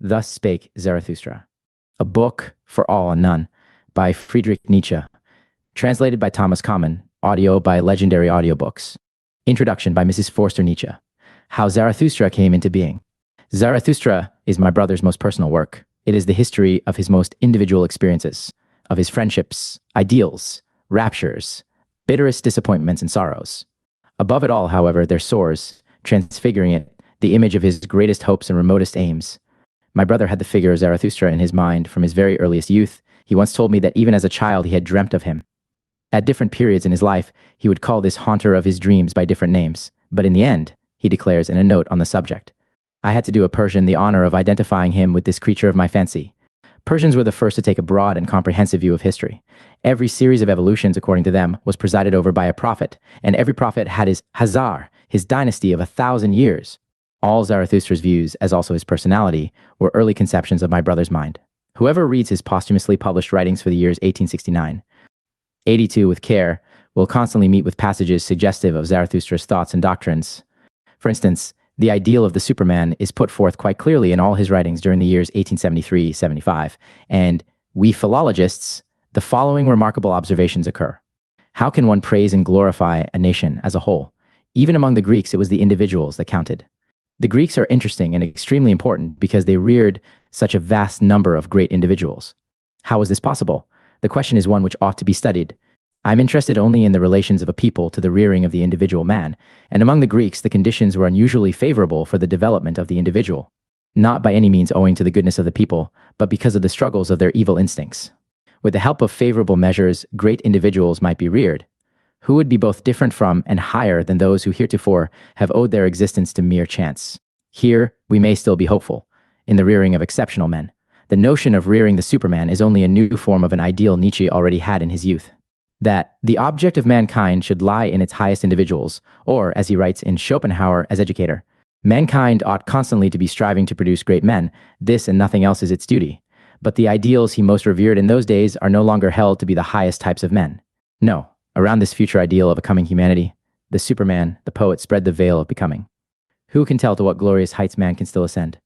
Thus Spake Zarathustra, a book for all and none, by Friedrich Nietzsche, translated by Thomas Common, audio by Legendary Audiobooks. Introduction by Mrs. Forster Nietzsche. How Zarathustra Came into Being. Zarathustra is my brother's most personal work. It is the history of his most individual experiences, of his friendships, ideals, raptures, bitterest disappointments and sorrows. Above it all, however, there soars, transfiguring it, the image of his greatest hopes and remotest aims. My brother had the figure of Zarathustra in his mind from his very earliest youth. He once told me that even as a child he had dreamt of him. At different periods in his life, he would call this haunter of his dreams by different names, but in the end, he declares in a note on the subject, I had to do a Persian the honor of identifying him with this creature of my fancy. Persians were the first to take a broad and comprehensive view of history. Every series of evolutions, according to them, was presided over by a prophet, and every prophet had his Hazar, his dynasty of 1,000 years. All Zarathustra's views, as also his personality, were early conceptions of my brother's mind. Whoever reads his posthumously published writings for the years 1869, 82 with care, will constantly meet with passages suggestive of Zarathustra's thoughts and doctrines. For instance, the ideal of the Superman is put forth quite clearly in all his writings during the years 1873-75, and we philologists, the following remarkable observations occur. How can one praise and glorify a nation as a whole? Even among the Greeks, it was the individuals that counted. The Greeks are interesting and extremely important because they reared such a vast number of great individuals. How was this possible? The question is one which ought to be studied. I'm interested only in the relations of a people to the rearing of the individual man, and among the Greeks the conditions were unusually favorable for the development of the individual, not by any means owing to the goodness of the people, but because of the struggles of their evil instincts. With the help of favorable measures, great individuals might be reared, who would be both different from and higher than those who heretofore have owed their existence to mere chance. Here, we may still be hopeful, in the rearing of exceptional men. The notion of rearing the Superman is only a new form of an ideal Nietzsche already had in his youth. That the object of mankind should lie in its highest individuals, or, as he writes in Schopenhauer as educator, mankind ought constantly to be striving to produce great men, this and nothing else is its duty. But the ideals he most revered in those days are no longer held to be the highest types of men. No, around this future ideal of a coming humanity, the Superman, the poet, spread the veil of becoming. Who can tell to what glorious heights man can still ascend?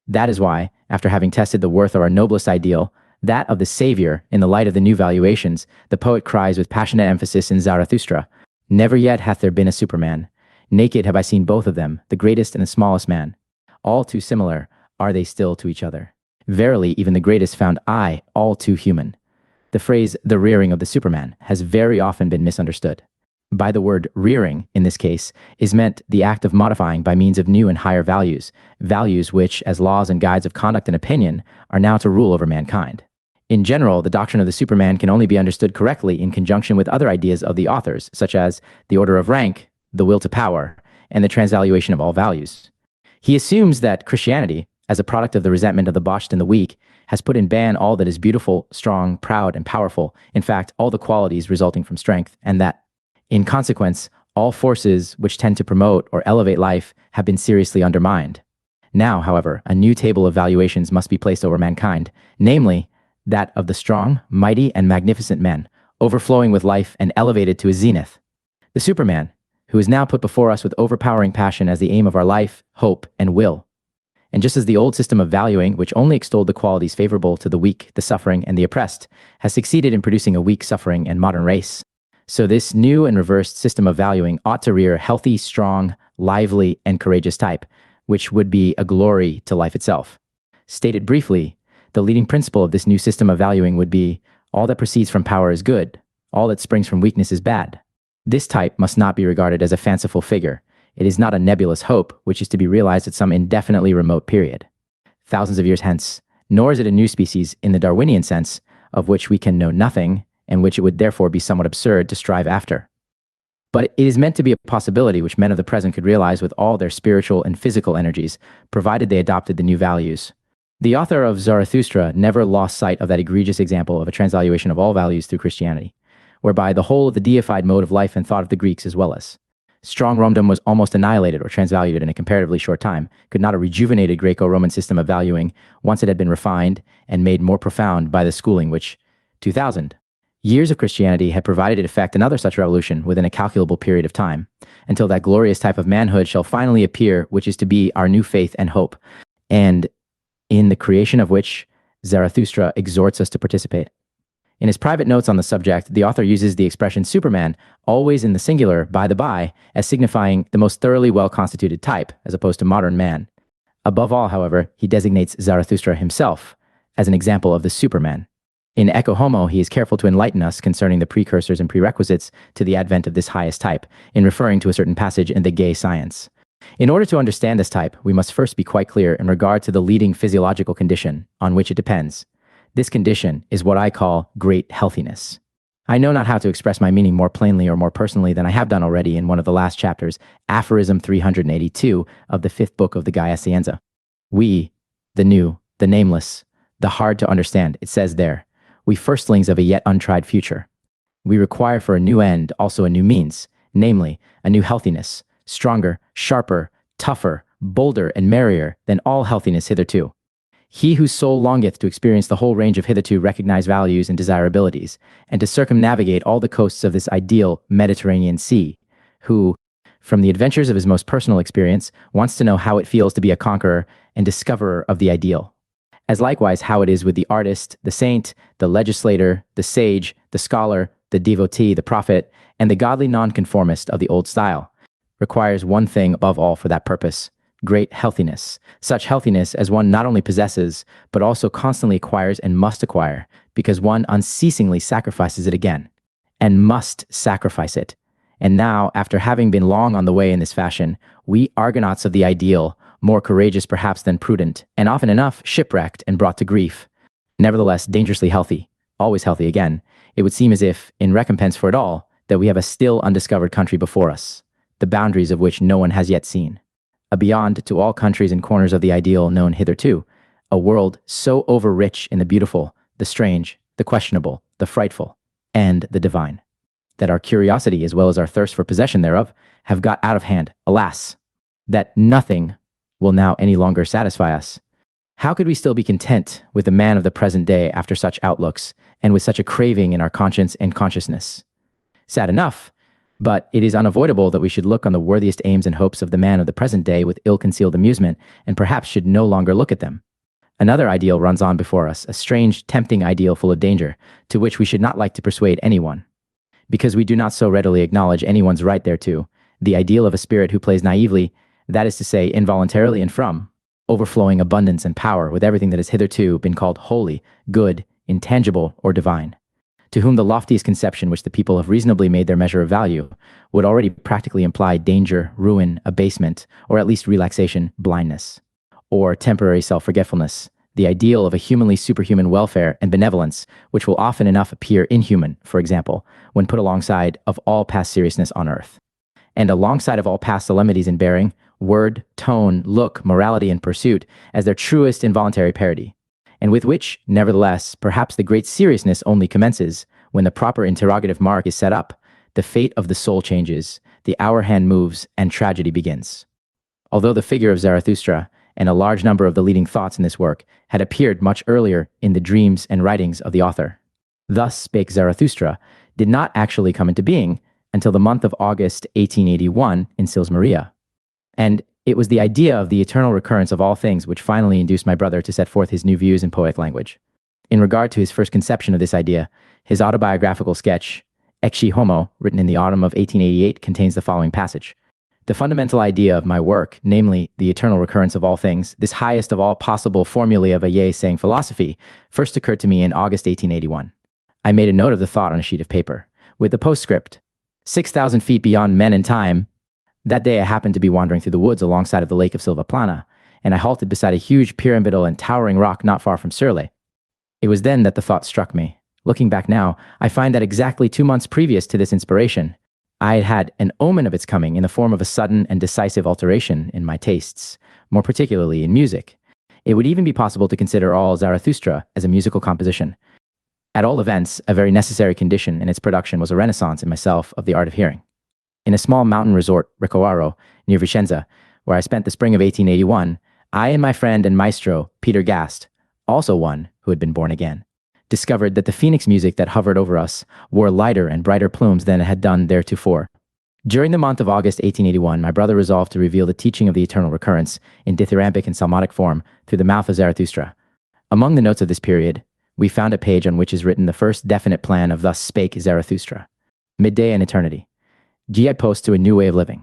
That is why, after having tested the worth of our noblest ideal, that of the Savior, in the light of the new valuations, the poet cries with passionate emphasis in Zarathustra, never yet hath there been a Superman. Naked have I seen both of them, the greatest and the smallest man. All too similar are they still to each other. Verily, even the greatest found I all too human. The phrase, the rearing of the Superman, has very often been misunderstood. By the word rearing, in this case, is meant the act of modifying by means of new and higher values, values which, as laws and guides of conduct and opinion, are now to rule over mankind. In general, the doctrine of the Superman can only be understood correctly in conjunction with other ideas of the authors, such as the order of rank, the will to power, and the transvaluation of all values. He assumes that Christianity, as a product of the resentment of the botched and the weak, has put in ban all that is beautiful, strong, proud, and powerful, in fact, all the qualities resulting from strength, and that, in consequence, all forces which tend to promote or elevate life have been seriously undermined. Now, however, a new table of valuations must be placed over mankind, namely, that of the strong, mighty, and magnificent men, overflowing with life and elevated to a zenith. The Superman, who is now put before us with overpowering passion as the aim of our life, hope, and will. And just as the old system of valuing, which only extolled the qualities favorable to the weak, the suffering, and the oppressed, has succeeded in producing a weak, suffering, and modern race, so this new and reversed system of valuing ought to rear a healthy, strong, lively, and courageous type, which would be a glory to life itself. Stated briefly, the leading principle of this new system of valuing would be, all that proceeds from power is good, all that springs from weakness is bad. This type must not be regarded as a fanciful figure. It is not a nebulous hope, which is to be realized at some indefinitely remote period, thousands of years hence, nor is it a new species in the Darwinian sense, of which we can know nothing, and which it would therefore be somewhat absurd to strive after. But it is meant to be a possibility which men of the present could realize with all their spiritual and physical energies, provided they adopted the new values. The author of Zarathustra never lost sight of that egregious example of a transvaluation of all values through Christianity, whereby the whole of the deified mode of life and thought of the Greeks as well as strong Romedom was almost annihilated or transvalued in a comparatively short time. Could not a rejuvenated Greco-Roman system of valuing, once it had been refined and made more profound by the schooling which, 2000 years of Christianity had provided in effect another such revolution within a calculable period of time, until that glorious type of manhood shall finally appear, which is to be our new faith and hope. And in the creation of which Zarathustra exhorts us to participate. In his private notes on the subject, the author uses the expression Superman, always in the singular, by the by, as signifying the most thoroughly well-constituted type, as opposed to modern man. Above all, however, he designates Zarathustra himself as an example of the Superman. In Ecce Homo, he is careful to enlighten us concerning the precursors and prerequisites to the advent of this highest type, in referring to a certain passage in the Gay Science. In order to understand this type, we must first be quite clear in regard to the leading physiological condition on which it depends. This condition is what I call great healthiness. I know not how to express my meaning more plainly or more personally than I have done already in one of the last chapters, Aphorism 382 of the 5th book of the Gaia Scienza. We, the new, the nameless, the hard to understand, it says there, we firstlings of a yet untried future. We require for a new end also a new means, namely, a new healthiness, stronger, sharper, tougher, bolder, and merrier than all healthiness hitherto. He whose soul longeth to experience the whole range of hitherto recognized values and desirabilities, and to circumnavigate all the coasts of this ideal Mediterranean Sea, who, from the adventures of his most personal experience, wants to know how it feels to be a conqueror and discoverer of the ideal. As likewise how it is with the artist, the saint, the legislator, the sage, the scholar, the devotee, the prophet, and the godly nonconformist of the old style, requires one thing above all for that purpose: great healthiness, such healthiness as one not only possesses, but also constantly acquires and must acquire, because one unceasingly sacrifices it again, and must sacrifice it. And now, after having been long on the way in this fashion, we Argonauts of the ideal, more courageous perhaps than prudent, and often enough shipwrecked and brought to grief, nevertheless dangerously healthy, always healthy again, it would seem as if, in recompense for it all, that we have a still undiscovered country before us, the boundaries of which no one has yet seen. A beyond to all countries and corners of the ideal known hitherto, a world so over-rich in the beautiful, the strange, the questionable, the frightful, and the divine, that our curiosity as well as our thirst for possession thereof have got out of hand, alas, that nothing will now any longer satisfy us. How could we still be content with the man of the present day after such outlooks, and with such a craving in our conscience and consciousness? Sad enough, but it is unavoidable that we should look on the worthiest aims and hopes of the man of the present day with ill-concealed amusement, and perhaps should no longer look at them. Another ideal runs on before us, a strange, tempting ideal full of danger, to which we should not like to persuade anyone, because we do not so readily acknowledge anyone's right thereto, the ideal of a spirit who plays naively, that is to say, involuntarily and from, overflowing abundance and power with everything that has hitherto been called holy, good, intangible, or divine, to whom the loftiest conception which the people have reasonably made their measure of value would already practically imply danger, ruin, abasement, or at least relaxation, blindness, or temporary self-forgetfulness, the ideal of a humanly superhuman welfare and benevolence, which will often enough appear inhuman, for example, when put alongside of all past seriousness on earth, and alongside of all past solemnities in bearing, word, tone, look, morality, and pursuit as their truest involuntary parody, and with which, nevertheless, perhaps the great seriousness only commences when the proper interrogative mark is set up, the fate of the soul changes, the hour hand moves, and tragedy begins. Although the figure of Zarathustra and a large number of the leading thoughts in this work had appeared much earlier in the dreams and writings of the author, Thus Spake Zarathustra did not actually come into being until the month of August 1881 in Sils Maria. And it was the idea of the eternal recurrence of all things which finally induced my brother to set forth his new views in poetic language. In regard to his first conception of this idea, his autobiographical sketch, Ecce Homo, written in the autumn of 1888, contains the following passage. The fundamental idea of my work, namely the eternal recurrence of all things, this highest of all possible formulae of a yea-saying philosophy, first occurred to me in August 1881. I made a note of the thought on a sheet of paper, with the postscript, 6,000 feet beyond men and time. That day I happened to be wandering through the woods alongside of the lake of Silvaplana, and I halted beside a huge pyramidal and towering rock not far from Surle. It was then that the thought struck me. Looking back now, I find that exactly 2 months previous to this inspiration, I had had an omen of its coming in the form of a sudden and decisive alteration in my tastes, more particularly in music. It would even be possible to consider all Zarathustra as a musical composition. At all events, a very necessary condition in its production was a renaissance in myself of the art of hearing. In a small mountain resort, Recoaro, near Vicenza, where I spent the spring of 1881, I and my friend and maestro, Peter Gast, also one who had been born again, discovered that the phoenix music that hovered over us wore lighter and brighter plumes than it had done theretofore. During the month of August 1881, my brother resolved to reveal the teaching of the eternal recurrence in dithyrambic and psalmodic form through the mouth of Zarathustra, Among the notes of this period, we found a page on which is written the first definite plan of Thus Spake Zarathustra, midday and eternity. Post to a new way of living.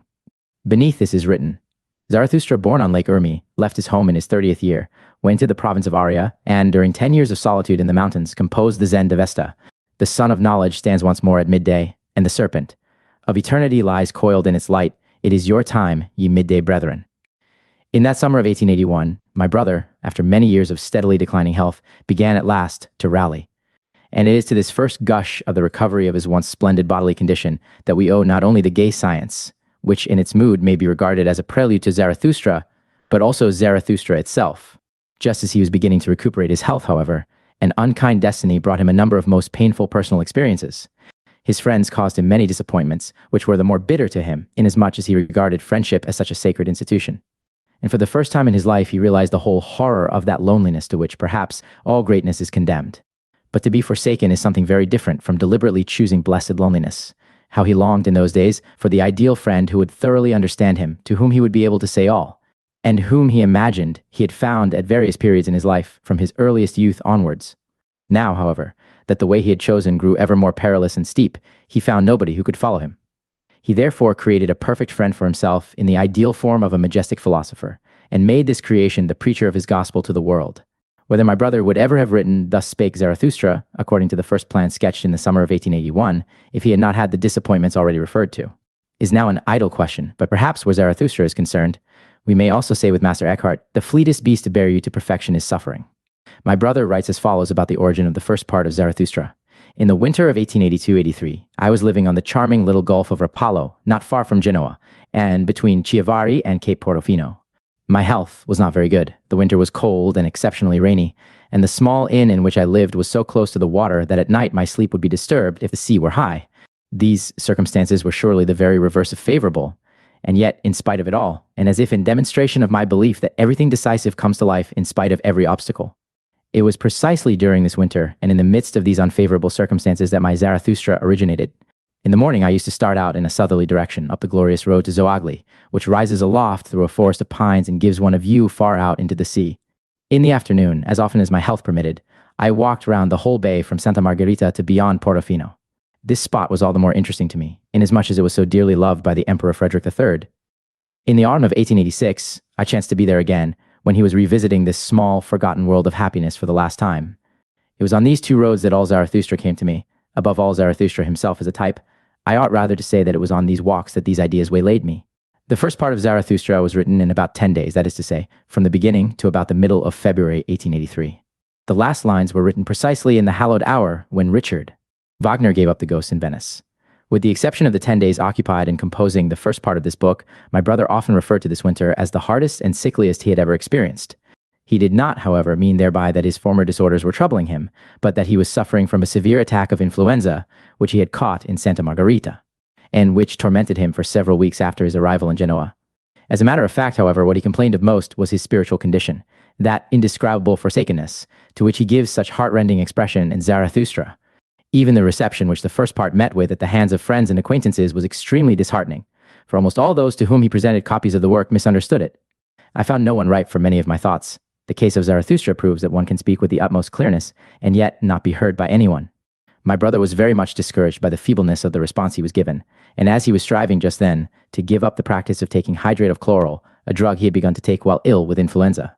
Beneath this is written, Zarathustra, born on Lake Urmi, left his home in his 30th year, went to the province of Arya, and during 10 years of solitude in the mountains, composed the Zen Devesta. The sun of knowledge stands once more at midday, and the serpent of eternity lies coiled in its light. It is your time, ye midday brethren. In that summer of 1881, my brother, after many years of steadily declining health, began at last to rally. And it is to this first gush of the recovery of his once splendid bodily condition that we owe not only the gay science, which in its mood may be regarded as a prelude to Zarathustra, but also Zarathustra itself. Just as he was beginning to recuperate his health, however, an unkind destiny brought him a number of most painful personal experiences. His friends caused him many disappointments, which were the more bitter to him, inasmuch as he regarded friendship as such a sacred institution. And for the first time in his life, he realized the whole horror of that loneliness to which, perhaps, all greatness is condemned. But to be forsaken is something very different from deliberately choosing blessed loneliness. How he longed in those days for the ideal friend who would thoroughly understand him, to whom he would be able to say all, and whom he imagined he had found at various periods in his life, from his earliest youth onwards. Now, however, that the way he had chosen grew ever more perilous and steep, he found nobody who could follow him. He therefore created a perfect friend for himself in the ideal form of a majestic philosopher, and made this creation the preacher of his gospel to the world. Whether my brother would ever have written Thus Spake Zarathustra, according to the first plan sketched in the summer of 1881, if he had not had the disappointments already referred to, is now an idle question, but perhaps where Zarathustra is concerned, we may also say with Master Eckhart, the fleetest beast to bear you to perfection is suffering. My brother writes as follows about the origin of the first part of Zarathustra. In the winter of 1882-83, I was living on the charming little Gulf of Rapallo, not far from Genoa, and between Chiavari and Cape Portofino. My health was not very good. The winter was cold and exceptionally rainy, and the small inn in which I lived was so close to the water that at night my sleep would be disturbed if the sea were high. These circumstances were surely the very reverse of favorable, and yet, in spite of it all, and as if in demonstration of my belief that everything decisive comes to life in spite of every obstacle, it was precisely during this winter and in the midst of these unfavorable circumstances that my Zarathustra originated. In the morning, I used to start out in a southerly direction up the glorious road to Zoagli, which rises aloft through a forest of pines and gives one a view far out into the sea. In the afternoon, as often as my health permitted, I walked round the whole bay from Santa Margherita to beyond Portofino. This spot was all the more interesting to me, inasmuch as it was so dearly loved by the Emperor Friedrich III. In the autumn of 1886, I chanced to be there again, when he was revisiting this small, forgotten world of happiness for the last time. It was on these two roads that all Zarathustra came to me. Above all, Zarathustra himself as a type. I ought rather to say that it was on these walks that these ideas waylaid me. The first part of Zarathustra was written in about 10 days, that is to say, from the beginning to about the middle of February 1883. The last lines were written precisely in the hallowed hour when Richard Wagner gave up the ghost in Venice. With the exception of the 10 days occupied in composing the first part of this book, my brother often referred to this winter as the hardest and sickliest he had ever experienced. He did not, however, mean thereby that his former disorders were troubling him, but that he was suffering from a severe attack of influenza, which he had caught in Santa Margherita, and which tormented him for several weeks after his arrival in Genoa. As a matter of fact, however, what he complained of most was his spiritual condition, that indescribable forsakenness, to which he gives such heart-rending expression in Zarathustra. Even the reception which the first part met with at the hands of friends and acquaintances was extremely disheartening, for almost all those to whom he presented copies of the work misunderstood it. I found no one ripe for many of my thoughts. The case of Zarathustra proves that one can speak with the utmost clearness, and yet not be heard by anyone. My brother was very much discouraged by the feebleness of the response he was given, and as he was striving just then to give up the practice of taking hydrate of chloral, a drug he had begun to take while ill with influenza.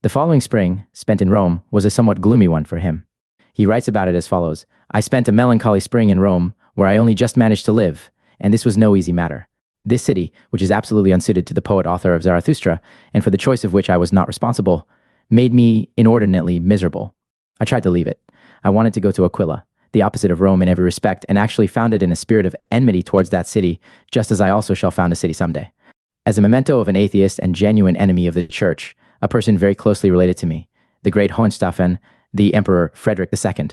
The following spring, spent in Rome, was a somewhat gloomy one for him. He writes about it as follows: I spent a melancholy spring in Rome, where I only just managed to live, and this was no easy matter. This city, which is absolutely unsuited to the poet-author of Zarathustra, and for the choice of which I was not responsible, made me inordinately miserable. I tried to leave it. I wanted to go to Aquila, the opposite of Rome in every respect, and actually found it in a spirit of enmity towards that city, just as I also shall found a city someday. As a memento of an atheist and genuine enemy of the church, a person very closely related to me, the great Hohenstaufen, the Emperor Friedrich II.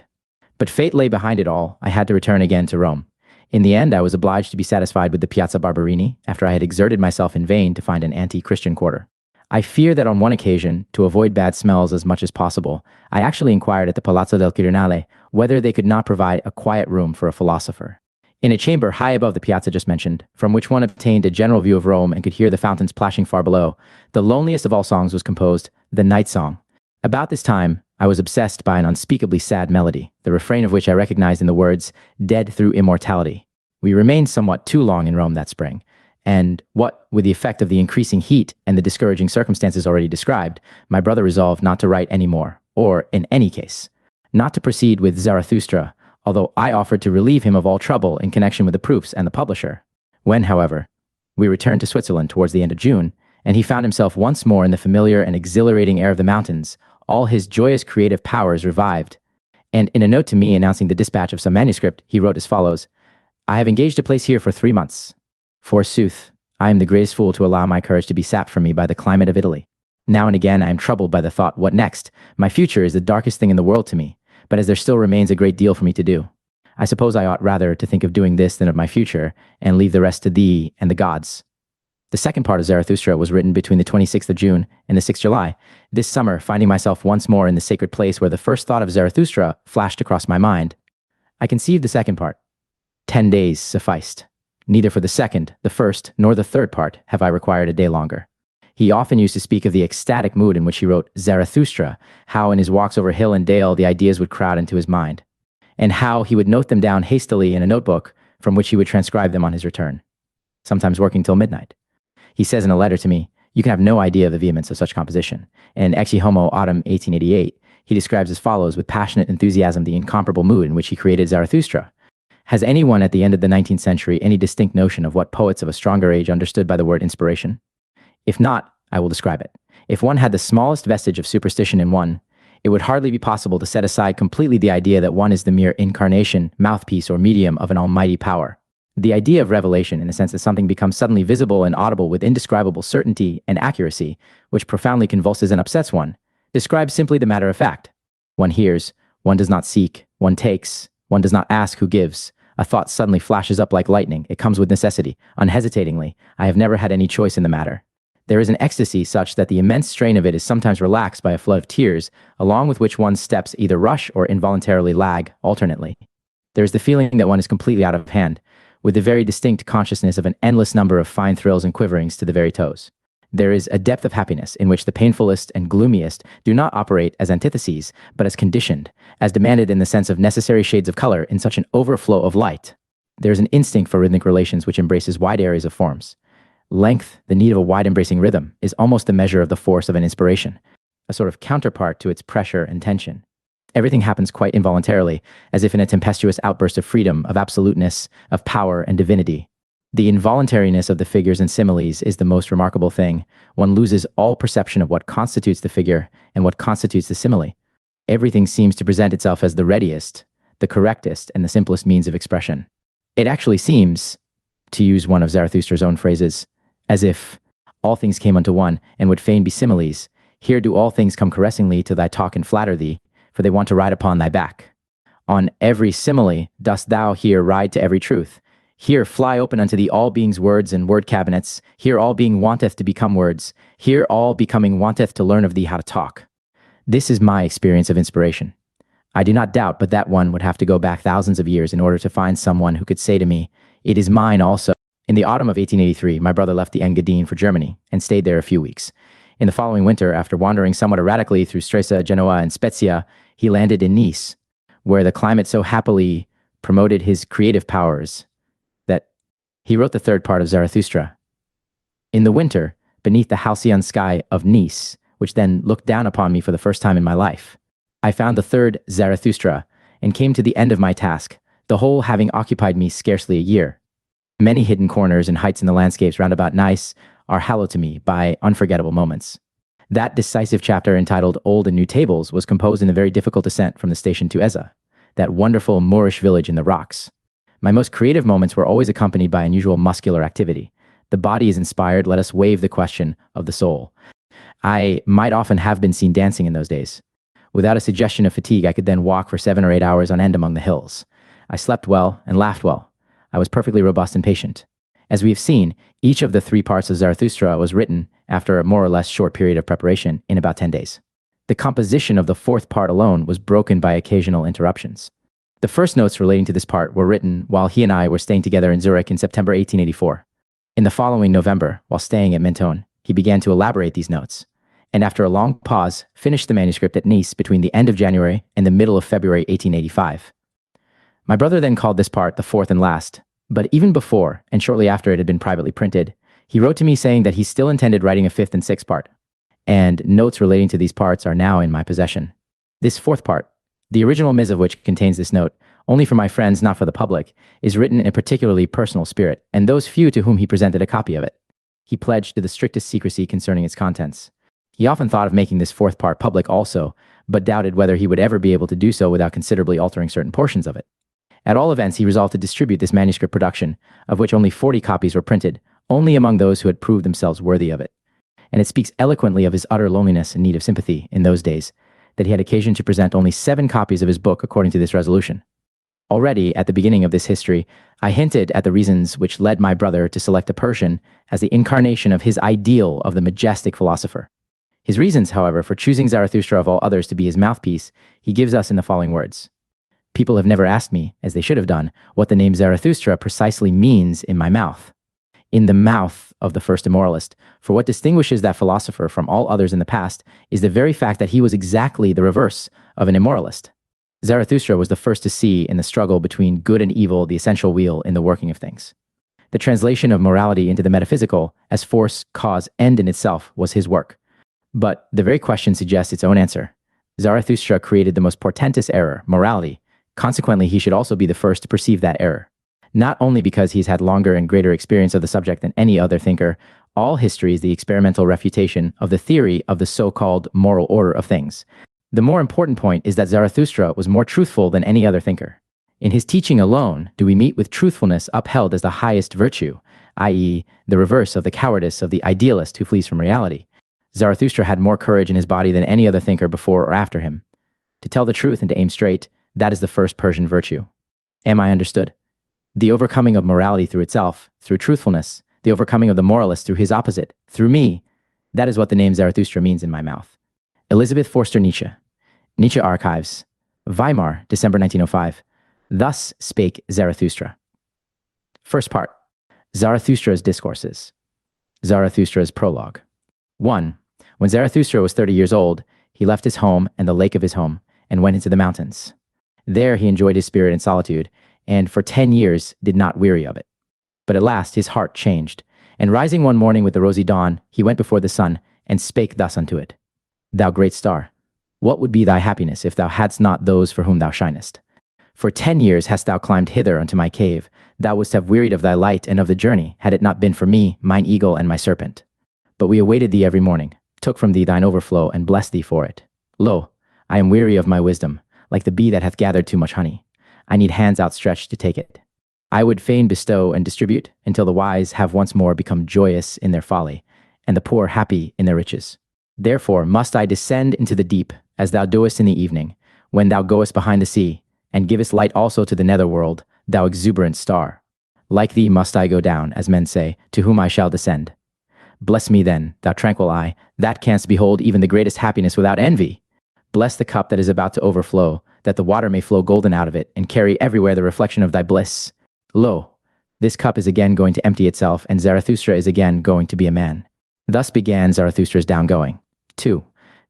But fate lay behind it all. I had to return again to Rome. In the end, I was obliged to be satisfied with the Piazza Barberini, after I had exerted myself in vain to find an anti-Christian quarter. I fear that on one occasion, to avoid bad smells as much as possible, I actually inquired at the Palazzo del Quirinale whether they could not provide a quiet room for a philosopher. In a chamber high above the piazza just mentioned, from which one obtained a general view of Rome and could hear the fountains plashing far below, the loneliest of all songs was composed, the Night Song. About this time, I was obsessed by an unspeakably sad melody, the refrain of which I recognized in the words, "Dead through immortality." We remained somewhat too long in Rome that spring, and what with the effect of the increasing heat and the discouraging circumstances already described, my brother resolved not to write any more, or, in any case, not to proceed with Zarathustra, although I offered to relieve him of all trouble in connection with the proofs and the publisher. When, however, we returned to Switzerland towards the end of June, and he found himself once more in the familiar and exhilarating air of the mountains, all his joyous creative powers revived. And in a note to me announcing the dispatch of some manuscript, he wrote as follows, "I have engaged a place here for 3 months. Forsooth, I am the greatest fool to allow my courage to be sapped from me by the climate of Italy. Now and again I am troubled by the thought, what next? My future is the darkest thing in the world to me, but as there still remains a great deal for me to do, I suppose I ought rather to think of doing this than of my future, and leave the rest to thee and the gods." The second part of Zarathustra was written between the 26th of June and the 6th of July. This summer, finding myself once more in the sacred place where the first thought of Zarathustra flashed across my mind, I conceived the second part. 10 days sufficed. Neither for the second, the first, nor the third part have I required a day longer. He often used to speak of the ecstatic mood in which he wrote Zarathustra, how in his walks over hill and dale the ideas would crowd into his mind, and how he would note them down hastily in a notebook from which he would transcribe them on his return, sometimes working till midnight. He says in a letter to me, "You can have no idea of the vehemence of such composition." In Exe Homo Autumn 1888, he describes as follows with passionate enthusiasm the incomparable mood in which he created Zarathustra. Has anyone at the end of the 19th century any distinct notion of what poets of a stronger age understood by the word inspiration? If not, I will describe it. If one had the smallest vestige of superstition in one, it would hardly be possible to set aside completely the idea that one is the mere incarnation, mouthpiece, or medium of an almighty power. The idea of revelation, in the sense that something becomes suddenly visible and audible with indescribable certainty and accuracy, which profoundly convulses and upsets one, describes simply the matter of fact. One hears, one does not seek, one takes, one does not ask who gives. A thought suddenly flashes up like lightning. It comes with necessity, unhesitatingly. I have never had any choice in the matter. There is an ecstasy such that the immense strain of it is sometimes relaxed by a flood of tears, along with which one's steps either rush or involuntarily lag alternately. There is the feeling that one is completely out of hand, with the very distinct consciousness of an endless number of fine thrills and quiverings to the very toes. There is a depth of happiness in which the painfulest and gloomiest do not operate as antitheses, but as conditioned, as demanded in the sense of necessary shades of color in such an overflow of light. There is an instinct for rhythmic relations which embraces wide areas of forms. Length, the need of a wide-embracing rhythm, is almost the measure of the force of an inspiration, a sort of counterpart to its pressure and tension. Everything happens quite involuntarily, as if in a tempestuous outburst of freedom, of absoluteness, of power and divinity. The involuntariness of the figures and similes is the most remarkable thing. One loses all perception of what constitutes the figure and what constitutes the simile. Everything seems to present itself as the readiest, the correctest, and the simplest means of expression. It actually seems, to use one of Zarathustra's own phrases, as if all things came unto one and would fain be similes. Here do all things come caressingly to thy talk and flatter thee, for they want to ride upon thy back. On every simile dost thou here ride to every truth. Here fly open unto thee all beings words and word cabinets. Here all being wanteth to become words. Here all becoming wanteth to learn of thee how to talk. This is my experience of inspiration. I do not doubt but that one would have to go back thousands of years in order to find someone who could say to me, "It is mine also." In the autumn of 1883, my brother left the Engadine for Germany and stayed there a few weeks. In the following winter, after wandering somewhat erratically through Stresa, Genoa, and Spezia, he landed in Nice, where the climate so happily promoted his creative powers that he wrote the third part of Zarathustra. In the winter, beneath the halcyon sky of Nice, which then looked down upon me for the first time in my life, I found the third Zarathustra and came to the end of my task, the whole having occupied me scarcely a year. Many hidden corners and heights in the landscapes round about Nice are hallowed to me by unforgettable moments. That decisive chapter entitled Old and New Tables was composed in the very difficult ascent from the station to Eza, that wonderful Moorish village in the rocks. My most creative moments were always accompanied by unusual muscular activity. The body is inspired, let us waive the question of the soul. I might often have been seen dancing in those days. Without a suggestion of fatigue, I could then walk for 7 or 8 hours on end among the hills. I slept well and laughed well. I was perfectly robust and patient. As we have seen, each of the 3 parts of Zarathustra was written, after a more or less short period of preparation, in about 10 days. The composition of the 4th part alone was broken by occasional interruptions. The first notes relating to this part were written while he and I were staying together in Zurich in September 1884. In the following November, while staying at Mentone, he began to elaborate these notes, and after a long pause, finished the manuscript at Nice between the end of January and the middle of February 1885. My brother then called this part the fourth and last, but even before and shortly after it had been privately printed, he wrote to me saying that he still intended writing a fifth and sixth part, and notes relating to these parts are now in my possession. This fourth part, the original ms of which contains this note, only for my friends, not for the public, is written in a particularly personal spirit, and those few to whom he presented a copy of it. He pledged to the strictest secrecy concerning its contents. He often thought of making this fourth part public also, but doubted whether he would ever be able to do so without considerably altering certain portions of it. At all events, he resolved to distribute this manuscript production, of which only 40 copies were printed, only among those who had proved themselves worthy of it. And it speaks eloquently of his utter loneliness and need of sympathy in those days, that he had occasion to present only 7 copies of his book according to this resolution. Already, at the beginning of this history, I hinted at the reasons which led my brother to select a Persian as the incarnation of his ideal of the majestic philosopher. His reasons, however, for choosing Zarathustra of all others to be his mouthpiece, he gives us in the following words. People have never asked me, as they should have done, what the name Zarathustra precisely means in my mouth. In the mouth of the first immoralist, for what distinguishes that philosopher from all others in the past is the very fact that he was exactly the reverse of an immoralist. Zarathustra was the first to see in the struggle between good and evil the essential wheel in the working of things. The translation of morality into the metaphysical as force, cause, end in itself was his work. But the very question suggests its own answer. Zarathustra created the most portentous error, morality. Consequently, he should also be the first to perceive that error. Not only because he's had longer and greater experience of the subject than any other thinker, all history is the experimental refutation of the theory of the so-called moral order of things. The more important point is that Zarathustra was more truthful than any other thinker. In his teaching alone do we meet with truthfulness upheld as the highest virtue, i.e., the reverse of the cowardice of the idealist who flees from reality. Zarathustra had more courage in his body than any other thinker before or after him. To tell the truth and to aim straight, that is the first Persian virtue. Am I understood? The overcoming of morality through itself, through truthfulness, the overcoming of the moralist through his opposite, through me, that is what the name Zarathustra means in my mouth. Elizabeth Forster Nietzsche. Nietzsche Archives. Weimar, December 1905. Thus spake Zarathustra. First part. Zarathustra's discourses. Zarathustra's prologue. 1. When Zarathustra was 30 years old, he left his home and the lake of his home, and went into the mountains. There he enjoyed his spirit in solitude, and for 10 years did not weary of it. But at last his heart changed, and rising one morning with the rosy dawn, he went before the sun, and spake thus unto it. Thou great star, what would be thy happiness if thou hadst not those for whom thou shinest? For 10 years hast thou climbed hither unto my cave. Thou wouldst have wearied of thy light and of the journey, had it not been for me, mine eagle, and my serpent. But we awaited thee every morning, took from thee thine overflow, and blessed thee for it. Lo, I am weary of my wisdom, like the bee that hath gathered too much honey. I need hands outstretched to take it. I would fain bestow and distribute, until the wise have once more become joyous in their folly, and the poor happy in their riches. Therefore must I descend into the deep, as thou doest in the evening, when thou goest behind the sea, and givest light also to the nether world, thou exuberant star. Like thee must I go down, as men say, to whom I shall descend. Bless me then, thou tranquil eye, that canst behold even the greatest happiness without envy. Bless the cup that is about to overflow, that the water may flow golden out of it, and carry everywhere the reflection of thy bliss. Lo, this cup is again going to empty itself, and Zarathustra is again going to be a man. Thus began Zarathustra's downgoing. 2.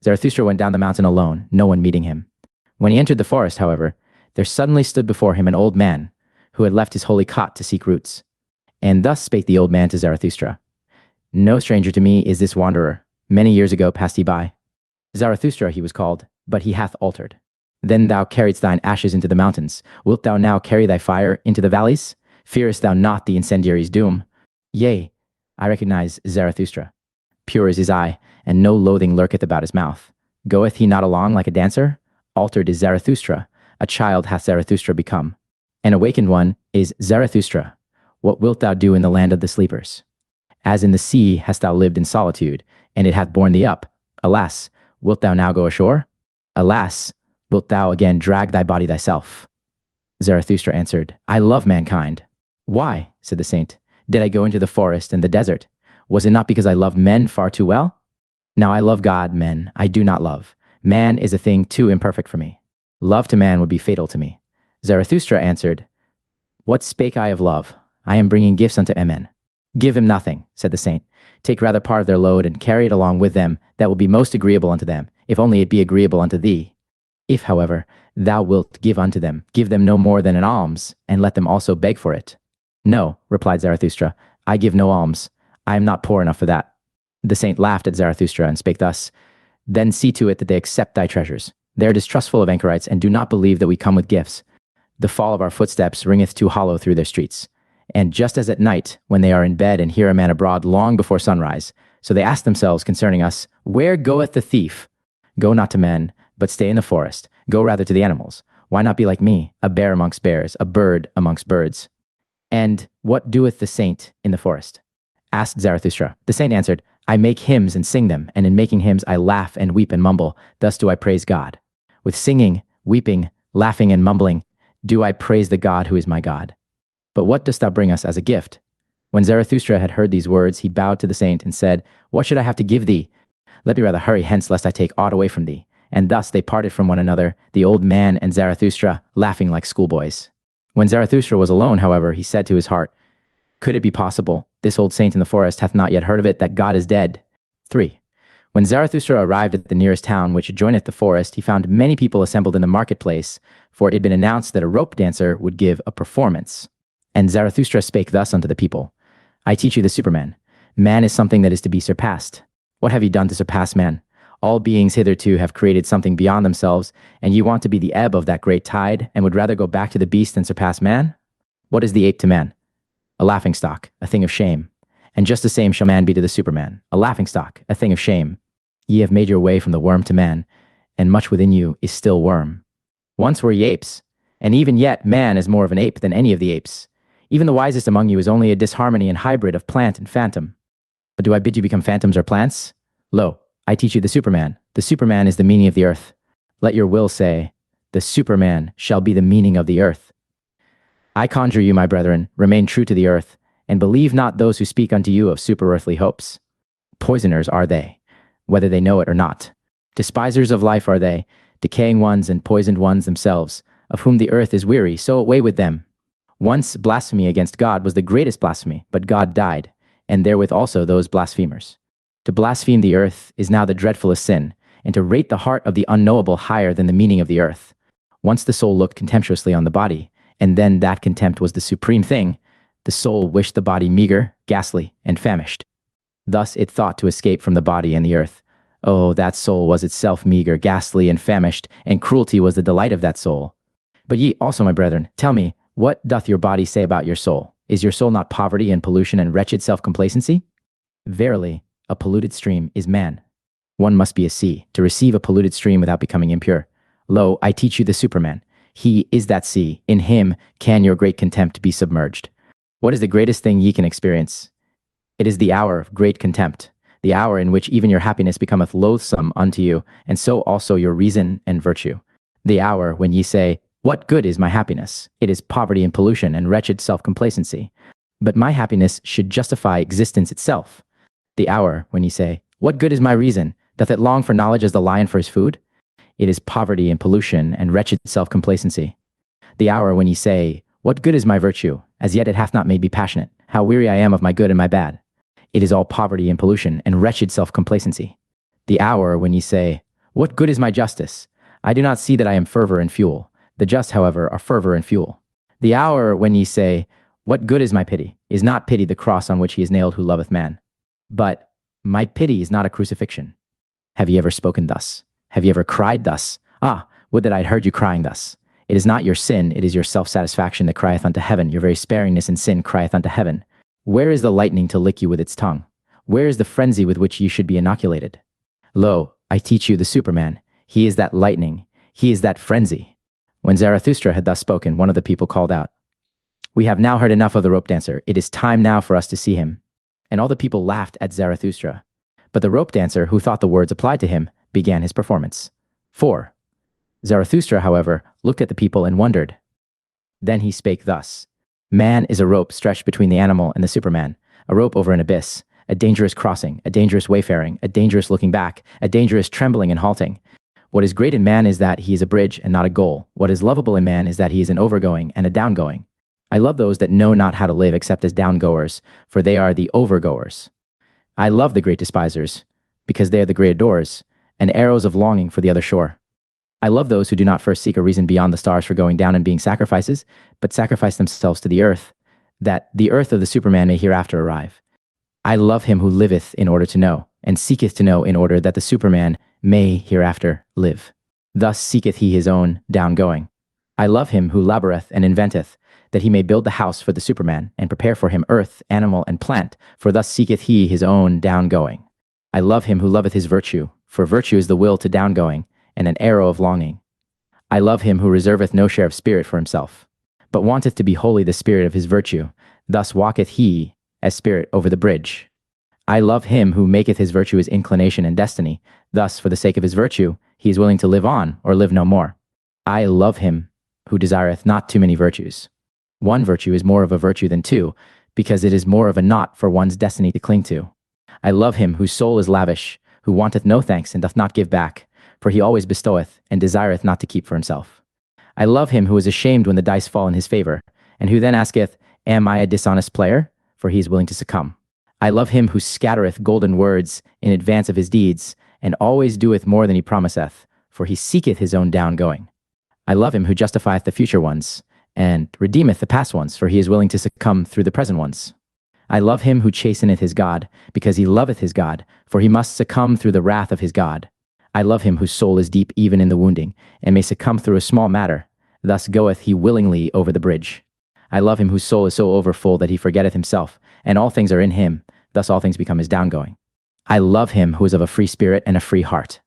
Zarathustra went down the mountain alone, no one meeting him. When he entered the forest, however, there suddenly stood before him an old man, who had left his holy cot to seek roots. And thus spake the old man to Zarathustra. No stranger to me is this wanderer. Many years ago passed he by. Zarathustra he was called, but he hath altered. Then thou carriedst thine ashes into the mountains. Wilt thou now carry thy fire into the valleys? Fearest thou not the incendiary's doom? Yea, I recognize Zarathustra. Pure is his eye, and no loathing lurketh about his mouth. Goeth he not along like a dancer? Altered is Zarathustra. A child hath Zarathustra become. An awakened one is Zarathustra. What wilt thou do in the land of the sleepers? As in the sea hast thou lived in solitude, and it hath borne thee up. Alas, wilt thou now go ashore? Alas, wilt thou again drag thy body thyself? Zarathustra answered, I love mankind. Why, said the saint, did I go into the forest and the desert? Was it not because I loved men far too well? Now I love God, men I do not love. Man is a thing too imperfect for me. Love to man would be fatal to me. Zarathustra answered, What spake I of love? I am bringing gifts unto men. Give him nothing, said the saint. Take rather part of their load and carry it along with them, that will be most agreeable unto them, if only it be agreeable unto thee. If, however, thou wilt give unto them, give them no more than an alms, and let them also beg for it. No, replied Zarathustra, I give no alms. I am not poor enough for that. The saint laughed at Zarathustra and spake thus, Then see to it that they accept thy treasures. They are distrustful of anchorites, and do not believe that we come with gifts. The fall of our footsteps ringeth too hollow through their streets. And just as at night, when they are in bed and hear a man abroad long before sunrise, so they ask themselves concerning us, Where goeth the thief? Go not to men, but stay in the forest. Go rather to the animals. Why not be like me, a bear amongst bears, a bird amongst birds? And what doeth the saint in the forest? Asked Zarathustra. The saint answered, I make hymns and sing them, and in making hymns I laugh and weep and mumble. Thus do I praise God. With singing, weeping, laughing, and mumbling, do I praise the God who is my God. But what dost thou bring us as a gift? When Zarathustra had heard these words, he bowed to the saint and said, What should I have to give thee? Let me rather hurry hence, lest I take aught away from thee. And thus they parted from one another, the old man and Zarathustra, laughing like schoolboys. When Zarathustra was alone, however, he said to his heart, Could it be possible? This old saint in the forest hath not yet heard of it, that God is dead. 3. When Zarathustra arrived at the nearest town which adjoineth the forest, he found many people assembled in the marketplace, for it had been announced that a rope dancer would give a performance. And Zarathustra spake thus unto the people, I teach you the Superman. Man is something that is to be surpassed. What have ye done to surpass man? All beings hitherto have created something beyond themselves, and ye want to be the ebb of that great tide, and would rather go back to the beast than surpass man? What is the ape to man? A laughingstock, a thing of shame. And just the same shall man be to the Superman, a laughingstock, a thing of shame. Ye have made your way from the worm to man, and much within you is still worm. Once were ye apes, and even yet man is more of an ape than any of the apes. Even the wisest among you is only a disharmony and hybrid of plant and phantom. But do I bid you become phantoms or plants? Lo, I teach you the Superman. The Superman is the meaning of the earth. Let your will say, the Superman shall be the meaning of the earth. I conjure you, my brethren, remain true to the earth, and believe not those who speak unto you of super-earthly hopes. Poisoners are they, whether they know it or not. Despisers of life are they, decaying ones and poisoned ones themselves, of whom the earth is weary, so away with them. Once blasphemy against God was the greatest blasphemy, but God died, and therewith also those blasphemers. To blaspheme the earth is now the dreadfulest sin, and to rate the heart of the unknowable higher than the meaning of the earth. Once the soul looked contemptuously on the body, and then that contempt was the supreme thing, the soul wished the body meager, ghastly, and famished. Thus it thought to escape from the body and the earth. Oh, that soul was itself meager, ghastly, and famished, and cruelty was the delight of that soul. But ye also, my brethren, tell me, what doth your body say about your soul? Is your soul not poverty and pollution and wretched self-complacency? Verily, a polluted stream is man. One must be a sea, to receive a polluted stream without becoming impure. Lo, I teach you the Superman. He is that sea. In him can your great contempt be submerged. What is the greatest thing ye can experience? It is the hour of great contempt, the hour in which even your happiness becometh loathsome unto you, and so also your reason and virtue. The hour when ye say, What good is my happiness? It is poverty and pollution and wretched self-complacency. But my happiness should justify existence itself. The hour when ye say, What good is my reason? Doth it long for knowledge as the lion for his food? It is poverty and pollution and wretched self-complacency. The hour when ye say, What good is my virtue? As yet it hath not made me passionate. How weary I am of my good and my bad. It is all poverty and pollution and wretched self-complacency. The hour when ye say, What good is my justice? I do not see that I am fervor and fuel. The just, however, are fervor and fuel. The hour when ye say, What good is my pity? Is not pity the cross on which he is nailed who loveth man? But my pity is not a crucifixion. Have ye ever spoken thus? Have ye ever cried thus? Ah, would that I had heard you crying thus. It is not your sin, it is your self-satisfaction that crieth unto heaven. Your very sparingness in sin crieth unto heaven. Where is the lightning to lick you with its tongue? Where is the frenzy with which ye should be inoculated? Lo, I teach you the Superman. He is that lightning. He is that frenzy. When Zarathustra had thus spoken, one of the people called out, We have now heard enough of the rope dancer. It is time now for us to see him. And all the people laughed at Zarathustra. But the rope dancer, who thought the words applied to him, began his performance. 4. Zarathustra, however, looked at the people and wondered. Then he spake thus, Man is a rope stretched between the animal and the Superman, a rope over an abyss, a dangerous crossing, a dangerous wayfaring, a dangerous looking back, a dangerous trembling and halting. What is great in man is that he is a bridge and not a goal. What is lovable in man is that he is an overgoing and a downgoing. I love those that know not how to live except as downgoers, for they are the overgoers. I love the great despisers, because they are the great adorers, and arrows of longing for the other shore. I love those who do not first seek a reason beyond the stars for going down and being sacrifices, but sacrifice themselves to the earth, that the earth of the Superman may hereafter arrive. I love him who liveth in order to know, and seeketh to know in order that the Superman may hereafter live. Thus seeketh he his own down-going. I love him who laboureth and inventeth, that he may build the house for the Superman, and prepare for him earth, animal, and plant, for thus seeketh he his own down-going. I love him who loveth his virtue, for virtue is the will to down-going, and an arrow of longing. I love him who reserveth no share of spirit for himself, but wanteth to be wholly the spirit of his virtue, thus walketh he as spirit over the bridge. I love him who maketh his virtue his inclination and destiny, thus for the sake of his virtue he is willing to live on or live no more. I love him who desireth not too many virtues. One virtue is more of a virtue than two, because it is more of a knot for one's destiny to cling to. I love him whose soul is lavish, who wanteth no thanks and doth not give back, for he always bestoweth, and desireth not to keep for himself. I love him who is ashamed when the dice fall in his favor, and who then asketh, Am I a dishonest player? For he is willing to succumb. I love him who scattereth golden words in advance of his deeds, and always doeth more than he promiseth, for he seeketh his own down-going. I love him who justifieth the future ones, and redeemeth the past ones, for he is willing to succumb through the present ones. I love him who chasteneth his God, because he loveth his God, for he must succumb through the wrath of his God. I love him whose soul is deep even in the wounding, and may succumb through a small matter. Thus goeth he willingly over the bridge. I love him whose soul is so overfull that he forgetteth himself, and all things are in him. Thus all things become his downgoing. I love him who is of a free spirit and a free heart.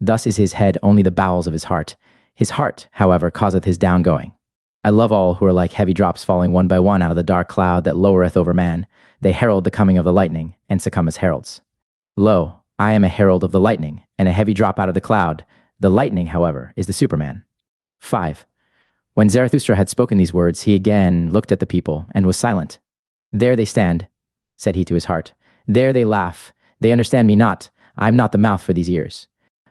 Thus is his head only the bowels of his heart. His heart, however, causeth his downgoing. I love all who are like heavy drops falling one by one out of the dark cloud that lowereth over man. They herald the coming of the lightning, and succumb as heralds. Lo, I am a herald of the lightning, and a heavy drop out of the cloud. The lightning, however, is the Superman. 5. When Zarathustra had spoken these words, he again looked at the people, and was silent. There they stand, said he to his heart. There they laugh. They understand me not. I am not the mouth for these ears.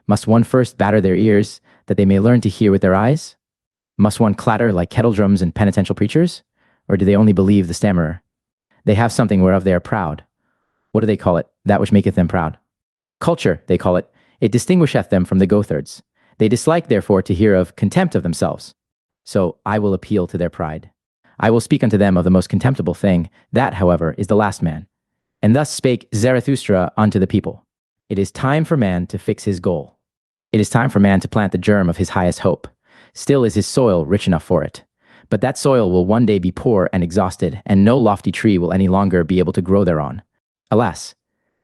Must one first batter their ears, that they may learn to hear with their eyes? Must one clatter like kettle drums and penitential preachers? Or do they only believe the stammerer? They have something whereof they are proud. What do they call it? That which maketh them proud. Culture, they call it. It distinguisheth them from the Gothards. They dislike, therefore, to hear of contempt of themselves. So I will appeal to their pride. I will speak unto them of the most contemptible thing. That, however, is the last man. And thus spake Zarathustra unto the people. It is time for man to fix his goal. It is time for man to plant the germ of his highest hope. Still is his soil rich enough for it. But that soil will one day be poor and exhausted, and no lofty tree will any longer be able to grow thereon. Alas,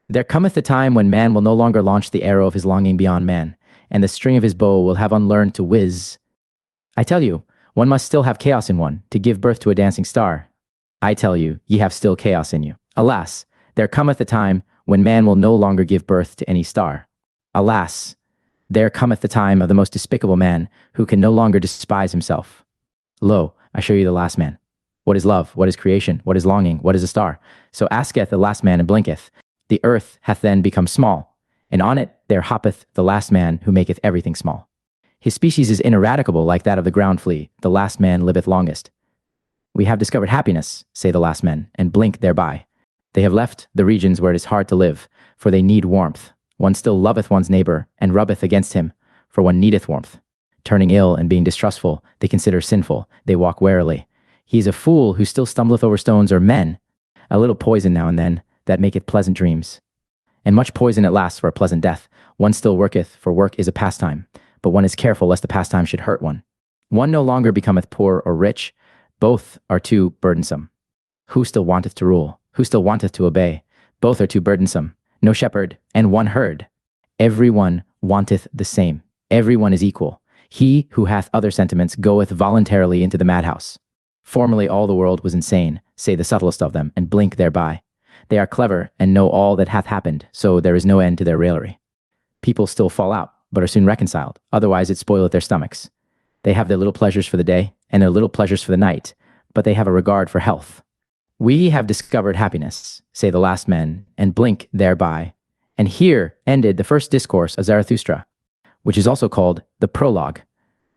there cometh a time when man will no longer launch the arrow of his longing beyond man, and the string of his bow will have unlearned to whiz. I tell you, one must still have chaos in one, to give birth to a dancing star. I tell you, ye have still chaos in you. Alas, there cometh a time when man will no longer give birth to any star. Alas, there cometh the time of the most despicable man, who can no longer despise himself. Lo, I show you the last man. What is love? What is creation? What is longing? What is a star? So asketh the last man and blinketh. The earth hath then become small, and on it there hoppeth the last man who maketh everything small. His species is ineradicable like that of the ground flea. The last man liveth longest. We have discovered happiness, say the last men, and blink thereby. They have left the regions where it is hard to live, for they need warmth. One still loveth one's neighbor, and rubbeth against him, for one needeth warmth. Turning ill and being distrustful, they consider sinful, they walk warily. He is a fool who still stumbleth over stones or men. A little poison now and then, that maketh pleasant dreams. And much poison at last for a pleasant death. One still worketh, for work is a pastime, but one is careful lest the pastime should hurt one. One no longer becometh poor or rich, both are too burdensome. Who still wanteth to rule? Who still wanteth to obey? Both are too burdensome. No shepherd, and one herd. Every one wanteth the same. Every one is equal. He who hath other sentiments goeth voluntarily into the madhouse. Formerly all the world was insane, say the subtlest of them, and blink thereby. They are clever, and know all that hath happened, so there is no end to their raillery. People still fall out, but are soon reconciled, otherwise it spoileth their stomachs. They have their little pleasures for the day, and their little pleasures for the night, but they have a regard for health. We have discovered happiness, say the last men, and blink thereby. And here ended the first discourse of Zarathustra, which is also called the prologue.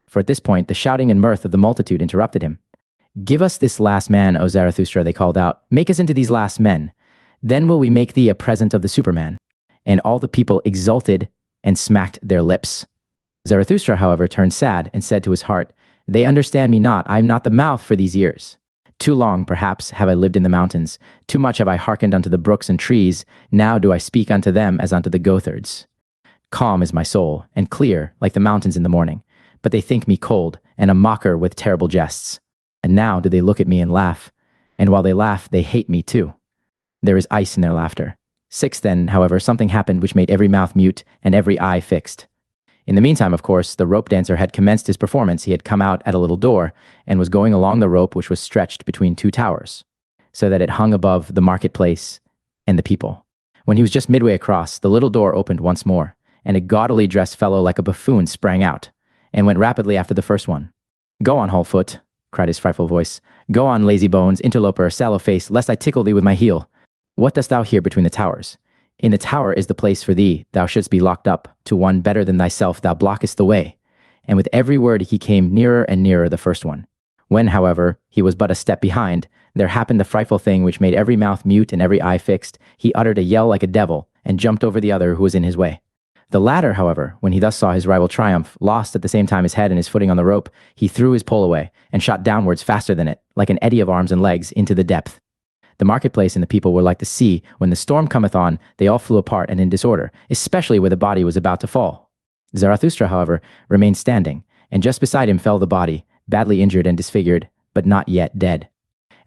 For at this point, the shouting and mirth of the multitude interrupted him. Give us this last man, O Zarathustra, they called out. Make us into these last men. Then will we make thee a present of the Superman. And all the people exulted and smacked their lips. Zarathustra, however, turned sad and said to his heart, They understand me not, I am not the mouth for these years. Too long, perhaps, have I lived in the mountains, too much have I hearkened unto the brooks and trees, now do I speak unto them as unto the goatherds. Calm is my soul, and clear, like the mountains in the morning, but they think me cold, and a mocker with terrible jests. And now do they look at me and laugh, and while they laugh, they hate me too. There is ice in their laughter. 6 then, however, something happened which made every mouth mute and every eye fixed. In the meantime, of course, the rope dancer had commenced his performance. He had come out at a little door and was going along the rope which was stretched between 2 towers, so that it hung above the marketplace and the people. When he was just midway across, the little door opened once more, and a gaudily dressed fellow like a buffoon sprang out, and went rapidly after the first one. Go on, Wholefoot, cried his frightful voice. Go on, lazy bones, interloper, sallow face, lest I tickle thee with my heel. What dost thou here between the towers? In the tower is the place for thee, thou shouldst be locked up. To one better than thyself thou blockest the way. And with every word he came nearer and nearer the first one. When, however, he was but a step behind, there happened the frightful thing which made every mouth mute and every eye fixed. He uttered a yell like a devil, and jumped over the other who was in his way. The latter, however, when he thus saw his rival triumph, lost at the same time his head and his footing on the rope, he threw his pole away, and shot downwards faster than it, like an eddy of arms and legs, into the depth. The marketplace and the people were like the sea. When the storm cometh on, they all flew apart and in disorder, especially where the body was about to fall. Zarathustra, however, remained standing, and just beside him fell the body, badly injured and disfigured, but not yet dead.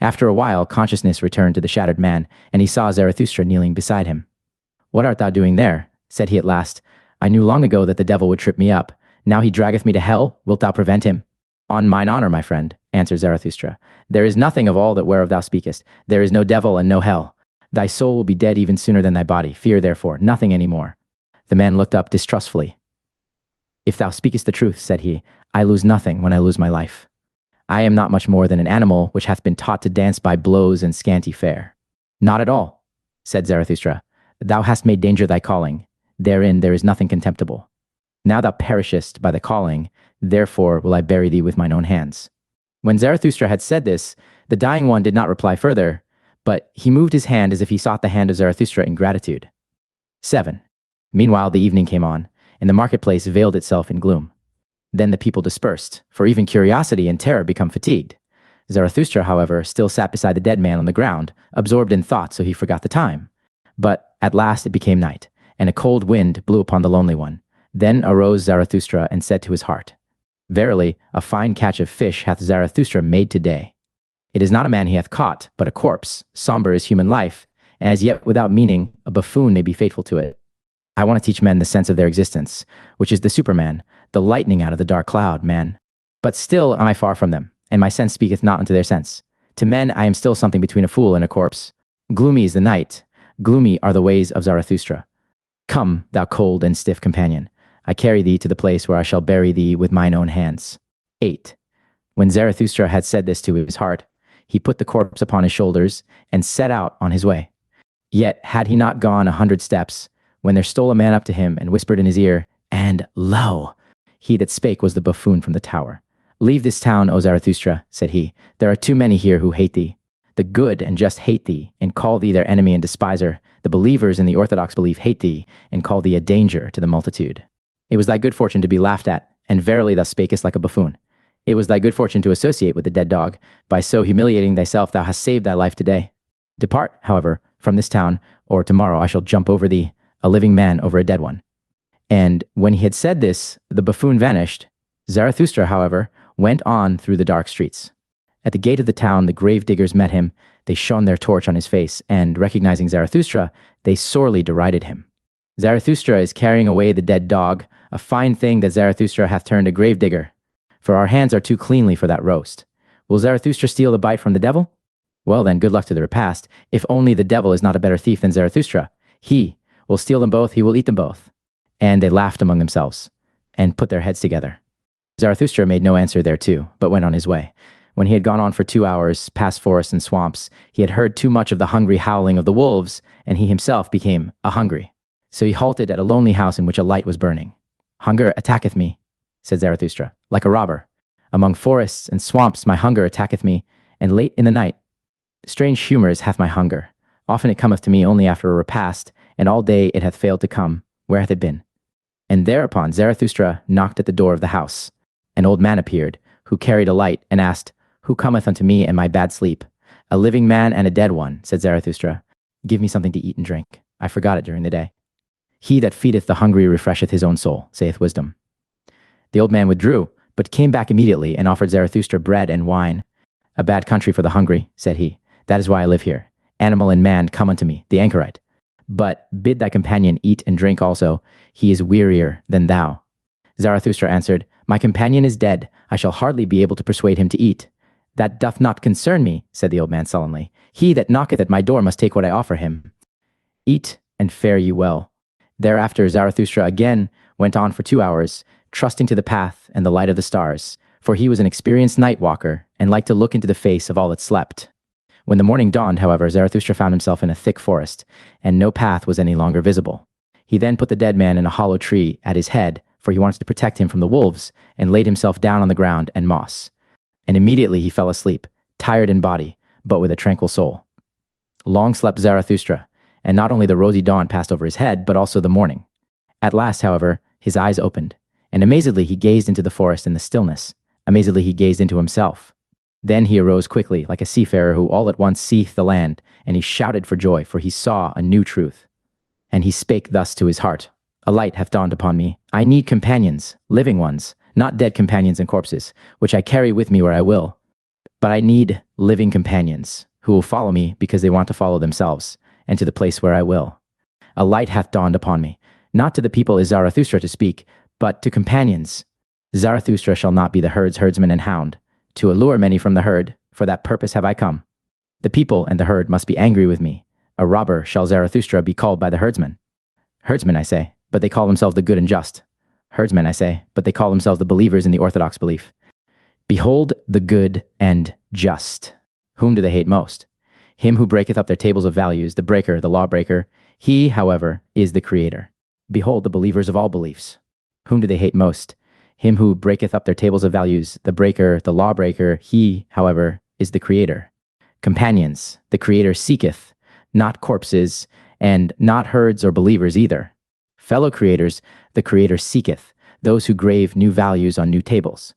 After a while, consciousness returned to the shattered man, and he saw Zarathustra kneeling beside him. What art thou doing there? Said he at last. I knew long ago that the devil would trip me up. Now he draggeth me to hell. Wilt thou prevent him? On mine honor, my friend, answered Zarathustra. There is nothing of all that whereof thou speakest. There is no devil and no hell. Thy soul will be dead even sooner than thy body. Fear, therefore, nothing any more. The man looked up distrustfully. If thou speakest the truth, said he, I lose nothing when I lose my life. I am not much more than an animal which hath been taught to dance by blows and scanty fare. Not at all, said Zarathustra. Thou hast made danger thy calling. Therein there is nothing contemptible. Now thou perishest by the calling, therefore will I bury thee with mine own hands. When Zarathustra had said this, the dying one did not reply further, but he moved his hand as if he sought the hand of Zarathustra in gratitude. 7. Meanwhile the evening came on, and the marketplace veiled itself in gloom. Then the people dispersed, for even curiosity and terror become fatigued. Zarathustra, however, still sat beside the dead man on the ground, absorbed in thought, so he forgot the time. But at last it became night, and a cold wind blew upon the lonely one. Then arose Zarathustra and said to his heart, Verily, a fine catch of fish hath Zarathustra made today. It is not a man he hath caught, but a corpse, somber as human life, and as yet without meaning, a buffoon may be faithful to it. I want to teach men the sense of their existence, which is the Superman, the lightning out of the dark cloud, man. But still am I far from them, and my sense speaketh not unto their sense. To men I am still something between a fool and a corpse. Gloomy is the night, gloomy are the ways of Zarathustra. Come, thou cold and stiff companion, I carry thee to the place where I shall bury thee with mine own hands. 8. When Zarathustra had said this to his heart, he put the corpse upon his shoulders and set out on his way. Yet had he not gone 100 steps, when there stole a man up to him and whispered in his ear, and lo! He that spake was the buffoon from the tower. Leave this town, O Zarathustra, said he. There are too many here who hate thee. The good and just hate thee, and call thee their enemy and despiser. The believers in the orthodox belief hate thee, and call thee a danger to the multitude. It was thy good fortune to be laughed at, and verily thou spakest like a buffoon. It was thy good fortune to associate with the dead dog. By so humiliating thyself thou hast saved thy life today. Depart, however, from this town, or tomorrow I shall jump over thee, a living man over a dead one. And when he had said this, the buffoon vanished. Zarathustra, however, went on through the dark streets. At the gate of the town, the grave diggers met him. They shone their torch on his face, and recognizing Zarathustra, they sorely derided him. Zarathustra is carrying away the dead dog, a fine thing that Zarathustra hath turned a grave digger. For our hands are too cleanly for that roast. Will Zarathustra steal the bite from the devil? Well then, good luck to the repast, if only the devil is not a better thief than Zarathustra. He will steal them both, he will eat them both. And they laughed among themselves, and put their heads together. Zarathustra made no answer thereto, but went on his way. When he had gone on for 2 hours, past forests and swamps, he had heard too much of the hungry howling of the wolves, and he himself became a-hungry. So he halted at a lonely house in which a light was burning. Hunger attacketh me, said Zarathustra, like a robber. Among forests and swamps my hunger attacketh me, and late in the night. Strange humors hath my hunger. Often it cometh to me only after a repast, and all day it hath failed to come. Where hath it been? And thereupon Zarathustra knocked at the door of the house. An old man appeared, who carried a light, and asked, Who cometh unto me in my bad sleep? A living man and a dead one, said Zarathustra. Give me something to eat and drink. I forgot it during the day. He that feedeth the hungry refresheth his own soul, saith wisdom. The old man withdrew, but came back immediately, and offered Zarathustra bread and wine. A bad country for the hungry, said he. That is why I live here. Animal and man come unto me, the anchorite. But bid thy companion eat and drink also. He is wearier than thou. Zarathustra answered, My companion is dead. I shall hardly be able to persuade him to eat. That doth not concern me, said the old man sullenly. He that knocketh at my door must take what I offer him. Eat and fare ye well. Thereafter Zarathustra again went on for 2 hours, trusting to the path and the light of the stars, for he was an experienced night walker and liked to look into the face of all that slept. When the morning dawned, however, Zarathustra found himself in a thick forest, and no path was any longer visible. He then put the dead man in a hollow tree at his head, for he wanted to protect him from the wolves, and laid himself down on the ground and moss. And immediately he fell asleep, tired in body, but with a tranquil soul. Long slept Zarathustra, and not only the rosy dawn passed over his head, but also the morning. At last, however, his eyes opened, and amazedly he gazed into the forest in the stillness. Amazedly he gazed into himself. Then he arose quickly, like a seafarer who all at once seeth the land, and he shouted for joy, for he saw a new truth. And he spake thus to his heart, A light hath dawned upon me. I need companions, living ones, not dead companions and corpses, which I carry with me where I will. But I need living companions, who will follow me because they want to follow themselves, and to the place where I will. A light hath dawned upon me. Not to the people is Zarathustra to speak, but to companions. Zarathustra shall not be the herd's herdsman and hound, to allure many from the herd, for that purpose have I come. The people and the herd must be angry with me. A robber shall Zarathustra be called by the herdsmen. Herdsmen, I say, but they call themselves the good and just. Herdsmen, I say, but they call themselves the believers in the orthodox belief. Behold the good and just. Whom do they hate most? Him who breaketh up their tables of values, the breaker, the lawbreaker. He, however, is the creator. Behold the believers of all beliefs. Whom do they hate most? Him who breaketh up their tables of values, the breaker, the lawbreaker. He, however, is the creator. Companions, the creator seeketh, not corpses, and not herds or believers either. Fellow creators, the creator seeketh, those who grave new values on new tables.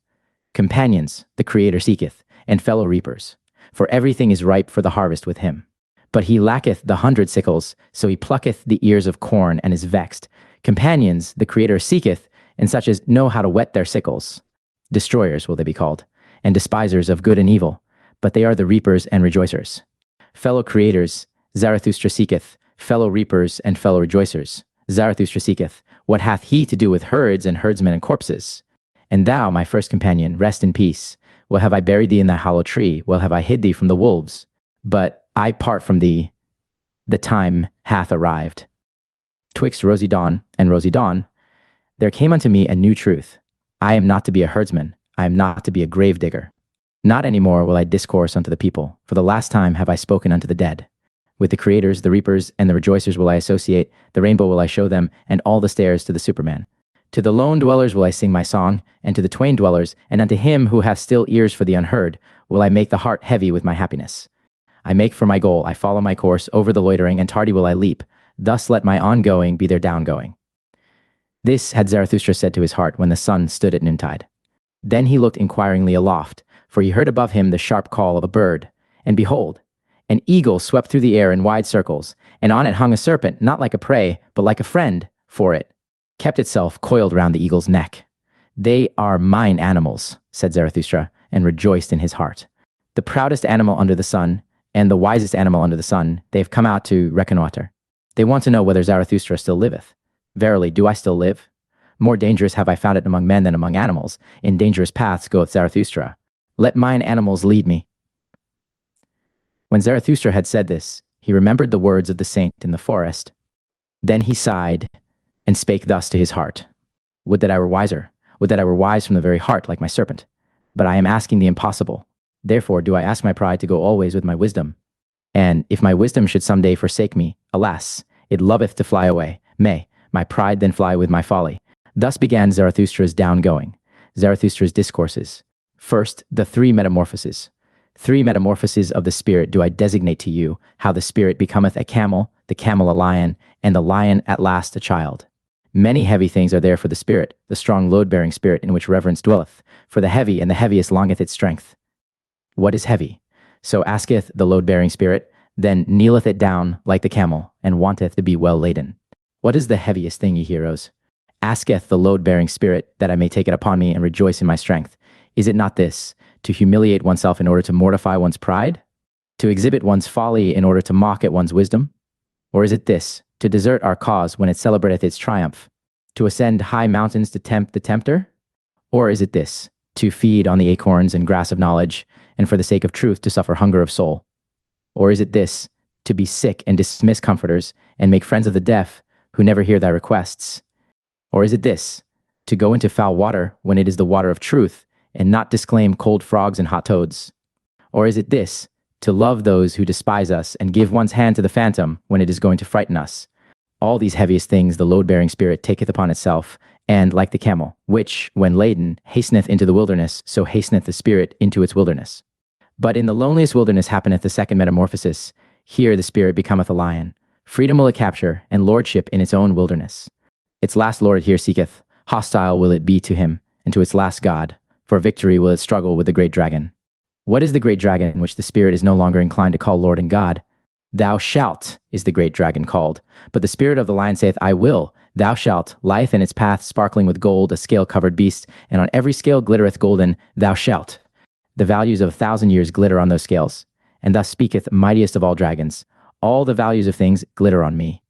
Companions, the creator seeketh, and fellow reapers. For everything is ripe for the harvest with him. But he lacketh the 100 sickles, so he plucketh the ears of corn and is vexed. Companions, the creator seeketh, and such as know how to whet their sickles. Destroyers will they be called, and despisers of good and evil, but they are the reapers and rejoicers. Fellow creators, Zarathustra seeketh, fellow reapers and fellow rejoicers. Zarathustra seeketh, what hath he to do with herds and herdsmen and corpses? And thou, my first companion, rest in peace. Well have I buried thee in thy hollow tree, well have I hid thee from the wolves. But I part from thee, the time hath arrived. Twixt rosy dawn and rosy dawn, there came unto me a new truth. I am not to be a herdsman, I am not to be a grave digger. Not any more will I discourse unto the people, for the last time have I spoken unto the dead. With the creators, the reapers, and the rejoicers will I associate, the rainbow will I show them, and all the stairs to the Superman. To the lone dwellers will I sing my song, and to the twain dwellers, and unto him who hath still ears for the unheard, will I make the heart heavy with my happiness. I make for my goal, I follow my course, over the loitering, and tardy will I leap. Thus let my ongoing be their downgoing. This had Zarathustra said to his heart when the sun stood at noontide. Then he looked inquiringly aloft, for he heard above him the sharp call of a bird. And behold, an eagle swept through the air in wide circles, and on it hung a serpent, not like a prey, but like a friend, for it kept itself coiled round the eagle's neck. They are mine animals, said Zarathustra, and rejoiced in his heart. The proudest animal under the sun, and the wisest animal under the sun, they have come out to reconnoiter. They want to know whether Zarathustra still liveth. Verily, do I still live? More dangerous have I found it among men than among animals. In dangerous paths goeth Zarathustra. Let mine animals lead me. When Zarathustra had said this, he remembered the words of the saint in the forest. Then he sighed, and spake thus to his heart. Would that I were wiser. Would that I were wise from the very heart, like my serpent. But I am asking the impossible. Therefore do I ask my pride to go always with my wisdom. And if my wisdom should some day forsake me, alas, it loveth to fly away. May my pride then fly with my folly. Thus began Zarathustra's downgoing, Zarathustra's discourses. First, the three metamorphoses. Three metamorphoses of the spirit do I designate to you, how the spirit becometh a camel, the camel a lion, and the lion at last a child. Many heavy things are there for the spirit, the strong load-bearing spirit in which reverence dwelleth, for the heavy and the heaviest longeth its strength. What is heavy? So asketh the load-bearing spirit, then kneeleth it down like the camel, and wanteth to be well laden. What is the heaviest thing, ye heroes? Asketh the load-bearing spirit, that I may take it upon me and rejoice in my strength. Is it not this, to humiliate oneself in order to mortify one's pride? To exhibit one's folly in order to mock at one's wisdom? Or is it this, to desert our cause when it celebrateth its triumph? To ascend high mountains to tempt the tempter? Or is it this, to feed on the acorns and grass of knowledge, and for the sake of truth to suffer hunger of soul? Or is it this, to be sick and dismiss comforters, and make friends of the deaf, who never hear thy requests? Or is it this, to go into foul water when it is the water of truth, and not disclaim cold frogs and hot toads? Or is it this, to love those who despise us, and give one's hand to the phantom when it is going to frighten us? All these heaviest things the load-bearing spirit taketh upon itself, and like the camel, which, when laden, hasteneth into the wilderness, so hasteneth the spirit into its wilderness. But in the loneliest wilderness happeneth the second metamorphosis. Here the spirit becometh a lion. Freedom will it capture, and lordship in its own wilderness. Its last lord here seeketh, hostile will it be to him, and to its last god. For victory will it struggle with the great dragon. What is the great dragon which the spirit is no longer inclined to call Lord and God? Thou shalt is the great dragon called. But the spirit of the lion saith, I will. Thou shalt, lieth in its path, sparkling with gold, a scale-covered beast, and on every scale glittereth golden, thou shalt. The values of 1,000 years glitter on those scales. And thus speaketh mightiest of all dragons. All the values of things glitter on me.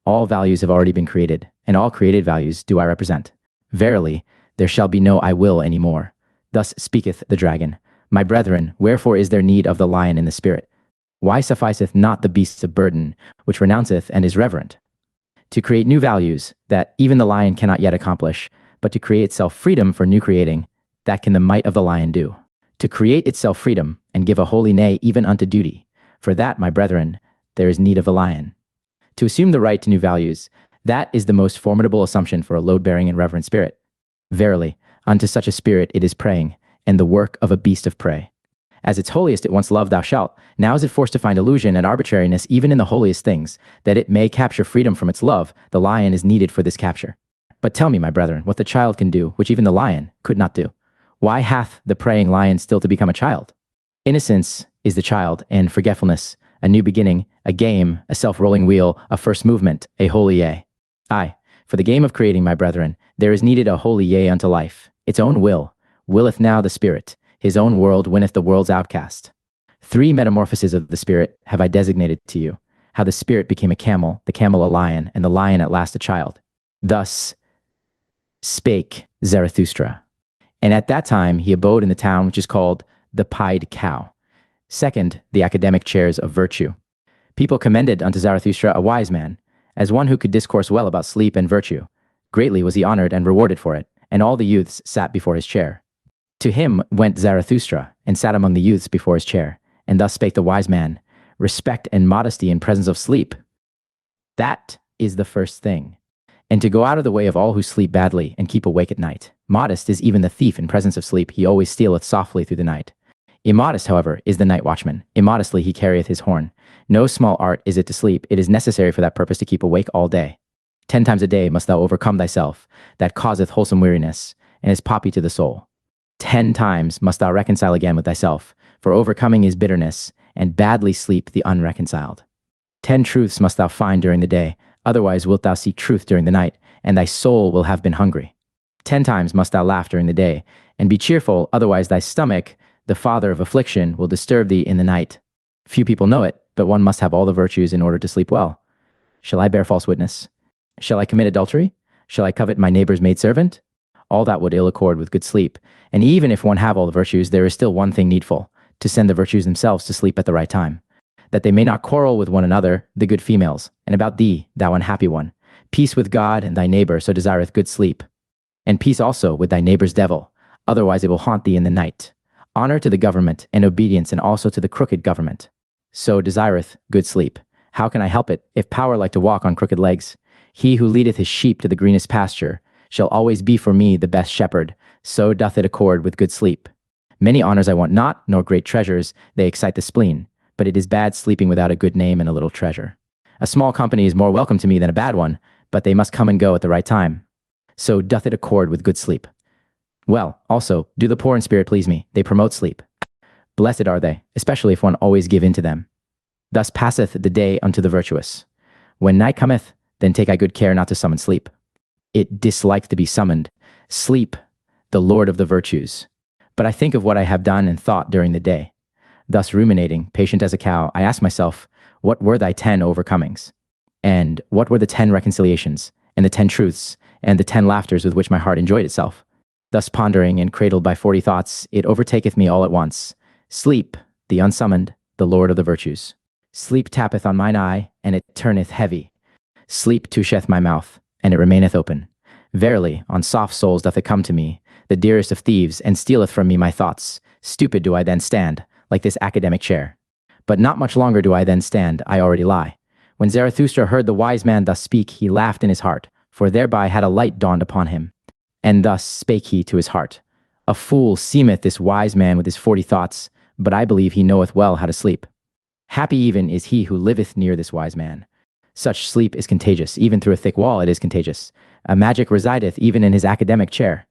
All values have already been created, and all created values do I represent. Verily, there shall be no I will any more. Thus speaketh the dragon. My brethren, wherefore is there need of the lion in the spirit? Why sufficeth not the beast of burden, which renounceth and is reverent? To create new values, that even the lion cannot yet accomplish, but to create itself freedom for new creating, that can the might of the lion do. To create itself freedom, and give a holy nay even unto duty. For that, my brethren, there is need of the lion. To assume the right to new values, that is the most formidable assumption for a load-bearing and reverent spirit. Verily, unto such a spirit it is praying, and the work of a beast of prey. As its holiest it once loved thou shalt, now is it forced to find illusion and arbitrariness even in the holiest things, that it may capture freedom from its love. The lion is needed for this capture. But tell me, my brethren, what the child can do, which even the lion could not do. Why hath the preying lion still to become a child? Innocence is the child, and forgetfulness, a new beginning, a game, a self-rolling wheel, a first movement, a holy yea. Aye, for the game of creating, my brethren, there is needed a holy yea unto life. Its own will, willeth now the spirit. His own world winneth the world's outcast. Three metamorphoses of the spirit have I designated to you, how the spirit became a camel, the camel a lion, and the lion at last a child. Thus spake Zarathustra. And at that time he abode in the town which is called the Pied Cow. Second, the academic chairs of virtue. People commended unto Zarathustra a wise man, as one who could discourse well about sleep and virtue. Greatly was he honored and rewarded for it, and all the youths sat before his chair. To him went Zarathustra, and sat among the youths before his chair, and thus spake the wise man, respect and modesty in presence of sleep. That is the first thing. And to go out of the way of all who sleep badly, and keep awake at night. Modest is even the thief in presence of sleep, he always stealeth softly through the night. Immodest, however, is the night watchman. Immodestly he carrieth his horn. No small art is it to sleep. It is necessary for that purpose to keep awake all day. 10 times a day must thou overcome thyself, that causeth wholesome weariness, and is poppy to the soul. 10 times must thou reconcile again with thyself, for overcoming is bitterness, and badly sleep the unreconciled. 10 truths must thou find during the day, otherwise wilt thou seek truth during the night, and thy soul will have been hungry. 10 times must thou laugh during the day, and be cheerful, otherwise thy stomach, the father of affliction, will disturb thee in the night. Few people know it, but one must have all the virtues in order to sleep well. Shall I bear false witness? Shall I commit adultery? Shall I covet my neighbor's maidservant? All that would ill accord with good sleep. And even if one have all the virtues, there is still one thing needful, to send the virtues themselves to sleep at the right time, that they may not quarrel with one another, the good females. And about thee, thou unhappy one, peace with God and thy neighbor, so desireth good sleep. And peace also with thy neighbor's devil, otherwise it will haunt thee in the night. Honor to the government, and obedience, and also to the crooked government. So desireth good sleep. How can I help it, if power like to walk on crooked legs? He who leadeth his sheep to the greenest pasture shall always be for me the best shepherd, so doth it accord with good sleep. Many honors I want not, nor great treasures, they excite the spleen, but it is bad sleeping without a good name and a little treasure. A small company is more welcome to me than a bad one, but they must come and go at the right time. So doth it accord with good sleep. Well, also, do the poor in spirit please me, they promote sleep. Blessed are they, especially if one always give in to them. Thus passeth the day unto the virtuous. When night cometh, then take I good care not to summon sleep. It dislikes to be summoned. Sleep, the lord of the virtues. But I think of what I have done and thought during the day. Thus ruminating, patient as a cow, I ask myself, what were thy 10 overcomings? And what were the 10 reconciliations, and the 10 truths, and the 10 laughters with which my heart enjoyed itself? Thus pondering and cradled by 40 thoughts, it overtaketh me all at once. Sleep, the unsummoned, the lord of the virtues. Sleep tappeth on mine eye, and it turneth heavy. Sleep toucheth my mouth, and it remaineth open. Verily, on soft souls doth it come to me, the dearest of thieves, and stealeth from me my thoughts. Stupid do I then stand, like this academic chair. But not much longer do I then stand, I already lie. When Zarathustra heard the wise man thus speak, he laughed in his heart, for thereby had a light dawned upon him. And thus spake he to his heart, a fool seemeth this wise man with his 40 thoughts, but I believe he knoweth well how to sleep. Happy even is he who liveth near this wise man. Such sleep is contagious, even through a thick wall it is contagious. A magic resideth even in his academic chair.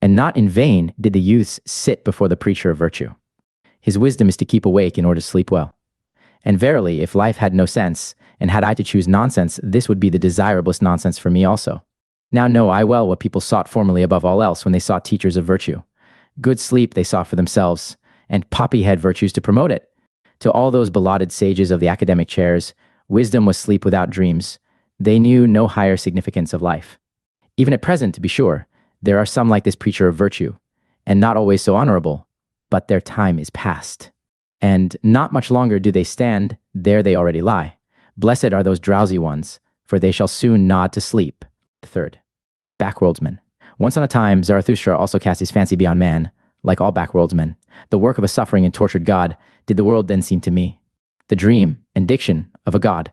And not in vain did the youths sit before the preacher of virtue. His wisdom is to keep awake in order to sleep well. And verily, if life had no sense, and had I to choose nonsense, this would be the desirablest nonsense for me also. Now know I well what people sought formerly above all else when they sought teachers of virtue. Good sleep they sought for themselves, and poppy-head virtues to promote it. To all those belauded sages of the academic chairs, wisdom was sleep without dreams. They knew no higher significance of life. Even at present, to be sure, there are some like this preacher of virtue, and not always so honorable, but their time is past. And not much longer do they stand, there they already lie. Blessed are those drowsy ones, for they shall soon nod to sleep. Third, backworldsman. Once on a time, Zarathustra also cast his fancy beyond man, like all backworldsmen. The work of a suffering and tortured god, did the world then seem to me. The dream and diction of a god,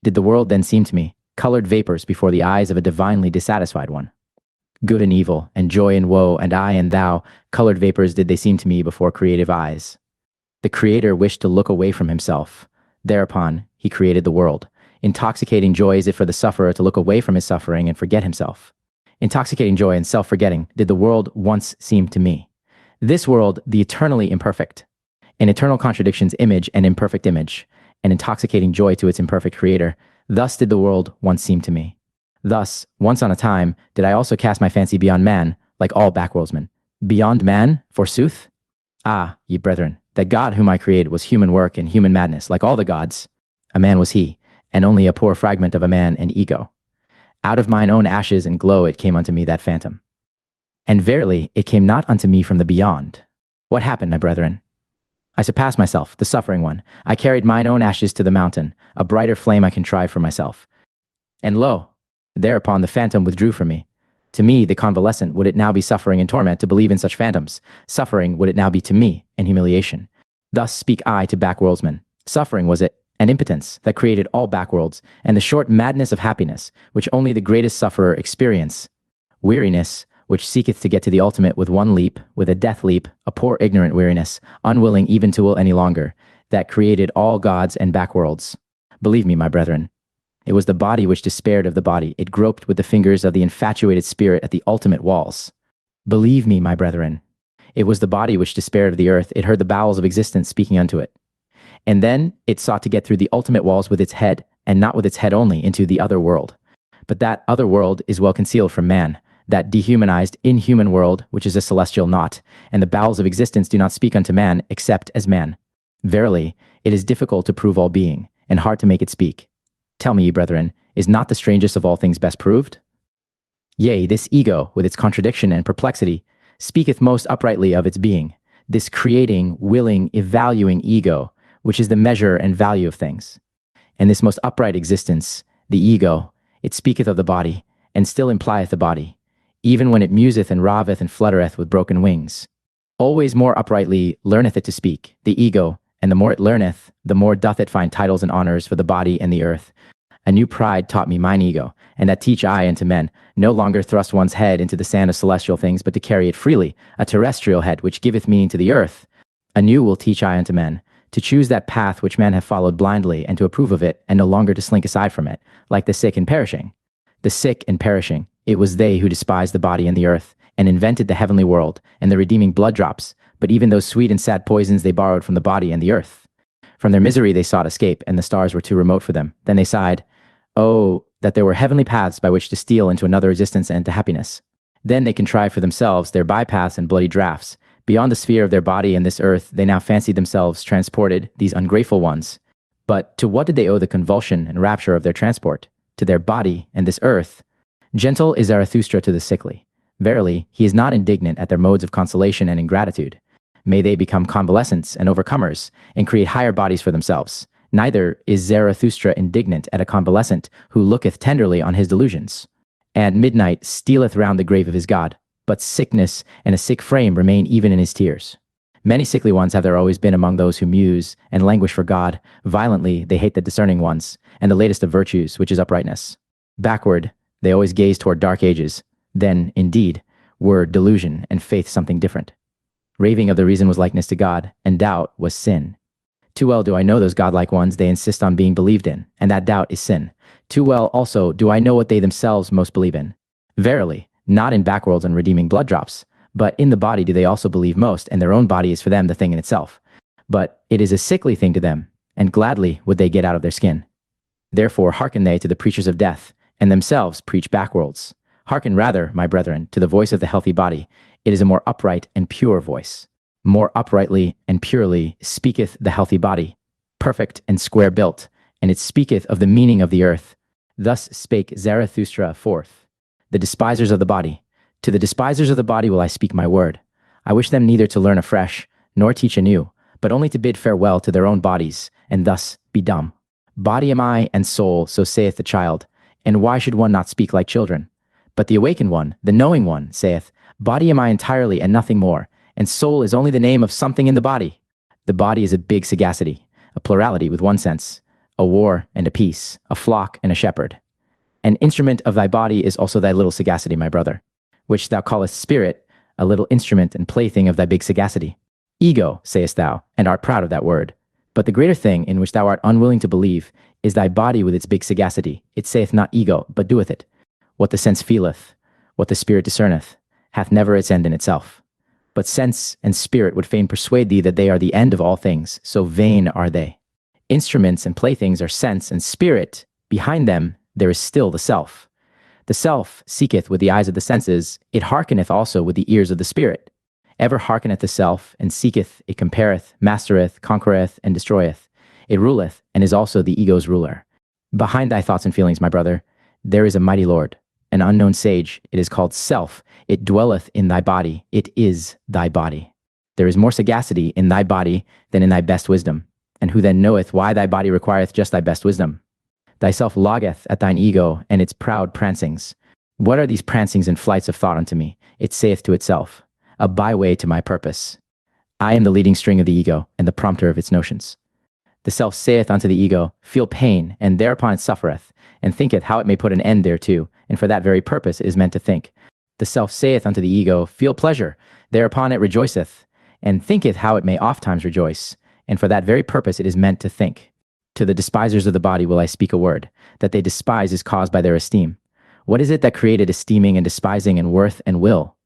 did the world then seem to me, colored vapors before the eyes of a divinely dissatisfied one. Good and evil, and joy and woe, and I and thou, colored vapors did they seem to me before creative eyes. The Creator wished to look away from himself. Thereupon, he created the world. Intoxicating joy is it for the sufferer to look away from his suffering and forget himself. Intoxicating joy and self-forgetting did the world once seem to me. This world, the eternally imperfect, an eternal contradiction's image and imperfect image, an intoxicating joy to its imperfect creator, thus did the world once seem to me. Thus, once on a time, did I also cast my fancy beyond man, like all backworldsmen. Beyond man, forsooth? Ah, ye brethren, that God whom I created was human work and human madness, like all the gods. A man was he, and only a poor fragment of a man and ego. Out of mine own ashes and glow it came unto me that phantom. And verily, it came not unto me from the beyond. What happened, my brethren? I surpassed myself, the suffering one. I carried mine own ashes to the mountain, a brighter flame I contrived for myself. And lo, thereupon the phantom withdrew from me. To me, the convalescent, would it now be suffering and torment to believe in such phantoms? Suffering would it now be to me, and humiliation. Thus speak I to backworldsmen. Suffering was it, and impotence, that created all backworlds, and the short madness of happiness, which only the greatest sufferer experience. Weariness, which seeketh to get to the ultimate with one leap, with a death leap, a poor ignorant weariness, unwilling even to will any longer, that created all gods and backworlds. Believe me, my brethren, it was the body which despaired of the body. It groped with the fingers of the infatuated spirit at the ultimate walls. Believe me, my brethren, it was the body which despaired of the earth. It heard the bowels of existence speaking unto it. And then it sought to get through the ultimate walls with its head, and not with its head only, into the other world. But that other world is well concealed from man, that dehumanized, inhuman world, which is a celestial naught, and the bowels of existence do not speak unto man except as man. Verily, it is difficult to prove all being, and hard to make it speak. Tell me, ye brethren, is not the strangest of all things best proved? Yea, this ego, with its contradiction and perplexity, speaketh most uprightly of its being, this creating, willing, evaluating ego, which is the measure and value of things. And this most upright existence, the ego, it speaketh of the body, and still implieth the body, even when it museth and roveth and fluttereth with broken wings. Always more uprightly learneth it to speak, the ego, and the more it learneth, the more doth it find titles and honors for the body and the earth. A new pride taught me mine ego, and that teach I unto men, no longer thrust one's head into the sand of celestial things, but to carry it freely, a terrestrial head which giveth meaning to the earth. Anew will teach I unto men, to choose that path which men have followed blindly, and to approve of it, and no longer to slink aside from it, like the sick and perishing. The sick and perishing, it was they who despised the body and the earth, and invented the heavenly world, and the redeeming blood drops, but even those sweet and sad poisons they borrowed from the body and the earth. From their misery they sought escape, and the stars were too remote for them. Then they sighed, "Oh, that there were heavenly paths by which to steal into another existence and to happiness." Then they contrived for themselves their bypaths and bloody drafts. Beyond the sphere of their body and this earth, they now fancied themselves transported, these ungrateful ones. But to what did they owe the convulsion and rapture of their transport? To their body and this earth. Gentle is Zarathustra to the sickly. Verily, he is not indignant at their modes of consolation and ingratitude. May they become convalescents and overcomers, and create higher bodies for themselves. Neither is Zarathustra indignant at a convalescent who looketh tenderly on his delusions. At midnight stealeth round the grave of his God, but sickness and a sick frame remain even in his tears. Many sickly ones have there always been among those who muse and languish for God. Violently they hate the discerning ones, and the latest of virtues, which is uprightness. Backward, they always gaze toward dark ages. Then, indeed, were delusion and faith something different. Raving of the reason was likeness to God, and doubt was sin. Too well do I know those godlike ones they insist on being believed in, and that doubt is sin. Too well also do I know what they themselves most believe in. Verily, not in backworlds and redeeming blood drops, but in the body do they also believe most, and their own body is for them the thing in itself. But it is a sickly thing to them, and gladly would they get out of their skin. Therefore hearken they to the preachers of death, and themselves preach backworlds. Hearken rather, my brethren, to the voice of the healthy body. It is a more upright and pure voice. More uprightly and purely speaketh the healthy body, perfect and square built, and it speaketh of the meaning of the earth. Thus spake Zarathustra forth. The despisers of the body. To the despisers of the body will I speak my word. I wish them neither to learn afresh, nor teach anew, but only to bid farewell to their own bodies, and thus be dumb. Body am I, and soul, so saith the child. And why should one not speak like children? But the awakened one, the knowing one, saith, Body am I entirely, and nothing more, and soul is only the name of something in the body. The body is a big sagacity, a plurality with one sense, a war and a peace, a flock and a shepherd. An instrument of thy body is also thy little sagacity, my brother, which thou callest spirit, a little instrument and plaything of thy big sagacity. Ego, sayest thou, and art proud of that word. But the greater thing in which thou art unwilling to believe is thy body with its big sagacity. It saith not ego, but doeth it. What the sense feeleth, what the spirit discerneth, hath never its end in itself. But sense and spirit would fain persuade thee that they are the end of all things, so vain are they. Instruments and playthings are sense and spirit. Behind them there is still the self. The self seeketh with the eyes of the senses, it hearkeneth also with the ears of the spirit. Ever hearkeneth the self, and seeketh, it compareth, mastereth, conquereth, and destroyeth. It ruleth, and is also the ego's ruler. Behind thy thoughts and feelings, my brother, there is a mighty Lord, an unknown sage. It is called self. It dwelleth in thy body. It is thy body. There is more sagacity in thy body than in thy best wisdom. And who then knoweth why thy body requireth just thy best wisdom? Thyself loggeth at thine ego and its proud prancings. What are these prancings and flights of thought unto me? It saith to itself, a byway to my purpose. I am the leading string of the ego and the prompter of its notions. The self saith unto the ego, feel pain, and thereupon it suffereth, and thinketh how it may put an end thereto, and for that very purpose it is meant to think. The self saith unto the ego, feel pleasure, thereupon it rejoiceth, and thinketh how it may ofttimes rejoice, and for that very purpose it is meant to think. To the despisers of the body will I speak a word. That they despise is caused by their esteem. What is it that created esteeming and despising and worth and will?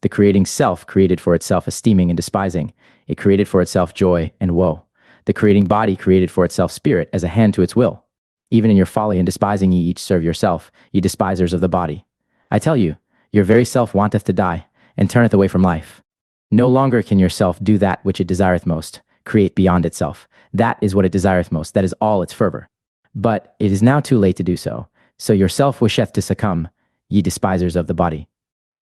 The creating self created for itself esteeming and despising. It created for itself joy and woe. The creating body created for itself spirit as a hand to its will. Even in your folly and despising ye each serve yourself, ye despisers of the body. I tell you, your very self wanteth to die, and turneth away from life. No longer can your self do that which it desireth most, create beyond itself. That is what it desireth most, that is all its fervor. But it is now too late to do so. So yourself wisheth to succumb, ye despisers of the body.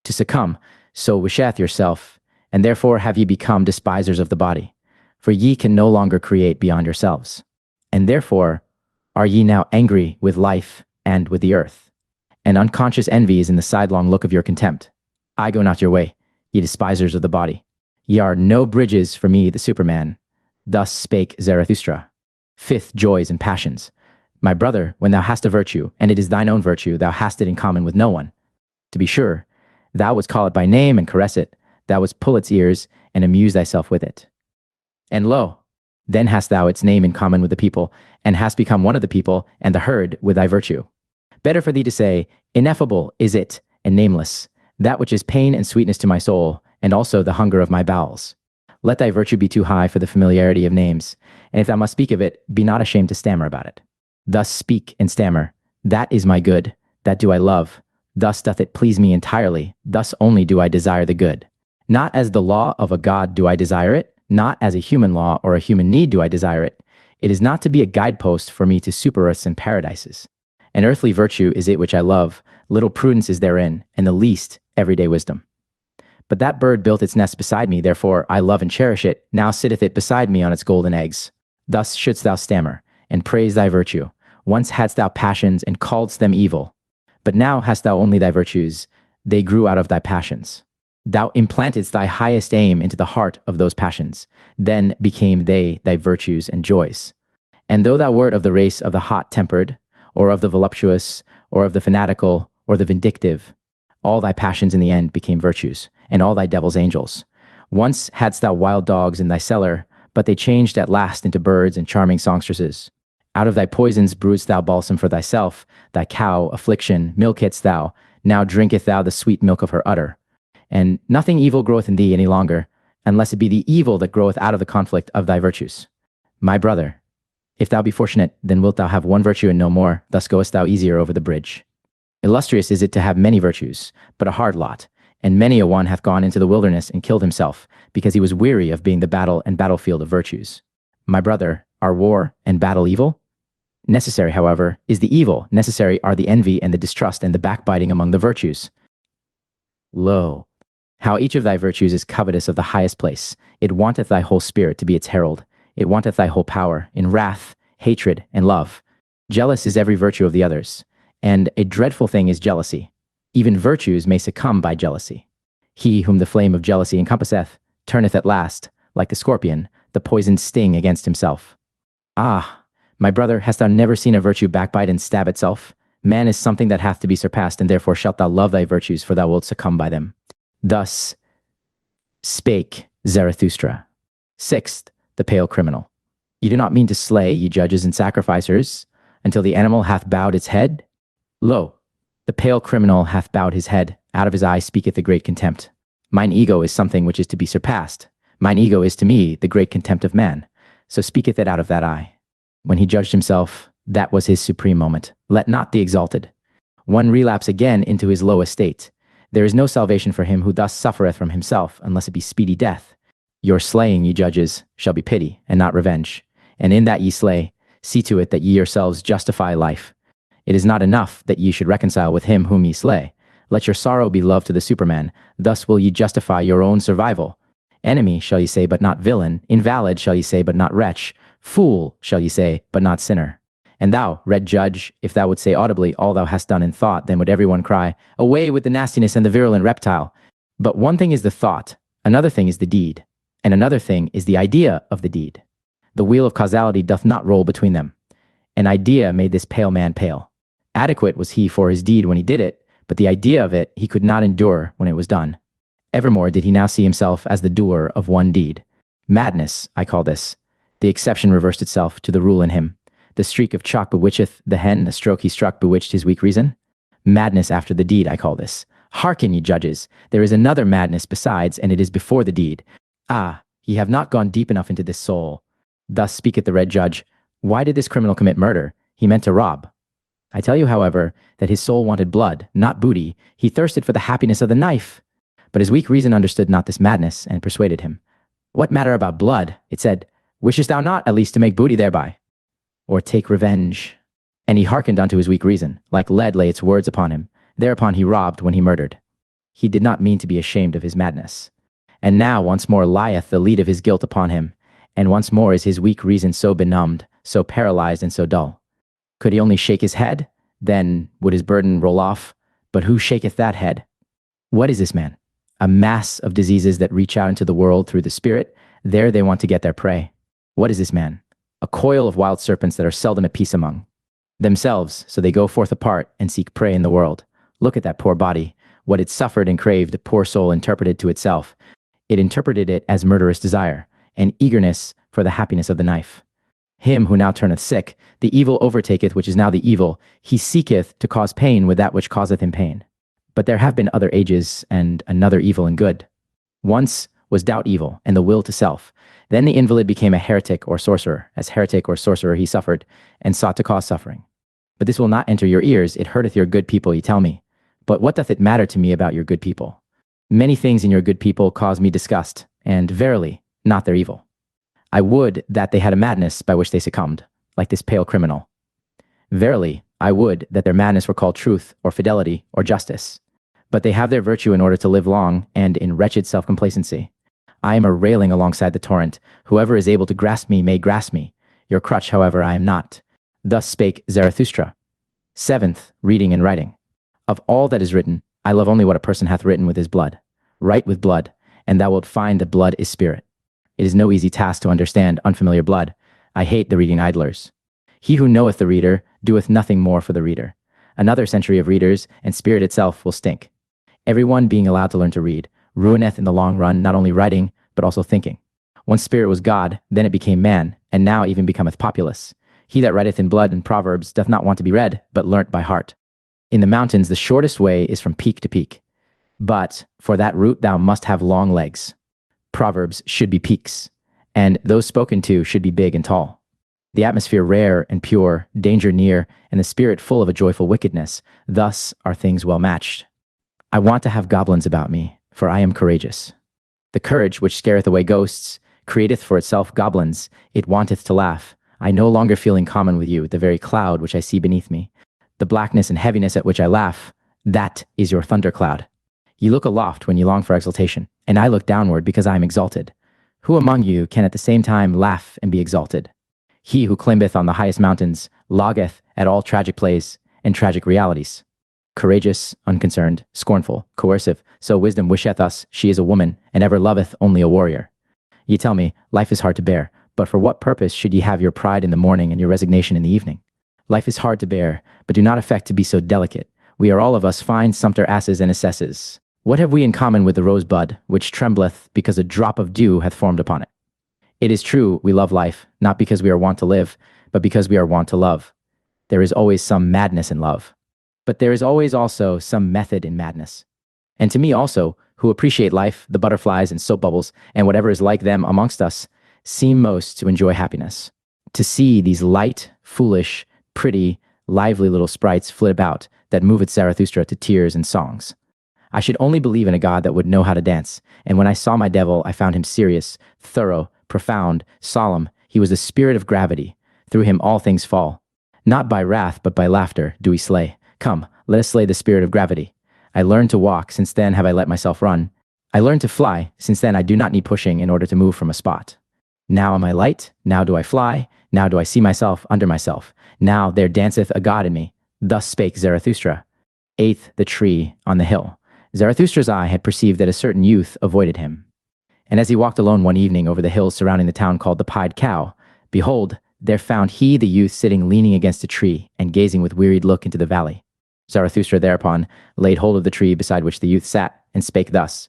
To succumb, so wisheth yourself, and therefore have ye become despisers of the body. For ye can no longer create beyond yourselves. And therefore are ye now angry with life and with the earth. And unconscious envy is in the sidelong look of your contempt. I go not your way, ye despisers of the body. Ye are no bridges for me, the Superman. Thus spake Zarathustra. Fifth, joys and passions. My brother, when thou hast a virtue, and it is thine own virtue, thou hast it in common with no one. To be sure, thou wouldst call it by name and caress it, thou wouldst pull its ears and amuse thyself with it. And lo, then hast thou its name in common with the people, and hast become one of the people and the herd with thy virtue. Better for thee to say, ineffable is it, and nameless, that which is pain and sweetness to my soul, and also the hunger of my bowels. Let thy virtue be too high for the familiarity of names, and if thou must speak of it, be not ashamed to stammer about it. Thus speak and stammer, that is my good, that do I love, thus doth it please me entirely, thus only do I desire the good. Not as the law of a god do I desire it, not as a human law or a human need do I desire it. It is not to be a guidepost for me to super earths and paradises. An earthly virtue is it which I love, little prudence is therein, and the least everyday wisdom. But that bird built its nest beside me, therefore I love and cherish it, now sitteth it beside me on its golden eggs. Thus shouldst thou stammer, and praise thy virtue. Once hadst thou passions, and calledst them evil. But now hast thou only thy virtues, they grew out of thy passions. Thou implantedst thy highest aim into the heart of those passions, then became they thy virtues and joys. And though thou wert of the race of the hot-tempered, or of the voluptuous, or of the fanatical, or the vindictive, all thy passions in the end became virtues, and all thy devils angels. Once hadst thou wild dogs in thy cellar, but they changed at last into birds and charming songstresses. Out of thy poisons brewedst thou balsam for thyself, thy cow, affliction, milkest thou, now drinketh thou the sweet milk of her udder. And nothing evil groweth in thee any longer, unless it be the evil that groweth out of the conflict of thy virtues. My brother, if thou be fortunate, then wilt thou have one virtue and no more, thus goest thou easier over the bridge. Illustrious is it to have many virtues, but a hard lot, and many a one hath gone into the wilderness and killed himself, because he was weary of being the battle and battlefield of virtues. My brother, are war and battle evil? Necessary, however, is the evil, necessary are the envy and the distrust and the backbiting among the virtues. Lo, how each of thy virtues is covetous of the highest place. It wanteth thy whole spirit to be its herald. It wanteth thy whole power, in wrath, hatred, and love. Jealous is every virtue of the others, and a dreadful thing is jealousy. Even virtues may succumb by jealousy. He whom the flame of jealousy encompasseth, turneth at last, like the scorpion, the poisoned sting against himself. Ah, my brother, hast thou never seen a virtue backbite and stab itself? Man is something that hath to be surpassed, and therefore shalt thou love thy virtues, for thou wilt succumb by them. Thus spake Zarathustra. Sixth, the pale criminal. You do not mean to slay, ye judges and sacrificers, until the animal hath bowed its head? Lo, the pale criminal hath bowed his head, out of his eye speaketh the great contempt. Mine ego is something which is to be surpassed. Mine ego is to me the great contempt of man, so speaketh it out of that eye. When he judged himself, that was his supreme moment. Let not the exalted one relapse again into his low estate. There is no salvation for him who thus suffereth from himself, unless it be speedy death. Your slaying, ye judges, shall be pity, and not revenge. And in that ye slay, see to it that ye yourselves justify life. It is not enough that ye should reconcile with him whom ye slay. Let your sorrow be love to the Superman. Thus will ye justify your own survival. Enemy shall ye say, but not villain. Invalid shall ye say, but not wretch. Fool shall ye say, but not sinner. And thou, red judge, if thou would say audibly all thou hast done in thought, then would everyone cry, away with the nastiness and the virulent reptile. But one thing is the thought, another thing is the deed, and another thing is the idea of the deed. The wheel of causality doth not roll between them. An idea made this pale man pale. Adequate was he for his deed when he did it, but the idea of it he could not endure when it was done. Evermore did he now see himself as the doer of one deed. Madness, I call this. The exception reversed itself to the rule in him. The streak of chalk bewitcheth the hen, the stroke he struck bewitched his weak reason. Madness after the deed, I call this. Hearken, ye judges, there is another madness besides, and it is before the deed. Ah, ye have not gone deep enough into this soul. Thus speaketh the red judge. Why did this criminal commit murder? He meant to rob. I tell you, however, that his soul wanted blood, not booty. He thirsted for the happiness of the knife. But his weak reason understood not this madness, and persuaded him. What matter about blood? It said, wishest thou not at least to make booty thereby? Or take revenge? And he hearkened unto his weak reason. Like lead lay its words upon him. Thereupon he robbed when he murdered. He did not mean to be ashamed of his madness. And now once more lieth the lead of his guilt upon him, and once more is his weak reason so benumbed, so paralyzed and so dull. Could he only shake his head? Then would his burden roll off. But who shaketh that head? What is this man? A mass of diseases that reach out into the world through the spirit. There they want to get their prey. What is this man? A coil of wild serpents that are seldom at peace among. themselves, so they go forth apart and seek prey in the world. Look at that poor body. What it suffered and craved, the poor soul interpreted to itself. It interpreted it as murderous desire, and eagerness for the happiness of the knife. Him who now turneth sick, the evil overtaketh which is now the evil. He seeketh to cause pain with that which causeth him pain. But there have been other ages, and another evil and good. Once was doubt evil, and the will to self. Then the invalid became a heretic or sorcerer. As heretic or sorcerer he suffered, and sought to cause suffering. But this will not enter your ears, it hurteth your good people, ye tell me. But what doth it matter to me about your good people? Many things in your good people cause me disgust, and verily, not their evil. I would that they had a madness by which they succumbed, like this pale criminal. Verily, I would that their madness were called truth, or fidelity, or justice. But they have their virtue in order to live long, and in wretched self-complacency. I am a railing alongside the torrent. Whoever is able to grasp me may grasp me. Your crutch, however, I am not. Thus spake Zarathustra. 7th, reading and writing. Of all that is written, I love only what a person hath written with his blood. Write with blood, and thou wilt find that blood is spirit. It is no easy task to understand unfamiliar blood. I hate the reading idlers. He who knoweth the reader doeth nothing more for the reader. Another century of readers, and spirit itself will stink. Everyone being allowed to learn to read ruineth in the long run not only writing, but also thinking. Once spirit was God, then it became man, and now even becometh populace. He that writeth in blood and proverbs doth not want to be read, but learnt by heart. In the mountains the shortest way is from peak to peak. But for that route thou must have long legs. Proverbs should be peaks, and those spoken to should be big and tall. The atmosphere rare and pure, danger near, and the spirit full of a joyful wickedness. Thus are things well matched. I want to have goblins about me, for I am courageous. The courage which scareth away ghosts createth for itself goblins. It wanteth to laugh. I no longer feel in common with you the very cloud which I see beneath me. The blackness and heaviness at which I laugh, that is your thundercloud. Ye look aloft when ye long for exaltation, and I look downward because I am exalted. Who among you can at the same time laugh and be exalted? He who climbeth on the highest mountains loggeth at all tragic plays and tragic realities. Courageous, unconcerned, scornful, coercive, so wisdom wisheth us she is a woman, and ever loveth only a warrior. Ye tell me, life is hard to bear, but for what purpose should ye have your pride in the morning and your resignation in the evening? Life is hard to bear, but do not affect to be so delicate. We are all of us fine sumpter asses and assesses. What have we in common with the rosebud, which trembleth because a drop of dew hath formed upon it? It is true, we love life, not because we are wont to live, but because we are wont to love. There is always some madness in love. But there is always also some method in madness. And to me also, who appreciate life, the butterflies and soap bubbles, and whatever is like them amongst us, seem most to enjoy happiness. To see these light, foolish, pretty, lively little sprites flit about, that moveth Zarathustra to tears and songs. I should only believe in a God that would know how to dance, and when I saw my devil, I found him serious, thorough, profound, solemn. He was the spirit of gravity. Through him all things fall. Not by wrath, but by laughter do we slay. Come, let us slay the spirit of gravity. I learned to walk, since then have I let myself run. I learned to fly, since then I do not need pushing in order to move from a spot. Now am I light, now do I fly, now do I see myself under myself. Now there danceth a God in me. Thus spake Zarathustra. 8th, the tree on the hill. Zarathustra's eye had perceived that a certain youth avoided him. And as he walked alone one evening over the hills surrounding the town called the Pied Cow, behold, there found he the youth sitting leaning against a tree and gazing with wearied look into the valley. Zarathustra thereupon laid hold of the tree beside which the youth sat, and spake thus.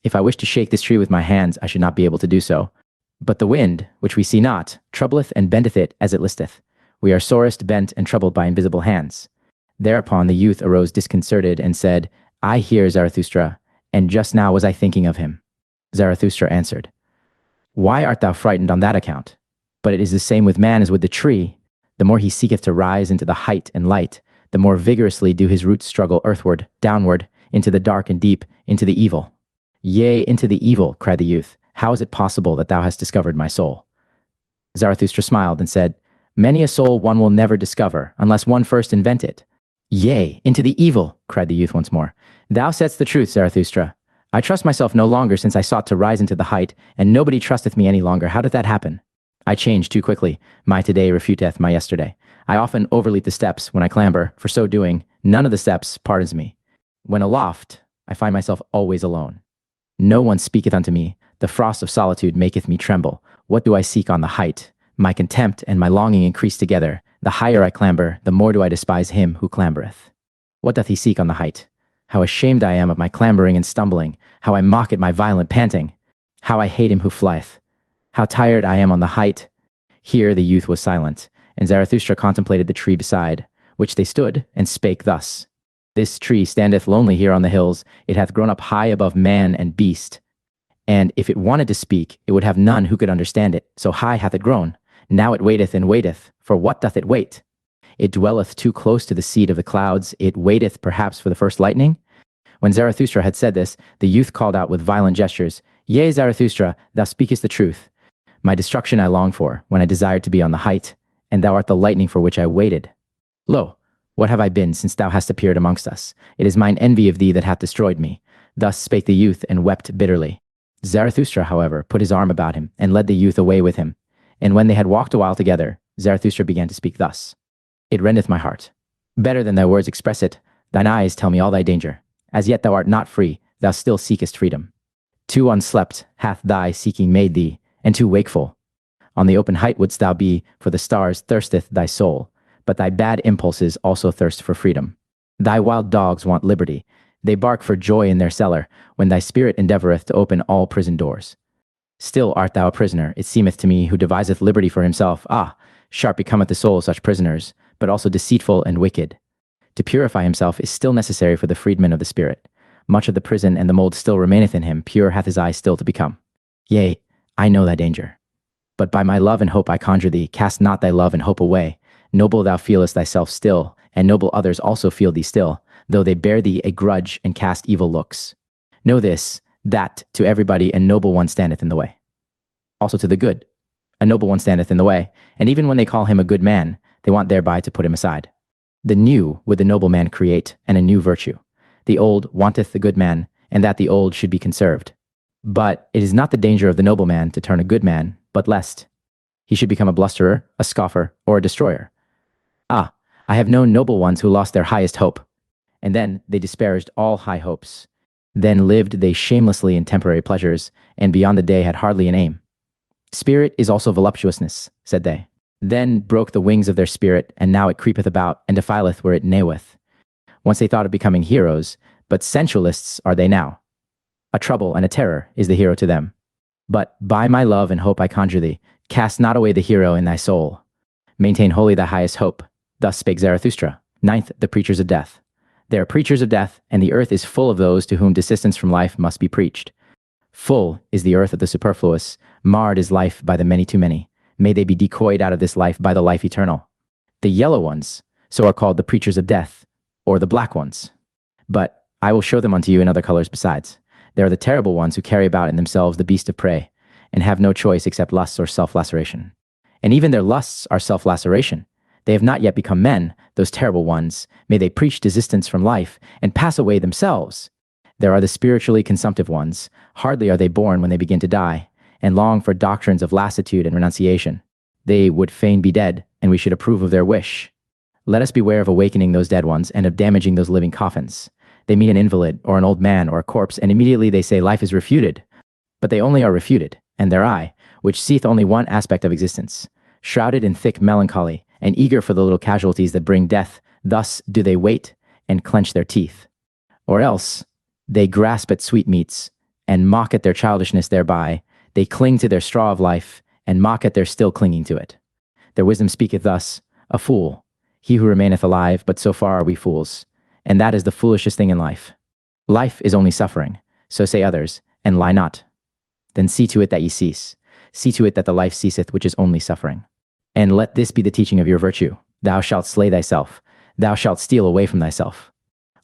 If I wished to shake this tree with my hands, I should not be able to do so. But the wind, which we see not, troubleth and bendeth it as it listeth. We are sorest bent and troubled by invisible hands. Thereupon the youth arose disconcerted, and said, I hear Zarathustra, and just now was I thinking of him. Zarathustra answered, Why art thou frightened on that account? But it is the same with man as with the tree. The more he seeketh to rise into the height and light, the more vigorously do his roots struggle earthward, downward, into the dark and deep, into the evil. Yea, into the evil, cried the youth. How is it possible that thou hast discovered my soul? Zarathustra smiled and said, Many a soul one will never discover, unless one first invent it. Yea, into the evil, cried the youth once more. Thou saidst the truth, Zarathustra. I trust myself no longer since I sought to rise into the height, and nobody trusteth me any longer. How did that happen? I change too quickly. My today refuteth my yesterday. I often overleap the steps when I clamber. For so doing, none of the steps pardons me. When aloft, I find myself always alone. No one speaketh unto me. The frost of solitude maketh me tremble. What do I seek on the height? My contempt and my longing increase together. The higher I clamber, the more do I despise him who clambereth. What doth he seek on the height? How ashamed I am of my clambering and stumbling, how I mock at my violent panting, how I hate him who flieth. How tired I am on the height. Here the youth was silent, and Zarathustra contemplated the tree beside, which they stood, and spake thus. This tree standeth lonely here on the hills, it hath grown up high above man and beast. And if it wanted to speak, it would have none who could understand it, so high hath it grown. Now it waiteth and waiteth, for what doth it wait? It dwelleth too close to the seat of the clouds, it waiteth perhaps for the first lightning? When Zarathustra had said this, the youth called out with violent gestures, Yea, Zarathustra, thou speakest the truth. My destruction I long for, when I desired to be on the height, and thou art the lightning for which I waited. Lo, what have I been since thou hast appeared amongst us? It is mine envy of thee that hath destroyed me. Thus spake the youth, and wept bitterly. Zarathustra, however, put his arm about him, and led the youth away with him. And when they had walked a while together, Zarathustra began to speak thus. It rendeth my heart. Better than thy words express it, thine eyes tell me all thy danger. As yet thou art not free, thou still seekest freedom. Too unslept hath thy seeking made thee, and too wakeful. On the open height wouldst thou be, for the stars thirsteth thy soul, but thy bad impulses also thirst for freedom. Thy wild dogs want liberty. They bark for joy in their cellar, when thy spirit endeavoureth to open all prison doors. Still art thou a prisoner, it seemeth to me, who deviseth liberty for himself. Ah, sharp becometh the soul of such prisoners, but also deceitful and wicked. To purify himself is still necessary for the freedman of the spirit. Much of the prison and the mould still remaineth in him, pure hath his eye still to become. Yea, I know thy danger. But by my love and hope I conjure thee, cast not thy love and hope away. Noble thou feelest thyself still, and noble others also feel thee still, though they bear thee a grudge and cast evil looks. Know this, that to everybody a noble one standeth in the way. Also to the good, a noble one standeth in the way, and even when they call him a good man, they want thereby to put him aside. The new would the noble man create, and a new virtue. The old wanteth the good man, and that the old should be conserved. But it is not the danger of the noble man to turn a good man, but lest he should become a blusterer, a scoffer, or a destroyer. Ah, I have known noble ones who lost their highest hope, and then they disparaged all high hopes. Then lived they shamelessly in temporary pleasures, and beyond the day had hardly an aim. Spirit is also voluptuousness, said they. Then broke the wings of their spirit, and now it creepeth about, and defileth where it kneweth. Once they thought of becoming heroes, but sensualists are they now. A trouble and a terror is the hero to them. But by my love and hope I conjure thee, cast not away the hero in thy soul. Maintain wholly thy highest hope. Thus spake Zarathustra. Ninth, the preachers of death. They are preachers of death, and the earth is full of those to whom desistance from life must be preached. Full is the earth of the superfluous, marred is life by the many too many. May they be decoyed out of this life by the life eternal. The yellow ones, so are called the preachers of death, or the black ones. But I will show them unto you in other colors besides. They are the terrible ones who carry about in themselves the beast of prey, and have no choice except lusts or self-laceration. And even their lusts are self-laceration. They have not yet become men, those terrible ones. May they preach desistance from life, and pass away themselves. There are the spiritually consumptive ones. Hardly are they born when they begin to die, and long for doctrines of lassitude and renunciation. They would fain be dead, and we should approve of their wish. Let us beware of awakening those dead ones, and of damaging those living coffins. They meet an invalid, or an old man, or a corpse, and immediately they say life is refuted. But they only are refuted, and their eye, which seeth only one aspect of existence, shrouded in thick melancholy, and eager for the little casualties that bring death, thus do they wait, and clench their teeth. Or else, they grasp at sweetmeats, and mock at their childishness thereby. They cling to their straw of life, and mock at their still clinging to it. Their wisdom speaketh thus, a fool, he who remaineth alive, but so far are we fools. And that is the foolishest thing in life. Life is only suffering, so say others, and lie not. Then see to it that ye cease. See to it that the life ceaseth which is only suffering. And let this be the teaching of your virtue. Thou shalt slay thyself. Thou shalt steal away from thyself.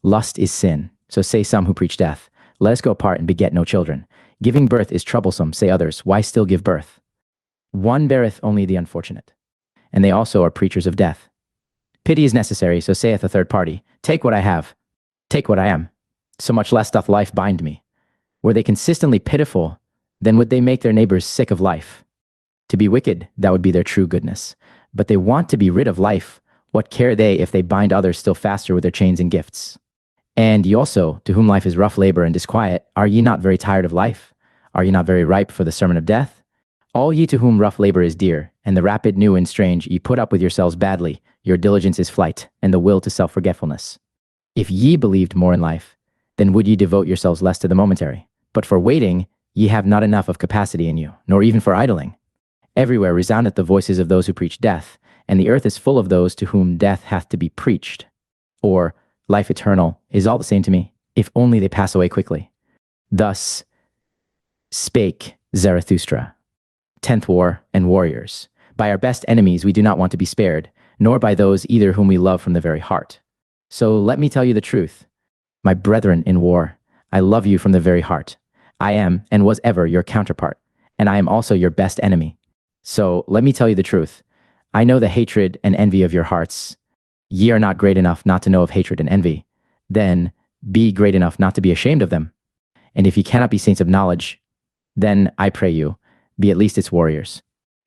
Lust is sin, so say some who preach death. Let us go apart and beget no children. Giving birth is troublesome, say others. Why still give birth? One beareth only the unfortunate. And they also are preachers of death. Pity is necessary, so saith a third party. Take what I have. Take what I am. So much less doth life bind me. Were they consistently pitiful, then would they make their neighbors sick of life. To be wicked, that would be their true goodness. But they want to be rid of life. What care they if they bind others still faster with their chains and gifts? And ye also, to whom life is rough labor and disquiet, are ye not very tired of life? Are ye not very ripe for the sermon of death? All ye to whom rough labor is dear, and the rapid new and strange, ye put up with yourselves badly, your diligence is flight, and the will to self-forgetfulness. If ye believed more in life, then would ye devote yourselves less to the momentary. But for waiting, ye have not enough of capacity in you, nor even for idling. Everywhere resoundeth the voices of those who preach death, and the earth is full of those to whom death hath to be preached. Or, life eternal is all the same to me, if only they pass away quickly. Thus spake Zarathustra. 10th War and Warriors. By our best enemies we do not want to be spared, nor by those either whom we love from the very heart. So let me tell you the truth. My brethren in war, I love you from the very heart. I am and was ever your counterpart, and I am also your best enemy. So let me tell you the truth. I know the hatred and envy of your hearts. Ye are not great enough not to know of hatred and envy. Then be great enough not to be ashamed of them. And if ye cannot be saints of knowledge, then, I pray you, be at least its warriors.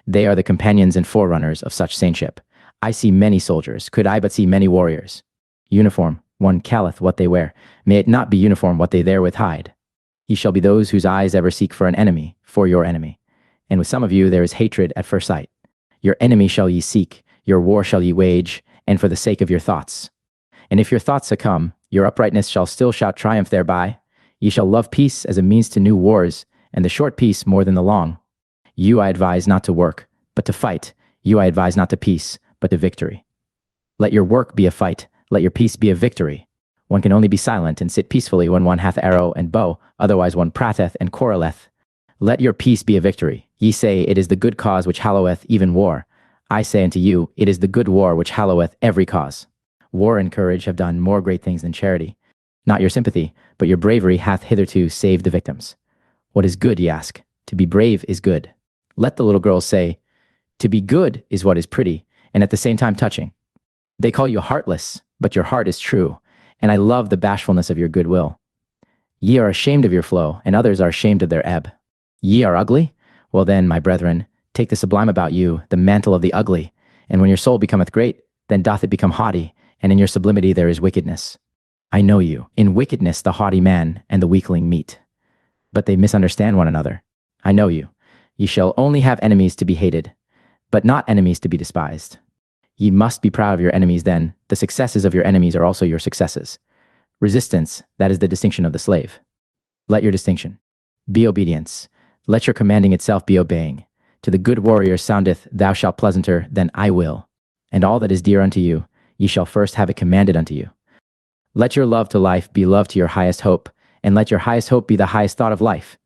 They are the companions and forerunners of such saintship. I see many soldiers, could I but see many warriors. Uniform, one calleth what they wear. May it not be uniform what they therewith hide. Ye shall be those whose eyes ever seek for an enemy, for your enemy. And with some of you there is hatred at first sight. Your enemy shall ye seek, your war shall ye wage, and for the sake of your thoughts. And if your thoughts succumb, your uprightness shall still shout triumph thereby. Ye shall love peace as a means to new wars, and the short peace more than the long. You I advise not to work, but to fight. You I advise not to peace, but to victory. Let your work be a fight, let your peace be a victory. One can only be silent and sit peacefully when one hath arrow and bow, otherwise one prateth and quarreleth. Let your peace be a victory. Ye say, it is the good cause which halloweth even war. I say unto you, it is the good war which halloweth every cause. War and courage have done more great things than charity. Not your sympathy, but your bravery hath hitherto saved the victims. What is good, ye ask? To be brave is good. Let the little girls say, to be good is what is pretty, and at the same time touching. They call you heartless, but your heart is true, and I love the bashfulness of your goodwill. Ye are ashamed of your flow, and others are ashamed of their ebb. Ye are ugly? Well then, my brethren, take the sublime about you, the mantle of the ugly, and when your soul becometh great, then doth it become haughty, and in your sublimity there is wickedness. I know you. In wickedness the haughty man and the weakling meet. But they misunderstand one another. I know you. Ye shall only have enemies to be hated, but not enemies to be despised. Ye must be proud of your enemies then. The successes of your enemies are also your successes. Resistance, that is the distinction of the slave. Let your distinction be obedience. Let your commanding itself be obeying. To the good warrior soundeth, thou shalt pleasanter than I will. And all that is dear unto you, ye shall first have it commanded unto you. Let your love to life be love to your highest hope, and let your highest hope be the highest thought of life.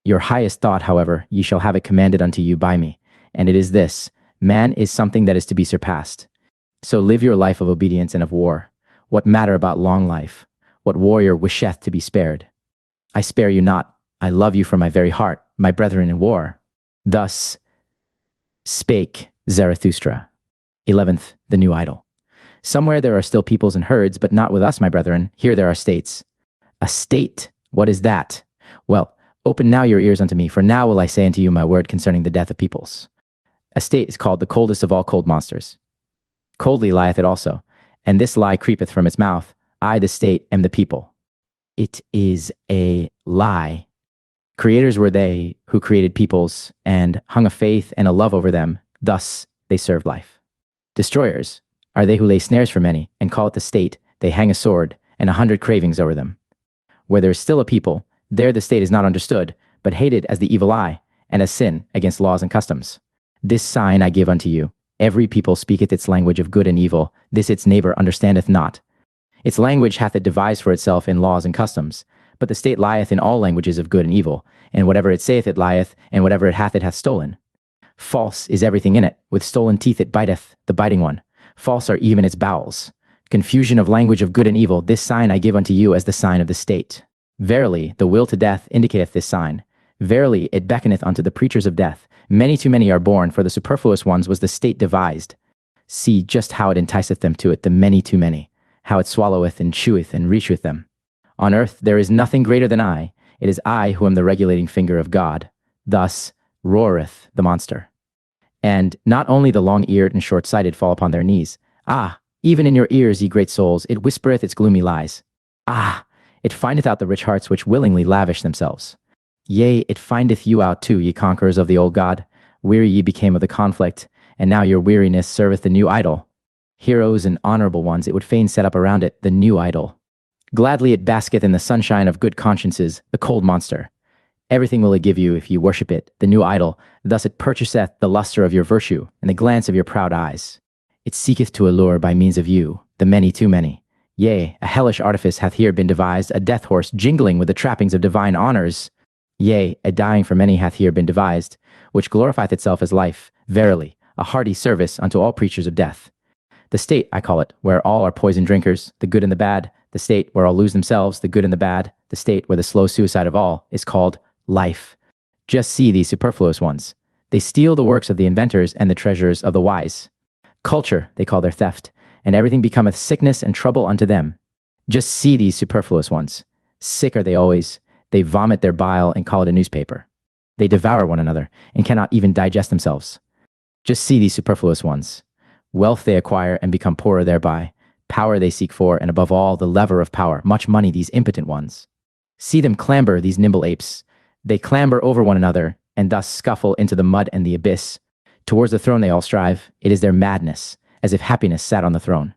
Your highest thought, however, ye shall have it commanded unto you by me, and it is this: man is something that is to be surpassed. So live your life of obedience and of war. What matter about long life? What warrior wisheth to be spared? I spare you not. I love you from my very heart, my brethren in war. Thus spake Zarathustra. 11th, the new idol. Somewhere there are still peoples and herds, but not with us, my brethren. Here there are states. A state, what is that? Well, open now your ears unto me, for now will I say unto you my word concerning the death of peoples. A state is called the coldest of all cold monsters. Coldly lieth it also, and this lie creepeth from its mouth. I, the state, am the people. It is a lie. Creators were they who created peoples and hung a faith and a love over them. Thus they serve life. Destroyers are they who lay snares for many and call it the state. They hang a sword and 100 cravings over them. Where there is still a people, there the state is not understood, but hated as the evil eye, and as sin against laws and customs. This sign I give unto you. Every people speaketh its language of good and evil. This its neighbor understandeth not. Its language hath it devised for itself in laws and customs. But the state lieth in all languages of good and evil, and whatever it saith it lieth, and whatever it hath stolen. False is everything in it. With stolen teeth it biteth the biting one. False are even its bowels. Confusion of language of good and evil, this sign I give unto you as the sign of the state. Verily, the will to death indicateth this sign. Verily, it beckoneth unto the preachers of death. Many too many are born, for the superfluous ones was the state devised. See just how it enticeth them to it, the many too many, how it swalloweth and cheweth and reacheth them. On earth there is nothing greater than I. It is I who am the regulating finger of God. Thus roareth the monster. And not only the long-eared and short-sighted fall upon their knees. Ah, even in your ears, ye great souls, it whispereth its gloomy lies. Ah, it findeth out the rich hearts which willingly lavish themselves. Yea, it findeth you out too, ye conquerors of the old God. Weary ye became of the conflict, and now your weariness serveth the new idol. Heroes and honorable ones it would fain set up around it, the new idol. Gladly it basketh in the sunshine of good consciences, the cold monster. Everything will it give you if ye worship it, the new idol. Thus it purchaseth the luster of your virtue, and the glance of your proud eyes. It seeketh to allure by means of you, the many too many. Yea, a hellish artifice hath here been devised, a death horse jingling with the trappings of divine honors. Yea, a dying for many hath here been devised, which glorifieth itself as life, verily, a hearty service unto all preachers of death. The state, I call it, where all are poison drinkers, the good and the bad, the state where all lose themselves, the good and the bad, the state where the slow suicide of all is called life. Just see these superfluous ones. They steal the works of the inventors and the treasures of the wise. Culture, they call their theft, and everything becometh sickness and trouble unto them. Just see these superfluous ones. Sick are they always. They vomit their bile and call it a newspaper. They devour one another and cannot even digest themselves. Just see these superfluous ones. Wealth they acquire and become poorer thereby. Power they seek for, and above all, the lever of power. Much money, these impotent ones. See them clamber, these nimble apes. They clamber over one another, and thus scuffle into the mud and the abyss. Towards the throne they all strive. It is their madness, as if happiness sat on the throne.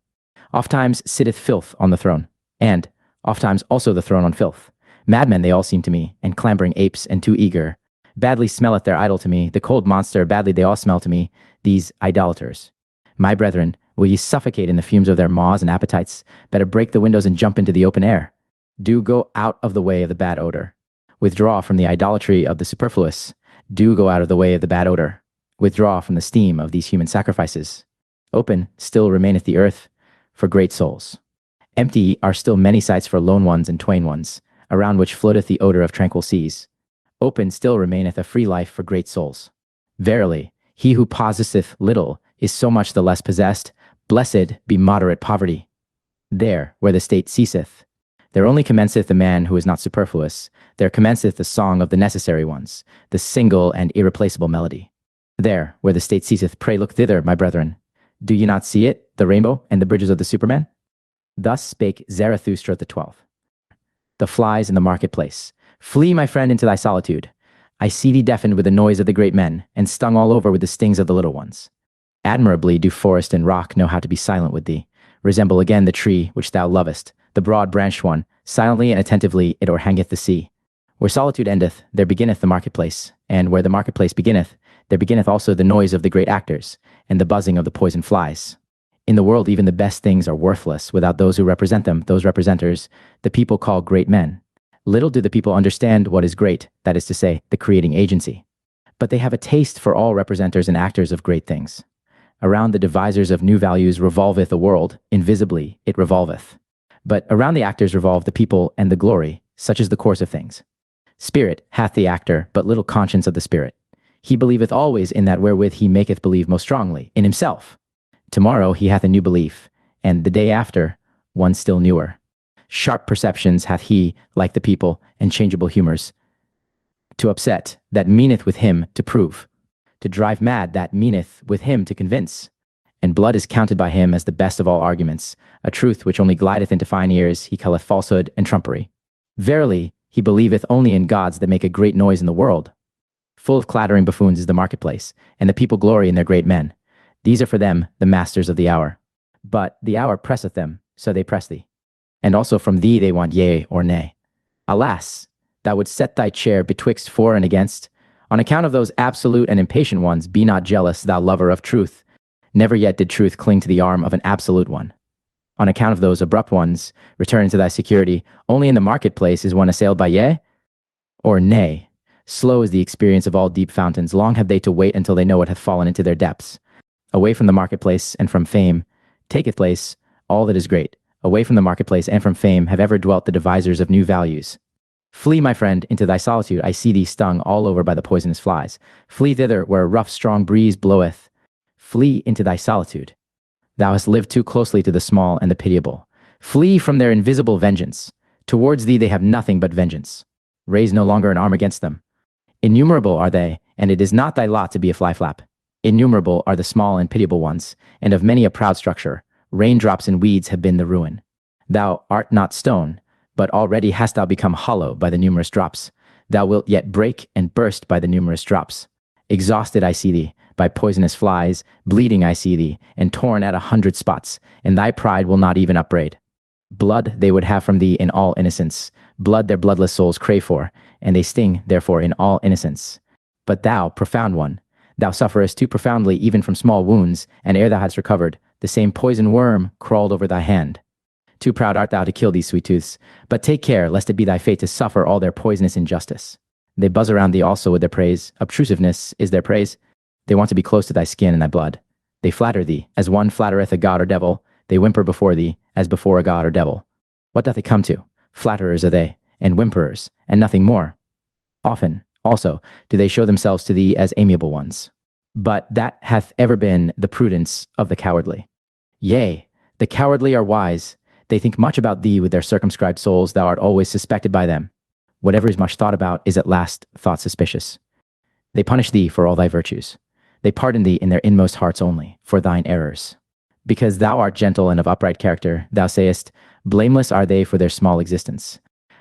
Ofttimes sitteth filth on the throne, and ofttimes also the throne on filth. Madmen they all seem to me, and clambering apes, and too eager. Badly smelleth their idol to me, the cold monster, badly they all smell to me, these idolaters. My brethren, will ye suffocate in the fumes of their maws and appetites? Better break the windows and jump into the open air. Do go out of the way of the bad odor. Withdraw from the idolatry of the superfluous. Do go out of the way of the bad odor. Withdraw from the steam of these human sacrifices. Open still remaineth the earth for great souls. Empty are still many sites for lone ones and twain ones, around which floateth the odor of tranquil seas. Open still remaineth a free life for great souls. Verily, he who possesseth little is so much the less possessed. Blessed be moderate poverty. There, where the state ceaseth, there only commenceth the man who is not superfluous. There commenceth the song of the necessary ones, the single and irreplaceable melody. There, where the state ceaseth, pray look thither, my brethren. Do ye not see it, the rainbow and the bridges of the Superman? Thus spake Zarathustra the 12th. The flies in the marketplace. Flee, my friend, into thy solitude. I see thee deafened with the noise of the great men, and stung all over with the stings of the little ones. Admirably do forest and rock know how to be silent with thee. Resemble again the tree which thou lovest, the broad-branched one. Silently and attentively it o'erhangeth the sea. Where solitude endeth, there beginneth the marketplace, and where the marketplace beginneth, there beginneth also the noise of the great actors, and the buzzing of the poison flies. In the world even the best things are worthless without those who represent them, those representers, the people call great men. Little do the people understand what is great, that is to say, the creating agency. But they have a taste for all representers and actors of great things. Around the devisers of new values revolveth the world, invisibly it revolveth. But around the actors revolve the people and the glory, such is the course of things. Spirit hath the actor, but little conscience of the spirit. He believeth always in that wherewith he maketh believe most strongly, in himself. Tomorrow he hath a new belief, and the day after, one still newer. Sharp perceptions hath he, like the people, and changeable humors. To upset, that meaneth with him to prove. To drive mad, that meaneth with him to convince. And blood is counted by him as the best of all arguments, a truth which only glideth into fine ears, he calleth falsehood and trumpery. Verily, he believeth only in gods that make a great noise in the world. Full of clattering buffoons is the marketplace, and the people glory in their great men. These are for them the masters of the hour. But the hour presseth them, so they press thee. And also from thee they want yea or nay. Alas, thou wouldst set thy chair betwixt for and against. On account of those absolute and impatient ones, be not jealous, thou lover of truth. Never yet did truth cling to the arm of an absolute one. On account of those abrupt ones, return to thy security. Only in the marketplace is one assailed by yea or nay. Slow is the experience of all deep fountains. Long have they to wait until they know what hath fallen into their depths. Away from the marketplace and from fame taketh place all that is great. Away from the marketplace and from fame have ever dwelt the devisers of new values. Flee, my friend, into thy solitude. I see thee stung all over by the poisonous flies. Flee thither where a rough, strong breeze bloweth. Flee into thy solitude. Thou hast lived too closely to the small and the pitiable. Flee from their invisible vengeance. Towards thee they have nothing but vengeance. Raise no longer an arm against them. Innumerable are they, and it is not thy lot to be a fly-flap. Innumerable are the small and pitiable ones, and of many a proud structure. Raindrops and weeds have been the ruin. Thou art not stone, but already hast thou become hollow by the numerous drops. Thou wilt yet break and burst by the numerous drops. Exhausted I see thee, by poisonous flies, bleeding I see thee, and torn at 100 spots, and thy pride will not even upbraid. Blood they would have from thee in all innocence, blood their bloodless souls crave for, and they sting, therefore, in all innocence. But thou, profound one, thou sufferest too profoundly even from small wounds, and ere thou hadst recovered, the same poison worm crawled over thy hand. Too proud art thou to kill these sweet tooths, but take care lest it be thy fate to suffer all their poisonous injustice. They buzz around thee also with their praise. Obtrusiveness is their praise. They want to be close to thy skin and thy blood. They flatter thee, as one flattereth a god or devil. They whimper before thee, as before a god or devil. What doth it come to? Flatterers are they, and whimperers, and nothing more. Often, also, do they show themselves to thee as amiable ones. But that hath ever been the prudence of the cowardly. Yea, the cowardly are wise. They think much about thee with their circumscribed souls. Thou art always suspected by them. Whatever is much thought about is at last thought suspicious. They punish thee for all thy virtues. They pardon thee in their inmost hearts only, for thine errors. Because thou art gentle and of upright character, thou sayest, blameless are they for their small existence.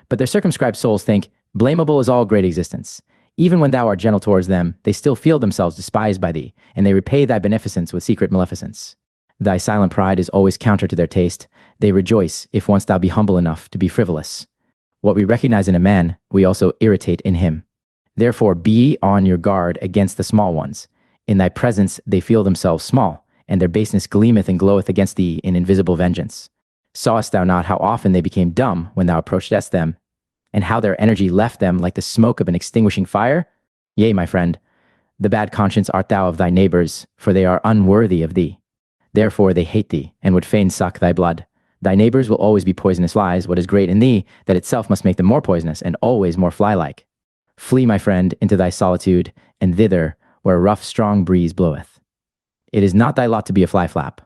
But their circumscribed souls think, blamable is all great existence. Even when thou art gentle towards them, they still feel themselves despised by thee, and they repay thy beneficence with secret maleficence. Thy silent pride is always counter to their taste. They rejoice if once thou be humble enough to be frivolous. What we recognize in a man, we also irritate in him. Therefore be on your guard against the small ones. In thy presence they feel themselves small, and their baseness gleameth and gloweth against thee in invisible vengeance. Sawest thou not how often they became dumb when thou approachedst them, and how their energy left them like the smoke of an extinguishing fire? Yea, my friend, the bad conscience art thou of thy neighbors, for they are unworthy of thee. Therefore they hate thee, and would fain suck thy blood. Thy neighbors will always be poisonous flies. What is great in thee, that itself must make them more poisonous, and always more fly-like. Flee, my friend, into thy solitude, and thither, where a rough, strong breeze bloweth. It is not thy lot to be a fly-flap.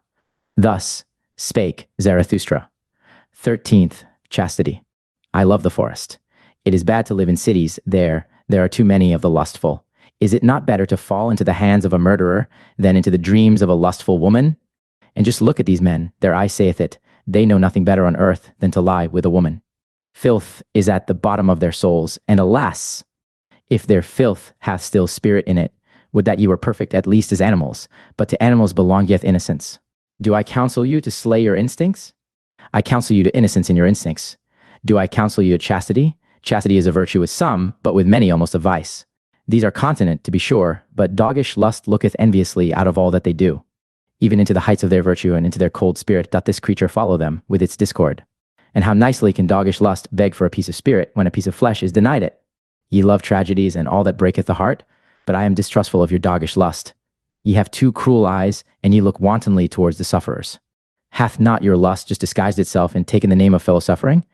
Thus spake Zarathustra. 13th, chastity. I love the forest. It is bad to live in cities. There are too many of the lustful. Is it not better to fall into the hands of a murderer than into the dreams of a lustful woman? And just look at these men, their eye saith it. They know nothing better on earth than to lie with a woman. Filth is at the bottom of their souls, and alas, if their filth hath still spirit in it, would that ye were perfect at least as animals, but to animals belongeth innocence. Do I counsel you to slay your instincts? I counsel you to innocence in your instincts. Do I counsel you to chastity? Chastity is a virtue with some, but with many almost a vice. These are continent, to be sure, but doggish lust looketh enviously out of all that they do. Even into the heights of their virtue and into their cold spirit doth this creature follow them with its discord. And how nicely can doggish lust beg for a piece of spirit when a piece of flesh is denied it? Ye love tragedies and all that breaketh the heart, but I am distrustful of your doggish lust. Ye have two cruel eyes, and ye look wantonly towards the sufferers. Hath not your lust just disguised itself and taken the name of fellow suffering?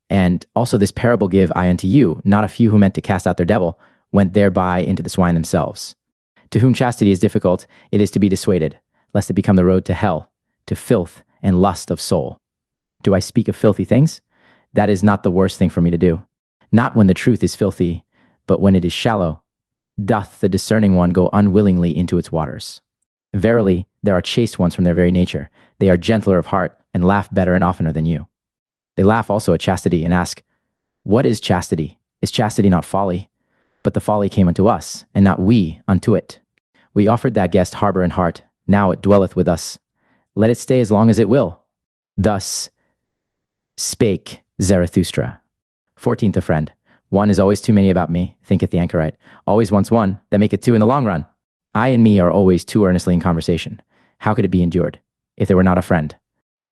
And also this parable give I unto you, not a few who meant to cast out their devil, went thereby into the swine themselves. To whom chastity is difficult, it is to be dissuaded, lest it become the road to hell, to filth and lust of soul. Do I speak of filthy things? That is not the worst thing for me to do. Not when the truth is filthy, but when it is shallow, doth the discerning one go unwillingly into its waters. Verily, there are chaste ones from their very nature. They are gentler of heart, and laugh better and oftener than you. They laugh also at chastity, and ask, what is chastity? Is chastity not folly? But the folly came unto us, and not we unto it. We offered that guest harbor and heart. Now it dwelleth with us. Let it stay as long as it will. Thus spake Zarathustra. 14th, a friend. One is always too many about me, thinketh the anchorite. Always wants one, that maketh two in the long run. I and me are always too earnestly in conversation. How could it be endured, if there were not a friend?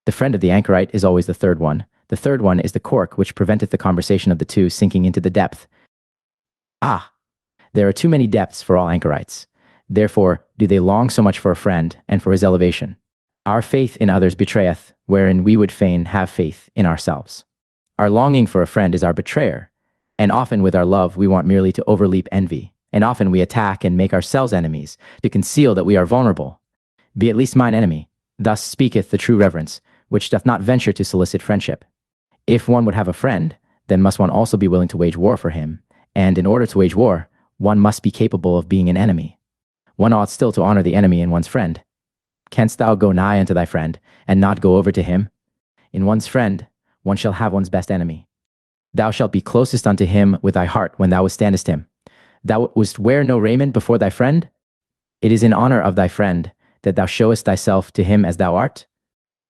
The friend of the anchorite is always the third one. The third one is the cork which preventeth the conversation of the two sinking into the depth. Ah, there are too many depths for all anchorites. Therefore do they long so much for a friend, and for his elevation. Our faith in others betrayeth, wherein we would fain have faith in ourselves. Our longing for a friend is our betrayer, and often with our love we want merely to overleap envy, and often we attack and make ourselves enemies, to conceal that we are vulnerable. Be at least mine enemy. Thus speaketh the true reverence, which doth not venture to solicit friendship. If one would have a friend, then must one also be willing to wage war for him, and in order to wage war, one must be capable of being an enemy. One ought still to honor the enemy in one's friend. Canst thou go nigh unto thy friend, and not go over to him? In one's friend, one shall have one's best enemy. Thou shalt be closest unto him with thy heart when thou withstandest him. Thou wouldst wear no raiment before thy friend? It is in honor of thy friend that thou showest thyself to him as thou art.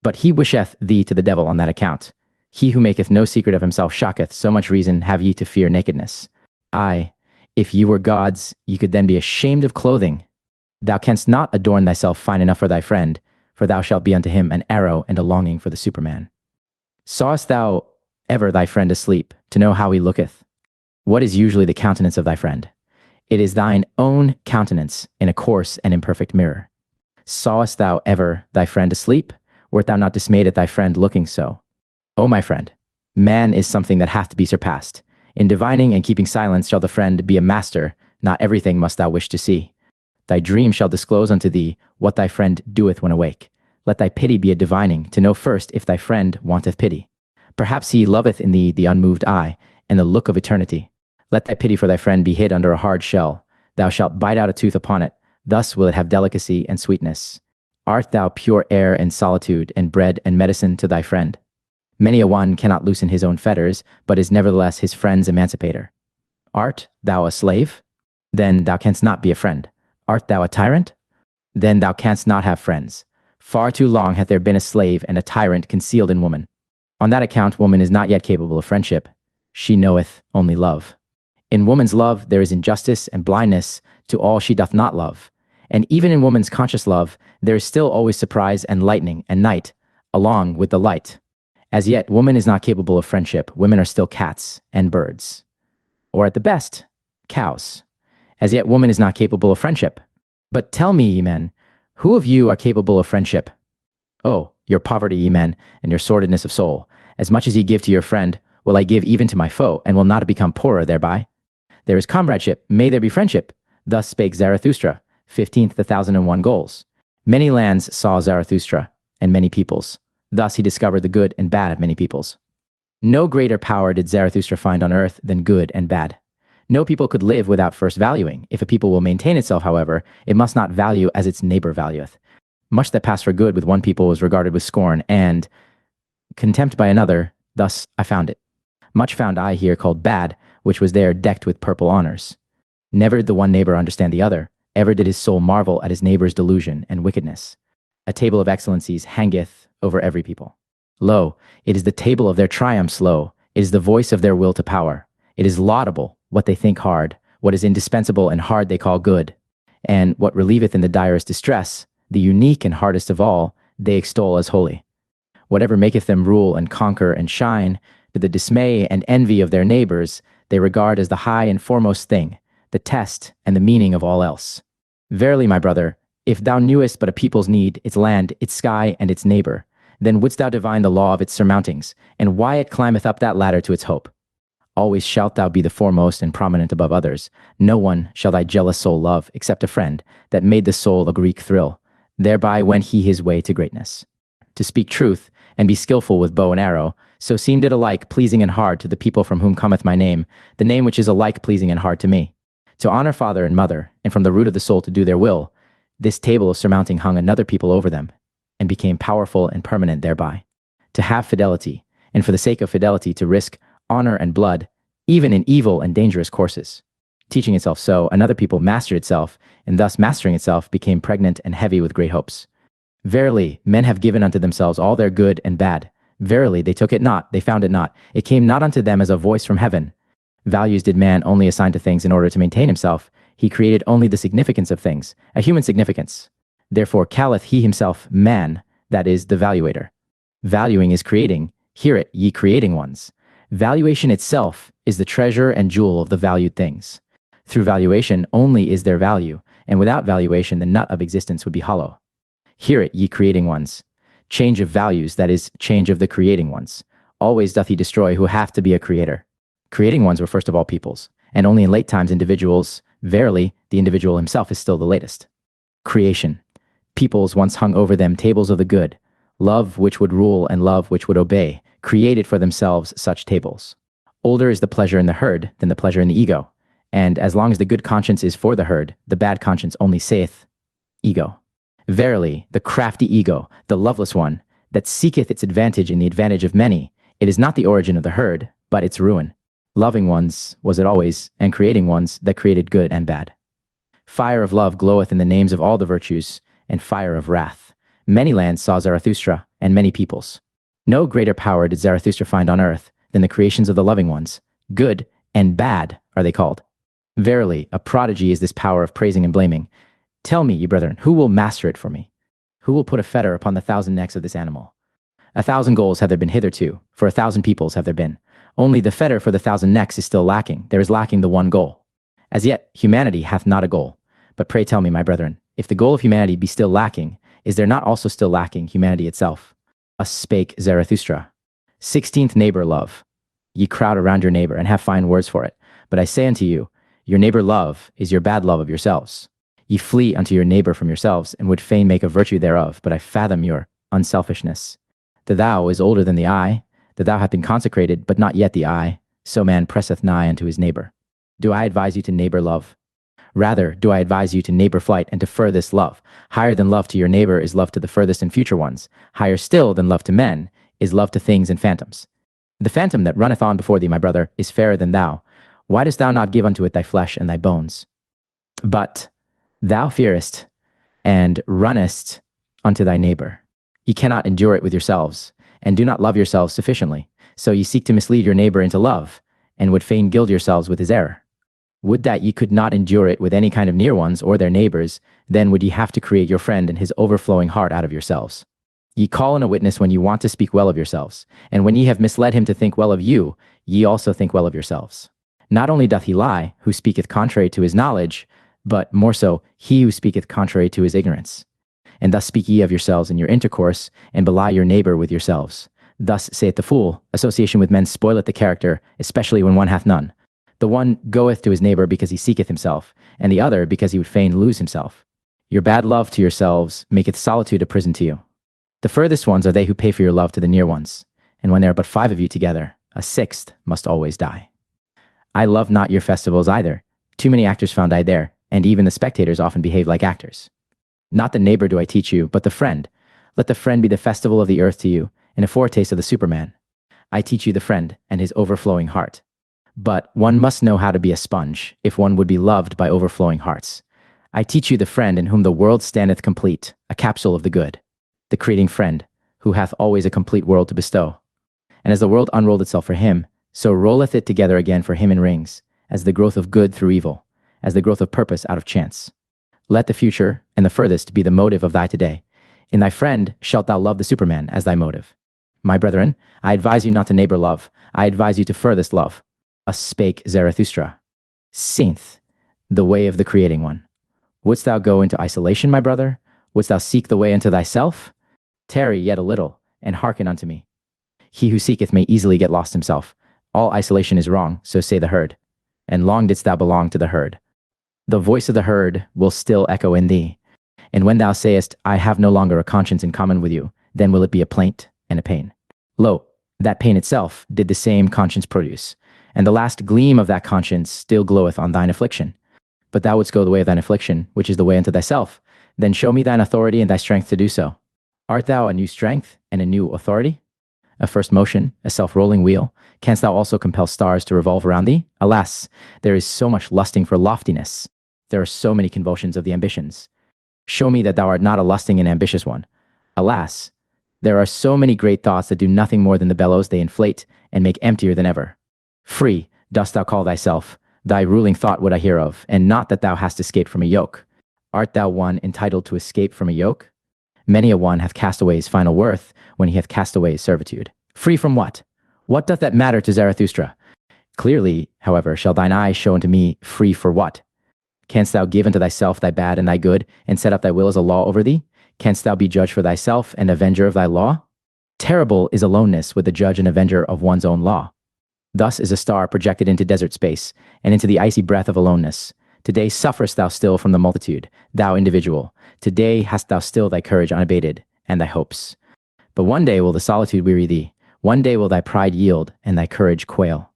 But he wisheth thee to the devil on that account. He who maketh no secret of himself shocketh, so much reason have ye to fear nakedness. Aye, if ye were gods, ye could then be ashamed of clothing. Thou canst not adorn thyself fine enough for thy friend, for thou shalt be unto him an arrow and a longing for the Superman. Sawest thou ever thy friend asleep, to know how he looketh? What is usually the countenance of thy friend? It is thine own countenance in a coarse and imperfect mirror. Sawest thou ever thy friend asleep? Wert thou not dismayed at thy friend looking so? O my friend, man is something that hath to be surpassed. In divining and keeping silence shall the friend be a master, not everything must thou wish to see. Thy dream shall disclose unto thee what thy friend doeth when awake. Let thy pity be a divining, to know first if thy friend wanteth pity. Perhaps he loveth in thee the unmoved eye, and the look of eternity. Let thy pity for thy friend be hid under a hard shell. Thou shalt bite out a tooth upon it, thus will it have delicacy and sweetness. Art thou pure air and solitude, and bread and medicine to thy friend? Many a one cannot loosen his own fetters, but is nevertheless his friend's emancipator. Art thou a slave? Then thou canst not be a friend. Art thou a tyrant? Then thou canst not have friends. Far too long hath there been a slave and a tyrant concealed in woman. On that account woman is not yet capable of friendship. She knoweth only love. In woman's love there is injustice and blindness to all she doth not love. And even in woman's conscious love, there is still always surprise and lightning and night, along with the light. As yet, woman is not capable of friendship. Women are still cats and birds. Or at the best, cows. As yet, woman is not capable of friendship. But tell me, ye men, who of you are capable of friendship? Oh, your poverty, ye men, and your sordidness of soul. As much as ye give to your friend, will I give even to my foe, and will not become poorer thereby. There is comradeship, may there be friendship. Thus spake Zarathustra, 15th the 1001 goals. Many lands saw Zarathustra, and many peoples. Thus he discovered the good and bad of many peoples. No greater power did Zarathustra find on earth than good and bad. No people could live without first valuing. If a people will maintain itself, however, it must not value as its neighbor valueth. Much that passed for good with one people was regarded with scorn, and contempt by another. Thus I found it. Much found I here called bad, which was there decked with purple honors. Never did the one neighbor understand the other. Ever did his soul marvel at his neighbor's delusion and wickedness. A table of excellencies hangeth over every people. Lo, it is the table of their triumphs, lo, it is the voice of their will to power. It is laudable, what they think hard, what is indispensable and hard they call good. And what relieveth in the direst distress, the unique and hardest of all, they extol as holy. Whatever maketh them rule and conquer and shine, to the dismay and envy of their neighbors, they regard as the high and foremost thing, the test and the meaning of all else. Verily, my brother, if thou knewest but a people's need, its land, its sky, and its neighbor, then wouldst thou divine the law of its surmountings, and why it climbeth up that ladder to its hope. Always shalt thou be the foremost and prominent above others. No one shall thy jealous soul love, except a friend, that made the soul a Greek thrill. Thereby went he his way to greatness. To speak truth, and be skillful with bow and arrow, so seemed it alike pleasing and hard to the people from whom cometh my name, the name which is alike pleasing and hard to me. To honor father and mother, and from the root of the soul to do their will, this table of surmounting hung another people over them, and became powerful and permanent thereby. To have fidelity, and for the sake of fidelity to risk honor and blood, even in evil and dangerous courses. Teaching itself so, another people mastered itself, and thus mastering itself became pregnant and heavy with great hopes. Verily, men have given unto themselves all their good and bad. Verily, they took it not, they found it not. It came not unto them as a voice from heaven. Values did man only assign to things in order to maintain himself. He created only the significance of things, a human significance. Therefore calleth he himself man, that is, the valuator. Valuing is creating. Hear it, ye creating ones. Valuation itself is the treasure and jewel of the valued things. Through valuation only is there value, and without valuation the nut of existence would be hollow. Hear it, ye creating ones. Change of values, that is, change of the creating ones. Always doth he destroy who have to be a creator. Creating ones were first of all peoples, and only in late times individuals. Verily, the individual himself is still the latest. Creation. Peoples once hung over them tables of the good. Love which would rule and love which would obey, created for themselves such tables. Older is the pleasure in the herd than the pleasure in the ego. And as long as the good conscience is for the herd, the bad conscience only saith, ego. Verily, the crafty ego, the loveless one, that seeketh its advantage in the advantage of many, it is not the origin of the herd, but its ruin. Loving ones was it always, and creating ones that created good and bad. Fire of love gloweth in the names of all the virtues, and fire of wrath. Many lands saw Zarathustra, and many peoples. No greater power did Zarathustra find on earth than the creations of the loving ones. Good and bad are they called. Verily, a prodigy is this power of praising and blaming. Tell me, ye brethren, who will master it for me? Who will put a fetter upon the 1,000 necks of this animal? 1,000 goals have there been hitherto, for 1,000 peoples have there been. Only the fetter for the 1,000 necks is still lacking. There is lacking the one goal. As yet, humanity hath not a goal. But pray tell me, my brethren, if the goal of humanity be still lacking, is there not also still lacking humanity itself? Thus spake Zarathustra. 16th neighbor love. Ye crowd around your neighbor and have fine words for it. But I say unto you, your neighbor love is your bad love of yourselves. Ye flee unto your neighbor from yourselves, and would fain make a virtue thereof, but I fathom your unselfishness. The thou is older than the I, the thou hath been consecrated, but not yet the I, so man presseth nigh unto his neighbor. Do I advise you to neighbor love? Rather, do I advise you to neighbor flight and to furthest love. Higher than love to your neighbor is love to the furthest and future ones. Higher still than love to men is love to things and phantoms. The phantom that runneth on before thee, my brother, is fairer than thou. Why dost thou not give unto it thy flesh and thy bones? But thou fearest and runnest unto thy neighbor. Ye cannot endure it with yourselves, and do not love yourselves sufficiently. So ye seek to mislead your neighbor into love, and would fain gild yourselves with his error. Would that ye could not endure it with any kind of near ones or their neighbors, then would ye have to create your friend and his overflowing heart out of yourselves. Ye call in a witness when ye want to speak well of yourselves, and when ye have misled him to think well of you, ye also think well of yourselves. Not only doth he lie, who speaketh contrary to his knowledge, but more so, he who speaketh contrary to his ignorance. And thus speak ye of yourselves in your intercourse, and belie your neighbor with yourselves. Thus saith the fool, association with men spoileth the character, especially when one hath none. The one goeth to his neighbor because he seeketh himself, and the other because he would fain lose himself. Your bad love to yourselves maketh solitude a prison to you. The furthest ones are they who pay for your love to the near ones, and when there are but 5 of you together, a 6th must always die. I love not your festivals either. Too many actors found I there, and even the spectators often behave like actors. Not the neighbor do I teach you, but the friend. Let the friend be the festival of the earth to you, and a foretaste of the Superman. I teach you the friend and his overflowing heart. But one must know how to be a sponge, if one would be loved by overflowing hearts. I teach you the friend in whom the world standeth complete, a capsule of the good. The creating friend, who hath always a complete world to bestow. And as the world unrolled itself for him, so rolleth it together again for him in rings, as the growth of good through evil, as the growth of purpose out of chance. Let the future and the furthest be the motive of thy today. In thy friend shalt thou love the Superman as thy motive. My brethren, I advise you not to neighbor love. I advise you to furthest love. Thus spake Zarathustra. 16th, the way of the creating one. Wouldst thou go into isolation, my brother? Wouldst thou seek the way unto thyself? Tarry yet a little, and hearken unto me. He who seeketh may easily get lost himself. All isolation is wrong, so say the herd. And long didst thou belong to the herd. The voice of the herd will still echo in thee. And when thou sayest, I have no longer a conscience in common with you, then will it be a plaint and a pain. Lo, that pain itself did the same conscience produce, and the last gleam of that conscience still gloweth on thine affliction. But thou wouldst go the way of thine affliction, which is the way unto thyself. Then show me thine authority and thy strength to do so. Art thou a new strength and a new authority? A first motion, a self-rolling wheel? Canst thou also compel stars to revolve around thee? Alas, there is so much lusting for loftiness. There are so many convulsions of the ambitions. Show me that thou art not a lusting and ambitious one. Alas, there are so many great thoughts that do nothing more than the bellows they inflate and make emptier than ever. Free dost thou call thyself, thy ruling thought would I hear of, and not that thou hast escaped from a yoke. Art thou one entitled to escape from a yoke? Many a one hath cast away his final worth when he hath cast away his servitude. Free from what? What doth that matter to Zarathustra? Clearly, however, shall thine eye show unto me free for what? Canst thou give unto thyself thy bad and thy good, and set up thy will as a law over thee? Canst thou be judge for thyself and avenger of thy law? Terrible is aloneness with the judge and avenger of one's own law. Thus is a star projected into desert space, and into the icy breath of aloneness. Today sufferest thou still from the multitude, thou individual. Today hast thou still thy courage unabated, and thy hopes. But one day will the solitude weary thee. One day will thy pride yield, and thy courage quail.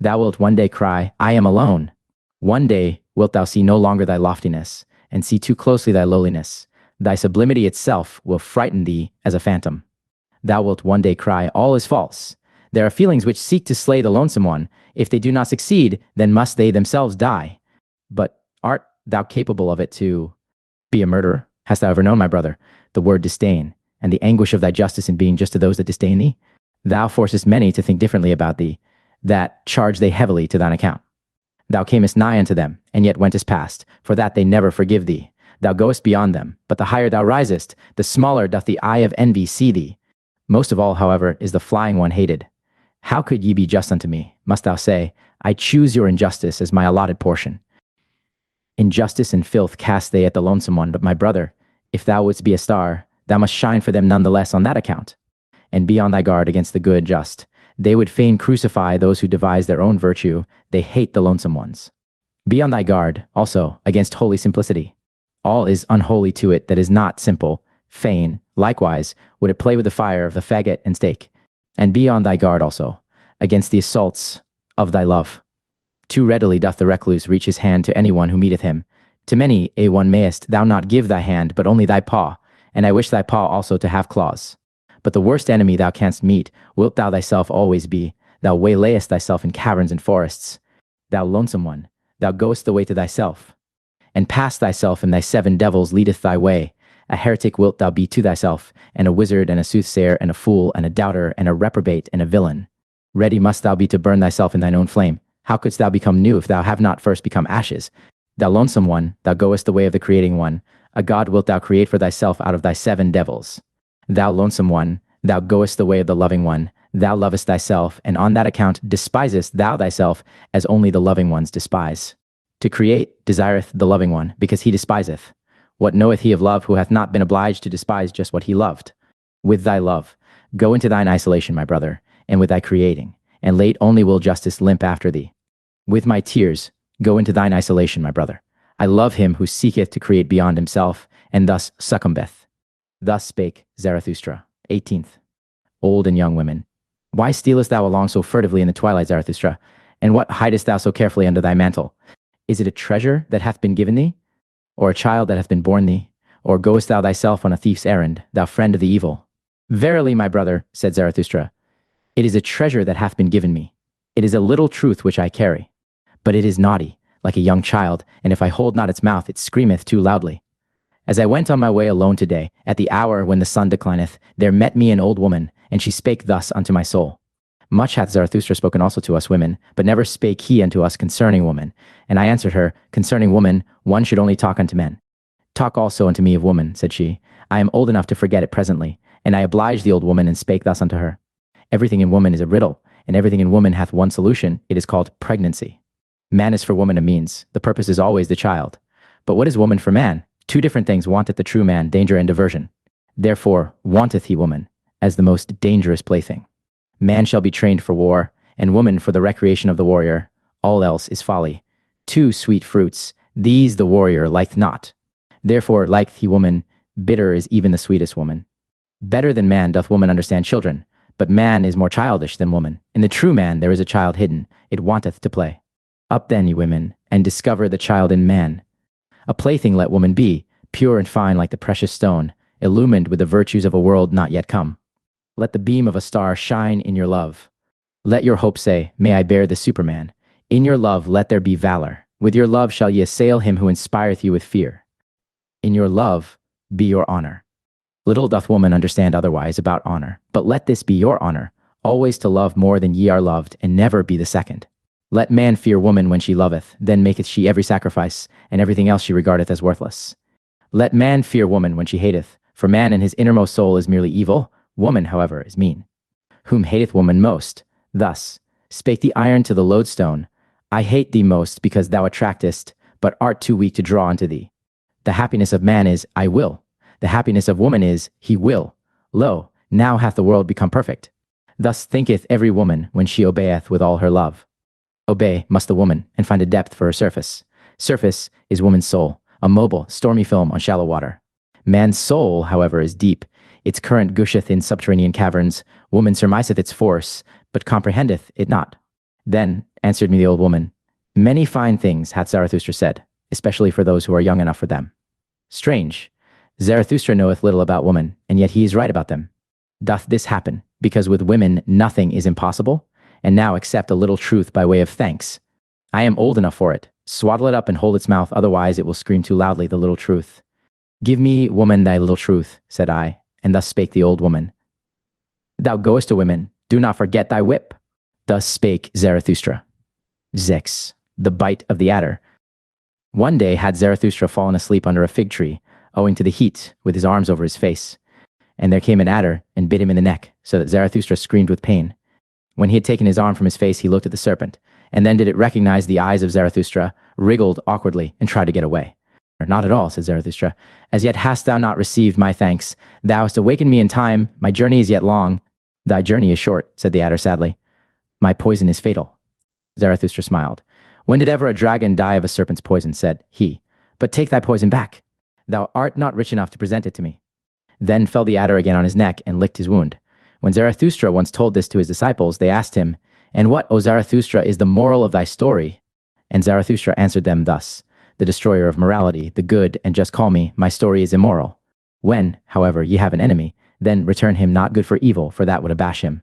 Thou wilt one day cry, I am alone. One day wilt thou see no longer thy loftiness, and see too closely thy lowliness. Thy sublimity itself will frighten thee as a phantom. Thou wilt one day cry, all is false. There are feelings which seek to slay the lonesome one. If they do not succeed, then must they themselves die. But art thou capable of it to be a murderer? Hast thou ever known, my brother, the word disdain, and the anguish of thy justice in being just to those that disdain thee? Thou forcest many to think differently about thee, that charge they heavily to thine account. Thou camest nigh unto them, and yet wentest past, for that they never forgive thee. Thou goest beyond them, but the higher thou risest, the smaller doth the eye of envy see thee. Most of all, however, is the flying one hated. How could ye be just unto me? Must thou say, I choose your injustice as my allotted portion. Injustice and filth cast they at the lonesome one, but my brother, if thou wouldst be a star, thou must shine for them none the less on that account. And be on thy guard against the good and just. They would fain crucify those who devise their own virtue. They hate the lonesome ones. Be on thy guard, also, against holy simplicity. All is unholy to it that is not simple. Fain, likewise, would it play with the fire of the faggot and stake. And be on thy guard also, against the assaults of thy love. Too readily doth the recluse reach his hand to any one who meeteth him. To many a one mayest thou not give thy hand, but only thy paw, and I wish thy paw also to have claws. But the worst enemy thou canst meet wilt thou thyself always be. Thou waylayest thyself in caverns and forests. Thou lonesome one, thou goest the way to thyself. And past thyself and thy 7 devils leadeth thy way. A heretic wilt thou be to thyself, and a wizard and a soothsayer and a fool and a doubter and a reprobate and a villain. Ready must thou be to burn thyself in thine own flame. How couldst thou become new if thou have not first become ashes? Thou lonesome one, thou goest the way of the creating one. A god wilt thou create for thyself out of thy 7 devils. Thou lonesome one, thou goest the way of the loving one. Thou lovest thyself, and on that account despisest thou thyself, as only the loving ones despise. To create desireth the loving one, because he despiseth. What knoweth he of love who hath not been obliged to despise just what he loved? With thy love, go into thine isolation, my brother, and with thy creating, and late only will justice limp after thee. With my tears, go into thine isolation, my brother. I love him who seeketh to create beyond himself, and thus succumbeth. Thus spake Zarathustra. 18th. Old and young women. Why stealest thou along so furtively in the twilight, Zarathustra? And what hidest thou so carefully under thy mantle? Is it a treasure that hath been given thee? Or a child that hath been born thee? Or goest thou thyself on a thief's errand, thou friend of the evil? Verily, my brother, said Zarathustra, it is a treasure that hath been given me. It is a little truth which I carry. But it is naughty, like a young child, and if I hold not its mouth, it screameth too loudly. As I went on my way alone today, at the hour when the sun declineth, there met me an old woman, and she spake thus unto my soul. Much hath Zarathustra spoken also to us women, but never spake he unto us concerning woman. And I answered her, concerning woman, one should only talk unto men. Talk also unto me of woman, said she. I am old enough to forget it presently. And I obliged the old woman, and spake thus unto her. Everything in woman is a riddle, and everything in woman hath one solution. It is called pregnancy. Man is for woman a means. The purpose is always the child. But what is woman for man? 2 different things wanteth the true man, danger and diversion. Therefore wanteth he woman, as the most dangerous plaything. Man shall be trained for war, and woman for the recreation of the warrior. All else is folly. 2 sweet fruits, these the warrior liketh not. Therefore liketh he woman, bitter is even the sweetest woman. Better than man doth woman understand children, but man is more childish than woman. In the true man there is a child hidden, it wanteth to play. Up then, ye women, and discover the child in man. A plaything let woman be, pure and fine like the precious stone, illumined with the virtues of a world not yet come. Let the beam of a star shine in your love. Let your hope say, may I bear the Superman. In your love let there be valor. With your love shall ye assail him who inspireth you with fear. In your love be your honor. Little doth woman understand otherwise about honor, but let this be your honor, always to love more than ye are loved, and never be the second. Let man fear woman when she loveth, then maketh she every sacrifice, and everything else she regardeth as worthless. Let man fear woman when she hateth, for man in his innermost soul is merely evil, woman, however, is mean. Whom hateth woman most? Thus spake the iron to the lodestone, I hate thee most because thou attractest, but art too weak to draw unto thee. The happiness of man is, I will. The happiness of woman is, he will. Lo, now hath the world become perfect. Thus thinketh every woman when she obeyeth with all her love. Obey must the woman, and find a depth for her surface. Surface is woman's soul, a mobile, stormy film on shallow water. Man's soul, however, is deep. Its current gusheth in subterranean caverns. Woman surmiseth its force, but comprehendeth it not. Then answered me the old woman, many fine things hath Zarathustra said, especially for those who are young enough for them. Strange, Zarathustra knoweth little about woman, and yet he is right about them. Doth this happen? because with women nothing is impossible, and now accept a little truth by way of thanks. I am old enough for it. Swaddle it up and hold its mouth, otherwise it will scream too loudly, the little truth. Give me, woman, thy little truth, said I, and thus spake the old woman. Thou goest to women, do not forget thy whip. Thus spake Zarathustra. 6. The bite of the adder. One day had Zarathustra fallen asleep under a fig tree, owing to the heat, with his arms over his face. And there came an adder and bit him in the neck, so that Zarathustra screamed with pain. When he had taken his arm from his face, he looked at the serpent, and then did it recognize the eyes of Zarathustra, wriggled awkwardly, and tried to get away. Not at all, said Zarathustra. As yet hast thou not received my thanks. Thou hast awakened me in time. My journey is yet long. Thy journey is short, said the adder sadly. My poison is fatal. Zarathustra smiled. When did ever a dragon die of a serpent's poison, said he. But take thy poison back. Thou art not rich enough to present it to me. Then fell the adder again on his neck and licked his wound. When Zarathustra once told this to his disciples, they asked him, And what, O Zarathustra, is the moral of thy story? And Zarathustra answered them thus, The destroyer of morality, the good, and just call me, my story is immoral. When, however, ye have an enemy, then return him not good for evil, for that would abash him.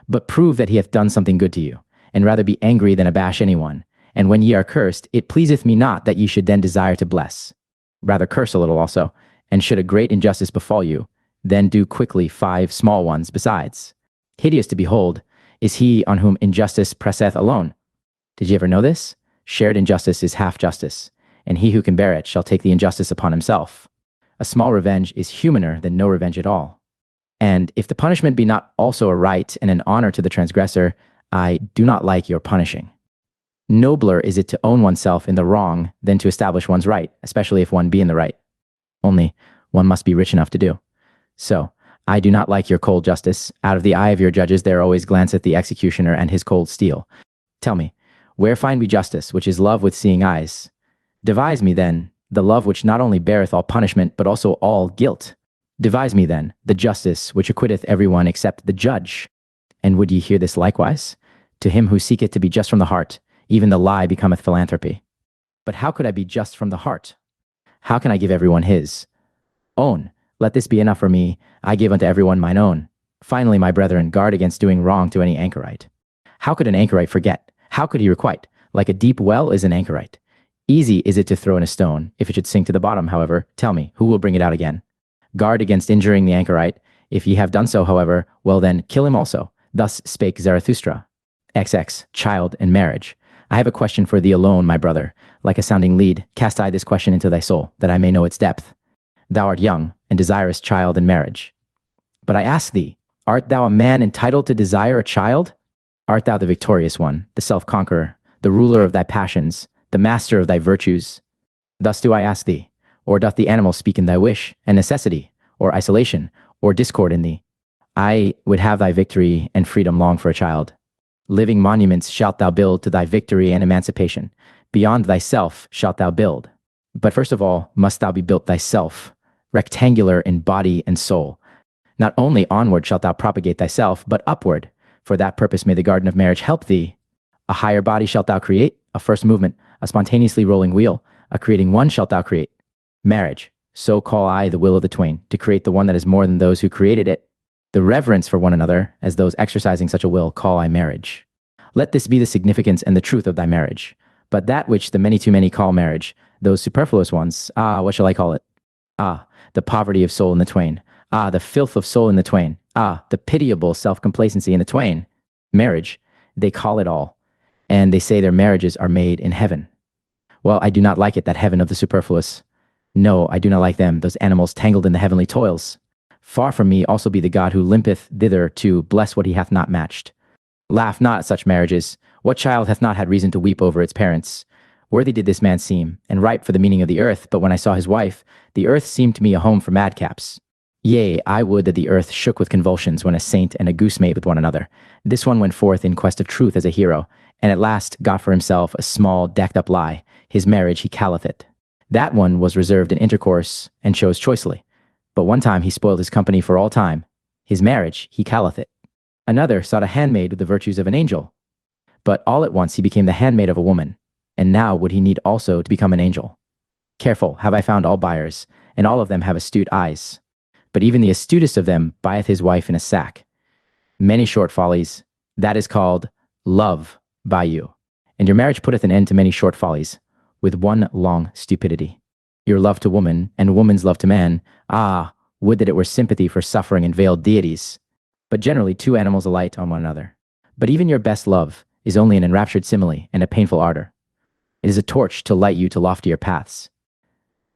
But prove that he hath done something good to you, and rather be angry than abash anyone. And when ye are cursed, it pleaseth me not that ye should then desire to bless. Rather curse a little also, and should a great injustice befall you, then do quickly 5 small ones besides. Hideous to behold is he on whom injustice presseth alone. Did you ever know this? Shared injustice is half justice, and he who can bear it shall take the injustice upon himself. A small revenge is humaner than no revenge at all. And if the punishment be not also a right and an honor to the transgressor, I do not like your punishing. Nobler is it to own oneself in the wrong than to establish one's right, especially if one be in the right. Only one must be rich enough to do. So, I do not like your cold justice. Out of the eye of your judges there always glanceth the executioner and his cold steel. Tell me, where find we justice, which is love with seeing eyes? Devise me, then, the love which not only beareth all punishment, but also all guilt. Devise me, then, the justice which acquitteth every one except the judge. And would ye hear this likewise? To him who seeketh to be just from the heart, even the lie becometh philanthropy. But how could I be just from the heart? How can I give everyone his own? Let this be enough for me. I give unto everyone mine own. Finally, my brethren, guard against doing wrong to any anchorite. How could an anchorite forget? How could he requite? Like a deep well is an anchorite. Easy is it to throw in a stone. If it should sink to the bottom, however, tell me, who will bring it out again? Guard against injuring the anchorite. If ye have done so, however, well then, kill him also. Thus spake Zarathustra. XX, child and marriage. I have a question for thee alone, my brother. Like a sounding lead, cast I this question into thy soul, that I may know its depth. Thou art young, and desirest child and marriage. But I ask thee, art thou a man entitled to desire a child? Art thou the victorious one, the self-conqueror, the ruler of thy passions, the master of thy virtues? Thus do I ask thee, or doth the animal speak in thy wish, and necessity, or isolation, or discord in thee? I would have thy victory and freedom long for a child. Living monuments shalt thou build to thy victory and emancipation. Beyond thyself shalt thou build. But first of all must thou be built thyself, rectangular in body and soul. Not only onward shalt thou propagate thyself, but upward. For that purpose may the garden of marriage help thee. A higher body shalt thou create, a first movement, a spontaneously rolling wheel, a creating one shalt thou create. Marriage, so call I the will of the twain, to create the one that is more than those who created it. The reverence for one another, as those exercising such a will, call I marriage. Let this be the significance and the truth of thy marriage. But that which the many too many call marriage, those superfluous ones, what shall I call it? The poverty of soul in the twain. The filth of soul in the twain. The pitiable self-complacency in the twain. Marriage, they call it all. And they say their marriages are made in heaven. Well, I do not like it, that heaven of the superfluous. No, I do not like them, those animals tangled in the heavenly toils. Far from me also be the God who limpeth thither to bless what he hath not matched. Laugh not at such marriages. What child hath not had reason to weep over its parents? Worthy did this man seem, and ripe for the meaning of the earth, but when I saw his wife, the earth seemed to me a home for madcaps. Yea, I would that the earth shook with convulsions when a saint and a goose mate with one another. This one went forth in quest of truth as a hero, and at last got for himself a small, decked-up lie. His marriage he calleth it. That one was reserved in intercourse, and chose choicely. But one time he spoiled his company for all time. His marriage he calleth it. Another sought a handmaid with the virtues of an angel. But all at once he became the handmaid of a woman, and now would he need also to become an angel. Careful have I found all buyers, and all of them have astute eyes. But even the astutest of them buyeth his wife in a sack. many short follies, that is called love by you. And your marriage putteth an end to many short follies, with one long stupidity. Your love to woman, and woman's love to man, would that it were sympathy for suffering and veiled deities, but generally two animals alight on one another. But even your best love is only an enraptured simile and a painful ardor. It is a torch to light you to loftier paths.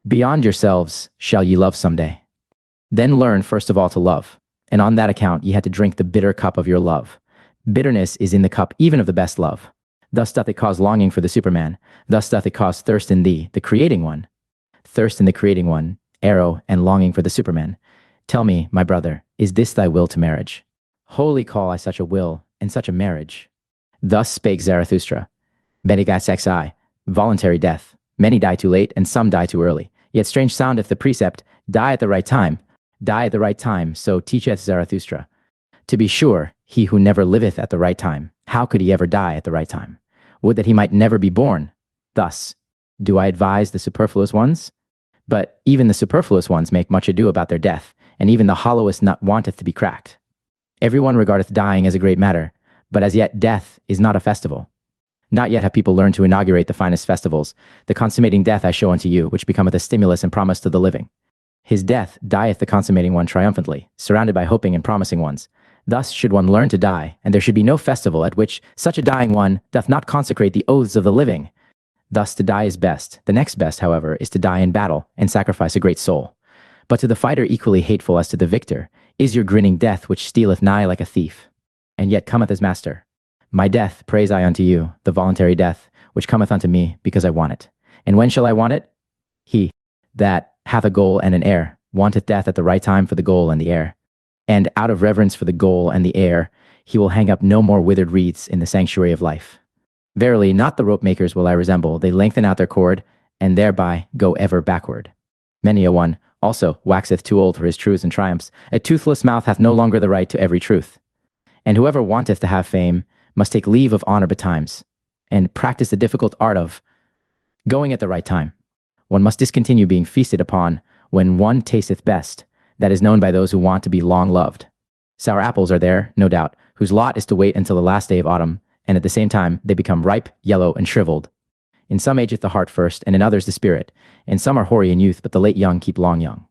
Beyond yourselves shall ye love some day. Then learn first of all to love, and on that account ye had to drink the bitter cup of your love. Bitterness is in the cup even of the best love. Thus doth it cause longing for the Superman. Thus doth it cause thirst in thee, the creating one. Thirst in the creating one, arrow, and longing for the Superman. Tell me, my brother, is this thy will to marriage? Wholly call I such a will, and such a marriage. Thus spake Zarathustra. Benigasexi, voluntary death. Many die too late, and some die too early. Yet strange soundeth the precept, die at the right time. Die at the right time, so teacheth Zarathustra. To be sure, he who never liveth at the right time, how could he ever die at the right time? Would that he might never be born. Thus, do I advise the superfluous ones? But even the superfluous ones make much ado about their death, and even the hollowest nut wanteth to be cracked. Everyone regardeth dying as a great matter, but as yet death is not a festival. Not yet have people learned to inaugurate the finest festivals. The consummating death I show unto you, which becometh a stimulus and promise to the living. His death dieth the consummating one triumphantly, surrounded by hoping and promising ones. Thus should one learn to die, and there should be no festival at which such a dying one doth not consecrate the oaths of the living. Thus to die is best. The next best, however, is to die in battle and sacrifice a great soul. But to the fighter equally hateful as to the victor is your grinning death, which stealeth nigh like a thief, and yet cometh as master. My death praise I unto you, the voluntary death, which cometh unto me, because I want it. And when shall I want it? He that hath a goal and an heir wanteth death at the right time for the goal and the heir. And out of reverence for the goal and the heir, he will hang up no more withered wreaths in the sanctuary of life. Verily, not the rope makers will I resemble. They lengthen out their cord, and thereby go ever backward. Many a one also waxeth too old for his truths and triumphs. A toothless mouth hath no longer the right to every truth. And whoever wanteth to have fame must take leave of honor betimes, and practice the difficult art of going at the right time. One must discontinue being feasted upon when one tasteth best. That is known by those who want to be long loved. Sour apples are there, no doubt, whose lot is to wait until the last day of autumn, and at the same time they become ripe, yellow, and shriveled. In some ageth the heart first, and in others the spirit, and some are hoary in youth, but the late young keep long young.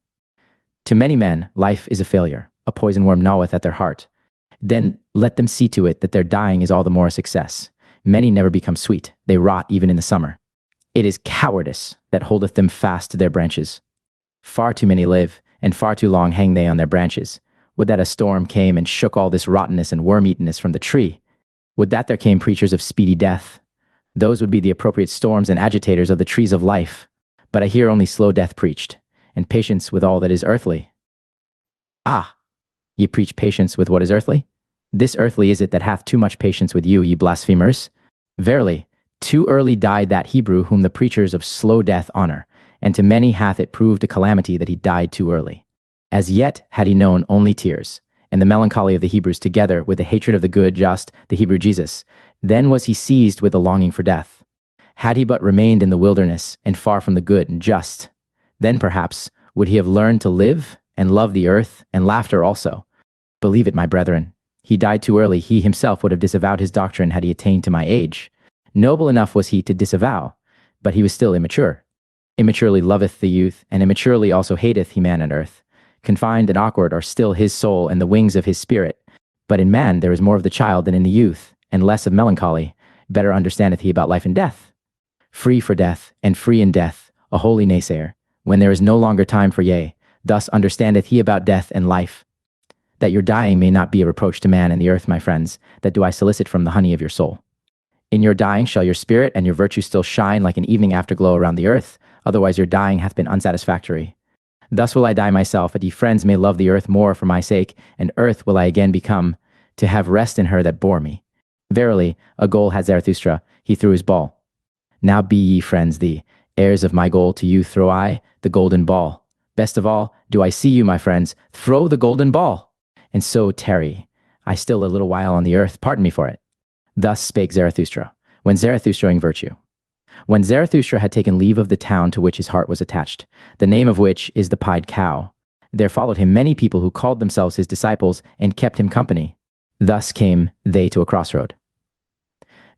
To many men life is a failure, a poison worm gnaweth at their heart. Then let them see to it that their dying is all the more a success. Many never become sweet, they rot even in the summer. It is cowardice that holdeth them fast to their branches. Far too many live, and far too long hang they on their branches. Would that a storm came and shook all this rottenness and worm-eatenness from the tree. Would that there came preachers of speedy death. Those would be the appropriate storms and agitators of the trees of life. But I hear only slow death preached, and patience with all that is earthly. Ah, ye preach patience with what is earthly? This earthly is it that hath too much patience with you, ye blasphemers. Verily, too early died that Hebrew whom the preachers of slow death honor, and to many hath it proved a calamity that he died too early. As yet had he known only tears, and the melancholy of the Hebrews together with the hatred of the good, just, the Hebrew Jesus. Then was he seized with a longing for death. Had he but remained in the wilderness, and far from the good and just, then perhaps would he have learned to live, and love the earth, and laughter also. Believe it, my brethren, he died too early. He himself would have disavowed his doctrine had he attained to my age. Noble enough was he to disavow, but he was still immature. Immaturely loveth the youth, and immaturely also hateth he man and earth. Confined and awkward are still his soul and the wings of his spirit. But in man there is more of the child than in the youth, and less of melancholy. Better understandeth he about life and death. Free for death, and free in death, a holy naysayer, when there is no longer time for yea. Thus understandeth he about death and life. That your dying may not be a reproach to man and the earth, my friends, that do I solicit from the honey of your soul. In your dying shall your spirit and your virtue still shine like an evening afterglow around the earth, otherwise your dying hath been unsatisfactory. Thus will I die myself, that ye friends may love the earth more for my sake, and earth will I again become, to have rest in her that bore me. Verily, a goal had Zarathustra, he threw his ball. Now be ye friends the heirs of my goal, to you throw I the golden ball. Best of all, do I see you, my friends, throw the golden ball. And so tarry I still a little while on the earth, pardon me for it. Thus spake Zarathustra, when Zarathustraing virtue. When Zarathustra had taken leave of the town to which his heart was attached, the name of which is the pied cow, there followed him many people who called themselves his disciples and kept him company. Thus came they to a crossroad.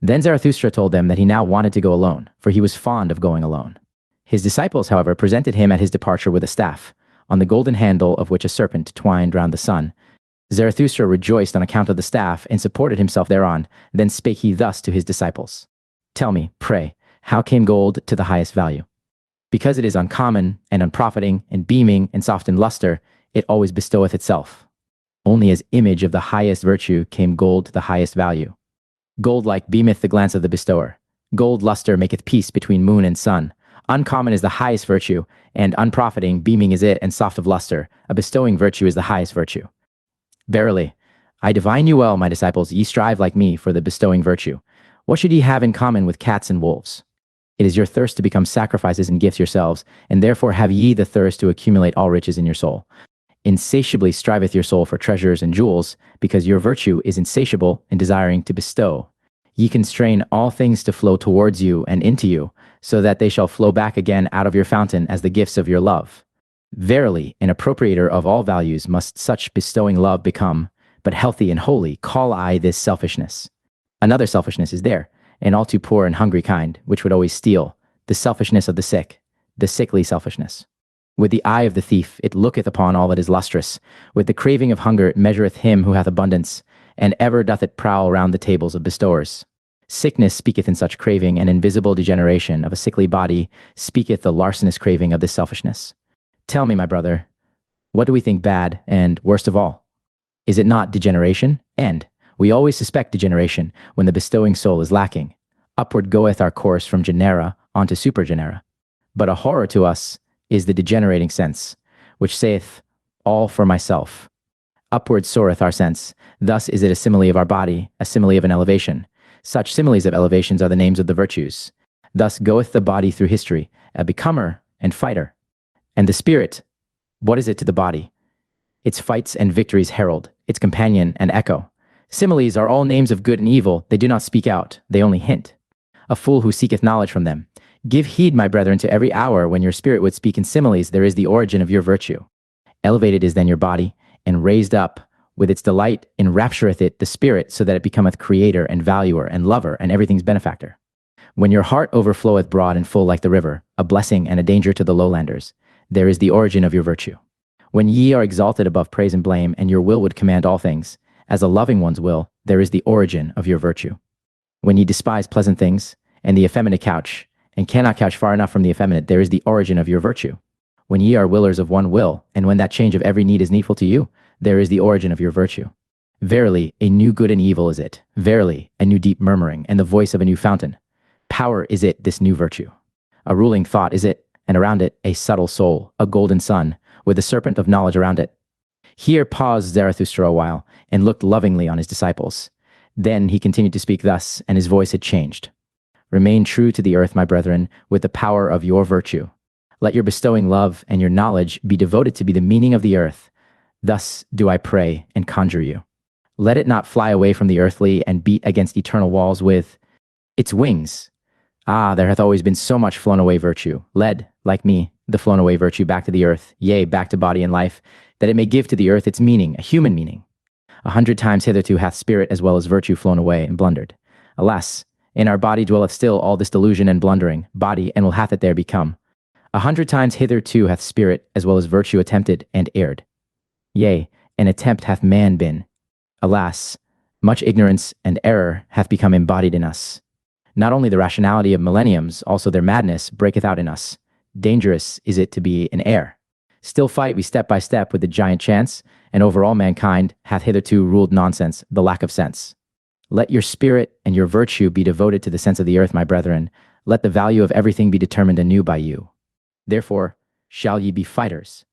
Then Zarathustra told them that he now wanted to go alone, for he was fond of going alone. His disciples, however, presented him at his departure with a staff, on the golden handle of which a serpent twined round the sun. Zarathustra rejoiced on account of the staff, and supported himself thereon. Then spake he thus to his disciples: Tell me, pray, how came gold to the highest value? Because it is uncommon, and unprofiting, and beaming, and soft in luster, it always bestoweth itself. Only as image of the highest virtue came gold to the highest value. Gold-like beameth the glance of the bestower. Gold luster maketh peace between moon and sun. Uncommon is the highest virtue, and unprofiting, beaming is it, and soft of luster. A bestowing virtue is the highest virtue. Verily, I divine you well, my disciples, ye strive like me for the bestowing virtue. What should ye have in common with cats and wolves? It is your thirst to become sacrifices and gifts yourselves, and therefore have ye the thirst to accumulate all riches in your soul. Insatiably striveth your soul for treasures and jewels, because your virtue is insatiable in desiring to bestow. Ye constrain all things to flow towards you and into you, so that they shall flow back again out of your fountain as the gifts of your love. Verily, an appropriator of all values must such bestowing love become, but healthy and holy call I this selfishness. Another selfishness is there, an all too poor and hungry kind, which would always steal, the selfishness of the sick, the sickly selfishness. With the eye of the thief it looketh upon all that is lustrous, with the craving of hunger it measureth him who hath abundance, and ever doth it prowl round the tables of bestowers. Sickness speaketh in such craving, and invisible degeneration of a sickly body speaketh the larcenous craving of this selfishness. Tell me, my brother, what do we think bad and worst of all? Is it not degeneration? And we always suspect degeneration when the bestowing soul is lacking. Upward goeth our course from genera onto supergenera. But a horror to us is the degenerating sense, which saith, all for myself. Upward soareth our sense. Thus is it a simile of our body, a simile of an elevation. Such similes of elevations are the names of the virtues. Thus goeth the body through history, a becomer and fighter. And the spirit, what is it to the body? Its fights and victories herald, its companion and echo. Similes are all names of good and evil. They do not speak out, they only hint. A fool who seeketh knowledge from them. Give heed, my brethren, to every hour when your spirit would speak in similes, there is the origin of your virtue. Elevated is then your body, and raised up, with its delight enraptureth it the spirit, so that it becometh creator and valuer and lover and everything's benefactor. When your heart overfloweth broad and full like the river, a blessing and a danger to the lowlanders, there is the origin of your virtue. When ye are exalted above praise and blame, and your will would command all things, as a loving one's will, there is the origin of your virtue. When ye despise pleasant things, and the effeminate couch, and cannot couch far enough from the effeminate, there is the origin of your virtue. When ye are willers of one will, and when that change of every need is needful to you, there is the origin of your virtue. Verily, a new good and evil is it. Verily, a new deep murmuring, and the voice of a new fountain. Power is it, this new virtue. A ruling thought is it, and around it a subtle soul, a golden sun, with the serpent of knowledge around it. Here paused Zarathustra a while, and looked lovingly on his disciples. Then he continued to speak thus, and his voice had changed. Remain true to the earth, my brethren, with the power of your virtue. Let your bestowing love and your knowledge be devoted to be the meaning of the earth. Thus do I pray and conjure you. Let it not fly away from the earthly and beat against eternal walls with its wings. Ah, there hath always been so much flown away virtue, led, like me, the flown away virtue back to the earth, yea, back to body and life, that it may give to the earth its meaning, a human meaning. 100 times hitherto hath spirit as well as virtue flown away and blundered. Alas, in our body dwelleth still all this delusion and blundering, body, and will hath it there become. 100 times hitherto hath spirit as well as virtue attempted and erred. Yea, an attempt hath man been. Alas, much ignorance and error hath become embodied in us. Not only the rationality of millenniums, also their madness breaketh out in us. Dangerous is it to be in error. Still fight we step by step with the giant chance, and over all mankind hath hitherto ruled nonsense, the lack of sense. Let your spirit and your virtue be devoted to the sense of the earth, my brethren. Let the value of everything be determined anew by you. Therefore shall ye be fighters.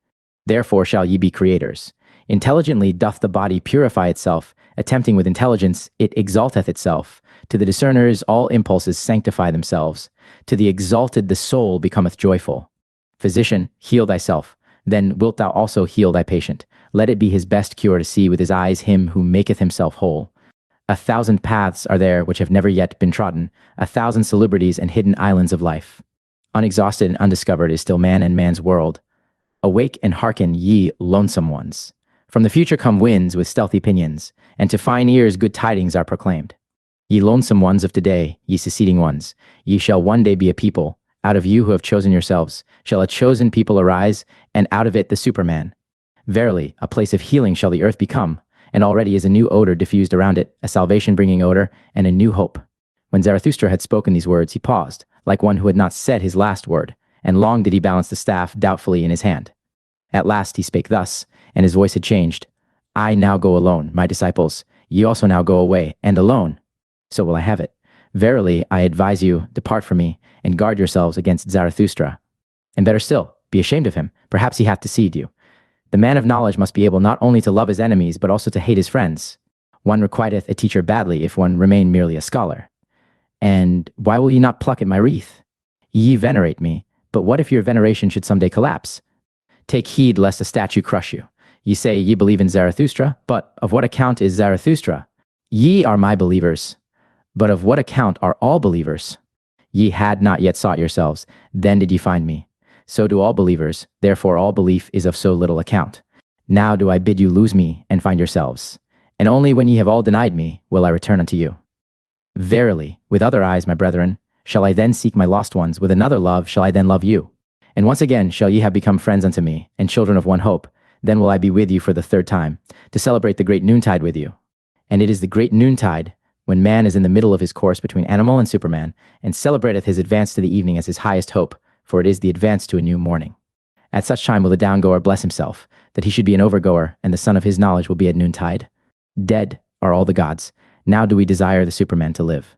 Therefore shall ye be creators. Intelligently doth the body purify itself, attempting with intelligence, it exalteth itself. To the discerners all impulses sanctify themselves. To the exalted the soul becometh joyful. Physician, heal thyself. Then wilt thou also heal thy patient. Let it be his best cure to see with his eyes him who maketh himself whole. 1,000 paths are there which have never yet been trodden, 1,000 celebrities and hidden islands of life. Unexhausted and undiscovered is still man and man's world. Awake and hearken, ye lonesome ones. From the future come winds with stealthy pinions, and to fine ears good tidings are proclaimed. Ye lonesome ones of today, ye seceding ones, ye shall one day be a people. Out of you who have chosen yourselves shall a chosen people arise, and out of it the Superman. Verily, a place of healing shall the earth become, and already is a new odor diffused around it, a salvation-bringing odor, and a new hope. When Zarathustra had spoken these words, he paused, like one who had not said his last word, and long did he balance the staff doubtfully in his hand. At last he spake thus, and his voice had changed. I now go alone, my disciples. Ye also now go away, and alone. So will I have it. Verily, I advise you, depart from me, and guard yourselves against Zarathustra. And better still, be ashamed of him. Perhaps he hath deceived you. The man of knowledge must be able not only to love his enemies, but also to hate his friends. One requiteth a teacher badly if one remain merely a scholar. And why will ye not pluck at my wreath? Ye venerate me, but what if your veneration should someday collapse? Take heed lest a statue crush you. Ye say ye believe in Zarathustra, but of what account is Zarathustra? Ye are my believers, but of what account are all believers? Ye had not yet sought yourselves, then did ye find me. So do all believers, therefore all belief is of so little account. Now do I bid you lose me and find yourselves, and only when ye have all denied me will I return unto you. Verily, with other eyes, my brethren, shall I then seek my lost ones, with another love shall I then love you. And once again shall ye have become friends unto me, and children of one hope. Then will I be with you for the third time, to celebrate the great noontide with you. And it is the great noontide, when man is in the middle of his course between animal and Superman, and celebrateth his advance to the evening as his highest hope, for it is the advance to a new morning. At such time will the downgoer bless himself, that he should be an overgoer, and the sun of his knowledge will be at noontide. Dead are all the gods. Now do we desire the Superman to live.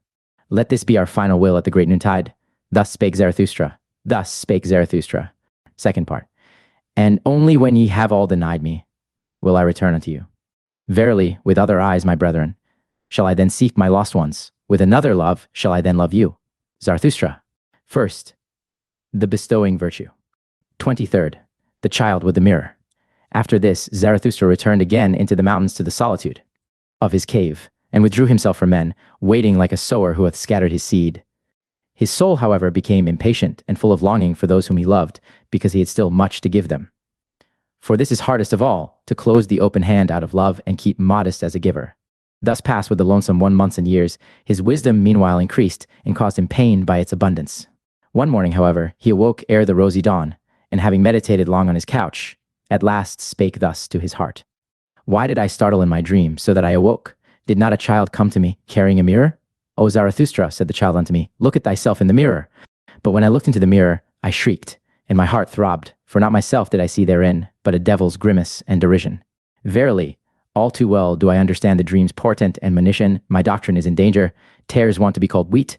Let this be our final will at the great noontide. Thus spake Zarathustra. Thus spake Zarathustra. Second part. And only when ye have all denied me, will I return unto you. Verily, with other eyes, my brethren, shall I then seek my lost ones. With another love shall I then love you. Zarathustra. First, the bestowing virtue. 23rd, the child with the mirror. After this, Zarathustra returned again into the mountains to the solitude of his cave, and withdrew himself from men, waiting like a sower who hath scattered his seed. His soul, however, became impatient and full of longing for those whom he loved, because he had still much to give them. For this is hardest of all, to close the open hand out of love and keep modest as a giver. Thus passed with the lonesome 1 month and years. His wisdom meanwhile increased, and caused him pain by its abundance. One morning, however, he awoke ere the rosy dawn, and having meditated long on his couch, at last spake thus to his heart. Why did I startle in my dream, so that I awoke? Did not a child come to me, carrying a mirror? O Zarathustra, said the child unto me, look at thyself in the mirror. But when I looked into the mirror, I shrieked, and my heart throbbed, for not myself did I see therein, but a devil's grimace and derision. Verily, all too well do I understand the dream's portent and monition. My doctrine is in danger. Tares want to be called wheat.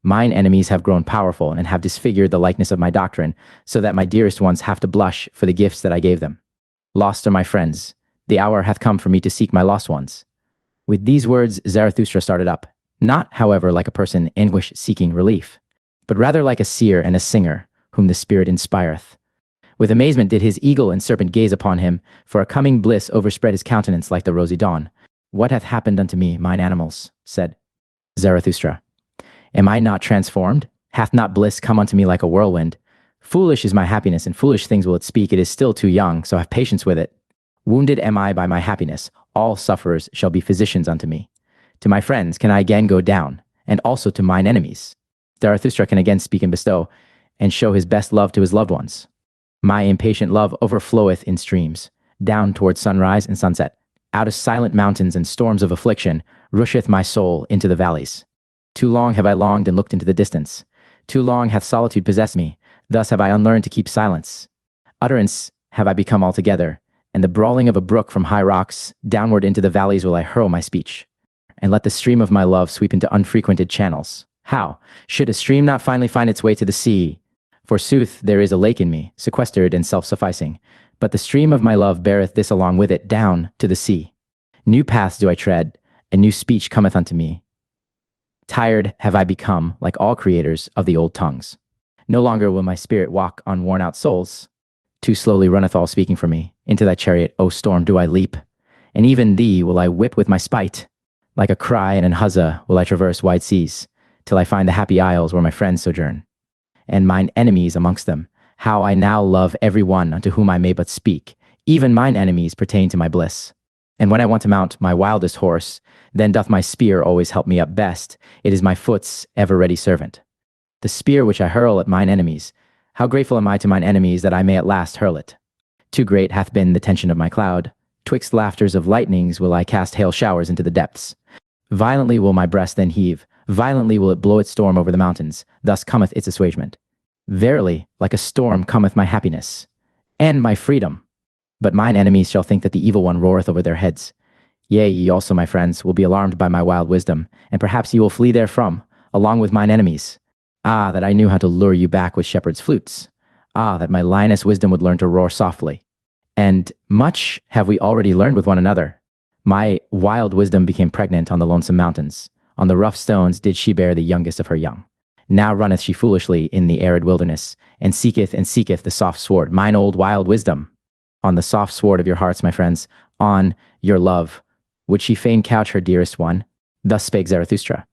Mine enemies have grown powerful, and have disfigured the likeness of my doctrine, so that my dearest ones have to blush for the gifts that I gave them. Lost are my friends. The hour hath come for me to seek my lost ones. With these words, Zarathustra started up, not, however, like a person in anguish seeking relief, but rather like a seer and a singer, whom the Spirit inspireth. With amazement did his eagle and serpent gaze upon him, for a coming bliss overspread his countenance like the rosy dawn. What hath happened unto me, mine animals? Said Zarathustra. Am I not transformed? Hath not bliss come unto me like a whirlwind? Foolish is my happiness, and foolish things will it speak. It is still too young, so have patience with it. Wounded am I by my happiness. All sufferers shall be physicians unto me. To my friends can I again go down, and also to mine enemies. Zarathustra can again speak and bestow, and show his best love to his loved ones. My impatient love overfloweth in streams, down towards sunrise and sunset. Out of silent mountains and storms of affliction rusheth my soul into the valleys. Too long have I longed and looked into the distance. Too long hath solitude possessed me. Thus have I unlearned to keep silence. Utterance have I become altogether, and the brawling of a brook from high rocks, downward into the valleys will I hurl my speech, and let the stream of my love sweep into unfrequented channels. How? Should a stream not finally find its way to the sea? Forsooth, there is a lake in me, sequestered and self-sufficing, but the stream of my love beareth this along with it down to the sea. New paths do I tread, and new speech cometh unto me. Tired have I become, like all creators, of the old tongues. No longer will my spirit walk on worn-out souls. Too slowly runneth all speaking for me. Into thy chariot, O storm, do I leap, and even thee will I whip with my spite. Like a cry and an huzzah will I traverse wide seas, till I find the happy isles where my friends sojourn, and mine enemies amongst them. How I now love every one unto whom I may but speak. Even mine enemies pertain to my bliss. And when I want to mount my wildest horse, then doth my spear always help me up best. It is my foot's ever-ready servant. The spear which I hurl at mine enemies, how grateful am I to mine enemies that I may at last hurl it. Too great hath been the tension of my cloud. Twixt laughters of lightnings will I cast hail showers into the depths. Violently will my breast then heave, violently will it blow its storm over the mountains, thus cometh its assuagement. Verily, like a storm cometh my happiness, and my freedom. But mine enemies shall think that the evil one roareth over their heads. Yea, ye also, my friends, will be alarmed by my wild wisdom, and perhaps ye will flee therefrom, along with mine enemies. Ah, that I knew how to lure you back with shepherd's flutes. Ah, that my lioness wisdom would learn to roar softly. And much have we already learned with one another. My wild wisdom became pregnant on the lonesome mountains. On the rough stones did she bear the youngest of her young. Now runneth she foolishly in the arid wilderness, and seeketh the soft sword, mine old wild wisdom. On the soft sword of your hearts, my friends, on your love, would she fain couch her dearest one? Thus spake Zarathustra.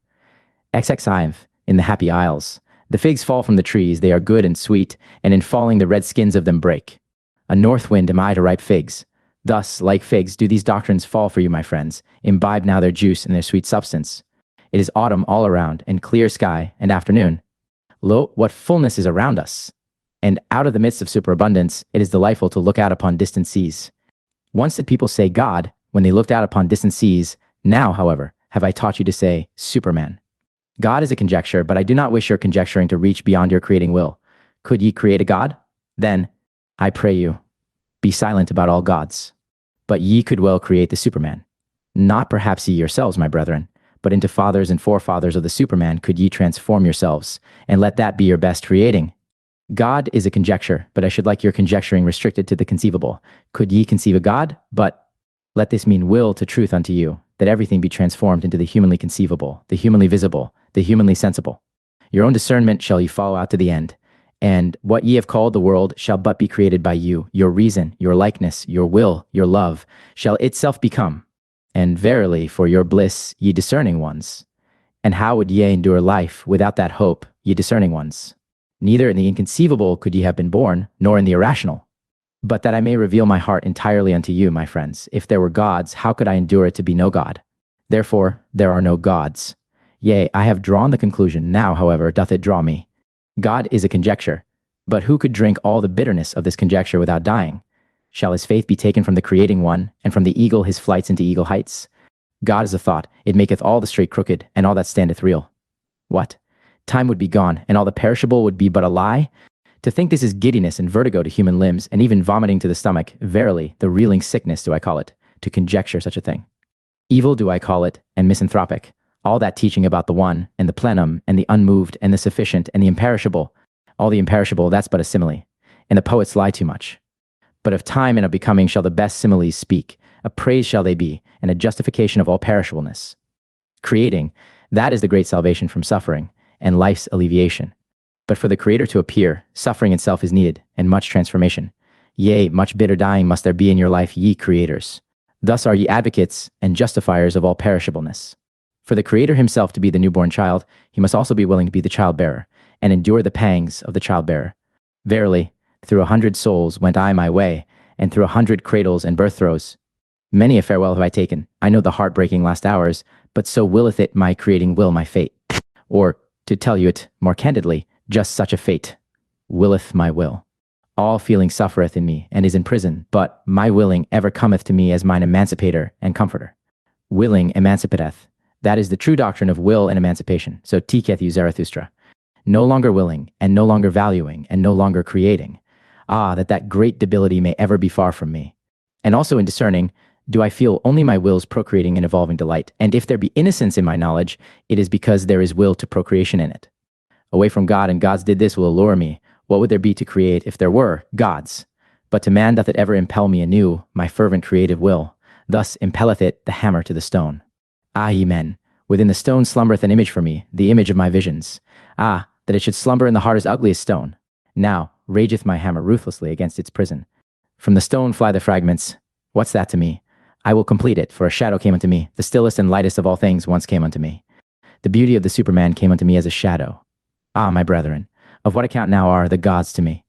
XXIV, in the happy isles, the figs fall from the trees, they are good and sweet, and in falling the red skins of them break. A north wind am I to ripe figs. Thus, like figs, do these doctrines fall for you, my friends. Imbibe now their juice and their sweet substance. It is autumn all around, and clear sky, and afternoon. Lo, what fullness is around us! And out of the midst of superabundance, it is delightful to look out upon distant seas. Once did people say God when they looked out upon distant seas. Now, however, have I taught you to say Superman. God is a conjecture, but I do not wish your conjecturing to reach beyond your creating will. Could ye create a God? Then, I pray you, be silent about all gods. But ye could well create the Superman. Not perhaps ye yourselves, my brethren, but into fathers and forefathers of the Superman could ye transform yourselves, and let that be your best creating. God is a conjecture, but I should like your conjecturing restricted to the conceivable. Could ye conceive a God? But let this mean will to truth unto you, that everything be transformed into the humanly conceivable, the humanly visible, the humanly sensible. Your own discernment shall ye follow out to the end, and what ye have called the world shall but be created by you. Your reason, your likeness, your will, your love, shall itself become. And verily, for your bliss, ye discerning ones. And how would ye endure life without that hope, ye discerning ones? Neither in the inconceivable could ye have been born, nor in the irrational. But that I may reveal my heart entirely unto you, my friends, if there were gods, how could I endure it to be no God? Therefore, there are no gods. Yea, I have drawn the conclusion, now, however, doth it draw me. God is a conjecture, but who could drink all the bitterness of this conjecture without dying? Shall his faith be taken from the creating one, and from the eagle his flights into eagle heights? God is a thought, it maketh all the straight crooked, and all that standeth real. What? Time would be gone, and all the perishable would be but a lie? To think this is giddiness and vertigo to human limbs, and even vomiting to the stomach, verily, the reeling sickness do I call it, to conjecture such a thing. Evil do I call it, and misanthropic. All that teaching about the one, and the plenum, and the unmoved, and the sufficient, and the imperishable. All the imperishable, that's but a simile. And the poets lie too much. But of time and of becoming shall the best similes speak. A praise shall they be, and a justification of all perishableness. Creating, that is the great salvation from suffering, and life's alleviation. But for the Creator to appear, suffering itself is needed, and much transformation. Yea, much bitter dying must there be in your life, ye creators. Thus are ye advocates and justifiers of all perishableness. For the Creator himself to be the newborn child, he must also be willing to be the childbearer, and endure the pangs of the childbearer. Verily, through 100 souls went I my way, and through 100 cradles and birth throes. Many a farewell have I taken. I know the heartbreaking last hours, but so willeth it my creating will my fate. Or, to tell you it more candidly, just such a fate willeth my will. All feeling suffereth in me, and is in prison, but my willing ever cometh to me as mine emancipator and comforter. Willing emancipateth. That is the true doctrine of will and emancipation. So teacheth you Zarathustra. No longer willing, and no longer valuing, and no longer creating. Ah, that great debility may ever be far from me. And also in discerning, do I feel only my will's procreating and evolving delight? And if there be innocence in my knowledge, it is because there is will to procreation in it. Away from God, and gods did this will allure me. What would there be to create if there were gods? But to man doth it ever impel me anew, my fervent creative will. Thus impelleth it the hammer to the stone. Ah, ye men, within the stone slumbereth an image for me, the image of my visions. Ah, that it should slumber in the hardest, ugliest stone. Now rageth my hammer ruthlessly against its prison. From the stone fly the fragments. What's that to me? I will complete it, for a shadow came unto me. The stillest and lightest of all things once came unto me. The beauty of the Superman came unto me as a shadow. Ah, my brethren, of what account now are the gods to me?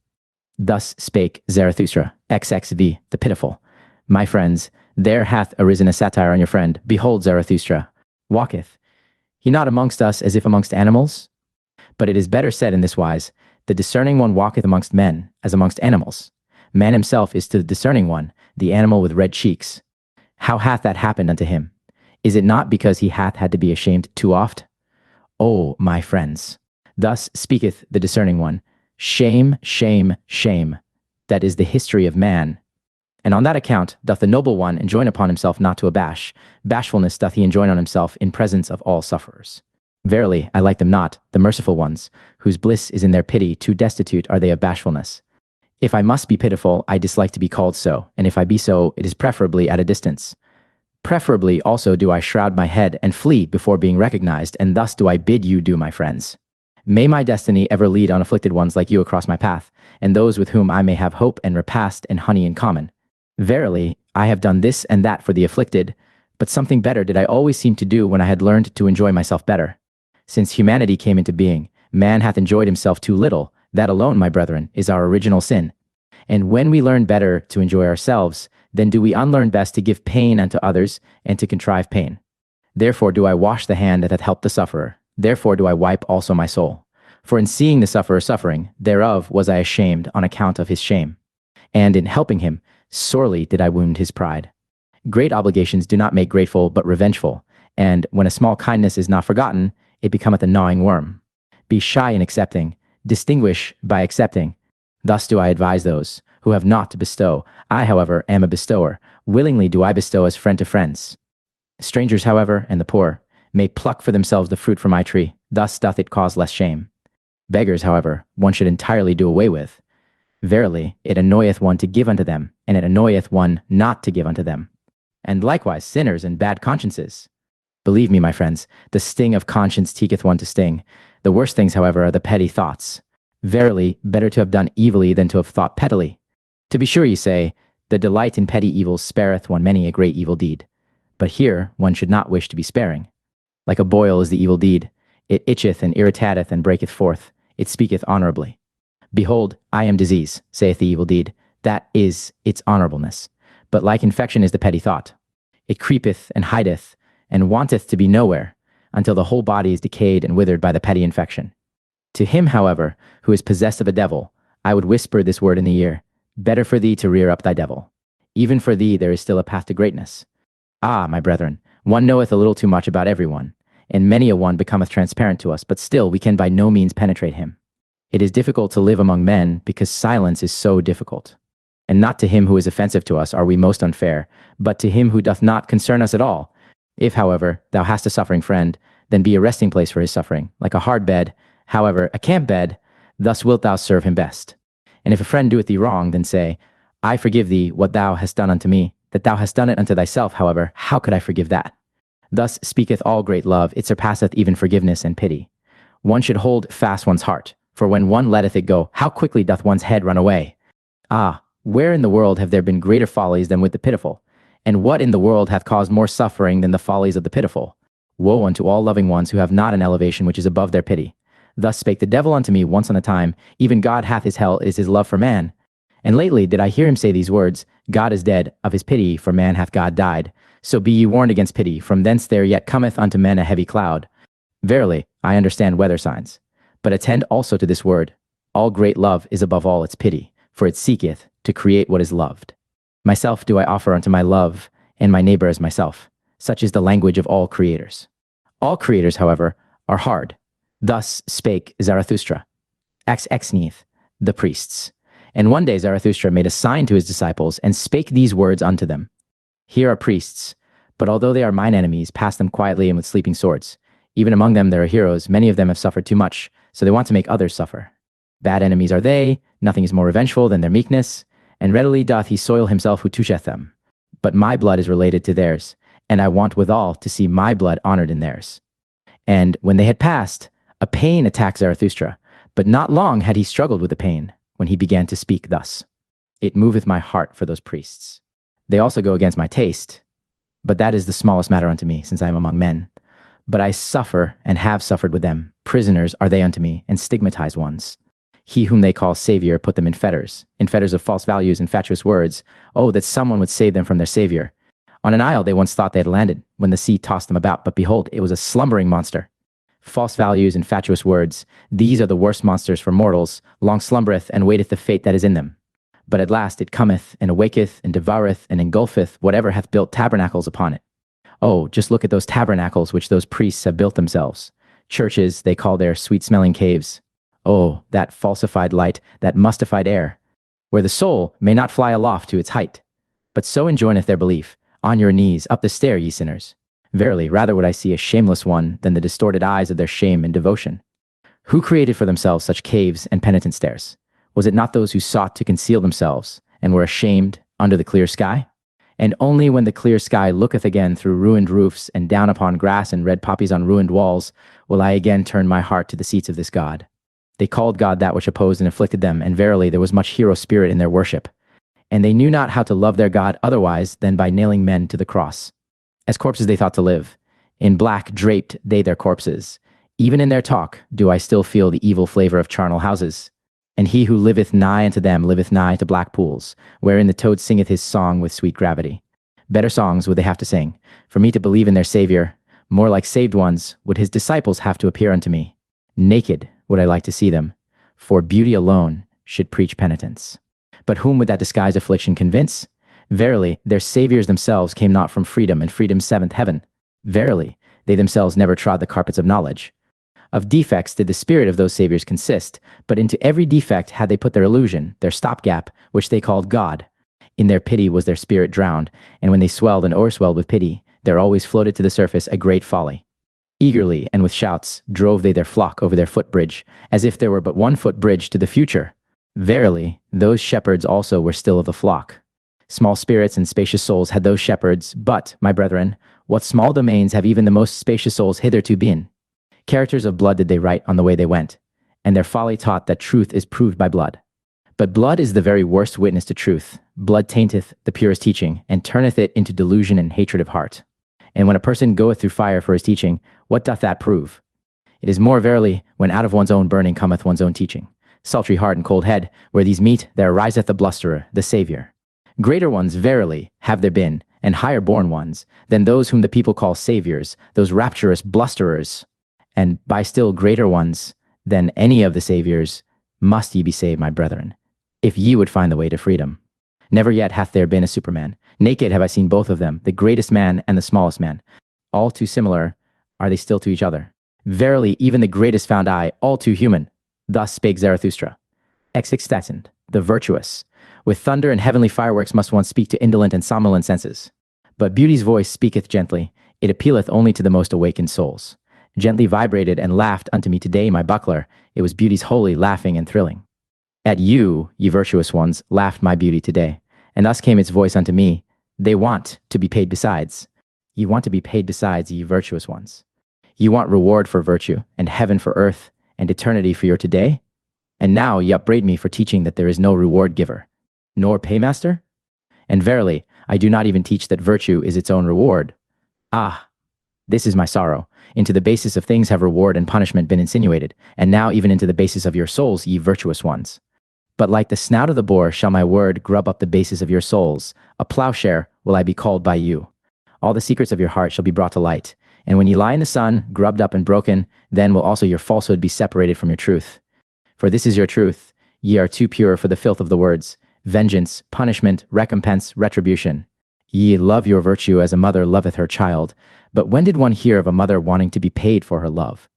Thus spake Zarathustra, XXV, the pitiful. My friends, There hath arisen a satire on your friend. Behold, Zarathustra walketh he not amongst us as if amongst animals? But it is better said in this wise, the discerning one walketh amongst men as amongst animals. Man himself is to the discerning one, the animal with red cheeks. How hath that happened unto him? Is it not because he hath had to be ashamed too oft? O my friends, thus speaketh the discerning one, shame, shame, shame. That is the history of man. And on that account doth the noble one enjoin upon himself not to abash. Bashfulness doth he enjoin on himself in presence of all sufferers. Verily, I like them not, the merciful ones, whose bliss is in their pity, too destitute are they of bashfulness. If I must be pitiful, I dislike to be called so, and if I be so, it is preferably at a distance. Preferably also do I shroud my head and flee before being recognized, and thus do I bid you do, my friends. May my destiny ever lead on afflicted ones like you across my path, and those with whom I may have hope and repast and honey in common. Verily, I have done this and that for the afflicted, but something better did I always seem to do when I had learned to enjoy myself better. Since humanity came into being, man hath enjoyed himself too little. That alone, my brethren, is our original sin. And when we learn better to enjoy ourselves, then do we unlearn best to give pain unto others and to contrive pain. Therefore do I wash the hand that hath helped the sufferer. Therefore do I wipe also my soul. For in seeing the sufferer suffering, thereof was I ashamed on account of his shame. And in helping him, sorely did I wound his pride. Great obligations do not make grateful, but revengeful. And when a small kindness is not forgotten, it becometh a gnawing worm. Be shy in accepting. Distinguish by accepting. Thus do I advise those who have naught to bestow. I, however, am a bestower. Willingly do I bestow as friend to friends. Strangers, however, and the poor, may pluck for themselves the fruit from my tree. Thus doth it cause less shame. Beggars, however, one should entirely do away with. Verily, it annoyeth one to give unto them, and it annoyeth one not to give unto them. And likewise sinners and bad consciences. Believe me, my friends, the sting of conscience teacheth one to sting. The worst things, however, are the petty thoughts. Verily, better to have done evilly than to have thought pettily. To be sure, ye say, the delight in petty evils spareth one many a great evil deed. But here one should not wish to be sparing. Like a boil is the evil deed. It itcheth and irritateth and breaketh forth. It speaketh honorably. Behold, I am disease, saith the evil deed. That is its honorableness. But like infection is the petty thought. It creepeth and hideth, and wanteth to be nowhere, until the whole body is decayed and withered by the petty infection. To him, however, who is possessed of a devil, I would whisper this word in the ear, better for thee to rear up thy devil. Even for thee there is still a path to greatness. Ah, my brethren, one knoweth a little too much about everyone, and many a one becometh transparent to us, but still we can by no means penetrate him. It is difficult to live among men because silence is so difficult. And not to him who is offensive to us are we most unfair, but to him who doth not concern us at all. If, however, thou hast a suffering friend, then be a resting place for his suffering, like a hard bed, however, a camp bed, thus wilt thou serve him best. And if a friend doeth thee wrong, then say, I forgive thee what thou hast done unto me. That thou hast done it unto thyself, however, how could I forgive that? Thus speaketh all great love, it surpasseth even forgiveness and pity. One should hold fast one's heart, for when one letteth it go, how quickly doth one's head run away? Ah, where in the world have there been greater follies than with the pitiful? And what in the world hath caused more suffering than the follies of the pitiful? Woe unto all loving ones who have not an elevation which is above their pity. Thus spake the devil unto me once on a time, even God hath his hell, is his love for man. And lately did I hear him say these words, God is dead, of his pity for man hath God died. So be ye warned against pity, from thence there yet cometh unto men a heavy cloud. Verily, I understand weather signs. But attend also to this word, all great love is above all its pity, for it seeketh to create what is loved. Myself do I offer unto my love, and my neighbor as myself. Such is the language of all creators. All creators, however, are hard. Thus spake Zarathustra. Ex exnith, the priests. And one day Zarathustra made a sign to his disciples, and spake these words unto them. Here are priests, but although they are mine enemies, pass them quietly and with sleeping swords. Even among them there are heroes, many of them have suffered too much, so they want to make others suffer. Bad enemies are they, nothing is more revengeful than their meekness, and readily doth he soil himself who toucheth them. But my blood is related to theirs, and I want withal to see my blood honored in theirs. And when they had passed, a pain attacked Zarathustra, but not long had he struggled with the pain, when he began to speak thus. It moveth my heart for those priests. They also go against my taste, but that is the smallest matter unto me, since I am among men. But I suffer and have suffered with them. Prisoners are they unto me, and stigmatized ones. He whom they call Savior put them in fetters of false values and fatuous words. Oh, that someone would save them from their Savior. On an isle they once thought they had landed, when the sea tossed them about, but behold, it was a slumbering monster. False values and fatuous words, these are the worst monsters for mortals, long slumbereth and waiteth the fate that is in them. But at last it cometh, and awaketh, and devoureth, and engulfeth whatever hath built tabernacles upon it. Oh, just look at those tabernacles which those priests have built themselves. Churches they call their sweet-smelling caves. Oh, that falsified light, that mustified air, where the soul may not fly aloft to its height. But so enjoineth their belief, on your knees, up the stair, ye sinners. Verily, rather would I see a shameless one than the distorted eyes of their shame and devotion. Who created for themselves such caves and penitent stairs? Was it not those who sought to conceal themselves, and were ashamed under the clear sky? And only when the clear sky looketh again through ruined roofs, and down upon grass and red poppies on ruined walls, will I again turn my heart to the seats of this God. They called God that which opposed and afflicted them, and verily there was much hero spirit in their worship. And they knew not how to love their God otherwise than by nailing men to the cross. As corpses they thought to live. In black draped they their corpses. Even in their talk do I still feel the evil flavor of charnel houses. And he who liveth nigh unto them liveth nigh to black pools, wherein the toad singeth his song with sweet gravity. Better songs would they have to sing, for me to believe in their Savior. More like saved ones would his disciples have to appear unto me. Naked would I like to see them, for beauty alone should preach penitence. But whom would that disguised affliction convince? Verily, their saviors themselves came not from freedom and freedom's seventh heaven. Verily, they themselves never trod the carpets of knowledge. Of defects did the spirit of those saviors consist, but into every defect had they put their illusion, their stopgap, which they called God. In their pity was their spirit drowned, and when they swelled and o'erswelled with pity, there always floated to the surface a great folly. Eagerly and with shouts drove they their flock over their footbridge, as if there were but one footbridge to the future. Verily, those shepherds also were still of the flock. Small spirits and spacious souls had those shepherds, but, my brethren, what small domains have even the most spacious souls hitherto been? Characters of blood did they write on the way they went, and their folly taught that truth is proved by blood. But blood is the very worst witness to truth. Blood tainteth the purest teaching, and turneth it into delusion and hatred of heart. And when a person goeth through fire for his teaching, what doth that prove? It is more verily, when out of one's own burning cometh one's own teaching. Sultry heart and cold head, where these meet, there ariseth the blusterer, the Saviour. Greater ones, verily, have there been, and higher born ones, than those whom the people call saviors, those rapturous blusterers. And by still greater ones than any of the saviors, must ye be saved, my brethren, if ye would find the way to freedom. Never yet hath there been a superman. Naked have I seen both of them, the greatest man and the smallest man. All too similar are they still to each other. Verily, even the greatest found I all too human. Thus spake Zarathustra. Existential, the virtuous. With thunder and heavenly fireworks must one speak to indolent and somnolent senses. But beauty's voice speaketh gently. It appealeth only to the most awakened souls. Gently vibrated and laughed unto me today my buckler. It was beauty's holy, laughing and thrilling. At you, ye virtuous ones, laughed my beauty today. And thus came its voice unto me. They want to be paid besides. Ye want to be paid besides, ye virtuous ones. Ye want reward for virtue, and heaven for earth, and eternity for your today? And now ye upbraid me for teaching that there is no reward giver, nor paymaster? And verily, I do not even teach that virtue is its own reward. Ah, this is my sorrow. Into the basis of things have reward and punishment been insinuated, and now even into the basis of your souls, ye virtuous ones. But like the snout of the boar shall my word grub up the basis of your souls. A plowshare will I be called by you. All the secrets of your heart shall be brought to light. And when ye lie in the sun, grubbed up and broken, then will also your falsehood be separated from your truth. For this is your truth. Ye are too pure for the filth of the words. Vengeance, punishment, recompense, retribution. Ye love your virtue as a mother loveth her child. But when did one hear of a mother wanting to be paid for her love?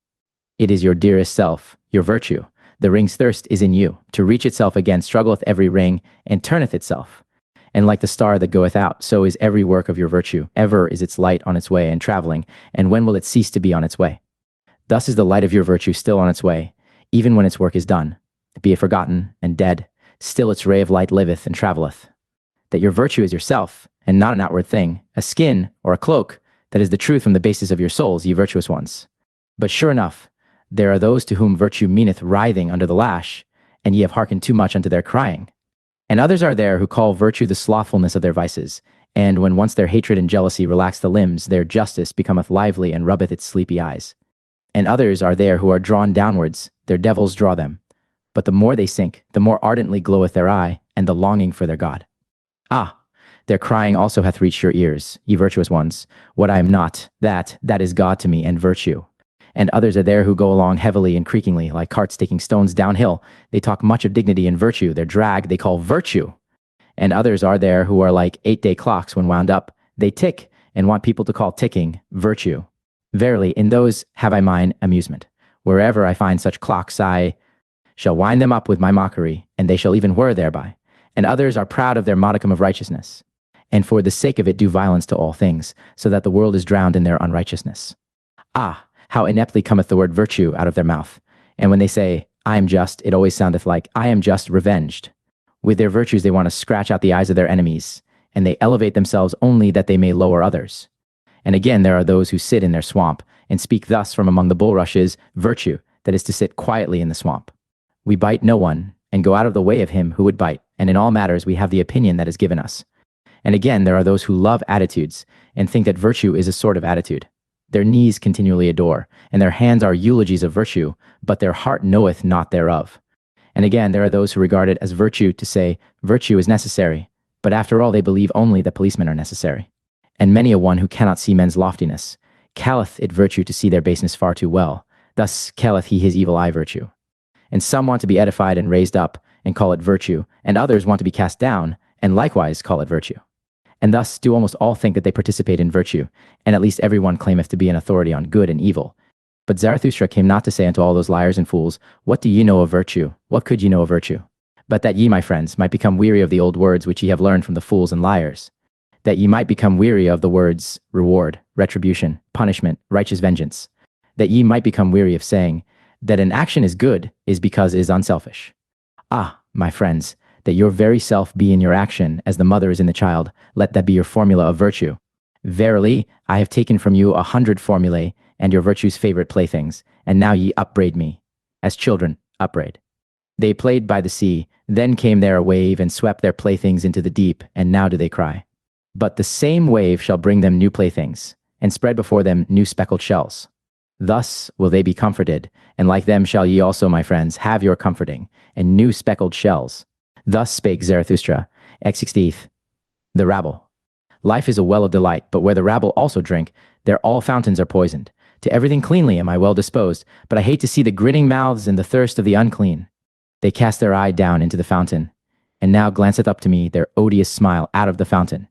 It is your dearest self, your virtue. The ring's thirst is in you. To reach itself again struggleth every ring, and turneth itself. And like the star that goeth out, so is every work of your virtue. Ever is its light on its way and traveling, and when will it cease to be on its way? Thus is the light of your virtue still on its way, even when its work is done. Be it forgotten and dead, still its ray of light liveth and travelleth. That your virtue is yourself, and not an outward thing, a skin or a cloak, that is the truth from the basis of your souls, ye virtuous ones. But sure enough, there are those to whom virtue meaneth writhing under the lash, and ye have hearkened too much unto their crying. And others are there who call virtue the slothfulness of their vices, and when once their hatred and jealousy relax the limbs, their justice becometh lively and rubbeth its sleepy eyes. And others are there who are drawn downwards, their devils draw them. But the more they sink, the more ardently gloweth their eye, and the longing for their God. Ah, Their crying also hath reached your ears, ye virtuous ones. What I am not, that is God to me and virtue. And others are there who go along heavily and creakingly, like carts taking stones downhill. They talk much of dignity and virtue. Their drag they call virtue. And others are there who are like 8-day clocks when wound up. They tick and want people to call ticking virtue. Verily, in those have I mine amusement. Wherever I find such clocks, I shall wind them up with my mockery, and they shall even whir thereby. And others are proud of their modicum of righteousness, and for the sake of it do violence to all things, so that the world is drowned in their unrighteousness. Ah, how ineptly cometh the word virtue out of their mouth. And when they say, I am just, it always soundeth like, I am just revenged. With their virtues they want to scratch out the eyes of their enemies, and they elevate themselves only that they may lower others. And again there are those who sit in their swamp, and speak thus from among the bulrushes, virtue, that is to sit quietly in the swamp. We bite no one, and go out of the way of him who would bite, and in all matters we have the opinion that is given us. And again there are those who love attitudes, and think that virtue is a sort of attitude. Their knees continually adore, and their hands are eulogies of virtue, but their heart knoweth not thereof. And again there are those who regard it as virtue to say, virtue is necessary, but after all they believe only that policemen are necessary. And many a one who cannot see men's loftiness, calleth it virtue to see their baseness far too well, thus calleth he his evil eye virtue. And some want to be edified and raised up, and call it virtue, and others want to be cast down, and likewise call it virtue. And thus do almost all think that they participate in virtue, and at least every one claimeth to be an authority on good and evil. But Zarathustra came not to say unto all those liars and fools, what do ye know of virtue? What could ye know of virtue? But that ye, my friends, might become weary of the old words which ye have learned from the fools and liars. That ye might become weary of the words reward, retribution, punishment, righteous vengeance. That ye might become weary of saying, that an action is good is because it is unselfish. Ah, my friends, that your very self be in your action as the mother is in the child, let that be your formula of virtue. Verily, I have taken from you 100 formulae and your virtue's favorite playthings, and now ye upbraid me. As children, upbraid. They played by the sea, then came there a wave and swept their playthings into the deep, and now do they cry. But the same wave shall bring them new playthings, and spread before them new speckled shells. Thus will they be comforted, and like them shall ye also, my friends, have your comforting, and new speckled shells. Thus spake Zarathustra, X16th, the rabble. Life is a well of delight, but where the rabble also drink, there all fountains are poisoned. To everything cleanly am I well disposed, but I hate to see the grinning mouths and the thirst of the unclean. They cast their eye down into the fountain, and now glanceth up to me their odious smile out of the fountain.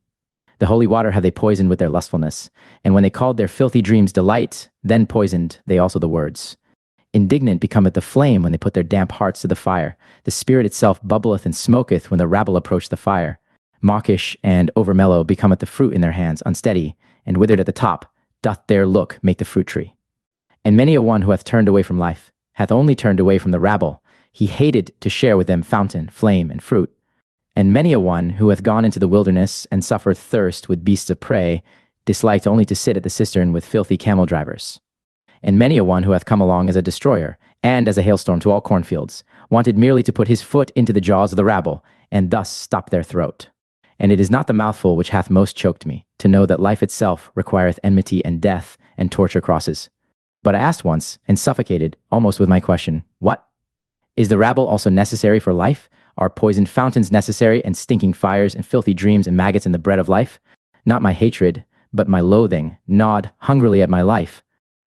The holy water have they poisoned with their lustfulness, and when they called their filthy dreams delight, then poisoned they also the words. Indignant becometh the flame when they put their damp hearts to the fire. The spirit itself bubbleth and smoketh when the rabble approach the fire. Mawkish and overmellow becometh the fruit in their hands, unsteady, and withered at the top, doth their look make the fruit tree. And many a one who hath turned away from life, hath only turned away from the rabble. He hated to share with them fountain, flame, and fruit. And many a one who hath gone into the wilderness and suffered thirst with beasts of prey, disliked only to sit at the cistern with filthy camel drivers. And many a one who hath come along as a destroyer, and as a hailstorm to all cornfields, wanted merely to put his foot into the jaws of the rabble, and thus stop their throat. And it is not the mouthful which hath most choked me, to know that life itself requireth enmity and death and torture crosses. But I asked once, and suffocated, almost with my question, what? Is the rabble also necessary for life? Are poisoned fountains necessary, and stinking fires, and filthy dreams, and maggots in the bread of life? Not my hatred, but my loathing, gnawed hungrily at my life.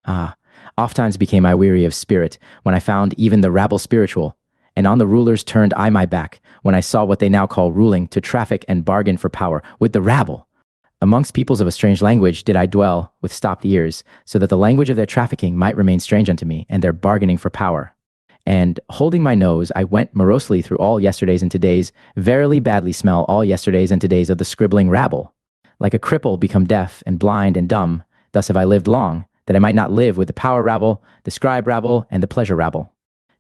Ah, ofttimes became I weary of spirit, when I found even the rabble spiritual, and on the rulers turned I my back, when I saw what they now call ruling, to traffic and bargain for power, with the rabble. Amongst peoples of a strange language did I dwell, with stopped ears, so that the language of their trafficking might remain strange unto me, and their bargaining for power. And, holding my nose, I went morosely through all yesterdays and todays, verily badly smell all yesterdays and todays of the scribbling rabble. Like a cripple become deaf and blind and dumb, thus have I lived long, that I might not live with the power rabble, the scribe rabble, and the pleasure rabble.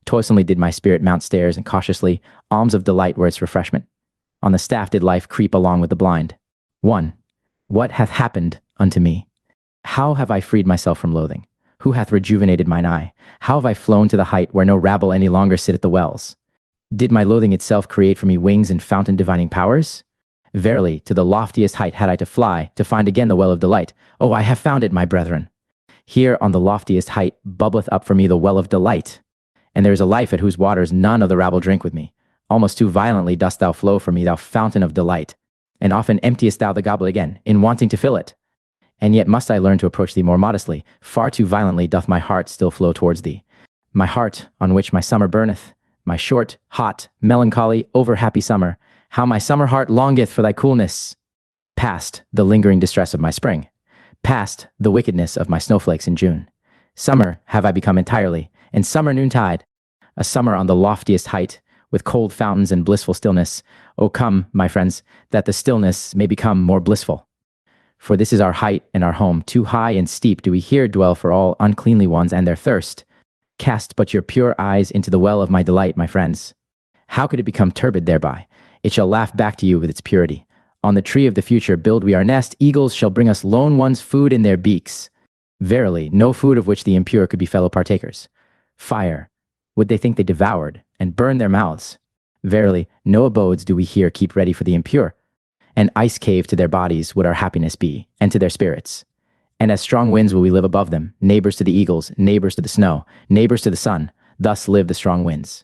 Toilsomely did my spirit mount stairs, and cautiously, alms of delight were its refreshment. On the staff did life creep along with the blind. 1. What hath happened unto me? How have I freed myself from loathing? Who hath rejuvenated mine eye? How have I flown to the height where no rabble any longer sit at the wells? Did my loathing itself create for me wings and fountain divining powers? Verily, to the loftiest height had I to fly, to find again the well of delight. Oh, I have found it, my brethren. Here on the loftiest height bubbleth up for me the well of delight. And there is a life at whose waters none of the rabble drink with me. Almost too violently dost thou flow for me, thou fountain of delight. and often emptiest thou the goblet again, in wanting to fill it. And yet must I learn to approach thee more modestly. Far too violently doth my heart still flow towards thee. My heart, on which my summer burneth, my short, hot, melancholy, over-happy summer, how my summer heart longeth for thy coolness. Past the lingering distress of my spring, past the wickedness of my snowflakes in June. Summer have I become entirely, and summer noontide, a summer on the loftiest height, with cold fountains and blissful stillness. O come, my friends, that the stillness may become more blissful. For this is our height and our home, too high and steep do we here dwell for all uncleanly ones and their thirst. Cast but your pure eyes into the well of my delight, my friends. How could it become turbid thereby? It shall laugh back to you with its purity. On the tree of the future build we our nest. Eagles shall bring us lone ones food in their beaks. Verily, no food of which the impure could be fellow partakers. Fire would they think they devoured, and burn their mouths. Verily, no abodes do we here keep ready for the impure. An ice cave to their bodies would our happiness be, and to their spirits. And as strong winds will we live above them, neighbors to the eagles, neighbors to the snow, neighbors to the sun. Thus live the strong winds.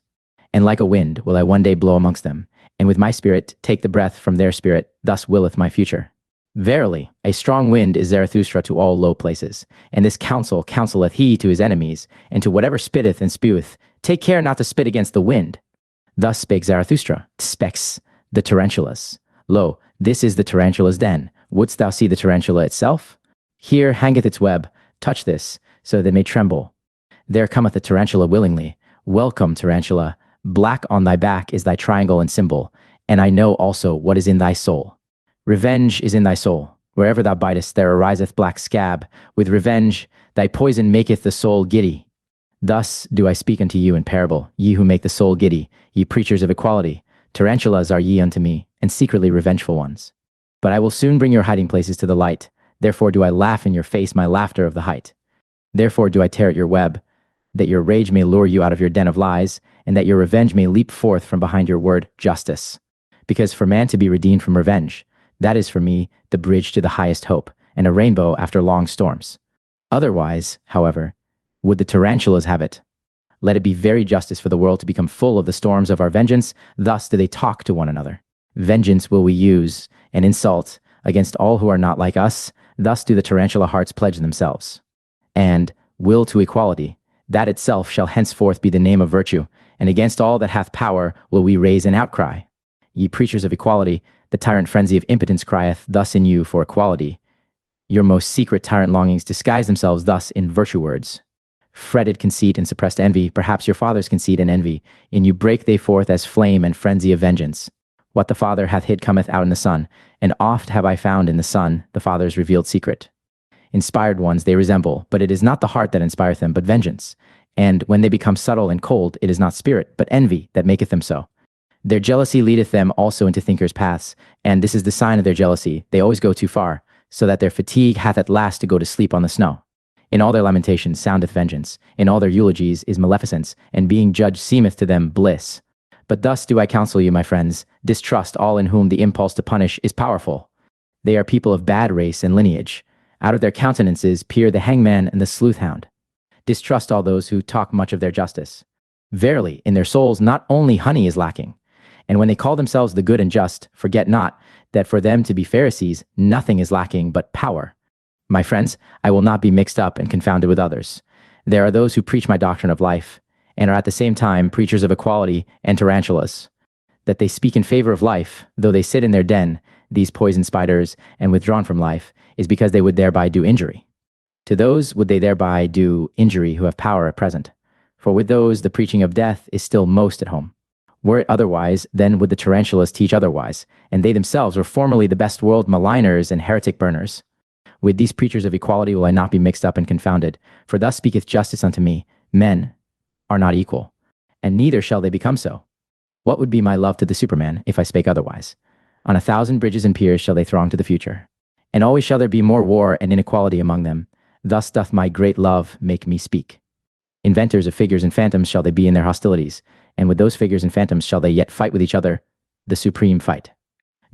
And like a wind will I one day blow amongst them, and with my spirit take the breath from their spirit. Thus willeth my future. Verily, a strong wind is Zarathustra to all low places, and this counsel counselleth he to his enemies, and to whatever spitteth and speweth. Take care not to spit against the wind. Thus spake Zarathustra, specs the tarantulas. Lo, this is the tarantula's den. Wouldst thou see the tarantula itself? Here hangeth its web. Touch this, so that it may tremble. There cometh the tarantula willingly. Welcome, tarantula. Black on thy back is thy triangle and symbol, and I know also what is in thy soul. Revenge is in thy soul. Wherever thou bitest, there ariseth black scab. With revenge, thy poison maketh the soul giddy. Thus do I speak unto you in parable, ye who make the soul giddy, ye preachers of equality. Tarantulas are ye unto me, and secretly revengeful ones. But I will soon bring your hiding places to the light. Therefore do I laugh in your face my laughter of the height. Therefore do I tear at your web, that your rage may lure you out of your den of lies, and that your revenge may leap forth from behind your word justice. Because for man to be redeemed from revenge, that is for me the bridge to the highest hope, and a rainbow after long storms. Otherwise, however, would the tarantulas have it. Let it be very justice for the world to become full of the storms of our vengeance. Thus do they talk to one another. Vengeance will we use, and insult, against all who are not like us. Thus do the tarantula hearts pledge themselves. And will to equality, that itself shall henceforth be the name of virtue, and against all that hath power will we raise an outcry. Ye preachers of equality, the tyrant frenzy of impotence crieth thus in you for equality. Your most secret tyrant longings disguise themselves thus in virtue words. Fretted conceit and suppressed envy, perhaps your father's conceit and envy, in you break they forth as flame and frenzy of vengeance. What the Father hath hid cometh out in the Son, and oft have I found in the Son the Father's revealed secret. Inspired ones they resemble, but it is not the heart that inspireth them, but vengeance. And when they become subtle and cold, it is not spirit, but envy that maketh them so. Their jealousy leadeth them also into thinkers' paths, and this is the sign of their jealousy. They always go too far, so that their fatigue hath at last to go to sleep on the snow. In all their lamentations soundeth vengeance, in all their eulogies is maleficence, and being judged seemeth to them bliss. But thus do I counsel you, my friends, distrust all in whom the impulse to punish is powerful. They are people of bad race and lineage. Out of their countenances peer the hangman and the sleuth-hound. Distrust all those who talk much of their justice. Verily, in their souls not only honey is lacking, and when they call themselves the good and just, forget not that for them to be Pharisees, nothing is lacking but power. My friends, I will not be mixed up and confounded with others. There are those who preach my doctrine of life, and are at the same time preachers of equality and tarantulas. That they speak in favor of life, though they sit in their den, these poison spiders, and withdrawn from life, is because they would thereby do injury. To those would they thereby do injury who have power at present. For with those the preaching of death is still most at home. Were it otherwise, then would the tarantulas teach otherwise, and they themselves were formerly the best world maligners and heretic burners. With these preachers of equality will I not be mixed up and confounded, for thus speaketh justice unto me, men are not equal, and neither shall they become so. What would be my love to the Superman if I spake otherwise? On 1,000 bridges and piers shall they throng to the future, and always shall there be more war and inequality among them. Thus doth my great love make me speak. Inventors of figures and phantoms shall they be in their hostilities, and with those figures and phantoms shall they yet fight with each other, the supreme fight.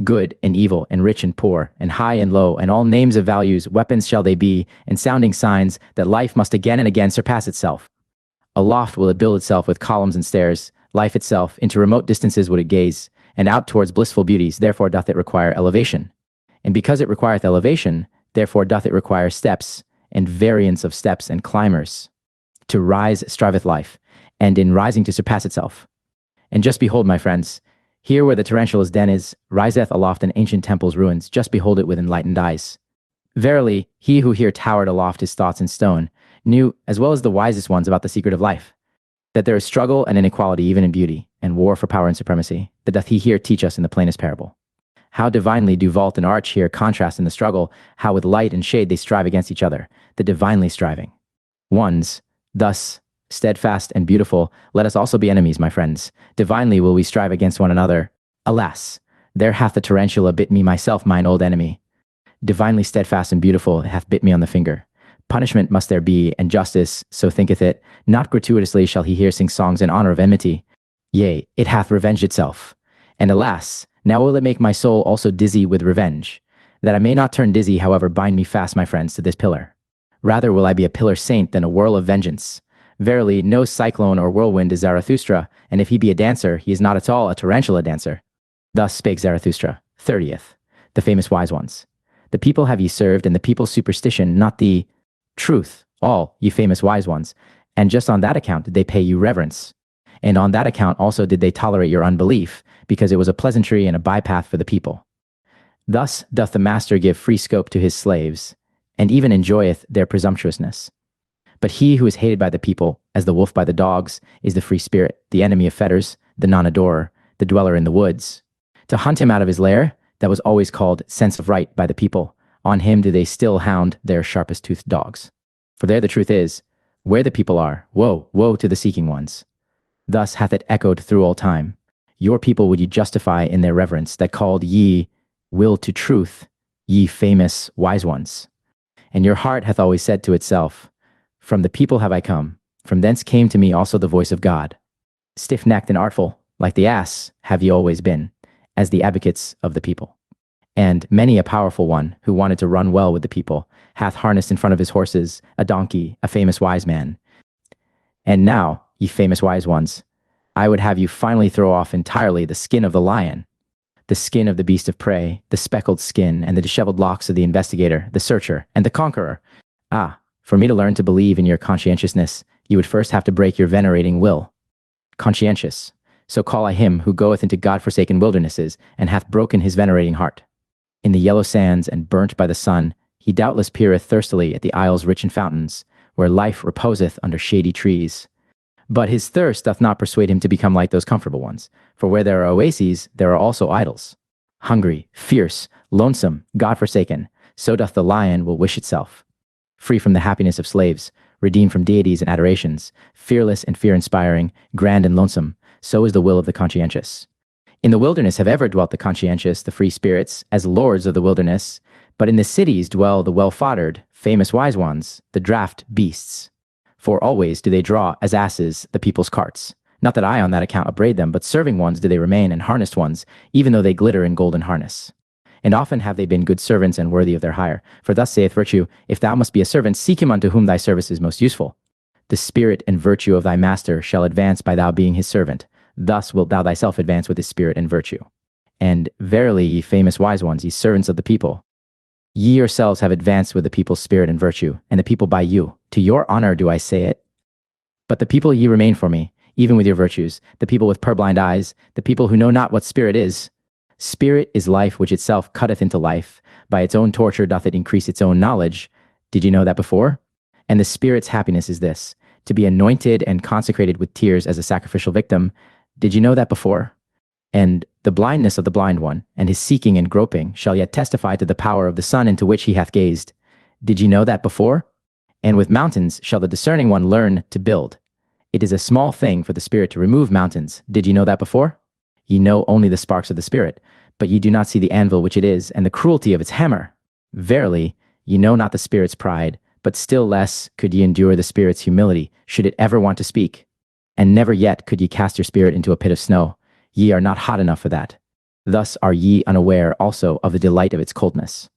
Good and evil, and rich and poor, and high and low, and all names of values, weapons shall they be, and sounding signs that life must again and again surpass itself. Aloft will it build itself with columns and stairs, life itself, into remote distances would it gaze, and out towards blissful beauties, therefore doth it require elevation. And because it requireth elevation, therefore doth it require steps, and variance of steps and climbers. To rise striveth life, and in rising to surpass itself. And just behold, my friends, here where the tarantula's den is, riseth aloft an ancient temple's ruins, just behold it with enlightened eyes. Verily, he who here towered aloft his thoughts in stone, knew, as well as the wisest ones, about the secret of life, that there is struggle and inequality even in beauty, and war for power and supremacy, that doth he here teach us in the plainest parable. How divinely do vault and arch here contrast in the struggle, how with light and shade they strive against each other, the divinely striving. Ones, thus, steadfast and beautiful, let us also be enemies, my friends. Divinely will we strive against one another. Alas, there hath the tarantula bit me myself, mine old enemy. Divinely steadfast and beautiful, it hath bit me on the finger. Punishment must there be, and justice, so thinketh it. Not gratuitously shall he here sing songs in honor of enmity. Yea, it hath revenged itself. And alas, now will it make my soul also dizzy with revenge. That I may not turn dizzy, however, bind me fast, my friends, to this pillar. Rather will I be a pillar saint than a whirl of vengeance. Verily, no cyclone or whirlwind is Zarathustra, and if he be a dancer, he is not at all a tarantula dancer. Thus spake Zarathustra. 30th. The famous wise ones. The people have ye served, and the people's superstition, not the truth, all, ye famous wise ones, and just on that account did they pay you reverence. And on that account also did they tolerate your unbelief, because it was a pleasantry and a bypath for the people. Thus doth the master give free scope to his slaves, and even enjoyeth their presumptuousness. But he who is hated by the people, as the wolf by the dogs, is the free spirit, the enemy of fetters, the non-adorer, the dweller in the woods. To hunt him out of his lair, that was always called sense of right by the people, on him do they still hound their sharpest-toothed dogs. For there the truth is, where the people are, woe, woe to the seeking ones. Thus hath it echoed through all time. Your people would ye justify in their reverence, that called ye will to truth, ye famous wise ones. And your heart hath always said to itself, from the people have I come, from thence came to me also the voice of God. Stiff-necked and artful, like the ass, have ye always been, as the advocates of the people. And many a powerful one, who wanted to run well with the people, hath harnessed in front of his horses a donkey, a famous wise man. And now, ye famous wise ones, I would have you finally throw off entirely the skin of the lion, the skin of the beast of prey, the speckled skin, and the disheveled locks of the investigator, the searcher, and the conqueror. Ah, for me to learn to believe in your conscientiousness, you would first have to break your venerating will. Conscientious, so call I him who goeth into God-forsaken wildernesses, and hath broken his venerating heart. In the yellow sands and burnt by the sun, he doubtless peereth thirstily at the isles rich in fountains, where life reposeth under shady trees. But his thirst doth not persuade him to become like those comfortable ones, for where there are oases, there are also idols. Hungry, fierce, lonesome, God-forsaken, so doth the lion will wish itself. Free from the happiness of slaves, redeemed from deities and adorations, fearless and fear-inspiring, grand and lonesome, so is the will of the conscientious. In the wilderness have ever dwelt the conscientious, the free spirits, as lords of the wilderness, but in the cities dwell the well-foddered, famous wise ones, the draft beasts. For always do they draw, as asses, the people's carts. Not that I on that account upbraid them, but serving ones do they remain, and harnessed ones, even though they glitter in golden harness. And often have they been good servants and worthy of their hire. For thus saith virtue, if thou must be a servant, seek him unto whom thy service is most useful. The spirit and virtue of thy master shall advance by thou being his servant. Thus wilt thou thyself advance with his spirit and virtue. And verily, ye famous wise ones, ye servants of the people, ye yourselves have advanced with the people's spirit and virtue, and the people by you. To your honor do I say it. But the people ye remain for me, even with your virtues, the people with purblind eyes, the people who know not what spirit is. Spirit is life which itself cutteth into life. By its own torture doth it increase its own knowledge. Did you know that before? And the spirit's happiness is this, to be anointed and consecrated with tears as a sacrificial victim. Did you know that before? And the blindness of the blind one, and his seeking and groping, shall yet testify to the power of the sun into which he hath gazed. Did ye know that before? And with mountains shall the discerning one learn to build. It is a small thing for the spirit to remove mountains. Did ye know that before? Ye know only the sparks of the spirit, but ye do not see the anvil which it is, and the cruelty of its hammer. Verily, ye know not the spirit's pride, but still less could ye endure the spirit's humility, should it ever want to speak. And never yet could ye cast your spirit into a pit of snow. Ye are not hot enough for that. Thus are ye unaware also of the delight of its coldness.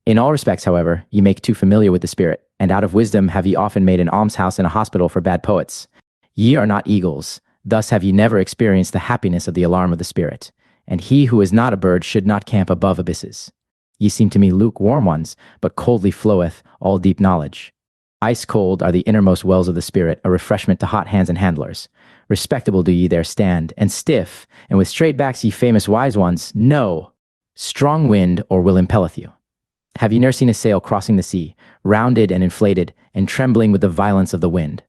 In all respects, however, ye make too familiar with the spirit, and out of wisdom have ye often made an almshouse and a hospital for bad poets. Ye are not eagles, thus have ye never experienced the happiness of the alarm of the spirit. and he who is not a bird should not camp above abysses. Ye seem to me lukewarm ones, but coldly floweth all deep knowledge. Ice cold are the innermost wells of the spirit, a refreshment to hot hands and handlers. Respectable do ye there stand, and stiff, and with straight backs ye famous wise ones, no! Strong wind or will impelleth you. Have ye ne'er seen a sail crossing the sea, rounded and inflated, and trembling with the violence of the wind?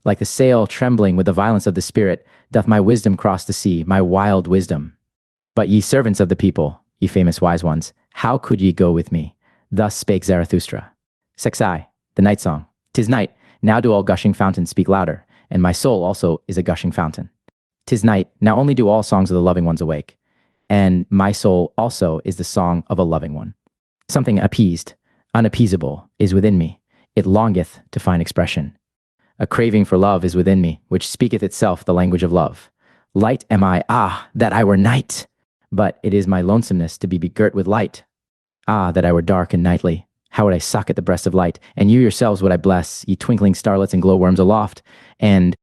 Like the sail trembling with the violence of the spirit, doth my wisdom cross the sea, my wild wisdom. But ye servants of the people, ye famous wise ones, how could ye go with me? Thus spake Zarathustra. Sexai, the night song. 'Tis night, now do all gushing fountains speak louder, and my soul also is a gushing fountain. 'Tis night, now only do all songs of the loving ones awake, and my soul also is the song of a loving one. Something appeased, unappeasable, is within me. It longeth to find expression. A craving for love is within me, which speaketh itself the language of love. Light am I, ah, that I were night! But it is my lonesomeness to be begirt with light. Ah, that I were dark and nightly! How would I suck at the breast of light, and you yourselves would I bless, ye twinkling starlets and glowworms aloft, and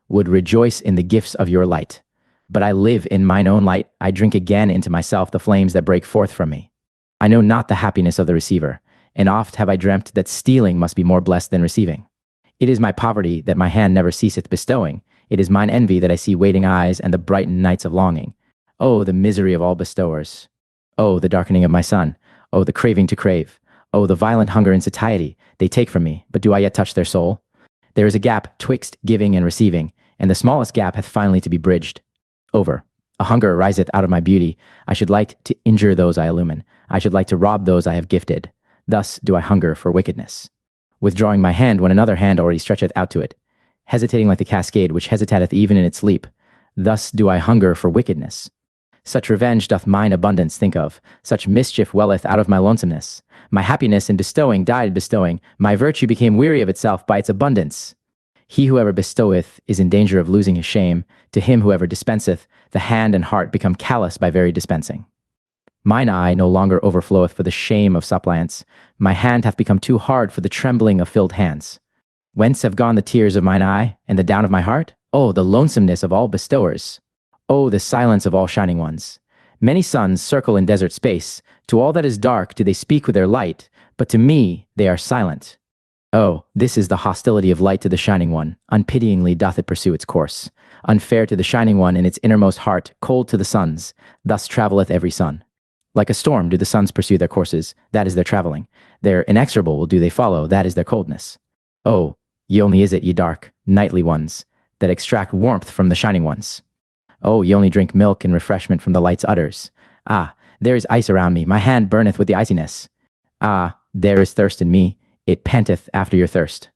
would rejoice in the gifts of your light. But I live in mine own light, I drink again into myself the flames that break forth from me. I know not the happiness of the receiver, and oft have I dreamt that stealing must be more blessed than receiving. It is my poverty that my hand never ceaseth bestowing. It is mine envy that I see waiting eyes and the brightened nights of longing. Oh, the misery of all bestowers. Oh, the darkening of my sun. Oh, the craving to crave. Oh, the violent hunger and satiety they take from me, but do I yet touch their soul? There is a gap twixt giving and receiving, and the smallest gap hath finally to be bridged. Over. A hunger ariseth out of my beauty. I should like to injure those I illumine. I should like to rob those I have gifted. Thus do I hunger for wickedness. Withdrawing my hand when another hand already stretcheth out to it, hesitating like the cascade which hesitateth even in its leap. Thus do I hunger for wickedness. Such revenge doth mine abundance think of, such mischief welleth out of my lonesomeness. My happiness in bestowing died bestowing, my virtue became weary of itself by its abundance. He who ever bestoweth is in danger of losing his shame. To him who ever dispenseth, the hand and heart become callous by very dispensing. Mine eye no longer overfloweth for the shame of suppliance. My hand hath become too hard for the trembling of filled hands. Whence have gone the tears of mine eye, and the down of my heart? Oh, the lonesomeness of all bestowers. Oh, the silence of all shining ones. Many suns circle in desert space. To all that is dark do they speak with their light, but to me they are silent. Oh, this is the hostility of light to the shining one. Unpityingly doth it pursue its course. Unfair to the shining one in its innermost heart, cold to the suns. Thus travelleth every sun. Like a storm do the suns pursue their courses, that is their travelling. Their inexorable do they follow, that is their coldness. Oh, ye only is it, ye dark, nightly ones, that extract warmth from the shining ones. Oh, ye only drink milk and refreshment from the light's udders. Ah, there is ice around me, my hand burneth with the iciness. Ah, there is thirst in me, it panteth after your thirst.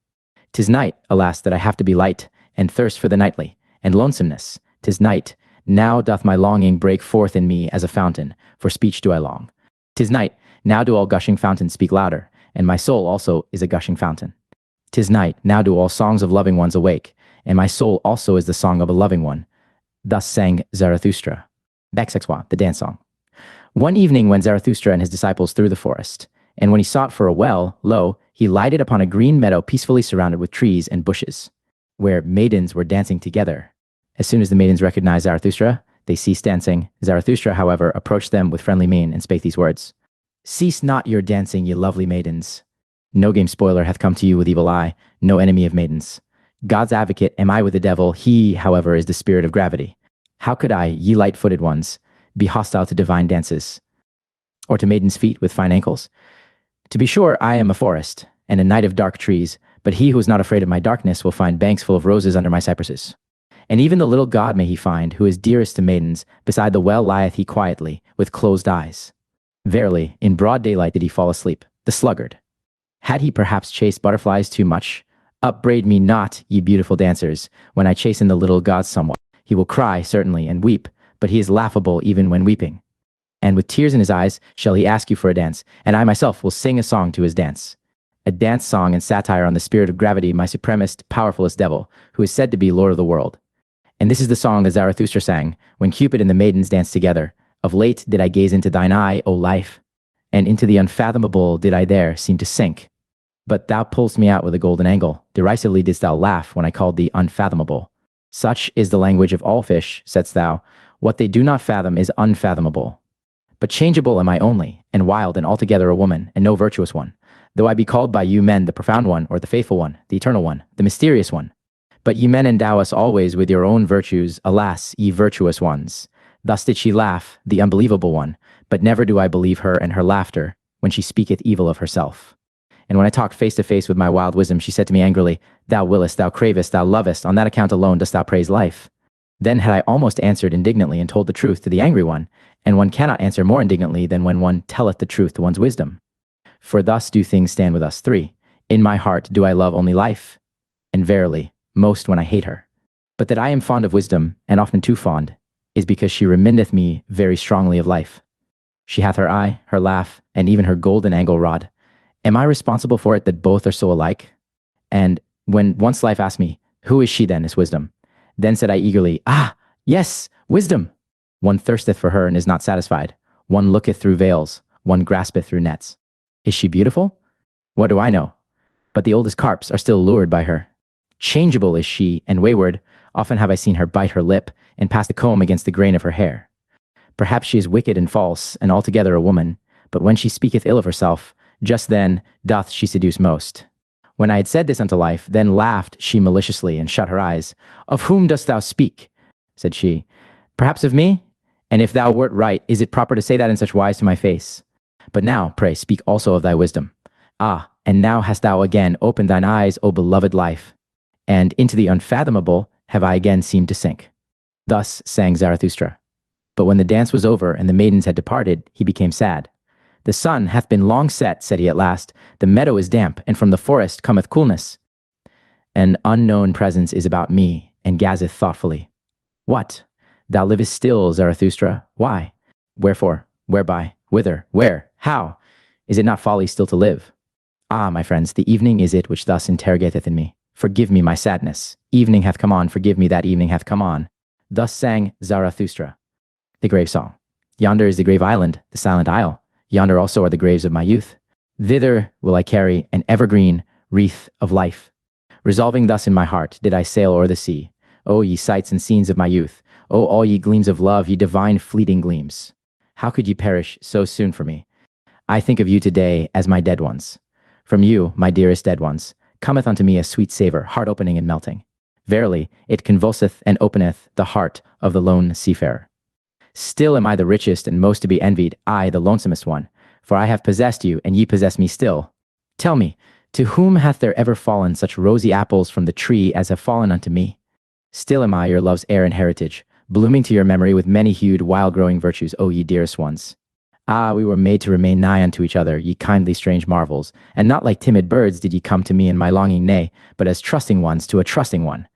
'Tis night, alas, that I have to be light, and thirst for the nightly, and lonesomeness. 'Tis night, now doth my longing break forth in me as a fountain, for speech do I long. 'Tis night, now do all gushing fountains speak louder, and my soul also is a gushing fountain. 'Tis night, now do all songs of loving ones awake, and my soul also is the song of a loving one. Thus sang Zarathustra. Baksexwa, the dance song. One evening when Zarathustra and his disciples through the forest, and when he sought for a well, lo, he lighted upon a green meadow peacefully surrounded with trees and bushes, where maidens were dancing together. As soon as the maidens recognized Zarathustra, they ceased dancing. Zarathustra, however, approached them with friendly mien and spake these words. Cease not your dancing, ye lovely maidens. No game spoiler hath come to you with evil eye, no enemy of maidens. God's advocate am I with the devil, he, however, is the spirit of gravity. How could I, ye light-footed ones, be hostile to divine dances, or to maidens' feet with fine ankles? To be sure, I am a forest, and a night of dark trees, but he who is not afraid of my darkness will find banks full of roses under my cypresses. And even the little god may he find, who is dearest to maidens, beside the well lieth he quietly, with closed eyes. Verily, in broad daylight did he fall asleep, the sluggard. Had he perhaps chased butterflies too much? Upbraid me not, ye beautiful dancers, when I chasten the little god somewhat. He will cry, certainly, and weep, but he is laughable even when weeping. And with tears in his eyes shall he ask you for a dance, and I myself will sing a song to his dance. A dance song and satire on the spirit of gravity, my supremest, powerfulest devil, who is said to be Lord of the world. And this is the song that Zarathustra sang, when Cupid and the maidens danced together. Of late did I gaze into thine eye, O life, and into the unfathomable did I there seem to sink. But thou pullst me out with a golden angle. Derisively didst thou laugh when I called thee unfathomable. Such is the language of all fish, saidst thou, What they do not fathom is unfathomable. But changeable am I only, and wild and altogether a woman, and no virtuous one, though I be called by you men the profound one, or the faithful one, the eternal one, the mysterious one. But ye men endow us always with your own virtues, alas, ye virtuous ones. Thus did she laugh, the unbelievable one, but never do I believe her and her laughter, when she speaketh evil of herself. And when I talked face to face with my wild wisdom, she said to me angrily, Thou willest, thou cravest, thou lovest, on that account alone dost thou praise life. Then had I almost answered indignantly and told the truth to the angry one, and one cannot answer more indignantly than when one telleth the truth to one's wisdom. For thus do things stand with us three. In my heart do I love only life, and verily, most when I hate her. But that I am fond of wisdom, and often too fond, is because she remindeth me very strongly of life. She hath her eye, her laugh, and even her golden angle rod. Am I responsible for it that both are so alike? And when once life asked me, Who is she then, is wisdom? Then said I eagerly, Ah, yes, wisdom! One thirsteth for her and is not satisfied. One looketh through veils, one graspeth through nets. Is she beautiful? What do I know? But the oldest carps are still lured by her. Changeable is she, and wayward. Often have I seen her bite her lip, and pass the comb against the grain of her hair. Perhaps she is wicked and false, and altogether a woman, but when she speaketh ill of herself, just then doth she seduce most. When I had said this unto life, then laughed she maliciously, and shut her eyes. Of whom dost thou speak? Said she. Perhaps of me? And if thou wert right, is it proper to say that in such wise to my face? But now, pray, speak also of thy wisdom. Ah, and now hast thou again opened thine eyes, O beloved life, and into the unfathomable have I again seemed to sink. Thus sang Zarathustra. But when the dance was over and the maidens had departed, he became sad. The sun hath been long set, said he at last. The meadow is damp, and from the forest cometh coolness. An unknown presence is about me, and gazeth thoughtfully. What? Thou livest still, Zarathustra. Why? Wherefore? Whereby? Whither? Where? How? Is it not folly still to live? Ah, my friends, the evening is it which thus interrogateth in me. Forgive me my sadness. Evening hath come on, forgive me that evening hath come on. Thus sang Zarathustra. The grave song. Yonder is the grave island, the silent isle. Yonder also are the graves of my youth. Thither will I carry an evergreen wreath of life. Resolving thus in my heart, did I sail o'er the sea. O ye sights and scenes of my youth, O all ye gleams of love, ye divine fleeting gleams. How could ye perish so soon for me? I think of you today as my dead ones. From you, my dearest dead ones, cometh unto me a sweet savour, heart-opening and melting. Verily, it convulseth and openeth the heart of the lone seafarer. Still am I the richest and most to be envied, I the lonesomest one, for I have possessed you, and ye possess me still. Tell me, to whom hath there ever fallen such rosy apples from the tree as have fallen unto me? Still am I your love's heir and heritage, blooming to your memory with many-hued, wild-growing virtues, O ye dearest ones. Ah, we were made to remain nigh unto each other, ye kindly strange marvels, and not like timid birds did ye come to me in my longing nay, but as trusting ones to a trusting one.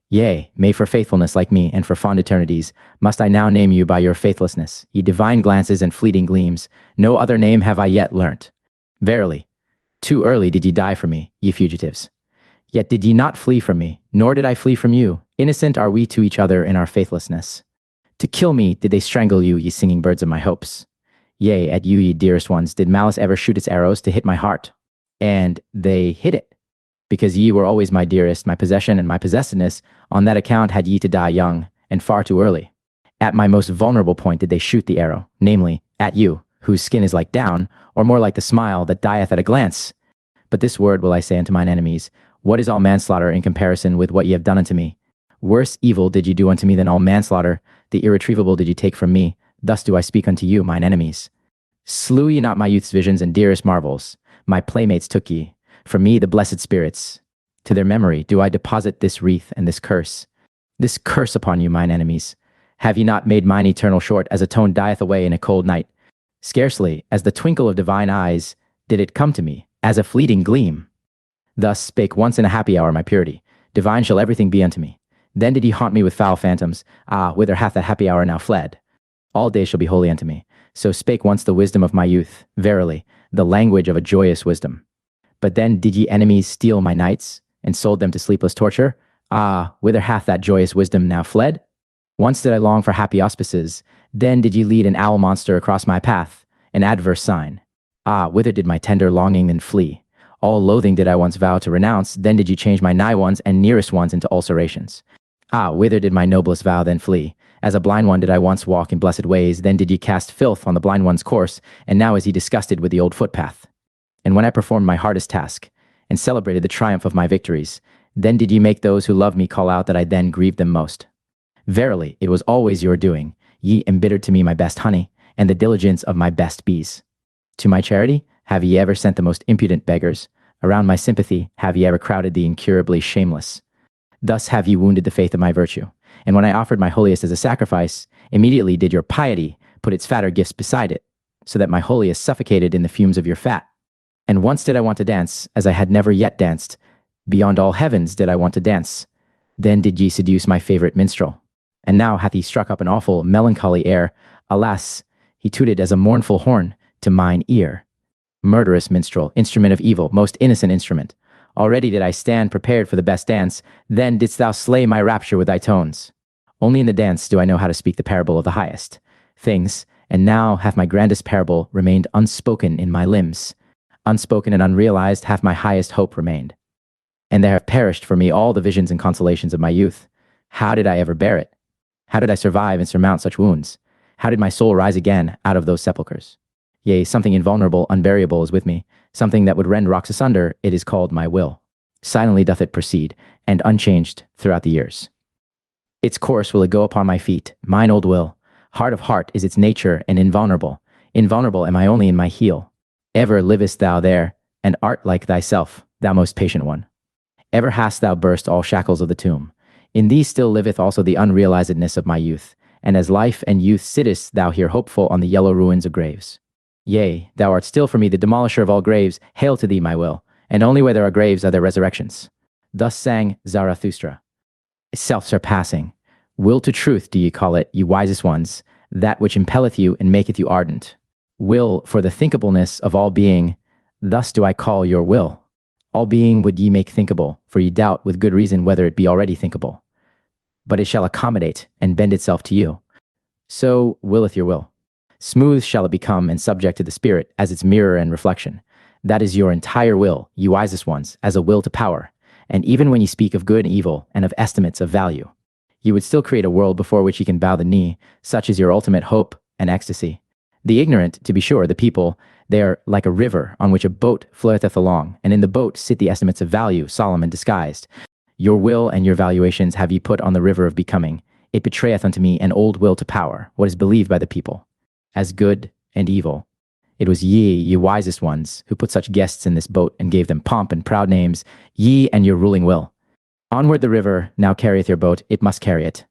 Yea, may for faithfulness like me, and for fond eternities, must I now name you by your faithlessness, ye divine glances and fleeting gleams, no other name have I yet learnt. Verily, too early did ye die for me, ye fugitives. Yet did ye not flee from me, nor did I flee from you. Innocent are we to each other in our faithlessness. To kill me did they strangle you, ye singing birds of my hopes. Yea, at you, ye dearest ones, did malice ever shoot its arrows to hit my heart? And they hit it. Because ye were always my dearest, my possession and my possessedness, on that account had ye to die young, and far too early. At my most vulnerable point did they shoot the arrow, namely, at you, whose skin is like down, or more like the smile that dieth at a glance. But this word will I say unto mine enemies, what is all manslaughter in comparison with what ye have done unto me? Worse evil did ye do unto me than all manslaughter, the irretrievable did ye take from me, thus do I speak unto you, mine enemies. Slew ye not my youth's visions and dearest marvels, my playmates took ye, from me the blessed spirits. To their memory do I deposit this wreath and this curse upon you, mine enemies. Have ye not made mine eternal short, as a tone dieth away in a cold night? Scarcely, as the twinkle of divine eyes, did it come to me, as a fleeting gleam. Thus spake once in a happy hour my purity, divine shall everything be unto me. Then did ye haunt me with foul phantoms, ah, whither hath that happy hour now fled? All days shall be holy unto me. So spake once the wisdom of my youth, verily, the language of a joyous wisdom. But then did ye enemies steal my nights, and sold them to sleepless torture? Ah, whither hath that joyous wisdom now fled? Once did I long for happy auspices, then did ye lead an owl monster across my path, an adverse sign. Ah, whither did my tender longing then flee? All loathing did I once vow to renounce, then did ye change my nigh ones and nearest ones into ulcerations. Ah, whither did my noblest vow then flee? As a blind one did I once walk in blessed ways, then did ye cast filth on the blind one's course, and now is he disgusted with the old footpath. And when I performed my hardest task, and celebrated the triumph of my victories, then did ye make those who love me call out that I then grieved them most. Verily, it was always your doing, ye embittered to me my best honey, and the diligence of my best bees. To my charity have ye ever sent the most impudent beggars, around my sympathy have ye ever crowded the incurably shameless. Thus have ye wounded the faith of my virtue, and when I offered my holiest as a sacrifice, immediately did your piety put its fatter gifts beside it, so that my holiest suffocated in the fumes of your fat. And once did I want to dance, as I had never yet danced, beyond all heavens did I want to dance. Then did ye seduce my favorite minstrel. And now hath he struck up an awful melancholy air, alas, he tooted as a mournful horn to mine ear. Murderous minstrel, instrument of evil, most innocent instrument. Already did I stand prepared for the best dance, then didst thou slay my rapture with thy tones. Only in the dance do I know how to speak the parable of the highest things, and now hath my grandest parable remained unspoken in my limbs. Unspoken and unrealized hath my highest hope remained. And there have perished for me all the visions and consolations of my youth. How did I ever bear it? How did I survive and surmount such wounds? How did my soul rise again out of those sepulchres? Yea, something invulnerable, unburiable is with me, something that would rend rocks asunder, it is called my will. Silently doth it proceed, and unchanged throughout the years. Its course will it go upon my feet, mine old will. Heart of heart is its nature, and invulnerable. Invulnerable am I only in my heel. Ever livest thou there, and art like thyself, thou most patient one. Ever hast thou burst all shackles of the tomb. In thee still liveth also the unrealizedness of my youth, and as life and youth sittest thou here hopeful on the yellow ruins of graves. Yea, thou art still for me the demolisher of all graves. Hail to thee, my will, and only where there are graves are there resurrections. Thus sang Zarathustra. Self-surpassing. Will to truth do ye call it, ye wisest ones, that which impelleth you and maketh you ardent. Will for the thinkableness of all being, thus do I call your will. All being would ye make thinkable, for ye doubt with good reason whether it be already thinkable. But it shall accommodate and bend itself to you. So willeth your will. Smooth shall it become and subject to the spirit as its mirror and reflection. That is your entire will, ye wisest ones, as a will to power. And even when ye speak of good and evil and of estimates of value, ye would still create a world before which ye can bow the knee, such is your ultimate hope and ecstasy. The ignorant, to be sure, the people, they are like a river on which a boat floateth along, and in the boat sit the estimates of value, solemn and disguised. Your will and your valuations have ye put on the river of becoming. It betrayeth unto me an old will to power, what is believed by the people, as good and evil. It was ye wisest ones, who put such guests in this boat and gave them pomp and proud names, ye and your ruling will. Onward the river now carrieth your boat, it must carry it.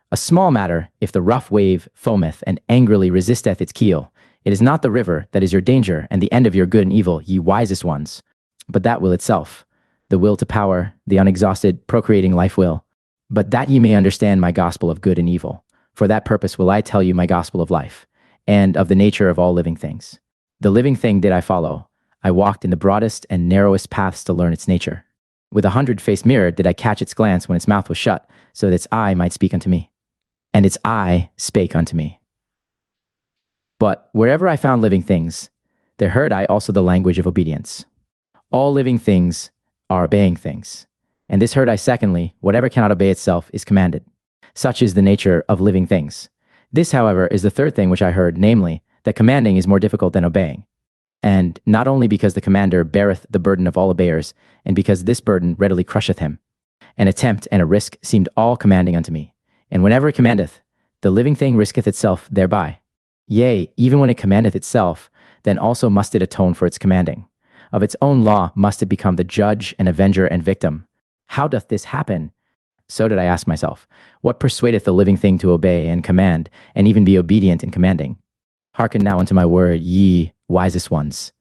A small matter, if the rough wave foameth and angrily resisteth its keel. It is not the river that is your danger and the end of your good and evil, ye wisest ones, but that will itself, the will to power, the unexhausted, procreating life will. But that ye may understand my gospel of good and evil, for that purpose will I tell you my gospel of life, and of the nature of all living things. The living thing did I follow. I walked in the broadest and narrowest paths to learn its nature. With 100-faced mirror did I catch its glance when its mouth was shut, so that its eye might speak unto me. And its eye spake unto me. But wherever I found living things, there heard I also the language of obedience. All living things are obeying things. And this heard I secondly, whatever cannot obey itself is commanded. Such is the nature of living things. This, however, is the third thing which I heard, namely, that commanding is more difficult than obeying. And not only because the commander beareth the burden of all obeyers, and because this burden readily crusheth him. An attempt and a risk seemed all commanding unto me. And whenever it commandeth, the living thing risketh itself thereby. Yea, even when it commandeth itself, then also must it atone for its commanding. Of its own law must it become the judge and avenger and victim. How doth this happen? So did I ask myself, what persuadeth the living thing to obey and command, and even be obedient in commanding? Hearken now unto my word, ye wisest ones.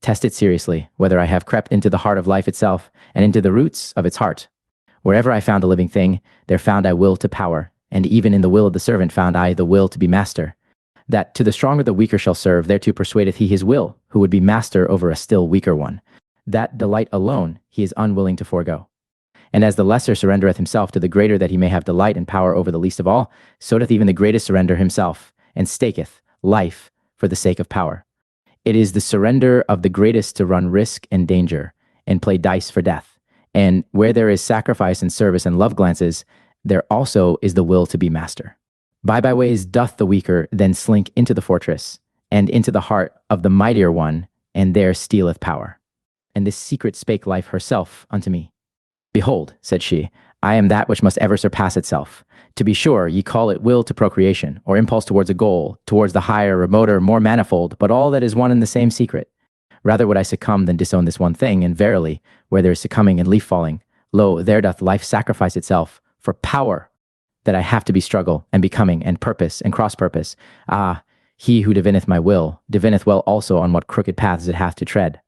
Test it seriously, whether I have crept into the heart of life itself, and into the roots of its heart. Wherever I found a living thing, there found I will to power, and even in the will of the servant found I the will to be master. That to the stronger the weaker shall serve, thereto persuadeth he his will, who would be master over a still weaker one. That delight alone he is unwilling to forego. And as the lesser surrendereth himself to the greater that he may have delight and power over the least of all, so doth even the greatest surrender himself, and staketh life for the sake of power. It is the surrender of the greatest to run risk and danger, and play dice for death. And where there is sacrifice and service and love glances, there also is the will to be master. By ways doth the weaker then slink into the fortress, and into the heart of the mightier one, and there stealeth power. And this secret spake life herself unto me. Behold, said she, I am that which must ever surpass itself. To be sure, ye call it will to procreation, or impulse towards a goal, towards the higher, remoter, more manifold, but all that is one and the same secret. Rather would I succumb than disown this one thing, and verily, where there is succumbing and leaf falling, lo, there doth life sacrifice itself for power, that I have to be struggle, and becoming, and purpose, and cross-purpose. Ah, he who divineth my will, divineth well also on what crooked paths it hath to tread.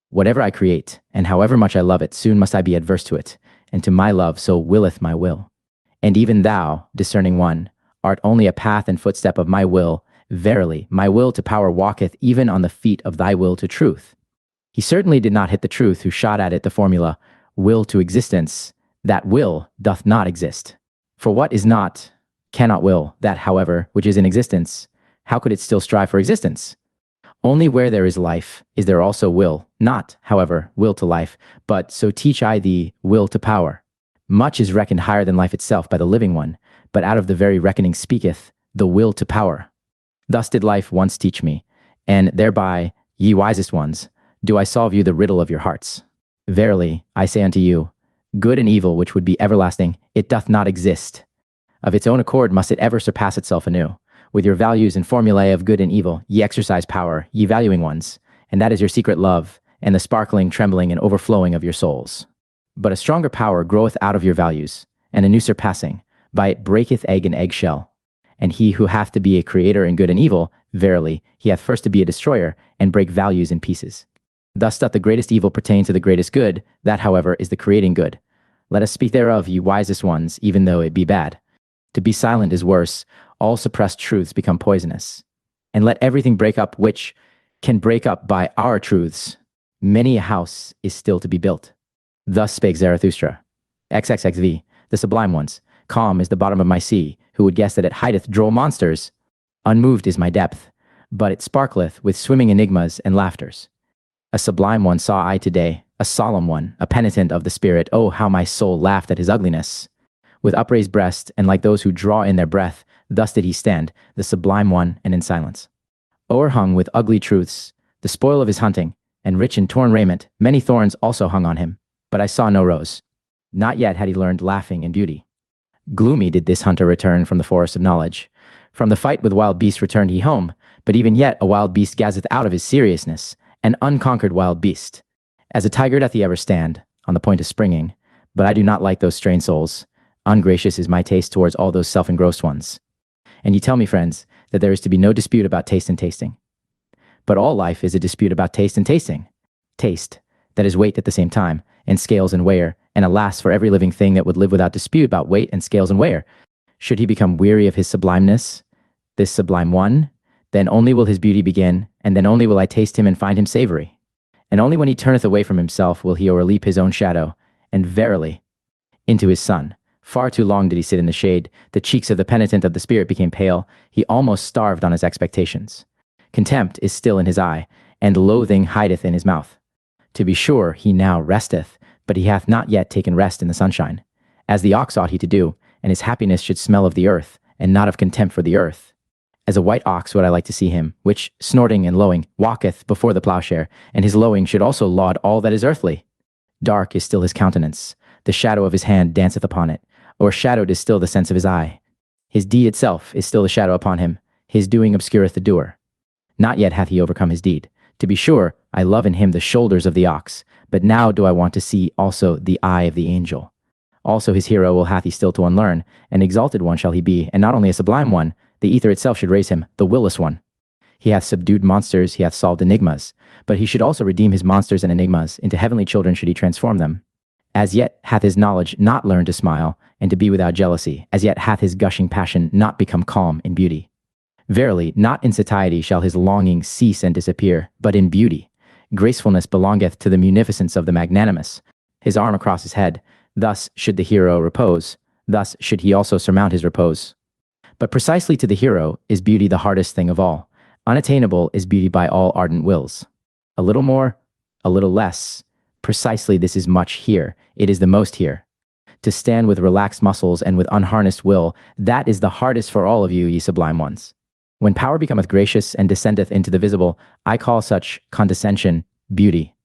Whatever I create, and however much I love it, soon must I be adverse to it, and to my love so willeth my will. And even thou, discerning one, art only a path and footstep of my will. Verily, my will to power walketh even on the feet of thy will to truth. He certainly did not hit the truth who shot at it the formula, will to existence. That will doth not exist. For what is not, cannot will. That, however, which is in existence, how could it still strive for existence? Only where there is life is there also will, not, however, will to life, but so teach I thee will to power. Much is reckoned higher than life itself by the living one, but out of the very reckoning speaketh the will to power. Thus did life once teach me, and thereby, ye wisest ones, do I solve you the riddle of your hearts. Verily, I say unto you, good and evil which would be everlasting, it doth not exist. Of its own accord must it ever surpass itself anew. With your values and formulae of good and evil, ye exercise power, ye valuing ones, and that is your secret love, and the sparkling, trembling, and overflowing of your souls. But a stronger power groweth out of your values, and a new surpassing, by it breaketh egg and eggshell. And he who hath to be a creator in good and evil, verily, he hath first to be a destroyer, and break values in pieces. Thus doth the greatest evil pertain to the greatest good, that, however, is the creating good. Let us speak thereof, ye wisest ones, even though it be bad. To be silent is worse, all suppressed truths become poisonous. And let everything break up which can break up by our truths. Many a house is still to be built. Thus spake Zarathustra. XXXV, the sublime ones, calm is the bottom of my sea, who would guess that it hideth droll monsters? Unmoved is my depth, but it sparkleth with swimming enigmas and laughters. A sublime one saw I today, a solemn one, a penitent of the spirit. Oh, how my soul laughed at his ugliness! With upraised breast, and like those who draw in their breath, thus did he stand, the sublime one, and in silence. O'erhung with ugly truths, the spoil of his hunting, and rich in torn raiment, many thorns also hung on him. But I saw no rose. Not yet had he learned laughing and beauty. Gloomy did this hunter return from the forest of knowledge. From the fight with wild beasts returned he home, but even yet a wild beast gazeth out of his seriousness, an unconquered wild beast. As a tiger doth he ever stand, on the point of springing, but I do not like those strained souls. Ungracious is my taste towards all those self-engrossed ones. And you tell me, friends, that there is to be no dispute about taste and tasting. But all life is a dispute about taste and tasting. Taste, that is weight at the same time, and scales and weigher, and alas for every living thing that would live without dispute about weight and scales and weigher. Should he become weary of his sublimeness, this sublime one, then only will his beauty begin, and then only will I taste him and find him savory. And only when he turneth away from himself will he o'erleap his own shadow, and verily, into his sun. Far too long did he sit in the shade, the cheeks of the penitent of the spirit became pale, he almost starved on his expectations. Contempt is still in his eye, and loathing hideth in his mouth. To be sure, he now resteth, but he hath not yet taken rest in the sunshine. As the ox ought he to do, and his happiness should smell of the earth, and not of contempt for the earth. As a white ox would I like to see him, which, snorting and lowing, walketh before the plowshare, and his lowing should also laud all that is earthly. Dark is still his countenance, the shadow of his hand danceth upon it, o'ershadowed is still the sense of his eye. His deed itself is still the shadow upon him, his doing obscureth the doer. Not yet hath he overcome his deed. To be sure, I love in him the shoulders of the ox, but now do I want to see also the eye of the angel. Also his hero will hath he still to unlearn, an exalted one shall he be, and not only a sublime one, the ether itself should raise him, the willless one. He hath subdued monsters, he hath solved enigmas, but he should also redeem his monsters and enigmas, into heavenly children should he transform them. As yet hath his knowledge not learned to smile, and to be without jealousy, as yet hath his gushing passion not become calm in beauty. Verily, not in satiety shall his longing cease and disappear, but in beauty. Gracefulness belongeth to the munificence of the magnanimous. His arm across his head, thus should the hero repose, thus should he also surmount his repose. But precisely to the hero is beauty the hardest thing of all. Unattainable is beauty by all ardent wills. A little more, a little less. Precisely this is much here, it is the most here. to stand with relaxed muscles and with unharnessed will, that is the hardest for all of you, ye sublime ones. When power becometh gracious and descendeth into the visible, I call such condescension beauty.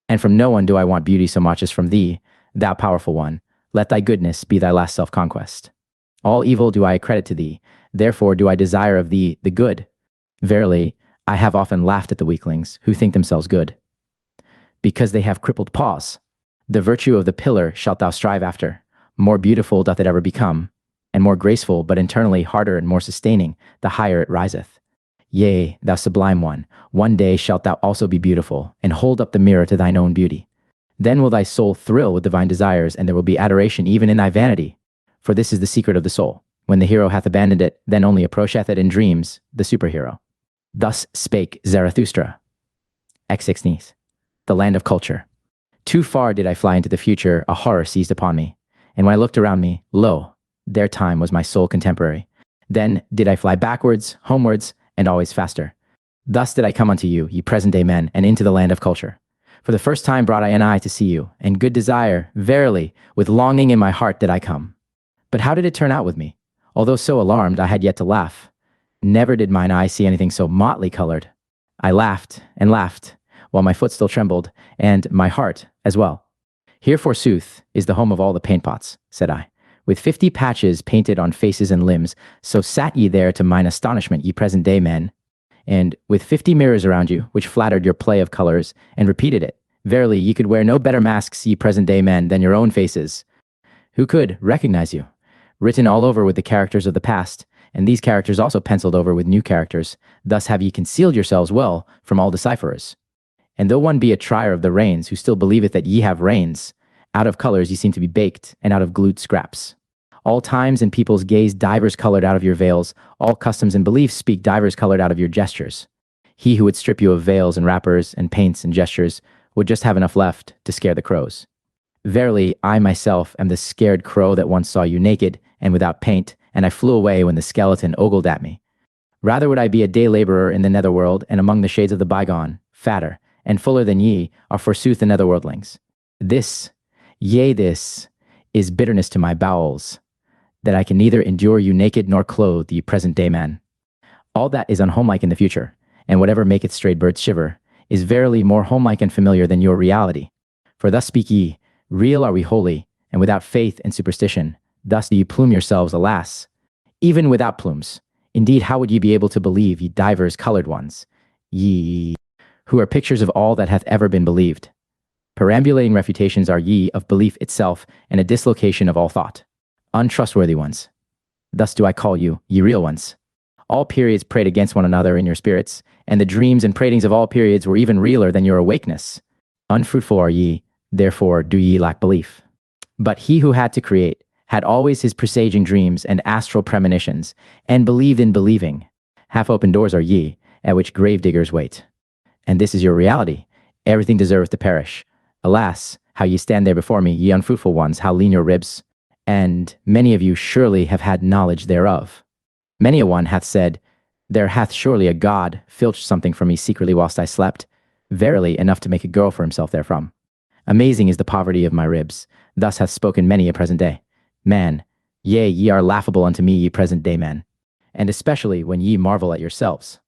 And from no one do I want beauty so much as from thee, thou powerful one. Let thy goodness be thy last self-conquest. All evil do I accredit to thee, therefore do I desire of thee the good. Verily, I have often laughed at the weaklings who think themselves good, because they have crippled paws. The virtue of the pillar shalt thou strive after. More beautiful doth it ever become, and more graceful, but internally harder and more sustaining, the higher it riseth. Yea, thou sublime one day shalt thou also be beautiful, and hold up the mirror to thine own beauty. Then will thy soul thrill with divine desires, and there will be adoration even in thy vanity. For this is the secret of the soul. When the hero hath abandoned it, then only approacheth it in dreams, the superhero. Thus spake Zarathustra. X6 the land of culture. Too far did I fly into the future, a horror seized upon me. And when I looked around me, lo, their time was my sole contemporary. Then did I fly backwards, homewards, and always faster. Thus did I come unto you, ye present-day men, and into the land of culture. For the first time brought I an eye to see you, and good desire, verily, with longing in my heart did I come. But how did it turn out with me? Although so alarmed, I had yet to laugh. Never did mine eye see anything so motley colored. I laughed and laughed, while my foot still trembled, and my heart as well. Here, forsooth, is the home of all the paint pots, said I, with 50 patches painted on faces and limbs. So sat ye there to mine astonishment, ye present-day men, and with 50 mirrors around you, which flattered your play of colors, and repeated it. Verily, ye could wear no better masks, ye present-day men, than your own faces. Who could recognize you? Written all over with the characters of the past, and these characters also penciled over with new characters. Thus have ye concealed yourselves well from all decipherers. And though one be a trier of the reins, who still believeth that ye have reins, out of colors ye seem to be baked, and out of glued scraps. All times and peoples gaze divers colored out of your veils, all customs and beliefs speak divers colored out of your gestures. He who would strip you of veils and wrappers and paints and gestures would just have enough left to scare the crows. Verily, I myself am the scared crow that once saw you naked and without paint, and I flew away when the skeleton ogled at me. Rather would I be a day laborer in the netherworld, and among the shades of the bygone, fatter and fuller than ye are forsooth the netherworldlings. This, yea this, is bitterness to my bowels, that I can neither endure you naked nor clothed, ye present-day man. All that is unhomelike in the future, and whatever maketh strayed birds shiver, is verily more homelike and familiar than your reality. For thus speak ye, real are we wholly, and without faith and superstition. Thus do ye plume yourselves, alas, even without plumes. Indeed, how would ye be able to believe, ye divers colored ones, ye who are pictures of all that hath ever been believed? Perambulating refutations are ye of belief itself, and a dislocation of all thought. Untrustworthy ones. Thus do I call you, ye real ones. All periods prayed against one another in your spirits, and the dreams and pratings of all periods were even realer than your awakeness. Unfruitful are ye, therefore do ye lack belief. But he who had to create had always his presaging dreams and astral premonitions, and believed in believing. Half-open doors are ye, at which grave-diggers wait. And this is your reality. Everything deserveth to perish. Alas, how ye stand there before me, ye unfruitful ones, how lean your ribs. And many of you surely have had knowledge thereof. Many a one hath said, there hath surely a God filched something from me secretly whilst I slept. Verily, enough to make a girl for himself therefrom. Amazing is the poverty of my ribs. Thus hath spoken many a present day. Man, yea, ye are laughable unto me, ye present day men, and especially when ye marvel at yourselves.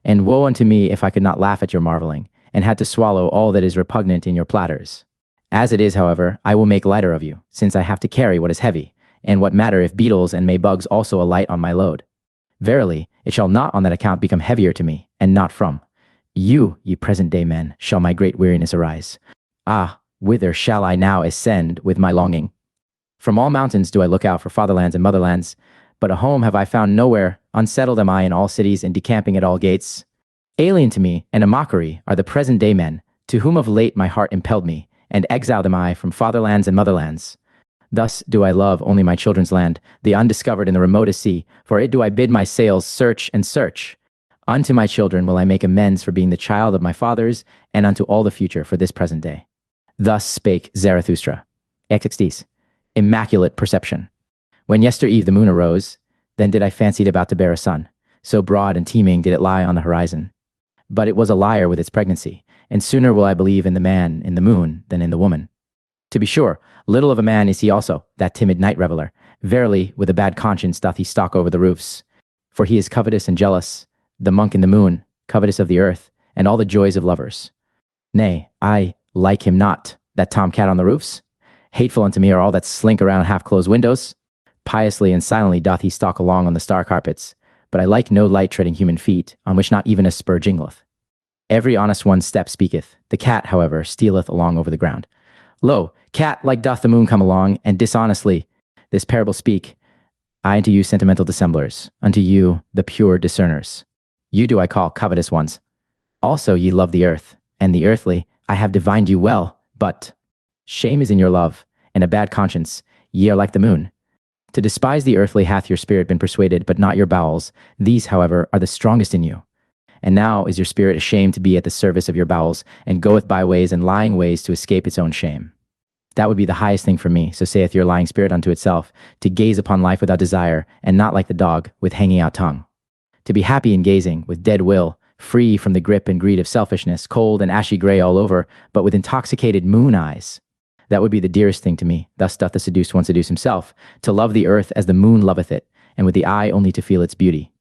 And woe unto me if I could not laugh at your marveling, and had to swallow all that is repugnant in your platters. As it is, however, I will make lighter of you, since I have to carry what is heavy, and what matter if beetles and may bugs also alight on my load? Verily, it shall not on that account become heavier to me, and not from you, ye present day men, shall my great weariness arise. Ah, whither shall I now ascend with my longing? From all mountains do I look out for fatherlands and motherlands, but a home have I found nowhere. Unsettled am I in all cities and decamping at all gates. Alien to me and a mockery are the present day men, to whom of late my heart impelled me, and exiled am I from fatherlands and motherlands. Thus do I love only my children's land, the undiscovered in the remotest sea, for it do I bid my sails search and search. Unto my children will I make amends for being the child of my fathers, and unto all the future for this present day. Thus spake Zarathustra. X6 immaculate perception. When yestereve the moon arose, then did I fancy it about to bear a son. So broad and teeming did it lie on the horizon. But it was a liar with its pregnancy, and sooner will I believe in the man in the moon than in the woman. To be sure, little of a man is he also, that timid night reveller. Verily, with a bad conscience doth he stalk over the roofs. For he is covetous and jealous, the monk in the moon, covetous of the earth, and all the joys of lovers. Nay, I like him not, that tomcat on the roofs. Hateful unto me are all that slink around half-closed windows. Piously and silently doth he stalk along on the star carpets, but I like no light treading human feet, on which not even a spur jingleth. Every honest one's step speaketh, the cat, however, stealeth along over the ground. Lo, cat, like doth the moon come along, and dishonestly this parable speak. I unto you sentimental dissemblers, unto you the pure discerners. You do I call covetous ones. Also ye love the earth, and the earthly, I have divined you well, but shame is in your love, and a bad conscience, ye are like the moon. To despise the earthly hath your spirit been persuaded, but not your bowels. These, however, are the strongest in you. And now is your spirit ashamed to be at the service of your bowels, and goeth by ways and lying ways to escape its own shame. That would be the highest thing for me, so saith your lying spirit unto itself, to gaze upon life without desire, and not like the dog, with hanging out tongue. To be happy in gazing, with dead will, free from the grip and greed of selfishness, cold and ashy gray all over, but with intoxicated moon eyes. That would be the dearest thing to me. Thus doth the seduced one seduce himself, to love the earth as the moon loveth it, and with the eye only to feel its beauty.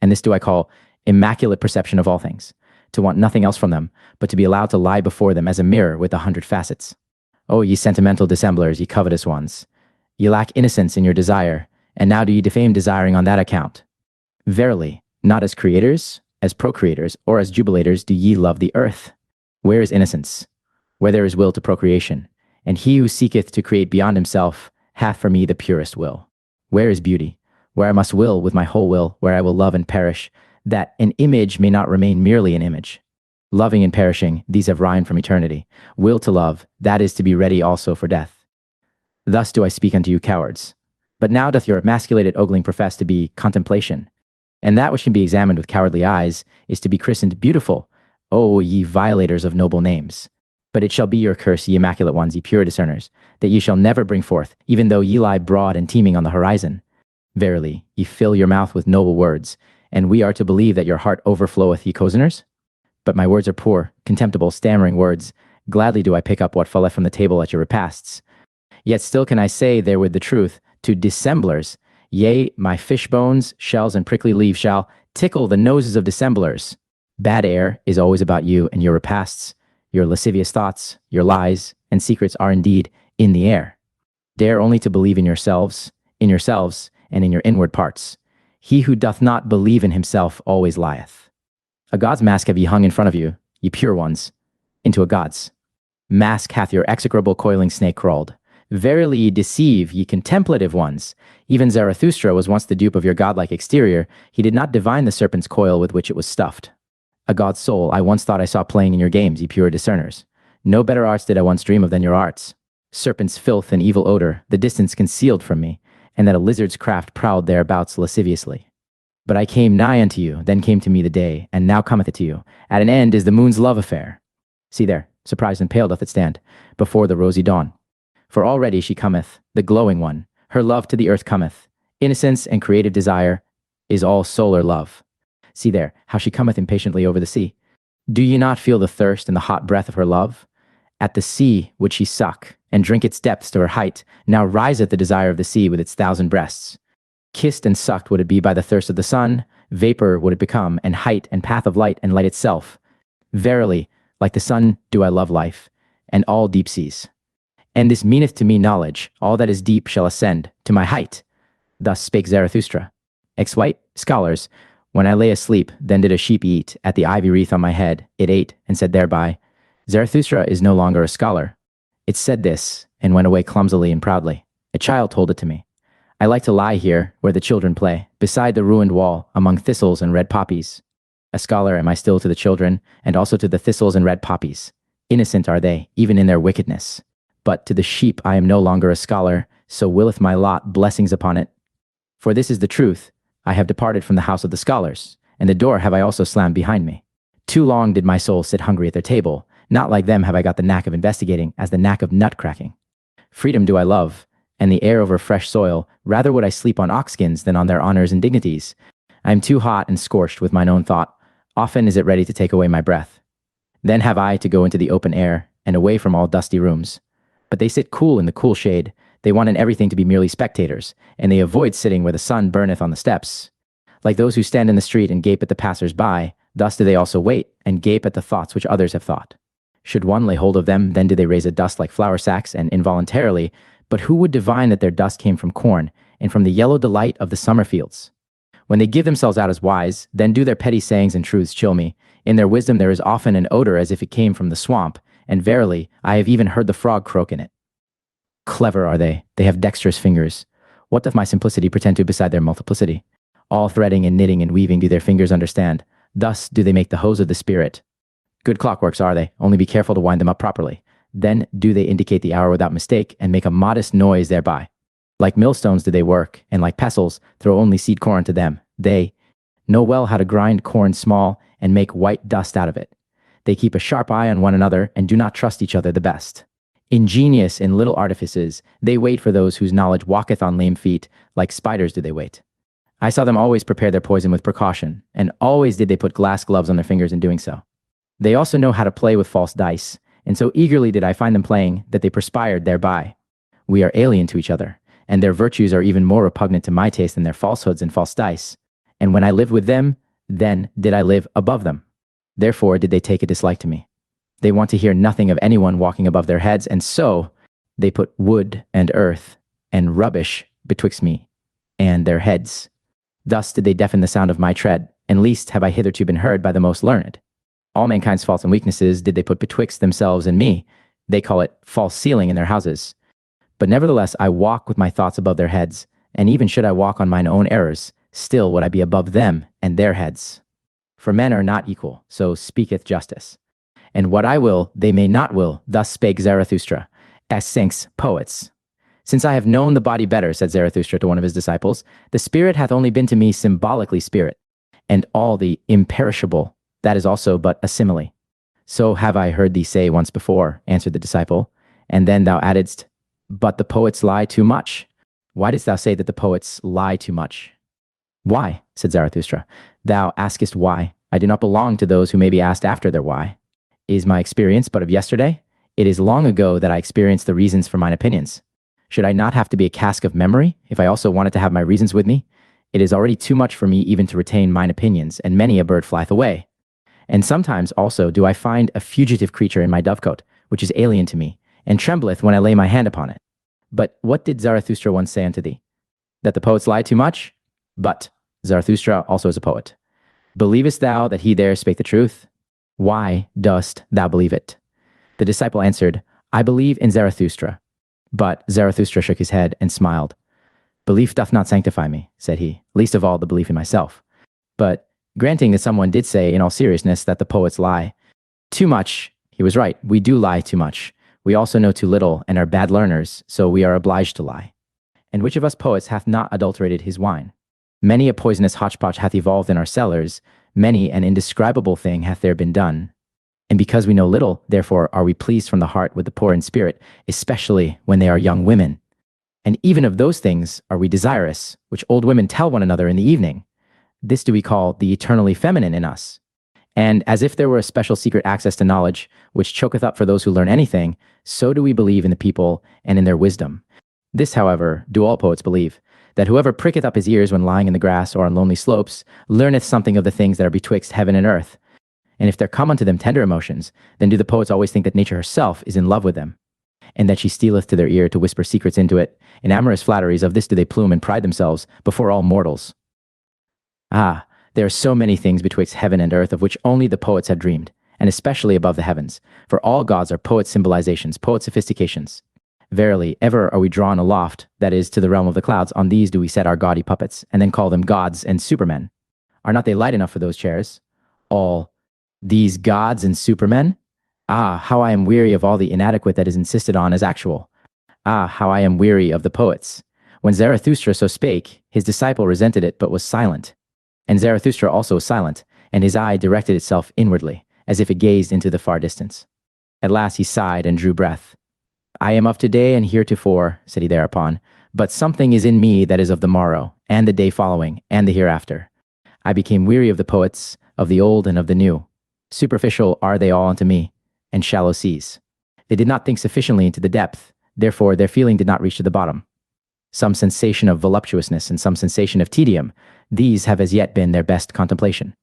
And this do I call immaculate perception of all things, to want nothing else from them, but to be allowed to lie before them as a mirror with 100 facets. O ye sentimental dissemblers, ye covetous ones! Ye lack innocence in your desire, and now do ye defame desiring on that account. Verily, not as creators, as procreators, or as jubilators do ye love the earth. Where is innocence? Where there is will to procreation, and he who seeketh to create beyond himself hath for me the purest will. Where is beauty? Where I must will with my whole will, where I will love and perish, that an image may not remain merely an image. Loving and perishing, these have rhymed from eternity. Will to love, that is to be ready also for death. Thus do I speak unto you cowards. But now doth your emasculated ogling profess to be contemplation, and that which can be examined with cowardly eyes is to be christened beautiful. O ye violators of noble names! But it shall be your curse, ye immaculate ones, ye pure discerners, that ye shall never bring forth, even though ye lie broad and teeming on the horizon. Verily, ye fill your mouth with noble words, and we are to believe that your heart overfloweth, ye cozeners? But my words are poor, contemptible, stammering words. Gladly do I pick up what falleth from the table at your repasts. Yet still can I say therewith the truth, to dissemblers, yea, my fish bones, shells, and prickly leaves shall tickle the noses of dissemblers. Bad air is always about you and your repasts. Your lascivious thoughts, your lies, and secrets are indeed in the air. Dare only to believe in yourselves, and in your inward parts. He who doth not believe in himself always lieth. A god's mask have ye hung in front of you, ye pure ones, into a god's mask hath your execrable coiling snake crawled. Verily ye deceive, ye contemplative ones. Even Zarathustra was once the dupe of your godlike exterior. He did not divine the serpent's coil with which it was stuffed. A god's soul I once thought I saw playing in your games, ye pure discerners. No better arts did I once dream of than your arts. Serpent's filth and evil odor, the distance concealed from me, and that a lizard's craft prowled thereabouts lasciviously. But I came nigh unto you, then came to me the day, and now cometh it to you. At an end is the moon's love affair. See there, surprised and pale doth it stand, before the rosy dawn. For already she cometh, the glowing one, her love to the earth cometh. Innocence and creative desire is all solar love. See there, how she cometh impatiently over the sea. Do ye not feel the thirst and the hot breath of her love? At the sea would she suck, and drink its depths to her height. Now riseth the desire of the sea with its 1,000 breasts. Kissed and sucked would it be by the thirst of the sun, vapor would it become, and height and path of light and light itself. Verily, like the sun do I love life, and all deep seas. And this meaneth to me knowledge, all that is deep shall ascend to my height. Thus spake Zarathustra. Ex-white scholars, when I lay asleep, then did a sheep eat, at the ivy wreath on my head, it ate, and said thereby, Zarathustra is no longer a scholar. It said this, and went away clumsily and proudly. A child told it to me. I like to lie here, where the children play, beside the ruined wall, among thistles and red poppies. A scholar am I still to the children, and also to the thistles and red poppies. Innocent are they, even in their wickedness. But to the sheep I am no longer a scholar, so willeth my lot blessings upon it. For this is the truth, I have departed from the house of the scholars, and the door have I also slammed behind me. Too long did my soul sit hungry at their table, not like them have I got the knack of investigating, as the knack of nut cracking. Freedom do I love, and the air over fresh soil, rather would I sleep on oxskins than on their honors and dignities. I am too hot and scorched with mine own thought, often is it ready to take away my breath. Then have I to go into the open air, and away from all dusty rooms. but they sit cool in the cool shade. They want in everything to be merely spectators, and they avoid sitting where the sun burneth on the steps. Like those who stand in the street and gape at the passers-by, thus do they also wait, and gape at the thoughts which others have thought. Should one lay hold of them, then do they raise a dust like flour sacks, and involuntarily, but who would divine that their dust came from corn, and from the yellow delight of the summer fields? When they give themselves out as wise, then do their petty sayings and truths chill me. In their wisdom there is often an odor as if it came from the swamp, and verily, I have even heard the frog croak in it. Clever are they have dexterous fingers. What doth my simplicity pretend to beside their multiplicity? All threading and knitting and weaving do their fingers understand. Thus do they make the hose of the spirit. Good clockworks are they, only be careful to wind them up properly. Then do they indicate the hour without mistake, and make a modest noise thereby. Like millstones do they work, and like pestles, throw only seed corn to them. They know well how to grind corn small, and make white dust out of it. They keep a sharp eye on one another, and do not trust each other the best. Ingenious in little artifices, they wait for those whose knowledge walketh on lame feet, like spiders do they wait. I saw them always prepare their poison with precaution, and always did they put glass gloves on their fingers in doing so. They also know how to play with false dice, and so eagerly did I find them playing that they perspired thereby. We are alien to each other, and their virtues are even more repugnant to my taste than their falsehoods and false dice. And when I lived with them, then did I live above them. Therefore did they take a dislike to me. They want to hear nothing of anyone walking above their heads, and so they put wood and earth and rubbish betwixt me and their heads. Thus did they deafen the sound of my tread, and least have I hitherto been heard by the most learned. All mankind's faults and weaknesses did they put betwixt themselves and me. They call it false ceiling in their houses. But nevertheless I walk with my thoughts above their heads, and even should I walk on mine own errors, still would I be above them and their heads. For men are not equal, so speaketh justice. And what I will, they may not will, thus spake Zarathustra, as sinks poets. Since I have known the body better, said Zarathustra to one of his disciples, the spirit hath only been to me symbolically spirit, and all the imperishable, that is also but a simile. So have I heard thee say once before, answered the disciple, and then thou addedst, but the poets lie too much. Why didst thou say that the poets lie too much? Why, said Zarathustra, thou askest why. I do not belong to those who may be asked after their why. Is my experience but of yesterday? It is long ago that I experienced the reasons for mine opinions. Should I not have to be a cask of memory, if I also wanted to have my reasons with me? It is already too much for me even to retain mine opinions, and many a bird flieth away. And sometimes also do I find a fugitive creature in my dovecote, which is alien to me, and trembleth when I lay my hand upon it. But what did Zarathustra once say unto thee? That the poets lie too much? But Zarathustra also is a poet. Believest thou that he there spake the truth? Why dost thou believe it? The disciple answered, I believe in Zarathustra. But Zarathustra shook his head and smiled. Belief doth not sanctify me, said he, least of all the belief in myself. But granting that someone did say in all seriousness that the poets lie too much, he was right, we do lie too much. We also know too little and are bad learners, so we are obliged to lie. And which of us poets hath not adulterated his wine? Many a poisonous hotchpotch hath evolved in our cellars, many an indescribable thing hath there been done. And because we know little, therefore are we pleased from the heart with the poor in spirit, especially when they are young women. And even of those things are we desirous, which old women tell one another in the evening. This do we call the eternally feminine in us. And as if there were a special secret access to knowledge, which choketh up for those who learn anything, so do we believe in the people and in their wisdom. This, however, do all poets believe, that whoever pricketh up his ears when lying in the grass or on lonely slopes, learneth something of the things that are betwixt heaven and earth. And if there come unto them tender emotions, then do the poets always think that nature herself is in love with them, and that she stealeth to their ear to whisper secrets into it. In amorous flatteries of this do they plume and pride themselves before all mortals. Ah, there are so many things betwixt heaven and earth of which only the poets have dreamed, and especially above the heavens, for all gods are poet symbolizations, poet sophistications. Verily, ever are we drawn aloft, that is, to the realm of the clouds. On these do we set our gaudy puppets, and then call them gods and supermen. Are not they light enough for those chairs? All these gods and supermen? Ah, how I am weary of all the inadequate that is insisted on as actual. Ah, how I am weary of the poets. When Zarathustra so spake, his disciple resented it, but was silent. And Zarathustra also was silent, and his eye directed itself inwardly, as if it gazed into the far distance. At last he sighed and drew breath. I am of today and heretofore, said he thereupon, but something is in me that is of the morrow, and the day following, and the hereafter. I became weary of the poets, of the old and of the new. Superficial are they all unto me, and shallow seas. They did not think sufficiently into the depth. Therefore, their feeling did not reach to the bottom. Some sensation of voluptuousness and some sensation of tedium, these have as yet been their best contemplation.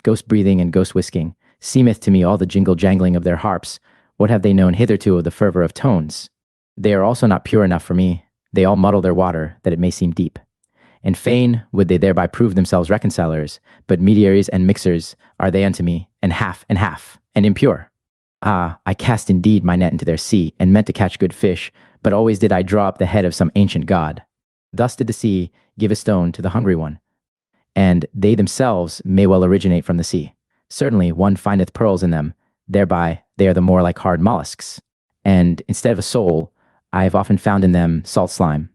Ghost breathing and ghost whisking, seemeth to me all the jingle-jangling of their harps. What have they known hitherto of the fervor of tones? They are also not pure enough for me. They all muddle their water, that it may seem deep. And fain would they thereby prove themselves reconcilers, but mediaries and mixers are they unto me, and half, and impure. Ah, I cast indeed my net into their sea, and meant to catch good fish, but always did I draw up the head of some ancient god. Thus did the sea give a stone to the hungry one, and they themselves may well originate from the sea. Certainly one findeth pearls in them, thereby they are the more like hard mollusks. And instead of a soul, I have often found in them salt slime.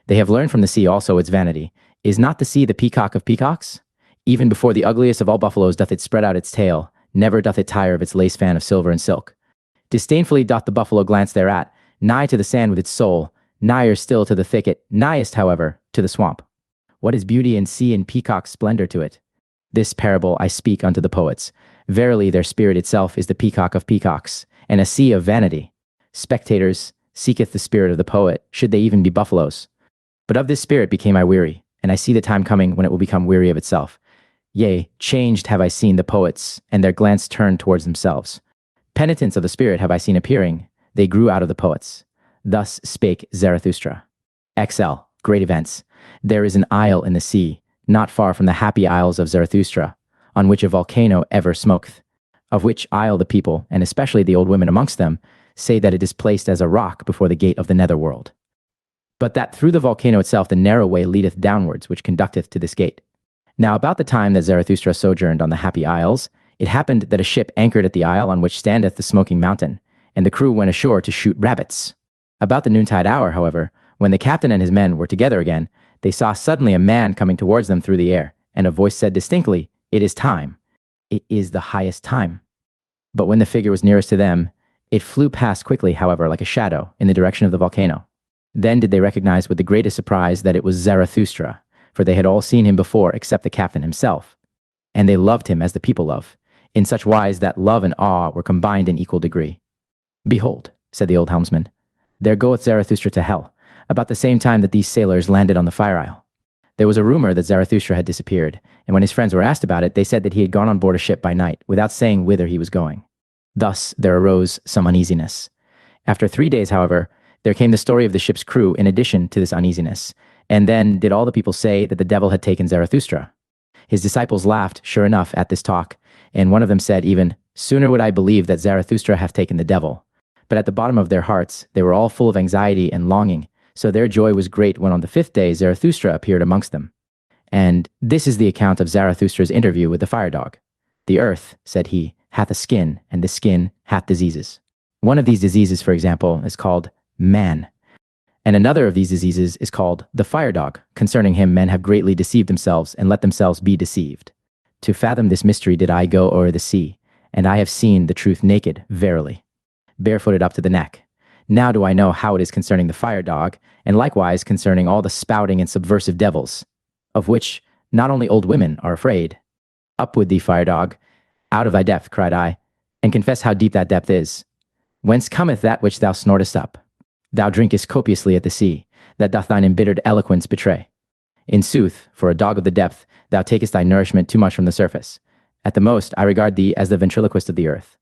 They have learned from the sea also its vanity. Is not the sea the peacock of peacocks? Even before the ugliest of all buffaloes doth it spread out its tail, never doth it tire of its lace fan of silver and silk. Disdainfully doth the buffalo glance thereat, nigh to the sand with its soul, nigher still to the thicket, nighest, however, to the swamp. What is beauty in sea and peacock's splendor to it? This parable I speak unto the poets. Verily their spirit itself is the peacock of peacocks, and a sea of vanity. Spectators, seeketh the spirit of the poet, should they even be buffaloes. But of this spirit became I weary, and I see the time coming when it will become weary of itself. Yea, changed have I seen the poets, and their glance turned towards themselves. Penitents of the spirit have I seen appearing, they grew out of the poets. Thus spake Zarathustra. XL, great events. There is an isle in the sea, not far from the happy isles of Zarathustra, on which a volcano ever smoketh, of which isle the people, and especially the old women amongst them, say that it is placed as a rock before the gate of the netherworld. But that through the volcano itself the narrow way leadeth downwards, which conducteth to this gate. Now about the time that Zarathustra sojourned on the Happy Isles, it happened that a ship anchored at the isle on which standeth the smoking mountain, and the crew went ashore to shoot rabbits. About the noontide hour, however, when the captain and his men were together again, they saw suddenly a man coming towards them through the air, and a voice said distinctly, "It is time. It is the highest time." But when the figure was nearest to them, it flew past quickly, however, like a shadow, in the direction of the volcano. Then did they recognize with the greatest surprise that it was Zarathustra, for they had all seen him before except the captain himself. And they loved him as the people love, in such wise that love and awe were combined in equal degree. "Behold," said the old helmsman, "there goeth Zarathustra to hell, about the same time that these sailors landed on the Fire Isle." There was a rumor that Zarathustra had disappeared, and when his friends were asked about it, they said that he had gone on board a ship by night, without saying whither he was going. Thus there arose some uneasiness. After 3 days, however, there came the story of the ship's crew in addition to this uneasiness, and then did all the people say that the devil had taken Zarathustra. His disciples laughed, sure enough, at this talk, and one of them said even, "Sooner would I believe that Zarathustra hath taken the devil." But at the bottom of their hearts they were all full of anxiety and longing, so their joy was great when on the 5th day Zarathustra appeared amongst them. And this is the account of Zarathustra's interview with the fire dog. "The earth," said he, "hath a skin, and the skin hath diseases. One of these diseases, for example, is called man. And another of these diseases is called the fire dog. Concerning him men have greatly deceived themselves, and let themselves be deceived. To fathom this mystery did I go o'er the sea, and I have seen the truth naked, verily, barefooted up to the neck. Now do I know how it is concerning the fire dog, and likewise concerning all the spouting and subversive devils, of which not only old women are afraid. Up with thee, fire dog, out of thy depth," cried I, "and confess how deep that depth is. Whence cometh that which thou snortest up? Thou drinkest copiously at the sea, that doth thine embittered eloquence betray. In sooth, for a dog of the depth, thou takest thy nourishment too much from the surface. At the most, I regard thee as the ventriloquist of the earth.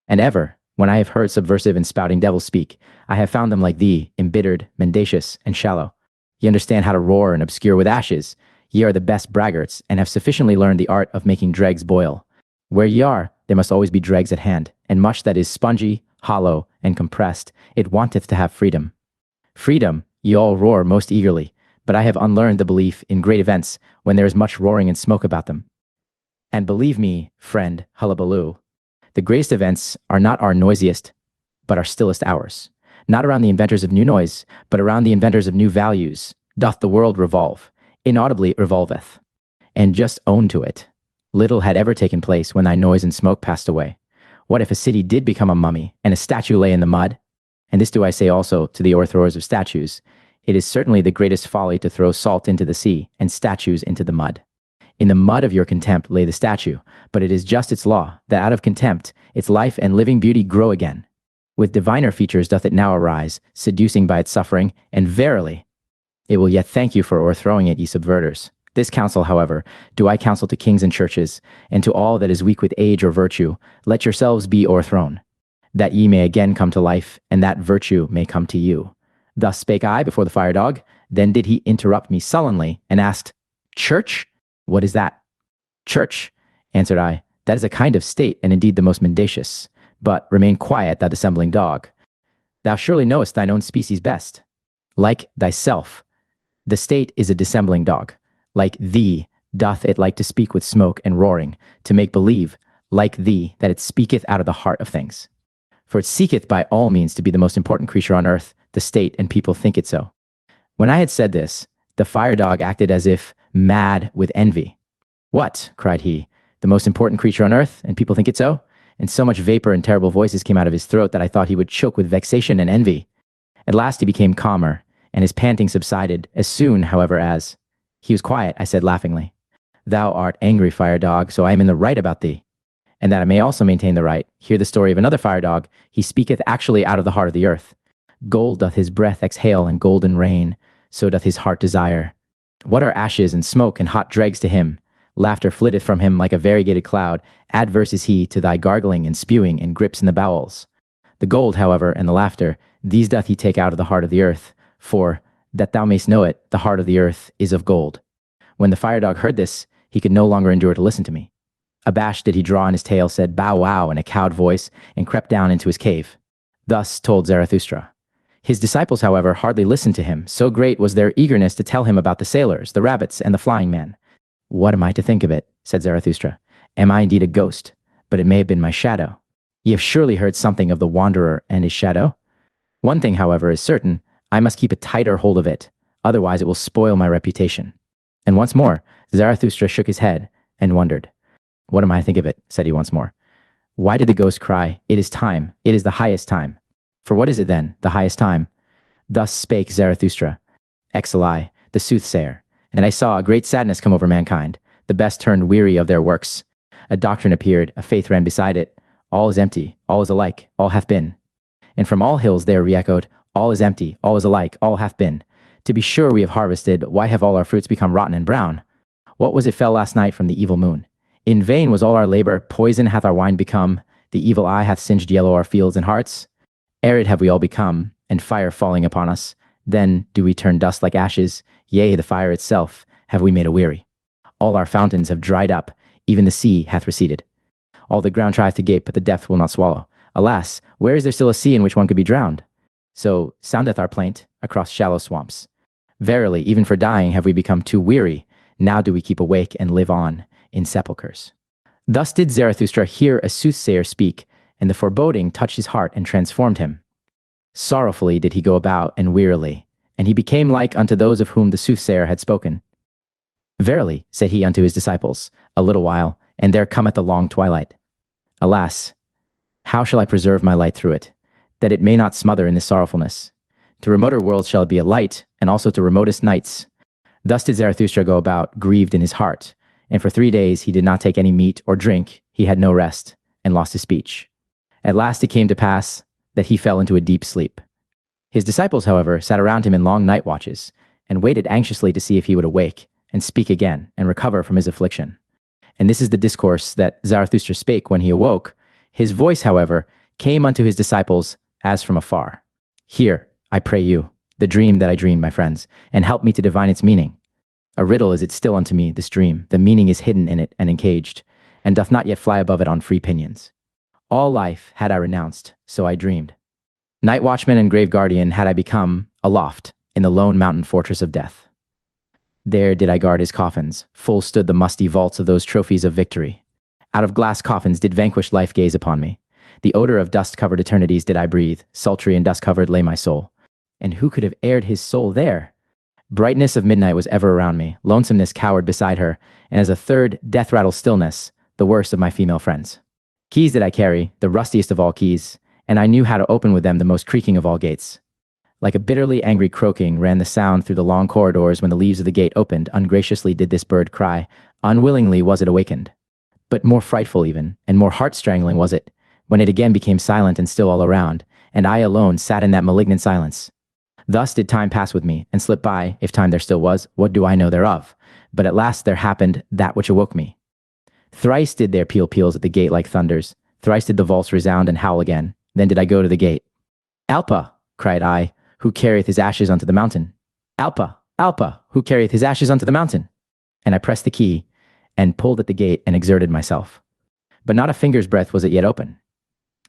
And ever, when I have heard subversive and spouting devils speak, I have found them like thee, embittered, mendacious, and shallow. Ye understand how to roar and obscure with ashes. Ye are the best braggarts, and have sufficiently learned the art of making dregs boil. Where ye are, there must always be dregs at hand, and much that is spongy, hollow, and compressed, it wanteth to have freedom. Freedom, ye all roar most eagerly, but I have unlearned the belief in great events when there is much roaring and smoke about them. And believe me, friend Hullabaloo, the greatest events are not our noisiest, but our stillest hours. Not around the inventors of new noise, but around the inventors of new values, doth the world revolve, inaudibly it revolveth. And just own to it. Little had ever taken place when thy noise and smoke passed away. What if a city did become a mummy, and a statue lay in the mud? And this do I say also to the overthrowers of statues. It is certainly the greatest folly to throw salt into the sea, and statues into the mud. In the mud of your contempt lay the statue, but it is just its law, that out of contempt, its life and living beauty grow again. With diviner features doth it now arise, seducing by its suffering, and verily, it will yet thank you for o'erthrowing it, ye subverters. This counsel, however, do I counsel to kings and churches, and to all that is weak with age or virtue, let yourselves be o'erthrown, that ye may again come to life, and that virtue may come to you. Thus spake I before the fire dog. Then did he interrupt me sullenly, and asked, Church? What is that? Church, answered I, that is a kind of state, and indeed the most mendacious. But remain quiet, thou dissembling dog. Thou surely knowest thine own species best. Like thyself, the state is a dissembling dog. Like thee, doth it like to speak with smoke and roaring, to make believe, like thee, that it speaketh out of the heart of things. For it seeketh by all means to be the most important creature on earth, the state and people think it so. When I had said this, the fire dog acted as if mad with envy. What, cried he, the most important creature on earth, and people think it so? And so much vapor and terrible voices came out of his throat that I thought he would choke with vexation and envy. At last he became calmer, and his panting subsided, as soon, however, as he was quiet. I said laughingly, Thou art angry, fire dog, so I am in the right about thee. And that I may also maintain the right, hear the story of another fire dog. He speaketh actually out of the heart of the earth. Gold doth his breath exhale, and golden rain, so doth his heart desire. What are ashes and smoke and hot dregs to him? Laughter flitteth from him like a variegated cloud. Adverse is he to thy gargling and spewing and grips in the bowels. The gold, however, and the laughter, these doth he take out of the heart of the earth. For, that thou mayst know it, the heart of the earth is of gold. When the fire dog heard this, he could no longer endure to listen to me. Abashed did he draw in his tail, said bow wow in a cowed voice, and crept down into his cave. Thus told Zarathustra. His disciples, however, hardly listened to him, so great was their eagerness to tell him about the sailors, the rabbits, and the flying man. What am I to think of it? Said Zarathustra. Am I indeed a ghost? But it may have been my shadow. Ye have surely heard something of the wanderer and his shadow? One thing, however, is certain. I must keep a tighter hold of it, otherwise it will spoil my reputation. And once more, Zarathustra shook his head and wondered. What am I to think of it? Said he once more. Why did the ghost cry, It is time, it is the highest time? For what is it then, the highest time? Thus spake Zarathustra, Exili, the soothsayer, and I saw a great sadness come over mankind. The best turned weary of their works. A doctrine appeared, a faith ran beside it. All is empty, all is alike, all hath been. And from all hills there re-echoed, all is empty, all is alike, all hath been. To be sure we have harvested, but why have all our fruits become rotten and brown? What was it fell last night from the evil moon? In vain was all our labor, poison hath our wine become, the evil eye hath singed yellow our fields and hearts. Arid have we all become, and fire falling upon us. Then do we turn dust like ashes, yea, the fire itself have we made aweary. All our fountains have dried up, even the sea hath receded. All the ground trieth to gape, but the depth will not swallow. Alas, where is there still a sea in which one could be drowned? So soundeth our plaint across shallow swamps. Verily, even for dying have we become too weary. Now do we keep awake and live on in sepulchres. Thus did Zarathustra hear a soothsayer speak, and the foreboding touched his heart and transformed him. Sorrowfully did he go about, and wearily, and he became like unto those of whom the soothsayer had spoken. Verily, said he unto his disciples, a little while, and there cometh the long twilight. Alas, how shall I preserve my light through it, that it may not smother in this sorrowfulness? To remoter worlds shall it be a light, and also to remotest nights. Thus did Zarathustra go about, grieved in his heart, and for 3 days he did not take any meat or drink, he had no rest, and lost his speech. At last it came to pass that he fell into a deep sleep. His disciples, however, sat around him in long night watches, and waited anxiously to see if he would awake, and speak again, and recover from his affliction. And this is the discourse that Zarathustra spake when he awoke. His voice, however, came unto his disciples as from afar. Hear, I pray you, the dream that I dreamed, my friends, and help me to divine its meaning. A riddle is it still unto me, this dream. The meaning is hidden in it and encaged, and doth not yet fly above it on free pinions. All life had I renounced, so I dreamed. Night watchman and grave guardian had I become, aloft, in the lone mountain fortress of death. There did I guard his coffins, full stood the musty vaults of those trophies of victory. Out of glass coffins did vanquished life gaze upon me. The odor of dust-covered eternities did I breathe, sultry and dust-covered lay my soul. And who could have aired his soul there? Brightness of midnight was ever around me, lonesomeness cowered beside her, and as a third death-rattle stillness, the worst of my female friends. Keys did I carry, the rustiest of all keys, and I knew how to open with them the most creaking of all gates. Like a bitterly angry croaking ran the sound through the long corridors when the leaves of the gate opened. Ungraciously did this bird cry, unwillingly was it awakened. But more frightful even, and more heart-strangling was it, when it again became silent and still all around, and I alone sat in that malignant silence. Thus did time pass with me, and slip by, if time there still was, what do I know thereof? But at last there happened that which awoke me. Thrice did their peals at the gate like thunders, thrice did the vaults resound and howl again, then did I go to the gate. Alpa, cried I, who carrieth his ashes unto the mountain? Alpa, Alpa, who carrieth his ashes unto the mountain? And I pressed the key, and pulled at the gate, and exerted myself. But not a finger's breadth was it yet open.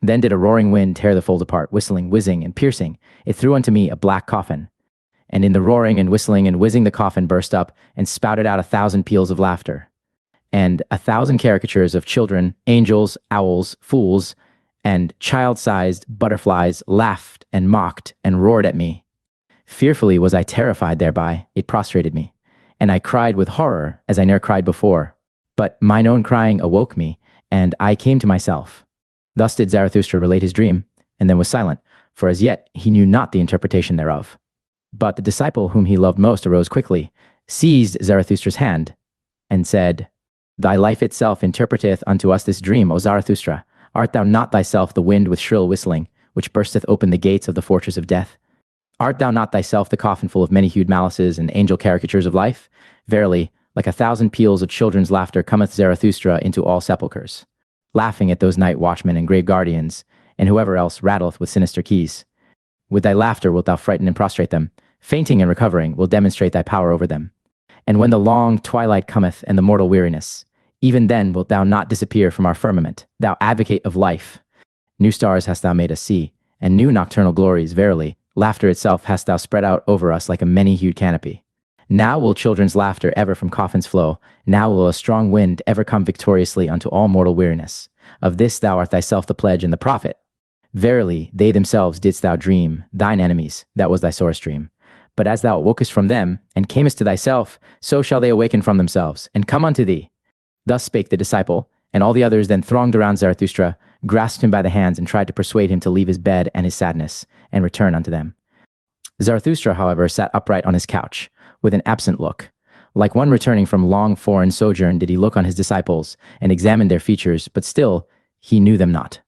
Then did a roaring wind tear the folds apart, whistling, whizzing, and piercing. It threw unto me a black coffin. And in the roaring and whistling and whizzing the coffin burst up, and spouted out 1,000 peals of laughter. And 1,000 caricatures of children, angels, owls, fools, and child-sized butterflies laughed and mocked and roared at me. Fearfully was I terrified thereby, it prostrated me. And I cried with horror as I ne'er cried before. But mine own crying awoke me, and I came to myself. Thus did Zarathustra relate his dream, and then was silent, for as yet he knew not the interpretation thereof. But the disciple whom he loved most arose quickly, seized Zarathustra's hand, and said, Thy life itself interpreteth unto us this dream, O Zarathustra. Art thou not thyself the wind with shrill whistling, which bursteth open the gates of the fortress of death? Art thou not thyself the coffin full of many-hued malices and angel caricatures of life? Verily, like 1,000 peals of children's laughter cometh Zarathustra into all sepulchres, laughing at those night watchmen and grave guardians, and whoever else rattleth with sinister keys. With thy laughter wilt thou frighten and prostrate them, fainting and recovering will demonstrate thy power over them. And when the long twilight cometh and the mortal weariness, even then wilt thou not disappear from our firmament, thou advocate of life. New stars hast thou made us see, and new nocturnal glories, verily, laughter itself hast thou spread out over us like a many-hued canopy. Now will children's laughter ever from coffins flow, now will a strong wind ever come victoriously unto all mortal weariness. Of this thou art thyself the pledge and the prophet. Verily, they themselves didst thou dream, thine enemies, that was thy sorest dream. But as thou awokest from them, and camest to thyself, so shall they awaken from themselves, and come unto thee. Thus spake the disciple, and all the others then thronged around Zarathustra, grasped him by the hands, and tried to persuade him to leave his bed and his sadness, and return unto them. Zarathustra, however, sat upright on his couch, with an absent look. Like one returning from long foreign sojourn did he look on his disciples, and examine their features, but still he knew them not.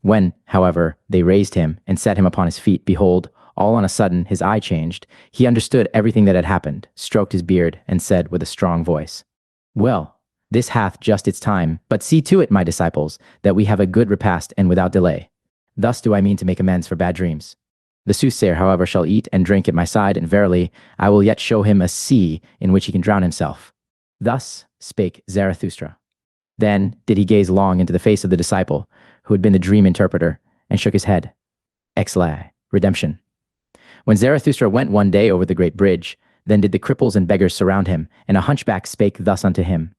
When, however, they raised him, and set him upon his feet, behold, all on a sudden his eye changed. He understood everything that had happened, stroked his beard, and said with a strong voice, Well, this hath just its time, but see to it, my disciples, that we have a good repast and without delay. Thus do I mean to make amends for bad dreams. The soothsayer, however, shall eat and drink at my side, and verily, I will yet show him a sea in which he can drown himself. Thus spake Zarathustra. Then did he gaze long into the face of the disciple, who had been the dream interpreter, and shook his head. Exlai, redemption. When Zarathustra went one day over the great bridge, then did the cripples and beggars surround him, and a hunchback spake thus unto him,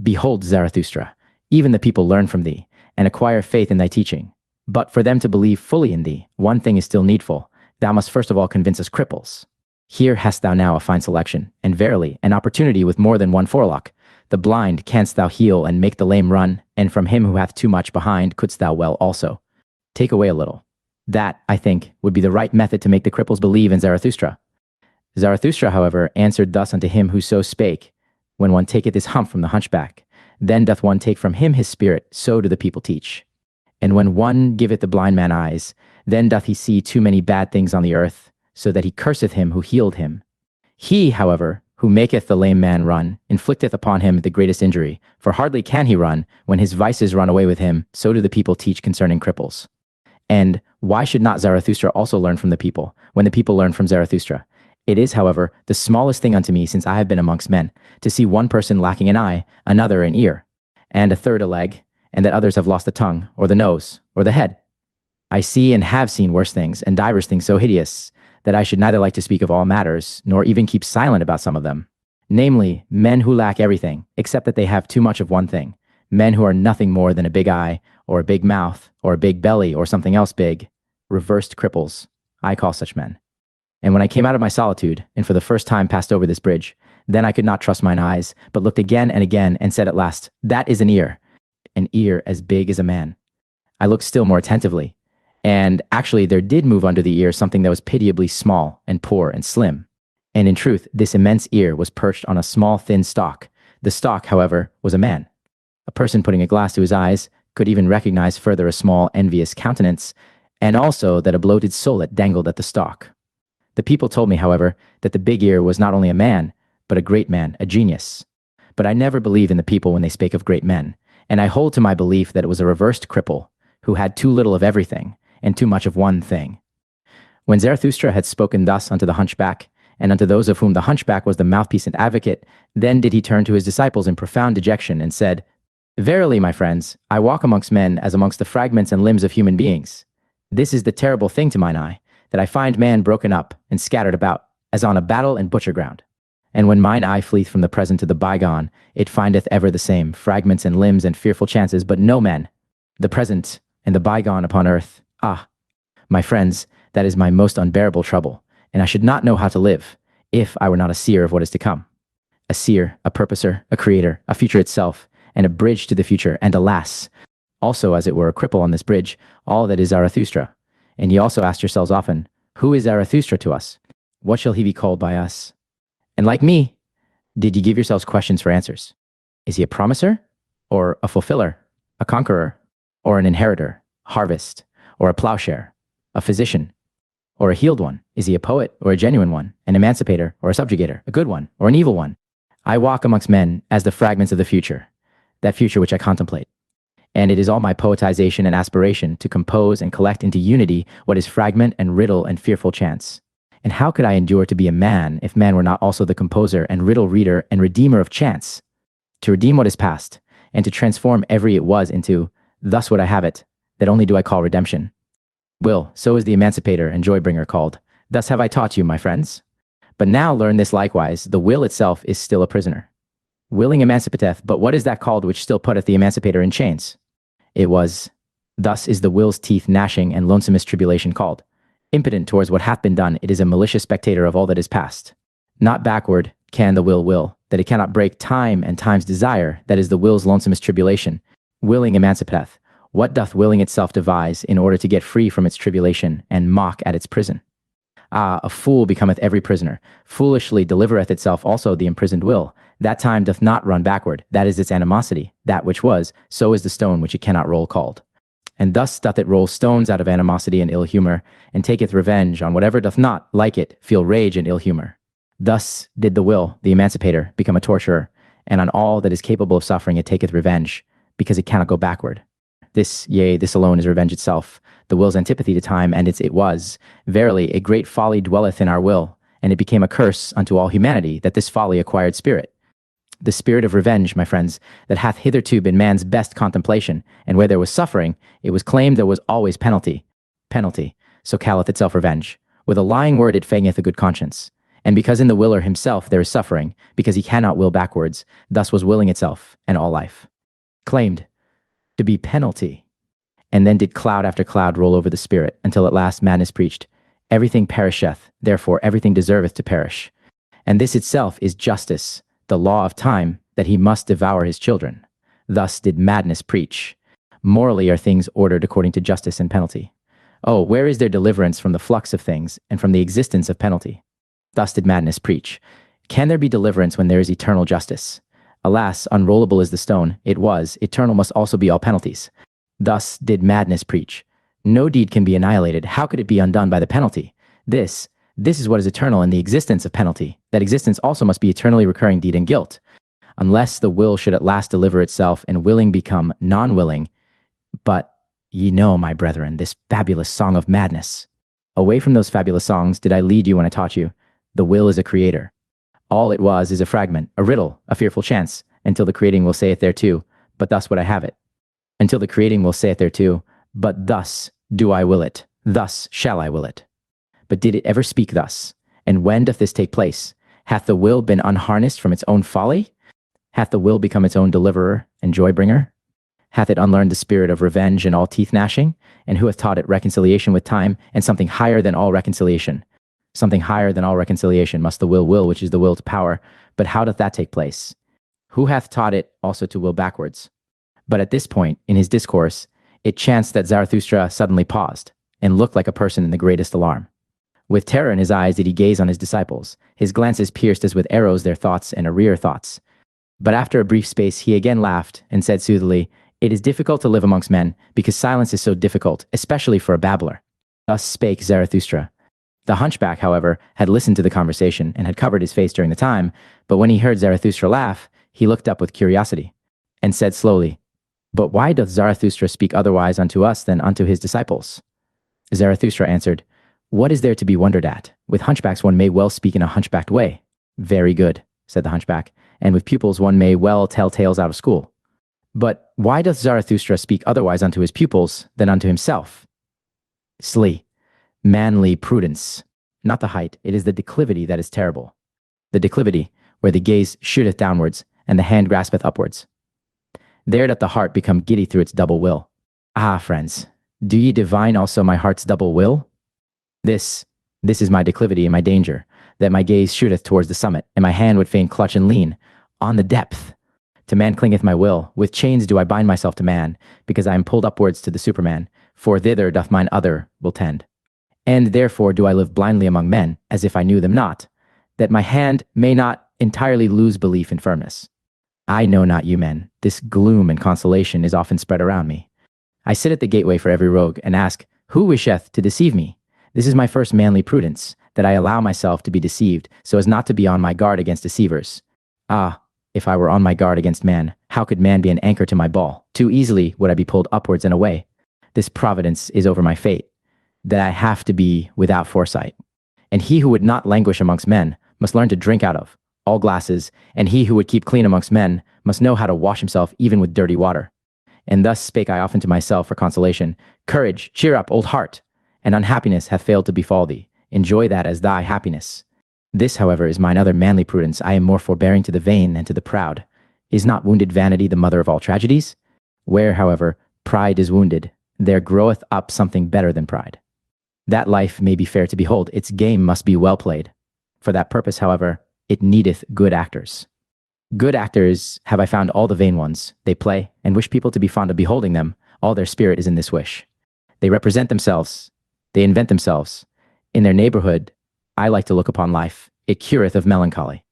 Behold, Zarathustra, even the people learn from thee, and acquire faith in thy teaching. But for them to believe fully in thee, one thing is still needful. Thou must first of all convince us cripples. Here hast thou now a fine selection, and verily, an opportunity with more than one forelock. The blind canst thou heal and make the lame run, and from him who hath too much behind couldst thou well also. Take away a little. That, I think, would be the right method to make the cripples believe in Zarathustra. Zarathustra, however, answered thus unto him who so spake, When one taketh his hump from the hunchback, then doth one take from him his spirit, so do the people teach. And when one giveth the blind man eyes, then doth he see too many bad things on the earth, so that he curseth him who healed him. He, however, who maketh the lame man run, inflicteth upon him the greatest injury, for hardly can he run, when his vices run away with him, so do the people teach concerning cripples. And why should not Zarathustra also learn from the people, when the people learn from Zarathustra? It is, however, the smallest thing unto me, since I have been amongst men, to see one person lacking an eye, another an ear, and a third a leg, and that others have lost the tongue, or the nose, or the head. I see and have seen worse things, and divers things so hideous, that I should neither like to speak of all matters, nor even keep silent about some of them. Namely, men who lack everything, except that they have too much of one thing. Men who are nothing more than a big eye, or a big mouth, or a big belly, or something else big. Reversed cripples. I call such men. And when I came out of my solitude, and for the first time passed over this bridge, then I could not trust mine eyes, but looked again and again, and said at last, That is an ear as big as a man. I looked still more attentively, and actually there did move under the ear something that was pitiably small and poor and slim. And in truth, this immense ear was perched on a small thin stalk. The stalk, however, was a man. A person putting a glass to his eyes could even recognize further a small envious countenance, and also that a bloated solet dangled at the stalk. The people told me, however, that the big ear was not only a man, but a great man, a genius. But I never believe in the people when they spake of great men, and I hold to my belief that it was a reversed cripple, who had too little of everything, and too much of one thing. When Zarathustra had spoken thus unto the hunchback, and unto those of whom the hunchback was the mouthpiece and advocate, then did he turn to his disciples in profound dejection, and said, Verily, my friends, I walk amongst men as amongst the fragments and limbs of human beings. This is the terrible thing to mine eye, that I find man broken up and scattered about, as on a battle and butcher ground. And when mine eye fleeth from the present to the bygone, it findeth ever the same fragments and limbs and fearful chances, but no men. The present and the bygone upon earth, ah, my friends, that is my most unbearable trouble, and I should not know how to live, if I were not a seer of what is to come. A seer, a purposer, a creator, a future itself, and a bridge to the future, and alas, also as it were a cripple on this bridge, all that is Zarathustra. And ye also asked yourselves often, who is Zarathustra to us? What shall he be called by us? And like me, did ye give yourselves questions for answers? Is he a promiser, or a fulfiller, a conqueror, or an inheritor, harvest, or a plowshare, a physician, or a healed one? Is he a poet, or a genuine one, an emancipator, or a subjugator, a good one, or an evil one? I walk amongst men as the fragments of the future, that future which I contemplate. And it is all my poetization and aspiration to compose and collect into unity what is fragment and riddle and fearful chance. And how could I endure to be a man if man were not also the composer and riddle reader and redeemer of chance? To redeem what is past, and to transform every it was into, thus would I have it, that only do I call redemption. Will, so is the emancipator and joy-bringer called. Thus have I taught you, my friends. But now learn this likewise, the will itself is still a prisoner. Willing emancipateth, but what is that called which still putteth the emancipator in chains? It was, thus is the will's teeth gnashing and lonesomest tribulation called. Impotent towards what hath been done, it is a malicious spectator of all that is past. Not backward can the will, that it cannot break time and time's desire, that is the will's lonesomest tribulation. Willing emancipateth, what doth willing itself devise in order to get free from its tribulation and mock at its prison? Ah, a fool becometh every prisoner, foolishly delivereth itself also the imprisoned will. That time doth not run backward, that is its animosity, that which was, so is the stone which it cannot roll called. And thus doth it roll stones out of animosity and ill humor, and taketh revenge on whatever doth not, like it, feel rage and ill humor. Thus did the will, the emancipator, become a torturer, and on all that is capable of suffering it taketh revenge, because it cannot go backward. This, yea, this alone is revenge itself, the will's antipathy to time, and its it was. Verily, a great folly dwelleth in our will, and it became a curse unto all humanity that this folly acquired spirit. The spirit of revenge, my friends, that hath hitherto been man's best contemplation, and where there was suffering, it was claimed there was always penalty. Penalty, so calleth itself revenge. With a lying word it feigneth a good conscience. And because in the willer himself there is suffering, because he cannot will backwards, thus was willing itself, and all life. Claimed to be penalty. And then did cloud after cloud roll over the spirit, until at last madness preached, everything perisheth, therefore everything deserveth to perish. And this itself is justice, the law of time, that he must devour his children. Thus did madness preach. Morally are things ordered according to justice and penalty. Oh, where is there deliverance from the flux of things, and from the existence of penalty? Thus did madness preach. Can there be deliverance when there is eternal justice? Alas, unrollable is the stone, it was, eternal must also be all penalties. Thus did madness preach. No deed can be annihilated, how could it be undone by the penalty? This is what is eternal in the existence of penalty. That existence also must be eternally recurring deed and guilt. Unless the will should at last deliver itself and willing become non-willing. But ye know, my brethren, this fabulous song of madness. Away from those fabulous songs did I lead you when I taught you. The will is a creator. All it was is a fragment, a riddle, a fearful chance, until the creating will say it thereto, but thus would I have it. Until the creating will say it thereto, but thus do I will it, thus shall I will it. But did it ever speak thus? And when doth this take place? Hath the will been unharnessed from its own folly? Hath the will become its own deliverer and joy-bringer? Hath it unlearned the spirit of revenge and all teeth-gnashing? And who hath taught it reconciliation with time, and something higher than all reconciliation? Something higher than all reconciliation must the will, which is the will to power. But how doth that take place? Who hath taught it also to will backwards? But at this point, in his discourse, it chanced that Zarathustra suddenly paused, and looked like a person in the greatest alarm. With terror in his eyes did he gaze on his disciples, his glances pierced as with arrows their thoughts and arrear thoughts. But after a brief space he again laughed, and said soothingly, "It is difficult to live amongst men, because silence is so difficult, especially for a babbler. Thus spake Zarathustra. The hunchback, however, had listened to the conversation and had covered his face during the time, but when he heard Zarathustra laugh, he looked up with curiosity, and said slowly, "But why doth Zarathustra speak otherwise unto us than unto his disciples?" Zarathustra answered, "What is there to be wondered at? With hunchbacks one may well speak in a hunchbacked way." "Very good," said the hunchback, "and with pupils one may well tell tales out of school. But why doth Zarathustra speak otherwise unto his pupils than unto himself?" "Sly, manly prudence, not the height, it is the declivity that is terrible. The declivity, where the gaze shooteth downwards, and the hand graspeth upwards. There doth the heart become giddy through its double will. Ah, friends, do ye divine also my heart's double will? This is my declivity and my danger, that my gaze shooteth towards the summit, and my hand would fain clutch and lean on the depth. To man clingeth my will, with chains do I bind myself to man, because I am pulled upwards to the Superman, for thither doth mine other will tend. And therefore do I live blindly among men, as if I knew them not, that my hand may not entirely lose belief in firmness. I know not you men, this gloom and consolation is often spread around me. I sit at the gateway for every rogue, and ask, who wisheth to deceive me? This is my first manly prudence, that I allow myself to be deceived, so as not to be on my guard against deceivers. Ah, if I were on my guard against man, how could man be an anchor to my ball? Too easily would I be pulled upwards and away. This providence is over my fate, that I have to be without foresight. And he who would not languish amongst men must learn to drink out of all glasses, and he who would keep clean amongst men must know how to wash himself even with dirty water. And thus spake I often to myself for consolation, courage, cheer up, old heart, and unhappiness hath failed to befall thee. Enjoy that as thy happiness. This, however, is mine other manly prudence. I am more forbearing to the vain than to the proud. Is not wounded vanity the mother of all tragedies? Where, however, pride is wounded, there groweth up something better than pride. That life may be fair to behold, its game must be well played. For that purpose, however, it needeth good actors. Good actors have I found all the vain ones. They play, and wish people to be fond of beholding them. All their spirit is in this wish. They represent themselves. They invent themselves. In their neighborhood, I like to look upon life. It cureth of melancholy.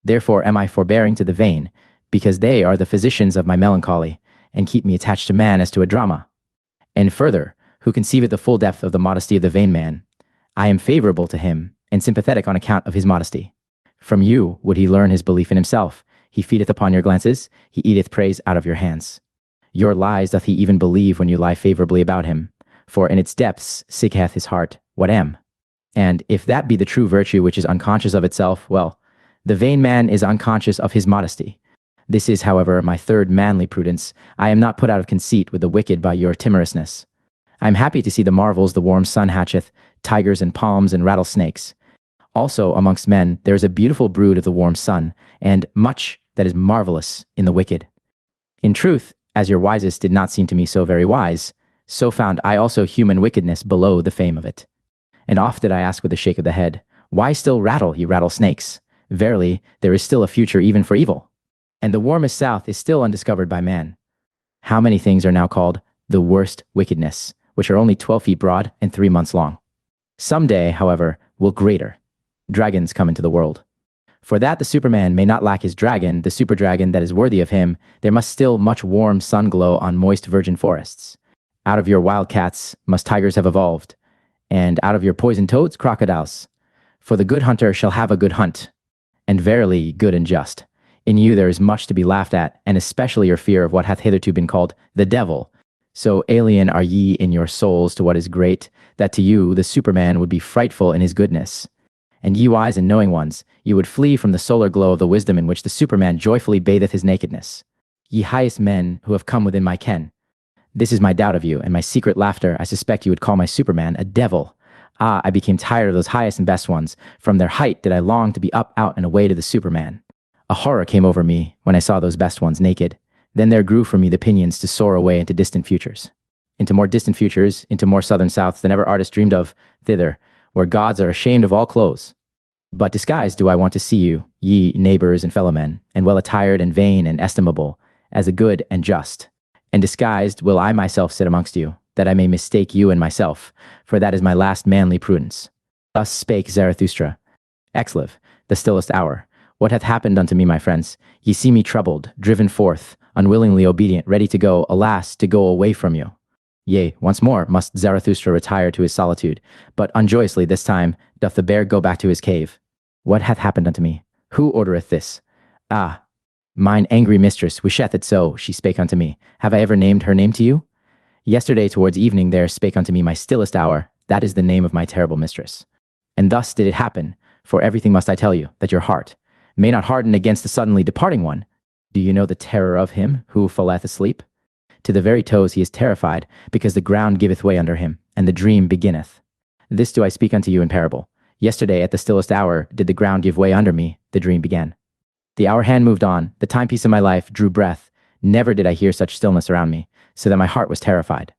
Therefore am I forbearing to the vain, because they are the physicians of my melancholy, and keep me attached to man as to a drama. And further, who conceiveth the full depth of the modesty of the vain man, I am favorable to him, and sympathetic on account of his modesty. From you would he learn his belief in himself. He feedeth upon your glances, he eateth praise out of your hands. Your lies doth he even believe when you lie favorably about him, for in its depths sick hath his heart, what am? And if that be the true virtue which is unconscious of itself, well, the vain man is unconscious of his modesty. This is, however, my third manly prudence. I am not put out of conceit with the wicked by your timorousness. I am happy to see the marvels the warm sun hatcheth, tigers and palms and rattlesnakes. Also amongst men there is a beautiful brood of the warm sun, and much that is marvelous in the wicked. In truth, as your wisest did not seem to me so very wise, so found I also human wickedness below the fame of it. And oft did I ask with a shake of the head, why still rattle, ye rattlesnakes? Verily, there is still a future even for evil. And the warmest south is still undiscovered by man. How many things are now called the worst wickedness, which are only 12 feet broad and 3 months long. Some day, however, will greater dragons come into the world. For that the Superman may not lack his dragon, the super dragon that is worthy of him, there must still much warm sun glow on moist virgin forests. Out of your wildcats must tigers have evolved, and out of your poison toads, crocodiles. For the good hunter shall have a good hunt, and verily good and just. In you there is much to be laughed at, and especially your fear of what hath hitherto been called the devil. So alien are ye in your souls to what is great, that to you the Superman would be frightful in his goodness. And ye wise and knowing ones, you would flee from the solar glow of the wisdom in which the Superman joyfully batheth his nakedness. Ye highest men who have come within my ken, this is my doubt of you, and my secret laughter. I suspect you would call my Superman a devil. Ah, I became tired of those highest and best ones. From their height did I long to be up, out, and away to the Superman. A horror came over me when I saw those best ones naked. Then there grew for me the pinions to soar away into distant futures. Into more distant futures, into more southern souths than ever artist dreamed of, thither, where gods are ashamed of all clothes. But disguised do I want to see you, ye neighbors and fellowmen, and well attired and vain and estimable, as a good and just. And disguised will I myself sit amongst you, that I may mistake you and myself, for that is my last manly prudence. Thus spake Zarathustra. Exlive, the stillest hour. What hath happened unto me, my friends? Ye see me troubled, driven forth, unwillingly obedient, ready to go, alas, to go away from you. Yea, once more must Zarathustra retire to his solitude, but unjoyously this time doth the bear go back to his cave. What hath happened unto me? Who ordereth this? Ah, mine angry mistress wisheth it so, she spake unto me. Have I ever named her name to you? Yesterday towards evening there spake unto me my stillest hour, that is the name of my terrible mistress. And thus did it happen, for everything must I tell you, that your heart may not harden against the suddenly departing one. Do you know the terror of him who falleth asleep? To the very toes he is terrified, because the ground giveth way under him, and the dream beginneth. This do I speak unto you in parable. Yesterday at the stillest hour did the ground give way under me, the dream began. The hour hand moved on, the timepiece of my life drew breath. Never did I hear such stillness around me, so that my heart was terrified.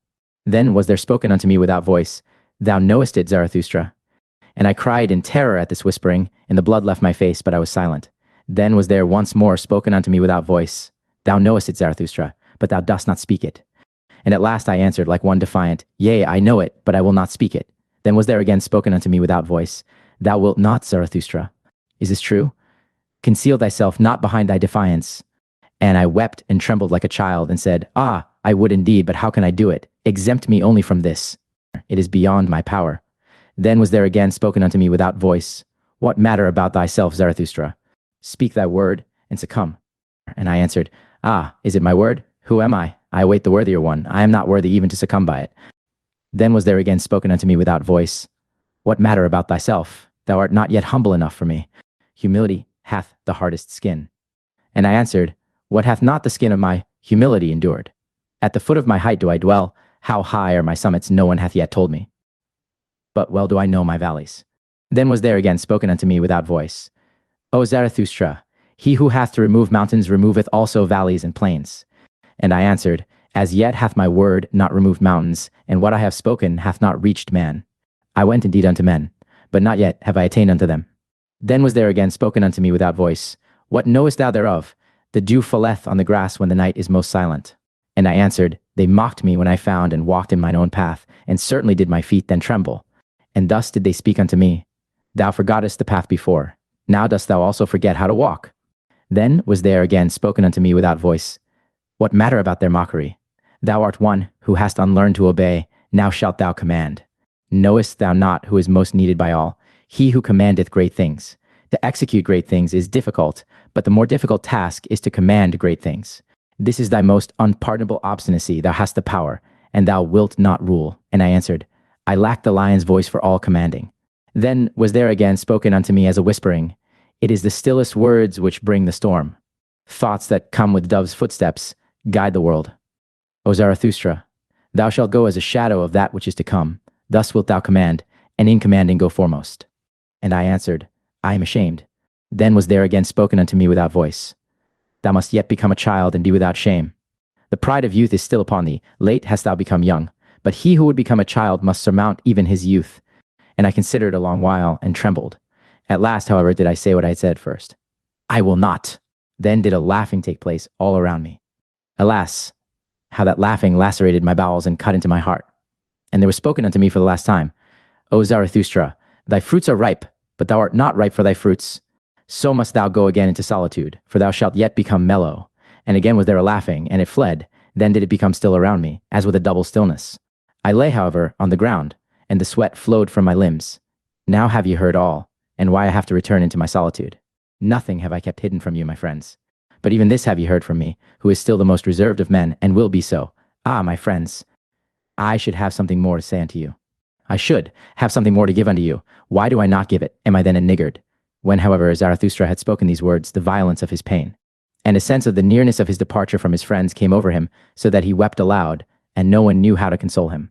Then was there spoken unto me without voice, Thou knowest it, Zarathustra. And I cried in terror at this whispering, and the blood left my face, but I was silent. Then was there once more spoken unto me without voice, Thou knowest it, Zarathustra, but thou dost not speak it. And at last I answered like one defiant, Yea, I know it, but I will not speak it. Then was there again spoken unto me without voice, Thou wilt not, Zarathustra. Is this true? Conceal thyself not behind thy defiance. And I wept and trembled like a child, and said, Ah, I would indeed, but how can I do it? Exempt me only from this. It is beyond my power. Then was there again spoken unto me without voice, What matter about thyself, Zarathustra? Speak thy word, and succumb. And I answered, Ah, is it my word? Who am I? I await the worthier one. I am not worthy even to succumb by it. Then was there again spoken unto me without voice, What matter about thyself? Thou art not yet humble enough for me. Humility hath the hardest skin. And I answered, What hath not the skin of my humility endured? At the foot of my height do I dwell. How high are my summits no one hath yet told me. But well do I know my valleys. Then was there again spoken unto me without voice, O Zarathustra, he who hath to remove mountains removeth also valleys and plains. And I answered, As yet hath my word not removed mountains, and what I have spoken hath not reached man. I went indeed unto men, but not yet have I attained unto them. Then was there again spoken unto me without voice, What knowest thou thereof? The dew falleth on the grass when the night is most silent. And I answered, They mocked me when I found and walked in mine own path, and certainly did my feet then tremble. And thus did they speak unto me, Thou forgottest the path before, now dost thou also forget how to walk. Then was there again spoken unto me without voice, What matter about their mockery? Thou art one who hast unlearned to obey, now shalt thou command. Knowest thou not who is most needed by all? He who commandeth great things. To execute great things is difficult, but the more difficult task is to command great things. This is thy most unpardonable obstinacy, thou hast the power, and thou wilt not rule. And I answered, I lack the lion's voice for all commanding. Then was there again spoken unto me as a whispering, It is the stillest words which bring the storm. Thoughts that come with dove's footsteps guide the world. O Zarathustra, thou shalt go as a shadow of that which is to come. Thus wilt thou command, and in commanding go foremost. And I answered, I am ashamed. Then was there again spoken unto me without voice, Thou must yet become a child and be without shame. The pride of youth is still upon thee. Late hast thou become young. But he who would become a child must surmount even his youth. And I considered a long while, and trembled. At last, however, did I say what I had said first. I will not. Then did a laughing take place all around me. Alas, how that laughing lacerated my bowels and cut into my heart. And there was spoken unto me for the last time, O Zarathustra, thy fruits are ripe, but thou art not ripe for thy fruits. So must thou go again into solitude, for thou shalt yet become mellow. And again was there a laughing, and it fled. Then did it become still around me, as with a double stillness. I lay, however, on the ground, and the sweat flowed from my limbs. Now have ye heard all, and why I have to return into my solitude. Nothing have I kept hidden from you, my friends. But even this have ye heard from me, who is still the most reserved of men, and will be so. Ah, my friends, I should have something more to say unto you. I should have something more to give unto you. Why do I not give it? Am I then a niggard? When, however, Zarathustra had spoken these words, the violence of his pain, and a sense of the nearness of his departure from his friends came over him, so that he wept aloud, and no one knew how to console him.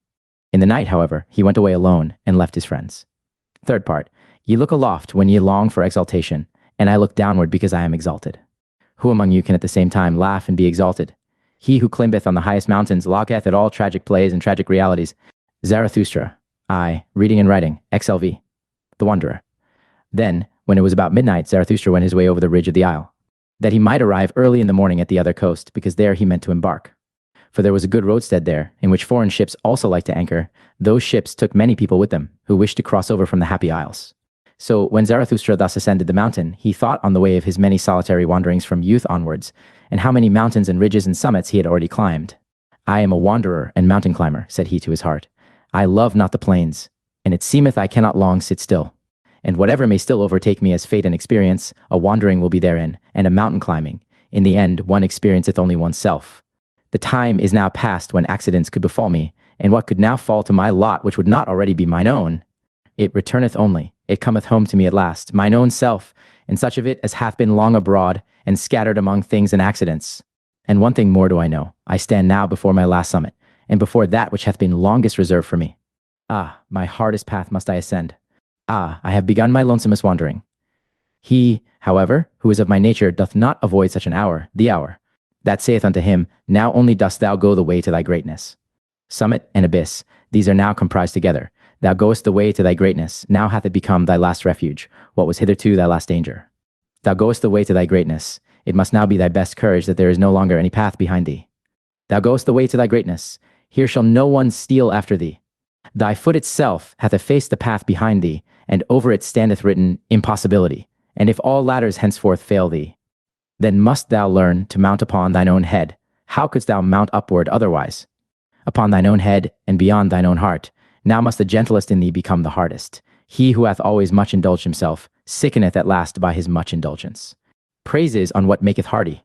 In the night, however, he went away alone, and left his friends. Third part. Ye look aloft when ye long for exaltation, and I look downward because I am exalted. Who among you can at the same time laugh and be exalted? He who climbeth on the highest mountains locketh at all tragic plays and tragic realities. Zarathustra, I, reading and writing, XLV, the Wanderer. Then, when it was about midnight, Zarathustra went his way over the ridge of the isle, that he might arrive early in the morning at the other coast, because there he meant to embark. For there was a good roadstead there, in which foreign ships also liked to anchor. Those ships took many people with them, who wished to cross over from the Happy Isles. So when Zarathustra thus ascended the mountain, he thought on the way of his many solitary wanderings from youth onwards, and how many mountains and ridges and summits he had already climbed. I am a wanderer and mountain climber, said he to his heart. I love not the plains, and it seemeth I cannot long sit still. And whatever may still overtake me as fate and experience, a wandering will be therein, and a mountain climbing. In the end, one experienceth only oneself. The time is now past when accidents could befall me, and what could now fall to my lot which would not already be mine own? It returneth only, it cometh home to me at last, mine own self, and such of it as hath been long abroad, and scattered among things and accidents. And one thing more do I know, I stand now before my last summit, and before that which hath been longest reserved for me. Ah, my hardest path must I ascend. Ah, I have begun my lonesomest wandering. He, however, who is of my nature, doth not avoid such an hour, the hour, that saith unto him, now only dost thou go the way to thy greatness. Summit and abyss, these are now comprised together. Thou goest the way to thy greatness, now hath it become thy last refuge, what was hitherto thy last danger. Thou goest the way to thy greatness, it must now be thy best courage that there is no longer any path behind thee. Thou goest the way to thy greatness, here shall no one steal after thee. Thy foot itself hath effaced the path behind thee, and over it standeth written, impossibility. And if all ladders henceforth fail thee, then must thou learn to mount upon thine own head. How couldst thou mount upward otherwise? Upon thine own head, and beyond thine own heart. Now must the gentlest in thee become the hardest. He who hath always much indulged himself, sickeneth at last by his much indulgence. Praises on what maketh hardy.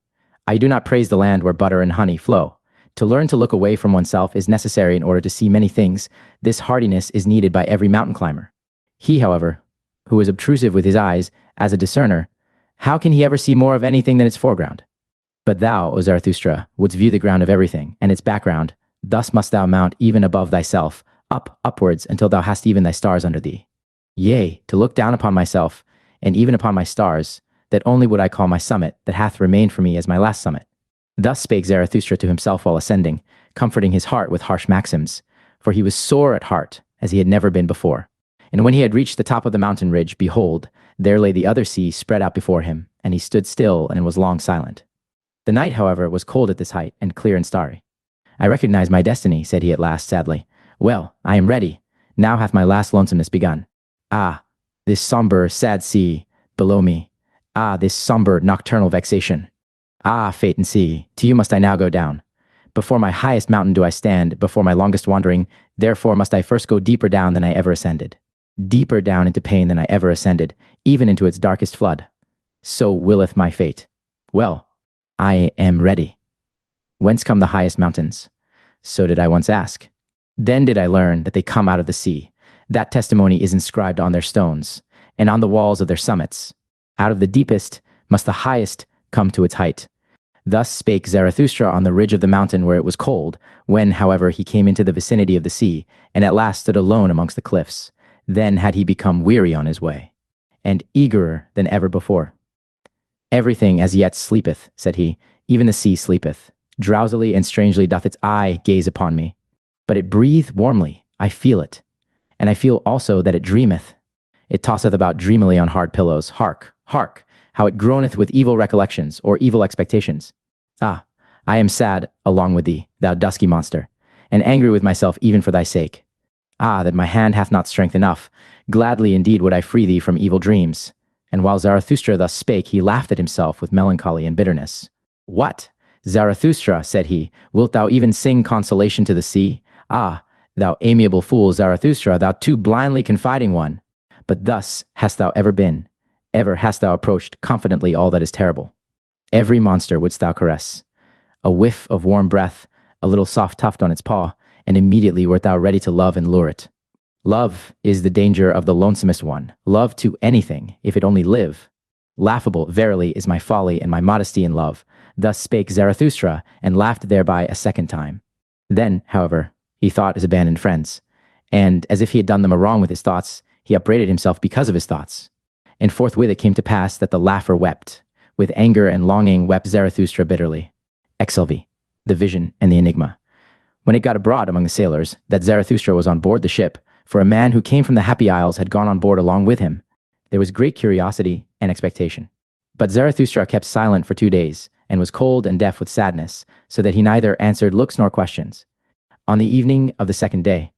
I do not praise the land where butter and honey flow. To learn to look away from oneself is necessary in order to see many things. This hardiness is needed by every mountain climber. He, however, who is obtrusive with his eyes, as a discerner, how can he ever see more of anything than its foreground? But thou, O Zarathustra, wouldst view the ground of everything, and its background. Thus must thou mount even above thyself, upwards, until thou hast even thy stars under thee. Yea, to look down upon myself, and even upon my stars, that only would I call my summit, that hath remained for me as my last summit. Thus spake Zarathustra to himself while ascending, comforting his heart with harsh maxims, for he was sore at heart, as he had never been before. And when he had reached the top of the mountain ridge, behold, there lay the other sea spread out before him, and he stood still and was long silent. The night, however, was cold at this height, and clear and starry. I recognize my destiny, said he at last sadly. Well, I am ready. Now hath my last lonesomeness begun. Ah, this somber, sad sea below me. Ah, this somber, nocturnal vexation. Ah, fate and sea, to you must I now go down. Before my highest mountain do I stand, before my longest wandering, therefore must I first go deeper down than I ever ascended. Deeper down into pain than I ever ascended, even into its darkest flood. So willeth my fate. Well, I am ready. Whence come the highest mountains? So did I once ask. Then did I learn that they come out of the sea. That testimony is inscribed on their stones, and on the walls of their summits. Out of the deepest must the highest come to its height. Thus spake Zarathustra on the ridge of the mountain where it was cold, when, however, he came into the vicinity of the sea, and at last stood alone amongst the cliffs. Then had he become weary on his way, and eagerer than ever before. Everything as yet sleepeth, said he, even the sea sleepeth. Drowsily and strangely doth its eye gaze upon me. But it breathe warmly, I feel it. And I feel also that it dreameth. It tosseth about dreamily on hard pillows. Hark, hark, how it groaneth with evil recollections, or evil expectations. Ah, I am sad along with thee, thou dusky monster, and angry with myself even for thy sake. Ah, that my hand hath not strength enough. Gladly indeed would I free thee from evil dreams. And while Zarathustra thus spake, he laughed at himself with melancholy and bitterness. What? Zarathustra, said he, wilt thou even sing consolation to the sea? Ah, thou amiable fool, Zarathustra, thou too blindly confiding one. But thus hast thou ever been. Ever hast thou approached confidently all that is terrible. Every monster wouldst thou caress. A whiff of warm breath, a little soft tuft on its paw, and immediately wert thou ready to love and lure it. Love is the danger of the lonesomest one. Love to anything, if it only live. Laughable, verily, is my folly and my modesty in love. Thus spake Zarathustra, and laughed thereby a second time. Then, however, he thought his abandoned friends, and as if he had done them a wrong with his thoughts, he upbraided himself because of his thoughts. And forthwith it came to pass that the laugher wept. With anger and longing wept Zarathustra bitterly. Excelvi, the vision and the enigma. When it got abroad among the sailors that Zarathustra was on board the ship, for a man who came from the Happy Isles had gone on board along with him, there was great curiosity and expectation. But Zarathustra kept silent for 2 days, and was cold and deaf with sadness, so that he neither answered looks nor questions. On the evening of the second day,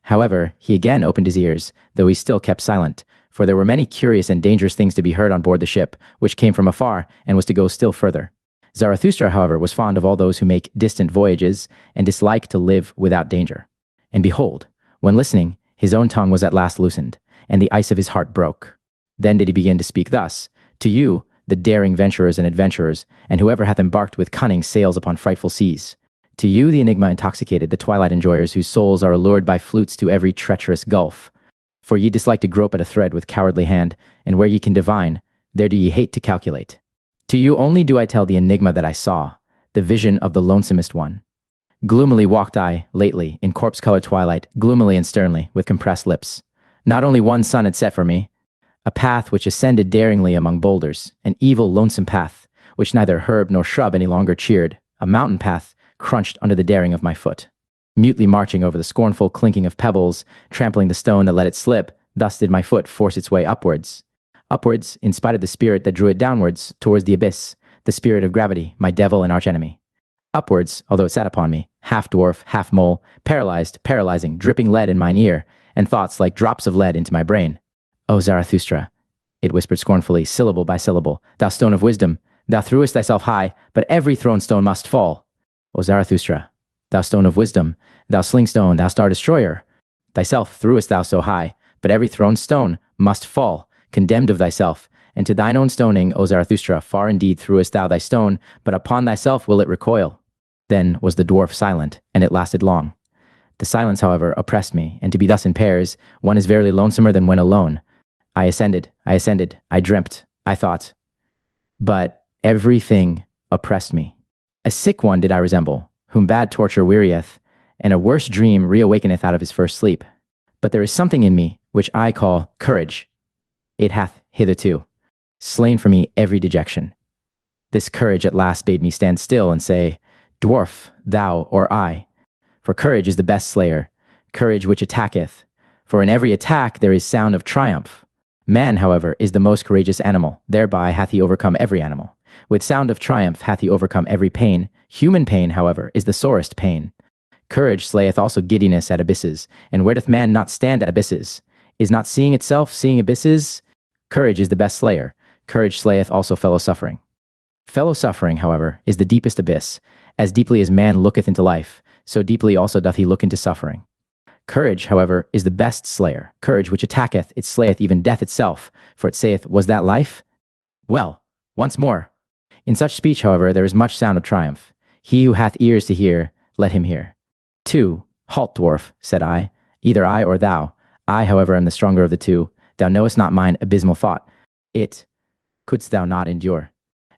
however, he again opened his ears, though he still kept silent, for there were many curious and dangerous things to be heard on board the ship, which came from afar, and was to go still further. Zarathustra, however, was fond of all those who make distant voyages and dislike to live without danger. And behold, when listening, his own tongue was at last loosened, and the ice of his heart broke. Then did he begin to speak thus: To you, the daring venturers and adventurers, and whoever hath embarked with cunning sails upon frightful seas. To you, the enigma intoxicated, the twilight enjoyers, whose souls are allured by flutes to every treacherous gulf. For ye dislike to grope at a thread with cowardly hand, and where ye can divine, there do ye hate to calculate. To you only do I tell the enigma that I saw, the vision of the lonesomest one. Gloomily walked I, lately, in corpse-colored twilight, gloomily and sternly, with compressed lips. Not only one sun had set for me, a path which ascended daringly among boulders, an evil, lonesome path, which neither herb nor shrub any longer cheered, a mountain path, crunched under the daring of my foot. Mutely marching over the scornful clinking of pebbles, trampling the stone that let it slip, thus did my foot force its way upwards. Upwards, in spite of the spirit that drew it downwards, towards the abyss, the spirit of gravity, my devil and archenemy. Upwards, although it sat upon me, half dwarf, half mole, paralyzed, paralyzing, dripping lead in mine ear, and thoughts like drops of lead into my brain. O Zarathustra, it whispered scornfully, syllable by syllable, thou stone of wisdom, thou threwest thyself high, but every thrown stone must fall. O Zarathustra, thou stone of wisdom, thou sling stone, thou star destroyer, thyself threwest thou so high, but every thrown stone must fall, condemned of thyself, and to thine own stoning, O Zarathustra, far indeed threwest thou thy stone, but upon thyself will it recoil. Then was the dwarf silent, and it lasted long. The silence, however, oppressed me, and to be thus in pairs, one is verily lonesomer than when alone. I ascended, I dreamt, I thought. But everything oppressed me. A sick one did I resemble, whom bad torture wearieth, and a worse dream reawakeneth out of his first sleep. But there is something in me, which I call courage. It hath hitherto slain for me every dejection. This courage at last bade me stand still and say, Dwarf, thou or I. For courage is the best slayer, courage which attacketh. For in every attack there is sound of triumph. Man, however, is the most courageous animal. Thereby hath he overcome every animal. With sound of triumph hath he overcome every pain. Human pain, however, is the sorest pain. Courage slayeth also giddiness at abysses. And where doth man not stand at abysses? Is not seeing itself seeing abysses? Courage is the best slayer. Courage slayeth also fellow suffering. Fellow suffering, however, is the deepest abyss. As deeply as man looketh into life, so deeply also doth he look into suffering. Courage, however, is the best slayer. Courage which attacketh, it slayeth even death itself. For it saith, was that life? Well, once more. In such speech, however, there is much sound of triumph. He who hath ears to hear, let him hear. 2. Halt, dwarf, said I. Either I or thou. I, however, am the stronger of the two. Thou knowest not mine abysmal thought. It couldst thou not endure.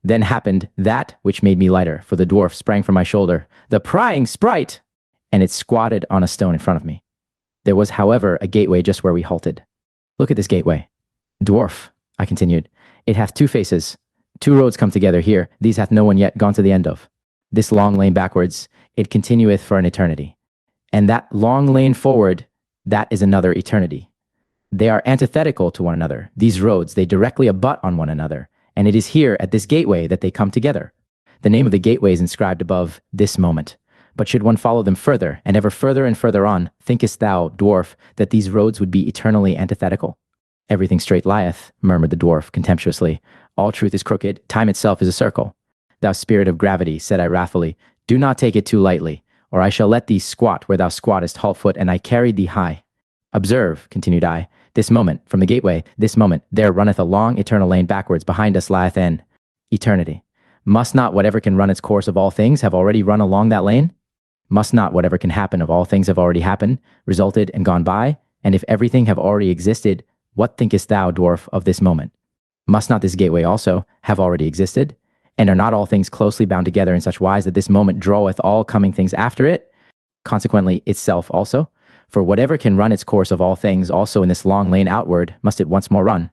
Then happened that which made me lighter, for the dwarf sprang from my shoulder, the prying sprite, and it squatted on a stone in front of me. There was, however, a gateway just where we halted. Look at this gateway. Dwarf, I continued, it hath two faces. Two roads come together here. These hath no one yet gone to the end of. This long lane backwards, it continueth for an eternity. And that long lane forward, that is another eternity. They are antithetical to one another. These roads, they directly abut on one another. And it is here at this gateway that they come together. The name of the gateway is inscribed above this moment. But should one follow them further, and ever further and further on, thinkest thou, dwarf, that these roads would be eternally antithetical? Everything straight lieth, murmured the dwarf contemptuously. All truth is crooked, time itself is a circle. Thou spirit of gravity, said I wrathfully, do not take it too lightly, or I shall let thee squat where thou squattest, halt foot, and I carried thee high. Observe, continued I, this moment, from the gateway, this moment, there runneth a long eternal lane backwards, behind us lieth an eternity. Must not whatever can run its course of all things have already run along that lane? Must not whatever can happen of all things have already happened, resulted, and gone by? And if everything have already existed, what thinkest thou, dwarf, of this moment? Must not this gateway also have already existed? And are not all things closely bound together in such wise that this moment draweth all coming things after it? Consequently, itself also? For whatever can run its course of all things also in this long lane outward, must it once more run.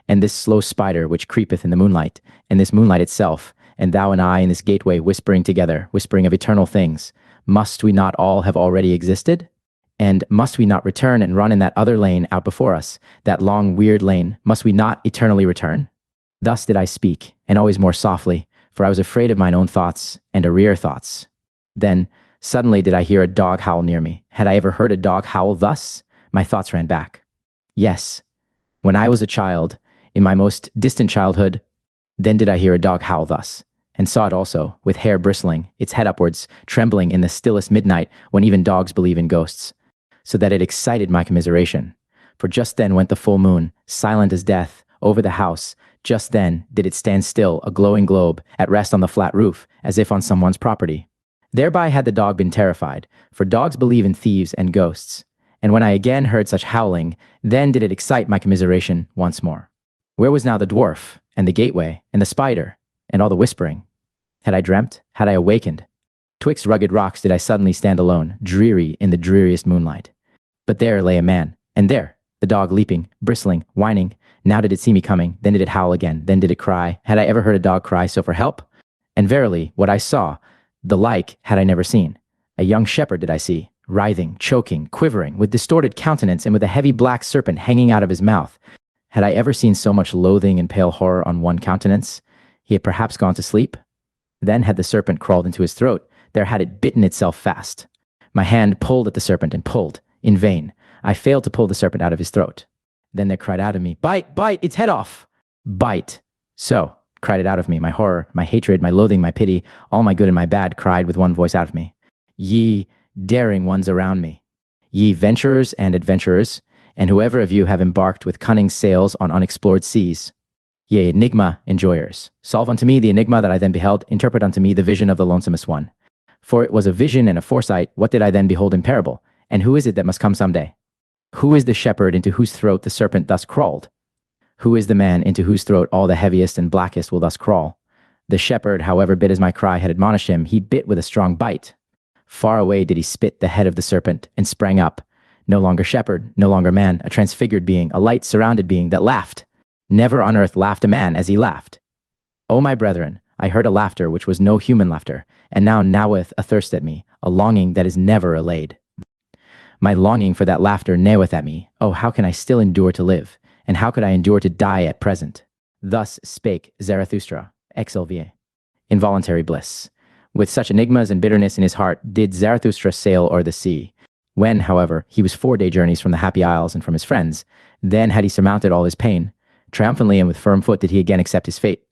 And this slow spider which creepeth in the moonlight, and this moonlight itself, and thou and I in this gateway whispering together, whispering of eternal things, must we not all have already existed? And must we not return and run in that other lane out before us, that long weird lane, must we not eternally return? Thus did I speak, and always more softly, for I was afraid of mine own thoughts and arrear thoughts. Then, suddenly did I hear a dog howl near me. Had I ever heard a dog howl thus? My thoughts ran back. Yes, when I was a child, in my most distant childhood, then did I hear a dog howl thus. and saw it also, with hair bristling, its head upwards, trembling in the stillest midnight when even dogs believe in ghosts, so that it excited my commiseration. For just then went the full moon, silent as death, over the house. Just then did it stand still, a glowing globe, at rest on the flat roof, as if on someone's property. Thereby had the dog been terrified, for dogs believe in thieves and ghosts. And when I again heard such howling, then did it excite my commiseration once more. Where was now the dwarf, and the gateway, and the spider, and all the whispering? Had I dreamt? Had I awakened? Twixt rugged rocks did I suddenly stand alone, dreary in the dreariest moonlight. But there lay a man, and there, the dog leaping, bristling, whining. Now did it see me coming, then did it howl again, then did it cry. Had I ever heard a dog cry so for help? And verily, what I saw, the like had I never seen. A young shepherd did I see, writhing, choking, quivering, with distorted countenance and with a heavy black serpent hanging out of his mouth. Had I ever seen so much loathing and pale horror on one countenance? He had perhaps gone to sleep? Then had the serpent crawled into his throat, there had it bitten itself fast. My hand pulled at the serpent and pulled, in vain. I failed to pull the serpent out of his throat. Then there cried out of me, "Bite, bite, its head off!" Bite. So, cried it out of me, my horror, my hatred, my loathing, my pity, all my good and my bad cried with one voice out of me. Ye daring ones around me, ye venturers and adventurers, and whoever of you have embarked with cunning sails on unexplored seas, ye enigma enjoyers, solve unto me the enigma that I then beheld, interpret unto me the vision of the lonesomest one. For it was a vision and a foresight. What did I then behold in parable? And who is it that must come someday? Who is the shepherd into whose throat the serpent thus crawled? Who is the man into whose throat all the heaviest and blackest will thus crawl? The shepherd, however bit as my cry had admonished him, he bit with a strong bite. Far away did he spit the head of the serpent, and sprang up. No longer shepherd, no longer man, a transfigured being, a light-surrounded being that laughed. Never on earth laughed a man as he laughed. O my brethren, I heard a laughter which was no human laughter, and now gnaweth a thirst at me, a longing that is never allayed. My longing for that laughter gnaweth at me. Oh, how can I still endure to live? And how could I endure to die at present? Thus spake Zarathustra, XLVA. Involuntary bliss. With such enigmas and bitterness in his heart did Zarathustra sail o'er the sea. When, however, he was 4-day journeys from the happy isles and from his friends, then had he surmounted all his pain. Triumphantly and with firm foot did he again accept his fate.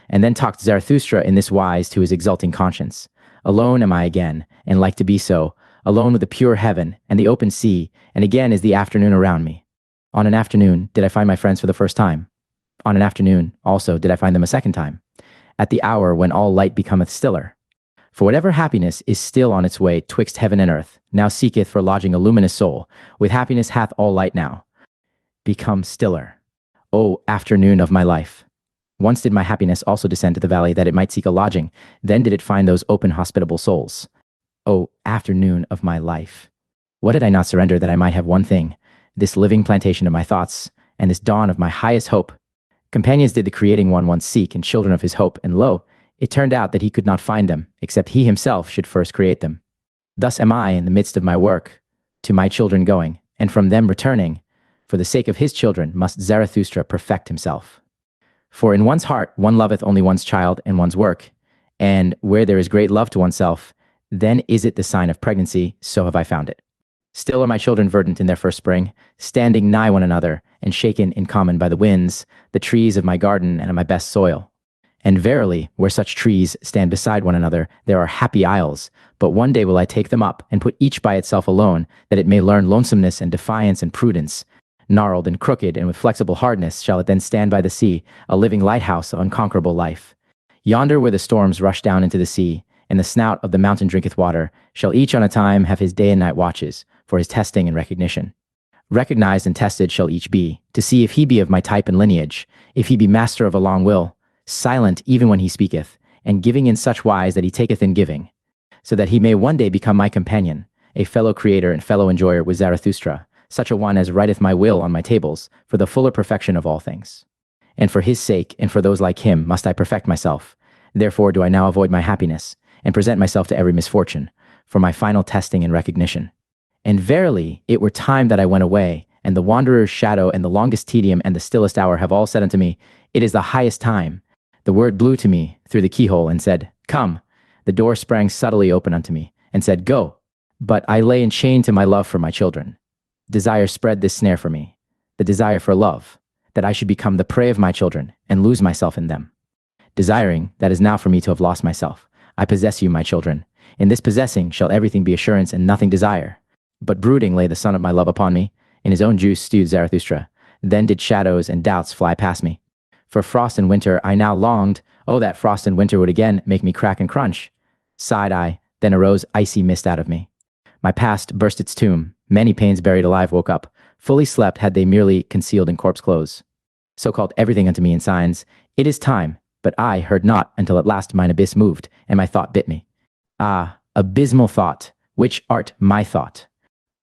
And then talked Zarathustra in this wise to his exulting conscience. Alone am I again, and like to be so, alone with the pure heaven and the open sea, and again is the afternoon around me. On an afternoon did I find my friends for the first time. On an afternoon also did I find them a second time, at the hour when all light becometh stiller. For whatever happiness is still on its way twixt heaven and earth, now seeketh for lodging a luminous soul, with happiness hath all light now become stiller. O afternoon of my life! Once did my happiness also descend to the valley that it might seek a lodging, then did it find those open hospitable souls. O afternoon of my life! What did I not surrender that I might have one thing, this living plantation of my thoughts, and this dawn of my highest hope? Companions did the creating one once seek, and children of his hope, and lo, it turned out that he could not find them, except he himself should first create them. Thus am I in the midst of my work, to my children going, and from them returning. For the sake of his children must Zarathustra perfect himself. For in one's heart one loveth only one's child and one's work, and where there is great love to oneself, then is it the sign of pregnancy, so have I found it. Still are my children verdant in their first spring, standing nigh one another, and shaken in common by the winds, the trees of my garden and of my best soil. And verily, where such trees stand beside one another, there are happy isles, but one day will I take them up, and put each by itself alone, that it may learn lonesomeness and defiance and prudence. Gnarled and crooked and with flexible hardness shall it then stand by the sea, a living lighthouse of unconquerable life. Yonder where the storms rush down into the sea, and the snout of the mountain drinketh water, shall each on a time have his day and night watches, for his testing and recognition. Recognized and tested shall each be, to see if he be of my type and lineage, if he be master of a long will, silent even when he speaketh, and giving in such wise that he taketh in giving, so that he may one day become my companion, a fellow creator and fellow enjoyer with Zarathustra, such a one as writeth my will on my tables, for the fuller perfection of all things. And for his sake, and for those like him, must I perfect myself. Therefore do I now avoid my happiness, and present myself to every misfortune, for my final testing and recognition. And verily, it were time that I went away, and the wanderer's shadow and the longest tedium and the stillest hour have all said unto me, it is the highest time. The word blew to me through the keyhole, and said, Come. The door sprang subtly open unto me, and said, Go. But I lay enchained to my love for my children. Desire spread this snare for me, the desire for love, that I should become the prey of my children, and lose myself in them. desiring, that is now for me to have lost myself. I possess you, my children. In this possessing shall everything be assurance and nothing desire. But brooding lay the son of my love upon me. In his own juice stewed Zarathustra. Then did shadows and doubts fly past me. For frost and winter I now longed. Oh, that frost and winter would again make me crack and crunch. Sighed I, then arose icy mist out of me. My past burst its tomb. Many pains buried alive woke up. Fully slept had they merely concealed in corpse clothes. So called everything unto me in signs. It is time, but I heard not until at last mine abyss moved, and my thought bit me. Ah, abysmal thought, which art my thought.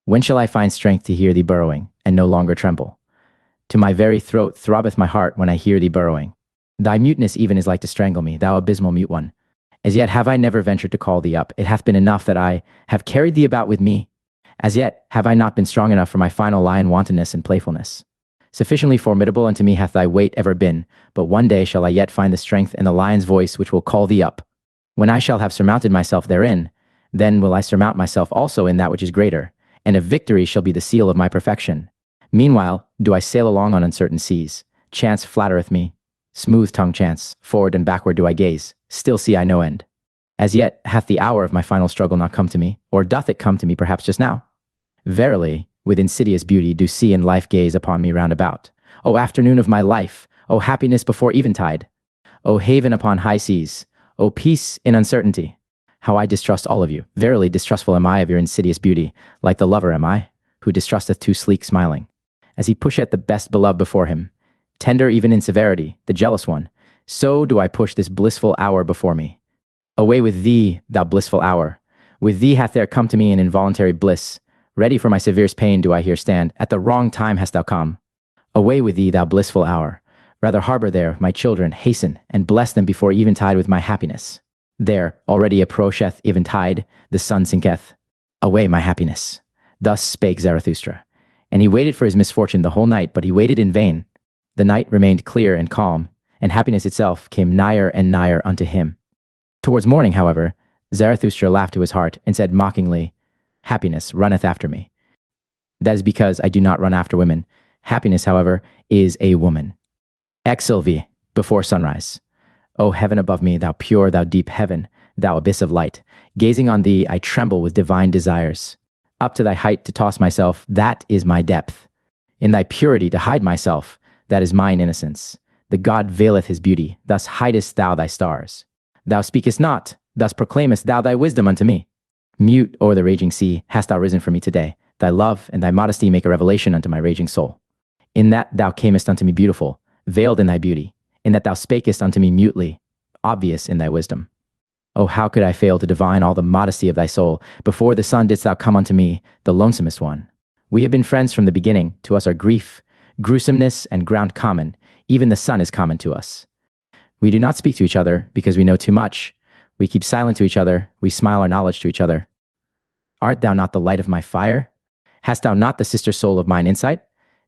When shall I find strength to hear thee burrowing, and no longer tremble? To my very throat throbbeth my heart when I hear thee burrowing. Thy muteness even is like to strangle me, thou abysmal mute one. As yet have I never ventured to call thee up. It hath been enough that I have carried thee about with me. As yet have I not been strong enough for my final lion wantonness and playfulness. Sufficiently formidable unto me hath thy weight ever been, but one day shall I yet find the strength in the lion's voice which will call thee up. When I shall have surmounted myself therein, then will I surmount myself also in that which is greater, and a victory shall be the seal of my perfection. Meanwhile do I sail along on uncertain seas. Chance flattereth me. Smooth-tongued chance, forward and backward do I gaze, still see I no end. As yet hath the hour of my final struggle not come to me, or doth it come to me perhaps just now? Verily, with insidious beauty do sea and life gaze upon me round about. O afternoon of my life! O happiness before eventide! O haven upon high seas! O peace in uncertainty! How I distrust all of you. Verily distrustful am I of your insidious beauty, like the lover am I, who distrusteth too sleek smiling. As he pusheth the best beloved before him, tender even in severity, the jealous one, so do I push this blissful hour before me. Away with thee, thou blissful hour! With thee hath there come to me an involuntary bliss. Ready for my severest pain do I here stand. At the wrong time hast thou come. Away with thee, thou blissful hour! Rather harbor there my children, hasten, and bless them before eventide with my happiness. There, already approacheth eventide, the sun sinketh. Away, my happiness! Thus spake Zarathustra. And he waited for his misfortune the whole night, but he waited in vain. The night remained clear and calm, and happiness itself came nigher and nigher unto him. Towards morning, however, Zarathustra laughed to his heart, and said mockingly, Happiness runneth after me. That is because I do not run after women. Happiness, however, is a woman. Exilvi, before sunrise. O heaven above me, thou pure, thou deep heaven, thou abyss of light. Gazing on thee, I tremble with divine desires. Up to thy height to toss myself, that is my depth. In thy purity to hide myself, that is mine innocence. The god veileth his beauty, thus hidest thou thy stars. Thou speakest not, thus proclaimest thou thy wisdom unto me. Mute o'er the raging sea hast thou risen for me today. Thy love and thy modesty make a revelation unto my raging soul. In that thou camest unto me beautiful, veiled in thy beauty, in that thou spakest unto me mutely, obvious in thy wisdom. Oh, how could I fail to divine all the modesty of thy soul? Before the sun didst thou come unto me, the lonesomest one. We have been friends from the beginning. To us are grief, gruesomeness, and ground common. Even the sun is common to us. We do not speak to each other because we know too much. We keep silent to each other. We smile our knowledge to each other. Art thou not the light of my fire? Hast thou not the sister soul of mine insight?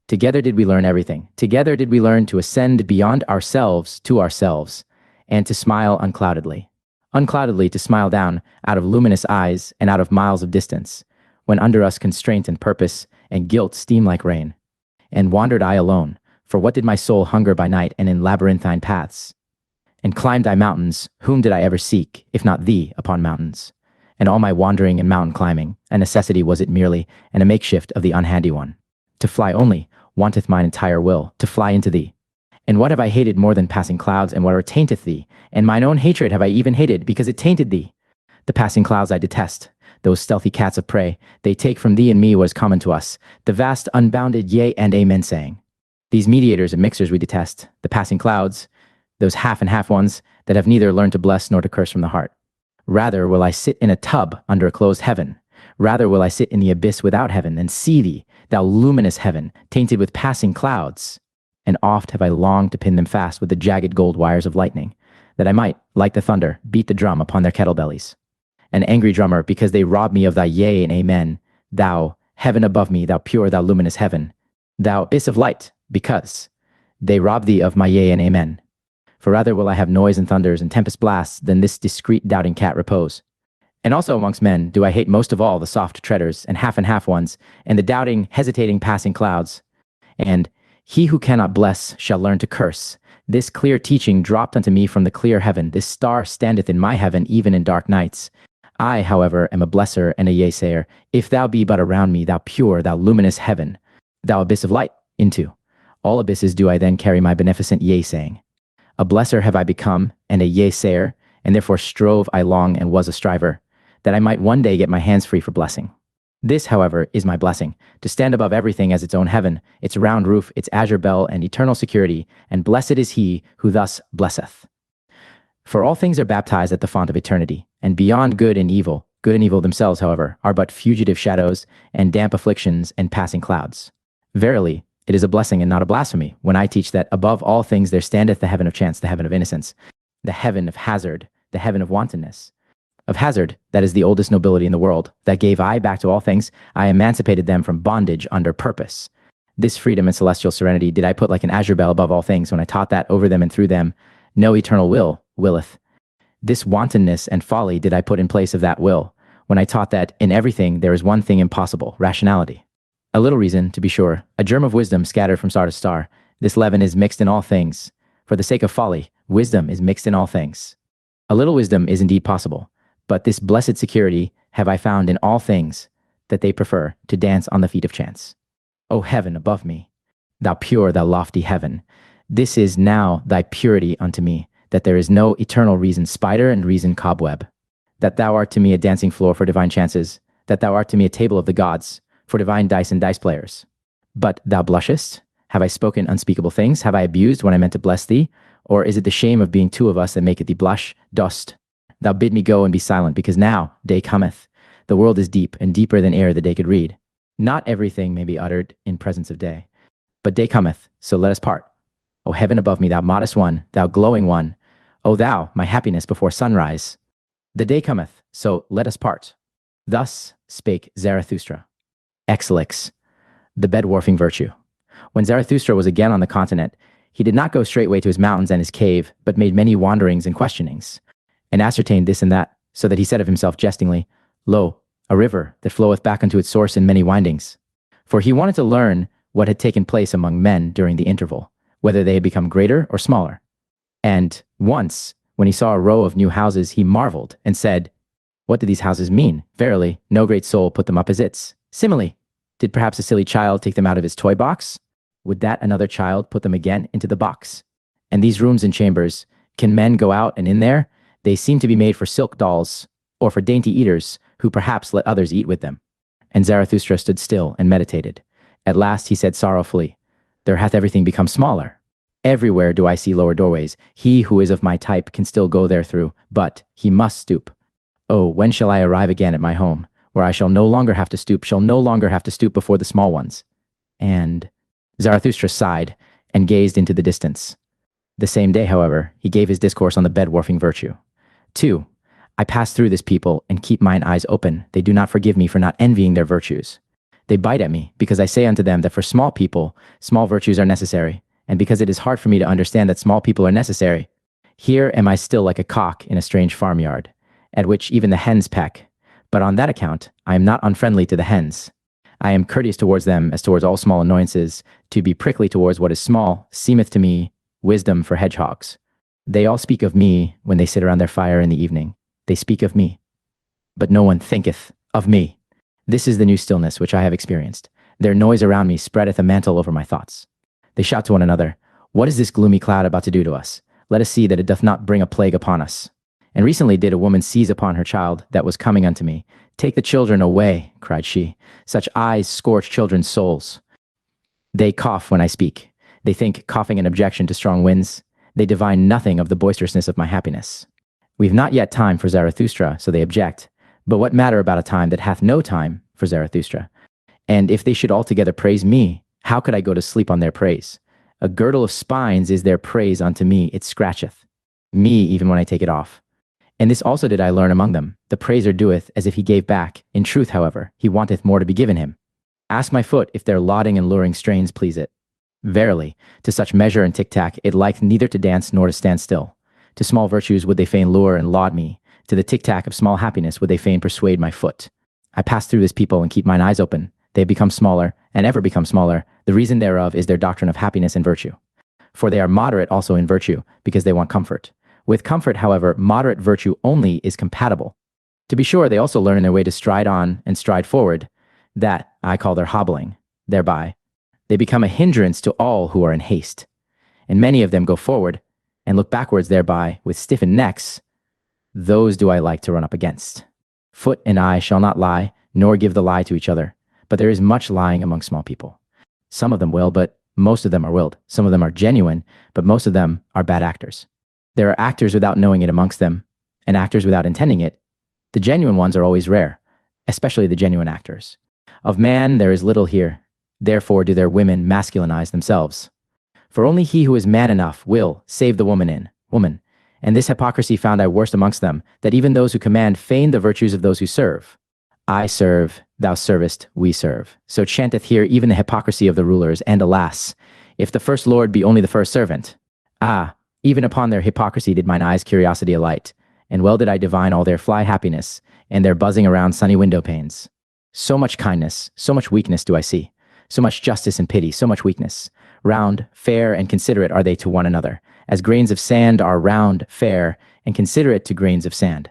Together did we learn everything. Together did we learn to ascend beyond ourselves to ourselves, and to smile uncloudedly. Uncloudedly to smile down out of luminous eyes and out of miles of distance, when under us constraint and purpose and guilt steam like rain. And wandered I alone, for what did my soul hunger by night and in labyrinthine paths? And climbed thy mountains, whom did I ever seek, if not thee, upon mountains? And all my wandering and mountain climbing, a necessity was it merely, and a makeshift of the unhandy one. To fly only wanteth mine entire will, to fly into thee. And what have I hated more than passing clouds, and whatever tainteth thee? And mine own hatred have I even hated, because it tainted thee. The passing clouds I detest, those stealthy cats of prey. They take from thee and me what is common to us, the vast unbounded yea and amen saying. These mediators and mixers we detest, the passing clouds, those half and half ones that have neither learned to bless nor to curse from the heart. Rather will I sit in a tub under a closed heaven. Rather will I sit in the abyss without heaven, and see thee, thou luminous heaven, tainted with passing clouds. And oft have I longed to pin them fast with the jagged gold wires of lightning, that I might, like the thunder, beat the drum upon their kettle bellies. An angry drummer, because they rob me of thy yea and amen, thou, heaven above me, thou pure, thou luminous heaven, thou abyss of light, because they rob thee of my yea and amen. For rather will I have noise and thunders and tempest blasts than this discreet doubting cat repose. And also amongst men do I hate most of all the soft treaders and half ones, and the doubting, hesitating, passing clouds. And he who cannot bless shall learn to curse. This clear teaching dropped unto me from the clear heaven. This star standeth in my heaven, even in dark nights. I, however, am a blesser and a yea-sayer. If thou be but around me, thou pure, thou luminous heaven, thou abyss of light, into all abysses do I then carry my beneficent yea-saying. A blesser have I become, and a yea-sayer, and therefore strove I long and was a striver, that I might one day get my hands free for blessing. This, however, is my blessing, to stand above everything as its own heaven, its round roof, its azure bell, and eternal security, and blessed is he who thus blesseth. For all things are baptized at the font of eternity, and beyond good and evil themselves, however, are but fugitive shadows, and damp afflictions, and passing clouds. Verily, it is a blessing and not a blasphemy, when I teach that above all things there standeth the heaven of chance, the heaven of innocence, the heaven of hazard, the heaven of wantonness. Of hazard, that is the oldest nobility in the world, that gave I back to all things, I emancipated them from bondage under purpose. This freedom and celestial serenity did I put like an azure bell above all things, when I taught that over them and through them no eternal will willeth. This wantonness and folly did I put in place of that will, when I taught that in everything there is one thing impossible, rationality. A little reason, to be sure, a germ of wisdom scattered from star to star. This leaven is mixed in all things. For the sake of folly, wisdom is mixed in all things. A little wisdom is indeed possible, but this blessed security have I found in all things, that they prefer to dance on the feet of chance. O heaven above me, thou pure, thou lofty heaven, this is now thy purity unto me, that there is no eternal reason spider and reason cobweb, that thou art to me a dancing floor for divine chances, that thou art to me a table of the gods, for divine dice and dice players. But thou blushest? Have I spoken unspeakable things? Have I abused when I meant to bless thee? Or is it the shame of being two of us that maketh thee blush? Dost thou bid me go and be silent, because now day cometh. The world is deep, and deeper than e'er the day could read. Not everything may be uttered in presence of day. But day cometh, so let us part. O heaven above me, thou modest one, thou glowing one, O thou, my happiness before sunrise. The day cometh, so let us part. Thus spake Zarathustra. Exelix, the bed-warfing virtue. When Zarathustra was again on the continent, he did not go straightway to his mountains and his cave, but made many wanderings and questionings, and ascertained this and that, so that he said of himself jestingly, Lo, a river that floweth back unto its source in many windings. For he wanted to learn what had taken place among men during the interval, whether they had become greater or smaller. And once, when he saw a row of new houses, he marveled and said, What do these houses mean? Verily, no great soul put them up as its. Simile. Did perhaps a silly child take them out of his toy box? Would that another child put them again into the box? And these rooms and chambers, can men go out and in there? They seem to be made for silk dolls, or for dainty eaters, who perhaps let others eat with them. And Zarathustra stood still and meditated. At last he said sorrowfully, There hath everything become smaller. Everywhere do I see lower doorways. He who is of my type can still go there through, but he must stoop. Oh, when shall I arrive again at my home, where I shall no longer have to stoop before the small ones? And Zarathustra sighed and gazed into the distance. The same day, however, he gave his discourse on the bed-warfing virtue. 2. I pass through this people and keep mine eyes open. They do not forgive me for not envying their virtues. They bite at me, because I say unto them that for small people, small virtues are necessary, and because it is hard for me to understand that small people are necessary. Here am I still like a cock in a strange farmyard, at which even the hens peck. But on that account, I am not unfriendly to the hens. I am courteous towards them as towards all small annoyances. To be prickly towards what is small seemeth to me wisdom for hedgehogs. They all speak of me when they sit around their fire in the evening. They speak of me, but no one thinketh of me. This is the new stillness which I have experienced. Their noise around me spreadeth a mantle over my thoughts. They shout to one another, What is this gloomy cloud about to do to us? Let us see that it doth not bring a plague upon us. And recently did a woman seize upon her child that was coming unto me. Take the children away, cried she. Such eyes scorch children's souls. They cough when I speak. They think coughing an objection to strong winds. They divine nothing of the boisterousness of my happiness. We've not yet time for Zarathustra, so they object. But what matter about a time that hath no time for Zarathustra? And if they should altogether praise me, how could I go to sleep on their praise? A girdle of spines is their praise unto me, it scratcheth me even when I take it off. And this also did I learn among them. The praiser doeth as if he gave back. In truth, however, he wanteth more to be given him. Ask my foot if their lauding and luring strains please it. Verily, to such measure and tic-tac it liketh neither to dance nor to stand still. To small virtues would they fain lure and laud me. To the tic-tac of small happiness would they fain persuade my foot. I pass through this people and keep mine eyes open. They have become smaller, and ever become smaller. The reason thereof is their doctrine of happiness and virtue. For they are moderate also in virtue, because they want comfort. With comfort, however, moderate virtue only is compatible. To be sure, they also learn in their way to stride on and stride forward. That I call their hobbling. Thereby, they become a hindrance to all who are in haste. And many of them go forward and look backwards thereby with stiffened necks. Those do I like to run up against. Foot and eye shall not lie, nor give the lie to each other. But there is much lying among small people. Some of them will, but most of them are willed. Some of them are genuine, but most of them are bad actors. There are actors without knowing it amongst them, and actors without intending it. The genuine ones are always rare, especially the genuine actors. Of man there is little here, therefore do their women masculinize themselves. For only he who is man enough will save the woman. And this hypocrisy found I worst amongst them, that even those who command feign the virtues of those who serve. I serve, thou servest, we serve. So chanteth here even the hypocrisy of the rulers, and alas, if the first lord be only the first servant. Ah, even upon their hypocrisy did mine eyes' curiosity alight, and well did I divine all their fly happiness, and their buzzing around sunny window panes. So much kindness, so much weakness do I see, so much justice and pity, so much weakness. Round, fair, and considerate are they to one another, as grains of sand are round, fair, and considerate to grains of sand.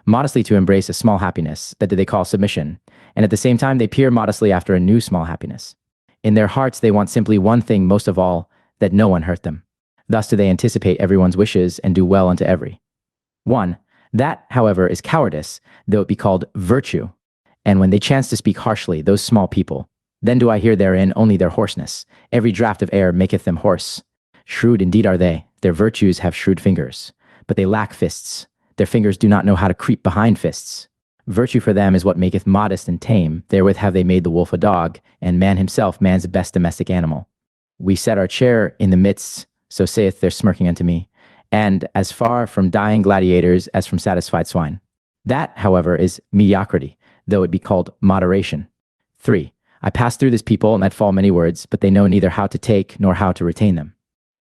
Modestly to embrace a small happiness, that do they call submission, and at the same time they peer modestly after a new small happiness. In their hearts they want simply one thing most of all, that no one hurt them. Thus do they anticipate everyone's wishes and do well unto every one. That, however, is cowardice, though it be called virtue. And when they chance to speak harshly, those small people, then do I hear therein only their hoarseness. Every draught of air maketh them hoarse. Shrewd indeed are they, their virtues have shrewd fingers, but they lack fists. Their fingers do not know how to creep behind fists. Virtue for them is what maketh modest and tame. Therewith have they made the wolf a dog, and man himself man's best domestic animal. We set our chair in the midst, so saith their smirking unto me, and as far from dying gladiators as from satisfied swine. That, however, is mediocrity, though it be called moderation. 3. I pass through this people and let fall many words, but they know neither how to take nor how to retain them.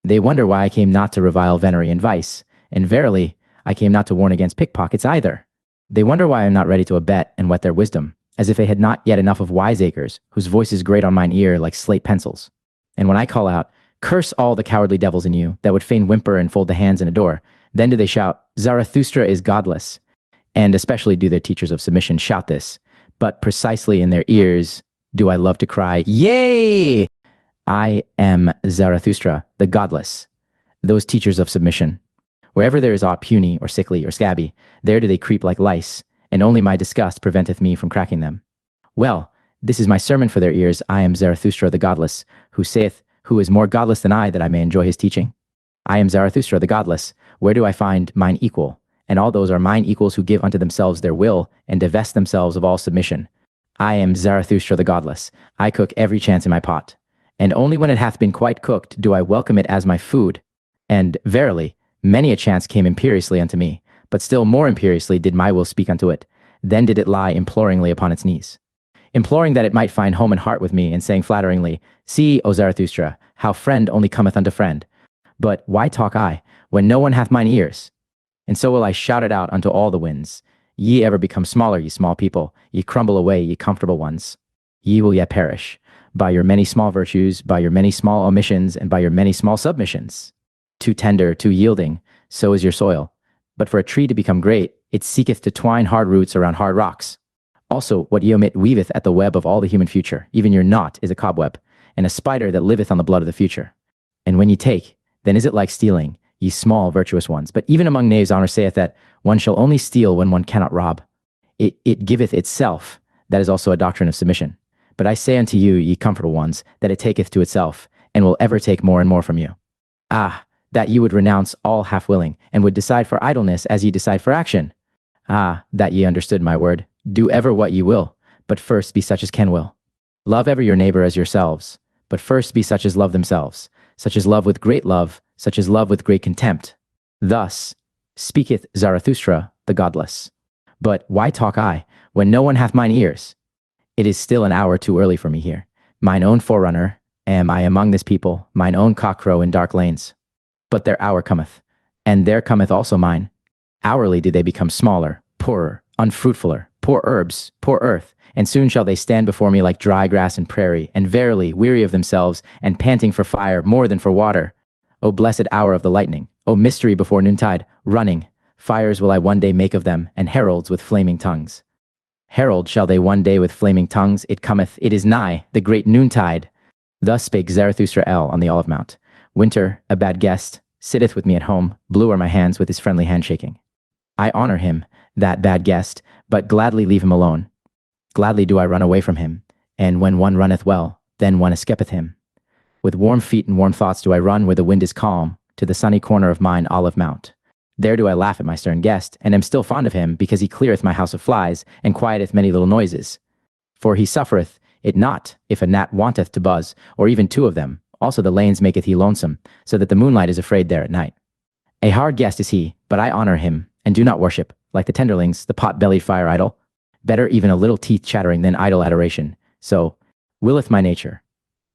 They wonder why I came not to revile venery and vice, and verily, I came not to warn against pickpockets either. They wonder why I am not ready to abet and whet their wisdom, as if they had not yet enough of wiseacres, whose voices grate on mine ear like slate pencils. And when I call out, curse all the cowardly devils in you, that would fain whimper and fold the hands and adore, then do they shout, Zarathustra is godless. And especially do their teachers of submission shout this, but precisely in their ears do I love to cry, Yea! I am Zarathustra, the godless, those teachers of submission. Wherever there is aught puny or sickly or scabby, there do they creep like lice, and only my disgust preventeth me from cracking them. Well, this is my sermon for their ears. I am Zarathustra the godless, who saith, who is more godless than I, that I may enjoy his teaching? I am Zarathustra the godless. Where do I find mine equal? And all those are mine equals who give unto themselves their will, and divest themselves of all submission. I am Zarathustra the godless. I cook every chance in my pot. And only when it hath been quite cooked do I welcome it as my food. And verily, many a chance came imperiously unto me, but still more imperiously did my will speak unto it. Then did it lie imploringly upon its knees, imploring that it might find home and heart with me, and saying flatteringly, See, O Zarathustra, how friend only cometh unto friend. But why talk I, when no one hath mine ears? And so will I shout it out unto all the winds. Ye ever become smaller, ye small people, ye crumble away, ye comfortable ones. Ye will yet perish, by your many small virtues, by your many small omissions, and by your many small submissions. Too tender, too yielding, so is your soil. But for a tree to become great, it seeketh to twine hard roots around hard rocks. Also, what ye omit weaveth at the web of all the human future. Even your knot is a cobweb, and a spider that liveth on the blood of the future. And when ye take, then is it like stealing, ye small virtuous ones. But even among knaves honor saith that one shall only steal when one cannot rob. It giveth itself. That is also a doctrine of submission. But I say unto you, ye comfortable ones, that it taketh to itself, and will ever take more and more from you. Ah, that ye would renounce all half willing, and would decide for idleness as ye decide for action. Ah, that ye understood my word. Do ever what ye will, but first be such as can will. Love ever your neighbor as yourselves, but first be such as love themselves, such as love with great love, such as love with great contempt. Thus speaketh Zarathustra the godless. But why talk I, when no one hath mine ears? It is still an hour too early for me here. Mine own forerunner am I among this people, mine own cockcrow in dark lanes. But their hour cometh, and there cometh also mine. Hourly do they become smaller, poorer, unfruitfuler, poor herbs, poor earth, and soon shall they stand before me like dry grass and prairie, and verily, weary of themselves, and panting for fire more than for water. O blessed hour of the lightning, O mystery before noontide, running, fires will I one day make of them, and heralds with flaming tongues. Herald shall they one day with flaming tongues, it cometh, it is nigh, the great noontide. Thus spake Zarathustra on the Olive Mount. Winter, a bad guest, sitteth with me at home, blue are my hands with his friendly handshaking. I honor him, that bad guest, but gladly leave him alone. Gladly do I run away from him, and when one runneth well, then one escapeth him. With warm feet and warm thoughts do I run where the wind is calm, to the sunny corner of mine Olive Mount. There do I laugh at my stern guest, and am still fond of him, because he cleareth my house of flies, and quieteth many little noises. For he suffereth it not, if a gnat wanteth to buzz, or even two of them. Also the lanes maketh he lonesome, so that the moonlight is afraid there at night. A hard guest is he, but I honor him, and do not worship, like the tenderlings, the pot-bellied fire idol. Better even a little teeth chattering than idle adoration. So willeth my nature.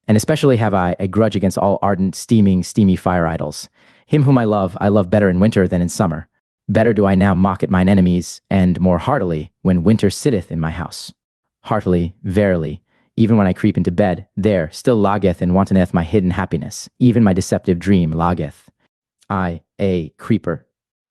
And especially have I a grudge against all ardent, steamy fire idols. Him whom I love better in winter than in summer. Better do I now mock at mine enemies, and more heartily, when winter sitteth in my house. Heartily, verily, even when I creep into bed, there still loggeth and wantoneth my hidden happiness, even my deceptive dream loggeth. I, a creeper.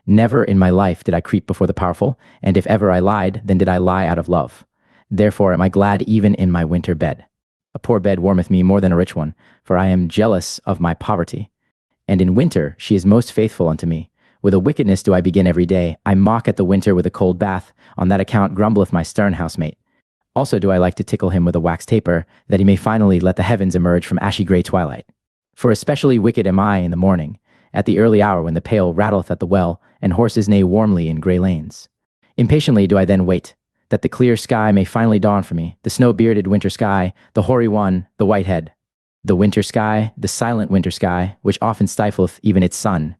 Never in my life did I creep before the powerful, and if ever I lied, then did I lie out of love. Therefore am I glad even in my winter bed. A poor bed warmeth me more than a rich one, for I am jealous of my poverty. And in winter she is most faithful unto me. With a wickedness do I begin every day. I mock at the winter with a cold bath. On that account grumbleth my stern housemate. Also do I like to tickle him with a wax taper, that he may finally let the heavens emerge from ashy grey twilight. For especially wicked am I in the morning, at the early hour when the pail rattleth at the well, and horses neigh warmly in grey lanes. Impatiently do I then wait, that the clear sky may finally dawn for me, the snow-bearded winter sky, the hoary one, the white head. The winter sky, the silent winter sky, which often stifleth even its sun.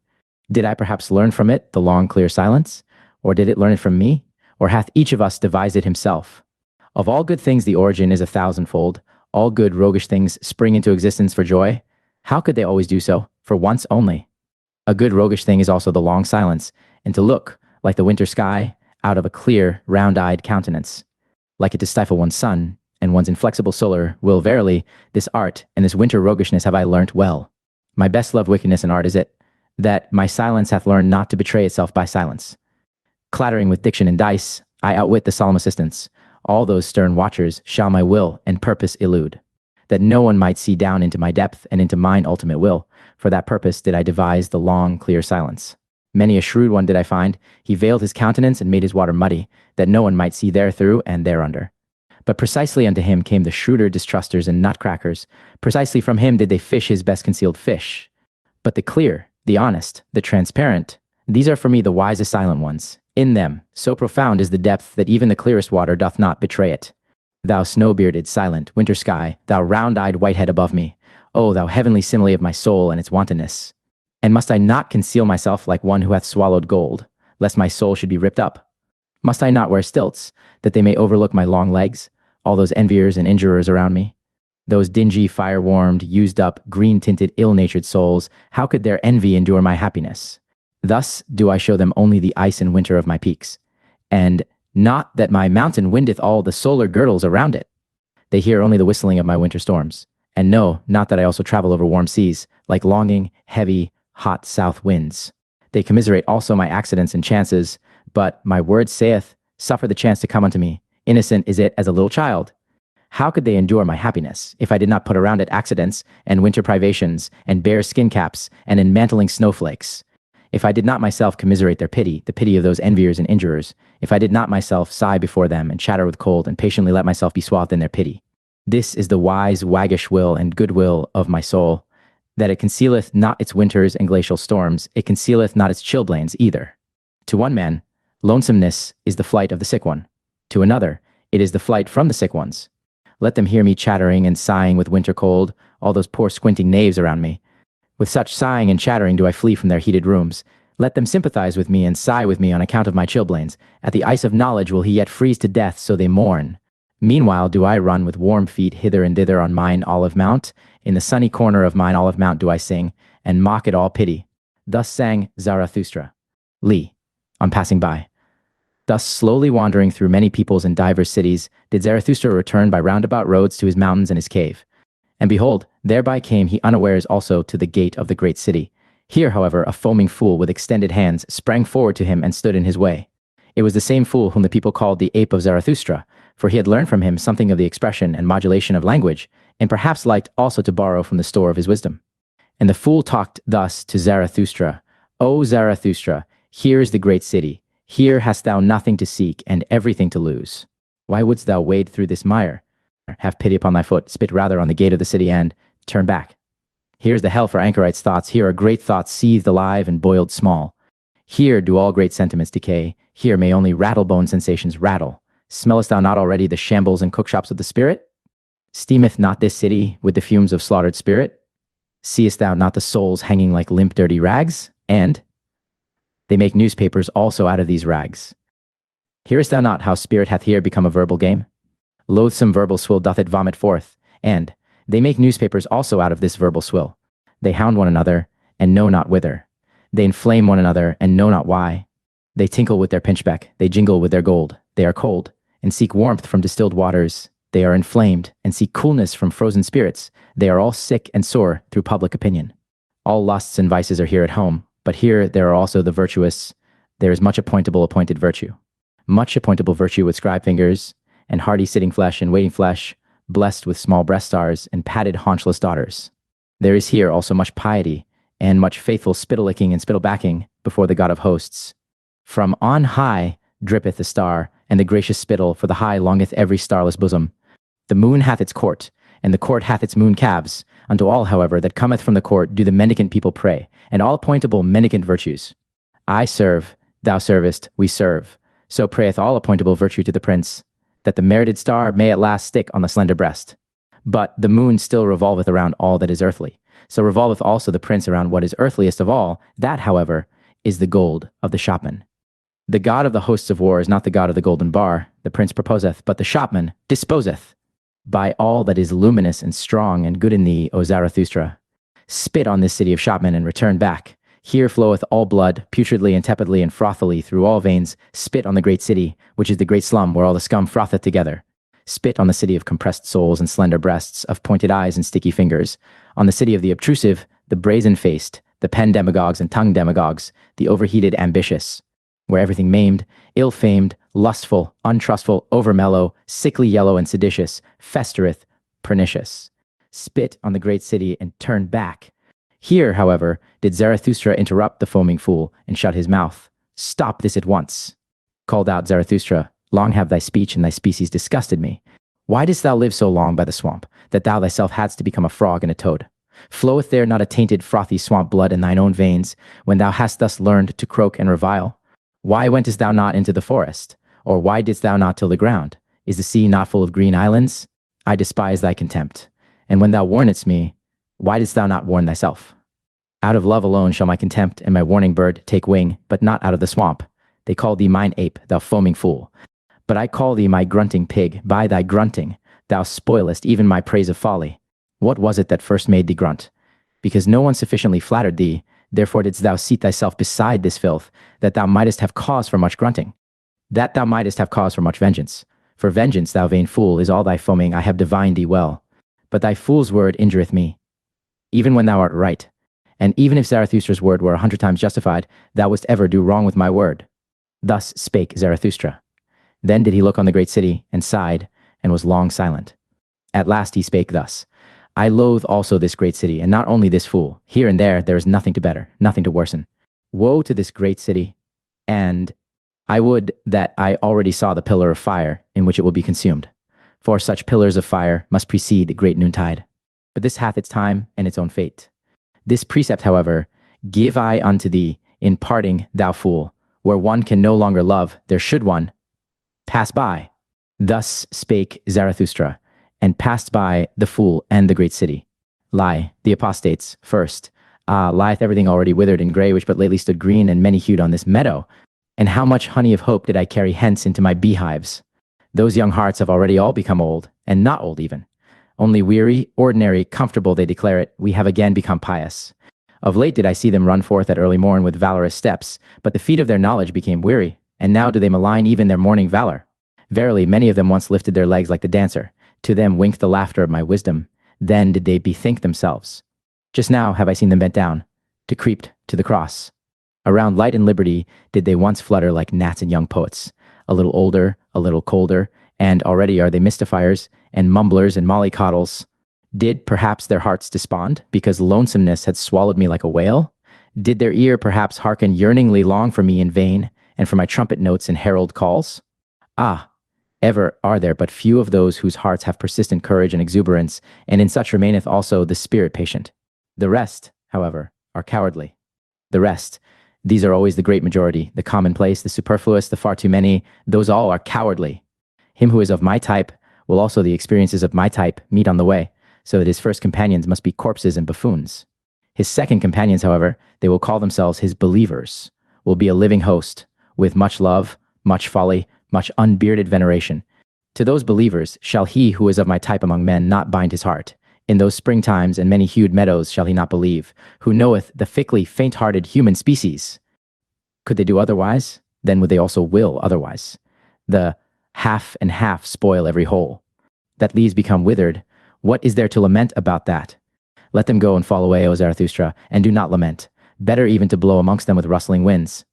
Did I perhaps learn from it the long clear silence? Or did it learn it from me? Or hath each of us devised it himself? Of all good things the origin is 1,000-fold. All good roguish things spring into existence for joy. How could they always do so? For once only. A good roguish thing is also the long silence, and to look, like the winter sky, out of a clear, round-eyed countenance. Like it to stifle one's sun, and one's inflexible solar will verily, this art and this winter roguishness have I learnt well. My best loved wickedness in art is it, that my silence hath learned not to betray itself by silence. Clattering with diction and dice, I outwit the solemn assistants. All those stern watchers shall my will and purpose elude, that no one might see down into my depth and into mine ultimate will. For that purpose did I devise the long, clear silence. Many a shrewd one did I find. He veiled his countenance and made his water muddy, that no one might see therethrough and thereunder. But precisely unto him came the shrewder distrusters and nutcrackers. Precisely from him did they fish his best concealed fish. But the clear, the honest, the transparent, these are for me the wisest silent ones. In them, so profound is the depth that even the clearest water doth not betray it. Thou snow-bearded, silent, winter sky, thou round-eyed whitehead above me, O thou heavenly simile of my soul and its wantonness. And must I not conceal myself like one who hath swallowed gold, lest my soul should be ripped up? Must I not wear stilts, that they may overlook my long legs, all those enviers and injurers around me? Those dingy, fire-warmed, used-up, green-tinted, ill-natured souls, how could their envy endure my happiness? Thus do I show them only the ice and winter of my peaks, and not that my mountain windeth all the solar girdles around it. They hear only the whistling of my winter storms, and know not that I also travel over warm seas, like longing, heavy, hot south winds. They commiserate also my accidents and chances, but my word saith, suffer the chance to come unto me. Innocent is it as a little child. How could they endure my happiness, if I did not put around it accidents, and winter privations, and bare skin caps, and enmantling snowflakes? If I did not myself commiserate their pity, the pity of those enviers and injurers, if I did not myself sigh before them, and chatter with cold, and patiently let myself be swathed in their pity. This is the wise, waggish will and goodwill of my soul, that it concealeth not its winters and glacial storms, it concealeth not its chilblains either. To one man, lonesomeness is the flight of the sick one. To another, it is the flight from the sick ones. Let them hear me chattering and sighing with winter cold, all those poor squinting knaves around me. With such sighing and chattering do I flee from their heated rooms. Let them sympathize with me and sigh with me on account of my chilblains. At the ice of knowledge will he yet freeze to death, so they mourn. Meanwhile do I run with warm feet hither and thither on mine Olive Mount. In the sunny corner of mine Olive Mount do I sing, and mock at all pity. Thus sang Zarathustra. Lee, on passing by. Thus slowly wandering through many peoples and divers cities, did Zarathustra return by roundabout roads to his mountains and his cave. And behold, thereby came he unawares also to the gate of the great city, Here, however, a foaming fool with extended hands sprang forward to him and stood in his way. It was the same fool whom the people called the ape of Zarathustra, for he had learned from him something of the expression and modulation of language, and perhaps liked also to borrow from the store of his wisdom. And the fool talked thus to Zarathustra: O Zarathustra, here is the great city. Here hast thou nothing to seek and everything to lose. Why wouldst thou wade through this mire? Have pity upon thy foot, spit rather on the gate of the city, and turn back. Here is the hell for anchorites' thoughts. Here are great thoughts seethed alive and boiled small. Here do all great sentiments decay. Here may only rattle-bone sensations rattle. Smellest thou not already the shambles and cookshops of the spirit? Steameth not this city with the fumes of slaughtered spirit? Seest thou not the souls hanging like limp dirty rags? And they make newspapers also out of these rags. Hearest thou not how spirit hath here become a verbal game? Loathsome verbal swill doth it vomit forth, and they make newspapers also out of this verbal swill. They hound one another, and know not whither. They inflame one another, and know not why. They tinkle with their pinchbeck, they jingle with their gold. They are cold, and seek warmth from distilled waters. They are inflamed, and seek coolness from frozen spirits. They are all sick and sore through public opinion. All lusts and vices are here at home, but here there are also the virtuous. There is much appointed virtue. Much appointable virtue with scribe fingers, and hearty sitting flesh and waiting flesh, blessed with small breast stars and padded haunchless daughters. There is here also much piety, and much faithful spittle-licking and spittle-backing before the God of hosts. From on high drippeth the star, and the gracious spittle, for the high longeth every starless bosom. The moon hath its court, and the court hath its moon calves. Unto all, however, that cometh from the court do the mendicant people pray, and all appointable mendicant virtues. I serve, thou servest, we serve. So prayeth all appointable virtue to the prince, that the merited star may at last stick on the slender breast. But the moon still revolveth around all that is earthly. So revolveth also the prince around what is earthliest of all. That, however, is the gold of the shopman. The god of the hosts of war is not the god of the golden bar, the prince proposeth, but the shopman disposeth. By all that is luminous and strong and good in thee, O Zarathustra, spit on this city of shopmen and return back. Here floweth all blood, putridly and tepidly and frothily through all veins. Spit on the great city, which is the great slum where all the scum frotheth together. Spit on the city of compressed souls and slender breasts, of pointed eyes and sticky fingers. On the city of the obtrusive, the brazen-faced, the pen demagogues and tongue demagogues, the overheated ambitious, where everything maimed, ill-famed, lustful, untrustful, overmellow, sickly yellow and seditious, festereth, pernicious. Spit on the great city and turn back. Here, however, did Zarathustra interrupt the foaming fool and shut his mouth. Stop this at once, called out Zarathustra. Long have thy speech and thy species disgusted me. Why didst thou live so long by the swamp, that thou thyself hadst to become a frog and a toad? Floweth there not a tainted, frothy swamp blood in thine own veins, when thou hast thus learned to croak and revile? Why wentest thou not into the forest? Or why didst thou not till the ground? Is the sea not full of green islands? I despise thy contempt. And when thou warnedst me, why didst thou not warn thyself? Out of love alone shall my contempt and my warning bird take wing, but not out of the swamp. They call thee mine ape, thou foaming fool. But I call thee my grunting pig. By thy grunting, thou spoilest even my praise of folly. What was it that first made thee grunt? Because no one sufficiently flattered thee, therefore didst thou seat thyself beside this filth, that thou mightest have cause for much grunting. That thou mightest have cause for much vengeance. For vengeance, thou vain fool, is all thy foaming. I have divined thee well. But thy fool's word injureth me, even when thou art right. And even if Zarathustra's word were 100 times justified, thou wouldst ever do wrong with my word. Thus spake Zarathustra. Then did he look on the great city, and sighed, and was long silent. At last he spake thus: I loathe also this great city, and not only this fool. Here and there is nothing to better, nothing to worsen. Woe to this great city, and I would that I already saw the pillar of fire in which it will be consumed. For such pillars of fire must precede great noontide. But this hath its time and its own fate. This precept, however, give I unto thee in parting, thou fool. Where one can no longer love, there should one pass by. Thus spake Zarathustra, and passed by the fool and the great city. Lie, the apostates, first. Ah, lieth everything already withered and grey, which but lately stood green and many-hued on this meadow? And how much honey of hope did I carry hence into my beehives? Those young hearts have already all become old, and not old even. Only weary, ordinary, comfortable, they declare it, we have again become pious. Of late did I see them run forth at early morn with valorous steps, but the feet of their knowledge became weary, and now do they malign even their morning valor. Verily, many of them once lifted their legs like the dancer. To them winked the laughter of my wisdom. Then did they bethink themselves. Just now have I seen them bent down, to creep to the cross. Around light and liberty did they once flutter like gnats and young poets, a little older, a little colder, and already are they mystifiers and mumblers and mollycoddles. Did perhaps their hearts despond, because lonesomeness had swallowed me like a whale? Did their ear perhaps hearken yearningly long for me in vain, and for my trumpet notes and herald calls? Ah, ever are there but few of those whose hearts have persistent courage and exuberance, and in such remaineth also the spirit patient. The rest, however, are cowardly. The rest, these are always the great majority, the commonplace, the superfluous, the far too many, those all are cowardly. Him who is of my type will also the experiences of my type meet on the way, so that his first companions must be corpses and buffoons. His second companions, however, they will call themselves his believers, will be a living host, with much love, much folly, much unbearded veneration. To those believers shall he who is of my type among men not bind his heart. In those springtimes and many-hued meadows shall he not believe, who knoweth the thickly faint-hearted human species. Could they do otherwise? Then would they also will otherwise. The half and half spoil every whole. That leaves become withered. What is there to lament about that? Let them go and fall away, O Zarathustra, and do not lament. Better even to blow amongst them with rustling winds.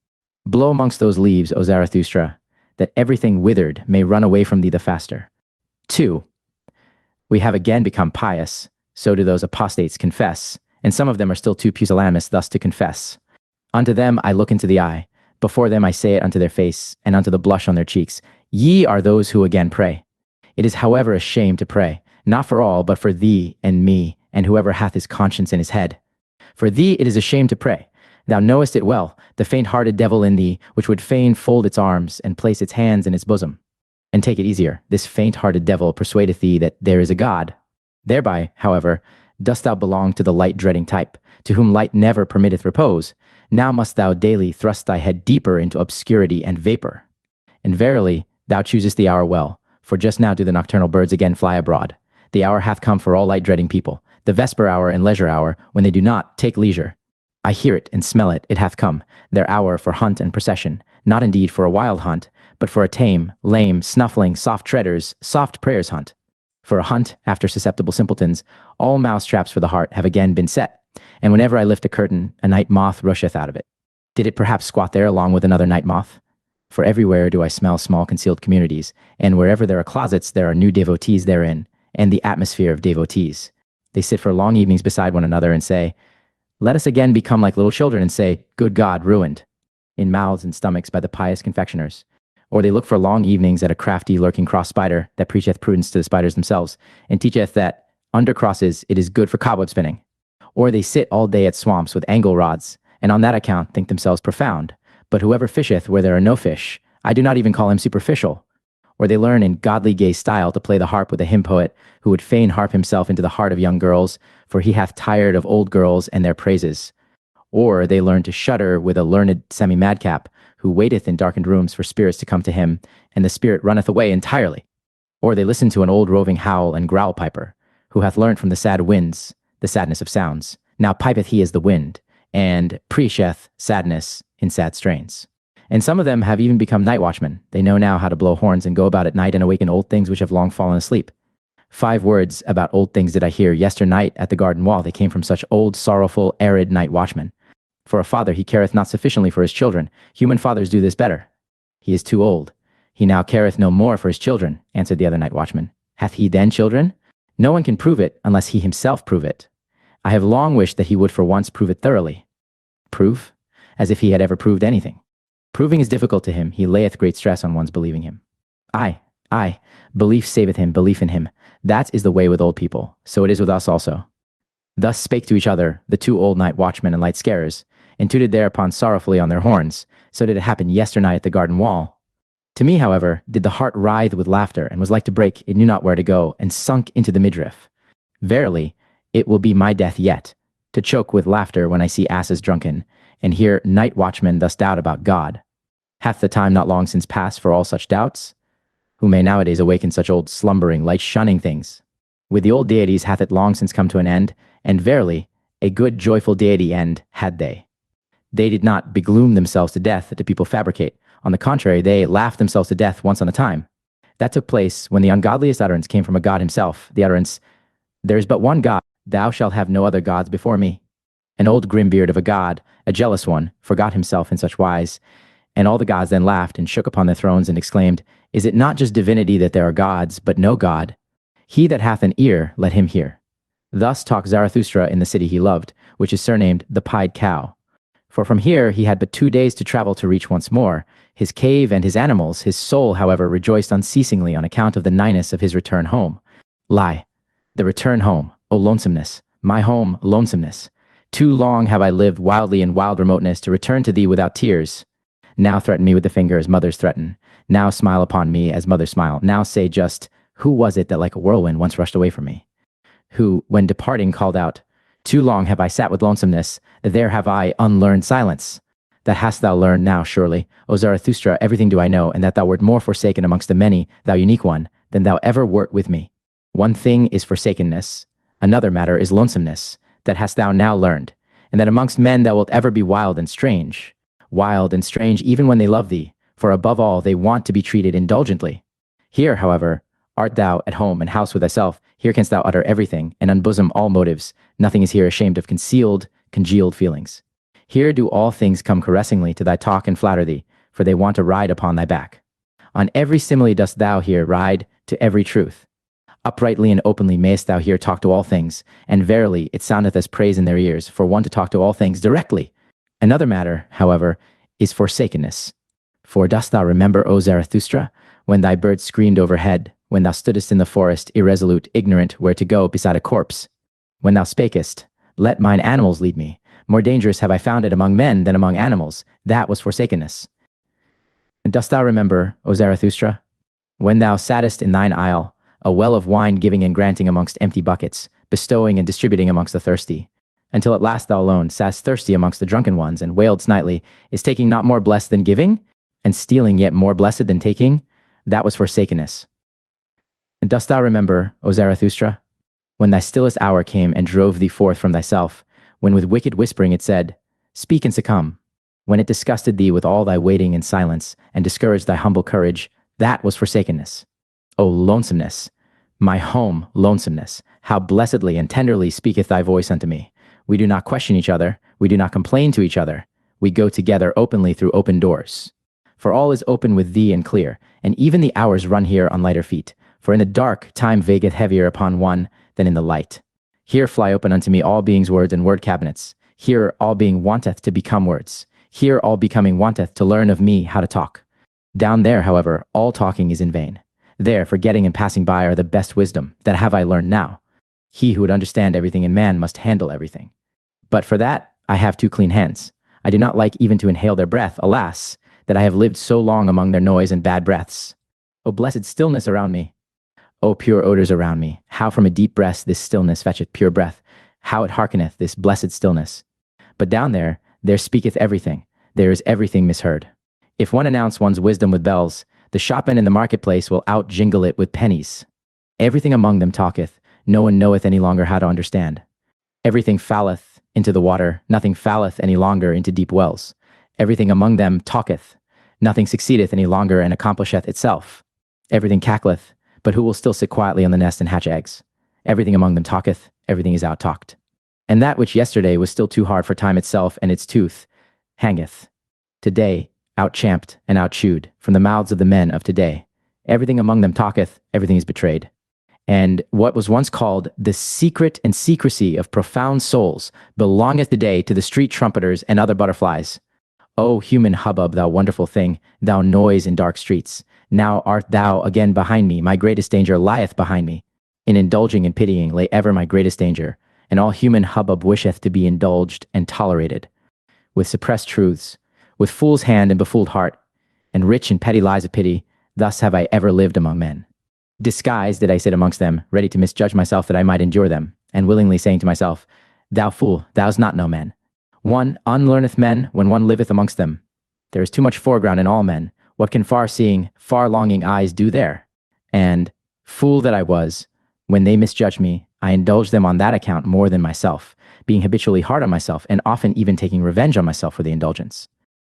Blow amongst those leaves, O Zarathustra, that everything withered may run away from thee the faster. 2. We have again become pious, so do those apostates confess, and some of them are still too pusillanimous thus to confess. Unto them I look into the eye, before them I say it unto their face, and unto the blush on their cheeks, ye are those who again pray. It is however a shame to pray, not for all, but for thee and me, and whoever hath his conscience in his head. For thee it is a shame to pray. Thou knowest it well, the faint-hearted devil in thee, which would fain fold its arms, and place its hands in its bosom. And take it easier, this faint-hearted devil persuadeth thee that there is a God. Thereby, however, dost thou belong to the light-dreading type, to whom light never permitteth repose. Now must thou daily thrust thy head deeper into obscurity and vapor. And verily, thou choosest the hour well, for just now do the nocturnal birds again fly abroad. The hour hath come for all light-dreading people, the vesper hour and leisure hour, when they do not take leisure. I hear it and smell it, it hath come, their hour for hunt and procession, not indeed for a wild hunt, but for a tame, lame, snuffling, soft treaders, soft prayers hunt. For a hunt after susceptible simpletons, all mousetraps for the heart have again been set, and whenever I lift a curtain, a night moth rusheth out of it. Did it perhaps squat there along with another night moth? For everywhere do I smell small concealed communities, and wherever there are closets there are new devotees therein, and the atmosphere of devotees. They sit for long evenings beside one another and say, let us again become like little children and say, good God, ruined, in mouths and stomachs by the pious confectioners. Or they look for long evenings at a crafty lurking cross spider that preacheth prudence to the spiders themselves, and teacheth that under crosses it is good for cobweb spinning. Or they sit all day at swamps with angle rods, and on that account think themselves profound. But whoever fisheth where there are no fish, I do not even call him superficial. Or they learn in godly gay style to play the harp with a hymn poet, who would fain harp himself into the heart of young girls, for he hath tired of old girls and their praises. Or they learn to shudder with a learned semi-madcap, who waiteth in darkened rooms for spirits to come to him, and the spirit runneth away entirely. Or they listen to an old roving howl and growl piper, who hath learnt from the sad winds the sadness of sounds. Now pipeth he as the wind, and preacheth sadness in sad strains. And some of them have even become night watchmen. They know now how to blow horns and go about at night and awaken old things which have long fallen asleep. 5 words about old things did I hear yesternight at the garden wall. They came from such old, sorrowful, arid night watchmen. For a father he careth not sufficiently for his children. Human fathers do this better. He is too old. He now careth no more for his children, answered the other night watchman. Hath he then children? No one can prove it unless he himself prove it. I have long wished that he would for once prove it thoroughly. Prove? As if he had ever proved anything. Proving is difficult to him. He layeth great stress on one's believing him. Aye, belief saveth him, belief in him. That is the way with old people. So it is with us also. Thus spake to each other the 2 old night watchmen and light scarers, and tooted thereupon sorrowfully on their horns. So did it happen yesternight at the garden wall. To me, however, did the heart writhe with laughter, and was like to break, it knew not where to go, and sunk into the midriff. Verily, it will be my death yet, to choke with laughter when I see asses drunken, and hear night watchmen thus doubt about God. Hath the time not long since passed for all such doubts? Who may nowadays awaken such old slumbering, light-shunning things? With the old deities hath it long since come to an end, and verily, a good joyful deity end had they. They did not begloom themselves to death that the people fabricate. On the contrary, they laughed themselves to death once on a time. That took place when the ungodliest utterance came from a god himself, the utterance, there is but one God, thou shalt have no other gods before me. An old grim beard of a god, a jealous one, forgot himself in such wise. And all the gods then laughed and shook upon their thrones and exclaimed, Is it not just divinity that there are gods, but no God? He that hath an ear, let him hear. Thus talked Zarathustra in the city he loved, which is surnamed the Pied Cow. For from here he had but 2 days to travel to reach once more his cave and his animals. His soul, however, rejoiced unceasingly on account of the nighness of his return home. Lie, the return home, O lonesomeness, my home, lonesomeness. Too long have I lived wildly in wild remoteness to return to thee without tears. Now threaten me with the finger as mothers threaten. Now smile upon me as mothers smile. Now say just, who was it that like a whirlwind once rushed away from me? Who, when departing, called out, Too long have I sat with lonesomeness, there have I unlearned silence. That hast thou learned now, surely, O Zarathustra, everything do I know, and that thou wert more forsaken amongst the many, thou unique one, than thou ever wert with me. One thing is forsakenness, another matter is lonesomeness, that hast thou now learned, and that amongst men thou wilt ever be wild and strange even when they love thee, for above all they want to be treated indulgently. Here, however, art thou at home and house with thyself. Here canst thou utter everything, and unbosom all motives. Nothing is here ashamed of congealed feelings. Here do all things come caressingly to thy talk and flatter thee, for they want to ride upon thy back. On every simile dost thou here ride to every truth. Uprightly and openly mayst thou here talk to all things, and verily it soundeth as praise in their ears, for one to talk to all things directly. Another matter, however, is forsakenness. For dost thou remember, O Zarathustra, when thy bird screamed overhead, when thou stoodest in the forest, irresolute, ignorant where to go beside a corpse? When thou spakest, Let mine animals lead me. More dangerous have I found it among men than among animals. That was forsakenness. And dost thou remember, O Zarathustra, when thou sattest in thine isle, a well of wine giving and granting amongst empty buckets, bestowing and distributing amongst the thirsty, until at last thou alone sast thirsty amongst the drunken ones, and wailedst nightly, Is taking not more blessed than giving, and stealing yet more blessed than taking? That was forsakenness. And dost thou remember, O Zarathustra, when thy stillest hour came and drove thee forth from thyself, when with wicked whispering it said, Speak and succumb, when it disgusted thee with all thy waiting in silence, and discouraged thy humble courage? That was forsakenness. O lonesomeness, my home, lonesomeness, how blessedly and tenderly speaketh thy voice unto me. We do not question each other, we do not complain to each other, we go together openly through open doors. For all is open with thee and clear, and even the hours run here on lighter feet. For in the dark time vageth heavier upon one than in the light. Here fly open unto me all beings' words and word cabinets. Here all being wanteth to become words. Here all becoming wanteth to learn of me how to talk. Down there, however, all talking is in vain. There, forgetting and passing by are the best wisdom, that have I learned now. He who would understand everything in man must handle everything. But for that, I have 2 clean hands. I do not like even to inhale their breath, alas, that I have lived so long among their noise and bad breaths. O blessed stillness around me! O pure odors around me! How from a deep breast this stillness fetcheth pure breath! How it hearkeneth, this blessed stillness! But down there speaketh everything. There is everything misheard. If one announce one's wisdom with bells, the shopman in the marketplace will out-jingle it with pennies. Everything among them talketh, no one knoweth any longer how to understand. Everything falleth into the water, nothing falleth any longer into deep wells. Everything among them talketh, nothing succeedeth any longer and accomplisheth itself. Everything cackleth, but who will still sit quietly on the nest and hatch eggs? Everything among them talketh, everything is out-talked. And that which yesterday was still too hard for time itself and its tooth, hangeth. Today, out-champed and out-chewed from the mouths of the men of today. Everything among them talketh, everything is betrayed. And what was once called the secret and secrecy of profound souls belongeth today to the street trumpeters and other butterflies. O human hubbub, thou wonderful thing, thou noise in dark streets, now art thou again behind me, my greatest danger lieth behind me. In indulging and pitying lay ever my greatest danger, and all human hubbub wisheth to be indulged and tolerated. With suppressed truths, with fool's hand and befooled heart, and rich and petty lies of pity, thus have I ever lived among men. Disguised did I sit amongst them, ready to misjudge myself that I might endure them, and willingly saying to myself, Thou fool, thou'st not know men. One unlearneth men when one liveth amongst them. There is too much foreground in all men. What can far-seeing, far-longing eyes do there? And, fool that I was, when they misjudged me, I indulged them on that account more than myself, being habitually hard on myself, and often even taking revenge on myself for the indulgence.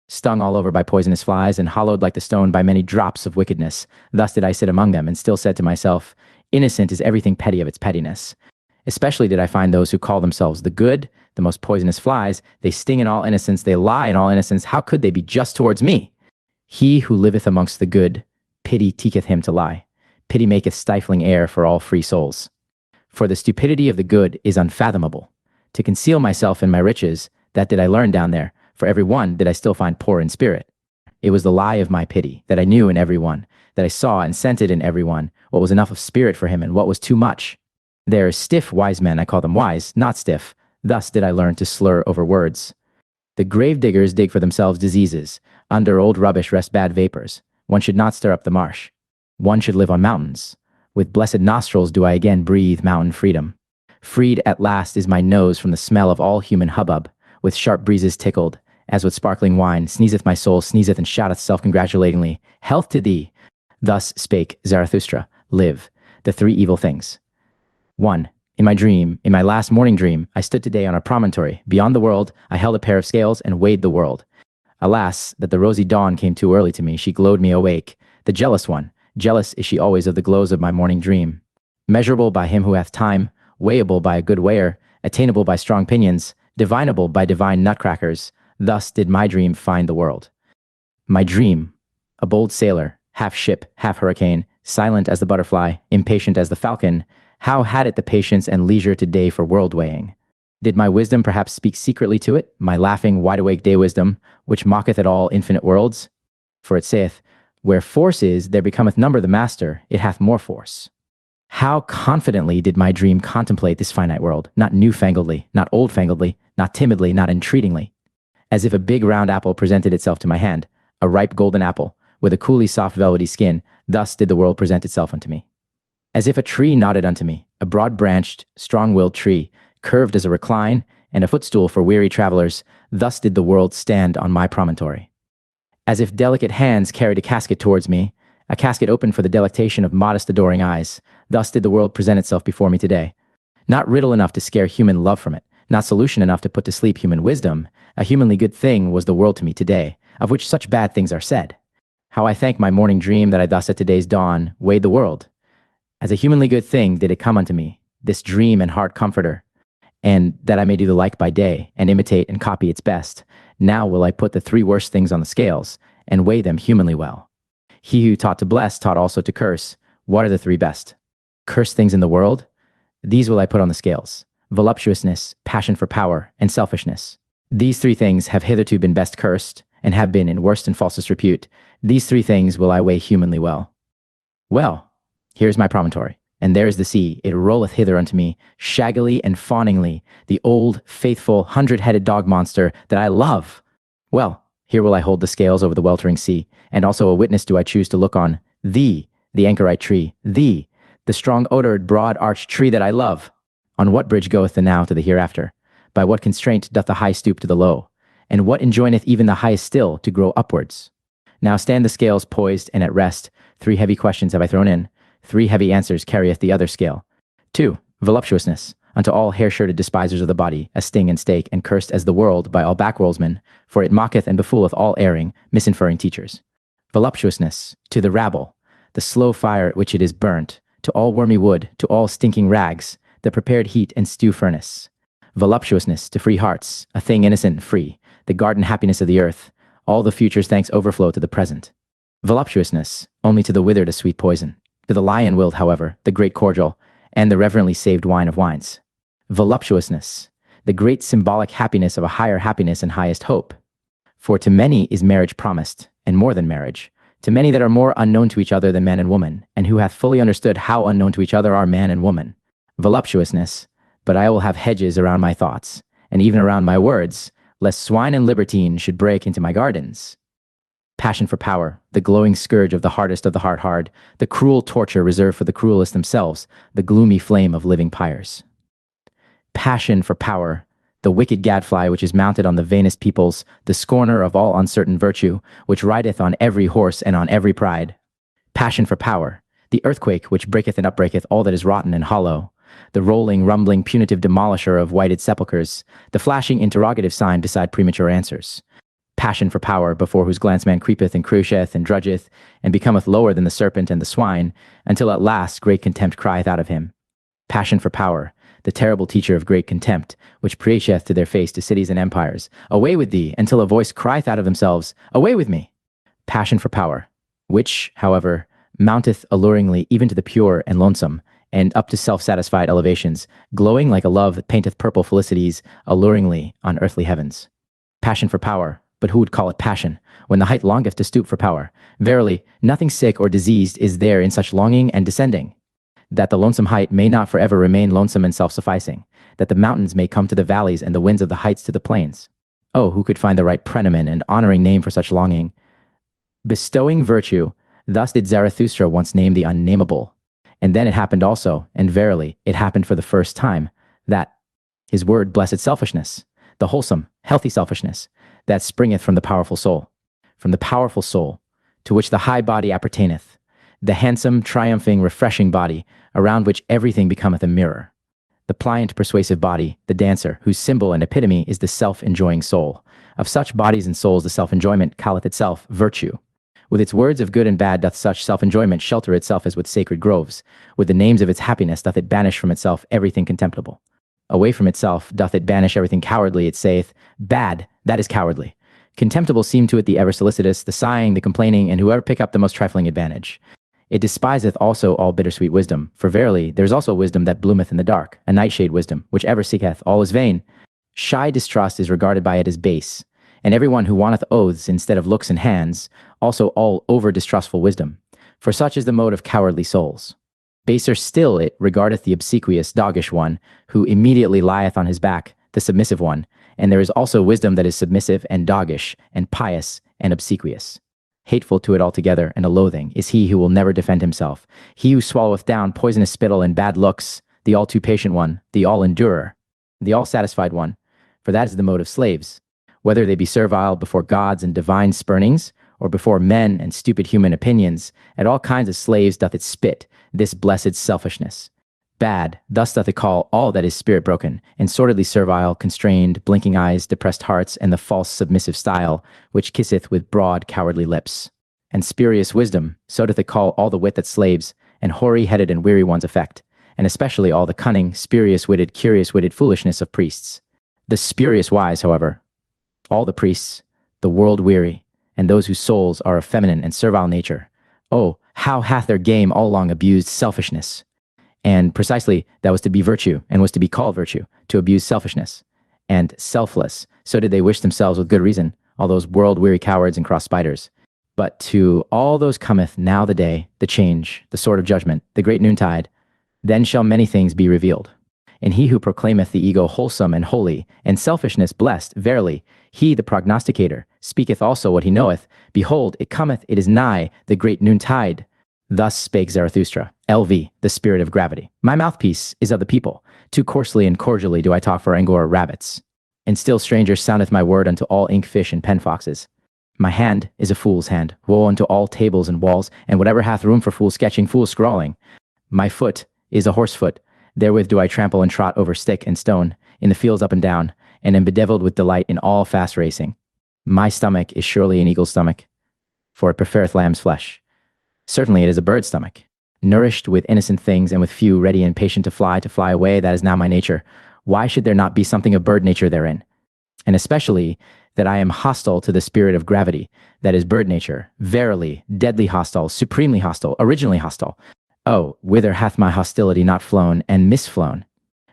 Stung all over by poisonous flies, and hollowed like the stone by many drops of wickedness, thus did I sit among them, and still said to myself, Innocent is everything petty of its pettiness. Especially did I find those who call themselves the good, the most poisonous flies. They sting in all innocence, they lie in all innocence. How could they be just towards me? He who liveth amongst the good, pity teacheth him to lie. Pity maketh stifling air for all free souls. For the stupidity of the good is unfathomable. To conceal myself in my riches, that did I learn down there. For every one did I still find poor in spirit. It was the lie of my pity, that I knew in every one, that I saw and scented in every one, what was enough of spirit for him and what was too much. There are stiff wise men, I call them wise, not stiff. Thus did I learn to slur over words. The grave diggers dig for themselves diseases. Under old rubbish rest bad vapors. One should not stir up the marsh. One should live on mountains. With blessed nostrils do I again breathe mountain freedom. Freed at last is my nose from the smell of all human hubbub. With sharp breezes tickled, as with sparkling wine, sneezeth my soul, sneezeth and shouteth self-congratulatingly, health to thee! Thus spake Zarathustra, live, the three evil things. 1. In my dream, in my last morning dream, I stood today on a promontory. Beyond the world, I held a pair of scales and weighed the world. Alas, that the rosy dawn came too early to me. She glowed me awake. The jealous one, jealous is she always of the glows of my morning dream. Measurable by him who hath time, weighable by a good weigher, attainable by strong pinions, divinable by divine nutcrackers. Thus did my dream find the world. My dream, a bold sailor, half ship, half hurricane, silent as the butterfly, impatient as the falcon, how had it the patience and leisure today for world weighing? Did my wisdom perhaps speak secretly to it, my laughing, wide-awake day wisdom, which mocketh at all infinite worlds? For it saith, where force is, there becometh number the master, it hath more force. How confidently did my dream contemplate this finite world, not newfangledly, not old-fangledly, not timidly, not entreatingly. As if a big round apple presented itself to my hand, a ripe golden apple, with a coolly soft velvety skin, thus did the world present itself unto me. As if a tree nodded unto me, a broad-branched, strong-willed tree, curved as a recline, and a footstool for weary travelers, thus did the world stand on my promontory. As if delicate hands carried a casket towards me, a casket open for the delectation of modest adoring eyes, thus did the world present itself before me today. Not riddle enough to scare human love from it, not solution enough to put to sleep human wisdom, a humanly good thing was the world to me today, of which such bad things are said. How I thank my morning dream that I thus at today's dawn weighed the world. As a humanly good thing did it come unto me, this dream and heart comforter, and that I may do the like by day, and imitate and copy its best. Now will I put the three worst things on the scales, and weigh them humanly well. He who taught to bless taught also to curse. What are the three best? Cursed things in the world? These will I put on the scales. Voluptuousness, passion for power, and selfishness. These three things have hitherto been best cursed, and have been in worst and falsest repute. These three things will I weigh humanly well. Well, here is my promontory, and there is the sea. It rolleth hither unto me, shaggily and fawningly, the old, faithful, 100-headed dog monster that I love. Well, here will I hold the scales over the weltering sea, and also a witness do I choose to look on, thee, the anchorite tree, thee, the strong-odored, broad-arched tree that I love. On what bridge goeth the now to the hereafter? By what constraint doth the high stoop to the low? And what enjoineth even the highest still to grow upwards? Now stand the scales poised and at rest. 3 heavy questions have I thrown in. 3 heavy answers carrieth the other scale. 2. Voluptuousness, unto all hair-shirted despisers of the body, a sting and stake, and cursed as the world by all backworldsmen, for it mocketh and befooleth all erring, misinferring teachers. Voluptuousness, to the rabble, the slow fire at which it is burnt, to all wormy wood, to all stinking rags, the prepared heat and stew furnace. Voluptuousness, to free hearts, a thing innocent and free, the garden happiness of the earth, all the future's thanks overflow to the present. Voluptuousness, only to the withered a sweet poison, to the lion-willed, however, the great cordial, and the reverently saved wine of wines. Voluptuousness, the great symbolic happiness of a higher happiness and highest hope. For to many is marriage promised, and more than marriage, to many that are more unknown to each other than man and woman, and who hath fully understood how unknown to each other are man and woman. Voluptuousness, but I will have hedges around my thoughts, and even around my words, lest swine and libertine should break into my gardens. Passion for power, the glowing scourge of the hardest of the heart hard, the cruel torture reserved for the cruelest themselves, the gloomy flame of living pyres. Passion for power, the wicked gadfly which is mounted on the vainest peoples, the scorner of all uncertain virtue, which rideth on every horse and on every pride. Passion for power, the earthquake which breaketh and upbreaketh all that is rotten and hollow, the rolling, rumbling, punitive demolisher of whited sepulchres, the flashing interrogative sign beside premature answers. Passion for power, before whose glance man creepeth and croucheth and drudgeth, and becometh lower than the serpent and the swine, until at last great contempt crieth out of him. Passion for power, the terrible teacher of great contempt, which preacheth to their face to cities and empires, away with thee, until a voice crieth out of themselves, away with me. Passion for power, which, however, mounteth alluringly even to the pure and lonesome, and up to self-satisfied elevations, glowing like a love that painteth purple felicities alluringly on earthly heavens. Passion for power, but who would call it passion, when the height longeth to stoop for power? Verily, nothing sick or diseased is there in such longing and descending, that the lonesome height may not forever remain lonesome and self-sufficing, that the mountains may come to the valleys and the winds of the heights to the plains. Oh, who could find the right prenomen and honoring name for such longing? Bestowing virtue, thus did Zarathustra once name the unnameable. And then it happened also, and verily, it happened for the first time, that his word blessed selfishness, the wholesome, healthy selfishness, that springeth from the powerful soul, to which the high body appertaineth, the handsome, triumphing, refreshing body, around which everything becometh a mirror, the pliant, persuasive body, the dancer, whose symbol and epitome is the self-enjoying soul. Of such bodies and souls the self-enjoyment calleth itself virtue. With its words of good and bad doth such self-enjoyment shelter itself as with sacred groves. With the names of its happiness doth it banish from itself everything contemptible. Away from itself doth it banish everything cowardly. It saith, bad, that is cowardly. Contemptible seem to it the ever solicitous, the sighing, the complaining, and whoever pick up the most trifling advantage. It despiseth also all bittersweet wisdom, for verily there is also wisdom that bloometh in the dark, a nightshade wisdom, which ever seeketh, all is vain. Shy distrust is regarded by it as base, and every one who wanteth oaths instead of looks and hands, also all over distrustful wisdom, for such is the mode of cowardly souls. Baser still it regardeth the obsequious, doggish one, who immediately lieth on his back, the submissive one, and there is also wisdom that is submissive and doggish, and pious and obsequious. Hateful to it altogether, and a loathing, is he who will never defend himself, he who swalloweth down poisonous spittle and bad looks, the all too patient one, the all endurer, the all satisfied one, for that is the mode of slaves, whether they be servile before gods and divine spurnings, or before men and stupid human opinions, at all kinds of slaves doth it spit, this blessed selfishness. Bad, thus doth it call all that is spirit broken, and sordidly servile, constrained, blinking eyes, depressed hearts, and the false submissive style, which kisseth with broad cowardly lips. And spurious wisdom, so doth it call all the wit that slaves, and hoary-headed and weary ones affect, and especially all the cunning, spurious-witted, curious-witted foolishness of priests. The spurious wise, however, all the priests, the world-weary, and those whose souls are of feminine and servile nature. Oh, how hath their game all along abused selfishness! And precisely that was to be virtue, and was to be called virtue, to abuse selfishness. And selfless, so did they wish themselves with good reason, all those world-weary cowards and cross spiders. But to all those cometh now the day, the change, the sword of judgment, the great noontide. Then shall many things be revealed. And he who proclaimeth the ego wholesome and holy, and selfishness blessed, verily, he, the prognosticator, speaketh also what he knoweth. Behold, it cometh, it is nigh, the great noontide. Thus spake Zarathustra, LV, the spirit of gravity. My mouthpiece is of the people. Too coarsely and cordially do I talk for Angora rabbits. And still stranger soundeth my word unto all ink-fish and pen-foxes. My hand is a fool's hand, woe unto all tables and walls, and whatever hath room for fool sketching, fool scrawling. My foot is a horse-foot. Therewith do I trample and trot over stick and stone, in the fields up and down, and am bedevilled with delight in all fast racing. My stomach is surely an eagle's stomach, for it prefereth lamb's flesh. Certainly it is a bird's stomach, nourished with innocent things, and with few ready and patient to fly away. That is now my nature. Why should there not be something of bird nature therein? And especially that I am hostile to the spirit of gravity, that is bird nature, verily, deadly hostile, supremely hostile, originally hostile. Oh, whither hath my hostility not flown and misflown?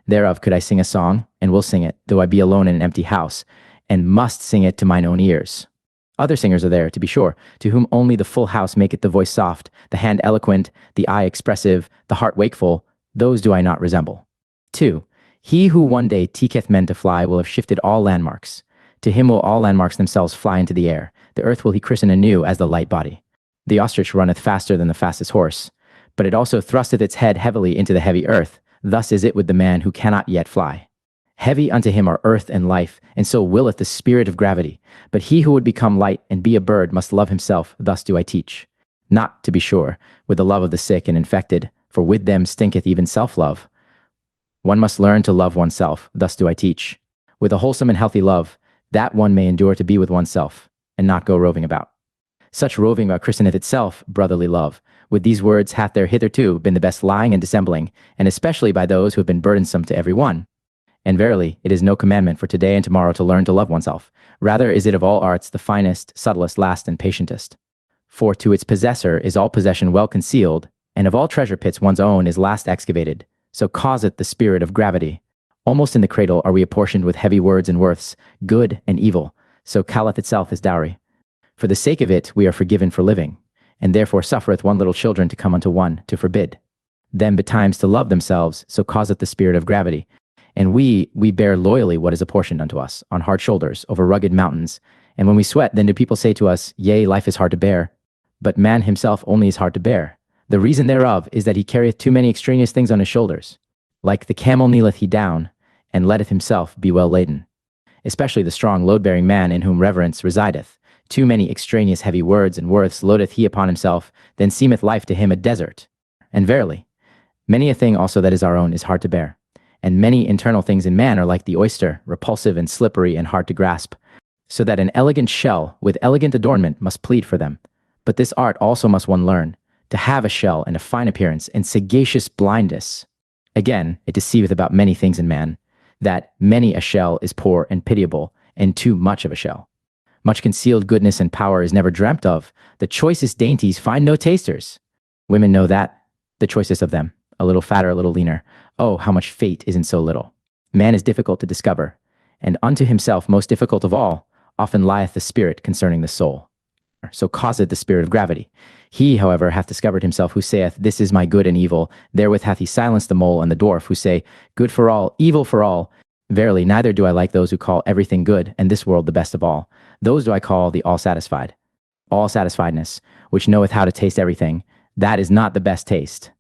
Thereof could I sing a song, and will sing it, though I be alone in an empty house, and must sing it to mine own ears. Other singers are there, to be sure, to whom only the full house maketh the voice soft, the hand eloquent, the eye expressive, the heart wakeful. Those do I not resemble. 2. He who one day teacheth men to fly will have shifted all landmarks. To him will all landmarks themselves fly into the air. The earth will he christen anew as the light body. The ostrich runneth faster than the fastest horse, but it also thrusteth its head heavily into the heavy earth. Thus is it with the man who cannot yet fly. Heavy unto him are earth and life, and so willeth the spirit of gravity. But he who would become light and be a bird must love himself. Thus do I teach. Not, to be sure, with the love of the sick and infected, for with them stinketh even self-love. One must learn to love oneself. Thus do I teach. With a wholesome and healthy love, that one may endure to be with oneself, and not go roving about. Such roving christeneth itself brotherly love. With these words hath there hitherto been the best lying and dissembling, and especially by those who have been burdensome to every one. And verily, it is no commandment for today and tomorrow to learn to love oneself. Rather is it of all arts the finest, subtlest, last, and patientest. For to its possessor is all possession well concealed, and of all treasure pits one's own is last excavated. So causeth the spirit of gravity. Almost in the cradle are we apportioned with heavy words and worths, good and evil. So calleth itself his dowry. For the sake of it we are forgiven for living, and therefore suffereth one little children to come unto one to forbid. Them betimes to love themselves, so causeth the spirit of gravity. And we bear loyally what is apportioned unto us, on hard shoulders, over rugged mountains. And when we sweat, then do people say to us, Yea, life is hard to bear. But man himself only is hard to bear. The reason thereof is that he carrieth too many extraneous things on his shoulders. Like the camel kneeleth he down, and letteth himself be well laden. Especially the strong load-bearing man in whom reverence resideth. Too many extraneous heavy words and worths loadeth he upon himself, then seemeth life to him a desert. And verily, many a thing also that is our own is hard to bear. And many internal things in man are like the oyster, repulsive and slippery and hard to grasp. So that an elegant shell with elegant adornment must plead for them. But this art also must one learn, to have a shell and a fine appearance and sagacious blindness. Again, it deceiveth about many things in man, that many a shell is poor and pitiable, and too much of a shell. Much concealed goodness and power is never dreamt of. The choicest dainties find no tasters. Women know that, the choicest of them, a little fatter, a little leaner. Oh, how much fate is in so little. Man is difficult to discover, and unto himself most difficult of all, often lieth the spirit concerning the soul. So causeth the spirit of gravity. He, however, hath discovered himself who saith, This is my good and evil. Therewith hath he silenced the mole and the dwarf, who say, Good for all, evil for all. Verily, neither do I like those who call everything good, and this world the best of all. Those do I call the all-satisfied. All-satisfiedness, which knoweth how to taste everything, that is not the best taste.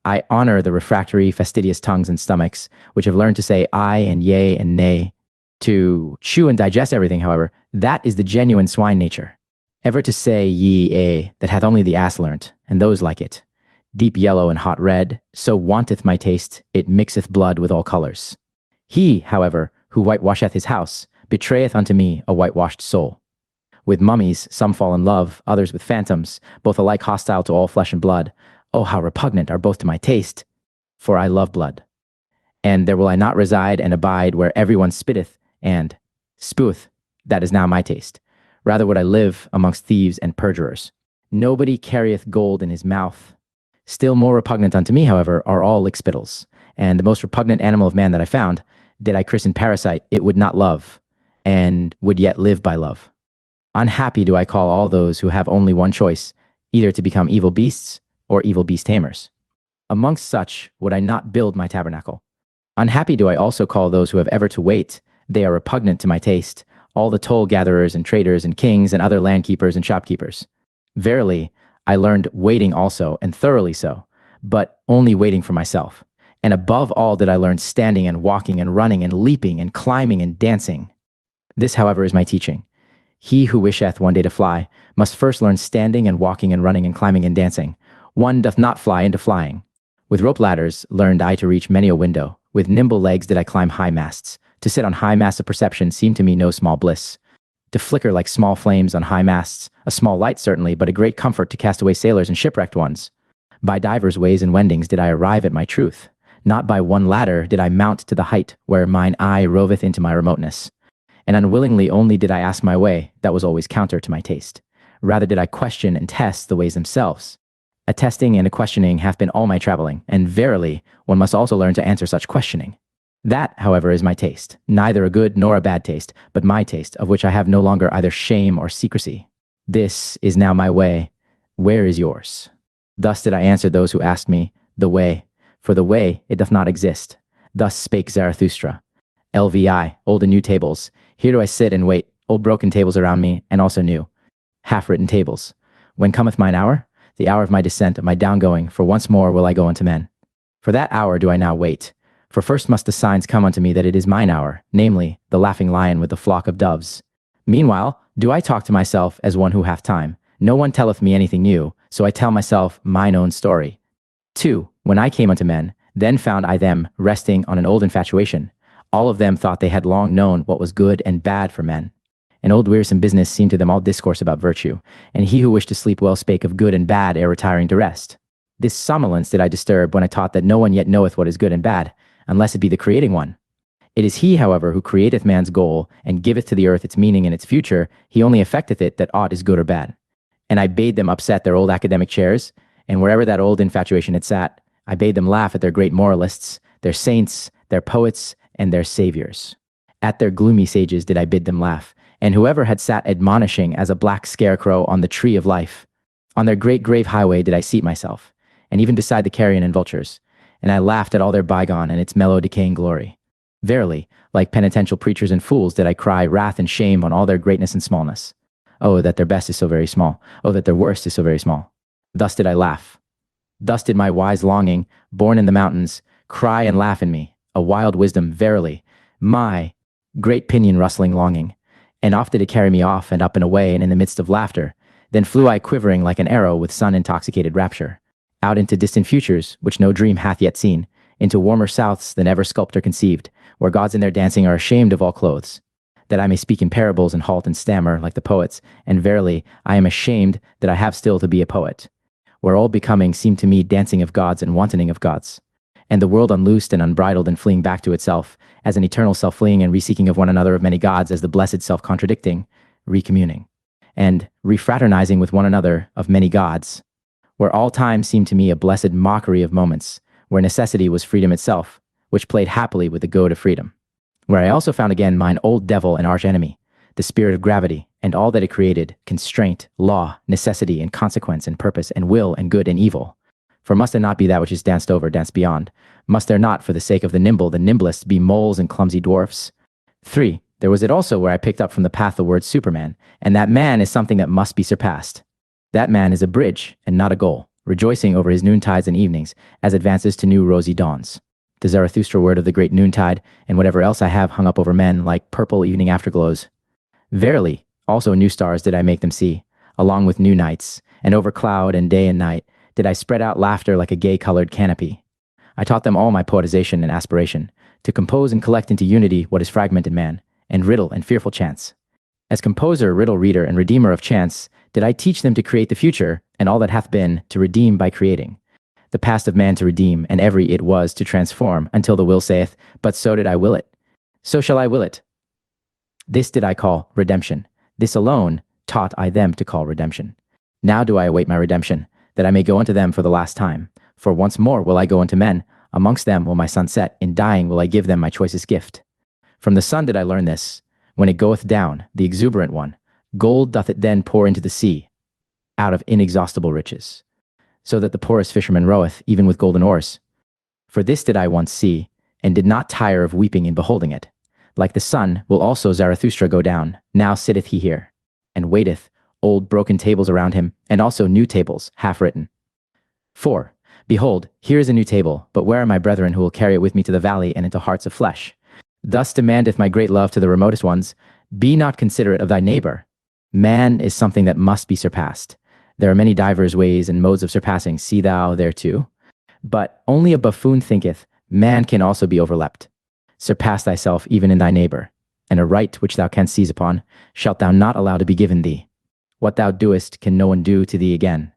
I honor the refractory, fastidious tongues and stomachs, which have learned to say aye and yea and nay. To chew and digest everything, however, that is the genuine swine nature. Ever to say ye a, that hath only the ass learnt, and those like it. Deep yellow and hot red, so wanteth my taste, it mixeth blood with all colours. He, however, who whitewasheth his house, betrayeth unto me a whitewashed soul. With mummies some fall in love, others with phantoms, both alike hostile to all flesh and blood. Oh, how repugnant are both to my taste! For I love blood. And there will I not reside and abide where every one spitteth and speweth, that is now my taste. Rather would I live amongst thieves and perjurers. Nobody carrieth gold in his mouth. Still more repugnant unto me, however, are all lickspittles. And the most repugnant animal of man that I found, did I christen parasite, it would not love, and would yet live by love. Unhappy do I call all those who have only one choice, either to become evil beasts or evil beast tamers. Amongst such would I not build my tabernacle. Unhappy do I also call those who have ever to wait. They are repugnant to my taste, all the toll gatherers and traders and kings and other landkeepers and shopkeepers. Verily, I learned waiting also, and thoroughly so, but only waiting for myself. And above all did I learn standing and walking and running and leaping and climbing and dancing. This, however, is my teaching. He who wisheth one day to fly must first learn standing and walking and running and climbing and dancing. One doth not fly into flying. With rope ladders learned I to reach many a window. With nimble legs did I climb high masts. To sit on high masts of perception seemed to me no small bliss. To flicker like small flames on high masts, a small light certainly, but a great comfort to castaway sailors and shipwrecked ones. By divers ways and wendings did I arrive at my truth. Not by one ladder did I mount to the height where mine eye roveth into my remoteness. And unwillingly only did I ask my way, that was always counter to my taste. Rather did I question and test the ways themselves. A testing and a questioning hath been all my travelling, and verily, one must also learn to answer such questioning. That, however, is my taste, neither a good nor a bad taste, but my taste, of which I have no longer either shame or secrecy. This is now my way. Where is yours? Thus did I answer those who asked me, the way. For the way, it doth not exist. Thus spake Zarathustra. LVI, old and new tables. Here do I sit and wait, old broken tables around me, and also new. Half-written tables. When cometh mine hour? The hour of my descent, of my downgoing, for once more will I go unto men. For that hour do I now wait. For first must the signs come unto me that it is mine hour, namely, the laughing lion with the flock of doves. Meanwhile, do I talk to myself as one who hath time. No one telleth me anything new, so I tell myself mine own story. 2. When I came unto men, then found I them resting on an old infatuation. All of them thought they had long known what was good and bad for men. An old wearisome business seemed to them all discourse about virtue, and he who wished to sleep well spake of good and bad ere retiring to rest. This somnolence did I disturb when I taught that no one yet knoweth what is good and bad, unless it be the creating one. It is he, however, who createth man's goal, and giveth to the earth its meaning and its future. He only effecteth it that aught is good or bad. And I bade them upset their old academic chairs, and wherever that old infatuation had sat, I bade them laugh at their great moralists, their saints, their poets, and their saviors. At their gloomy sages did I bid them laugh, and whoever had sat admonishing as a black scarecrow on the tree of life. On their great grave highway did I seat myself, and even beside the carrion and vultures, and I laughed at all their bygone and its mellow decaying glory. Verily, like penitential preachers and fools did I cry wrath and shame on all their greatness and smallness. Oh, that their best is so very small. Oh, that their worst is so very small. Thus did I laugh. Thus did my wise longing, born in the mountains, cry and laugh in me, a wild wisdom, verily, my great pinion rustling longing. And oft did it carry me off and up and away and in the midst of laughter. Then flew I quivering like an arrow with sun-intoxicated rapture, out into distant futures, which no dream hath yet seen, into warmer souths than ever sculptor conceived, where gods in their dancing are ashamed of all clothes, that I may speak in parables and halt and stammer like the poets, and verily, I am ashamed that I have still to be a poet, where all becoming seemed to me dancing of gods and wantoning of gods, and the world unloosed and unbridled and fleeing back to itself, as an eternal self-fleeing and reseeking of one another of many gods, as the blessed self-contradicting, recommuning, and refraternizing with one another of many gods, where all time seemed to me a blessed mockery of moments, where necessity was freedom itself, which played happily with the goad of freedom, where I also found again mine old devil and arch-enemy, the spirit of gravity, and all that it created, constraint, law, necessity, and consequence, and purpose, and will, and good, and evil. For must there not be that which is danced over, danced beyond? Must there not, for the sake of the nimble, the nimblest, be moles and clumsy dwarfs? 3. There was it also where I picked up from the path the word Superman, and that man is something that must be surpassed. That man is a bridge, and not a goal, rejoicing over his noontides and evenings, as advances to new rosy dawns. The Zarathustra word of the great noontide, and whatever else I have hung up over men like purple evening afterglows. Verily, also new stars did I make them see, along with new nights, and over cloud and day and night did I spread out laughter like a gay-colored canopy. I taught them all my poetization and aspiration, to compose and collect into unity what is fragment in man, and riddle and fearful chance. As composer, riddle reader, and redeemer of chance, did I teach them to create the future, and all that hath been, to redeem by creating. The past of man to redeem, and every it was to transform, until the will saith, but so did I will it. So shall I will it. This did I call redemption. This alone taught I them to call redemption. Now do I await my redemption, that I may go unto them for the last time. For once more will I go unto men, amongst them will my sun set, in dying will I give them my choicest gift. From the sun did I learn this. When it goeth down, the exuberant one, gold doth it then pour into the sea, out of inexhaustible riches, so that the poorest fisherman roweth, even with golden oars. For this did I once see, and did not tire of weeping in beholding it. Like the sun will also Zarathustra go down, now sitteth he here, and waiteth, old broken tables around him, and also new tables, half written. 4. Behold, here is a new table, but where are my brethren who will carry it with me to the valley and into hearts of flesh? Thus demandeth my great love to the remotest ones, be not considerate of thy neighbor. Man is something that must be surpassed. There are many divers ways and modes of surpassing, see thou there too. But only a buffoon thinketh, man can also be overleapt. Surpass thyself even in thy neighbor, and a right which thou canst seize upon, shalt thou not allow to be given thee. What thou doest can no one do to thee again.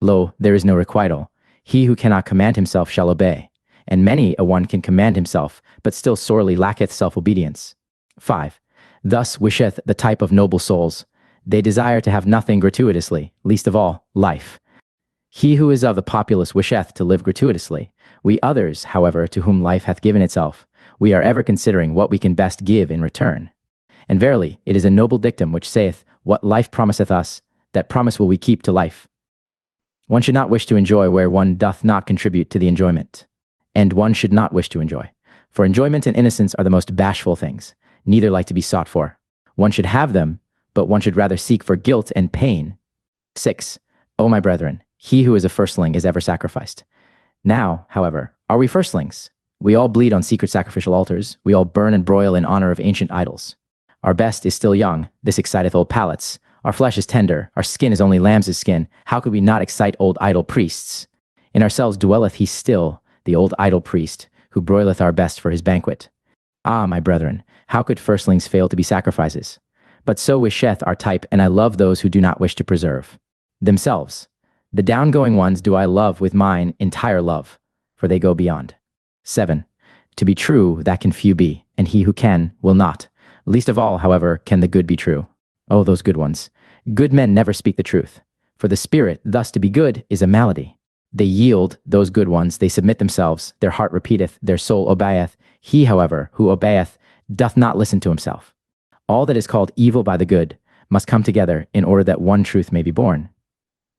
Lo, there is no requital. He who cannot command himself shall obey, and many a one can command himself, but still sorely lacketh self-obedience. 5. Thus wisheth the type of noble souls. They desire to have nothing gratuitously, least of all, life. He who is of the populace wisheth to live gratuitously. We others, however, to whom life hath given itself, we are ever considering what we can best give in return. And verily, it is a noble dictum which saith, what life promiseth us, that promise will we keep to life. One should not wish to enjoy where one doth not contribute to the enjoyment. And one should not wish to enjoy. For enjoyment and innocence are the most bashful things, neither like to be sought for. One should have them, but one should rather seek for guilt and pain. 6. O my brethren, he who is a firstling is ever sacrificed. Now, however, are we firstlings? We all bleed on secret sacrificial altars. We all burn and broil in honor of ancient idols. Our best is still young. This exciteth old palates. Our flesh is tender. Our skin is only lamb's skin. How could we not excite old idol priests? In ourselves dwelleth he still, the old idol priest, who broileth our best for his banquet. Ah, my brethren, how could firstlings fail to be sacrifices? But so wisheth our type, and I love those who do not wish to preserve themselves. The downgoing ones do I love with mine entire love, for they go beyond. 7. To be true, that can few be, and he who can, will not. Least of all, however, can the good be true. Oh, those good ones. Good men never speak the truth. For the spirit, thus to be good, is a malady. They yield, those good ones, they submit themselves, their heart repeateth, their soul obeyeth. He, however, who obeyeth, doth not listen to himself. All that is called evil by the good must come together in order that one truth may be born.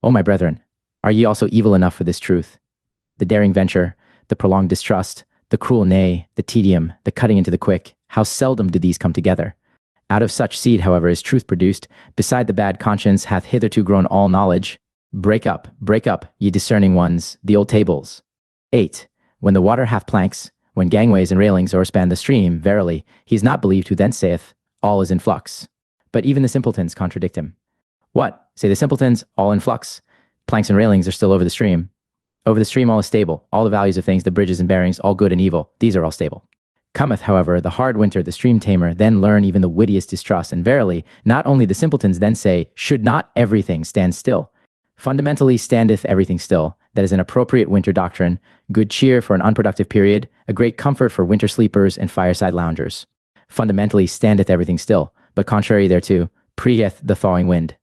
O my brethren, are ye also evil enough for this truth? The daring venture, the prolonged distrust, the cruel nay, the tedium, the cutting into the quick, how seldom do these come together? Out of such seed, however, is truth produced. Beside the bad conscience hath hitherto grown all knowledge. Break up, ye discerning ones, the old tables. 8. When the water hath planks, when gangways and railings o'erspan the stream, verily, he is not believed who thence saith, all is in flux. But even the simpletons contradict him. What? Say the simpletons, all in flux. Planks and railings are still over the stream. Over the stream all is stable, all the values of things, the bridges and bearings, all good and evil, these are all stable. Cometh, however, the hard winter, the stream tamer, then learn even the wittiest distrust, and verily, not only the simpletons then say, should not everything stand still? Fundamentally standeth everything still. That is an appropriate winter doctrine, good cheer for an unproductive period, a great comfort for winter sleepers and fireside loungers. Fundamentally standeth everything still, but contrary thereto, preeth the thawing wind.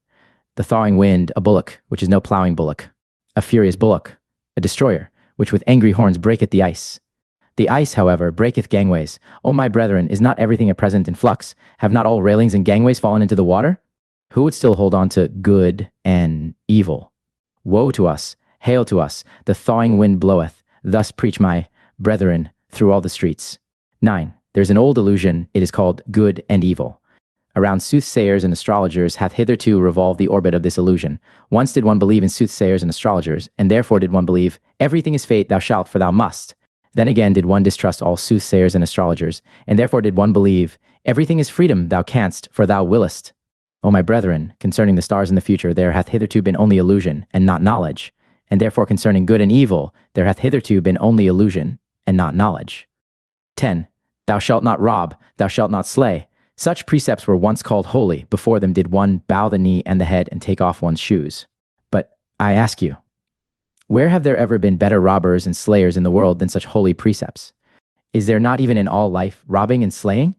The thawing wind, a bullock, which is no ploughing bullock, a furious bullock, a destroyer, which with angry horns breaketh the ice. The ice, however, breaketh gangways. O my brethren, is not everything at present in flux? Have not all railings and gangways fallen into the water? Who would still hold on to good and evil? Woe to us, hail to us, the thawing wind bloweth. Thus preach my brethren through all the streets. 9. There's an old illusion, it is called good and evil. Around soothsayers and astrologers hath hitherto revolved the orbit of this illusion. Once did one believe in soothsayers and astrologers, and therefore did one believe, everything is fate, thou shalt, for thou must. Then again did one distrust all soothsayers and astrologers, and therefore did one believe, everything is freedom, thou canst, for thou willest. O my brethren, concerning the stars in the future, there hath hitherto been only illusion, and not knowledge. And therefore concerning good and evil, there hath hitherto been only illusion, and not knowledge. 10. Thou shalt not rob, thou shalt not slay. Such precepts were once called holy. Before them did one bow the knee and the head and take off one's shoes. But I ask you, where have there ever been better robbers and slayers in the world than such holy precepts? Is there not even in all life robbing and slaying?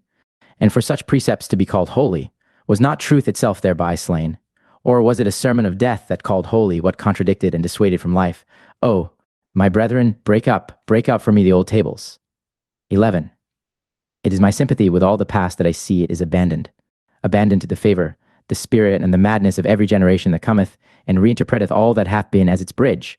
And for such precepts to be called holy, was not truth itself thereby slain? Or was it a sermon of death that called holy what contradicted and dissuaded from life? Oh, my brethren, break up for me the old tables. 11. It is my sympathy with all the past that I see it is abandoned to the favor, the spirit, and the madness of every generation that cometh, and reinterpreteth all that hath been as its bridge.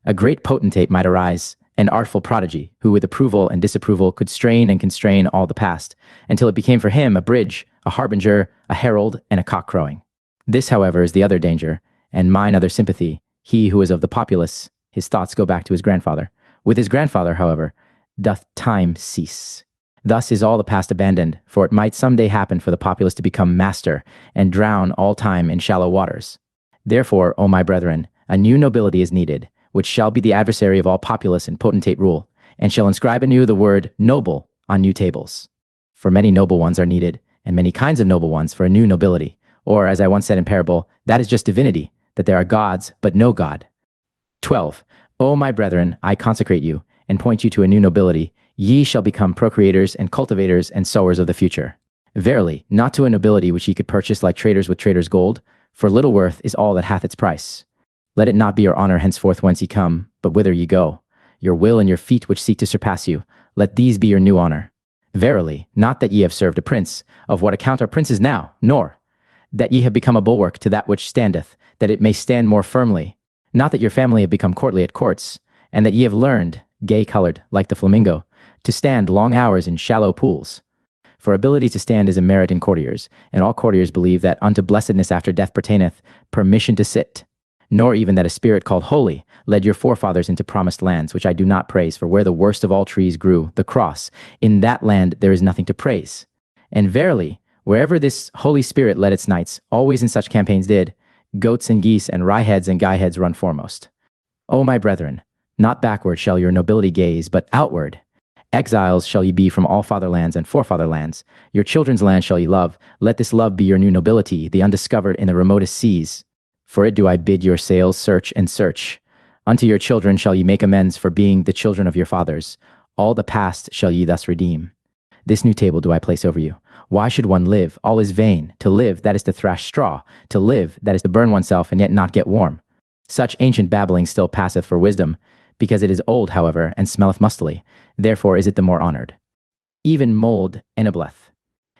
A great potentate might arise, an artful prodigy, who with approval and disapproval could strain and constrain all the past, until it became for him a bridge, a harbinger, a herald, and a cock crowing. This, however, is the other danger, and mine other sympathy. He who is of the populace, his thoughts go back to his grandfather. With his grandfather, however, doth time cease. Thus is all the past abandoned, for it might some day happen for the populace to become master, and drown all time in shallow waters. Therefore, O my brethren, a new nobility is needed, which shall be the adversary of all populace and potentate rule, and shall inscribe anew the word noble on new tables. For many noble ones are needed, and many kinds of noble ones for a new nobility. Or, as I once said in parable, that is just divinity, that there are gods, but no God. 12. O my brethren, I consecrate you, and point you to a new nobility. Ye shall become procreators and cultivators and sowers of the future. Verily, not to a nobility which ye could purchase like traders with traders' gold, for little worth is all that hath its price. Let it not be your honor henceforth whence ye come, but whither ye go. Your will and your feet which seek to surpass you, let these be your new honor. Verily, not that ye have served a prince, of what account are princes now, nor that ye have become a bulwark to that which standeth, that it may stand more firmly. Not that your family have become courtly at courts, and that ye have learned, gay-colored, like the flamingo, to stand long hours in shallow pools. For ability to stand is a merit in courtiers, and all courtiers believe that unto blessedness after death pertaineth permission to sit, nor even that a spirit called holy led your forefathers into promised lands, which I do not praise, for where the worst of all trees grew, the cross, in that land there is nothing to praise. And verily, wherever this Holy Spirit led its knights, always in such campaigns did, goats and geese and rye-heads and guy-heads run foremost. O my brethren, not backward shall your nobility gaze, but outward, Exiles shall ye be from all fatherlands and forefatherlands. Your children's land shall ye love. Let this love be your new nobility, the undiscovered in the remotest seas. For it do I bid your sails search and search. Unto your children shall ye make amends for being the children of your fathers. All the past shall ye thus redeem. This new table do I place over you. Why should one live? All is vain. To live, that is to thrash straw. To live, that is to burn oneself and yet not get warm. Such ancient babbling still passeth for wisdom, because it is old, however, and smelleth mustily. Therefore is it the more honored. Even mold ennobleth.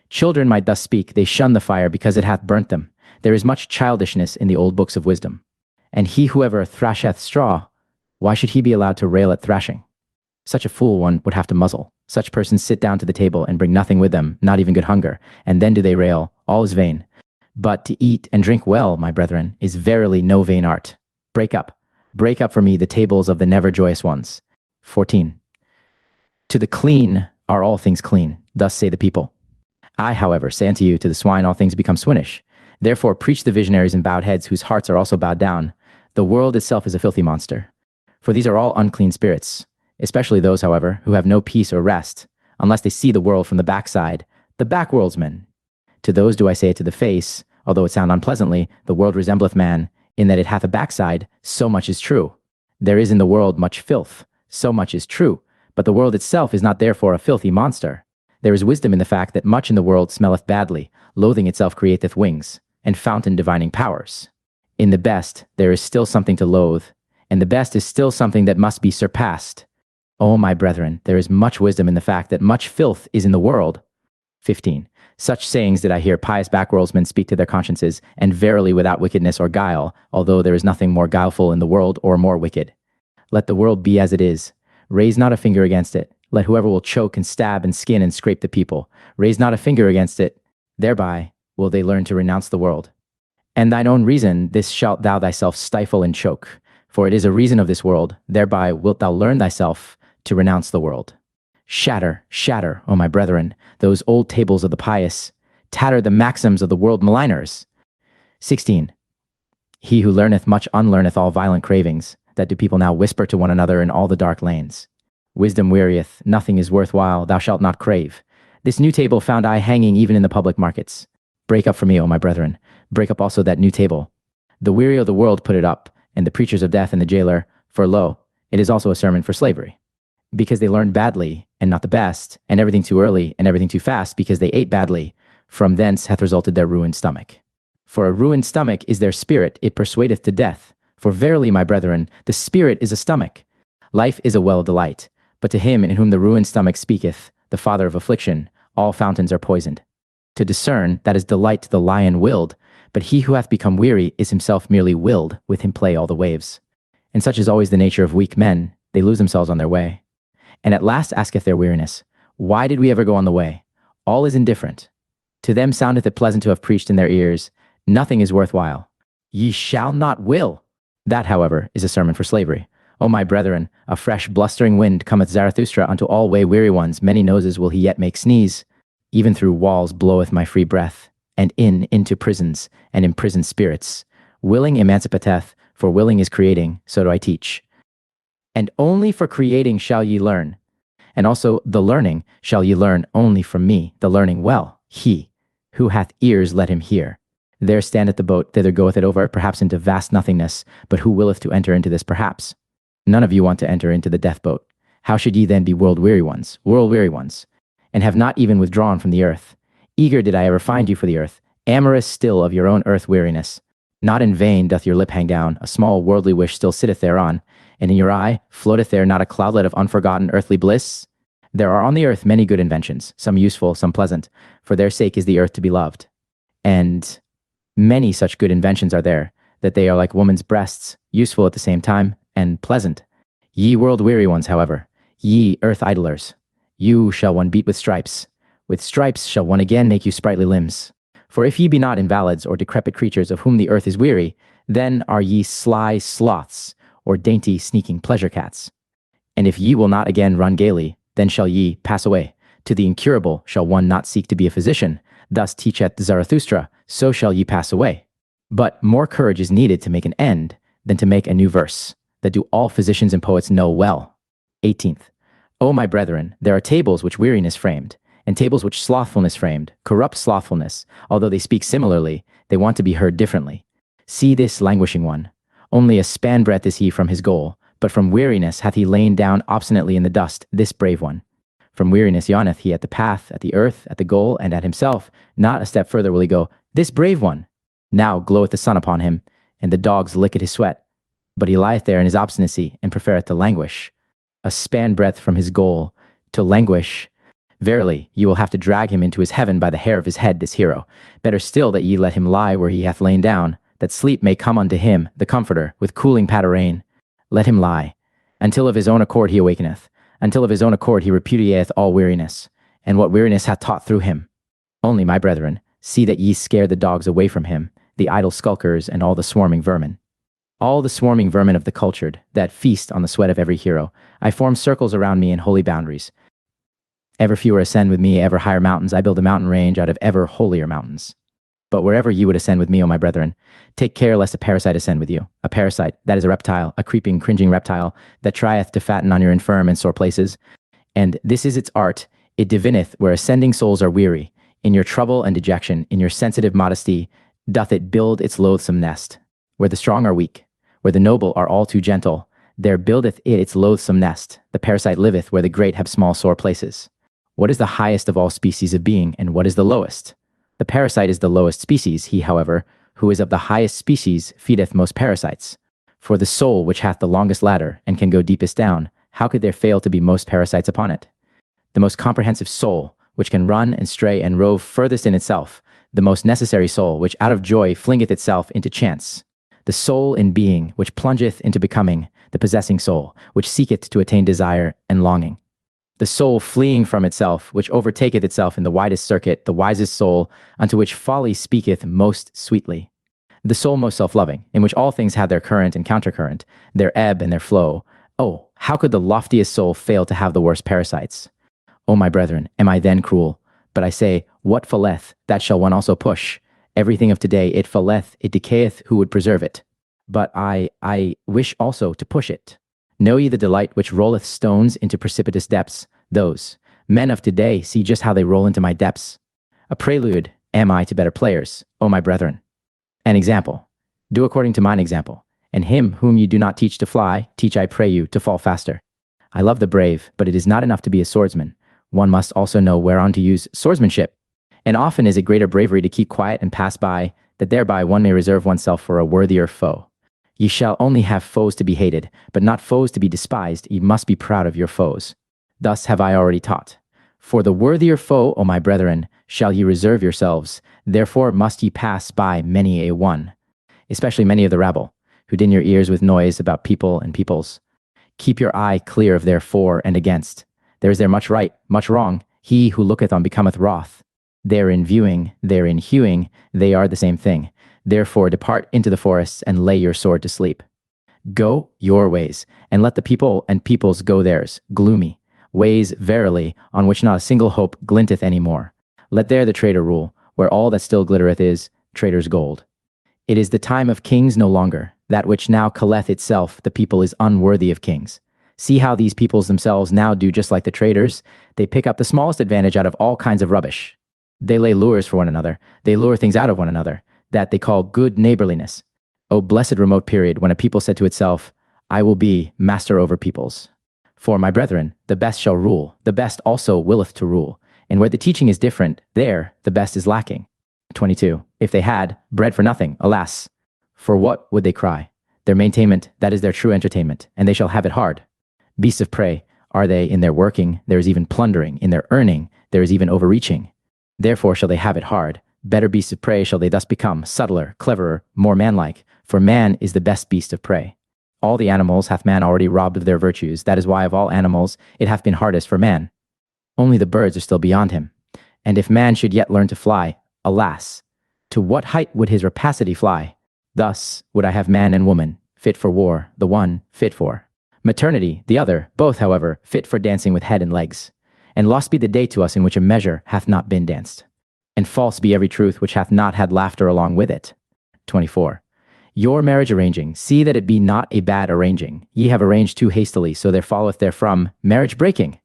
Children might thus speak, they shun the fire because it hath burnt them. There is much childishness in the old books of wisdom. And he who ever thrasheth straw, why should he be allowed to rail at thrashing? Such a fool one would have to muzzle. Such persons sit down to the table and bring nothing with them, not even good hunger, and then do they rail, all is vain. But to eat and drink well, my brethren, is verily no vain art. Break up for me the tables of the never joyous ones. 14. To the clean are all things clean, thus say the people. I, however, say unto you, to the swine all things become swinish. Therefore preach the visionaries and bowed heads, whose hearts are also bowed down. The world itself is a filthy monster. For these are all unclean spirits, especially those, however, who have no peace or rest, unless they see the world from the backside, the backworldsmen. To those do I say it to the face, although it sound unpleasantly, the world resembleth man, in that it hath a backside, so much is true. There is in the world much filth, so much is true, but the world itself is not therefore a filthy monster. There is wisdom in the fact that much in the world smelleth badly, loathing itself createth wings, and fountain divining powers. In the best there is still something to loathe, and the best is still something that must be surpassed. O my brethren, there is much wisdom in the fact that much filth is in the world. 15. Such sayings did I hear pious backworldsmen speak to their consciences, and verily without wickedness or guile, although there is nothing more guileful in the world or more wicked. Let the world be as it is. Raise not a finger against it. Let whoever will choke and stab and skin and scrape the people. Raise not a finger against it. Thereby will they learn to renounce the world. And thine own reason, this shalt thou thyself stifle and choke. For it is a reason of this world. Thereby wilt thou learn thyself to renounce the world. Shatter, shatter, O my brethren, those old tables of the pious. Tatter the maxims of the world maligners. 16. He who learneth much unlearneth all violent cravings, that do people now whisper to one another in all the dark lanes. Wisdom wearieth, nothing is worthwhile, thou shalt not crave. This new table found I hanging even in the public markets. Break up for me, O my brethren. Break up also that new table. The weary of the world put it up, and the preachers of death and the jailer, for lo, it is also a sermon for slavery. Because they learned badly, and not the best, and everything too early, and everything too fast, because they ate badly. From thence hath resulted their ruined stomach. For a ruined stomach is their spirit, it persuadeth to death. For verily, my brethren, the spirit is a stomach. Life is a well of delight, but to him in whom the ruined stomach speaketh, the father of affliction, all fountains are poisoned. To discern, that is delight to the lion willed, but he who hath become weary is himself merely willed, with him play all the waves. And such is always the nature of weak men, they lose themselves on their way. And at last asketh their weariness, why did we ever go on the way? All is indifferent. To them soundeth it pleasant to have preached in their ears, nothing is worthwhile. Ye shall not will. That, however, is a sermon for slavery. O my brethren, a fresh blustering wind cometh Zarathustra unto all way weary ones, many noses will he yet make sneeze. Even through walls bloweth my free breath, and into prisons, and imprisoned spirits. Willing emancipateth, for willing is creating, so do I teach. And only for creating shall ye learn. And also the learning shall ye learn only from me, the learning well. He who hath ears, let him hear. There standeth the boat, thither goeth it over, perhaps into vast nothingness, but who willeth to enter into this perhaps? None of you want to enter into the death boat. How should ye then be world-weary ones, and have not even withdrawn from the earth? Eager did I ever find you for the earth, amorous still of your own earth-weariness. Not in vain doth your lip hang down, a small worldly wish still sitteth thereon, and in your eye floateth there not a cloudlet of unforgotten earthly bliss? There are on the earth many good inventions, some useful, some pleasant. For their sake is the earth to be loved. And many such good inventions are there, that they are like woman's breasts, useful at the same time, and pleasant. Ye world-weary ones, however, ye earth-idlers, you shall one beat with stripes. With stripes shall one again make you sprightly limbs. For if ye be not invalids or decrepit creatures of whom the earth is weary, then are ye sly sloths, or dainty sneaking pleasure cats. And if ye will not again run gaily, then shall ye pass away. To the incurable shall one not seek to be a physician. Thus teacheth Zarathustra, so shall ye pass away. But more courage is needed to make an end than to make a new verse, that do all physicians and poets know well. 18th. O my brethren, there are tables which weariness framed, and tables which slothfulness framed, corrupt slothfulness. Although they speak similarly, they want to be heard differently. See this languishing one. Only a span breadth is he from his goal, but from weariness hath he lain down obstinately in the dust, this brave one. From weariness yawneth he at the path, at the earth, at the goal, and at himself. Not a step further will he go, this brave one. Now gloweth the sun upon him, and the dogs lick at his sweat. But he lieth there in his obstinacy, and prefereth to languish. A span breadth from his goal, to languish. Verily, you will have to drag him into his heaven by the hair of his head, this hero. Better still that ye let him lie where he hath lain down, that sleep may come unto him, the comforter, with cooling patterain. Let him lie, until of his own accord he awakeneth, until of his own accord he repudiateth all weariness, and what weariness hath taught through him. Only, my brethren, see that ye scare the dogs away from him, the idle skulkers and all the swarming vermin. All the swarming vermin of the cultured, that feast on the sweat of every hero, I form circles around me in holy boundaries. Ever fewer ascend with me ever higher mountains, I build a mountain range out of ever holier mountains. But wherever you would ascend with me, O my brethren, take care lest a parasite ascend with you. A parasite, that is a reptile, a creeping, cringing reptile, that trieth to fatten on your infirm and sore places. And this is its art, it divineth where ascending souls are weary. In your trouble and dejection, in your sensitive modesty, doth it build its loathsome nest. Where the strong are weak, where the noble are all too gentle, there buildeth it its loathsome nest. The parasite liveth where the great have small sore places. What is the highest of all species of being, and what is the lowest? The parasite is the lowest species. He, however, who is of the highest species, feedeth most parasites. For the soul which hath the longest ladder, and can go deepest down, how could there fail to be most parasites upon it? The most comprehensive soul, which can run and stray and rove furthest in itself, the most necessary soul, which out of joy flingeth itself into chance. The soul in being, which plungeth into becoming, the possessing soul, which seeketh to attain desire and longing. The soul fleeing from itself, which overtaketh itself in the widest circuit, the wisest soul, unto which folly speaketh most sweetly. The soul most self-loving, in which all things have their current and countercurrent, their ebb and their flow. Oh, how could the loftiest soul fail to have the worst parasites? O my brethren, am I then cruel? But I say, what falleth, that shall one also push. Everything of today, it falleth, it decayeth, who would preserve it? But I wish also to push it. Know ye the delight which rolleth stones into precipitous depths? Those men of today see just how they roll into my depths. A prelude am I to better players, O my brethren. An example. Do according to mine example. And him whom you do not teach to fly, teach I pray you to fall faster. I love the brave, but it is not enough to be a swordsman. One must also know whereon to use swordsmanship. And often is it greater bravery to keep quiet and pass by, that thereby one may reserve oneself for a worthier foe. Ye shall only have foes to be hated, but not foes to be despised. Ye must be proud of your foes. Thus have I already taught. For the worthier foe, O my brethren, shall ye reserve yourselves. Therefore must ye pass by many a one, especially many of the rabble, who din your ears with noise about people and peoples. Keep your eye clear of their for and against. There is there much right, much wrong. He who looketh on becometh wroth. Therein viewing, therein hewing, they are the same thing. Therefore depart into the forests and lay your sword to sleep. Go your ways, and let the people and peoples go theirs, gloomy ways, verily, on which not a single hope glinteth any more. Let there the traitor rule, where all that still glittereth is traitor's gold. It is the time of kings no longer. That which now colleth itself, the people is unworthy of kings. See how these peoples themselves now do just like the traitors. They pick up the smallest advantage out of all kinds of rubbish. They lay lures for one another. They lure things out of one another. That they call good neighborliness. O blessed remote period when a people said to itself, I will be master over peoples. For, my brethren, the best shall rule, the best also willeth to rule. And where the teaching is different, there the best is lacking. 22. If they had bread for nothing, alas, for what would they cry? Their maintainment, that is their true entertainment, and they shall have it hard. Beasts of prey, are they in their working? There is even plundering. In their earning, there is even overreaching. Therefore shall they have it hard. Better beasts of prey shall they thus become, subtler, cleverer, more manlike, for man is the best beast of prey. All the animals hath man already robbed of their virtues. That is why of all animals it hath been hardest for man. Only the birds are still beyond him. And if man should yet learn to fly, alas, to what height would his rapacity fly? Thus would I have man and woman, fit for war, the one fit for maternity, the other, both, however, fit for dancing with head and legs. And lost be the day to us in which a measure hath not been danced. And false be every truth which hath not had laughter along with it. 24. Your marriage arranging, see that it be not a bad arranging. Ye have arranged too hastily, so there followeth therefrom marriage breaking.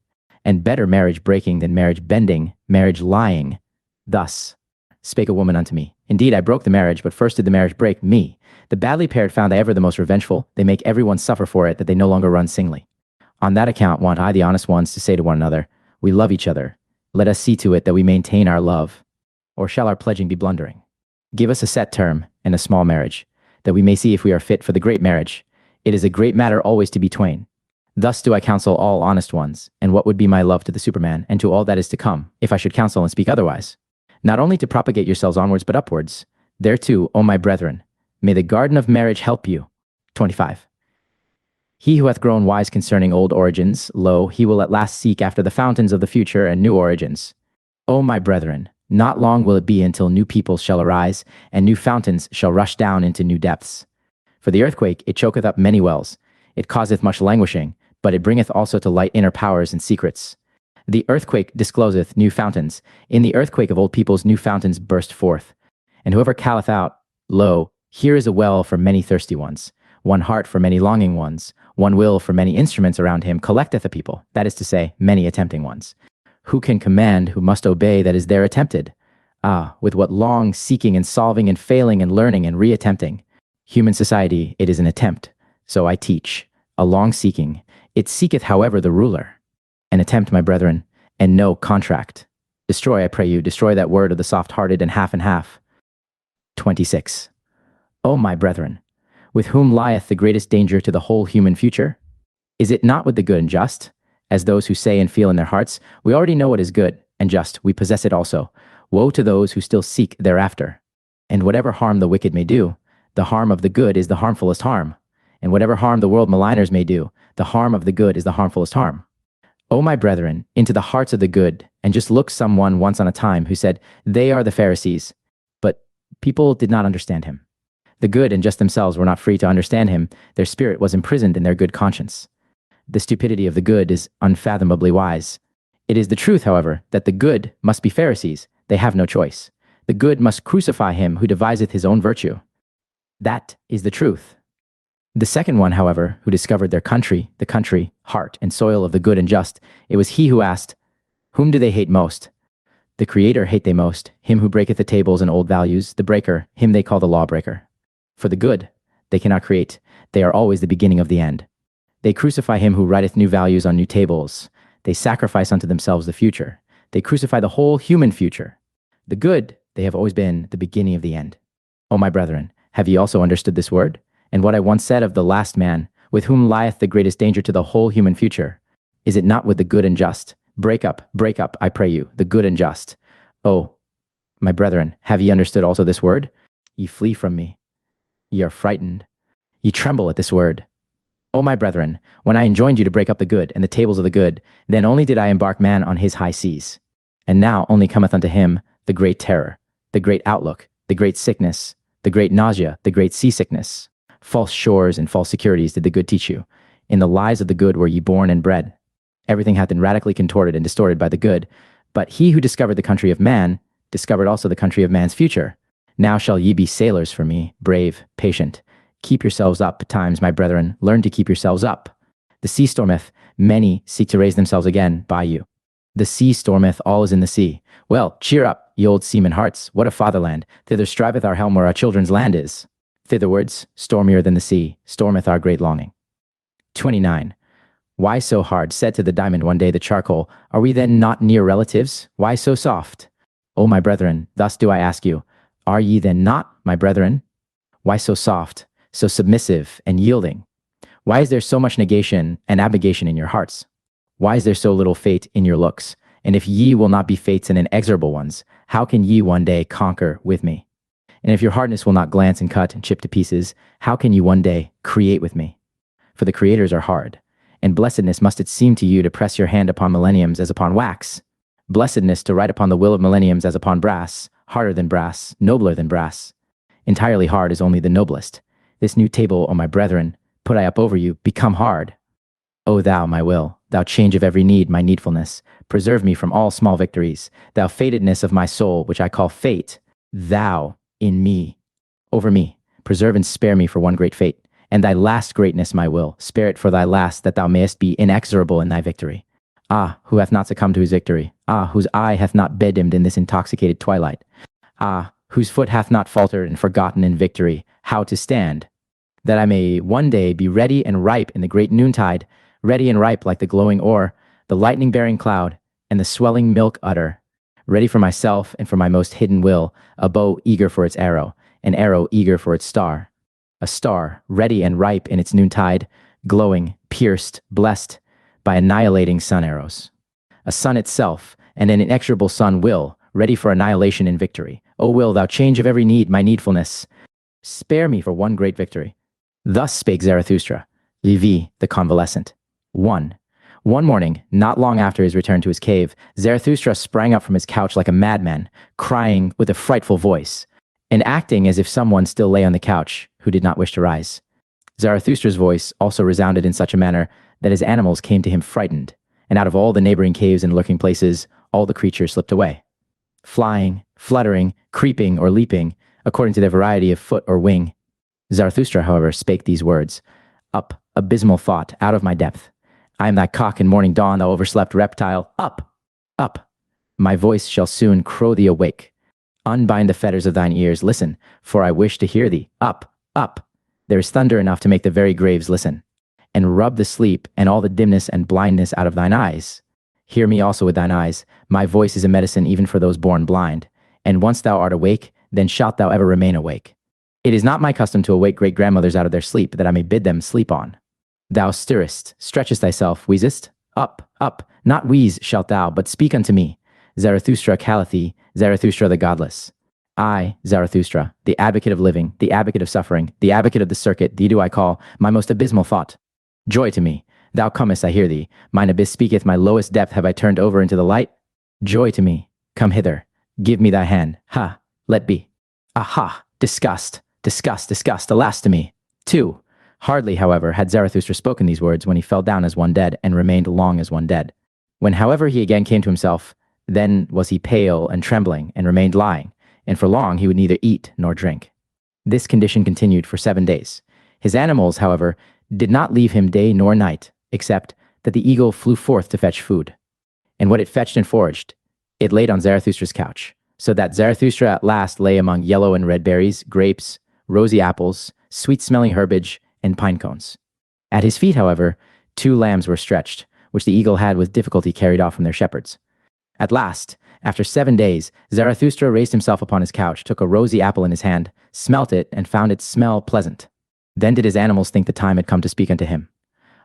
and better marriage breaking than marriage bending, marriage lying. Thus spake a woman unto me, indeed I broke the marriage, but first did the marriage break me. The badly paired found I ever the most revengeful, they make every one suffer for it, that they no longer run singly. On that account want I the honest ones to say to one another, we love each other, let us see to it that we maintain our love. Or shall our pledging be blundering? Give us a set term and a small marriage, that we may see if we are fit for the great marriage. It is a great matter always to be twain. Thus do I counsel all honest ones, and what would be my love to the Superman and to all that is to come, if I should counsel and speak otherwise. Not only to propagate yourselves onwards but upwards. Thereto, O my brethren, may the garden of marriage help you. 25. He who hath grown wise concerning old origins, lo, he will at last seek after the fountains of the future and new origins. O my brethren, not long will it be until new peoples shall arise, and new fountains shall rush down into new depths. For the earthquake, it choketh up many wells, it causeth much languishing, but it bringeth also to light inner powers and secrets. The earthquake discloseth new fountains. In the earthquake of old peoples new fountains burst forth. And whoever calleth out, lo, here is a well for many thirsty ones, one heart for many longing ones, one will for many instruments around him collecteth a people, that is to say, many attempting ones. Who can command who must obey that is there attempted? Ah, with what long seeking and solving and failing and learning and re-attempting. Human society, it is an attempt, so I teach, a long seeking. It seeketh, however, the ruler. An attempt, my brethren, and no contract. Destroy, I pray you, destroy that word of the soft-hearted and half. 26. O my brethren, with whom lieth the greatest danger to the whole human future? Is it not with the good and just? As those who say and feel in their hearts, we already know what is good and just, we possess it also. Woe to those who still seek thereafter. And whatever harm the wicked may do, the harm of the good is the harmfulest harm. And whatever harm the world maligners may do, the harm of the good is the harmfulest harm. O my brethren, into the hearts of the good, and just look someone once on a time who said, they are the Pharisees. But people did not understand him. The good and just themselves were not free to understand him. Their spirit was imprisoned in their good conscience. The stupidity of the good is unfathomably wise. It is the truth, however, that the good must be Pharisees. They have no choice. The good must crucify him who deviseth his own virtue. That is the truth. The second one, however, who discovered their country, the country, heart, and soil of the good and just, it was he who asked, whom do they hate most? The Creator hate they most, him who breaketh the tables and old values, the breaker, him they call the lawbreaker. For the good, they cannot create, they are always the beginning of the end. They crucify him who writeth new values on new tables. They sacrifice unto themselves the future. They crucify the whole human future. The good, they have always been the beginning of the end. O my brethren, have ye also understood this word? And what I once said of the last man, with whom lieth the greatest danger to the whole human future? Is it not with the good and just? Break up, I pray you, the good and just. Oh, my brethren, have ye understood also this word? Ye flee from me. Ye are frightened. Ye tremble at this word. O my brethren, when I enjoined you to break up the good and the tables of the good, then only did I embark man on his high seas. And now only cometh unto him the great terror, the great outlook, the great sickness, the great nausea, the great seasickness. False shores and false securities did the good teach you. In the lies of the good were ye born and bred. Everything hath been radically contorted and distorted by the good. But he who discovered the country of man, discovered also the country of man's future. Now shall ye be sailors for me, brave, patient. Keep yourselves up betimes, my brethren. Learn to keep yourselves up. The sea stormeth, many seek to raise themselves again by you. The sea stormeth, all is in the sea. Well, cheer up, ye old seamen hearts. What a fatherland! Thither striveth our helm where our children's land is. Thitherwards, stormier than the sea, stormeth our great longing. 29. Why so hard? Said to the diamond one day the charcoal, are we then not near relatives? Why so soft? O my brethren, thus do I ask you, are ye then not my brethren? Why so soft, so submissive and yielding? Why is there so much negation and abnegation in your hearts? Why is there so little fate in your looks? And if ye will not be fates and inexorable ones, how can ye one day conquer with me? And if your hardness will not glance and cut and chip to pieces, how can you one day create with me? For the creators are hard, and blessedness must it seem to you to press your hand upon millenniums as upon wax. Blessedness to write upon the will of millenniums as upon brass, harder than brass, nobler than brass. Entirely hard is only the noblest. This new table, O my brethren, put I up over you, become hard. O thou, my will, thou change of every need, my needfulness, preserve me from all small victories, thou fatedness of my soul, which I call fate, thou, in me, over me, preserve and spare me for one great fate, and thy last greatness, my will, spare it for thy last, that thou mayest be inexorable in thy victory. Ah, who hath not succumbed to his victory? Ah, whose eye hath not bedimmed in this intoxicated twilight? Ah, whose foot hath not faltered and forgotten in victory how to stand, that I may one day be ready and ripe in the great noontide, ready and ripe like the glowing ore, the lightning-bearing cloud, and the swelling milk udder, ready for myself and for my most hidden will, a bow eager for its arrow, an arrow eager for its star, a star ready and ripe in its noontide, glowing, pierced, blessed by annihilating sun arrows. A sun itself, and an inexorable sun will, ready for annihilation in victory. O will, thou change of every need my needfulness, spare me for one great victory. Thus spake Zarathustra, Levi the convalescent. 1. One morning, not long after his return to his cave, Zarathustra sprang up from his couch like a madman, crying with a frightful voice, and acting as if someone still lay on the couch who did not wish to rise. Zarathustra's voice also resounded in such a manner that his animals came to him frightened, and out of all the neighboring caves and lurking places, all the creatures slipped away, flying, fluttering, creeping, or leaping, according to their variety of foot or wing. Zarathustra, however, spake these words, Up, abysmal thought, out of my depth. I am thy cock in morning dawn, thou overslept reptile. Up, up. My voice shall soon crow thee awake. Unbind the fetters of thine ears, listen, for I wish to hear thee. Up, up. There is thunder enough to make the very graves listen. And rub the sleep and all the dimness and blindness out of thine eyes. Hear me also with thine eyes. My voice is a medicine even for those born blind. And once thou art awake, then shalt thou ever remain awake. It is not my custom to awake great-grandmothers out of their sleep, that I may bid them sleep on. Thou stirrest, stretchest thyself, wheezest? Up, up, not wheeze shalt thou, but speak unto me. Zarathustra calleth thee, Zarathustra the godless. I, Zarathustra, the advocate of living, the advocate of suffering, the advocate of the circuit, thee do I call, my most abysmal thought. Joy to me, thou comest, I hear thee, mine abyss speaketh, my lowest depth have I turned over into the light. Joy to me, come hither, give me thy hand, ha, let be. Aha, disgust, disgust, disgust, alas to me. 2. Hardly, however, had Zarathustra spoken these words when he fell down as one dead and remained long as one dead. When, however, he again came to himself, then was he pale and trembling and remained lying, and for long he would neither eat nor drink. This condition continued for 7 days. His animals, however, did not leave him day nor night, except that the eagle flew forth to fetch food. And what it fetched and foraged, it laid on Zarathustra's couch, so that Zarathustra at last lay among yellow and red berries, grapes, rosy apples, sweet-smelling herbage, and pine cones. At his feet, however, 2 lambs were stretched, which the eagle had with difficulty carried off from their shepherds. At last, after 7 days, Zarathustra raised himself upon his couch, took a rosy apple in his hand, smelt it, and found its smell pleasant. Then did his animals think the time had come to speak unto him.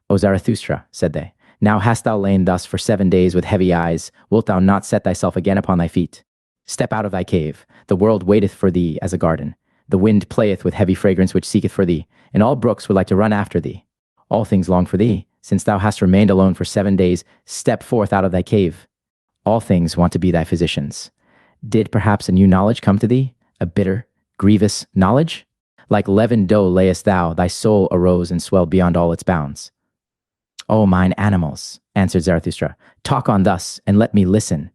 O Zarathustra, said they, now hast thou lain thus for 7 days with heavy eyes, wilt thou not set thyself again upon thy feet? Step out of thy cave, the world waiteth for thee as a garden. The wind playeth with heavy fragrance which seeketh for thee, and all brooks would like to run after thee. All things long for thee, since thou hast remained alone for 7 days, step forth out of thy cave. All things want to be thy physicians. Did perhaps a new knowledge come to thee, a bitter, grievous knowledge? Like leavened dough layest thou, thy soul arose and swelled beyond all its bounds. O mine animals, answered Zarathustra, talk on thus, and let me listen.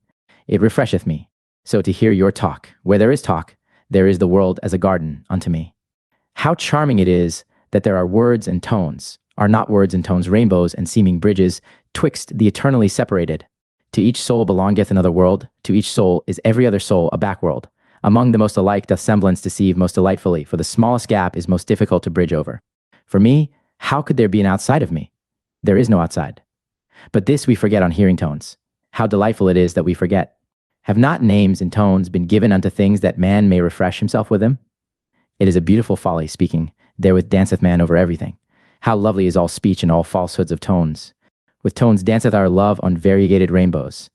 It refresheth me. So to hear your talk, where there is talk, there is the world as a garden unto me. How charming it is that there are words and tones, are not words and tones rainbows and seeming bridges, twixt the eternally separated. To each soul belongeth another world, to each soul is every other soul a backworld. Among the most alike doth semblance deceive most delightfully, for the smallest gap is most difficult to bridge over. For me, how could there be an outside of me? There is no outside. But this we forget on hearing tones. How delightful it is that we forget. Have not names and tones been given unto things that man may refresh himself with them? It is a beautiful folly speaking, therewith danceth man over everything. How lovely is all speech and all falsehoods of tones. With tones danceth our love on variegated rainbows.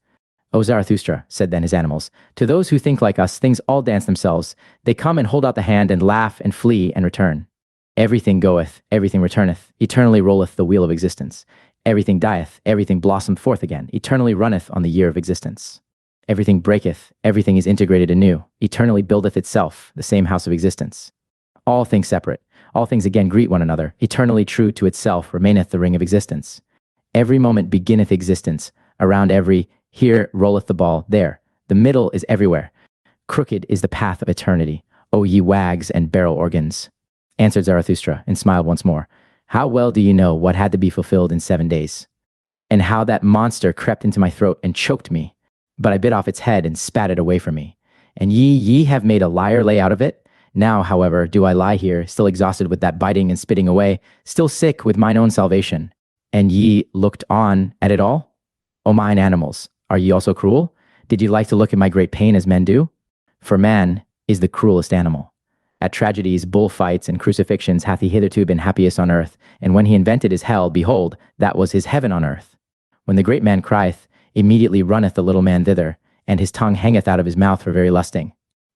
O Zarathustra, said then his animals, to those who think like us, things all dance themselves. They come and hold out the hand and laugh and flee and return. Everything goeth, everything returneth, eternally rolleth the wheel of existence. Everything dieth, everything blossometh forth again, eternally runneth on the year of existence. Everything breaketh, everything is integrated anew, eternally buildeth itself, the same house of existence. All things separate, all things again greet one another, eternally true to itself remaineth the ring of existence. Every moment beginneth existence, around every, here rolleth the ball, there, the middle is everywhere. Crooked is the path of eternity, O ye wags and barrel organs. Answered Zarathustra, and smiled once more. How well do you know what had to be fulfilled in 7 days? and how that monster crept into my throat and choked me. But I bit off its head and spat it away from me. And ye have made a liar lay out of it. Now, however, do I lie here, still exhausted with that biting and spitting away, still sick with mine own salvation. And ye looked on at it all? O mine animals, are ye also cruel? Did ye like to look at my great pain as men do? For man is the cruelest animal. At tragedies, bullfights, and crucifixions hath he hitherto been happiest on earth, and when he invented his hell, behold, that was his heaven on earth. When the great man crieth, immediately runneth the little man thither, and his tongue hangeth out of his mouth for very lusting.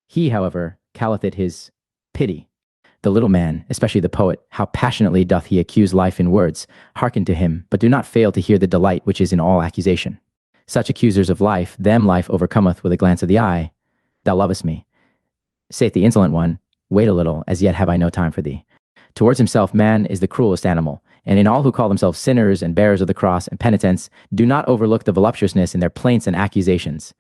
He, however, calleth it his pity. The little man, especially the poet, how passionately doth he accuse life in words. Hearken to him, but do not fail to hear the delight which is in all accusation. Such accusers of life, them life overcometh with a glance of the eye. Thou lovest me. Saith the insolent one, wait a little, as yet have I no time for thee. Towards himself man is the cruelest animal, and in all who call themselves sinners and bearers of the cross and penitents, do not overlook the voluptuousness in their plaints and accusations.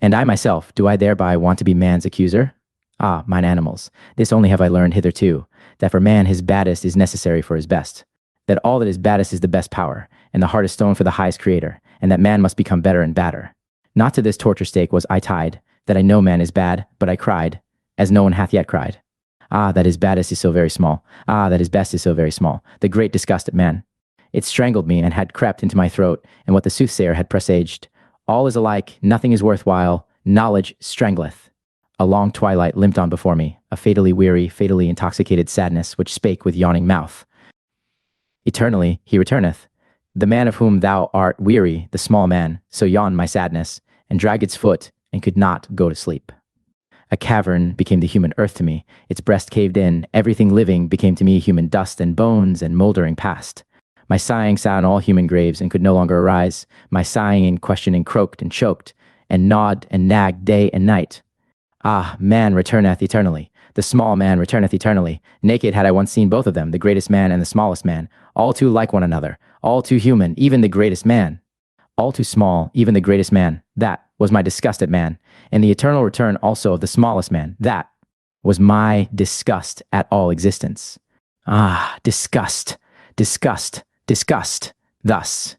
And I myself, do I thereby want to be man's accuser? Ah, mine animals, this only have I learned hitherto, that for man his baddest is necessary for his best, that all that is baddest is the best power, and the hardest stone for the highest creator, and that man must become better and badder. Not to this torture stake was I tied, that I know man is bad, but I cried, as no one hath yet cried. Ah, that his baddest is so very small. Ah, that his best is so very small. The great disgust at man. It strangled me and had crept into my throat, and what the soothsayer had presaged. All is alike, nothing is worthwhile, knowledge strangleth. A long twilight limped on before me, a fatally weary, fatally intoxicated sadness which spake with yawning mouth. Eternally he returneth. The man of whom thou art weary, the small man, so yawned my sadness, and dragged its foot, and could not go to sleep. A cavern became the human earth to me, its breast caved in, everything living became to me human dust and bones and mouldering past. My sighing sat on all human graves and could no longer arise. My sighing and questioning croaked and choked, and gnawed and nagged day and night. Ah, man returneth eternally. The small man returneth eternally. Naked had I once seen both of them, the greatest man and the smallest man, all too like one another, all too human, even the greatest man. All too small, even the greatest man. That was my disgust at man, and the eternal return also of the smallest man. That was my disgust at all existence. Ah, disgust, disgust, disgust. Thus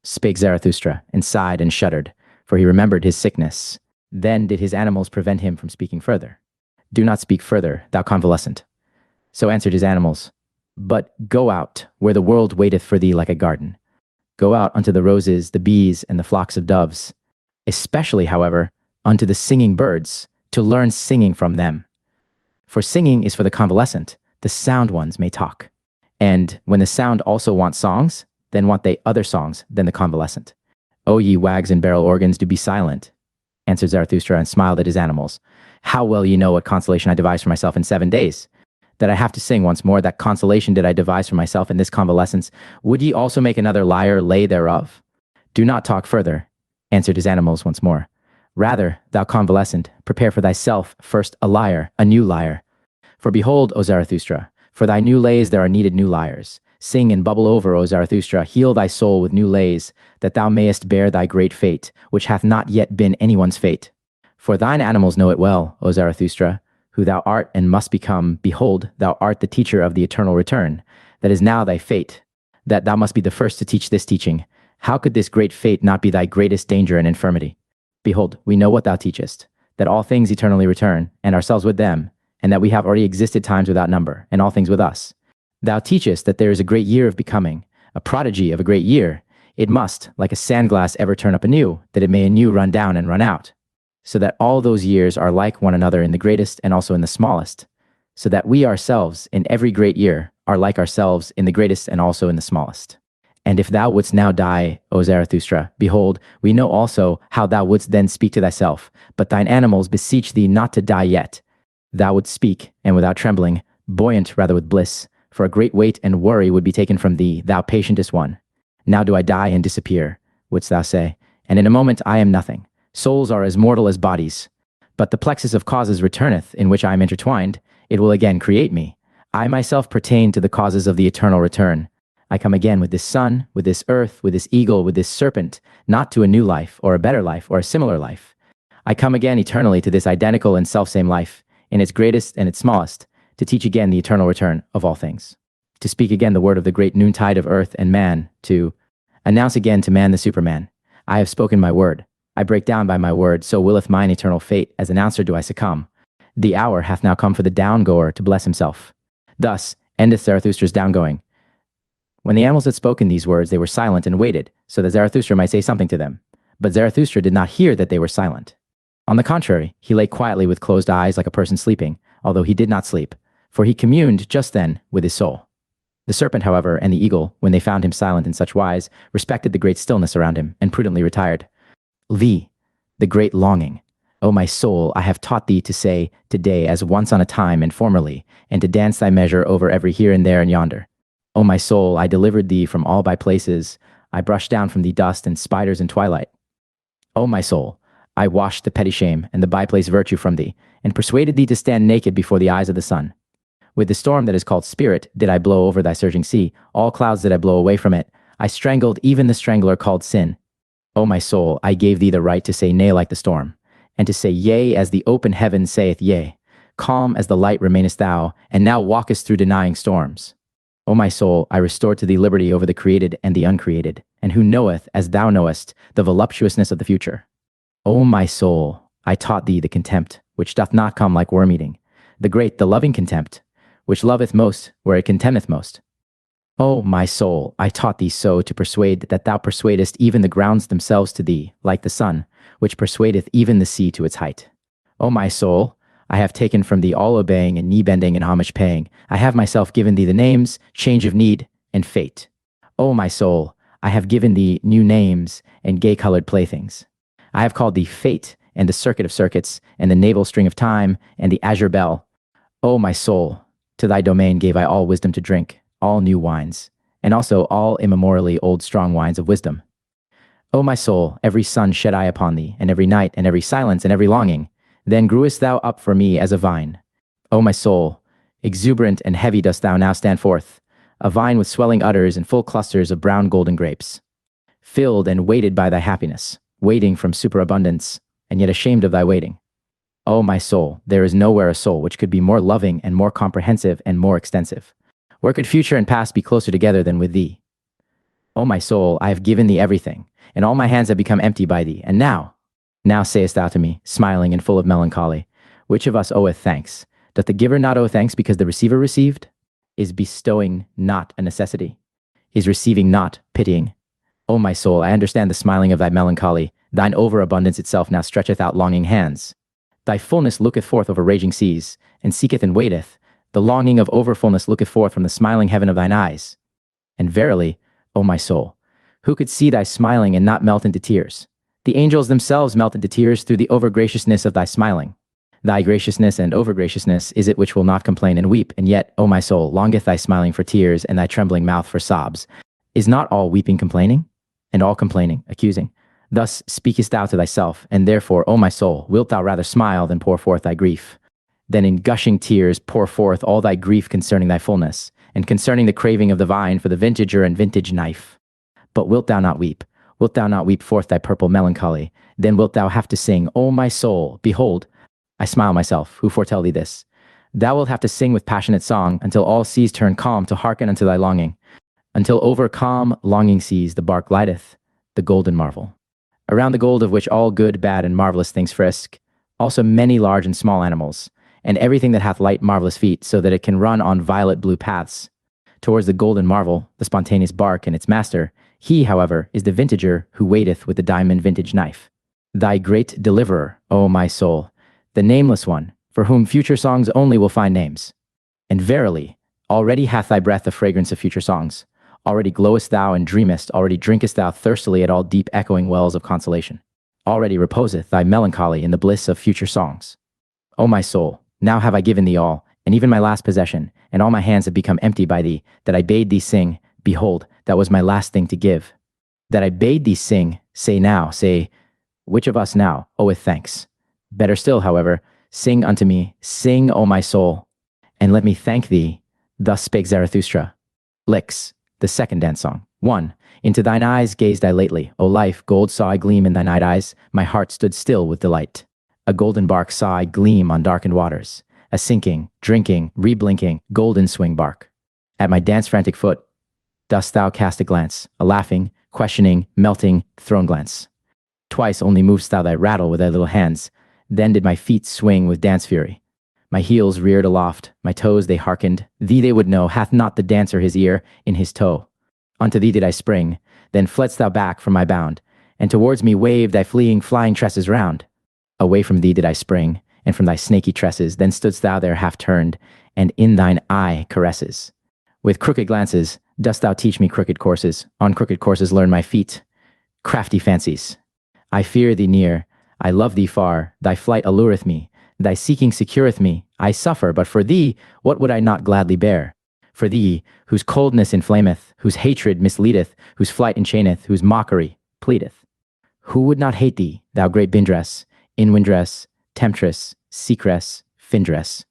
spake Zarathustra, and sighed and shuddered, for he remembered his sickness. Then did his animals prevent him from speaking further. Do not speak further, thou convalescent. So answered his animals, but go out, where the world waiteth for thee like a garden. Go out unto the roses, the bees, and the flocks of doves. Especially, however, unto the singing birds, to learn singing from them. For singing is for the convalescent, the sound ones may talk. And when the sound also want songs, then want they other songs than the convalescent. O ye wags and barrel organs, do be silent, answered Zarathustra, and smiled at his animals. How well ye know what consolation I devised for myself in 7 days. That I have to sing once more, that consolation did I devise for myself in this convalescence. Would ye also make another liar lay thereof? Do not talk further, answered his animals once more. Rather, thou convalescent, prepare for thyself first a lyre, a new lyre. For behold, O Zarathustra, for thy new lays there are needed new lyres. Sing and bubble over, O Zarathustra, heal thy soul with new lays, that thou mayest bear thy great fate, which hath not yet been anyone's fate. For thine animals know it well, O Zarathustra, who thou art and must become. Behold, thou art the teacher of the eternal return. That is now thy fate, that thou must be the first to teach this teaching. How could this great fate not be thy greatest danger and infirmity? Behold, we know what thou teachest, that all things eternally return, and ourselves with them, and that we have already existed times without number, and all things with us. Thou teachest that there is a great year of becoming, a prodigy of a great year. It must, like a sandglass, ever turn up anew, that it may anew run down and run out. So that all those years are like one another in the greatest and also in the smallest. So that we ourselves, in every great year, are like ourselves in the greatest and also in the smallest. And if thou wouldst now die, O Zarathustra, behold, we know also how thou wouldst then speak to thyself, but thine animals beseech thee not to die yet. Thou wouldst speak, and without trembling, buoyant rather with bliss, for a great weight and worry would be taken from thee, thou patientest one. Now do I die and disappear, wouldst thou say, and in a moment I am nothing. Souls are as mortal as bodies. But the plexus of causes returneth, in which I am intertwined. It will again create me. I myself pertain to the causes of the eternal return. I come again with this sun, with this earth, with this eagle, with this serpent, not to a new life, or a better life, or a similar life. I come again eternally to this identical and selfsame life, in its greatest and its smallest, to teach again the eternal return of all things. To speak again the word of the great noontide of earth and man, to Announce again to man the Superman. I have spoken my word. I break down by my word, so willeth mine eternal fate, as announcer do I succumb. The hour hath now come for the down-goer to bless himself. Thus endeth Zarathustra's down-going. When the animals had spoken these words, they were silent and waited, so that Zarathustra might say something to them. But Zarathustra did not hear that they were silent. On the contrary, he lay quietly with closed eyes like a person sleeping, although he did not sleep, for he communed just then with his soul. The serpent, however, and the eagle, when they found him silent in such wise, respected the great stillness around him, and prudently retired. Thee, the great longing. O my soul, I have taught thee to say today as once on a time and formerly, and to dance thy measure over every here and there and yonder. O my soul, I delivered thee from all by places, I brushed down from thee dust and spiders in twilight. O my soul, I washed the petty shame and the by-place virtue from thee, and persuaded thee to stand naked before the eyes of the sun. With the storm that is called spirit did I blow over thy surging sea, all clouds did I blow away from it. I strangled even the strangler called sin. O my soul, I gave thee the right to say nay like the storm, and to say yea as the open heaven saith yea. Calm as the light remainest thou, and now walkest through denying storms. O my soul, I restored to thee liberty over the created and the uncreated, and who knoweth, as thou knowest, the voluptuousness of the future. O my soul, I taught thee the contempt, which doth not come like worm-eating, the great, the loving contempt, which loveth most where it contemneth most. O my soul, I taught thee so to persuade that thou persuadest even the grounds themselves to thee, like the sun, which persuadeth even the sea to its height. O my soul, I have taken from thee all obeying and knee-bending and homage paying. I have myself given thee the names, change of need, and fate. O my soul, I have given thee new names and gay-colored playthings. I have called thee fate, and the circuit of circuits, and the navel string of time, and the azure bell. O my soul, to thy domain gave I all wisdom to drink, all new wines, and also all immemorially old strong wines of wisdom. O my soul, every sun shed I upon thee, and every night, and every silence, and every longing. Then grewest thou up for me as a vine. O my soul, exuberant and heavy dost thou now stand forth, a vine with swelling udders and full clusters of brown golden grapes, filled and weighted by thy happiness, waiting from superabundance, and yet ashamed of thy waiting. O my soul, there is nowhere a soul which could be more loving and more comprehensive and more extensive. Where could future and past be closer together than with thee? O my soul, I have given thee everything, and all my hands have become empty by thee. And now sayest thou to me, smiling and full of melancholy, which of us oweth thanks? Doth the giver not owe thanks because the receiver received? Is bestowing not a necessity? Is receiving not pitying? O my soul, I understand the smiling of thy melancholy. Thine overabundance itself now stretcheth out longing hands. Thy fullness looketh forth over raging seas, and seeketh and waiteth. The longing of overfullness looketh forth from the smiling heaven of thine eyes. And verily, O my soul, who could see thy smiling and not melt into tears? The angels themselves melt into tears through the over-graciousness of thy smiling. Thy graciousness and over-graciousness is it which will not complain and weep, and yet, O my soul, longeth thy smiling for tears, and thy trembling mouth for sobs. Is not all weeping complaining? And all complaining accusing? Thus speakest thou to thyself, and therefore, O my soul, wilt thou rather smile than pour forth thy grief? Then in gushing tears pour forth all thy grief concerning thy fullness, and concerning the craving of the vine for the vintager and vintage knife. But wilt thou not weep? Wilt thou not weep forth thy purple melancholy? Then wilt thou have to sing, O my soul, behold, I smile myself, who foretell thee this. Thou wilt have to sing with passionate song, until all seas turn calm to hearken unto thy longing. Until over calm, longing seas the bark glideth, the golden marvel. Around the gold of which all good, bad, and marvelous things frisk, also many large and small animals, and everything that hath light marvelous feet, so that it can run on violet blue paths. Towards the golden marvel, the spontaneous bark and its master, he, however, is the vintager who waiteth with the diamond vintage knife. Thy great deliverer, O my soul, the nameless one, for whom future songs only will find names. And verily, already hath thy breath the fragrance of future songs. Already glowest thou and dreamest, already drinkest thou thirstily at all deep echoing wells of consolation. Already reposeth thy melancholy in the bliss of future songs. O my soul, now have I given thee all, and even my last possession, and all my hands have become empty by thee, that I bade thee sing, behold, that was my last thing to give. That I bade thee sing, say now, say, which of us now oweth thanks? Better still, however, sing unto me, sing, O my soul, and let me thank thee. Thus spake Zarathustra. Licks, the second dance song. 1. Into thine eyes gazed I lately, O life, gold saw I gleam in thy night eyes, my heart stood still with delight. A golden bark saw I gleam on darkened waters, a sinking, drinking, reblinking, golden swing bark. At my dance frantic foot, Dost thou cast a glance, a laughing, questioning, melting, thrown glance? Twice only movest thou thy rattle with thy little hands. Then did my feet swing with dance fury. My heels reared aloft, my toes they hearkened. Thee they would know, hath not the dancer his ear in his toe? Unto thee did I spring, then fledst thou back from my bound, and towards me waved thy flying tresses round. Away from thee did I spring, and from thy snaky tresses, then stoodst thou there half turned, and in thine eye caresses. With crooked glances dost thou teach me crooked courses, on crooked courses learn my feet. Crafty fancies. I fear thee near, I love thee far, thy flight allureth me, thy seeking secureth me. I suffer, but for thee, what would I not gladly bear? For thee, whose coldness inflameth, whose hatred misleadeth, whose flight enchaineth, whose mockery pleadeth. Who would not hate thee, thou great bindress, inwindress, temptress, seekress, findress?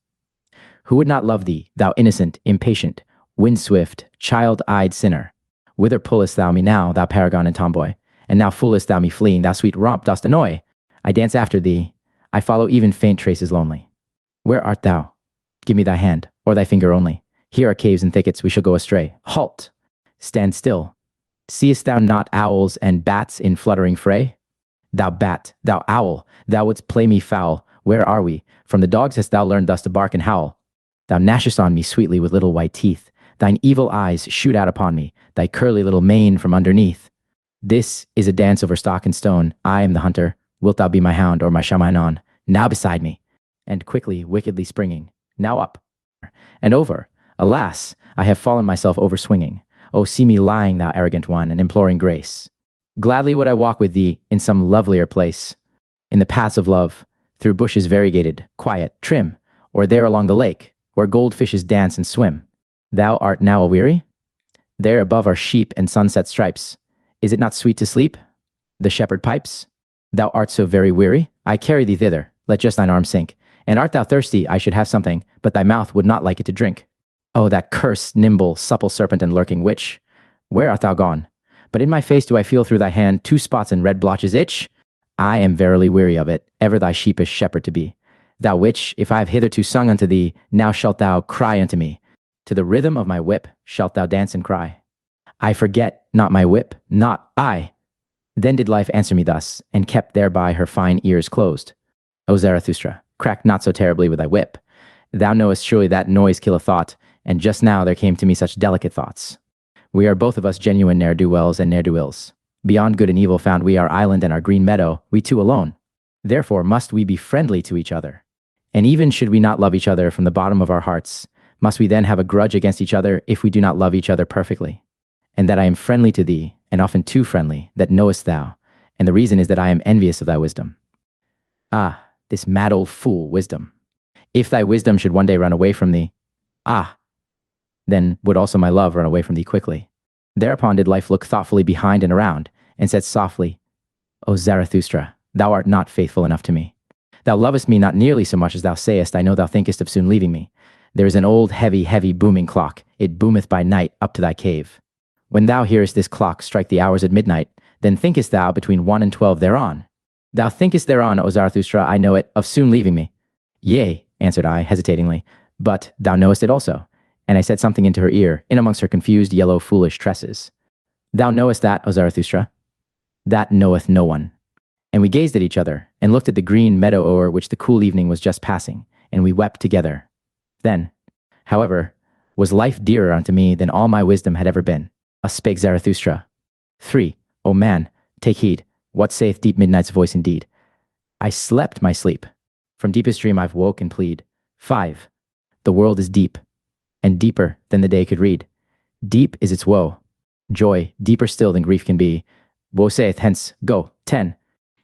Who would not love thee, thou innocent, impatient, wind-swift, child-eyed sinner? Whither pullest thou me now, thou paragon and tomboy? And now foolest thou me fleeing, thou sweet romp dost annoy. I dance after thee, I follow even faint traces lonely. Where art thou? Give me thy hand, or thy finger only. Here are caves and thickets, we shall go astray. Halt! Stand still. Seest thou not owls and bats in fluttering fray? Thou bat, thou owl, thou wouldst play me foul. Where are we? From the dogs hast thou learned thus to bark and howl. Thou gnashest on me sweetly with little white teeth. Thine evil eyes shoot out upon me, thy curly little mane from underneath. This is a dance over stock and stone. I am the hunter. Wilt thou be my hound or my shamanon? Now beside me. And quickly, wickedly springing. Now up. And over. Alas, I have fallen myself over swinging. Oh, see me lying, thou arrogant one, and imploring grace. Gladly would I walk with thee in some lovelier place, in the paths of love, through bushes variegated, quiet, trim, or there along the lake, where goldfishes dance and swim. Thou art now aweary? There above are sheep and sunset stripes. Is it not sweet to sleep? The shepherd pipes. Thou art so very weary? I carry thee thither, let just thine arm sink. And art thou thirsty? I should have something, but thy mouth would not like it to drink. Oh, that cursed, nimble, supple serpent and lurking witch! Where art thou gone? But in my face do I feel through thy hand 2 spots and red blotches itch? I am verily weary of it, ever thy sheepish shepherd to be. Thou witch, if I have hitherto sung unto thee, now shalt thou cry unto me. To the rhythm of my whip shalt thou dance and cry. I forget not my whip, not I. Then did life answer me thus, and kept thereby her fine ears closed. O Zarathustra, crack not so terribly with thy whip. Thou knowest surely that noise killeth thought, and just now there came to me such delicate thoughts. We are both of us genuine ne'er-do-wells and ne'er-do-wills. Beyond good and evil found we our island and our green meadow, we two alone. Therefore must we be friendly to each other. And even should we not love each other from the bottom of our hearts, must we then have a grudge against each other if we do not love each other perfectly? And that I am friendly to thee, and often too friendly, that knowest thou, and the reason is that I am envious of thy wisdom. Ah, this mad old fool, wisdom. If thy wisdom should one day run away from thee, then would also my love run away from thee quickly. Thereupon did life look thoughtfully behind and around, and said softly, O Zarathustra, thou art not faithful enough to me. Thou lovest me not nearly so much as thou sayest. I know thou thinkest of soon leaving me. There is an old, heavy booming clock. It boometh by night up to thy cave. When thou hearest this clock strike the hours at midnight, then thinkest thou between 1 and 12 thereon. Thou thinkest thereon, O Zarathustra, I know it, of soon leaving me. Yea, answered I, hesitatingly, but thou knowest it also. And I said something into her ear, in amongst her confused, yellow, foolish tresses. Thou knowest that, O Zarathustra? That knoweth no one. And we gazed at each other, and looked at the green meadow o'er which the cool evening was just passing, and we wept together. Then, however, was life dearer unto me than all my wisdom had ever been. Spake Zarathustra. 3. O man, take heed, what saith deep midnight's voice indeed? I slept my sleep. From deepest dream I've woke and plead. 5. The world is deep, and deeper than the day could read. Deep is its woe. Joy, deeper still than grief can be. Woe saith, hence, go. 10.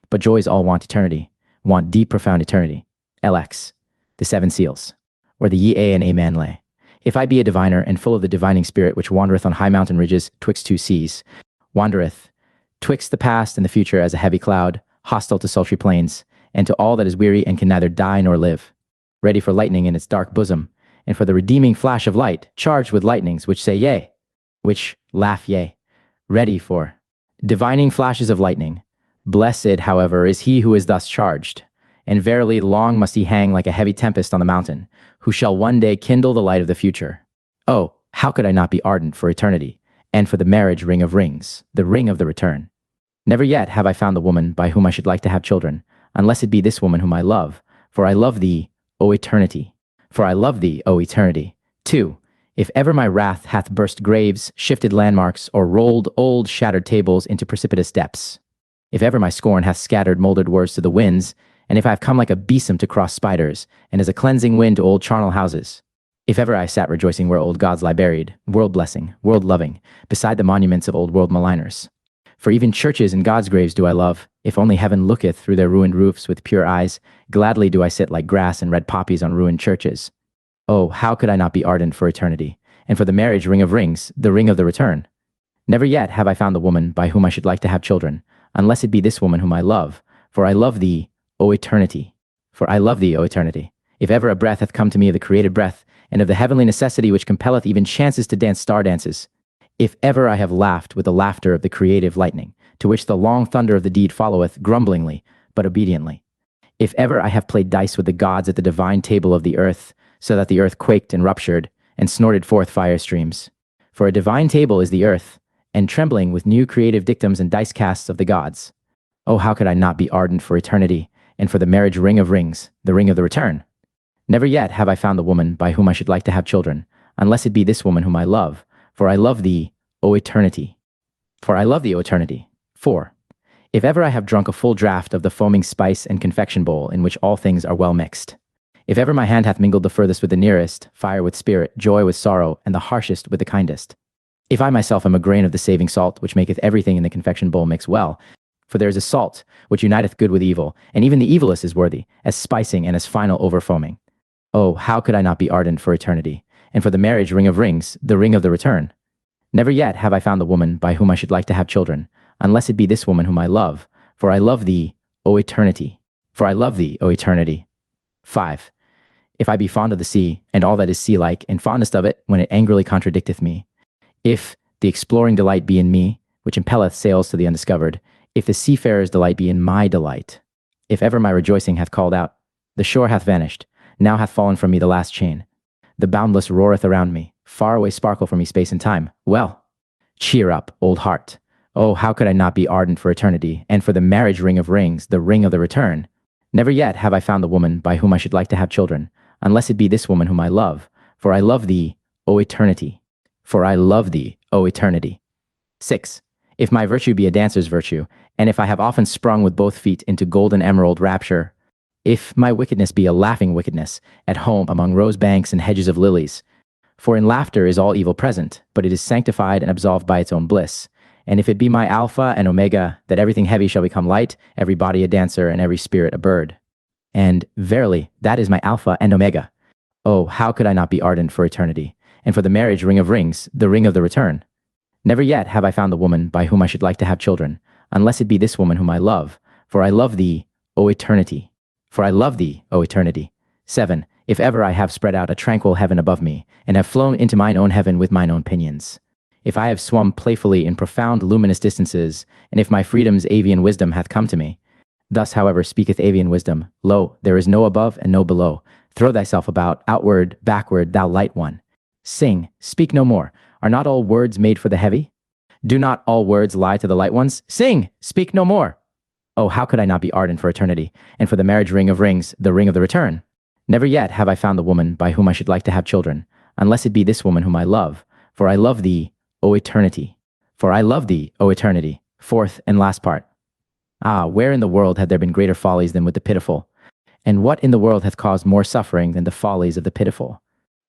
But joys all want eternity, want deep profound eternity. LX. The 7 seals, where the ye and amen lay. If I be a diviner, and full of the divining spirit which wandereth on high mountain ridges twixt 2 seas, wandereth twixt the past and the future as a heavy cloud, hostile to sultry plains, and to all that is weary and can neither die nor live, ready for lightning in its dark bosom, and for the redeeming flash of light, charged with lightnings which say yea, which laugh yea, ready for divining flashes of lightning. Blessed, however, is he who is thus charged, and verily long must he hang like a heavy tempest on the mountain, who shall one day kindle the light of the future. Oh, how could I not be ardent for eternity, and for the marriage ring of rings, the ring of the return. Never yet have I found the woman by whom I should like to have children, unless it be this woman whom I love, for I love thee, O eternity. For I love thee, O eternity. 2. If ever my wrath hath burst graves, shifted landmarks, or rolled old shattered tables into precipitous depths, if ever my scorn hath scattered molded words to the winds, and if I have come like a besom to cross spiders, and as a cleansing wind to old charnel houses, if ever I sat rejoicing where old gods lie buried, world-blessing, world-loving, beside the monuments of old world maligners. For even churches and God's graves do I love, if only heaven looketh through their ruined roofs with pure eyes, gladly do I sit like grass and red poppies on ruined churches. Oh, how could I not be ardent for eternity, and for the marriage ring of rings, the ring of the return? Never yet have I found the woman by whom I should like to have children, unless it be this woman whom I love, for I love thee, O eternity. For I love thee, O eternity. If ever a breath hath come to me of the created breath, and of the heavenly necessity which compelleth even chances to dance star dances, if ever I have laughed with the laughter of the creative lightning, to which the long thunder of the deed followeth grumblingly, but obediently, if ever I have played dice with the gods at the divine table of the earth, so that the earth quaked and ruptured, and snorted forth fire streams. For a divine table is the earth, and trembling with new creative dictums and dice casts of the gods. Oh, how could I not be ardent for eternity, and for the marriage ring of rings, the ring of the return? Never yet have I found the woman by whom I should like to have children, unless it be this woman whom I love, for I love thee, O eternity. For I love thee, O eternity. 4. If ever I have drunk a full draught of the foaming spice and confection bowl in which all things are well mixed, if ever my hand hath mingled the furthest with the nearest, fire with spirit, joy with sorrow, and the harshest with the kindest, if I myself am a grain of the saving salt which maketh everything in the confection bowl mix well, for there is a salt which uniteth good with evil, and even the evilest is worthy, as spicing and as final overfoaming. Oh, how could I not be ardent for eternity, and for the marriage ring of rings, the ring of the return? Never yet have I found the woman by whom I should like to have children, unless it be this woman whom I love, for I love thee, O eternity. For I love thee, O eternity. 5. If I be fond of the sea, and all that is sea-like, and fondest of it when it angrily contradicteth me, if the exploring delight be in me, which impelleth sails to the undiscovered, if the seafarer's delight be in my delight, if ever my rejoicing hath called out, the shore hath vanished, now hath fallen from me the last chain, the boundless roareth around me, far away sparkle from me space and time, well, cheer up, old heart. Oh, how could I not be ardent for eternity, and for the marriage ring of rings, the ring of the return? Never yet have I found the woman by whom I should like to have children, unless it be this woman whom I love, for I love thee, O eternity. For I love thee, O eternity. 6. If my virtue be a dancer's virtue, and if I have often sprung with both feet into golden emerald rapture, if my wickedness be a laughing wickedness, at home among rose banks and hedges of lilies, for in laughter is all evil present, but it is sanctified and absolved by its own bliss. And if it be my alpha and omega, that everything heavy shall become light, every body a dancer, and every spirit a bird. And verily, that is my alpha and omega. Oh, how could I not be ardent for eternity, and for the marriage ring of rings, the ring of the return? Never yet have I found the woman by whom I should like to have children, unless it be this woman whom I love, for I love thee, O eternity. For I love thee, O eternity. 7. If ever I have spread out a tranquil heaven above me, and have flown into mine own heaven with mine own pinions, if I have swum playfully in profound luminous distances, and if my freedom's avian wisdom hath come to me, thus, however, speaketh avian wisdom, lo, there is no above and no below. Throw thyself about, outward, backward, thou light one. Sing, speak no more. Are not all words made for the heavy? Do not all words lie to the light ones? Sing, speak no more. Oh, how could I not be ardent for eternity, and for the marriage ring of rings, the ring of the return? Never yet have I found the woman by whom I should like to have children, unless it be this woman whom I love, for I love thee, O eternity. For I love thee, O eternity. 4th and last part. Ah, where in the world have there been greater follies than with the pitiful? And what in the world hath caused more suffering than the follies of the pitiful?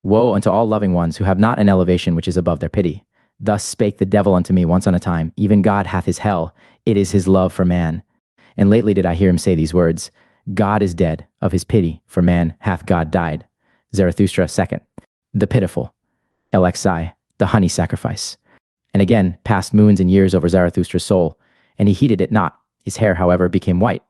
Woe unto all loving ones who have not an elevation which is above their pity. Thus spake the devil unto me once on a time, even God hath his hell, it is his love for man. And lately did I hear him say these words, God is dead, of his pity for man hath God died. Zarathustra 2nd. The pitiful. LXI, the honey sacrifice. And again passed moons and years over Zarathustra's soul, and he heeded it not. His hair, however, became white.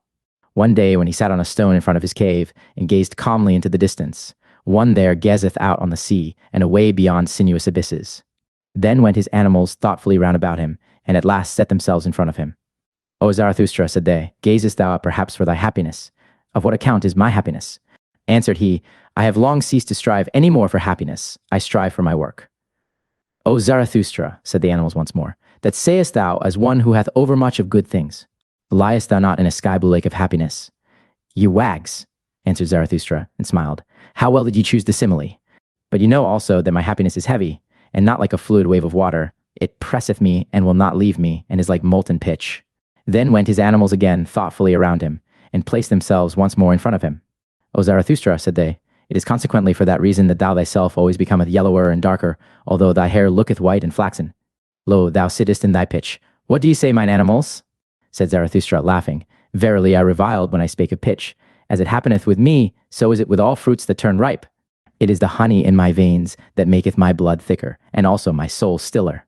One day when he sat on a stone in front of his cave, and gazed calmly into the distance, one there gazeth out on the sea, and away beyond sinuous abysses. Then went his animals thoughtfully round about him, and at last set themselves in front of him. O Zarathustra, said they, gazest thou perhaps for thy happiness? Of what account is my happiness? Answered he, I have long ceased to strive any more for happiness. I strive for my work. O Zarathustra, said the animals once more, that sayest thou as one who hath overmuch of good things? Liest thou not in a sky blue lake of happiness? Ye wags, answered Zarathustra, and smiled. How well did ye choose the simile? But you know also that my happiness is heavy, and not like a fluid wave of water. It presseth me, and will not leave me, and is like molten pitch. Then went his animals again thoughtfully around him, and placed themselves once more in front of him. O Zarathustra, said they, it is consequently for that reason that thou thyself always becometh yellower and darker, although thy hair looketh white and flaxen. Lo, thou sittest in thy pitch. What do ye say, mine animals? Said Zarathustra, laughing. Verily I reviled when I spake of pitch. As it happeneth with me, so is it with all fruits that turn ripe. It is the honey in my veins that maketh my blood thicker, and also my soul stiller.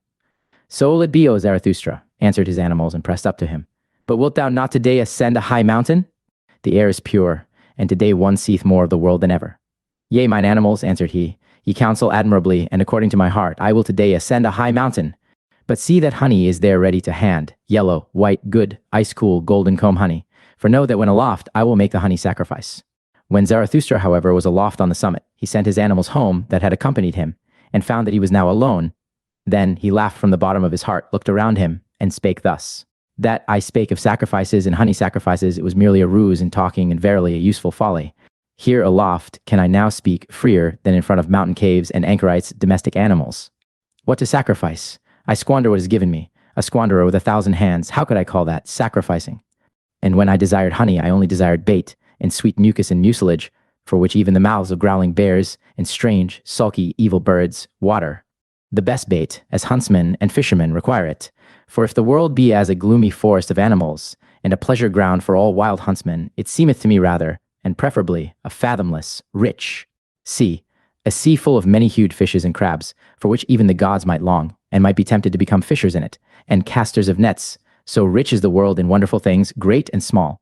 So will it be, O Zarathustra, answered his animals, and pressed up to him. But wilt thou not today ascend a high mountain? The air is pure, and today one seeth more of the world than ever. Yea, mine animals, answered he, ye counsel admirably, and according to my heart, I will today ascend a high mountain. But see that honey is there ready to hand, yellow, white, good, ice-cool, golden comb honey. For know that when aloft, I will make the honey sacrifice. When Zarathustra, however, was aloft on the summit, he sent his animals home that had accompanied him, and found that he was now alone. Then he laughed from the bottom of his heart, looked around him, and spake thus. That I spake of sacrifices and honey sacrifices, it was merely a ruse in talking, and verily a useful folly. Here aloft can I now speak freer than in front of mountain caves and anchorites, domestic animals. What to sacrifice? I squander what is given me. A squanderer with 1,000 hands, how could I call that sacrificing? And when I desired honey, I only desired bait, and sweet mucus and mucilage, for which even the mouths of growling bears, and strange, sulky, evil birds, water. The best bait, as huntsmen and fishermen require it. For if the world be as a gloomy forest of animals, and a pleasure ground for all wild huntsmen, it seemeth to me rather, and preferably, a fathomless, rich sea, a sea full of many-hued fishes and crabs, for which even the gods might long, and might be tempted to become fishers in it, and casters of nets. So rich is the world in wonderful things, great and small,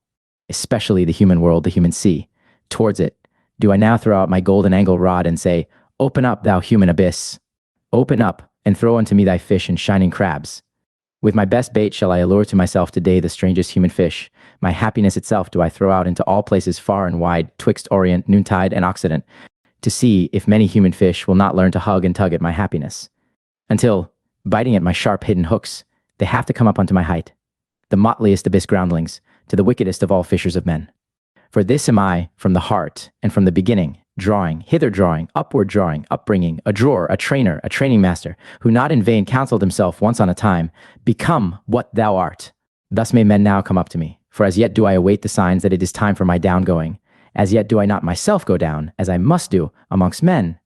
especially the human world, the human sea. Towards it, do I now throw out my golden angle rod and say, Open up, thou human abyss. Open up, and throw unto me thy fish and shining crabs. With my best bait shall I allure to myself today the strangest human fish. My happiness itself do I throw out into all places far and wide, twixt Orient, noontide, and Occident, to see if many human fish will not learn to hug and tug at my happiness. Until, biting at my sharp hidden hooks, they have to come up unto my height, the motliest abyss groundlings, to the wickedest of all fishers of men. For this am I from the heart, and from the beginning, drawing, hither drawing, upward drawing, upbringing, a drawer, a trainer, a training master, who not in vain counseled himself once on a time, become what thou art. Thus may men now come up to me, for as yet do I await the signs that it is time for my down going. As yet do I not myself go down, as I must do, amongst men.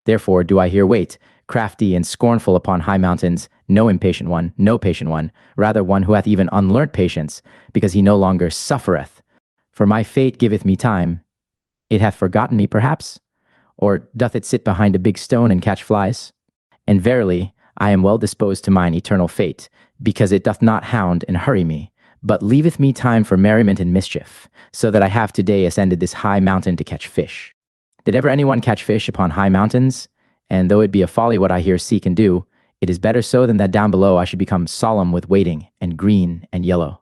Therefore do I here wait, crafty and scornful upon high mountains, no impatient one, no patient one, rather one who hath even unlearnt patience, because he no longer suffereth. For my fate giveth me time. It hath forgotten me, perhaps? Or doth it sit behind a big stone and catch flies? And verily, I am well disposed to mine eternal fate, because it doth not hound and hurry me, but leaveth me time for merriment and mischief, so that I have today ascended this high mountain to catch fish. Did ever anyone catch fish upon high mountains? And though it be a folly what I here seek and do, it is better so than that down below I should become solemn with waiting, and green and yellow.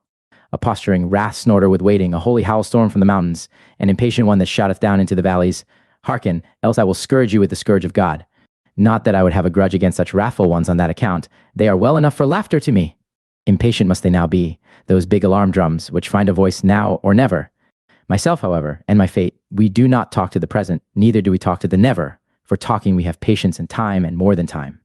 A posturing wrath snorter with waiting, a holy howlstorm from the mountains, an impatient one that shouteth down into the valleys. Hearken, else I will scourge you with the scourge of God. Not that I would have a grudge against such wrathful ones on that account. They are well enough for laughter to me. Impatient must they now be, those big alarm drums, which find a voice now or never. Myself, however, and my fate, we do not talk to the present, neither do we talk to the never. For talking we have patience and time, and more than time.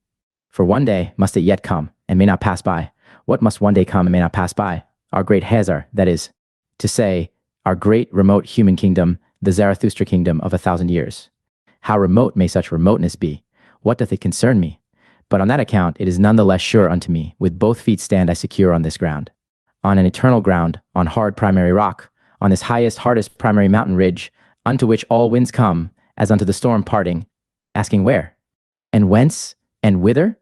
For one day must it yet come, and may not pass by. What must one day come and may not pass by? Our great Hazar, that is to say, our great remote human kingdom, the Zarathustra kingdom of 1,000 years. How remote may such remoteness be? What doth it concern me? But on that account it is none the less sure unto me, with both feet stand I secure on this ground. On an eternal ground, on hard primary rock, on this highest, hardest primary mountain ridge, unto which all winds come, as unto the storm parting, asking where? And whence? And whither?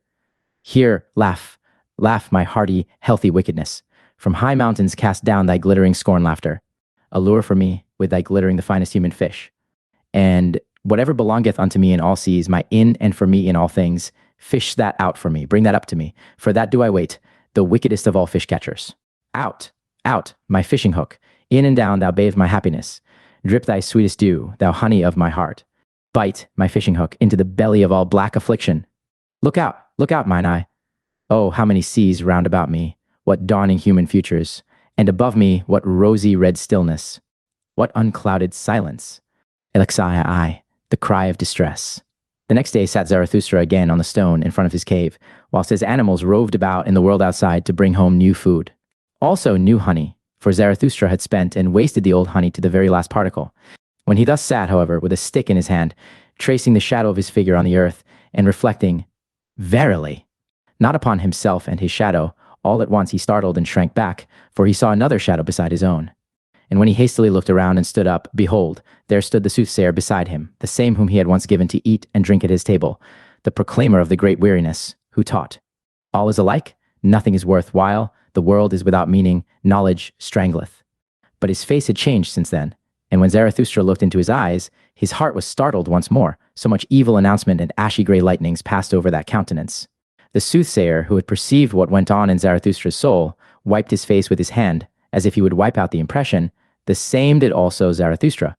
Here, laugh, laugh my hearty, healthy wickedness. From high mountains cast down thy glittering scorn laughter. Allure for me with thy glittering the finest human fish. And whatever belongeth unto me in all seas, my in and for me in all things, fish that out for me, bring that up to me. For that do I wait, the wickedest of all fish catchers. Out, out, my fishing hook. In and down thou bathe my happiness. Drip thy sweetest dew, thou honey of my heart. Bite, my fishing hook, into the belly of all black affliction. Look out, mine eye. Oh, how many seas round about me, what dawning human futures, and above me, what rosy red stillness, what unclouded silence. Alexia I, the cry of distress. The next day sat Zarathustra again on the stone in front of his cave, whilst his animals roved about in the world outside to bring home new food. Also new honey, for Zarathustra had spent and wasted the old honey to the very last particle. When he thus sat, however, with a stick in his hand, tracing the shadow of his figure on the earth, and reflecting, verily, not upon himself and his shadow, all at once he startled and shrank back, for he saw another shadow beside his own. And when he hastily looked around and stood up, behold, there stood the soothsayer beside him, the same whom he had once given to eat and drink at his table, the proclaimer of the great weariness, who taught, all is alike, nothing is worth while, the world is without meaning, knowledge strangleth. But his face had changed since then, and when Zarathustra looked into his eyes, his heart was startled once more, so much evil announcement and ashy grey lightnings passed over that countenance. The soothsayer, who had perceived what went on in Zarathustra's soul, wiped his face with his hand, as if he would wipe out the impression. The same did also Zarathustra.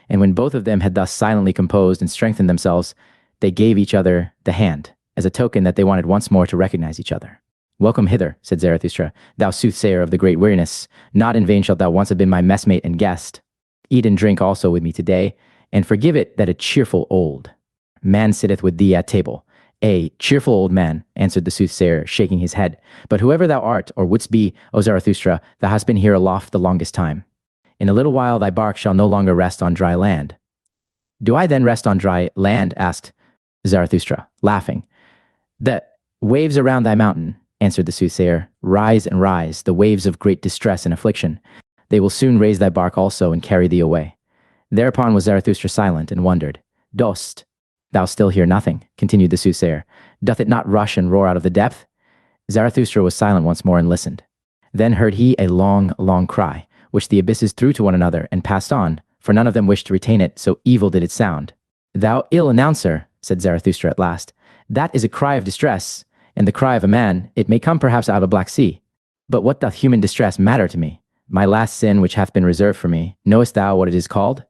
And when both of them had thus silently composed and strengthened themselves, they gave each other the hand, as a token that they wanted once more to recognize each other. Welcome hither, said Zarathustra, thou soothsayer of the great weariness. Not in vain shalt thou once have been my messmate and guest. Eat and drink also with me today, and forgive it that a cheerful old man sitteth with thee at table. A cheerful old man, answered the soothsayer, shaking his head. But whoever thou art, or wouldst be, O Zarathustra, thou hast been here aloft the longest time. In a little while thy bark shall no longer rest on dry land. Do I then rest on dry land? Asked Zarathustra, laughing. The waves around thy mountain, answered the soothsayer, rise and rise, the waves of great distress and affliction. They will soon raise thy bark also and carry thee away. Thereupon was Zarathustra silent and wondered. Dost thou still hear nothing? Continued the soothsayer. Doth it not rush and roar out of the depth? Zarathustra was silent once more and listened. Then heard he a long, long cry, which the abysses threw to one another and passed on, for none of them wished to retain it, so evil did it sound. Thou ill announcer, said Zarathustra at last, that is a cry of distress, and the cry of a man. It may come perhaps out of Black Sea. But what doth human distress matter to me? My last sin which hath been reserved for me, knowest thou what it is called?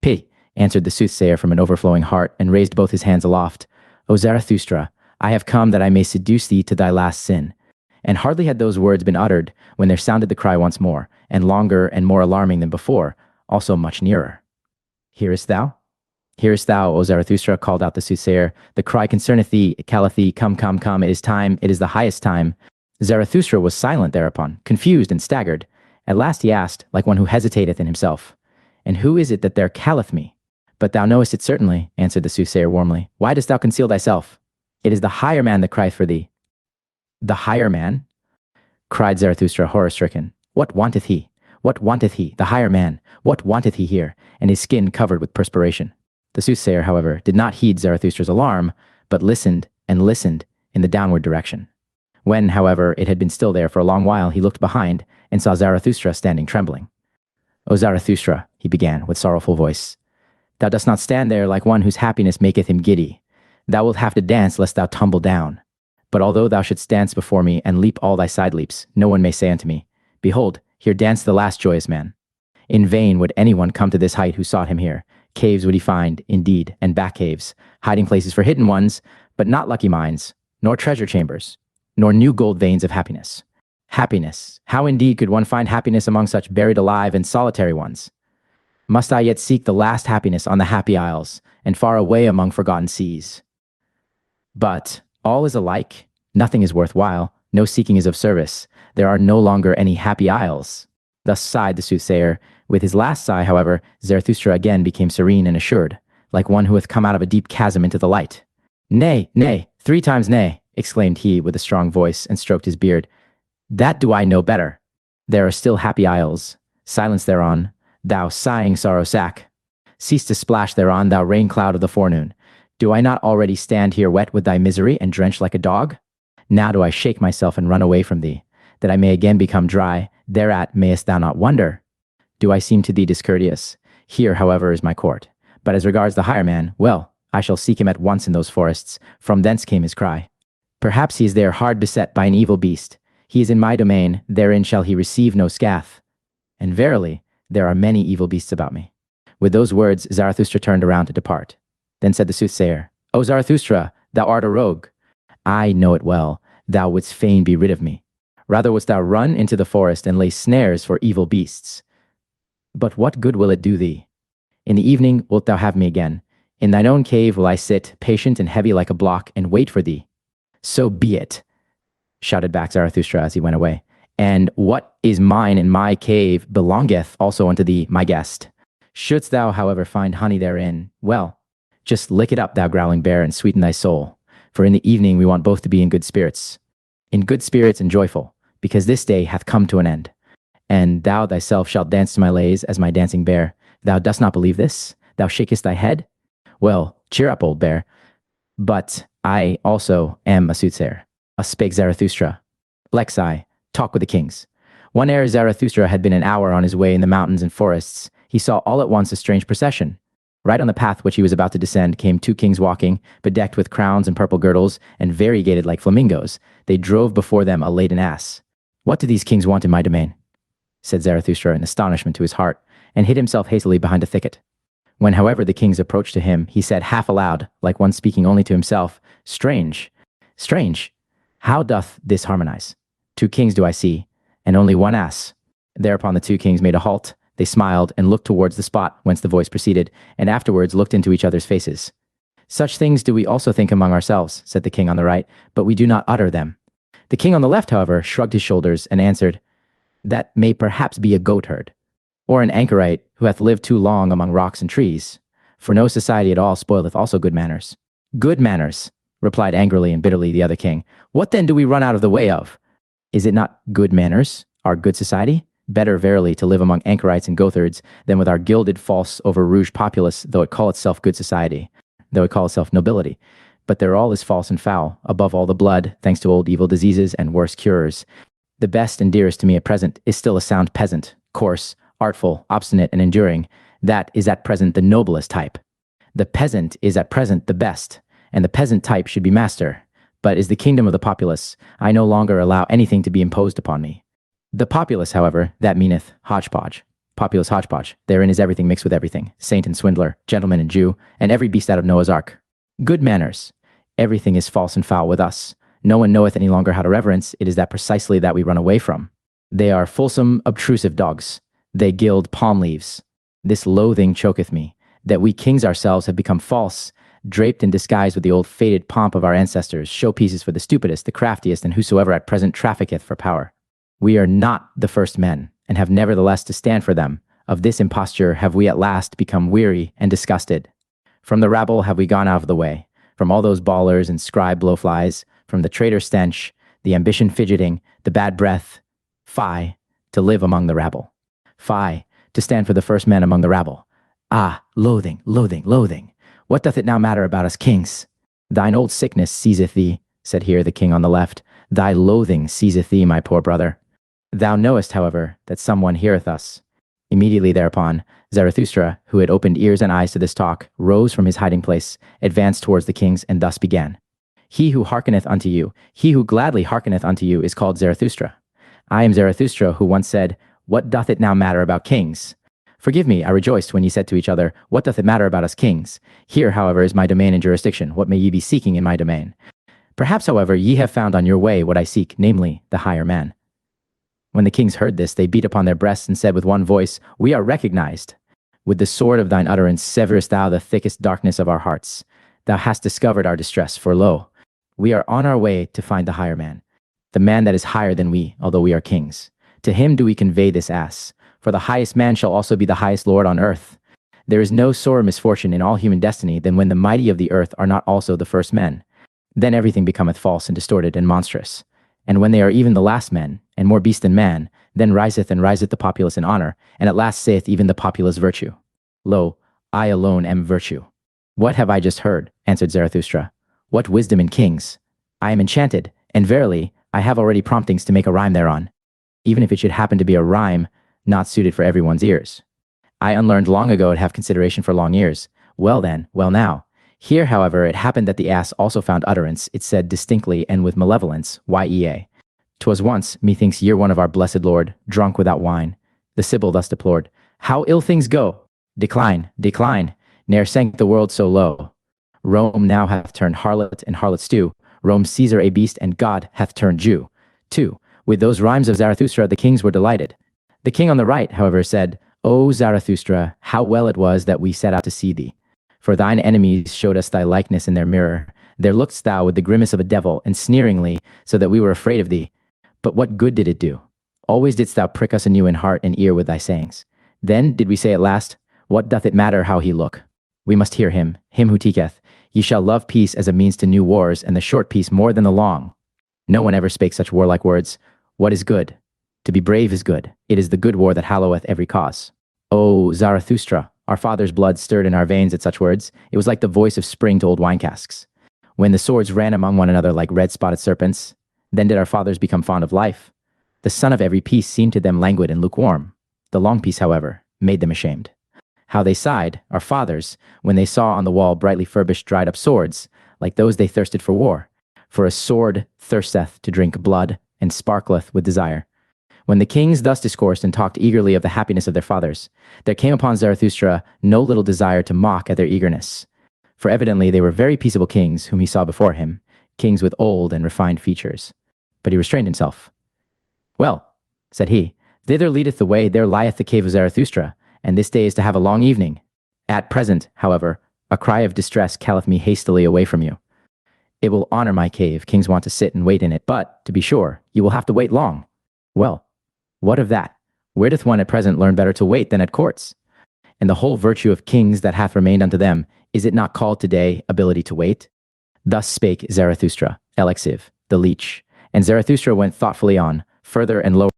Pity, answered the soothsayer from an overflowing heart, and raised both his hands aloft. O Zarathustra, I have come that I may seduce thee to thy last sin. And hardly had those words been uttered, when there sounded the cry once more, and longer and more alarming than before, also much nearer. Hearest thou? Hearest thou, O Zarathustra, called out the soothsayer. The cry concerneth thee, it calleth thee, come, come, come, it is time, it is the highest time. Zarathustra was silent thereupon, confused and staggered. At last he asked, like one who hesitateth in himself, And who is it that there calleth me? But thou knowest it certainly, answered the soothsayer warmly. Why dost thou conceal thyself? It is the higher man that crieth for thee. The higher man? Cried Zarathustra, horror-stricken. What wanteth he? What wanteth he? The higher man. What wanteth he here? And his skin covered with perspiration. The soothsayer, however, did not heed Zarathustra's alarm, but listened and listened in the downward direction. When, however, it had been still there for a long while, he looked behind and saw Zarathustra standing trembling. O Zarathustra, he began with sorrowful voice, thou dost not stand there like one whose happiness maketh him giddy. Thou wilt have to dance lest thou tumble down. But although thou shouldst dance before me and leap all thy side leaps, no one may say unto me, Behold, here danced the last joyous man. In vain would anyone come to this height who sought him here. Caves would he find, indeed, and back caves, hiding places for hidden ones, but not lucky mines, nor treasure chambers, nor new gold veins of happiness. Happiness. How indeed could one find happiness among such buried alive and solitary ones? Must I yet seek the last happiness on the happy isles, and far away among forgotten seas? But all is alike. Nothing is worthwhile. No seeking is of service. There are no longer any happy isles. Thus sighed the soothsayer. With his last sigh, however, Zarathustra again became serene and assured, like one who hath come out of a deep chasm into the light. Nay, nay, 3 times nay, exclaimed he with a strong voice, and stroked his beard. That do I know better. There are still happy isles. Silence thereon, thou sighing sorrow sack. Cease to splash thereon, thou rain cloud of the forenoon. Do I not already stand here wet with thy misery and drenched like a dog? Now do I shake myself and run away from thee, that I may again become dry. Thereat mayest thou not wonder. Do I seem to thee discourteous? Here, however, is my court. But as regards the higher man, well, I shall seek him at once in those forests. From thence came his cry. Perhaps he is there hard beset by an evil beast. He is in my domain, therein shall he receive no scath. And verily, there are many evil beasts about me. With those words, Zarathustra turned around to depart. Then said the soothsayer, O Zarathustra, thou art a rogue. I know it well, thou wouldst fain be rid of me. Rather wouldst thou run into the forest and lay snares for evil beasts. But what good will it do thee? In the evening wilt thou have me again. In thine own cave will I sit, patient and heavy like a block, and wait for thee. So be it, shouted back Zarathustra as he went away. And what is mine in my cave belongeth also unto thee, my guest. Shouldst thou, however, find honey therein, well, just lick it up, thou growling bear, and sweeten thy soul. For in the evening we want both to be in good spirits and joyful, because this day hath come to an end. And thou thyself shalt dance to my lays as my dancing bear. Thou dost not believe this? Thou shakest thy head? Well, cheer up, old bear. But I also am a soothsayer. Spake Zarathustra. Lexi, talk with the kings. One ere Zarathustra had been an hour on his way in the mountains and forests, he saw all at once a strange procession. Right on the path which he was about to descend came two kings walking, bedecked with crowns and purple girdles, and variegated like flamingos. They drove before them a laden ass. What do these kings want in my domain? Said Zarathustra in astonishment to his heart, and hid himself hastily behind a thicket. When, however, the kings approached to him, he said half aloud, like one speaking only to himself, Strange, strange, how doth this harmonize? 2 kings do I see, and only one ass. Thereupon the 2 kings made a halt. They smiled and looked towards the spot whence the voice proceeded, and afterwards looked into each other's faces. Such things do we also think among ourselves, said the king on the right, but we do not utter them. The king on the left, however, shrugged his shoulders and answered, That may perhaps be a goatherd, or an anchorite who hath lived too long among rocks and trees. For no society at all spoileth also good manners. Good manners, replied angrily and bitterly the other king. What then do we run out of the way of? Is it not good manners, our good society? Better verily to live among anchorites and goatherds than with our gilded, false, over-rouged populace, though it call itself good society, though it call itself nobility. But there all is false and foul, above all the blood, thanks to old evil diseases and worse cures. The best and dearest to me at present is still a sound peasant, coarse, artful, obstinate, and enduring. That is at present the noblest type. The peasant is at present the best, and the peasant type should be master. But is the kingdom of the populace, I no longer allow anything to be imposed upon me. The populace, however, that meaneth hodgepodge. Populace hodgepodge. Therein is everything mixed with everything, saint and swindler, gentleman and Jew, and every beast out of Noah's ark. Good manners. Everything is false and foul with us. No one knoweth any longer how to reverence. It is that precisely that we run away from. They are fulsome, obtrusive dogs. They gild palm leaves. This loathing choketh me, that we kings ourselves have become false, draped and disguised with the old faded pomp of our ancestors, showpieces for the stupidest, the craftiest, and whosoever at present trafficketh for power. We are not the first men, and have nevertheless to stand for them. Of this imposture have we at last become weary and disgusted. From the rabble have we gone out of the way, from all those bawlers and scribe blowflies, from the traitor stench, the ambition fidgeting, the bad breath. Fie, to live among the rabble. Fie, to stand for the first men among the rabble. Ah, loathing, loathing, loathing. What doth it now matter about us kings? Thine old sickness seizeth thee, said here the king on the left. Thy loathing seizeth thee, my poor brother. Thou knowest, however, that someone heareth us. Immediately thereupon, Zarathustra, who had opened ears and eyes to this talk, rose from his hiding place, advanced towards the kings, and thus began. He who hearkeneth unto you, he who gladly hearkeneth unto you, is called Zarathustra. I am Zarathustra, who once said, What doth it now matter about kings? Forgive me, I rejoiced when ye said to each other, What doth it matter about us kings? Here, however, is my domain and jurisdiction. What may ye be seeking in my domain? Perhaps, however, ye have found on your way what I seek, namely, the higher man. When the kings heard this, they beat upon their breasts and said with one voice, We are recognized. With the sword of thine utterance severest thou the thickest darkness of our hearts. Thou hast discovered our distress, for lo, we are on our way to find the higher man, the man that is higher than we, although we are kings. To him do we convey this ass, for the highest man shall also be the highest lord on earth. There is no sorer misfortune in all human destiny than when the mighty of the earth are not also the first men. Then everything becometh false and distorted and monstrous. And when they are even the last men, and more beast than man, then riseth the populace in honor, and at last saith even the populace virtue. Lo, I alone am virtue. What have I just heard? Answered Zarathustra. What wisdom in kings! I am enchanted, and verily, I have already promptings to make a rhyme thereon, even if it should happen to be a rhyme not suited for everyone's ears. I unlearned long ago to have consideration for long ears. Well then, well now. Here, however, it happened that the ass also found utterance. It said distinctly and with malevolence, Yea. 'Twas once, methinks year one of our blessed Lord, drunk without wine. The Sibyl thus deplored, How ill things go! Decline, decline, ne'er sank the world so low. Rome now hath turned harlot and harlot stew. Rome Caesar a beast, and God hath turned Jew. 2. With those rhymes of Zarathustra the kings were delighted. The king on the right, however, said, O Zarathustra, how well it was that we set out to see thee. For thine enemies showed us thy likeness in their mirror. There look'st thou with the grimace of a devil, and sneeringly, so that we were afraid of thee. But what good did it do? Always didst thou prick us anew in heart and ear with thy sayings. Then did we say at last, What doth it matter how he look? We must hear him who teacheth, Ye shall love peace as a means to new wars, and the short peace more than the long. No one ever spake such warlike words. What is good? To be brave is good. It is the good war that halloweth every cause. O Zarathustra, our father's blood stirred in our veins at such words. It was like the voice of spring to old wine casks. When the swords ran among one another like red-spotted serpents, then did our fathers become fond of life. The sun of every peace seemed to them languid and lukewarm. The long peace, however, made them ashamed. How they sighed, our fathers, when they saw on the wall brightly furbished dried-up swords, like those they thirsted for war. For a sword thirsteth to drink blood, and sparkleth with desire. When the kings thus discoursed and talked eagerly of the happiness of their fathers, there came upon Zarathustra no little desire to mock at their eagerness. For evidently they were very peaceable kings whom he saw before him, kings with old and refined features. But he restrained himself. Well, said he, thither leadeth the way, there lieth the cave of Zarathustra, and this day is to have a long evening. At present, however, a cry of distress calleth me hastily away from you. It will honor my cave, kings want to sit and wait in it, but, to be sure, you will have to wait long. Well, what of that? Where doth one at present learn better to wait than at courts? And the whole virtue of kings that hath remained unto them, is it not called today ability to wait? Thus spake Zarathustra, Elexive, the leech. And Zarathustra went thoughtfully on, further and lower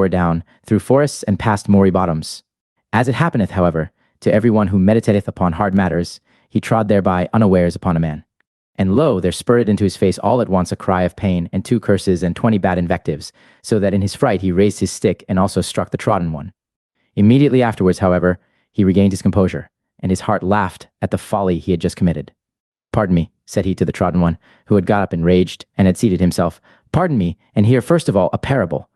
down, through forests and past moory bottoms. As it happeneth, however, to every one who meditateth upon hard matters, he trod thereby unawares upon a man. And lo, there spurted into his face all at once a cry of pain, and 2 curses, and 20 bad invectives, so that in his fright he raised his stick, and also struck the trodden one. Immediately afterwards, however, he regained his composure, and his heart laughed at the folly he had just committed. Pardon me, said he to the trodden one, who had got up enraged, and had seated himself. Pardon me, and hear first of all a parable.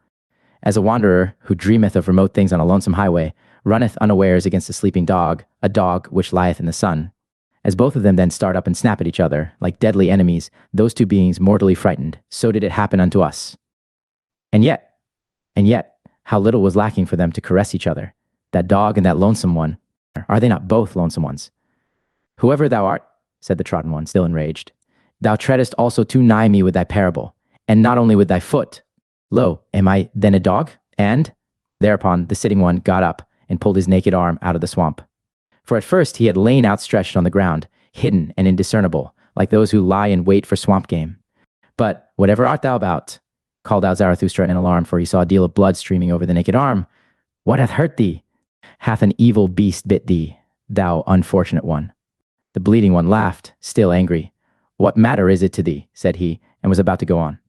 As a wanderer, who dreameth of remote things on a lonesome highway, runneth unawares against a sleeping dog, a dog which lieth in the sun. As both of them then start up and snap at each other, like deadly enemies, those 2 beings mortally frightened, so did it happen unto us. And yet, how little was lacking for them to caress each other. That dog and that lonesome one, are they not both lonesome ones? Whoever thou art, said the trodden one, still enraged, thou treadest also too nigh me with thy parable, and not only with thy foot. Lo, am I then a dog? And thereupon the sitting one got up and pulled his naked arm out of the swamp. For at first he had lain outstretched on the ground, hidden and indiscernible, like those who lie in wait for swamp game. But whatever art thou about? Called out Zarathustra in alarm, for he saw a deal of blood streaming over the naked arm. What hath hurt thee? Hath an evil beast bit thee, thou unfortunate one? The bleeding one laughed, still angry. What matter is it to thee? Said he, and was about to go on.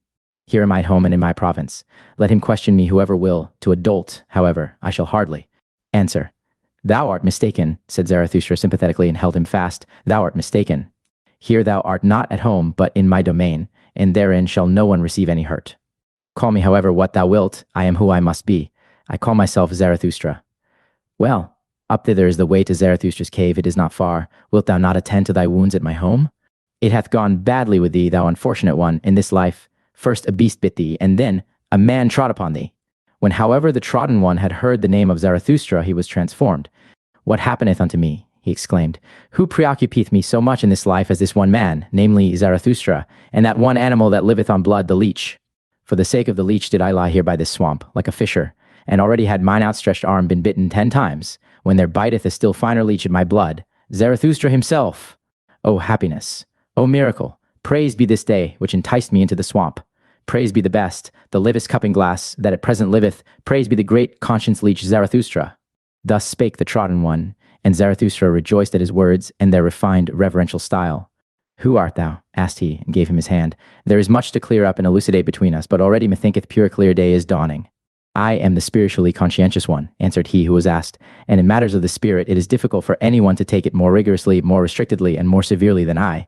Here am I at home and in my province. Let him question me whoever will. To a dolt, however, I shall hardly answer. Thou art mistaken, said Zarathustra sympathetically, and held him fast. Thou art mistaken. Here thou art not at home, but in my domain, and therein shall no one receive any hurt. Call me, however, what thou wilt. I am who I must be. I call myself Zarathustra. Well, up thither is the way to Zarathustra's cave. It is not far. Wilt thou not attend to thy wounds at my home? It hath gone badly with thee, thou unfortunate one, in this life. First a beast bit thee, and then a man trod upon thee. When, however, the trodden one had heard the name of Zarathustra, he was transformed. What happeneth unto me? He exclaimed. Who preoccupeth me so much in this life as this one man, namely Zarathustra, and that one animal that liveth on blood, the leech? For the sake of the leech did I lie here by this swamp, like a fisher, and already had mine outstretched arm been bitten 10 times, when there biteth a still finer leech in my blood, Zarathustra himself. O happiness! O miracle! Praised be this day, which enticed me into the swamp. Praised be the best, the livest cupping glass, that at present liveth. Praised be the great conscience leech Zarathustra. Thus spake the trodden one, and Zarathustra rejoiced at his words and their refined, reverential style. Who art thou? Asked he, and gave him his hand. There is much to clear up and elucidate between us, but already methinketh pure clear day is dawning. I am the spiritually conscientious one, answered he who was asked, and in matters of the spirit it is difficult for anyone to take it more rigorously, more restrictedly, and more severely than I,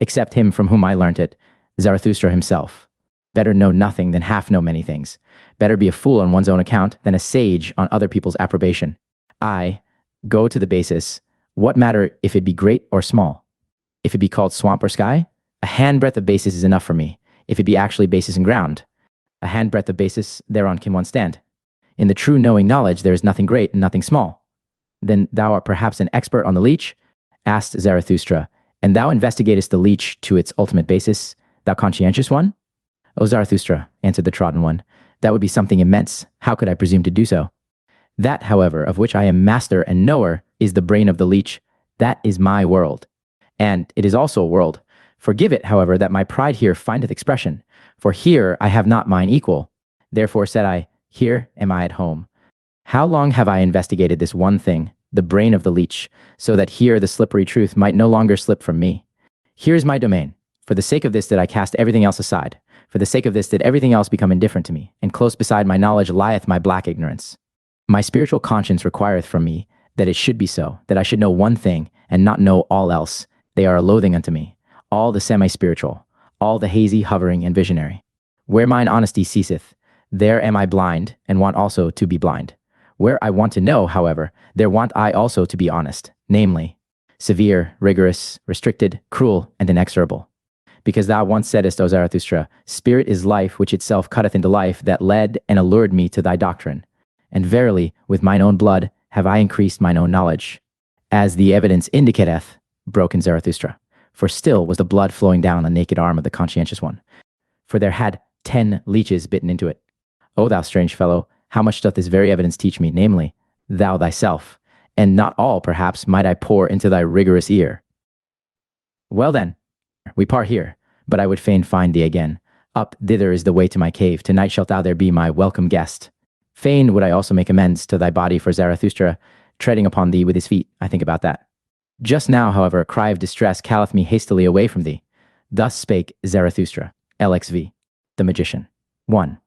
except him from whom I learnt it, Zarathustra himself. Better know nothing than half know many things. Better be a fool on one's own account than a sage on other people's approbation. I go to the basis. What matter if it be great or small? If it be called swamp or sky? A handbreadth of basis is enough for me. If it be actually basis and ground, a handbreadth of basis thereon can one stand. In the true knowing knowledge, there is nothing great and nothing small. Then thou art perhaps an expert on the leech? Asked Zarathustra, and thou investigatest the leech to its ultimate basis, thou conscientious one? O Zarathustra, answered the trodden one, that would be something immense. How could I presume to do so? That, however, of which I am master and knower, is the brain of the leech. That is my world. And it is also a world. Forgive it, however, that my pride here findeth expression. For here I have not mine equal. Therefore said I, here am I at home. How long have I investigated this one thing, the brain of the leech, so that here the slippery truth might no longer slip from me? Here is my domain. For the sake of this did I cast everything else aside. For the sake of this did everything else become indifferent to me, and close beside my knowledge lieth my black ignorance. My spiritual conscience requireth from me that it should be so, that I should know one thing, and not know all else. They are a loathing unto me, all the semi-spiritual, all the hazy, hovering, and visionary. Where mine honesty ceaseth, there am I blind, and want also to be blind. Where I want to know, however, there want I also to be honest, namely, severe, rigorous, restricted, cruel, and inexorable. Because thou once saidest, O Zarathustra, spirit is life which itself cutteth into life, that led and allured me to thy doctrine. And verily, with mine own blood have I increased mine own knowledge. As the evidence indicateth, broke in Zarathustra, for still was the blood flowing down the naked arm of the conscientious one. For there had 10 leeches bitten into it. O thou strange fellow, how much doth this very evidence teach me, namely, thou thyself, and not all, perhaps, might I pour into thy rigorous ear. Well then, we part here, but I would fain find thee again. Up thither is the way to my cave. Tonight shalt thou there be my welcome guest. Fain would I also make amends to thy body for Zarathustra, treading upon thee with his feet. I think about that. Just now, however, a cry of distress calleth me hastily away from thee. Thus spake Zarathustra, LXV, the magician. 1.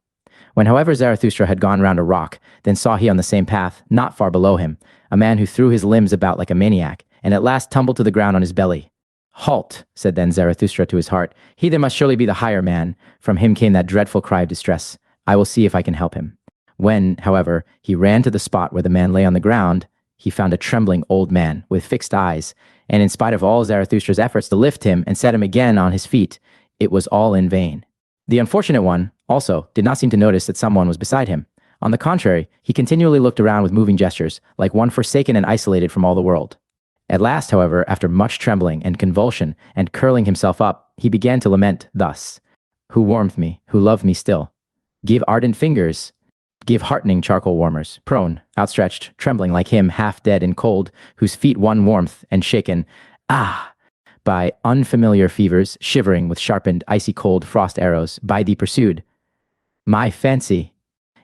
When, however, Zarathustra had gone round a rock, then saw he on the same path, not far below him, a man who threw his limbs about like a maniac, and at last tumbled to the ground on his belly. Halt, said then Zarathustra to his heart. He there must surely be the higher man. From him came that dreadful cry of distress. I will see if I can help him. When, however, he ran to the spot where the man lay on the ground, he found a trembling old man with fixed eyes, and in spite of all Zarathustra's efforts to lift him and set him again on his feet, it was all in vain. The unfortunate one, also, did not seem to notice that someone was beside him. On the contrary, he continually looked around with moving gestures, like one forsaken and isolated from all the world. At last, however, after much trembling and convulsion and curling himself up, he began to lament thus: Who warmed me, who loved me still? Give ardent fingers, give heartening charcoal warmers, prone, outstretched, trembling like him, half dead and cold, whose feet won warmth and shaken, by unfamiliar fevers, shivering with sharpened, icy cold frost arrows, by thee pursued. My fancy,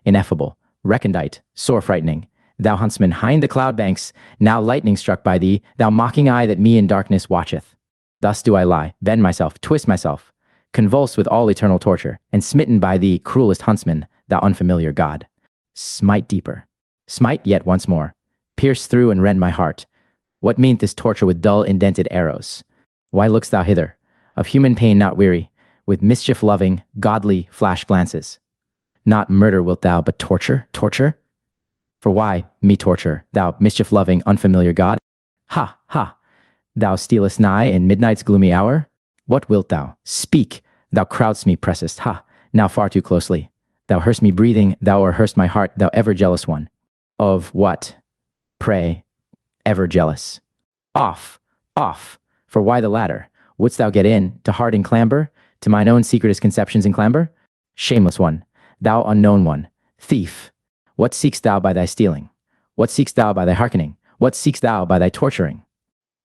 ineffable, recondite, sore frightening, thou huntsman hind the cloud banks, now lightning struck by thee, thou mocking eye that me in darkness watcheth. Thus do I lie, bend myself, twist myself, convulsed with all eternal torture, and smitten by thee, cruelest huntsman, thou unfamiliar god. Smite deeper, smite yet once more, pierce through and rend my heart. What meaneth this torture with dull indented arrows? Why look'st thou hither, of human pain not weary, with mischief-loving, godly flash glances? Not murder wilt thou, but torture, torture? For why me torture, thou mischief-loving, unfamiliar god? Ha, ha! Thou stealest nigh in midnight's gloomy hour? What wilt thou? Speak! Thou crowd'st me, pressest, ha! Now far too closely. Thou hearst me breathing, thou o'erhearst my heart, thou ever jealous one. Of what? Pray, ever jealous. Off, off! For why the latter? Wouldst thou get in, to heart and clamber, to mine own secretest conceptions and clamber? Shameless one, thou unknown one, thief! What seek'st thou by thy stealing? What seek'st thou by thy hearkening? What seek'st thou by thy torturing?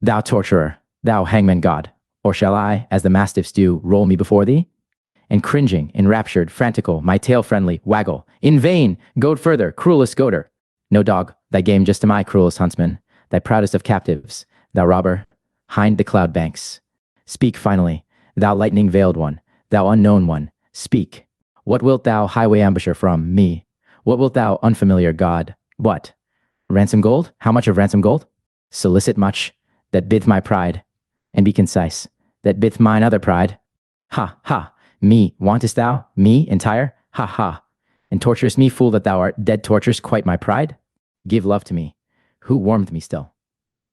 Thou torturer, thou hangman god, or shall I, as the mastiffs do, roll me before thee? And cringing, enraptured, frantical, my tail friendly, waggle. In vain! Goad further, cruelest goader! No dog, thy game just to my cruelest huntsman, thy proudest of captives, thou robber, hind the cloud banks. Speak finally, thou lightning veiled one, thou unknown one, speak. What wilt thou, highway ambusher, from me? What wilt thou, unfamiliar god? What? Ransom gold? How much of ransom gold? Solicit much, that bidth my pride, and be concise, that bidth mine other pride. Ha, ha! Me, wantest thou? Me, entire? Ha, ha! And torturest me, fool that thou art, dead tortures quite my pride? Give love to me, Who warmed me still?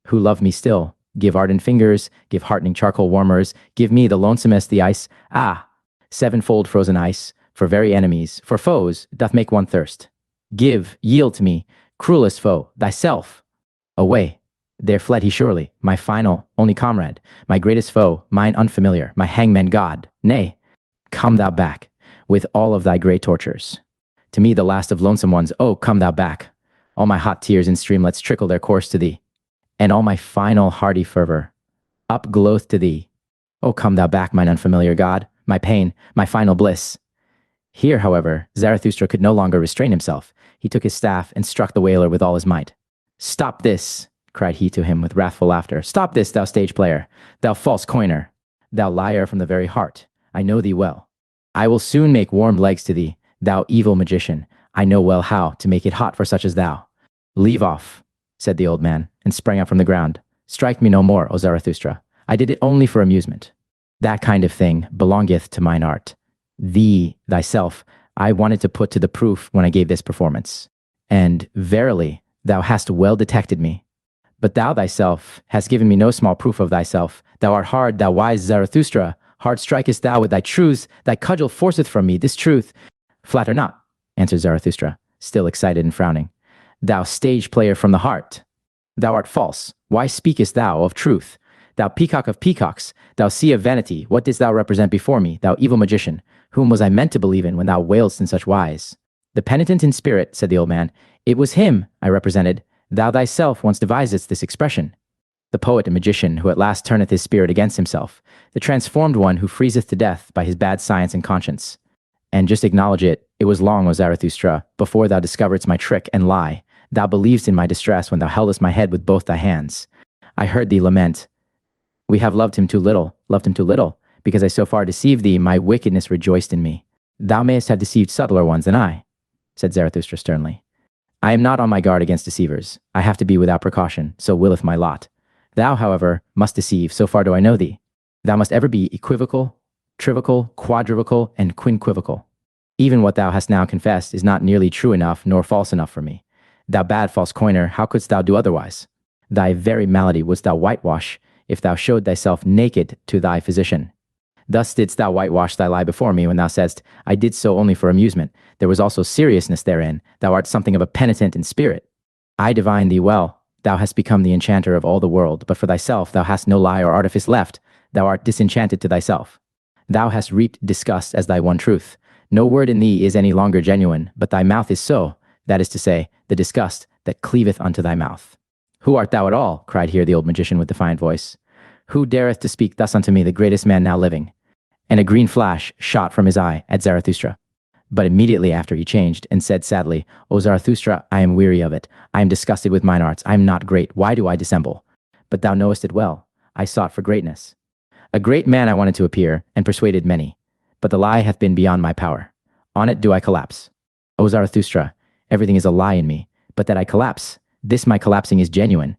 Who loved me still? Give ardent fingers, give heartening charcoal warmers, give me the lonesomest the ice. Ah, sevenfold frozen ice, for very enemies, for foes, doth make one thirst. Give, yield to me, cruelest foe, thyself. Away. There fled he surely, my final, only comrade, my greatest foe, mine unfamiliar, my hangman god. Nay, come thou back, with all of thy great tortures. To me the last of lonesome ones, oh, come thou back. All my hot tears in streamlets trickle their course to thee, and all my final hearty fervor upgloweth to thee. Oh, come thou back, mine unfamiliar god, my pain, my final bliss. Here, however, Zarathustra could no longer restrain himself. He took his staff and struck the wailer with all his might. Stop this, cried he to him with wrathful laughter. Stop this, thou stage player, thou false coiner, thou liar from the very heart. I know thee well. I will soon make warm legs to thee, thou evil magician. I know well how to make it hot for such as thou. Leave off, said the old man, and sprang up from the ground. Strike me no more, O Zarathustra. I did it only for amusement. That kind of thing belongeth to mine art. Thee, thyself, I wanted to put to the proof when I gave this performance. And verily, thou hast well detected me. But thou thyself hast given me no small proof of thyself. Thou art hard, thou wise Zarathustra. Hard strikest thou with thy truths. Thy cudgel forceth from me this truth. Flatter not, answered Zarathustra, still excited and frowning. Thou stage player from the heart. Thou art false. Why speakest thou of truth? Thou peacock of peacocks, thou sea of vanity, what didst thou represent before me, thou evil magician? Whom was I meant to believe in when thou wailedst in such wise? The penitent in spirit, said the old man. It was him I represented. Thou thyself once devisedst this expression. The poet and magician who at last turneth his spirit against himself, the transformed one who freezeth to death by his bad science and conscience. And just acknowledge it, it was long, O Zarathustra, before thou discoveredst my trick and lie. Thou believest in my distress when thou heldest my head with both thy hands. I heard thee lament. We have loved him too little, because I so far deceived thee, my wickedness rejoiced in me. Thou mayest have deceived subtler ones than I, said Zarathustra sternly. I am not on my guard against deceivers. I have to be without precaution, so willeth my lot. Thou, however, must deceive, so far do I know thee. Thou must ever be equivocal, trivocal, quadrivocal, and quinquivocal. Even what thou hast now confessed is not nearly true enough nor false enough for me. Thou bad false coiner, how couldst thou do otherwise? Thy very malady wouldst thou whitewash, if thou showed thyself naked to thy physician. Thus didst thou whitewash thy lie before me when thou saidst, I did so only for amusement. There was also seriousness therein. Thou art something of a penitent in spirit. I divine thee well. Thou hast become the enchanter of all the world, but for thyself thou hast no lie or artifice left. Thou art disenchanted to thyself. Thou hast reaped disgust as thy one truth. No word in thee is any longer genuine, but thy mouth is so, that is to say, the disgust that cleaveth unto thy mouth. Who art thou at all? Cried here the old magician with defiant voice. Who dareth to speak thus unto me, the greatest man now living? And a green flash shot from his eye at Zarathustra. But immediately after he changed and said sadly, O Zarathustra, I am weary of it. I am disgusted with mine arts. I am not great. Why do I dissemble? But thou knowest it well. I sought for greatness. A great man I wanted to appear, and persuaded many. But the lie hath been beyond my power. On it do I collapse. O Zarathustra, everything is a lie in me, but that I collapse, this my collapsing is genuine.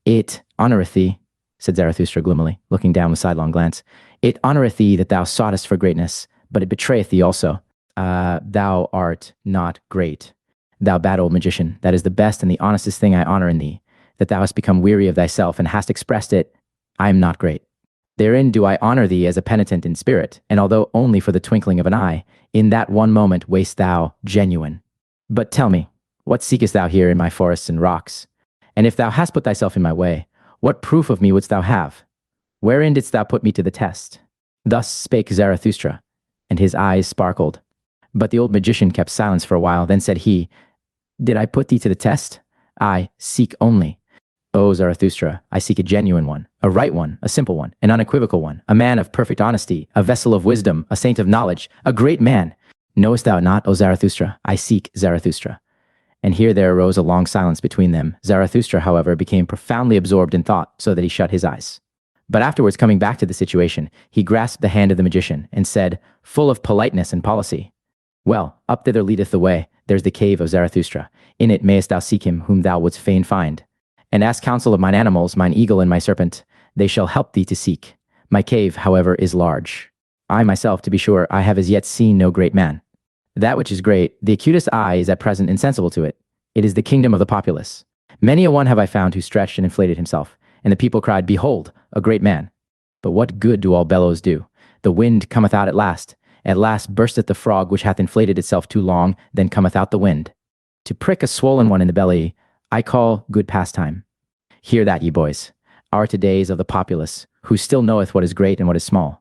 It honoreth thee, said Zarathustra gloomily, looking down with sidelong glance. It honoreth thee that thou soughtest for greatness, but it betrayeth thee also. Thou art not great. Thou bad old magician, that is the best and the honestest thing I honor in thee, that thou hast become weary of thyself and hast expressed it, I am not great. Therein do I honor thee as a penitent in spirit, and although only for the twinkling of an eye, in that one moment wast thou genuine. But tell me, what seekest thou here in my forests and rocks? And if thou hast put thyself in my way, what proof of me wouldst thou have? Wherein didst thou put me to the test? Thus spake Zarathustra, and his eyes sparkled. But the old magician kept silence for a while, then said he, Did I put thee to the test? I seek only. O Zarathustra, I seek a genuine one, a right one, a simple one, an unequivocal one, a man of perfect honesty, a vessel of wisdom, a saint of knowledge, a great man. Knowest thou not, O Zarathustra, I seek Zarathustra. And here there arose a long silence between them. Zarathustra, however, became profoundly absorbed in thought, so that he shut his eyes. But afterwards, coming back to the situation, he grasped the hand of the magician, and said, full of politeness and policy, Well, up thither leadeth the way. There's the cave of Zarathustra. In it mayest thou seek him whom thou wouldst fain find. And ask counsel of mine animals, mine eagle and my serpent. They shall help thee to seek. My cave, however, is large. I myself, to be sure, I have as yet seen no great man. That which is great, the acutest eye is at present insensible to it. It is the kingdom of the populace. Many a one have I found who stretched and inflated himself, and the people cried, Behold, a great man. But what good do all bellows do? The wind cometh out at last. At last bursteth the frog which hath inflated itself too long, then cometh out the wind. To prick a swollen one in the belly, I call good pastime. Hear that, ye boys. Our to-days of the populace, who still knoweth what is great and what is small.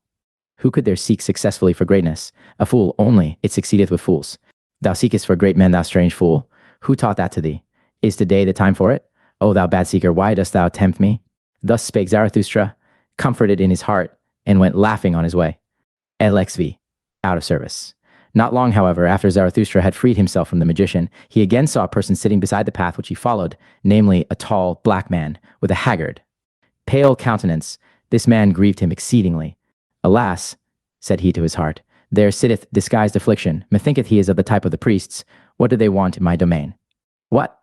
Who could there seek successfully for greatness? A fool only, it succeedeth with fools. Thou seekest for great men, thou strange fool. Who taught that to thee? Is today the time for it? O thou bad seeker, why dost thou tempt me? Thus spake Zarathustra, comforted in his heart, and went laughing on his way. LXV, out of service. Not long, however, after Zarathustra had freed himself from the magician, he again saw a person sitting beside the path which he followed, namely a tall, black man, with a haggard, pale countenance. This man grieved him exceedingly. Alas, said he to his heart, there sitteth disguised affliction. Methinketh he is of the type of the priests. What do they want in my domain? What?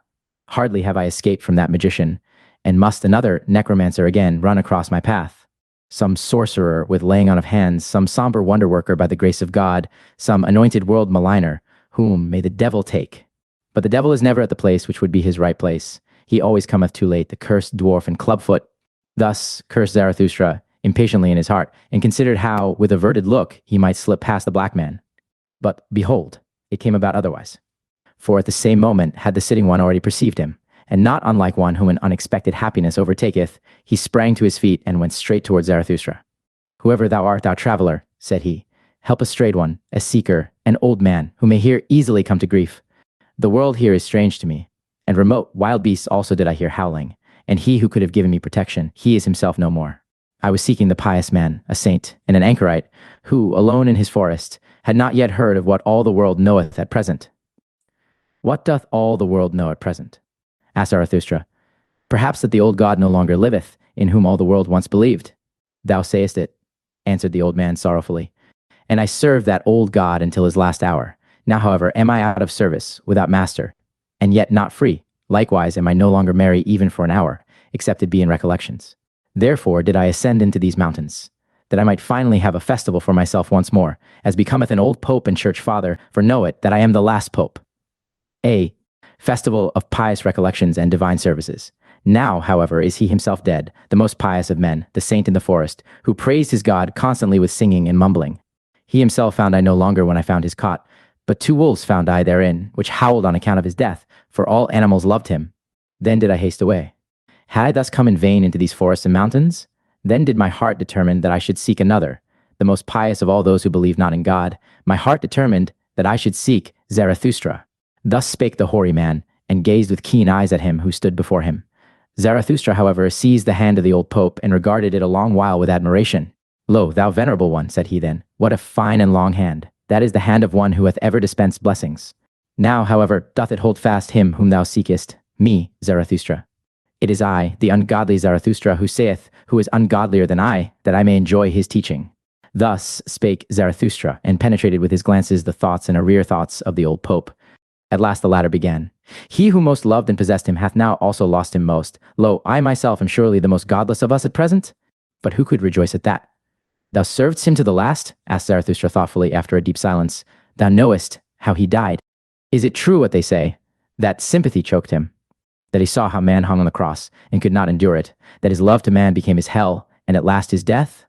Hardly have I escaped from that magician, and must another necromancer again run across my path? Some sorcerer with laying on of hands, some somber wonder worker by the grace of God, some anointed world maligner, whom may the devil take. But the devil is never at the place which would be his right place. He always cometh too late, the cursed dwarf and clubfoot. Thus cursed Zarathustra impatiently in his heart, and considered how, with averted look, he might slip past the black man. But behold, it came about otherwise. For at the same moment had the sitting one already perceived him, and not unlike one whom an unexpected happiness overtaketh, he sprang to his feet and went straight towards Zarathustra. Whoever thou art, thou traveler, said he, help a strayed one, a seeker, an old man, who may here easily come to grief. The world here is strange to me, and remote wild beasts also did I hear howling, and he who could have given me protection, he is himself no more. I was seeking the pious man, a saint, and an anchorite, who, alone in his forest, had not yet heard of what all the world knoweth at present. What doth all the world know at present? Asked Zarathustra. Perhaps that the old God no longer liveth, in whom all the world once believed. Thou sayest it, answered the old man sorrowfully. And I served that old God until his last hour. Now, however, am I out of service, without master, and yet not free. Likewise am I no longer merry even for an hour, except it be in recollections. Therefore did I ascend into these mountains, that I might finally have a festival for myself once more, as becometh an old pope and church father, for know it, that I am the last pope. A festival of pious recollections and divine services. Now, however, is he himself dead, the most pious of men, the saint in the forest, who praised his God constantly with singing and mumbling. He himself found I no longer when I found his cot, but 2 wolves found I therein, which howled on account of his death, for all animals loved him. Then did I haste away. Had I thus come in vain into these forests and mountains? Then did my heart determine that I should seek another, the most pious of all those who believe not in God. My heart determined that I should seek Zarathustra. Thus spake the hoary man, and gazed with keen eyes at him who stood before him. Zarathustra, however, seized the hand of the old pope, and regarded it a long while with admiration. Lo, thou venerable one, said he then, what a fine and long hand! That is the hand of one who hath ever dispensed blessings. Now, however, doth it hold fast him whom thou seekest, me, Zarathustra. It is I, the ungodly Zarathustra, who saith, who is ungodlier than I, that I may enjoy his teaching. Thus spake Zarathustra, and penetrated with his glances the thoughts and arrear thoughts of the old pope. At last the latter began. He who most loved and possessed him hath now also lost him most. Lo, I myself am surely the most godless of us at present? But who could rejoice at that? Thou servedst him to the last? Asked Zarathustra thoughtfully after a deep silence. Thou knowest how he died. Is it true what they say, that sympathy choked him? That he saw how man hung on the cross, and could not endure it, that his love to man became his hell, and at last his death?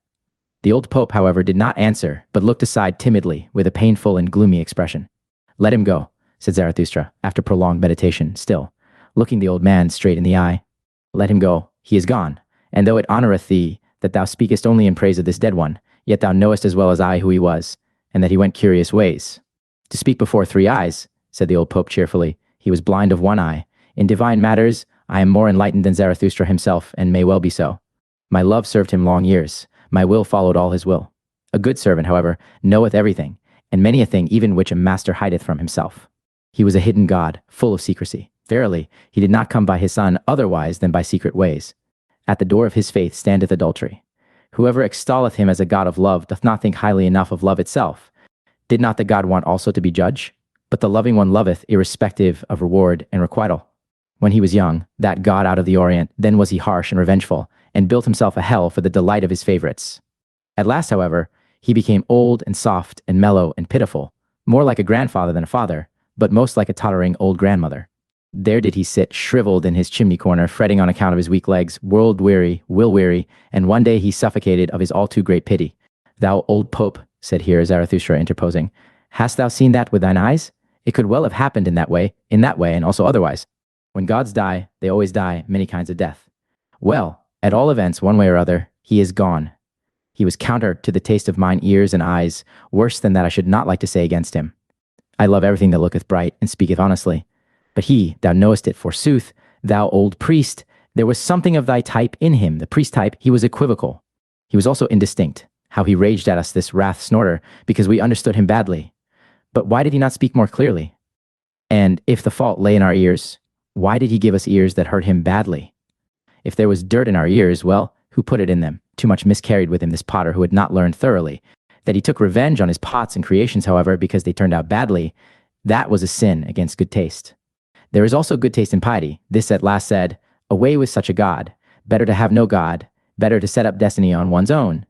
The old pope, however, did not answer, but looked aside timidly, with a painful and gloomy expression. Let him go, said Zarathustra, after prolonged meditation, still, looking the old man straight in the eye. Let him go, he is gone, and though it honoureth thee that thou speakest only in praise of this dead one, yet thou knowest as well as I who he was, and that he went curious ways. To speak before 3 eyes, said the old pope cheerfully, he was blind of 1 eye. In divine matters, I am more enlightened than Zarathustra himself, and may well be so. My love served him long years, my will followed all his will. A good servant, however, knoweth everything, and many a thing even which a master hideth from himself. He was a hidden God, full of secrecy. Verily, he did not come by his son otherwise than by secret ways. At the door of his faith standeth adultery. Whoever extolleth him as a God of love doth not think highly enough of love itself. Did not the God want also to be judge? But the loving one loveth irrespective of reward and requital. When he was young, that God out of the Orient, then was he harsh and revengeful, and built himself a hell for the delight of his favorites. At last, however, he became old and soft and mellow and pitiful, more like a grandfather than a father, but most like a tottering old grandmother. There did he sit, shriveled in his chimney corner, fretting on account of his weak legs, world-weary, will-weary, and one day he suffocated of his all-too-great pity. Thou old Pope, said here Zarathustra interposing, hast thou seen that with thine eyes? It could well have happened in that way, and also otherwise. When gods die, they always die many kinds of death. Well, at all events, one way or other, he is gone. He was counter to the taste of mine ears and eyes, worse than that I should not like to say against him. I love everything that looketh bright and speaketh honestly. But he, thou knowest it forsooth, thou old priest, there was something of thy type in him, the priest type. He was equivocal. He was also indistinct. How he raged at us, this wrath snorter, because we understood him badly. But why did he not speak more clearly? And if the fault lay in our ears, why did he give us ears that hurt him badly? If there was dirt in our ears, well, who put it in them? Too much miscarried with him, this potter who had not learned thoroughly. That he took revenge on his pots and creations, however, because they turned out badly, that was a sin against good taste. There is also good taste in piety. This at last said, away with such a god. Better to have no god. Better to set up destiny on one's own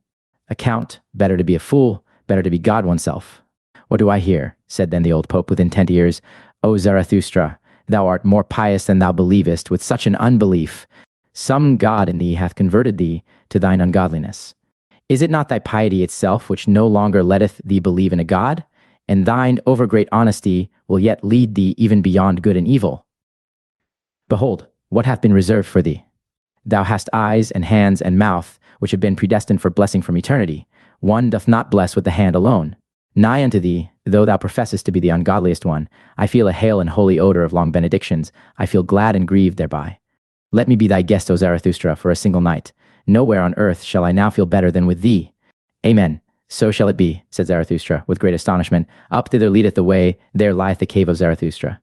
account. Better to be a fool. Better to be God oneself. What do I hear? Said then the old Pope with intent ears. O Zarathustra, thou art more pious than thou believest, with such an unbelief. Some god in thee hath converted thee to thine ungodliness. Is it not thy piety itself which no longer letteth thee believe in a god? And thine overgreat honesty will yet lead thee even beyond good and evil. Behold, what hath been reserved for thee? Thou hast eyes and hands and mouth, which have been predestined for blessing from eternity. One doth not bless with the hand alone. Nigh unto thee, though thou professest to be the ungodliest one, I feel a hale and holy odor of long benedictions. I feel glad and grieved thereby. Let me be thy guest, O Zarathustra, for a single night. Nowhere on earth shall I now feel better than with thee. Amen. So shall it be, said Zarathustra, with great astonishment. Up thither leadeth the way, there lieth the cave of Zarathustra.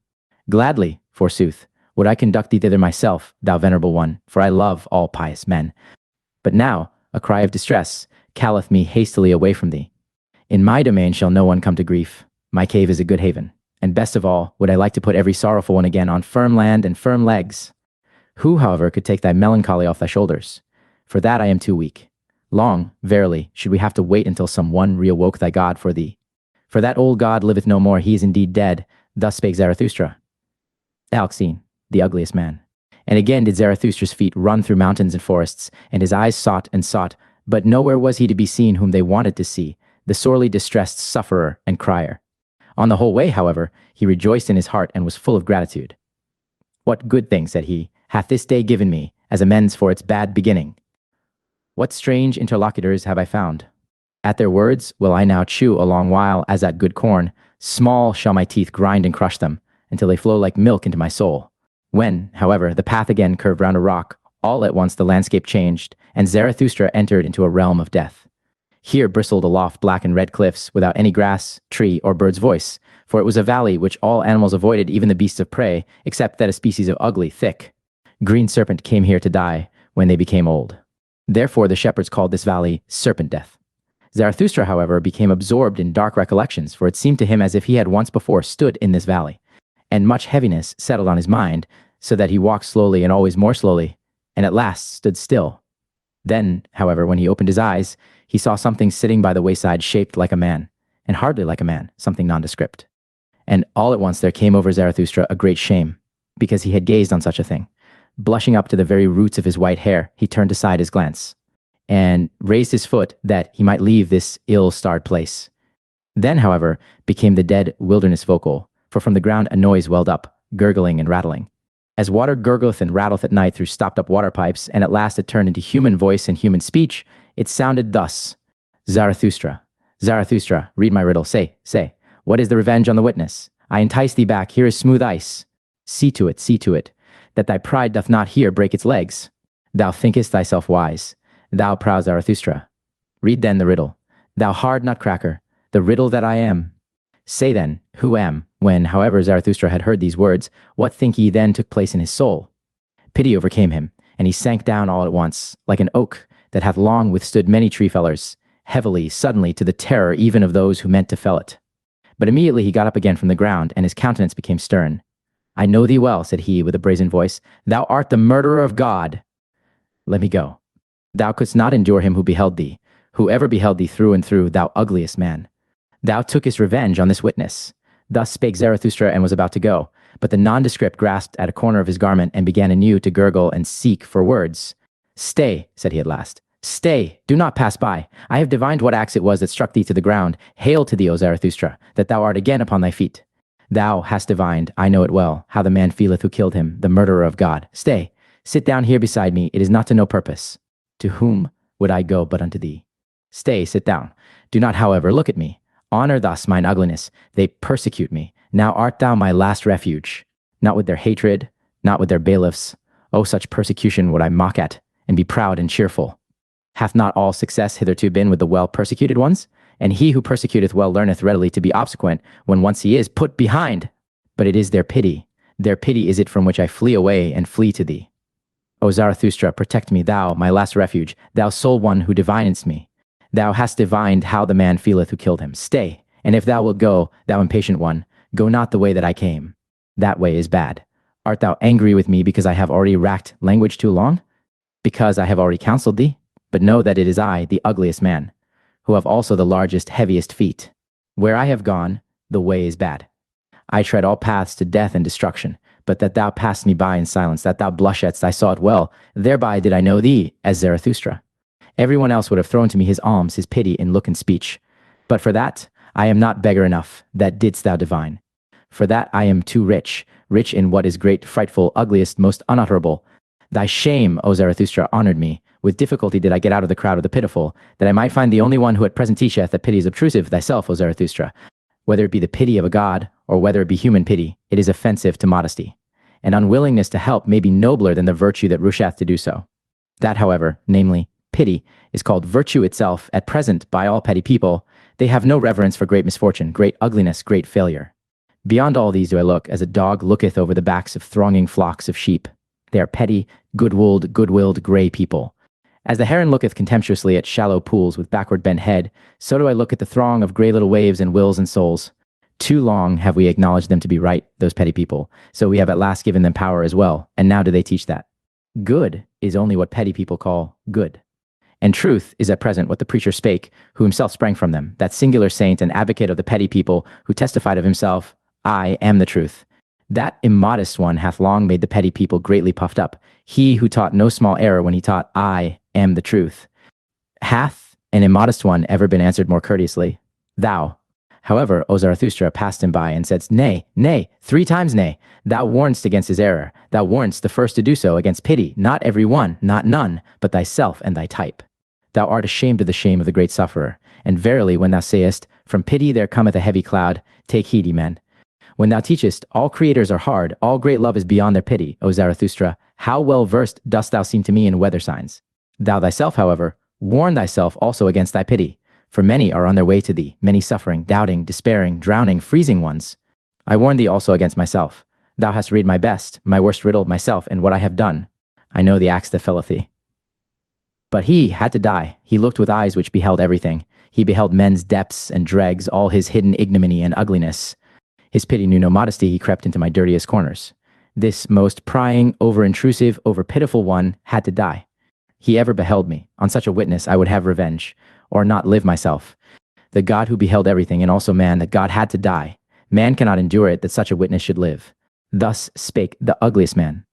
Gladly, forsooth, would I conduct thee thither myself, thou venerable one, for I love all pious men. But now, a cry of distress calleth me hastily away from thee. In my domain shall no one come to grief. My cave is a good haven. And best of all, would I like to put every sorrowful one again on firm land and firm legs. Who, however, could take thy melancholy off thy shoulders? For that I am too weak. Long, verily, should we have to wait until some one reawoke thy God for thee. For that old God liveth no more, he is indeed dead. Thus spake Zarathustra. Alexine, the ugliest man. And again did Zarathustra's feet run through mountains and forests, and his eyes sought and sought, but nowhere was he to be seen whom they wanted to see, the sorely distressed sufferer and crier. On the whole way, however, he rejoiced in his heart and was full of gratitude. What good thing, said he, hath this day given me, as amends for its bad beginning? What strange interlocutors have I found? At their words will I now chew a long while, as at good corn. Small shall my teeth grind and crush them, until they flow like milk into my soul. When, however, the path again curved round a rock, all at once the landscape changed, and Zarathustra entered into a realm of death. Here bristled aloft black and red cliffs, without any grass, tree, or bird's voice, for it was a valley which all animals avoided, even the beasts of prey, except that a species of ugly, thick, green serpent came here to die when they became old. Therefore the shepherds called this valley Serpent Death. Zarathustra, however, became absorbed in dark recollections, for it seemed to him as if he had once before stood in this valley, and much heaviness settled on his mind, so that he walked slowly and always more slowly, and at last stood still. Then, however, when he opened his eyes, he saw something sitting by the wayside shaped like a man, and hardly like a man, something nondescript. And all at once there came over Zarathustra a great shame, because he had gazed on such a thing. Blushing up to the very roots of his white hair, he turned aside his glance, and raised his foot that he might leave this ill-starred place. Then, however, became the dead wilderness vocal, for from the ground a noise welled up, gurgling and rattling. As water gurgleth and rattleth at night through stopped-up water pipes, and at last it turned into human voice and human speech, it sounded thus: Zarathustra, Zarathustra, read my riddle, say, what is the revenge on the witness? I entice thee back, here is smooth ice. See to it, that thy pride doth not here break its legs. Thou thinkest thyself wise, thou proud Zarathustra. Read then the riddle, thou hard nutcracker, the riddle that I am. Say then, who am? When, however, Zarathustra had heard these words, what think ye then took place in his soul? Pity overcame him, and he sank down all at once, like an oak that hath long withstood many tree fellers, heavily, suddenly, to the terror even of those who meant to fell it. But immediately he got up again from the ground, and his countenance became stern. I know thee well, said he with a brazen voice. Thou art the murderer of God. Let me go. Thou couldst not endure him who beheld thee, who ever beheld thee through and through, thou ugliest man. Thou tookest revenge on this witness. Thus spake Zarathustra and was about to go. but the nondescript grasped at a corner of his garment and began anew to gurgle and seek for words. "Stay," said he at last. "Stay, do not pass by. I have divined what axe it was that struck thee to the ground. Hail to thee, O Zarathustra, that thou art again upon thy feet. Thou hast divined, I know it well, how the man feeleth who killed him, the murderer of God. Stay, sit down here beside me, it is not to no purpose. To whom would I go but unto thee? Stay, sit down. Do not, however, look at me. Honor thus mine ugliness. They persecute me. Now art thou my last refuge. Not with their hatred, not with their bailiffs. O such persecution would I mock at, and be proud and cheerful. Hath not all success hitherto been with the well-persecuted ones? And he who persecuteth well learneth readily to be obsequent when once he is put behind. But it is their pity is it from which I flee away and flee to thee. O Zarathustra, protect me, thou, my last refuge, thou sole one who divinest me. Thou hast divined how the man feeleth who killed him. Stay, and if thou wilt go, thou impatient one, go not the way that I came. That way is bad. Art thou angry with me because I have already racked language too long? Because I have already counseled thee? But know that it is I, the ugliest man, who have also the largest, heaviest feet. Where I have gone, the way is bad. I tread all paths to death and destruction, but that thou passedst me by in silence, that thou blushedst, I saw it well. Thereby did I know thee as Zarathustra. Everyone else would have thrown to me his alms, his pity in look and speech. But for that, I am not beggar enough, that didst thou divine. For that I am too rich, rich in what is great, frightful, ugliest, most unutterable. Thy shame, O Zarathustra, honored me. With difficulty did I get out of the crowd of the pitiful, that I might find the only one who at present teacheth that pity is obtrusive, thyself, O Zarathustra. Whether it be the pity of a god, or whether it be human pity, it is offensive to modesty. And unwillingness to help may be nobler than the virtue that rusheth to do so. That, however, namely, pity, is called virtue itself at present by all petty people. They have no reverence for great misfortune, great ugliness, great failure. Beyond all these do I look, as a dog looketh over the backs of thronging flocks of sheep. They are petty, good-willed, grey people. As the heron looketh contemptuously at shallow pools with backward bent head, so do I look at the throng of grey little waves and wills and souls. Too long have we acknowledged them to be right, those petty people, so we have at last given them power as well, and now do they teach that. Good is only what petty people call good. And truth is at present what the preacher spake, who himself sprang from them, that singular saint and advocate of the petty people, who testified of himself, I am the truth. That immodest one hath long made the petty people greatly puffed up, he who taught no small error when he taught, I am the truth. Hath an immodest one ever been answered more courteously? Thou. However, O Zarathustra passed him by and saidst, Nay, nay, 3 times nay. Thou warnedst against his error. Thou warnedst the first to do so against pity, not every one, not none, but thyself and thy type. Thou art ashamed of the shame of the great sufferer. And verily, when thou sayest, From pity there cometh a heavy cloud, take heed, ye men. When thou teachest, all creators are hard, all great love is beyond their pity, O Zarathustra, how well versed dost thou seem to me in weather signs. Thou thyself, however, warn thyself also against thy pity. For many are on their way to thee, many suffering, doubting, despairing, drowning, freezing ones. I warn thee also against myself. Thou hast read my best, my worst riddle, myself, and what I have done. I know the axe that fell at thee. But he had to die. He looked with eyes which beheld everything. He beheld men's depths and dregs, all his hidden ignominy and ugliness. His pity knew no modesty, he crept into my dirtiest corners. This most prying, over-intrusive, over-pitiful one had to die. He ever beheld me. On such a witness I would have revenge, or not live myself. The God who beheld everything, and also man, that God had to die. Man cannot endure it that such a witness should live. Thus spake the ugliest man.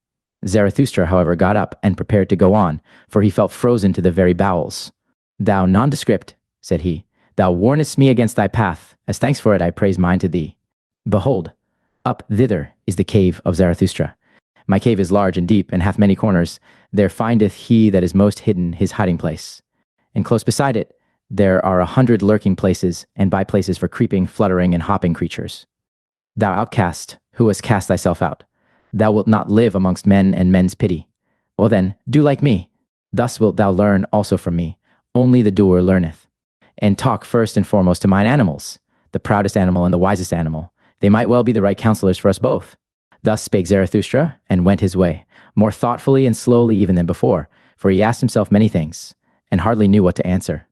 Zarathustra, however, got up and prepared to go on, for he felt frozen to the very bowels. Thou nondescript, said he, thou warnest me against thy path. As thanks for it, I praise mine to thee. Behold, up thither is the cave of Zarathustra. My cave is large and deep, and hath many corners. There findeth he that is most hidden his hiding place. And close beside it, there are 100 lurking places, and by places for creeping, fluttering, and hopping creatures. Thou outcast, who hast cast thyself out, thou wilt not live amongst men and men's pity. Well then, do like me. Thus wilt thou learn also from me. Only the doer learneth. And talk first and foremost to mine animals, the proudest animal and the wisest animal. They might well be the right counselors for us both. Thus spake Zarathustra, and went his way, more thoughtfully and slowly even than before, for he asked himself many things, and hardly knew what to answer.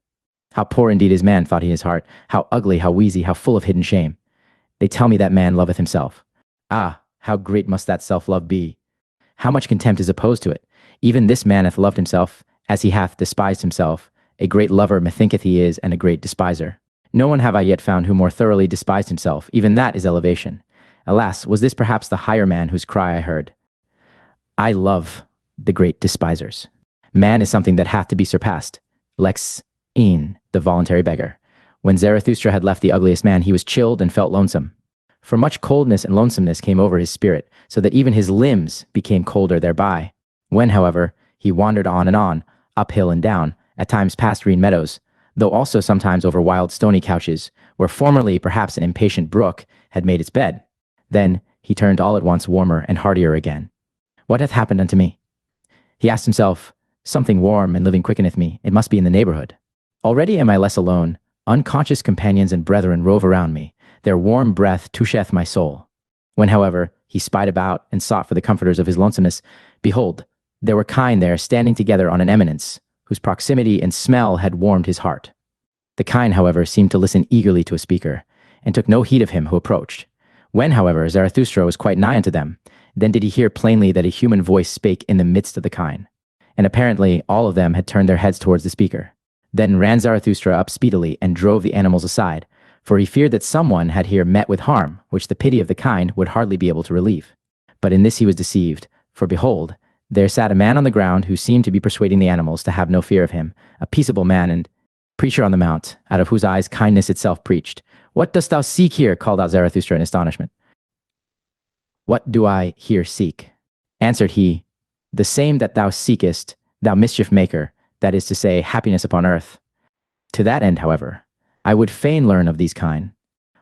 How poor indeed is man, thought he in his heart, how ugly, how wheezy, how full of hidden shame. They tell me that man loveth himself. Ah, how great must that self-love be! How much contempt is opposed to it! Even this man hath loved himself, as he hath despised himself. A great lover methinketh he is, and a great despiser. No one have I yet found who more thoroughly despised himself, even that is elevation. Alas, was this perhaps the higher man whose cry I heard? I love the great despisers. Man is something that hath to be surpassed. Lex in, the voluntary beggar. When Zarathustra had left the ugliest man, he was chilled and felt lonesome. For much coldness and lonesomeness came over his spirit, so that even his limbs became colder thereby. When, however, he wandered on, uphill and down, at times past green meadows, though also sometimes over wild stony couches, where formerly perhaps an impatient brook had made its bed. Then he turned all at once warmer and heartier again. What hath happened unto me? He asked himself, something warm and living quickeneth me, it must be in the neighborhood. Already am I less alone, unconscious companions and brethren rove around me, their warm breath toucheth my soul. When, however, he spied about and sought for the comforters of his lonesomeness, behold, there were kine there standing together on an eminence, whose proximity and smell had warmed his heart. The kine, however, seemed to listen eagerly to a speaker, and took no heed of him who approached. When, however, Zarathustra was quite nigh unto them, then did he hear plainly that a human voice spake in the midst of the kine, and apparently all of them had turned their heads towards the speaker. Then ran Zarathustra up speedily and drove the animals aside, for he feared that someone had here met with harm, which the pity of the kine would hardly be able to relieve. But in this he was deceived, for behold, there sat a man on the ground who seemed to be persuading the animals to have no fear of him, a peaceable man and preacher on the mount, out of whose eyes kindness itself preached. What dost thou seek here? Called out Zarathustra in astonishment. What do I here seek? Answered he, the same that thou seekest, thou mischief maker, that is to say, happiness upon earth. To that end, however, I would fain learn of these kine,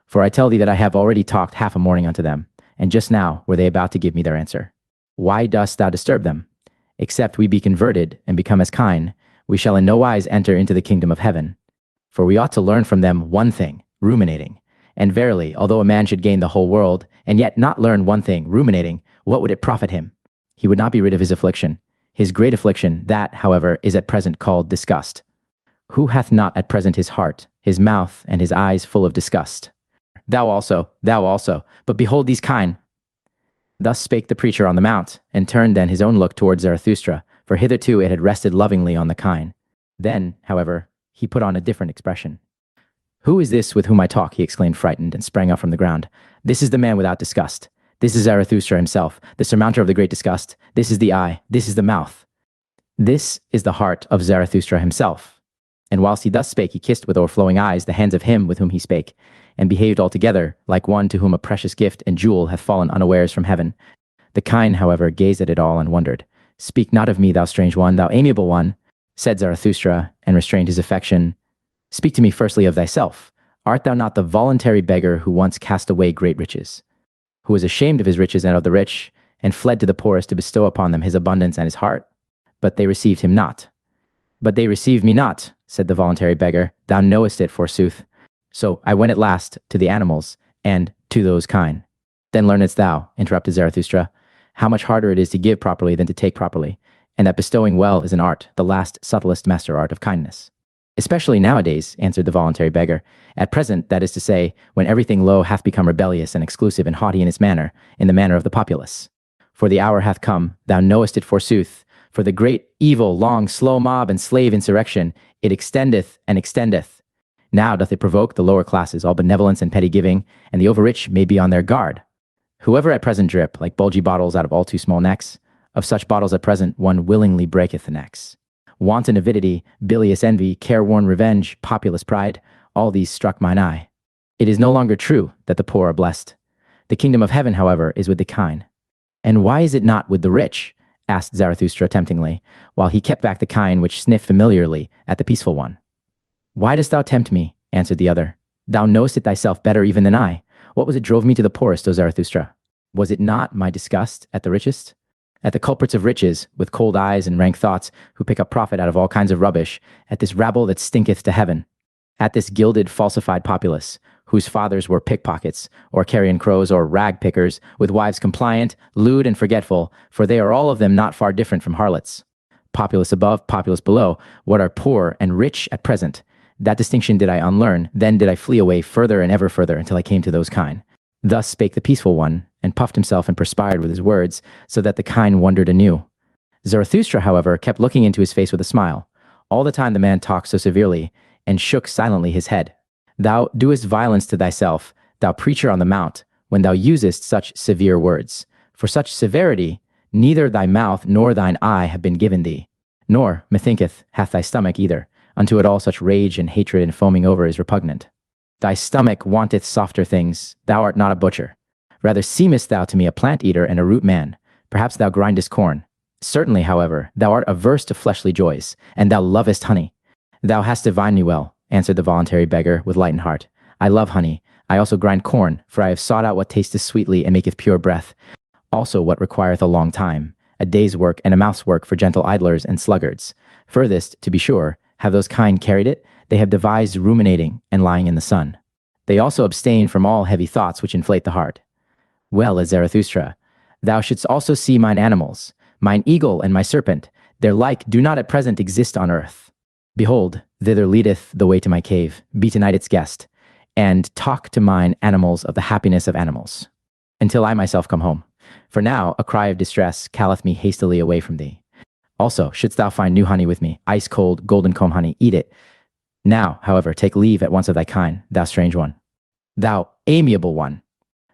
for I tell thee that I have already talked half a morning unto them, and just now were they about to give me their answer. Why dost thou disturb them? Except we be converted and become as kine, we shall in no wise enter into the kingdom of heaven. For we ought to learn from them one thing, ruminating. And verily, although a man should gain the whole world, and yet not learn one thing, ruminating, what would it profit him? He would not be rid of his affliction. His great affliction, that, however, is at present called disgust. Who hath not at present his heart, his mouth, and his eyes full of disgust? Thou also, but behold these kine. Thus spake the preacher on the mount, and turned then his own look towards Zarathustra, for hitherto it had rested lovingly on the kine. Then, however, he put on a different expression. Who is this with whom I talk? He exclaimed, frightened, and sprang up from the ground. This is the man without disgust. This is Zarathustra himself, the surmounter of the great disgust. This is the eye. This is the mouth. This is the heart of Zarathustra himself. And whilst he thus spake, he kissed with o'erflowing eyes the hands of him with whom he spake, and behaved altogether like one to whom a precious gift and jewel hath fallen unawares from heaven. The kine, however, gazed at it all and wondered. Speak not of me, thou strange one, thou amiable one, said Zarathustra, and restrained his affection. Speak to me firstly of thyself. Art thou not the voluntary beggar who once cast away great riches, who was ashamed of his riches and of the rich, and fled to the poorest to bestow upon them his abundance and his heart? But they received him not. But they received me not, said the voluntary beggar. Thou knowest it, forsooth. So I went at last to the animals, and to those kine. Then learnest thou, interrupted Zarathustra, how much harder it is to give properly than to take properly, and that bestowing well is an art, the last subtlest master art of kindness. Especially nowadays, answered the voluntary beggar. At present, that is to say, when everything low hath become rebellious and exclusive and haughty in its manner, in the manner of the populace. For the hour hath come, thou knowest it forsooth, for the great evil, long, slow mob and slave insurrection, it extendeth and extendeth. Now doth it provoke the lower classes, all benevolence and petty giving, and the overrich may be on their guard. Whoever at present drip, like bulgy bottles out of all too small necks, of such bottles at present one willingly breaketh the necks. Wanton avidity, bilious envy, careworn revenge, populous pride, all these struck mine eye. It is no longer true that the poor are blessed. The kingdom of heaven, however, is with the kine. And why is it not with the rich? Asked Zarathustra temptingly, while he kept back the kine which sniffed familiarly at the peaceful one. Why dost thou tempt me? Answered the other. Thou knowest it thyself better even than I. What was it drove me to the poorest, O Zarathustra? Was it not my disgust at the richest? At the culprits of riches, with cold eyes and rank thoughts, who pick up profit out of all kinds of rubbish, at this rabble that stinketh to heaven, at this gilded, falsified populace, whose fathers were pickpockets, or carrion crows, or rag pickers, with wives compliant, lewd, and forgetful, for they are all of them not far different from harlots. Populace above, populace below, what are poor and rich at present? That distinction did I unlearn, then did I flee away further and ever further until I came to those kine. Thus spake the peaceful one, and puffed himself and perspired with his words, so that the kine wondered anew. Zarathustra, however, kept looking into his face with a smile. All the time the man talked so severely, and shook silently his head. Thou doest violence to thyself, thou preacher on the mount, when thou usest such severe words. For such severity, neither thy mouth nor thine eye have been given thee, nor, methinketh, hath thy stomach either. Unto it all such rage and hatred and foaming over is repugnant. Thy stomach wanteth softer things. Thou art not a butcher. Rather seemest thou to me a plant eater and a root man. Perhaps thou grindest corn. Certainly, however, thou art averse to fleshly joys, and thou lovest honey. Thou hast divined me well, answered the voluntary beggar with lightened heart. I love honey. I also grind corn, for I have sought out what tasteth sweetly and maketh pure breath. Also what requireth a long time, a day's work and a mouth's work for gentle idlers and sluggards. Furthest, to be sure, have those kind carried it? They have devised ruminating and lying in the sun. They also abstain from all heavy thoughts which inflate the heart. Well, as Zarathustra, thou shouldst also see mine animals, mine eagle and my serpent. Their like do not at present exist on earth. Behold, thither leadeth the way to my cave. Be tonight its guest, and talk to mine animals of the happiness of animals, until I myself come home. For now a cry of distress calleth me hastily away from thee. Also, shouldst thou find new honey with me, ice-cold, golden comb honey, eat it. Now, however, take leave at once of thy kind, thou strange one. Thou amiable one,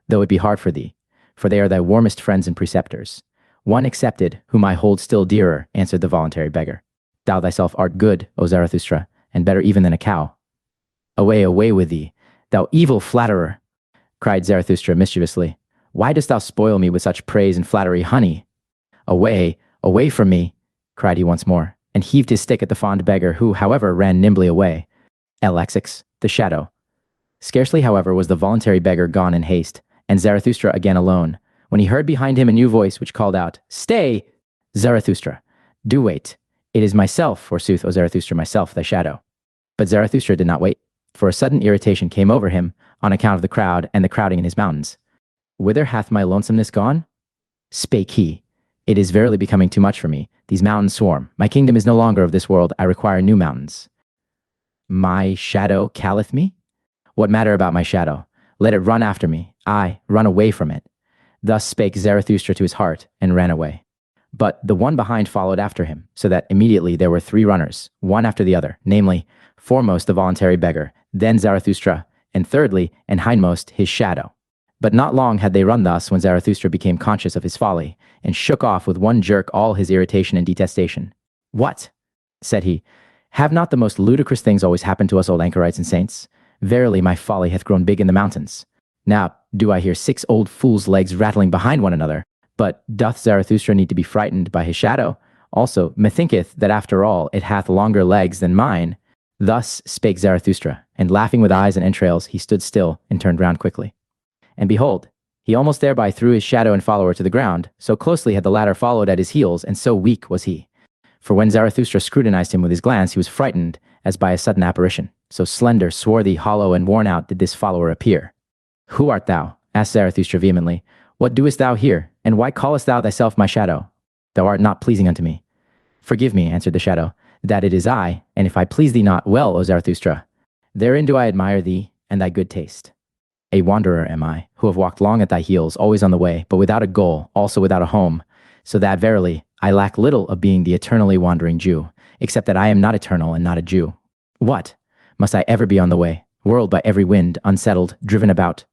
though it be hard for thee, for they are thy warmest friends and preceptors. One excepted, whom I hold still dearer, answered the voluntary beggar. Thou thyself art good, O Zarathustra, and better even than a cow. Away, away with thee, thou evil flatterer, cried Zarathustra mischievously. Why dost thou spoil me with such praise and flattery, honey? Away, away from me, cried he once more, and heaved his stick at the fond beggar, who, however, ran nimbly away. Alexix, the shadow. Scarcely, however, was the voluntary beggar gone in haste, and Zarathustra again alone, when he heard behind him a new voice which called out, Stay, Zarathustra, do wait. It is myself, forsooth, O Zarathustra, myself, thy shadow. But Zarathustra did not wait, for a sudden irritation came over him on account of the crowd and the crowding in his mountains. Whither hath my lonesomeness gone? Spake he. It is verily becoming too much for me. These mountains swarm. My kingdom is no longer of this world. I require new mountains. My shadow calleth me? What matter about my shadow? Let it run after me. I run away from it. Thus spake Zarathustra to his heart, and ran away. But the one behind followed after him, so that immediately there were three runners, one after the other, namely, foremost the voluntary beggar, then Zarathustra, and thirdly, and hindmost, his shadow. But not long had they run thus when Zarathustra became conscious of his folly, and shook off with one jerk all his irritation and detestation. What? Said he. Have not the most ludicrous things always happened to us old anchorites and saints? Verily my folly hath grown big in the mountains. Now do I hear 6 old fools' legs rattling behind one another. But doth Zarathustra need to be frightened by his shadow? Also, methinketh that after all it hath longer legs than mine. Thus spake Zarathustra, and laughing with eyes and entrails, he stood still and turned round quickly. And behold, he almost thereby threw his shadow and follower to the ground, so closely had the latter followed at his heels, and so weak was he. For when Zarathustra scrutinized him with his glance, he was frightened as by a sudden apparition. So slender, swarthy, hollow, and worn out did this follower appear. Who art thou? Asked Zarathustra vehemently. What doest thou here? And why callest thou thyself my shadow? Thou art not pleasing unto me. Forgive me, answered the shadow, that it is I, and if I please thee not, well, O Zarathustra. Therein do I admire thee and thy good taste. A wanderer am I, who have walked long at thy heels, always on the way, but without a goal, also without a home, so that verily I lack little of being the eternally wandering Jew, except that I am not eternal and not a Jew. What? Must I ever be on the way, whirled by every wind, unsettled, driven about?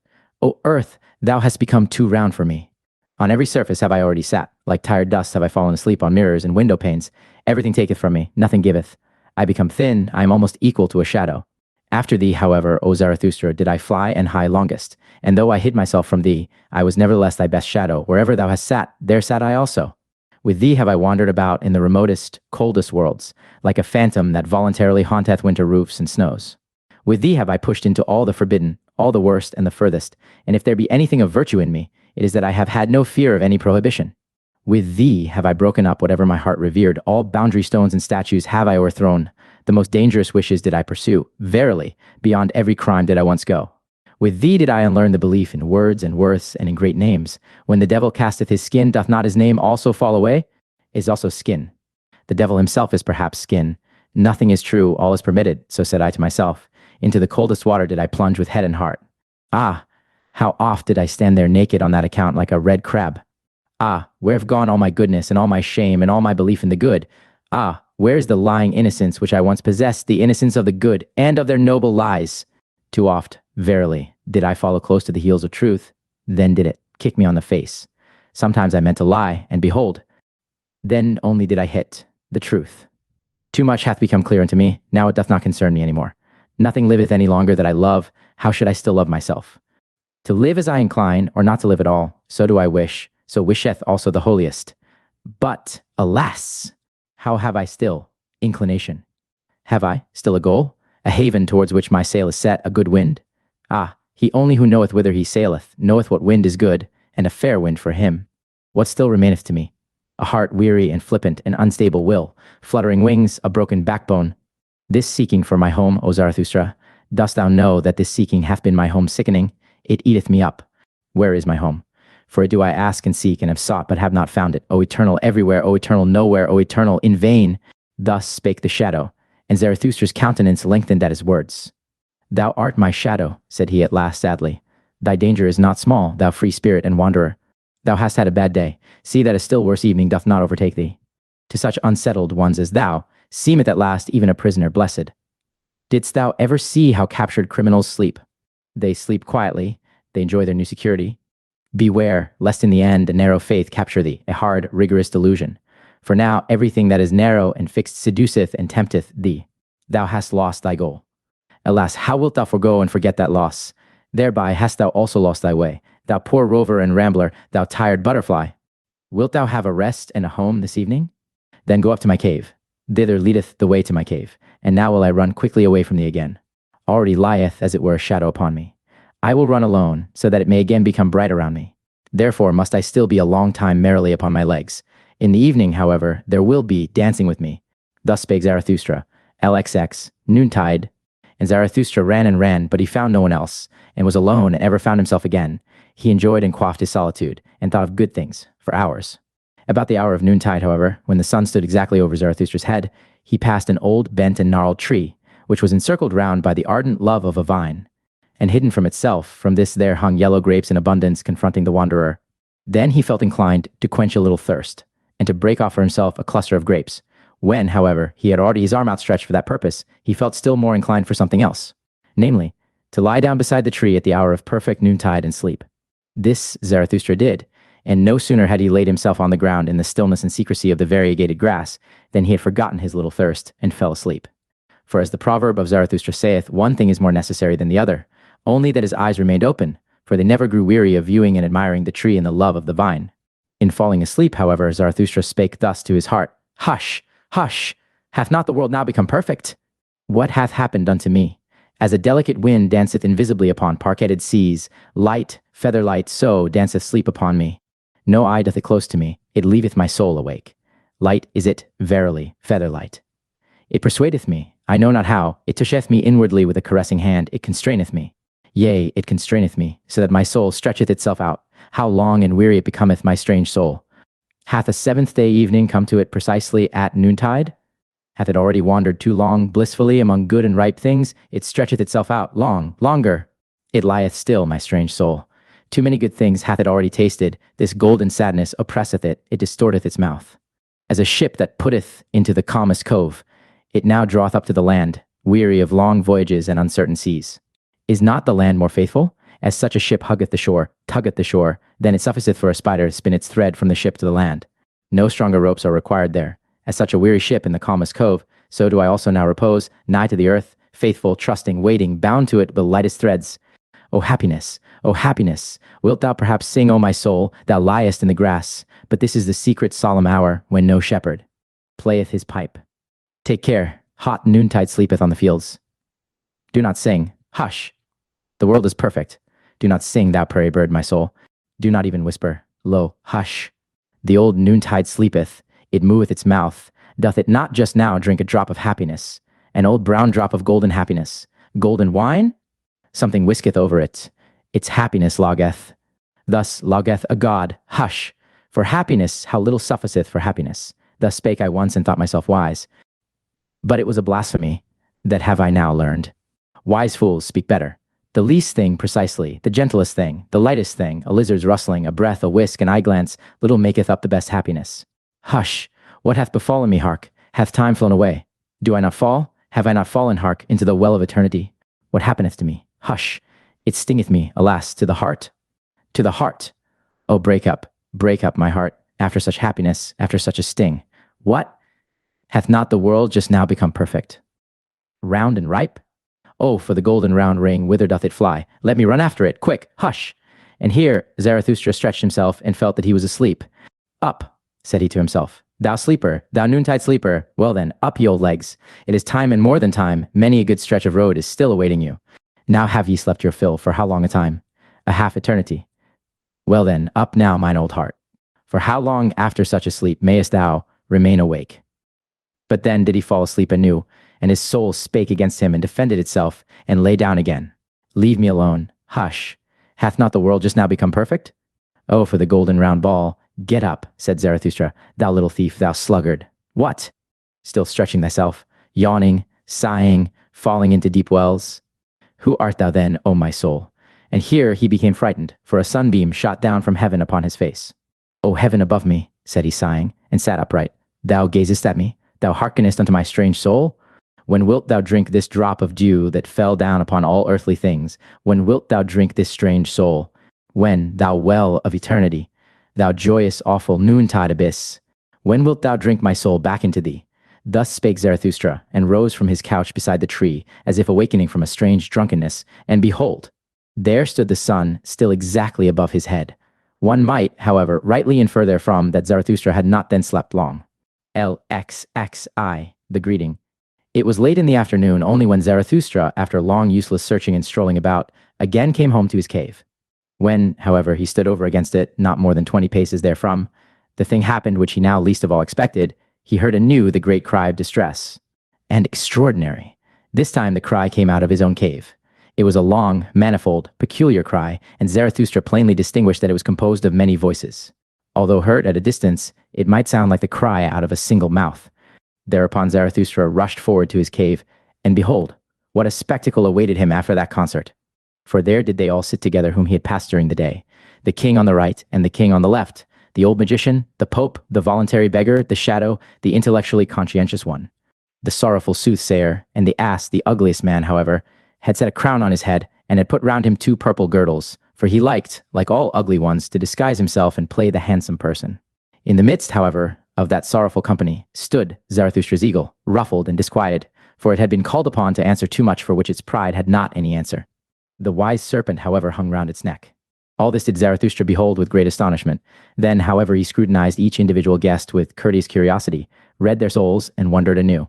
O earth, thou hast become too round for me. On every surface have I already sat, like tired dust have I fallen asleep on mirrors and window panes. Everything taketh from me, nothing giveth. I become thin, I am almost equal to a shadow. After thee, however, O Zarathustra, did I fly and hie longest, and though I hid myself from thee, I was nevertheless thy best shadow. Wherever thou hast sat, there sat I also. With thee have I wandered about in the remotest, coldest worlds, like a phantom that voluntarily haunteth winter roofs and snows. With thee have I pushed into all the forbidden, all the worst and the furthest, and if there be anything of virtue in me, it is that I have had no fear of any prohibition. With thee have I broken up whatever my heart revered, all boundary stones and statues have I o'erthrown. The most dangerous wishes did I pursue, verily, beyond every crime did I once go. With thee did I unlearn the belief in words and worths and in great names. When the devil casteth his skin, doth not his name also fall away? Is also skin. The devil himself is perhaps skin. Nothing is true, all is permitted, so said I to myself. Into the coldest water did I plunge with head and heart. Ah, how oft did I stand there naked on that account like a red crab. Ah, where have gone all my goodness and all my shame and all my belief in the good? Ah, where is the lying innocence which I once possessed, the innocence of the good and of their noble lies? Too oft, verily, did I follow close to the heels of truth. then did it, kick me on the face. Sometimes I meant to lie, and behold, then only did I hit the truth. Too much hath become clear unto me, now it doth not concern me any more. Nothing liveth any longer that I love, how should I still love myself? To live as I incline, or not to live at all, so do I wish, so wisheth also the holiest. But, alas, how have I still inclination? Have I still a goal, a haven towards which my sail is set, a good wind? Ah, he only who knoweth whither he saileth, knoweth what wind is good, and a fair wind for him. What still remaineth to me? A heart weary and flippant, an unstable will, fluttering wings, a broken backbone. This seeking for my home, O Zarathustra, dost thou know that this seeking hath been my home sickening? It eateth me up. Where is my home? For it do I ask and seek, and have sought, but have not found it. O eternal everywhere, O eternal nowhere, O eternal in vain. Thus spake the shadow, and Zarathustra's countenance lengthened at his words. Thou art my shadow, said he at last sadly. Thy danger is not small, thou free spirit and wanderer. Thou hast had a bad day. See that a still worse evening doth not overtake thee. To such unsettled ones as thou, seemeth at last even a prisoner blessed. Didst thou ever see how captured criminals sleep? They sleep quietly, they enjoy their new security. Beware, lest in the end a narrow faith capture thee, a hard, rigorous delusion. For now everything that is narrow and fixed seduceth and tempteth thee. Thou hast lost thy goal. Alas, how wilt thou forego and forget that loss? Thereby hast thou also lost thy way, thou poor rover and rambler, thou tired butterfly. Wilt thou have a rest and a home this evening? Then go up to my cave. Thither leadeth the way to my cave, and now will I run quickly away from thee again. Already lieth, as it were, a shadow upon me. I will run alone, so that it may again become bright around me. Therefore must I still be a long time merrily upon my legs. In the evening, however, there will be dancing with me. Thus spake Zarathustra, LXX, noontide. And Zarathustra ran and ran, but he found no one else, and was alone and ever found himself again. He enjoyed and quaffed his solitude, and thought of good things, for hours. About the hour of noontide, however, when the sun stood exactly over Zarathustra's head, he passed an old, bent and gnarled tree, which was encircled round by the ardent love of a vine. And hidden from itself, from this there hung yellow grapes in abundance confronting the wanderer. Then he felt inclined to quench a little thirst, and to break off for himself a cluster of grapes. When, however, he had already his arm outstretched for that purpose, he felt still more inclined for something else, namely, to lie down beside the tree at the hour of perfect noontide and sleep. This Zarathustra did, and no sooner had he laid himself on the ground in the stillness and secrecy of the variegated grass, than he had forgotten his little thirst, and fell asleep. For as the proverb of Zarathustra saith, one thing is more necessary than the other, only that his eyes remained open, for they never grew weary of viewing and admiring the tree and the love of the vine. In falling asleep, however, Zarathustra spake thus to his heart, Hush, hush, hath not the world now become perfect? What hath happened unto me? As a delicate wind danceth invisibly upon parquetted seas, light, feather light, so danceth sleep upon me. No eye doth it close to me, it leaveth my soul awake. Light is it, verily, feather light. It persuadeth me, I know not how, it toucheth me inwardly with a caressing hand, it constraineth me. Yea, it constraineth me, so that my soul stretcheth itself out. How long and weary it becometh, my strange soul. Hath a seventh day evening come to it precisely at noontide? Hath it already wandered too long blissfully among good and ripe things? It stretcheth itself out, longer. It lieth still, my strange soul. Too many good things hath it already tasted. This golden sadness oppresseth it, it distorteth its mouth. As a ship that putteth into the calmest cove, it now draweth up to the land, weary of long voyages and uncertain seas. Is not the land more faithful? As such a ship huggeth the shore, tuggeth the shore, then it sufficeth for a spider to spin its thread from the ship to the land. No stronger ropes are required there. As such a weary ship in the calmest cove, so do I also now repose, nigh to the earth, faithful, trusting, waiting, bound to it with the lightest threads. O happiness, wilt thou perhaps sing, O my soul, thou liest in the grass, but this is the secret solemn hour when no shepherd playeth his pipe. Take care, hot noontide sleepeth on the fields. Do not sing, hush. The world is perfect. Do not sing, thou prairie bird, my soul. Do not even whisper, lo, hush. The old noontide sleepeth, it moveth its mouth. Doth it not just now drink a drop of happiness, an old brown drop of golden happiness? Golden wine? Something whisketh over it. Its happiness loggeth. Thus loggeth a god, hush. For happiness, how little sufficeth for happiness. Thus spake I once and thought myself wise. But it was a blasphemy. That have I now learned. Wise fools speak better. The least thing precisely, the gentlest thing, the lightest thing, a lizard's rustling, a breath, a whisk, an eye glance, little maketh up the best happiness. Hush! What hath befallen me, hark? Hath time flown away? Do I not fall? Have I not fallen, hark, into the well of eternity? What happeneth to me? Hush! It stingeth me, alas, to the heart. To the heart. Oh, break up, my heart, after such happiness, after such a sting. What? Hath not the world just now become perfect? Round and ripe? Oh, for the golden round ring, whither doth it fly? Let me run after it, quick, hush! And here Zarathustra stretched himself and felt that he was asleep. Up, said he to himself. Thou sleeper, thou noontide sleeper, well then, up ye old legs. It is time and more than time, many a good stretch of road is still awaiting you. Now have ye slept your fill, for how long a time? A half eternity. Well then, up now, mine old heart. For how long after such a sleep mayest thou remain awake? But then did he fall asleep anew, and his soul spake against him and defended itself, and lay down again. Leave me alone. Hush. Hath not the world just now become perfect? Oh, for the golden round ball. Get up, said Zarathustra, thou little thief, thou sluggard. What? Still stretching thyself, yawning, sighing, falling into deep wells. Who art thou then, O my soul? And here he became frightened, for a sunbeam shot down from heaven upon his face. O heaven above me, said he sighing, and sat upright. Thou gazest at me, thou hearkenest unto my strange soul? When wilt thou drink this drop of dew that fell down upon all earthly things? When wilt thou drink this strange soul? When, thou well of eternity, thou joyous, awful, noontide abyss, when wilt thou drink my soul back into thee? Thus spake Zarathustra, and rose from his couch beside the tree, as if awakening from a strange drunkenness, and behold, there stood the sun, still exactly above his head. One might, however, rightly infer therefrom that Zarathustra had not then slept long. LXXI, the greeting. It was late in the afternoon, only when Zarathustra, after long useless searching and strolling about, again came home to his cave. When, however, he stood over against it, not more than 20 paces therefrom, the thing happened which he now least of all expected. He heard anew the great cry of distress. And extraordinary. This time the cry came out of his own cave. It was a long, manifold, peculiar cry, and Zarathustra plainly distinguished that it was composed of many voices. Although heard at a distance, it might sound like the cry out of a single mouth. Thereupon Zarathustra rushed forward to his cave, and behold, what a spectacle awaited him after that concert. For there did they all sit together whom he had passed during the day, the king on the right and the king on the left, the old magician, the pope, the voluntary beggar, the shadow, the intellectually conscientious one. The sorrowful soothsayer, and the ass, the ugliest man, however, had set a crown on his head, and had put round him 2 purple girdles, for he liked, like all ugly ones, to disguise himself and play the handsome person. In the midst, however, of that sorrowful company, stood Zarathustra's eagle, ruffled and disquieted, for it had been called upon to answer too much for which its pride had not any answer. The wise serpent, however, hung round its neck. All this did Zarathustra behold with great astonishment. Then, however, he scrutinized each individual guest with courteous curiosity, read their souls, and wondered anew.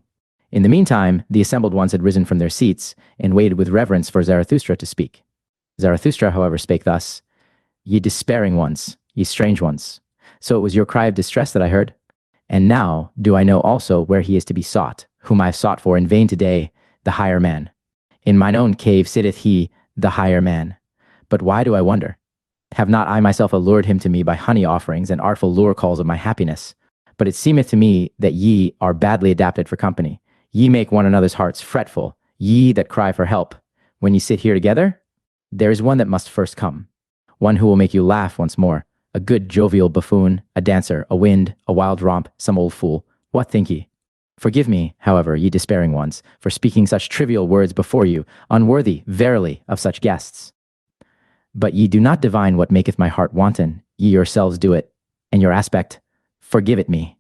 In the meantime, the assembled ones had risen from their seats, and waited with reverence for Zarathustra to speak. Zarathustra, however, spake thus, Ye despairing ones, ye strange ones, so it was your cry of distress that I heard? And now do I know also where he is to be sought, whom I have sought for in vain today, the higher man. In mine own cave sitteth he, the higher man. But why do I wonder? Have not I myself allured him to me by honey offerings and artful lure calls of my happiness? But it seemeth to me that ye are badly adapted for company. Ye make one another's hearts fretful, ye that cry for help. When ye sit here together, there is one that must first come, one who will make you laugh once more, a good jovial buffoon, a dancer, a wind, a wild romp, some old fool. What think ye? Forgive me, however, ye despairing ones, for speaking such trivial words before you, unworthy, verily, of such guests. But ye do not divine what maketh my heart wanton, ye yourselves do it, and your aspect, forgive it me.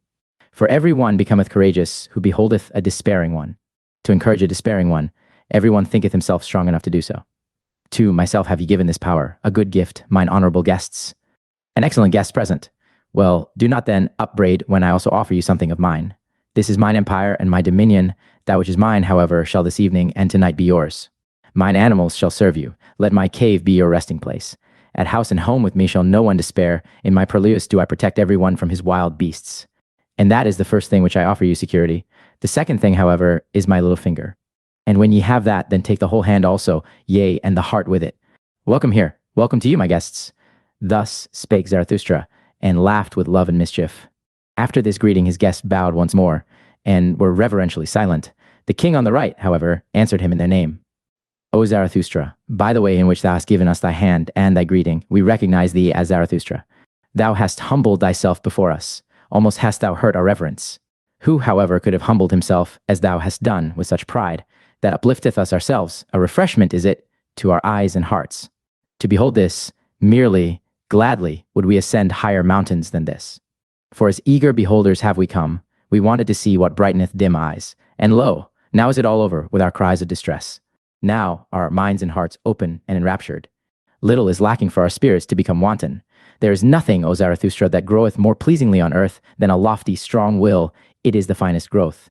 For every one becometh courageous who beholdeth a despairing one. To encourage a despairing one, every one thinketh himself strong enough to do so. To myself have ye given this power, a good gift, mine honorable guests. An excellent guest present. Well, do not then upbraid when I also offer you something of mine. This is mine empire and my dominion. That which is mine, however, shall this evening and tonight be yours. Mine animals shall serve you. Let my cave be your resting place. At house and home with me shall no one despair. In my purlieus do I protect every one from his wild beasts. And that is the first thing which I offer you security. The second thing, however, is my little finger. And when ye have that, then take the whole hand also, yea, and the heart with it. Welcome here. Welcome to you, my guests. Thus spake Zarathustra, and laughed with love and mischief. After this greeting, his guests bowed once more, and were reverentially silent. The king on the right, however, answered him in their name. O Zarathustra, by the way in which thou hast given us thy hand and thy greeting, we recognize thee as Zarathustra. Thou hast humbled thyself before us. Almost hast thou hurt our reverence. Who, however, could have humbled himself as thou hast done with such pride, that uplifteth us ourselves? A refreshment is it to our eyes and hearts. To behold this, merely Gladly would we ascend higher mountains than this. For as eager beholders have we come, we wanted to see what brighteneth dim eyes. And lo, now is it all over with our cries of distress. Now are our minds and hearts open and enraptured. Little is lacking for our spirits to become wanton. There is nothing, O Zarathustra, that groweth more pleasingly on earth than a lofty, strong will. It is the finest growth.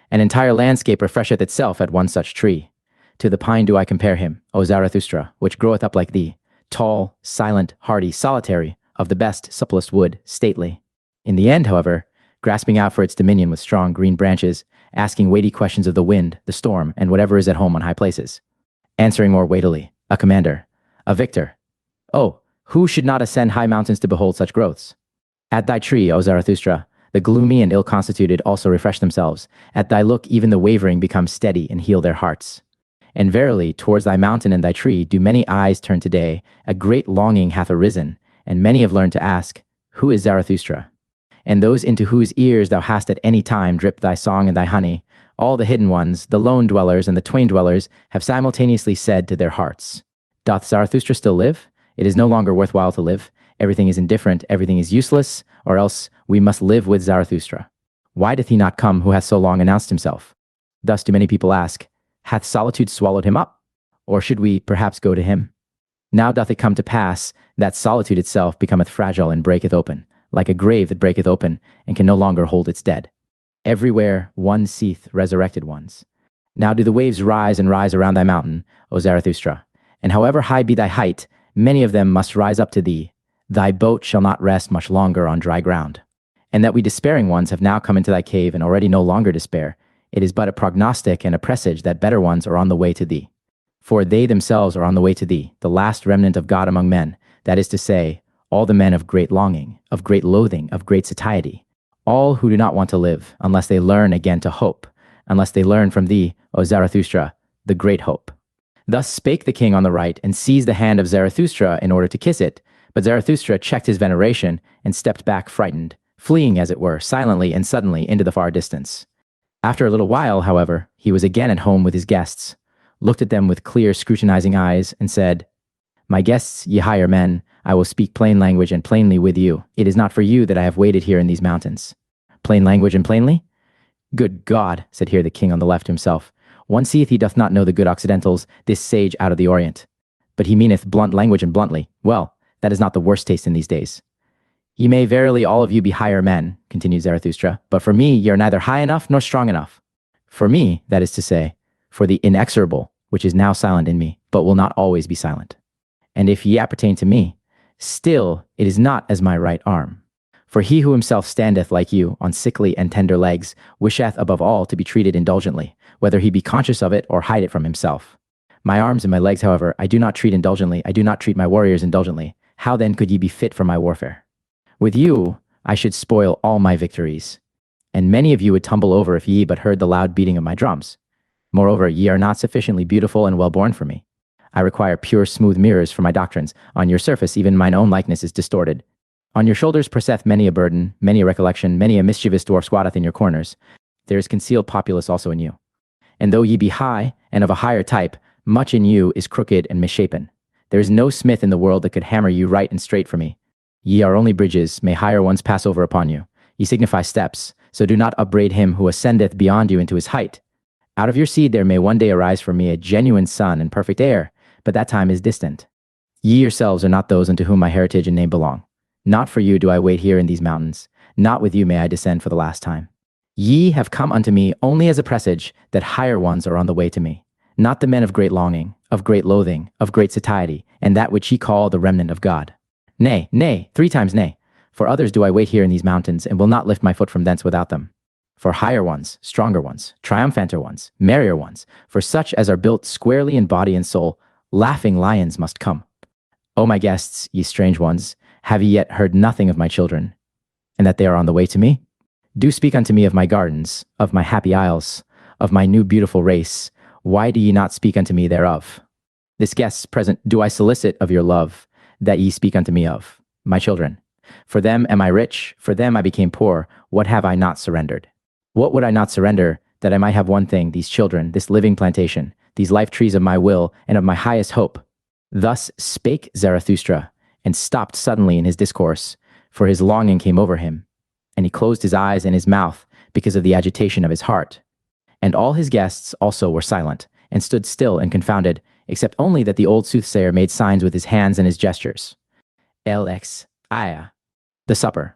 An entire landscape refresheth itself at one such tree. To the pine do I compare him, O Zarathustra, which groweth up like thee, tall, silent, hardy, solitary, of the best, supplest wood, stately. In the end, however, grasping out for its dominion with strong green branches, asking weighty questions of the wind, the storm, and whatever is at home on high places. Answering more weightily, a commander, a victor. Oh, who should not ascend high mountains to behold such growths? At thy tree, O Zarathustra, the gloomy and ill-constituted also refresh themselves. At thy look even the wavering become steady and heal their hearts. And verily, towards thy mountain and thy tree do many eyes turn today. A great longing hath arisen, and many have learned to ask, Who is Zarathustra? And those into whose ears thou hast at any time dripped thy song and thy honey, all the hidden ones, the lone dwellers and the twain dwellers, have simultaneously said to their hearts, Doth Zarathustra still live? It is no longer worthwhile to live. Everything is indifferent, everything is useless, or else we must live with Zarathustra. Why doth he not come who hath so long announced himself? Thus do many people ask, Hath solitude swallowed him up? Or should we perhaps go to him? Now doth it come to pass that solitude itself becometh fragile and breaketh open, like a grave that breaketh open and can no longer hold its dead. Everywhere one seeth resurrected ones. Now do the waves rise and rise around thy mountain, O Zarathustra, and however high be thy height, many of them must rise up to thee. Thy boat shall not rest much longer on dry ground. And that we despairing ones have now come into thy cave and already no longer despair, it is but a prognostic and a presage that better ones are on the way to thee. For they themselves are on the way to thee, the last remnant of God among men, that is to say, all the men of great longing, of great loathing, of great satiety, all who do not want to live, unless they learn again to hope, unless they learn from thee, O Zarathustra, the great hope. Thus spake the king on the right, and seized the hand of Zarathustra in order to kiss it, but Zarathustra checked his veneration, and stepped back frightened, fleeing, as it were, silently and suddenly into the far distance. After a little while, however, he was again at home with his guests, looked at them with clear, scrutinizing eyes, and said, My guests, ye higher men, I will speak plain language and plainly with you. It is not for you that I have waited here in these mountains. Plain language and plainly? Good God, said here the king on the left to himself. One seeth he doth not know the good Occidentals, this sage out of the Orient. But he meaneth blunt language and bluntly. Well, that is not the worst taste in these days. Ye may verily all of you be higher men, continued Zarathustra, but for me ye are neither high enough nor strong enough. For me, that is to say, for the inexorable, which is now silent in me, but will not always be silent. And if ye appertain to me, still it is not as my right arm. For he who himself standeth like you on sickly and tender legs wisheth above all to be treated indulgently, whether he be conscious of it or hide it from himself. My arms and my legs, however, I do not treat indulgently, I do not treat my warriors indulgently. How then could ye be fit for my warfare? With you, I should spoil all my victories, and many of you would tumble over if ye but heard the loud beating of my drums. Moreover, ye are not sufficiently beautiful and well-born for me. I require pure, smooth mirrors for my doctrines. On your surface, even mine own likeness is distorted. On your shoulders presseth many a burden, many a recollection, many a mischievous dwarf squatteth in your corners. There is concealed populace also in you. And though ye be high, and of a higher type, much in you is crooked and misshapen. There is no smith in the world that could hammer you right and straight for me. Ye are only bridges, may higher ones pass over upon you. Ye signify steps, so do not upbraid him who ascendeth beyond you into his height. Out of your seed there may one day arise for me a genuine son and perfect heir, but that time is distant. Ye yourselves are not those unto whom my heritage and name belong. Not for you do I wait here in these mountains, not with you may I descend for the last time. Ye have come unto me only as a presage that higher ones are on the way to me, not the men of great longing, of great loathing, of great satiety, and that which ye call the remnant of God. Nay, nay, 3 times nay. For others do I wait here in these mountains, and will not lift my foot from thence without them. For higher ones, stronger ones, triumphanter ones, merrier ones, for such as are built squarely in body and soul, laughing lions must come. O my guests, ye strange ones, have ye yet heard nothing of my children, and that they are on the way to me? Do speak unto me of my gardens, of my happy isles, of my new beautiful race. Why do ye not speak unto me thereof? This guests present do I solicit of your love, that ye speak unto me of, my children. For them am I rich, for them I became poor. What have I not surrendered? What would I not surrender, that I might have one thing, these children, this living plantation, these life trees of my will and of my highest hope? Thus spake Zarathustra, and stopped suddenly in his discourse, for his longing came over him, and he closed his eyes and his mouth because of the agitation of his heart. And all his guests also were silent, and stood still and confounded, except only that the old soothsayer made signs with his hands and his gestures. Aya, the supper.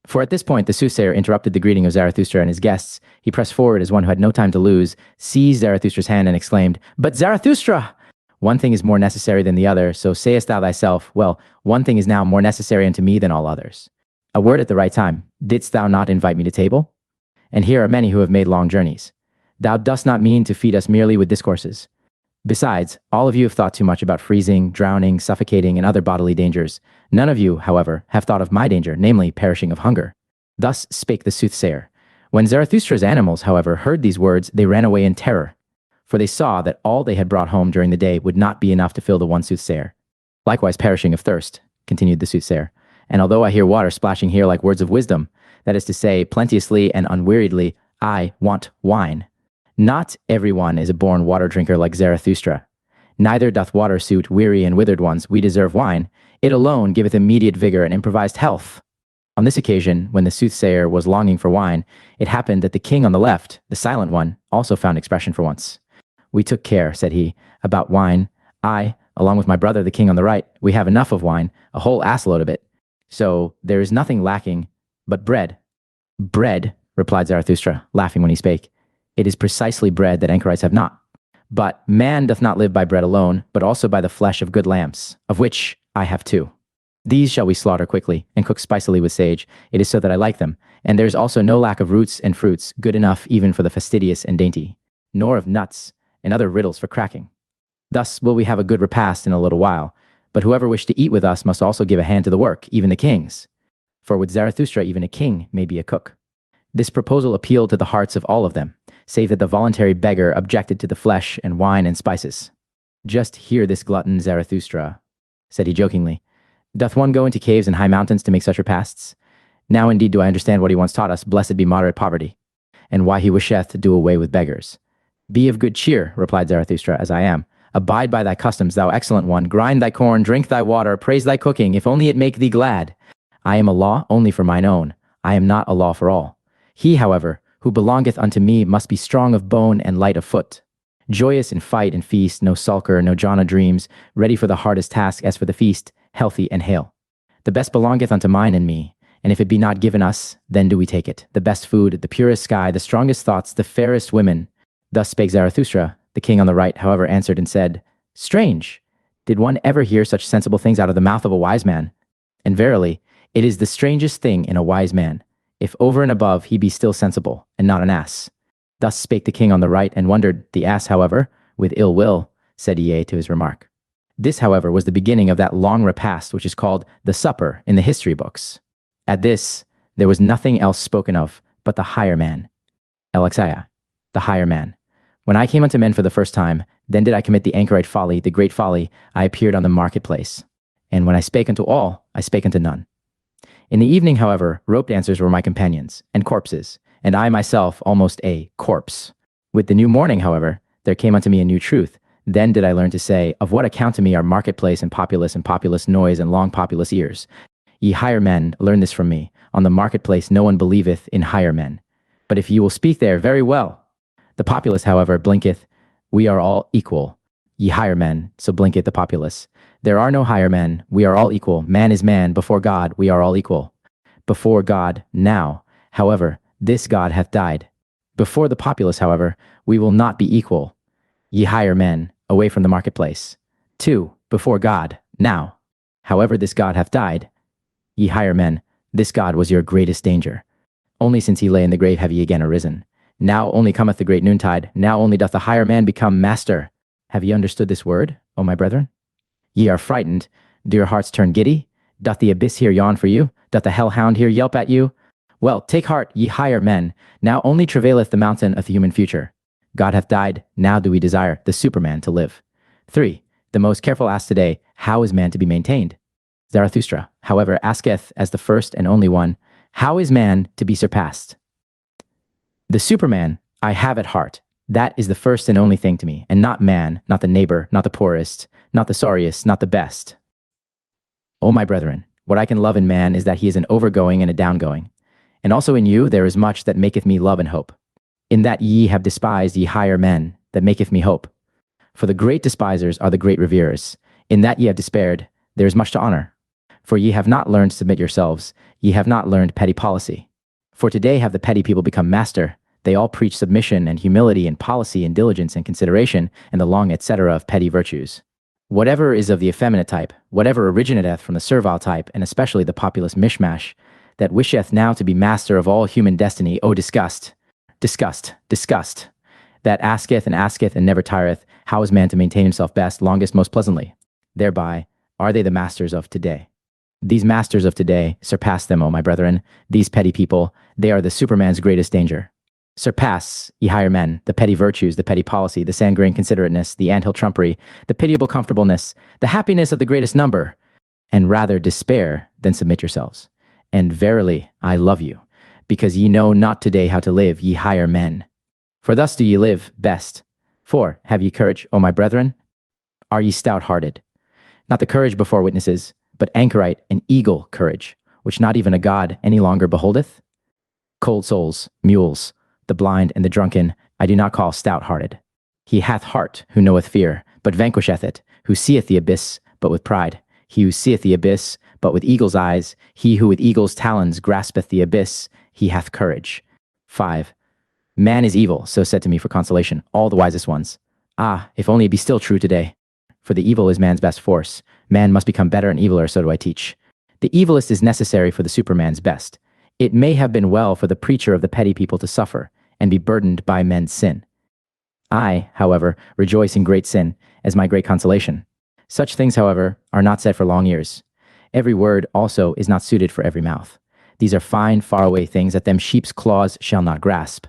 For at this point the soothsayer interrupted the greeting of Zarathustra and his guests. He pressed forward as one who had no time to lose, seized Zarathustra's hand and exclaimed, "But Zarathustra! One thing is more necessary than the other, so sayest thou thyself, well, one thing is now more necessary unto me than all others. A word at the right time. Didst thou not invite me to table? And here are many who have made long journeys. Thou dost not mean to feed us merely with discourses. Besides, all of you have thought too much about freezing, drowning, suffocating, and other bodily dangers. None of you, however, have thought of my danger, namely perishing of hunger." Thus spake the soothsayer. When Zarathustra's animals, however, heard these words, they ran away in terror, for they saw that all they had brought home during the day would not be enough to fill the one soothsayer. "Likewise perishing of thirst," continued the soothsayer. "And although I hear water splashing here like words of wisdom, that is to say, plenteously and unweariedly, I want wine. Not every one is a born water drinker like Zarathustra. Neither doth water suit weary and withered ones. We deserve wine. It alone giveth immediate vigor and improvised health." On this occasion, when the soothsayer was longing for wine, it happened that the king on the left, the silent one, also found expression for once. "We took care," said he, "about wine. I, along with my brother, the king on the right, we have enough of wine, a whole assload of it. So there is nothing lacking but bread." "Bread," replied Zarathustra, laughing when he spake. "It is precisely bread that anchorites have not. But man doth not live by bread alone, but also by the flesh of good lambs, of which I have 2. These shall we slaughter quickly, and cook spicily with sage. It is so that I like them. And there is also no lack of roots and fruits, good enough even for the fastidious and dainty, nor of nuts and other riddles for cracking. Thus will we have a good repast in a little while. But whoever wish to eat with us must also give a hand to the work, even the kings. For with Zarathustra even a king may be a cook." This proposal appealed to the hearts of all of them, save that the voluntary beggar objected to the flesh and wine and spices. "Just hear this glutton Zarathustra," said he jokingly. "Doth one go into caves and high mountains to make such repasts? Now indeed do I understand what he once taught us, blessed be moderate poverty, and why he wisheth to do away with beggars." "Be of good cheer," replied Zarathustra, "as I am. Abide by thy customs, thou excellent one. Grind thy corn, drink thy water, praise thy cooking, if only it make thee glad. I am a law only for mine own. I am not a law for all. He, however, who belongeth unto me must be strong of bone and light of foot. Joyous in fight and feast, no sulker, no John of dreams, ready for the hardest task as for the feast, healthy and hale. The best belongeth unto mine and me, and if it be not given us, then do we take it. The best food, the purest sky, the strongest thoughts, the fairest women." Thus spake Zarathustra. The king on the right, however, answered and said, "Strange! Did one ever hear such sensible things out of the mouth of a wise man? And verily, it is the strangest thing in a wise man, if over and above he be still sensible, and not an ass." Thus spake the king on the right, and wondered. The ass, however, with ill will, said yea to his remark. This, however, was the beginning of that long repast which is called the supper in the history books. At this, there was nothing else spoken of but the higher man. Alexia, the higher man. "When I came unto men for the first time, then did I commit the anchorite folly, the great folly. I appeared on the marketplace. And when I spake unto all, I spake unto none. In the evening, however, rope dancers were my companions, and corpses, and I myself almost a corpse. With the new morning, however, there came unto me a new truth. Then did I learn to say, of what account to me are marketplace and populous noise and long populous ears? Ye higher men, learn this from me. On the marketplace no one believeth in higher men. But if ye will speak there, very well. The populace, however, blinketh, we are all equal. Ye higher men, so blinketh the populace. There are no higher men, we are all equal. Man is man, before God we are all equal. Before God, now, however, this God hath died. Before the populace, however, we will not be equal. Ye higher men, away from the marketplace. 2. Before God, now, however this God hath died. Ye higher men, this God was your greatest danger. Only since he lay in the grave have ye again arisen. Now only cometh the great noontide, now only doth the higher man become master. Have ye understood this word, O my brethren? Ye are frightened. Do your hearts turn giddy? Doth the abyss here yawn for you? Doth the hellhound here yelp at you? Well, take heart, ye higher men. Now only travaileth the mountain of the human future. God hath died, now do we desire the Superman to live. 3. The most careful ask today, how is man to be maintained? Zarathustra, however, asketh as the first and only one, how is man to be surpassed? The Superman I have at heart. That is the first and only thing to me, and not man, not the neighbor, not the poorest, not the sorriest, not the best. O my brethren, what I can love in man is that he is an overgoing and a downgoing. And also in you there is much that maketh me love and hope. In that ye have despised ye higher men, that maketh me hope. For the great despisers are the great reverers. In that ye have despaired, there is much to honor. For ye have not learned to submit yourselves, ye have not learned petty policy. For today have the petty people become master. They all preach submission and humility and policy and diligence and consideration and the long etc. of petty virtues. Whatever is of the effeminate type, whatever originateth from the servile type, and especially the populous mishmash, that wisheth now to be master of all human destiny, O disgust, disgust, disgust, that asketh and never tireth, how is man to maintain himself best, longest, most pleasantly? Thereby are they the masters of today. These masters of today, surpass them, O my brethren, these petty people, they are the superman's greatest danger. Surpass, ye higher men, the petty virtues, the petty policy, the sanguine considerateness, the anthill trumpery, the pitiable comfortableness, the happiness of the greatest number, and rather despair than submit yourselves. And verily, I love you, because ye know not today how to live, ye higher men. For thus do ye live best. For, have ye courage, O my brethren? Are ye stout-hearted? Not the courage before witnesses, but anchorite and eagle courage, which not even a god any longer beholdeth? Cold souls, mules, the blind and the drunken, I do not call stout-hearted. He hath heart who knoweth fear, but vanquisheth it, who seeth the abyss, but with pride. He who seeth the abyss, but with eagle's eyes, he who with eagle's talons graspeth the abyss, he hath courage. 5. Man is evil, so said to me for consolation, all the wisest ones. Ah, if only it be still true today. For the evil is man's best force. Man must become better and eviler, so do I teach. The evilest is necessary for the superman's best. It may have been well for the preacher of the petty people to suffer and be burdened by men's sin. I, however, rejoice in great sin as my great consolation. Such things, however, are not said for long years. Every word also is not suited for every mouth. These are fine, faraway things that them sheep's claws shall not grasp.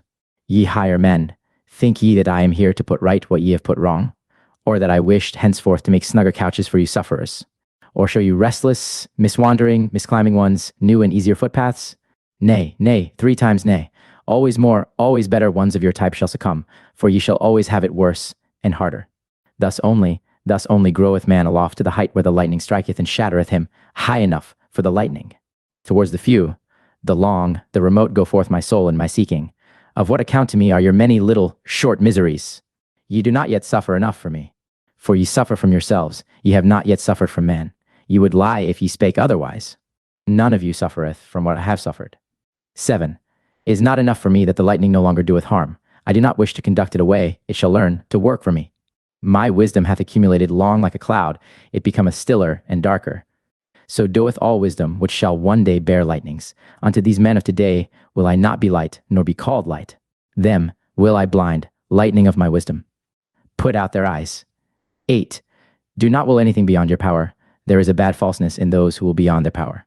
Ye higher men, think ye that I am here to put right what ye have put wrong? Or that I wished henceforth to make snugger couches for you sufferers? Or show you restless, miswandering, misclimbing ones, new and easier footpaths? Nay, nay, 3 times nay. Always more, always better ones of your type shall succumb, for ye shall always have it worse and harder. Thus only groweth man aloft to the height where the lightning striketh and shattereth him, high enough for the lightning. Towards the few, the long, the remote go forth my soul and my seeking. Of what account to me are your many little, short miseries? Ye do not yet suffer enough for me. For ye suffer from yourselves, ye have not yet suffered from man. Ye would lie if ye spake otherwise. None of you suffereth from what I have suffered. 7. It is not enough for me that the lightning no longer doeth harm. I do not wish to conduct it away, it shall learn to work for me. My wisdom hath accumulated long like a cloud, it becometh stiller and darker. So doeth all wisdom, which shall one day bear lightnings. Unto these men of today will I not be light, nor be called light. Them will I blind, lightning of my wisdom. Put out their eyes. 8. Do not will anything beyond your power. There is a bad falseness in those who will beyond their power,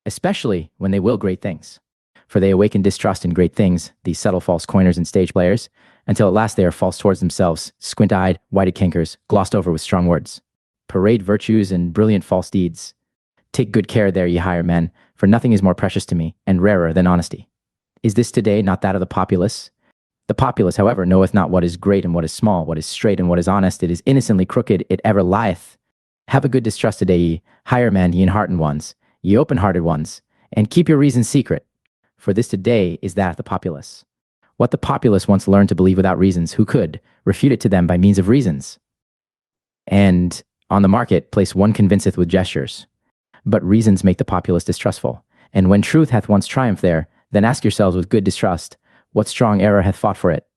especially when they will great things. For they awaken distrust in great things, these subtle false coiners and stage players, until at last they are false towards themselves, squint-eyed, whited kinkers, glossed over with strong words. Parade virtues and brilliant false deeds. Take good care there, ye higher men, for nothing is more precious to me, and rarer than honesty. Is this today not that of the populace? The populace, however, knoweth not what is great and what is small, what is straight and what is honest. It is innocently crooked, it ever lieth. Have a good distrust today, ye higher men, ye enheartened ones, ye open-hearted ones, and keep your reasons secret. For this today is that of the populace. What the populace once learned to believe without reasons, who could refute it to them by means of reasons? And on the market place one convinceth with gestures. But reasons make the populace distrustful. And when truth hath once triumphed there, then ask yourselves with good distrust, what strong error hath fought for it?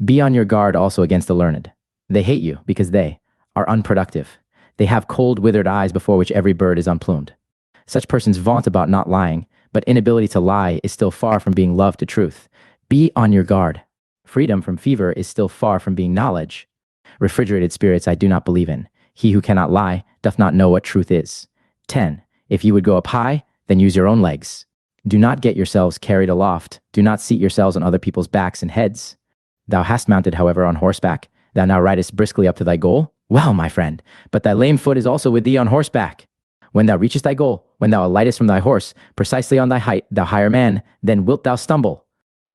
Be on your guard also against the learned. They hate you because they are unproductive. They have cold, withered eyes before which every bird is unplumed. Such persons vaunt about not lying, but inability to lie is still far from being love to truth. Be on your guard. Freedom from fever is still far from being knowledge. Refrigerated spirits I do not believe in. He who cannot lie doth not know what truth is. 10. If you would go up high, then use your own legs. Do not get yourselves carried aloft. Do not seat yourselves on other people's backs and heads. Thou hast mounted, however, on horseback. Thou now ridest briskly up to thy goal? Well, my friend, but thy lame foot is also with thee on horseback. When thou reachest thy goal, when thou alightest from thy horse, precisely on thy height, thou higher man, then wilt thou stumble.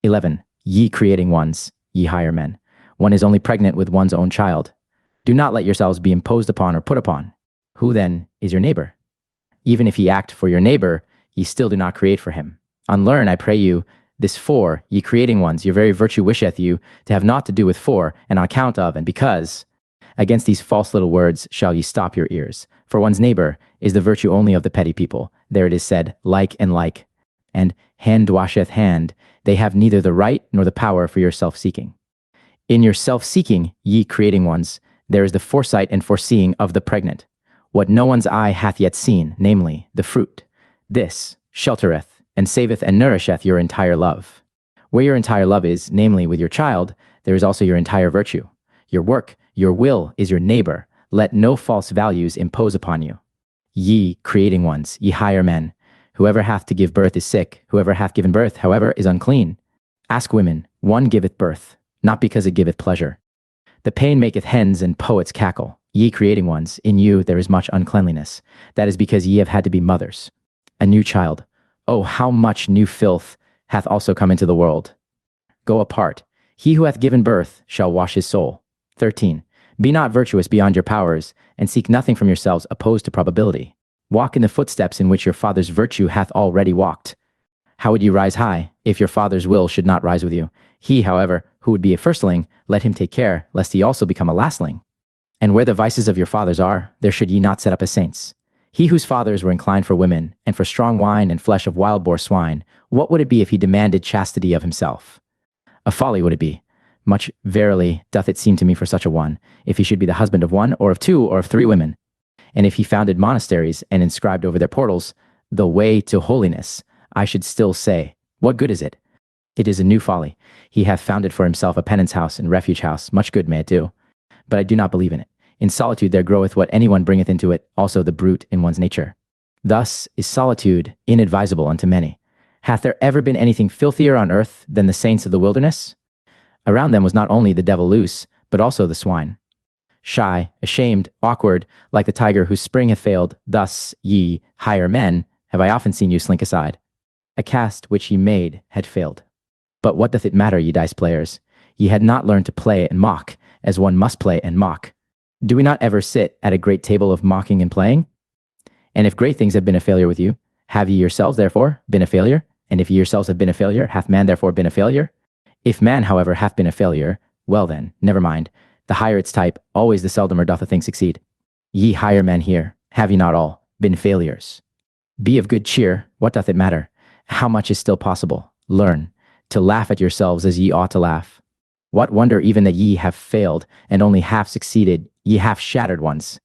11. Ye creating ones, ye higher men. One is only pregnant with one's own child. Do not let yourselves be imposed upon or put upon. Who then is your neighbor? Even if ye act for your neighbor, ye still do not create for him. Unlearn, I pray you, this for, ye creating ones, your very virtue wisheth you to have naught to do with for, and on account of, and because. Against these false little words shall ye stop your ears. For one's neighbor is the virtue only of the petty people. There it is said, like and like, and hand washeth hand. They have neither the right nor the power for your self-seeking. In your self-seeking, ye creating ones, there is the foresight and foreseeing of the pregnant. What no one's eye hath yet seen, namely, the fruit. This sheltereth, and saveth and nourisheth your entire love. Where your entire love is, namely with your child, there is also your entire virtue. Your work, your will is your neighbor. Let no false values impose upon you. Ye creating ones, ye higher men. Whoever hath to give birth is sick. Whoever hath given birth, however, is unclean. Ask women, one giveth birth, not because it giveth pleasure. The pain maketh hens and poets cackle. Ye creating ones, in you there is much uncleanliness. That is because ye have had to be mothers. A new child. Oh, how much new filth hath also come into the world. Go apart. He who hath given birth shall wash his soul. 13. Be not virtuous beyond your powers, and seek nothing from yourselves opposed to probability. Walk in the footsteps in which your father's virtue hath already walked. How would you rise high, if your father's will should not rise with you? He, however, who would be a firstling, let him take care, lest he also become a lastling. And where the vices of your fathers are, there should ye not set up as saints. He whose fathers were inclined for women, and for strong wine and flesh of wild boar swine, what would it be if he demanded chastity of himself? A folly would it be. Much verily doth it seem to me for such a one, if he should be the husband of one, or of two, or of three women. And if he founded monasteries, and inscribed over their portals, the way to holiness, I should still say, what good is it? It is a new folly. He hath founded for himself a penance house and refuge house, much good may it do. But I do not believe in it. In solitude there groweth what anyone bringeth into it, also the brute in one's nature. Thus is solitude inadvisable unto many. Hath there ever been anything filthier on earth than the saints of the wilderness? Around them was not only the devil loose, but also the swine. Shy, ashamed, awkward, like the tiger whose spring hath failed, thus, ye, higher men, have I often seen you slink aside. A cast which ye made had failed. But what doth it matter, ye dice players? Ye had not learned to play and mock, as one must play and mock. Do we not ever sit at a great table of mocking and playing? And if great things have been a failure with you, have ye yourselves, therefore, been a failure? And if ye yourselves have been a failure, hath man therefore been a failure? If man, however, hath been a failure, well then, never mind. The higher its type, always the seldomer doth a thing succeed. Ye higher men here, have ye not all been failures? Be of good cheer, what doth it matter? How much is still possible? Learn to laugh at yourselves as ye ought to laugh. What wonder even that ye have failed, and only half succeeded, ye half shattered ones?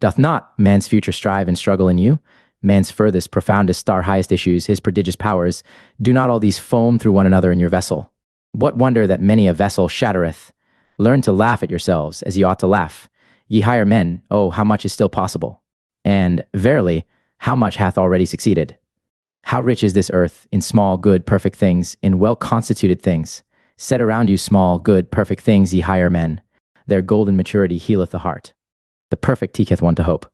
Doth not man's future strive and struggle in you? Man's furthest, profoundest star highest issues, his prodigious powers, do not all these foam through one another in your vessel? What wonder that many a vessel shattereth? Learn to laugh at yourselves as ye ought to laugh. Ye higher men, oh, how much is still possible? And, verily, how much hath already succeeded? How rich is this earth in small, good, perfect things, in well-constituted things? Set around you small, good, perfect things, ye higher men. Their golden maturity healeth the heart. The perfect teacheth one to hope.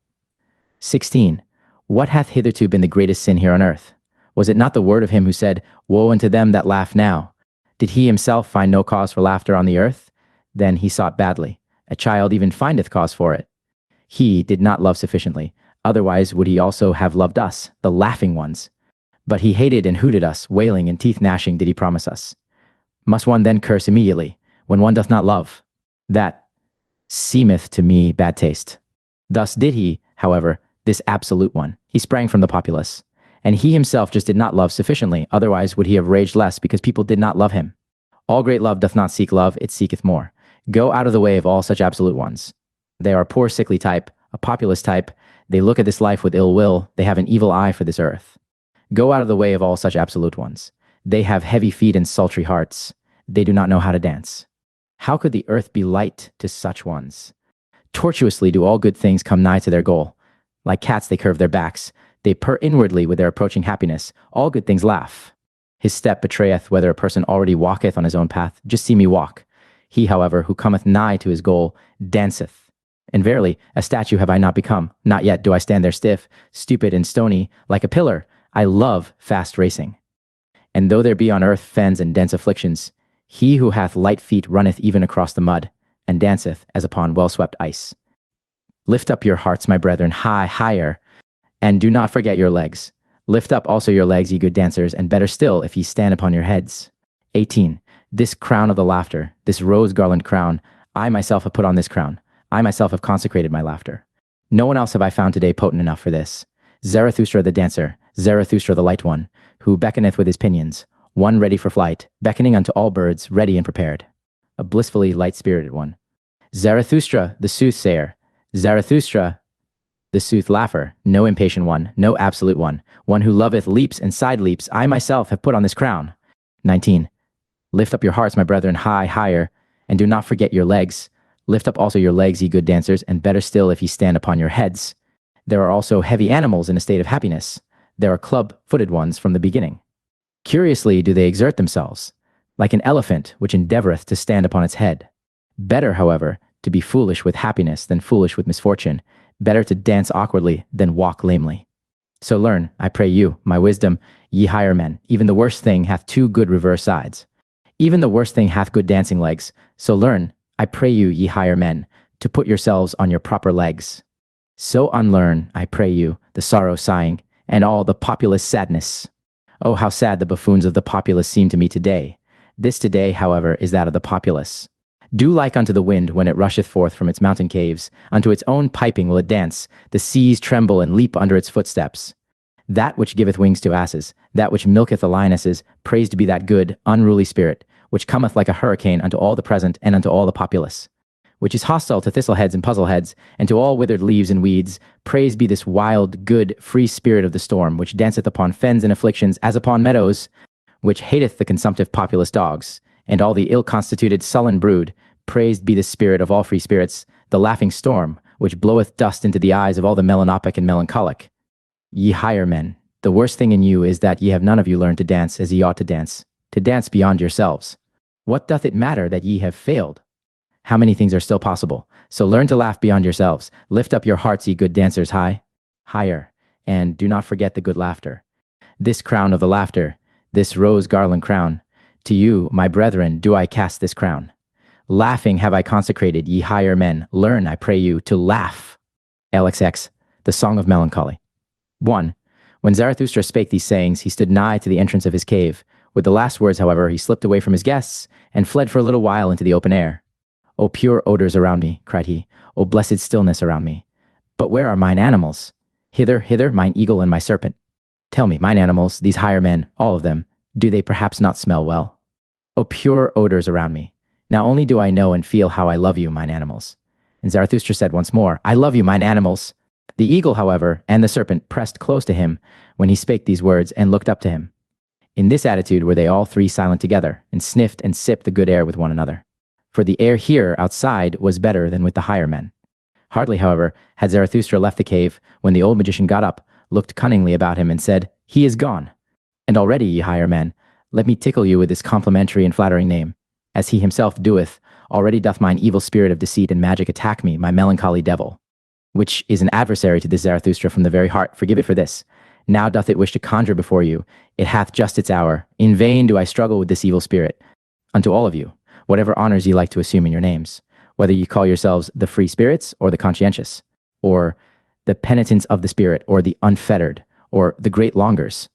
16. What hath hitherto been the greatest sin here on earth? Was it not the word of him who said, Woe unto them that laugh now? Did he himself find no cause for laughter on the earth? Then he sought badly. A child even findeth cause for it. He did not love sufficiently. Otherwise would he also have loved us, the laughing ones. But he hated and hooted us, wailing and teeth gnashing did he promise us. Must one then curse immediately, when one doth not love? That seemeth to me bad taste. Thus did he, however, this absolute one. He sprang from the populace. And he himself just did not love sufficiently, otherwise would he have raged less, because people did not love him. All great love doth not seek love, it seeketh more. Go out of the way of all such absolute ones. They are a poor sickly type, a populist type. They look at this life with ill will. They have an evil eye for this earth. Go out of the way of all such absolute ones. They have heavy feet and sultry hearts. They do not know how to dance. How could the earth be light to such ones? Tortuously do all good things come nigh to their goal. Like cats they curve their backs. They purr inwardly with their approaching happiness. All good things laugh. His step betrayeth whether a person already walketh on his own path. Just see me walk. He, however, who cometh nigh to his goal, danceth. And verily, a statue have I not become. Not yet do I stand there stiff, stupid and stony, like a pillar. I love fast racing. And though there be on earth fens and dense afflictions, he who hath light feet runneth even across the mud, and danceth as upon well-swept ice. Lift up your hearts, my brethren, higher, And do not forget your legs. Lift up also your legs, ye good dancers, and better still if ye stand upon your heads. 18. This crown of the laughter, this rose garland crown, I myself have put on this crown. I myself have consecrated my laughter. No one else have I found today potent enough for this. Zarathustra the dancer, Zarathustra the light one, who beckoneth with his pinions, one ready for flight, beckoning unto all birds, ready and prepared. A blissfully light-spirited one. Zarathustra the soothsayer, Zarathustra the sooth laugher, no impatient one, no absolute one who loveth leaps and side leaps, I myself have put on this crown. 19. Lift up your hearts, my brethren, higher, and do not forget your legs. Lift up also your legs, ye good dancers, and better still if ye stand upon your heads. There are also heavy animals in a state of happiness. There are club-footed ones from the beginning. Curiously do they exert themselves, like an elephant which endeavoureth to stand upon its head. Better, however, to be foolish with happiness than foolish with misfortune. Better to dance awkwardly than walk lamely. So learn, I pray you, my wisdom, ye higher men. Even the worst thing hath two good reverse sides. Even the worst thing hath good dancing legs. So learn, I pray you, ye higher men, to put yourselves on your proper legs. So unlearn, I pray you, the sorrow sighing, and all the populace sadness. Oh, how sad the buffoons of the populace seem to me today. This today, however, is that of the populace. Do like unto the wind when it rusheth forth from its mountain caves, unto its own piping will it dance, the seas tremble and leap under its footsteps. That which giveth wings to asses, that which milketh the lionesses, praised be that good, unruly spirit, which cometh like a hurricane unto all the present and unto all the populace, which is hostile to thistleheads and puzzleheads, and to all withered leaves and weeds. Praised be this wild, good, free spirit of the storm, which danceth upon fens and afflictions as upon meadows, which hateth the consumptive populous dogs, and all the ill-constituted sullen brood. Praised be the spirit of all free spirits, the laughing storm, which bloweth dust into the eyes of all the melanopic and melancholic. Ye higher men, the worst thing in you is that ye have none of you learned to dance as ye ought to dance beyond yourselves. What doth it matter that ye have failed? How many things are still possible? So learn to laugh beyond yourselves. Lift up your hearts, ye good dancers, higher, and do not forget the good laughter. This crown of the laughter, this rose garland crown, to you, my brethren, do I cast this crown. Laughing have I consecrated, ye higher men. Learn, I pray you, to laugh. LXX, the Song of Melancholy. 1. When Zarathustra spake these sayings, he stood nigh to the entrance of his cave. With the last words, however, he slipped away from his guests and fled for a little while into the open air. O pure odors around me, cried he. O blessed stillness around me. But where are mine animals? Hither, mine eagle and my serpent. Tell me, mine animals, these higher men, all of them, do they perhaps not smell well? O pure odors around me. Now only do I know and feel how I love you, mine animals. And Zarathustra said once more, I love you, mine animals. The eagle, however, and the serpent pressed close to him when he spake these words and looked up to him. In this attitude were they all three silent together, and sniffed and sipped the good air with one another. For the air here outside was better than with the higher men. Hardly, however, had Zarathustra left the cave when the old magician got up, looked cunningly about him, and said, He is gone. And already, ye higher men, let me tickle you with this complimentary and flattering name. As he himself doeth, already doth mine evil spirit of deceit and magic attack me, my melancholy devil, which is an adversary to this Zarathustra from the very heart. Forgive it for this. Now doth it wish to conjure before you. It hath just its hour. In vain do I struggle with this evil spirit. Unto all of you, whatever honors ye like to assume in your names, whether ye call yourselves the free spirits or the conscientious, or the penitents of the spirit, or the unfettered, or the great longers.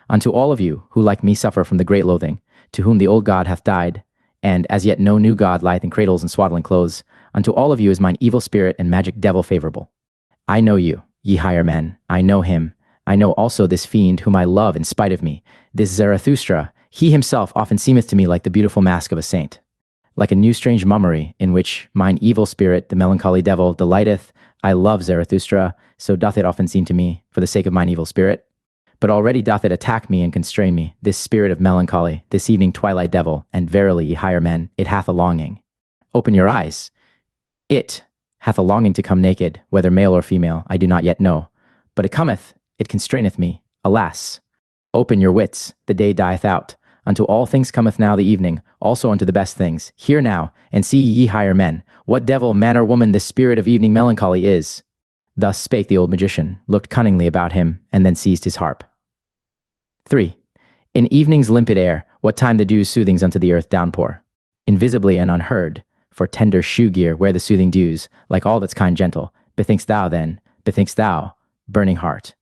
Unto all of you who like me suffer from the great loathing, to whom the old god hath died, and as yet no new god lieth in cradles and swaddling clothes, unto all of you is mine evil spirit and magic devil favorable. I know you, ye higher men, I know him. I know also this fiend whom I love in spite of me, this Zarathustra. He himself often seemeth to me like the beautiful mask of a saint, like a new strange mummery, in which mine evil spirit, the melancholy devil, delighteth. I love Zarathustra, so doth it often seem to me, for the sake of mine evil spirit. But already doth it attack me and constrain me, this spirit of melancholy, this evening twilight devil, and verily, ye higher men, it hath a longing. Open your eyes. It hath a longing to come naked, whether male or female, I do not yet know. But it cometh, it constraineth me, alas. Open your wits, the day dieth out. Unto all things cometh now the evening, also unto the best things. Hear now, and see ye higher men, what devil, man or woman, this spirit of evening melancholy is. Thus spake the old magician, looked cunningly about him, and then seized his harp. 3. In evening's limpid air, what time the dews soothings unto the earth downpour. Invisibly and unheard, for tender shoe gear wear the soothing dews, like all that's kind gentle. Bethinkst thou then, burning heart,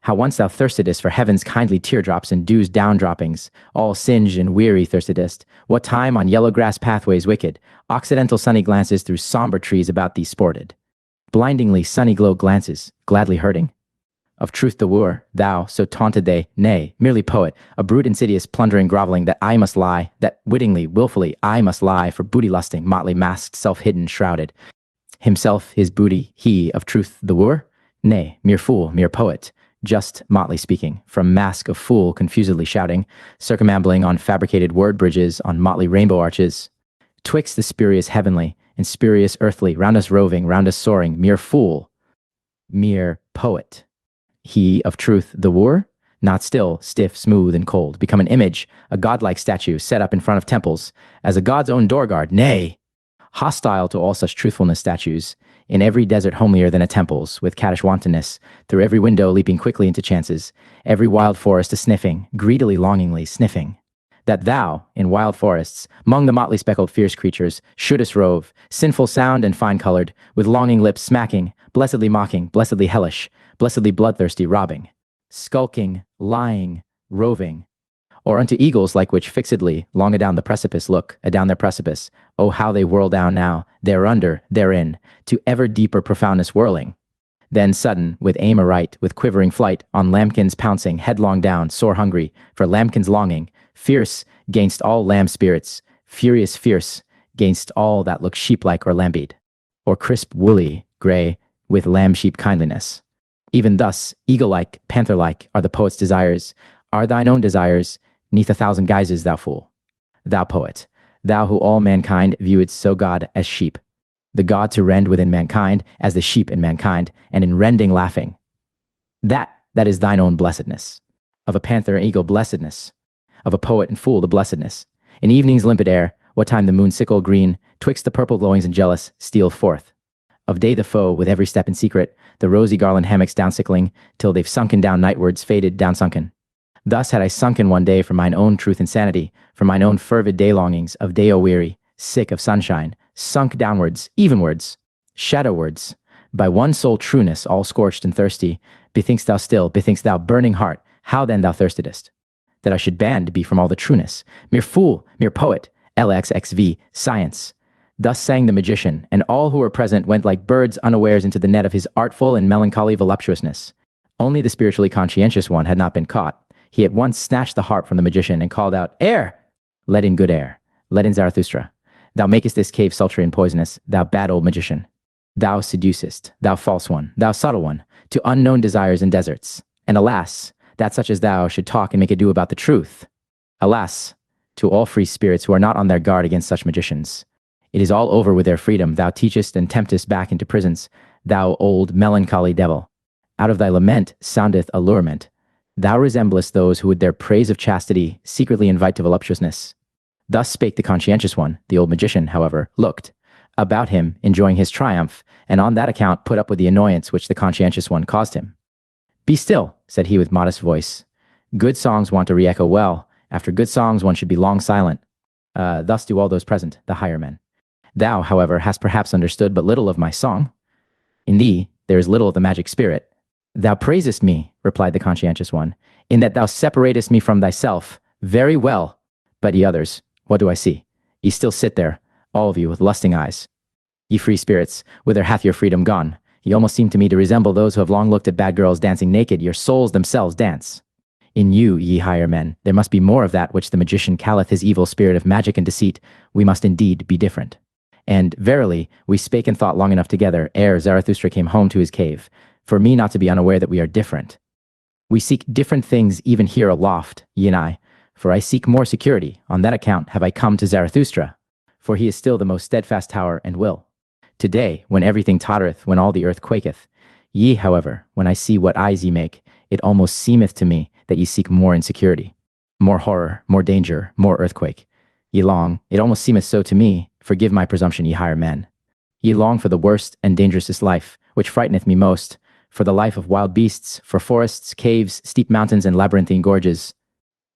How once thou thirstedest for heaven's kindly teardrops and dew's down droppings, all singed and weary thirstedest, what time on yellow grass pathways wicked, occidental sunny glances through somber trees about thee sported. Blindingly sunny glow glances, gladly hurting. Of truth the wooer, thou, so taunted they, nay, merely poet, a brute insidious plundering groveling that I must lie, that wittingly, wilfully, I must lie for booty lusting, motley masked, self-hidden, shrouded. Himself, his booty, he, of truth the wooer? Nay, mere fool, mere poet, just motley speaking, from mask of fool confusedly shouting, circumambling on fabricated word bridges, on motley rainbow arches, twixt the spurious heavenly and spurious earthly, round us roving, round us soaring, mere fool, mere poet. He, of truth, the wooer? Not still, stiff, smooth, and cold, become an image, a godlike statue set up in front of temples, as a god's own door guard, nay, hostile to all such truthfulness statues, in every desert homelier than a temple's, with caddish wantonness, through every window leaping quickly into chances, every wild forest a sniffing, greedily, longingly, sniffing. That thou, in wild forests, mong the motley speckled fierce creatures, shouldest rove, sinful sound and fine-colored, with longing lips smacking, blessedly mocking, blessedly hellish, blessedly bloodthirsty robbing, skulking, lying, roving, or unto eagles like which fixedly, long adown the precipice look, adown their precipice, oh how they whirl down now, thereunder, therein, to ever deeper profoundness whirling. Then sudden, with aim aright, with quivering flight, on lambkins pouncing, headlong down, sore hungry, for lambkins longing, fierce, gainst all lamb spirits, furious fierce, gainst all that look sheep-like or lambied, or crisp woolly, grey, with lamb-sheep kindliness. Even thus, eagle-like, panther-like, are the poet's desires, are thine own desires, neath 1,000 guises, thou fool. Thou poet, thou who all mankind viewest so God as sheep, the God to rend within mankind as the sheep in mankind, and in rending laughing. That is thine own blessedness. Of a panther and eagle blessedness. Of a poet and fool the blessedness. In evening's limpid air, what time the moon sickle green, twixt the purple glowings and jealous, steal forth. Of day the foe, with every step in secret, the rosy garland hammocks down sickling, till they've sunken down nightwards, faded, down sunken. Thus had I sunken one day for mine own truth and sanity, for mine own fervid day longings, of day o-weary, sick of sunshine, sunk downwards, evenwards, shadowwards, by one sole trueness all scorched and thirsty, bethinkst thou still, bethinkst thou, burning heart, how then thou thirstedest? That I should ban to be from all the trueness, mere fool, mere poet, LXXV, science. Thus sang the magician, and all who were present went like birds unawares into the net of his artful and melancholy voluptuousness. Only the spiritually conscientious one had not been caught. He at once snatched the harp from the magician and called out, "Air! Let in good air. Let in Zarathustra. Thou makest this cave sultry and poisonous, thou bad old magician. Thou seducest, thou false one, thou subtle one, to unknown desires and deserts. And alas, that such as thou should talk and make ado about the truth. Alas, to all free spirits who are not on their guard against such magicians. It is all over with their freedom. Thou teachest and temptest back into prisons, thou old melancholy devil. Out of thy lament soundeth allurement. Thou resemblest those who with their praise of chastity secretly invite to voluptuousness." Thus spake the conscientious one. The old magician, however, looked about him, enjoying his triumph, and on that account put up with the annoyance which the conscientious one caused him. "Be still," said he with modest voice. "Good songs want to re-echo well. After good songs one should be long silent. Thus do all those present, the higher men. Thou, however, hast perhaps understood but little of my song. In thee there is little of the magic spirit. Thou praisest me," replied the conscientious one, "in that thou separatest me from thyself. Very well. But ye others, what do I see? Ye still sit there, all of you with lusting eyes. Ye free spirits, whither hath your freedom gone? Ye almost seem to me to resemble those who have long looked at bad girls dancing naked. Your souls themselves dance. In you, ye higher men, there must be more of that which the magician calleth his evil spirit of magic and deceit. We must indeed be different. And verily, we spake and thought long enough together ere Zarathustra came home to his cave, for me not to be unaware that we are different. We seek different things even here aloft, ye and I, for I seek more security. On that account have I come to Zarathustra, for he is still the most steadfast tower and will. Today, when everything tottereth, when all the earth quaketh, ye, however, when I see what eyes ye make, it almost seemeth to me that ye seek more insecurity, more horror, more danger, more earthquake. Ye long, it almost seemeth so to me, forgive my presumption, ye higher men. Ye long for the worst and dangerousest life, which frighteneth me most, for the life of wild beasts, for forests, caves, steep mountains, and labyrinthine gorges.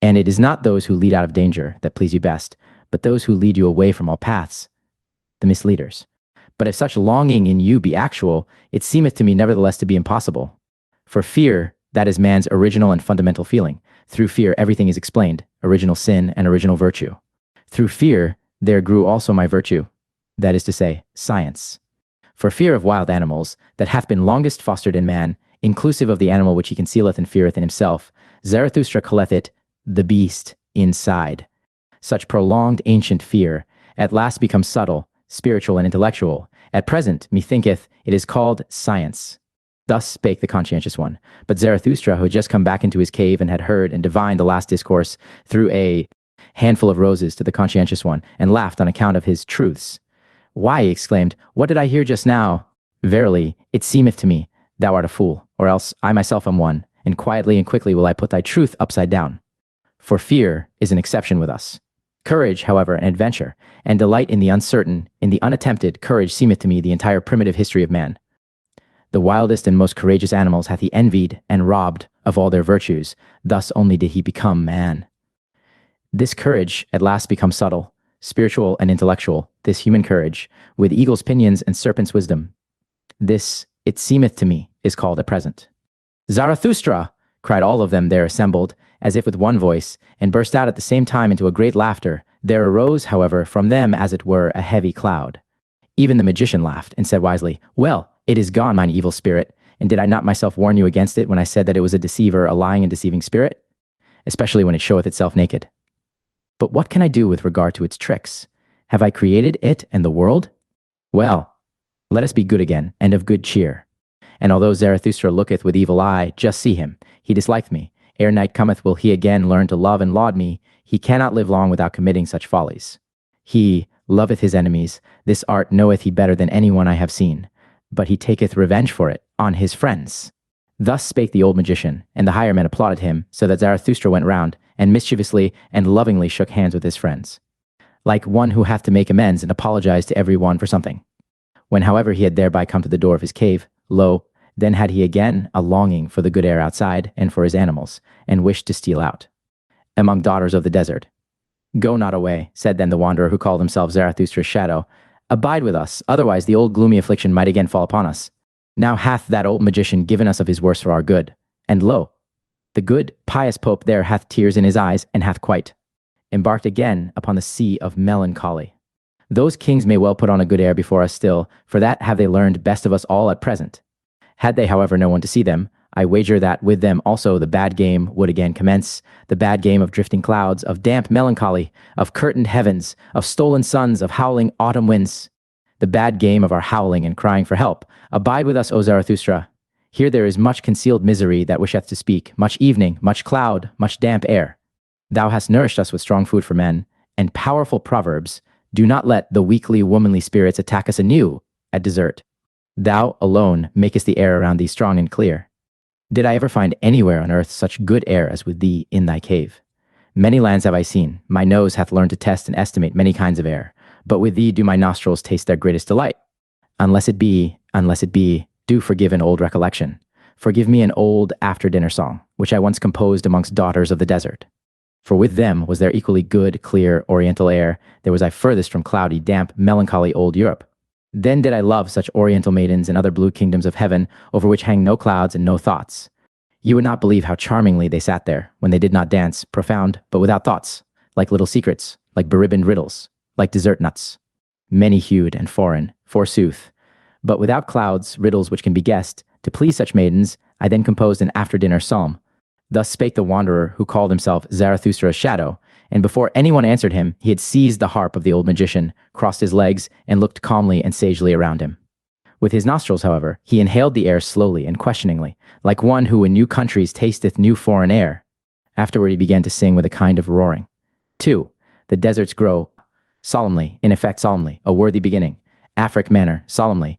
And it is not those who lead out of danger that please you best, but those who lead you away from all paths, the misleaders. But if such longing in you be actual, it seemeth to me nevertheless to be impossible. For fear That is man's original and fundamental feeling. Through fear, everything is explained, original sin and original virtue. Through fear, there grew also my virtue, that is to say, science. For fear of wild animals, that hath been longest fostered in man, inclusive of the animal which he concealeth and feareth in himself, Zarathustra calleth it the beast inside. Such prolonged ancient fear at last becomes subtle, spiritual, and intellectual. At present, methinketh, it is called science. Thus spake the conscientious one. But Zarathustra, who had just come back into his cave and had heard and divined the last discourse, threw a handful of roses to the conscientious one, and laughed on account of his truths. Why, he exclaimed, what did I hear just now? Verily, it seemeth to me, thou art a fool, or else I myself am one, and quietly and quickly will I put thy truth upside down. For fear is an exception with us. Courage, however, and adventure, and delight in the uncertain, in the unattempted, courage seemeth to me the entire primitive history of man. The wildest and most courageous animals hath he envied and robbed of all their virtues. Thus only did he become man. This courage at last becomes subtle, spiritual, and intellectual, this human courage, with eagle's pinions and serpent's wisdom. This, it seemeth to me, is called at present. Zarathustra! Cried all of them there assembled, as if with one voice, and burst out at the same time into a great laughter. There arose, however, from them as it were a heavy cloud. Even the magician laughed, and said wisely, well, it is gone, mine evil spirit, and did I not myself warn you against it when I said that it was a deceiver, a lying and deceiving spirit? Especially when it showeth itself naked. But what can I do with regard to its tricks? Have I created it and the world? Well, let us be good again, and of good cheer. And although Zarathustra looketh with evil eye, just see him, he disliketh me. Ere night cometh will he again learn to love and laud me. He cannot live long without committing such follies. He loveth his enemies, this art knoweth he better than any one I have seen. But he taketh revenge for it on his friends. Thus spake the old magician, and the higher men applauded him, so that Zarathustra went round, and mischievously and lovingly shook hands with his friends, like one who hath to make amends and apologize to every one for something. When however he had thereby come to the door of his cave, lo, then had he again a longing for the good air outside, and for his animals, and wished to steal out. Among daughters of the desert. Go not away, said then the wanderer who called himself Zarathustra's shadow. Abide with us, otherwise the old gloomy affliction might again fall upon us. Now hath that old magician given us of his worst for our good. And lo, the good, pious Pope there hath tears in his eyes, and hath quite embarked again upon the sea of melancholy. Those kings may well put on a good air before us still, for that have they learned best of us all at present. Had they, however, no one to see them, I wager that with them also the bad game would again commence, the bad game of drifting clouds, of damp melancholy, of curtained heavens, of stolen suns, of howling autumn winds, the bad game of our howling and crying for help. Abide with us, O Zarathustra. Here there is much concealed misery that wisheth to speak, much evening, much cloud, much damp air. Thou hast nourished us with strong food for men, and powerful proverbs. Do not let the weakly, womanly spirits attack us anew at desert. Thou alone makest the air around thee strong and clear. Did I ever find anywhere on earth such good air as with thee in thy cave? Many lands have I seen. My nose hath learned to test and estimate many kinds of air. But with thee do my nostrils taste their greatest delight. Unless it be, do forgive an old recollection. Forgive me an old after-dinner song, which I once composed amongst daughters of the desert. For with them was there equally good, clear, oriental air. There was I furthest from cloudy, damp, melancholy old Europe. Then did I love such oriental maidens and other blue kingdoms of heaven, over which hang no clouds and no thoughts. You would not believe how charmingly they sat there, when they did not dance, profound, but without thoughts, like little secrets, like beribboned riddles, like dessert nuts. Many-hued and foreign, forsooth, but without clouds, riddles which can be guessed. To please such maidens, I then composed an after-dinner psalm. Thus spake the wanderer who called himself Zarathustra's shadow, and before anyone answered him, he had seized the harp of the old magician, crossed his legs, and looked calmly and sagely around him. With his nostrils, however, he inhaled the air slowly and questioningly, like one who in new countries tasteth new foreign air. Afterward he began to sing with a kind of roaring. 2. The deserts grow solemnly, in effect solemnly, a worthy beginning. Afric manner, solemnly,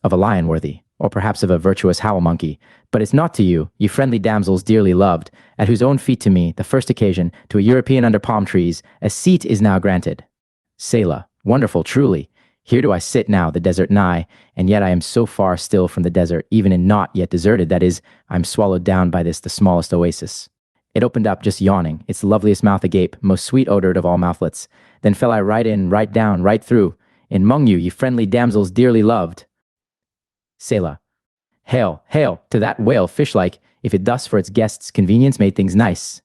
of a lion worthy, or perhaps of a virtuous howl monkey. But it's not to you, ye friendly damsels dearly loved, at whose own feet to me, the first occasion, to a European under palm trees, a seat is now granted. Selah, wonderful truly. Here do I sit now, the desert nigh, and yet I am so far still from the desert, even in naught yet deserted, that is, I am swallowed down by this, the smallest oasis. It opened up, just yawning, its loveliest mouth agape, most sweet-odored of all mouthlets. Then fell I right in, right down, right through, in mong you, ye friendly damsels dearly loved. Selah. Hail, hail, to that whale, fish-like, if it thus for its guests' convenience made things nice.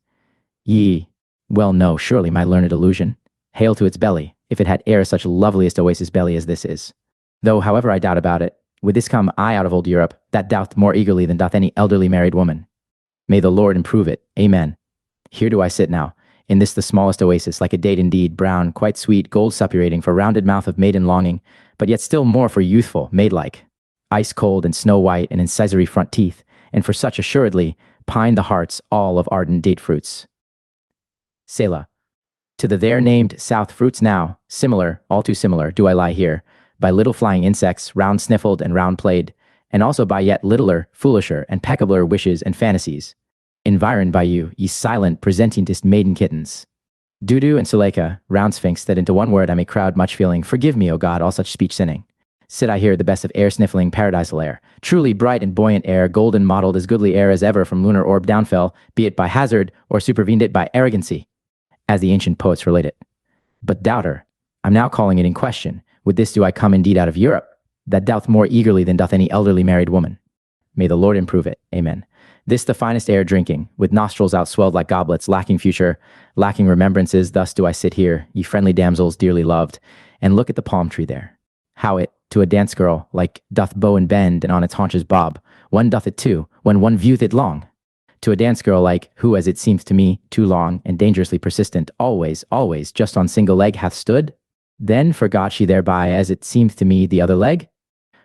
Ye, well no, surely my learned illusion. Hail to its belly, if it had e'er such loveliest oasis belly as this is. Though, however I doubt about it, with this come I out of old Europe, that doth more eagerly than doth any elderly married woman. May the Lord improve it. Amen. Here do I sit now, in this the smallest oasis, like a date indeed, brown, quite sweet, gold suppurating for rounded mouth of maiden longing, but yet still more for youthful, maid-like, ice cold and snow white and incisory front teeth, and for such assuredly pine the hearts all of ardent date fruits. Selah. To the there named south fruits now, similar, all too similar, do I lie here, by little flying insects, round sniffled and round played, and also by yet littler, foolisher, and peccabler wishes and fantasies, environed by you, ye silent, presentientest maiden kittens. Dudu and Suleika, round sphinx, that into one word I may crowd much feeling, forgive me, O God, all such speech sinning. Sit I here the best of air-sniffling paradisal air, truly bright and buoyant air, golden mottled as goodly air as ever from lunar orb downfell, be it by hazard, or supervened it by arrogancy, as the ancient poets relate it. But doubter, I'm now calling it in question, with this do I come indeed out of Europe, that doth more eagerly than doth any elderly married woman. May the Lord improve it. Amen. This the finest air drinking, with nostrils outswelled like goblets, lacking future, lacking remembrances, thus do I sit here, ye friendly damsels dearly loved, and look at the palm tree there. How it, to a dance girl, like doth bow and bend, and on its haunches bob, one doth it too, when one vieweth it long. To a dance girl like, who as it seems to me, too long, and dangerously persistent, always, always, just on single leg hath stood, then forgot she thereby, as it seems to me, the other leg?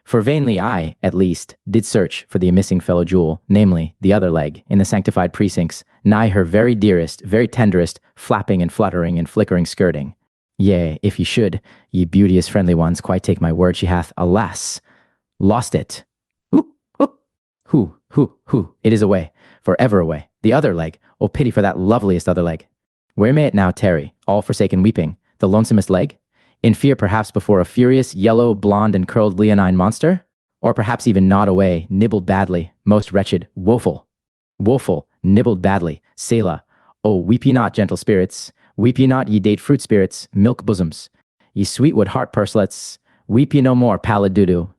For vainly I, at least, did search for the missing fellow jewel, namely, the other leg, in the sanctified precincts, nigh her very dearest, very tenderest, flapping and fluttering and flickering skirting. Yea, if ye should, ye beauteous friendly ones, quite take my word, she hath, alas, lost it. Hoo, it is away, forever away, the other leg, O pity for that loveliest other leg. Where may it now tarry, all forsaken weeping, the lonesomest leg? In fear perhaps before a furious, yellow, blonde, and curled leonine monster? Or perhaps even gnawed away, nibbled badly, most wretched, woeful, nibbled badly, Selah. Oh, weep ye not, gentle spirits, weep ye not, ye date fruit spirits, milk bosoms, ye sweetwood heart purslets, weep ye no more, pallid Dudu.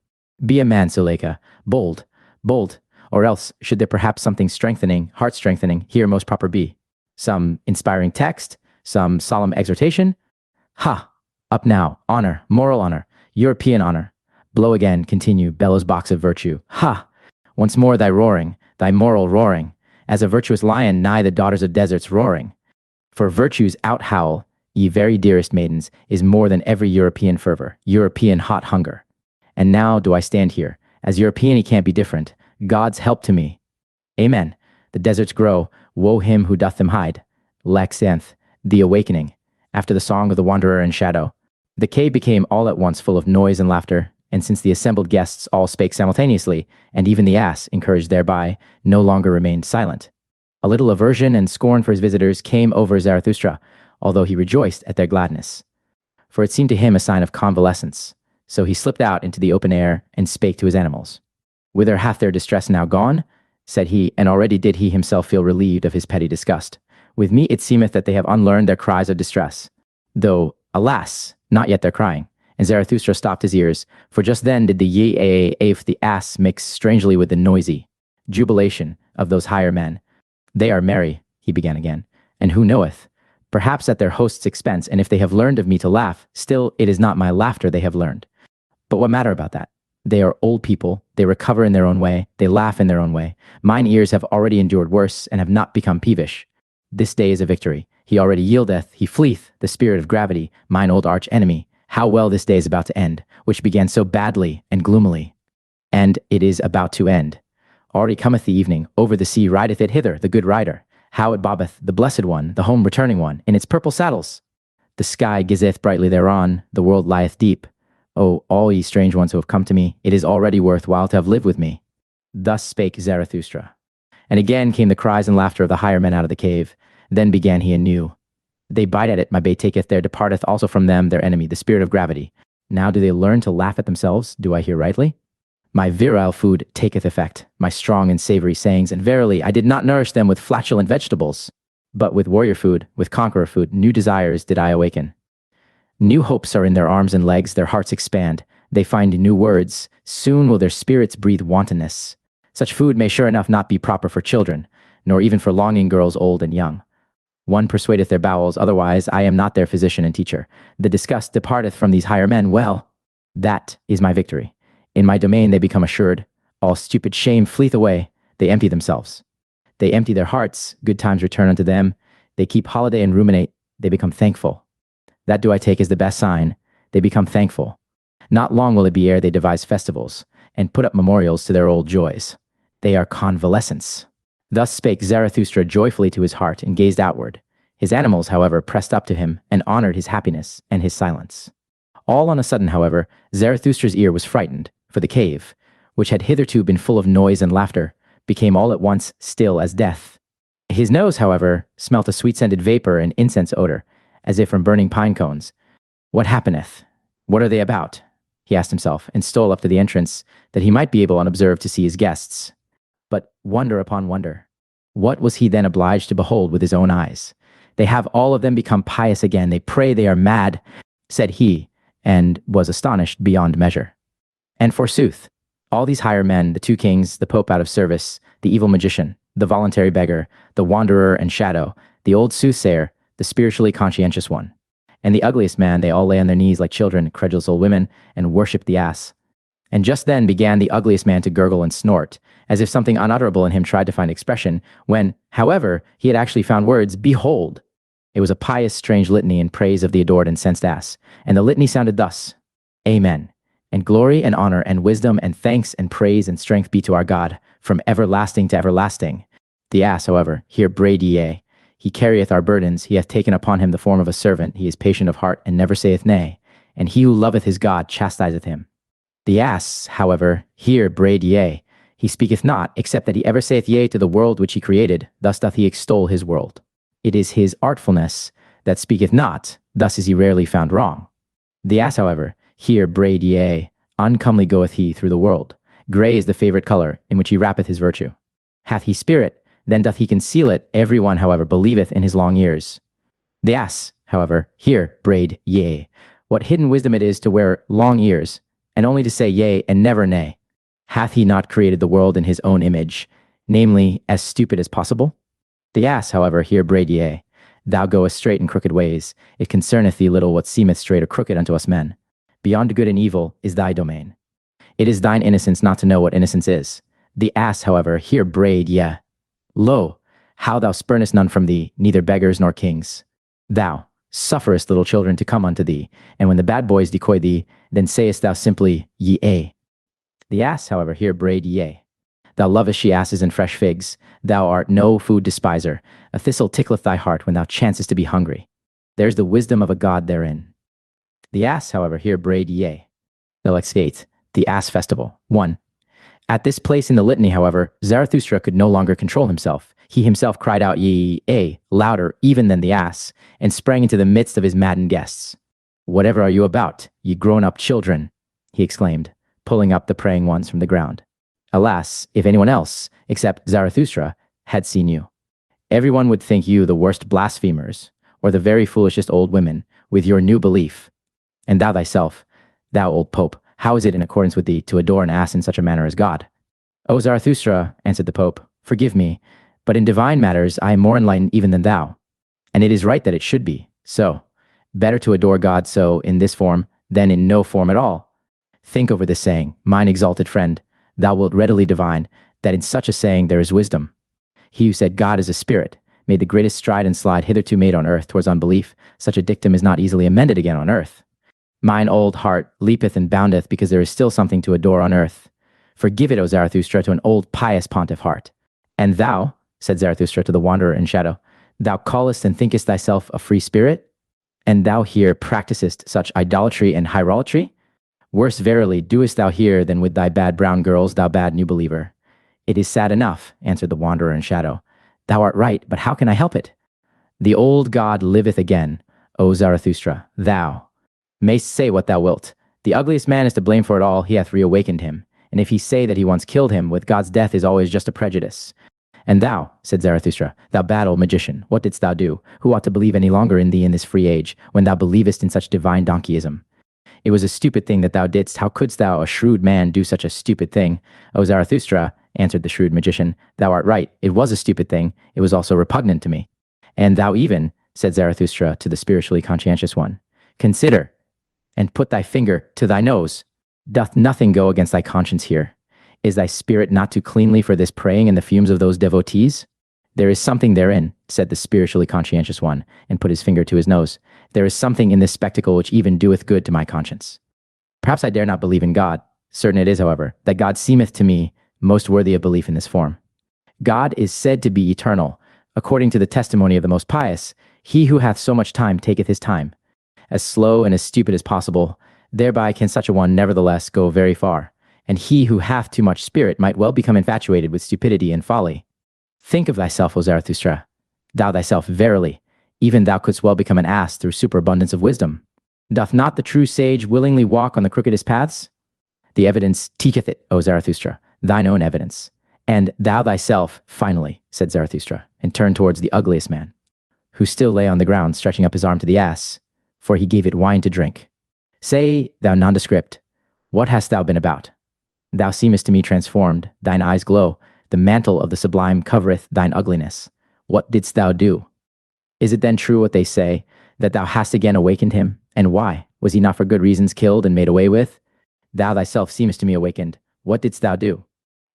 Be a man, Suleika, bold, or else should there perhaps something strengthening, heart strengthening, here most proper be? Some inspiring text, some solemn exhortation? Ha! Up now, honor, moral honor, European honor. Blow again, continue, bellows box of virtue. Ha! Once more thy roaring, thy moral roaring, as a virtuous lion nigh the daughters of deserts roaring. For virtue's out-howl, ye very dearest maidens, is more than every European fervor, European hot hunger. And now do I stand here, as European he can't be different, God's help to me. Amen. The deserts grow, woe him who doth them hide. Laxanth, the awakening, after the song of the wanderer in shadow. The cave became all at once full of noise and laughter, and since the assembled guests all spake simultaneously, and even the ass, encouraged thereby, no longer remained silent. A little aversion and scorn for his visitors came over Zarathustra, although he rejoiced at their gladness. For it seemed to him a sign of convalescence. So he slipped out into the open air and spake to his animals. Whither hath their distress now gone? Said he, and already did he himself feel relieved of his petty disgust. With me it seemeth that they have unlearned their cries of distress. Though, alas, not yet their crying. And Zarathustra stopped his ears, for just then did the ye-a-a-afe the ass mix strangely with the noisy jubilation of those higher men. They are merry, he began again, and who knoweth? Perhaps at their host's expense, and if they have learned of me to laugh, still it is not my laughter they have learned. But what matter about that? They are old people, they recover in their own way, they laugh in their own way. Mine ears have already endured worse, and have not become peevish. This day is a victory. He already yieldeth, he fleeth, the spirit of gravity, mine old arch enemy. How well this day is about to end, which began so badly and gloomily. And it is about to end. Already cometh the evening, over the sea rideth it hither, the good rider. How it bobbeth, the blessed one, the home returning one, in its purple saddles. The sky gazeth brightly thereon, the world lieth deep. O all ye strange ones who have come to me, it is already worth while to have lived with me. Thus spake Zarathustra. And again came the cries and laughter of the higher men out of the cave. Then began he anew. They bite at it, my bait taketh, there departeth also from them their enemy, the spirit of gravity. Now do they learn to laugh at themselves, do I hear rightly? My virile food taketh effect, my strong and savory sayings, and verily I did not nourish them with flatulent vegetables, but with warrior food, with conqueror food, new desires did I awaken. New hopes are in their arms and legs, their hearts expand, they find new words, soon will their spirits breathe wantonness. Such food may sure enough not be proper for children, nor even for longing girls old and young. One persuadeth their bowels, otherwise I am not their physician and teacher. The disgust departeth from these higher men. Well, that is my victory. In my domain they become assured. All stupid shame fleeth away. They empty themselves. They empty their hearts. Good times return unto them. They keep holiday and ruminate. They become thankful. That do I take as the best sign. They become thankful. Not long will it be ere they devise festivals, and put up memorials to their old joys. They are convalescents. Thus spake Zarathustra joyfully to his heart, and gazed outward. His animals, however, pressed up to him, and honored his happiness and his silence. All on a sudden, however, Zarathustra's ear was frightened, for the cave, which had hitherto been full of noise and laughter, became all at once still as death. His nose, however, smelt a sweet-scented vapor and incense odor, as if from burning pine cones. What happeneth? What are they about? He asked himself, and stole up to the entrance, that he might be able unobserved to see his guests. But wonder upon wonder. What was he then obliged to behold with his own eyes? They have all of them become pious again. They pray they are mad, said he, and was astonished beyond measure. And forsooth, all these higher men, the two kings, the pope out of service, the evil magician, the voluntary beggar, the wanderer and shadow, the old soothsayer, the spiritually conscientious one, and the ugliest man, they all lay on their knees like children, credulous old women, and worshipped the ass. And just then began the ugliest man to gurgle and snort, as if something unutterable in him tried to find expression, when, however, he had actually found words. Behold! It was a pious, strange litany in praise of the adored and censed ass, and the litany sounded thus: Amen. And glory and honor and wisdom and thanks and praise and strength be to our God, from everlasting to everlasting. The ass, however, here brayed yea. He carrieth our burdens, he hath taken upon him the form of a servant, he is patient of heart, and never saith nay, and he who loveth his God chastiseth him. The ass, however, here brayed yea. He speaketh not, except that he ever saith yea to the world which he created, thus doth he extol his world. It is his artfulness that speaketh not, thus is he rarely found wrong. The ass, however, here brayed yea. Uncomely goeth he through the world. Grey is the favourite colour, in which he wrappeth his virtue. Hath he spirit, then doth he conceal it. Every one, however, believeth in his long ears. The ass, however, here brayed yea. What hidden wisdom it is to wear long ears, and only to say yea and never nay. Hath he not created the world in his own image, namely, as stupid as possible? The ass, however, here brayed yea. Thou goest straight in crooked ways. It concerneth thee little what seemeth straight or crooked unto us men. Beyond good and evil is thy domain. It is thine innocence not to know what innocence is. The ass, however, here brayed yea. Lo, how thou spurnest none from thee, neither beggars nor kings. Thou sufferest little children to come unto thee, and when the bad boys decoy thee, then sayest thou simply, Yea. The ass, however, here brayed yea. Thou lovest she asses and fresh figs. Thou art no food despiser. A thistle tickleth thy heart when thou chancest to be hungry. There's the wisdom of a god therein. The ass, however, here brayed yea. Alex 8. The Ass Festival. 1. At this place in the litany, however, Zarathustra could no longer control himself. He himself cried out yea, louder even than the ass, and sprang into the midst of his maddened guests. Whatever are you about, ye grown-up children? He exclaimed, pulling up the praying ones from the ground. Alas, if anyone else, except Zarathustra, had seen you. Everyone would think you the worst blasphemers, or the very foolishest old women, with your new belief. And thou thyself, thou old pope, how is it in accordance with thee to adore an ass in such a manner as God? O Zarathustra, answered the pope, forgive me, but in divine matters I am more enlightened even than thou. And it is right that it should be so. Better to adore God so in this form than in no form at all. Think over this saying, mine exalted friend. Thou wilt readily divine that in such a saying there is wisdom. He who said God is a spirit made the greatest stride and slide hitherto made on earth towards unbelief. Such a dictum is not easily amended again on earth. Mine old heart leapeth and boundeth because there is still something to adore on earth. Forgive it, O Zarathustra, to an old pious pontiff heart. And thou, said Zarathustra to the wanderer in shadow, thou callest and thinkest thyself a free spirit? And thou here practisest such idolatry and hierolatry? Worse verily doest thou here than with thy bad brown girls, thou bad new believer. It is sad enough, answered the wanderer in shadow. Thou art right, but how can I help it? The old god liveth again, O Zarathustra, thou mayst say what thou wilt. The ugliest man is to blame for it all, he hath reawakened him. And if he say that he once killed him, with God's death is always just a prejudice. And thou, said Zarathustra, thou bad old magician, what didst thou do? Who ought to believe any longer in thee in this free age, when thou believest in such divine donkeyism? It was a stupid thing that thou didst. How couldst thou, a shrewd man, do such a stupid thing? O Zarathustra, answered the shrewd magician. Thou art right. It was a stupid thing. It was also repugnant to me. And thou even, said Zarathustra to the spiritually conscientious one, consider, and put thy finger to thy nose. Doth nothing go against thy conscience here? Is thy spirit not too cleanly for this praying in the fumes of those devotees? There is something therein, said the spiritually conscientious one, and put his finger to his nose. There is something in this spectacle which even doeth good to my conscience. Perhaps I dare not believe in God. Certain it is, however, that God seemeth to me most worthy of belief in this form. God is said to be eternal. According to the testimony of the most pious, he who hath so much time taketh his time, as slow and as stupid as possible. Thereby can such a one nevertheless go very far. And he who hath too much spirit might well become infatuated with stupidity and folly. Think of thyself, O Zarathustra. Thou thyself, verily, even thou couldst well become an ass through superabundance of wisdom. Doth not the true sage willingly walk on the crookedest paths? The evidence teacheth it, O Zarathustra, thine own evidence. And thou thyself, finally, said Zarathustra, and turned towards the ugliest man, who still lay on the ground, stretching up his arm to the ass, for he gave it wine to drink. Say, thou nondescript, what hast thou been about? Thou seemest to me transformed, thine eyes glow, the mantle of the sublime covereth thine ugliness. What didst thou do? Is it then true what they say, that thou hast again awakened him? And why? Was he not for good reasons killed and made away with? Thou thyself seemest to me awakened. What didst thou do?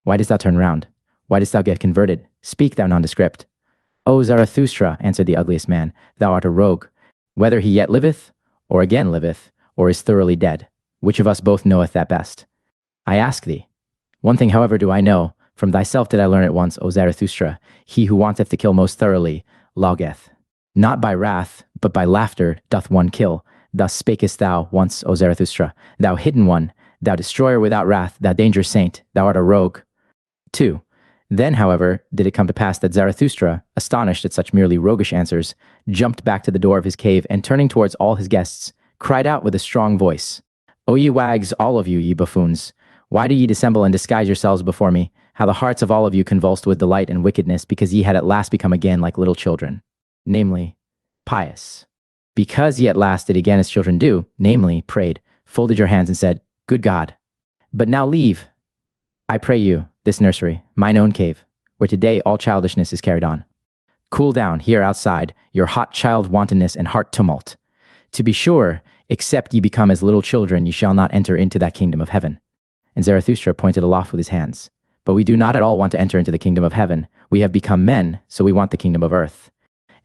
Why didst thou turn round? Why didst thou get converted? Speak, thou nondescript. O Zarathustra, answered the ugliest man, thou art a rogue. Whether he yet liveth, or again liveth, or is thoroughly dead, which of us both knoweth that best? I ask thee. One thing, however, do I know. From thyself did I learn it once, O Zarathustra. He who wanteth to kill most thoroughly, logeth. Not by wrath, but by laughter doth one kill. Thus spakest thou once, O Zarathustra. Thou hidden one, thou destroyer without wrath, thou dangerous saint, thou art a rogue. 2. Then, however, did it come to pass that Zarathustra, astonished at such merely roguish answers, jumped back to the door of his cave, and turning towards all his guests, cried out with a strong voice, O ye wags, all of you, ye buffoons, why do ye dissemble and disguise yourselves before me? How the hearts of all of you convulsed with delight and wickedness, because ye had at last become again like little children, namely, pious. Because ye at last did again as children do, namely, prayed, folded your hands and said, Good God. But now leave, I pray you, this nursery, mine own cave, where today all childishness is carried on. Cool down here outside your hot child wantonness and heart tumult. To be sure, except ye become as little children, ye shall not enter into that kingdom of heaven. And Zarathustra pointed aloft with his hands. But we do not at all want to enter into the kingdom of heaven. We have become men, so we want the kingdom of earth.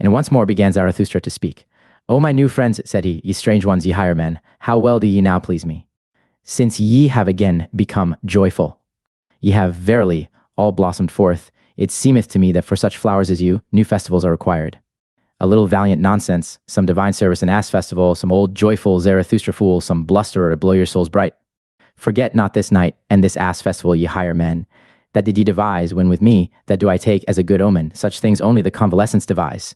And once more began Zarathustra to speak. O my new friends, said he, ye strange ones, ye higher men, how well do ye now please me? Since ye have again become joyful, ye have verily all blossomed forth. It seemeth to me that for such flowers as you, new festivals are required. A little valiant nonsense, some divine service and ass festival, some old joyful Zarathustra fool, some blusterer to blow your souls bright. Forget not this night and this ass festival, ye higher men. That did ye devise, when with me, that do I take as a good omen. Such things only the convalescents devise.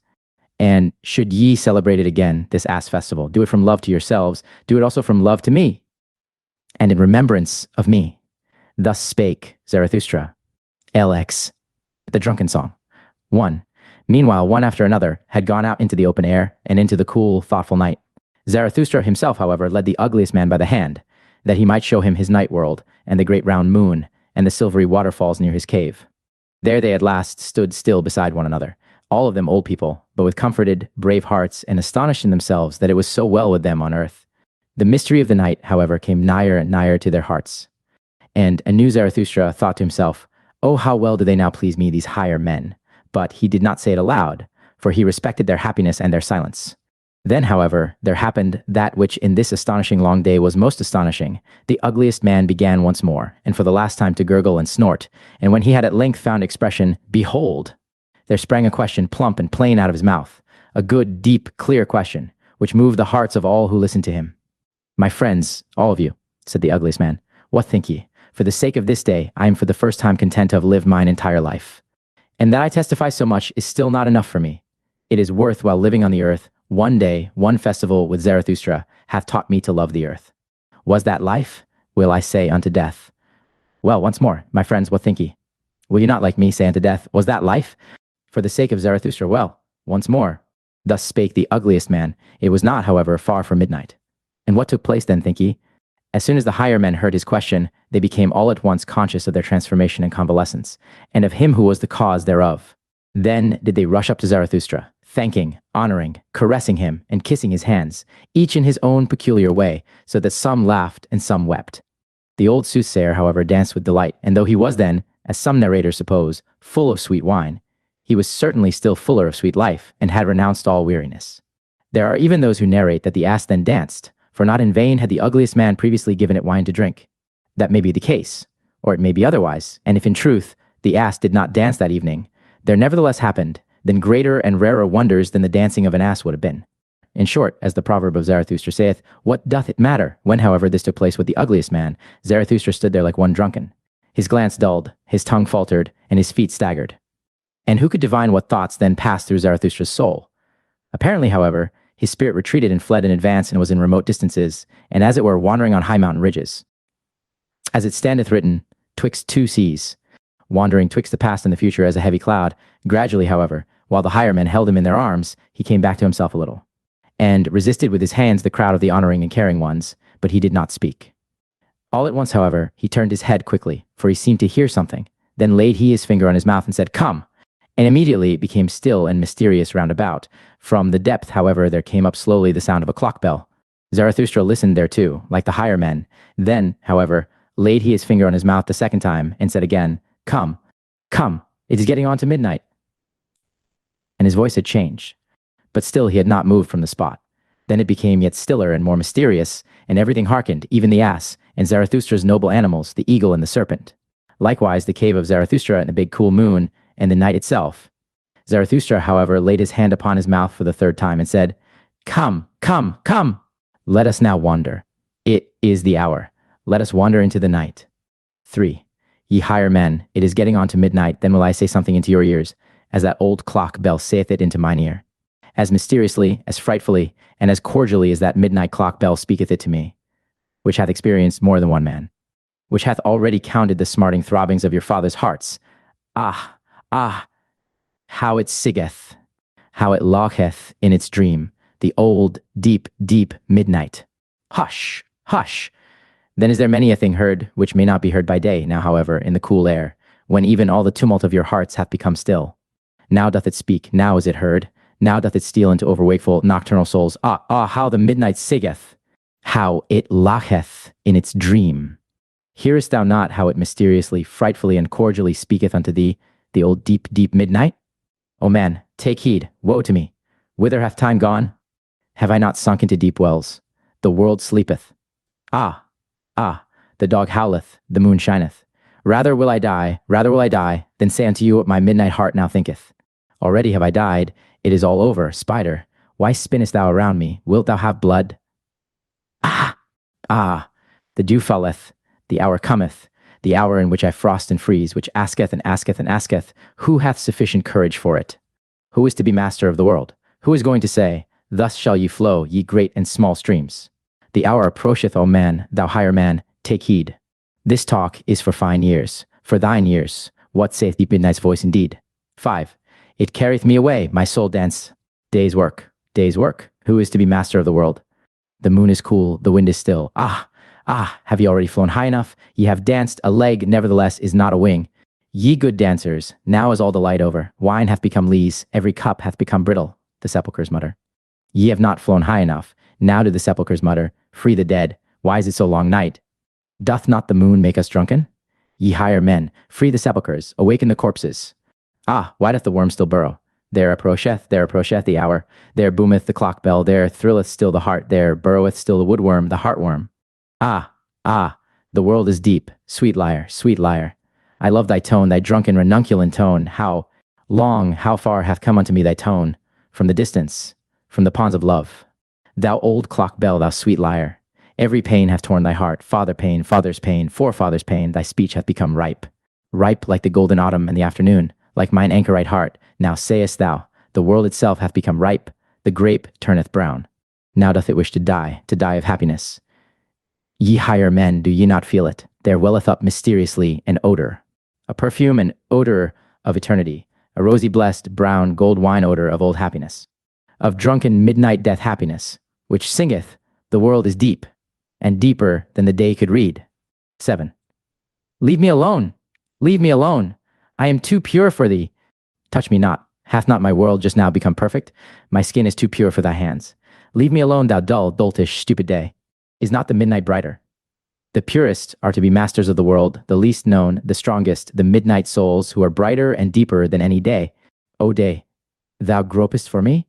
And should ye celebrate it again, this ass festival, do it from love to yourselves, do it also from love to me, and in remembrance of me. Thus spake Zarathustra. LX, the drunken song. 1. Meanwhile, one after another had gone out into the open air and into the cool, thoughtful night. Zarathustra himself, however, led the ugliest man by the hand, that he might show him his night world, and the great round moon, and the silvery waterfalls near his cave. There they at last stood still beside one another, all of them old people, but with comforted, brave hearts, and astonished in themselves that it was so well with them on earth. The mystery of the night, however, came nigher and nigher to their hearts. And anew Zarathustra thought to himself, Oh, how well do they now please me, these higher men. But he did not say it aloud, for he respected their happiness and their silence. Then, however, there happened that which in this astonishing long day was most astonishing. The ugliest man began once more, and for the last time to gurgle and snort, and when he had at length found expression, behold, there sprang a question plump and plain out of his mouth, a good, deep, clear question, which moved the hearts of all who listened to him. My friends, all of you, said the ugliest man, what think ye? For the sake of this day, I am for the first time content to have lived mine entire life. And that I testify so much is still not enough for me. It is worth, while living on the earth, one day, one festival with Zarathustra hath taught me to love the earth. Was that life? Will I say unto death. Well, once more, my friends, what think ye? Will you not like me say unto death, was that life? For the sake of Zarathustra, well, once more. Thus spake the ugliest man. It was not, however, far from midnight. And what took place then, think ye? As soon as the higher men heard his question, they became all at once conscious of their transformation and convalescence, and of him who was the cause thereof. Then did they rush up to Zarathustra, thanking, honoring, caressing him, and kissing his hands, each in his own peculiar way, so that some laughed and some wept. The old soothsayer, however, danced with delight, and though he was then, as some narrators suppose, full of sweet wine, he was certainly still fuller of sweet life, and had renounced all weariness. There are even those who narrate that the ass then danced, for not in vain had the ugliest man previously given it wine to drink. That may be the case, or it may be otherwise, and if in truth the ass did not dance that evening, there nevertheless happened then greater and rarer wonders than the dancing of an ass would have been. In short, as the proverb of Zarathustra saith, what doth it matter? When, however, this took place with the ugliest man, Zarathustra stood there like one drunken. His glance dulled, his tongue faltered, and his feet staggered. And who could divine what thoughts then passed through Zarathustra's soul? Apparently, however, his spirit retreated and fled in advance and was in remote distances, and as it were wandering on high mountain ridges. As it standeth written, twixt two seas, wandering twixt the past and the future as a heavy cloud, gradually, however, while the higher men held him in their arms, he came back to himself a little, and resisted with his hands the crowd of the honoring and caring ones, but he did not speak. All at once, however, he turned his head quickly, for he seemed to hear something, then laid he his finger on his mouth and said, Come! And immediately it became still and mysterious round about. From the depth, however, there came up slowly the sound of a clock bell. Zarathustra listened thereto, like the higher men. Then, however, laid he his finger on his mouth the second time, and said again, Come, come, it is getting on to midnight. And his voice had changed, but still he had not moved from the spot. Then it became yet stiller and more mysterious, and everything hearkened, even the ass, and Zarathustra's noble animals, the eagle and the serpent. Likewise the cave of Zarathustra and the big cool moon, and the night itself. Zarathustra, however, laid his hand upon his mouth for the third time and said, Come, come, come! Let us now wander. It is the hour. Let us wander into the night. 3. Ye higher men, it is getting on to midnight, then will I say something into your ears, as that old clock bell saith it into mine ear. As mysteriously, as frightfully, and as cordially as that midnight clock bell speaketh it to me, which hath experienced more than one man, which hath already counted the smarting throbbings of your fathers' hearts. Ah, ah, how it siggeth, how it locketh in its dream, the old, deep, deep midnight. Hush, hush! Then is there many a thing heard, which may not be heard by day, now, however, in the cool air, when even all the tumult of your hearts hath become still. Now doth it speak, now is it heard, now doth it steal into overwakeful nocturnal souls. Ah, ah, how the midnight siggeth, how it locketh in its dream. Hearest thou not how it mysteriously, frightfully, and cordially speaketh unto thee, the old deep, deep midnight? O man, take heed, woe to me! Whither hath time gone? Have I not sunk into deep wells? The world sleepeth. Ah, ah, the dog howleth, the moon shineth. Rather will I die, than say unto you what my midnight heart now thinketh. Already have I died, it is all over, spider. Why spinnest thou around me? Wilt thou have blood? Ah, ah, the dew falleth, the hour cometh, the hour in which I frost and freeze, which asketh and asketh and asketh, who hath sufficient courage for it? Who is to be master of the world? Who is going to say, Thus shall ye flow, ye great and small streams? The hour approacheth, O man, thou higher man, take heed. This talk is for fine ears, for thine ears. What saith the midnight's voice indeed? 5. It carrieth me away, my soul dance. Day's work, day's work. Who is to be master of the world? The moon is cool, the wind is still. Ah, ah, have ye already flown high enough? Ye have danced, a leg, nevertheless, is not a wing. Ye good dancers, now is all the light over. Wine hath become lees, every cup hath become brittle, the sepulchres mutter. Ye have not flown high enough. Now do the sepulchres mutter, free the dead. Why is it so long night? Doth not the moon make us drunken? Ye higher men, free the sepulchres, awaken the corpses. Ah, why doth the worm still burrow? There approacheth the hour. There boometh the clock bell, there thrilleth still the heart, there burroweth still the woodworm, the heartworm. Ah, ah, the world is deep, sweet lyre, sweet lyre. I love thy tone, thy drunken ranunculin tone. How long, how far hath come unto me thy tone? From the distance, from the ponds of love. Thou old clock bell, thou sweet lyre. Every pain hath torn thy heart, father pain, father's pain, forefather's pain, thy speech hath become ripe. Ripe like the golden autumn and the afternoon, like mine anchorite heart. Now sayest thou, the world itself hath become ripe, the grape turneth brown. Now doth it wish to die of happiness. Ye higher men, do ye not feel it? There welleth up mysteriously an odor, a perfume and odor of eternity, a rosy blessed, brown, gold wine odor of old happiness, of drunken midnight death happiness, which singeth, the world is deep, and deeper than the day could read. 7. Leave me alone. Leave me alone. I am too pure for thee. Touch me not. Hath not my world just now become perfect? My skin is too pure for thy hands. Leave me alone, thou dull, doltish, stupid day. Is not the midnight brighter? The purest are to be masters of the world, the least known, the strongest, the midnight souls who are brighter and deeper than any day. O day, thou gropest for me?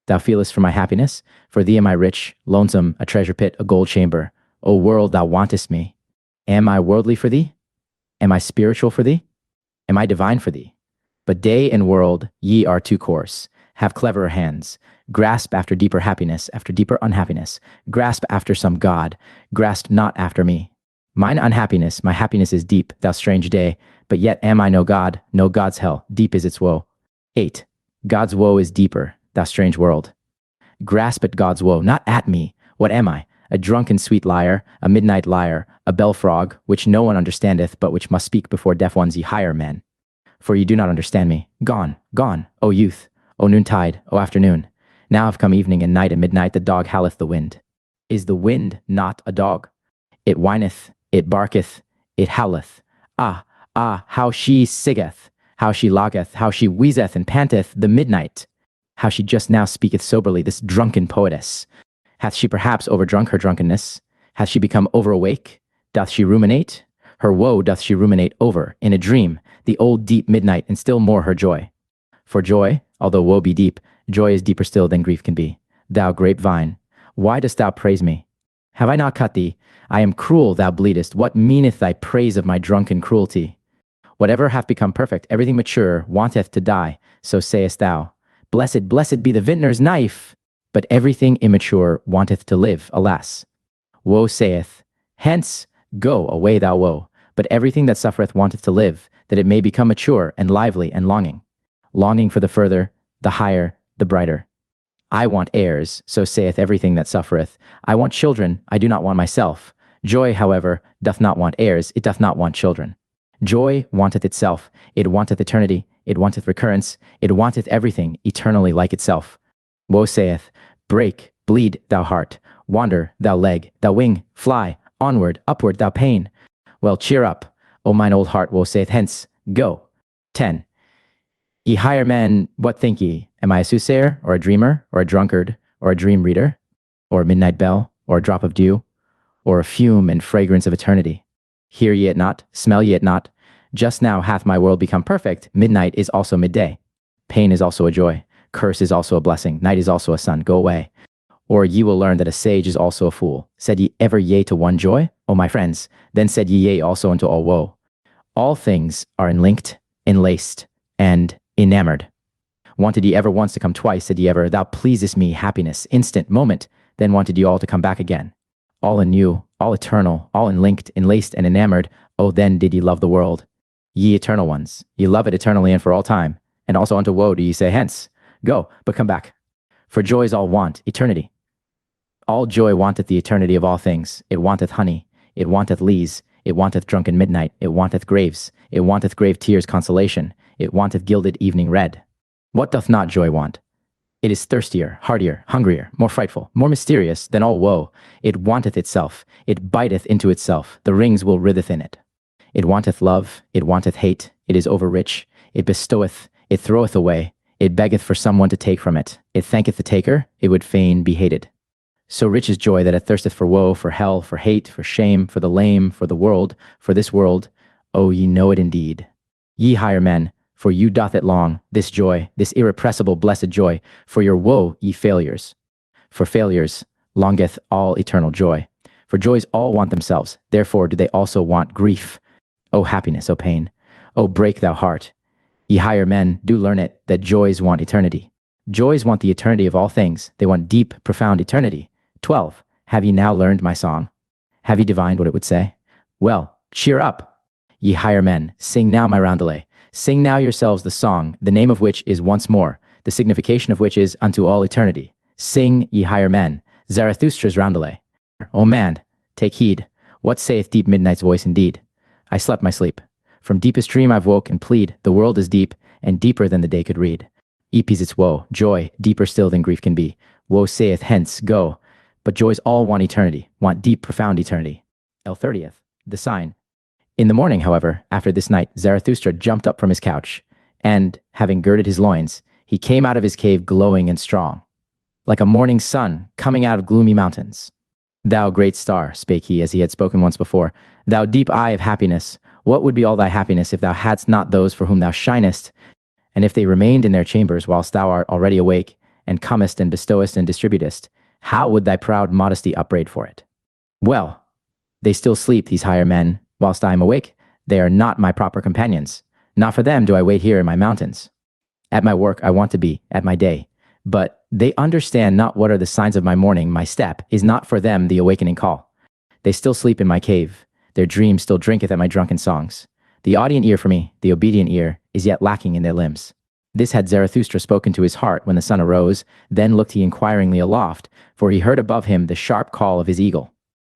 Thou feelest for my happiness? For thee am I rich, lonesome, a treasure pit, a gold chamber. O world, thou wantest me. Am I worldly for thee? Am I spiritual for thee? Am I divine for thee? But day and world, ye are too coarse. Have cleverer hands. Grasp after deeper happiness, after deeper unhappiness. Grasp after some God. Grasp not after me. Mine unhappiness, my happiness is deep, thou strange day. But yet am I no God, no God's hell. Deep is its woe. 8. God's woe is deeper, thou strange world. Grasp at God's woe, not at me. What am I? A drunken sweet liar, a midnight liar, a bell frog, which no one understandeth, but which must speak before deaf ones, ye higher men. For ye do not understand me. Gone, gone, O youth, O noontide, O afternoon. Now have come evening and night and midnight, the dog howleth the wind. Is the wind not a dog? It whineth, it barketh, it howleth. Ah, ah, how she siggeth, how she loggeth, how she wheezeth and panteth, the midnight. How she just now speaketh soberly, this drunken poetess. Hath she perhaps overdrunk her drunkenness? Hath she become overawake? Doth she ruminate? Her woe doth she ruminate over, in a dream, the old deep midnight, and still more her joy. For joy, although woe be deep, joy is deeper still than grief can be. Thou grapevine, why dost thou praise me? Have I not cut thee? I am cruel, thou bleedest. What meaneth thy praise of my drunken cruelty? Whatever hath become perfect, everything mature, wanteth to die, so sayest thou. Blessed, blessed be the vintner's knife! But everything immature wanteth to live, alas. Woe saith, hence, go away thou woe. But everything that suffereth wanteth to live, that it may become mature and lively and longing. Longing for the further, the higher, the brighter. I want heirs, so saith everything that suffereth. I want children, I do not want myself. Joy, however, doth not want heirs, it doth not want children. Joy wanteth itself, it wanteth eternity, it wanteth recurrence, it wanteth everything eternally like itself. Woe saith, break, bleed, thou heart, wander, thou leg, thou wing, fly, onward, upward, thou pain. Well, cheer up, O mine old heart, woe saith, hence, go. 10. Ye higher men, what think ye? Am I a soothsayer, or a dreamer, or a drunkard, or a dream reader, or a midnight bell, or a drop of dew, or a fume and fragrance of eternity? Hear ye it not? Smell ye it not? Just now hath my world become perfect. Midnight is also midday. Pain is also a joy. Curse is also a blessing. Night is also a sun. Go away. Or ye will learn that a sage is also a fool. Said ye ever yea to one joy? O my friends, then said ye yea also unto all woe. All things are enlinked, enlaced, and enamored. Wanted ye ever once to come twice? Said ye ever, thou pleasest me, happiness, instant, moment. Then wanted ye all to come back again. All anew, all eternal, all enlinked, enlaced, and enamored. Oh, then did ye love the world. Ye eternal ones, ye love it eternally and for all time. And also unto woe do ye say, hence, go, but come back. For joy is all want, eternity. All joy wanteth the eternity of all things. It wanteth honey, it wanteth lees, it wanteth drunken midnight, it wanteth graves, it wanteth grave tears consolation, it wanteth gilded evening red. What doth not joy want? It is thirstier, heartier, hungrier, more frightful, more mysterious than all woe. It wanteth itself, it biteth into itself, the rings will writheth in it. It wanteth love, it wanteth hate, it is overrich, it bestoweth, it throweth away, it beggeth for someone to take from it, it thanketh the taker, it would fain be hated. So rich is joy that it thirsteth for woe, for hell, for hate, for shame, for the lame, for the world, for this world. Oh, ye know it indeed. Ye higher men, for you doth it long, this joy, this irrepressible blessed joy, for your woe, ye failures. For failures longeth all eternal joy. For joys all want themselves, therefore do they also want grief. O happiness, O pain, O break thou heart. Ye higher men, do learn it, that joys want eternity. Joys want the eternity of all things, they want deep, profound eternity. 12. Have ye now learned my song? Have ye divined what it would say? Well, cheer up, ye higher men, sing now my roundelay. Sing now yourselves the song, the name of which is once more, the signification of which is unto all eternity. Sing, ye higher men, Zarathustra's roundelay. O man, take heed, what saith deep midnight's voice indeed? I slept my sleep. From deepest dream I've woke and plead, the world is deep, and deeper than the day could read. Eep is its woe, joy, deeper still than grief can be. Woe saith, hence, go. But joys all want eternity, want deep, profound eternity. L30th, the sign. In the morning, however, after this night, Zarathustra jumped up from his couch, and, having girded his loins, he came out of his cave glowing and strong, like a morning sun coming out of gloomy mountains. Thou great star, spake he as he had spoken once before, thou deep eye of happiness, what would be all thy happiness if thou hadst not those for whom thou shinest, and if they remained in their chambers whilst thou art already awake, and comest and bestowest and distributest, how would thy proud modesty upbraid for it? Well, they still sleep, these higher men, whilst I am awake. They are not my proper companions. Not for them do I wait here in my mountains. At my work I want to be, at my day. But they understand not what are the signs of my morning. My step is not for them the awakening call. They still sleep in my cave. Their dream still drinketh at my drunken songs. The audient ear for me, the obedient ear, is yet lacking in their limbs. This had Zarathustra spoken to his heart when the sun arose. Then looked he inquiringly aloft, for he heard above him the sharp call of his eagle.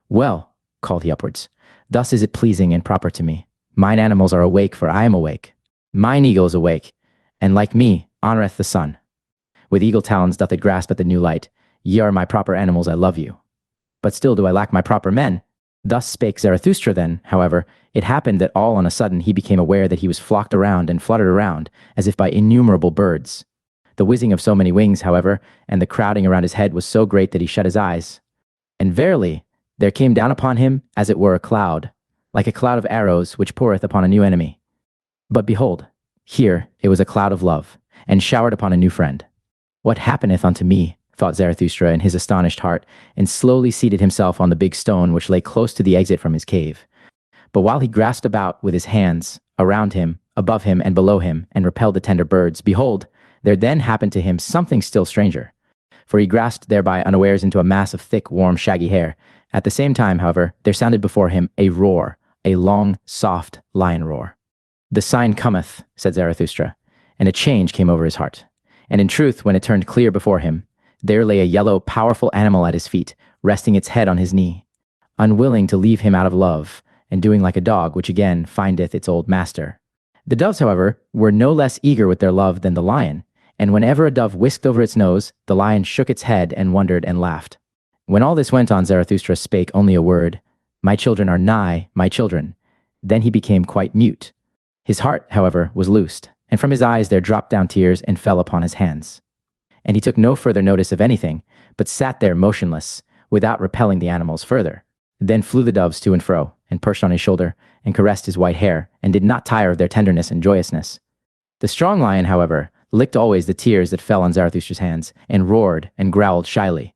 Well, called he upwards, thus is it pleasing and proper to me. Mine animals are awake, for I am awake. Mine eagle is awake, and like me honoureth the sun. With eagle talons doth it grasp at the new light. Ye are my proper animals, I love you. But still do I lack my proper men. Thus spake Zarathustra then, however, it happened that all on a sudden he became aware that he was flocked around and fluttered around, as if by innumerable birds. The whizzing of so many wings, however, and the crowding around his head was so great that he shut his eyes. And verily, there came down upon him, as it were a cloud, like a cloud of arrows which poureth upon a new enemy. But behold, here it was a cloud of love, and showered upon a new friend. What happeneth unto me? Thought Zarathustra in his astonished heart, and slowly seated himself on the big stone which lay close to the exit from his cave. But while he grasped about with his hands, around him, above him, and below him, and repelled the tender birds, behold, there then happened to him something still stranger. For he grasped thereby unawares into a mass of thick, warm, shaggy hair. At the same time, however, there sounded before him a roar, a long, soft lion roar. The sign cometh, said Zarathustra, and a change came over his heart. And in truth, when it turned clear before him, there lay a yellow, powerful animal at his feet, resting its head on his knee, unwilling to leave him out of love, and doing like a dog which again findeth its old master. The doves, however, were no less eager with their love than the lion, and whenever a dove whisked over its nose, the lion shook its head and wondered and laughed. When all this went on, Zarathustra spake only a word, My children are nigh, my children. Then he became quite mute. His heart, however, was loosed, and from his eyes there dropped down tears and fell upon his hands. And he took no further notice of anything, but sat there motionless, without repelling the animals further. Then flew the doves to and fro, and perched on his shoulder, and caressed his white hair, and did not tire of their tenderness and joyousness. The strong lion, however, licked always the tears that fell on Zarathustra's hands, and roared and growled shyly.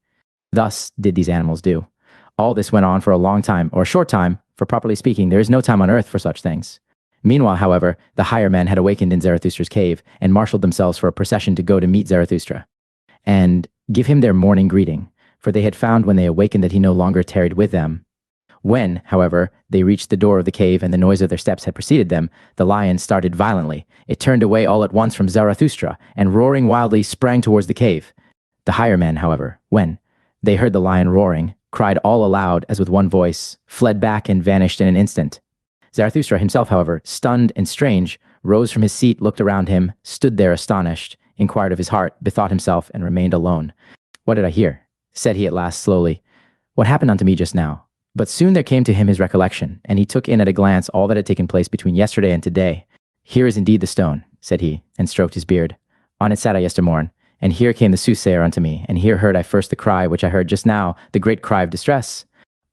Thus did these animals do. All this went on for a long time, or a short time, for properly speaking, there is no time on earth for such things. Meanwhile, however, the higher men had awakened in Zarathustra's cave, and marshaled themselves for a procession to go to meet Zarathustra, and give him their morning greeting, for they had found when they awakened that he no longer tarried with them. When, however, they reached the door of the cave and the noise of their steps had preceded them, the lion started violently. It turned away all at once from Zarathustra, and roaring wildly sprang towards the cave. The higher men, however, when they heard the lion roaring, cried all aloud as with one voice, fled back and vanished in an instant. Zarathustra himself, however, stunned and strange, rose from his seat, looked around him, stood there astonished, inquired of his heart, bethought himself, and remained alone. What did I hear? Said he at last slowly. What happened unto me just now? But soon there came to him his recollection, and he took in at a glance all that had taken place between yesterday and today. Here is indeed the stone, said he, and stroked his beard. On it sat I yestermorn, and here came the soothsayer unto me, and here heard I first the cry which I heard just now, the great cry of distress.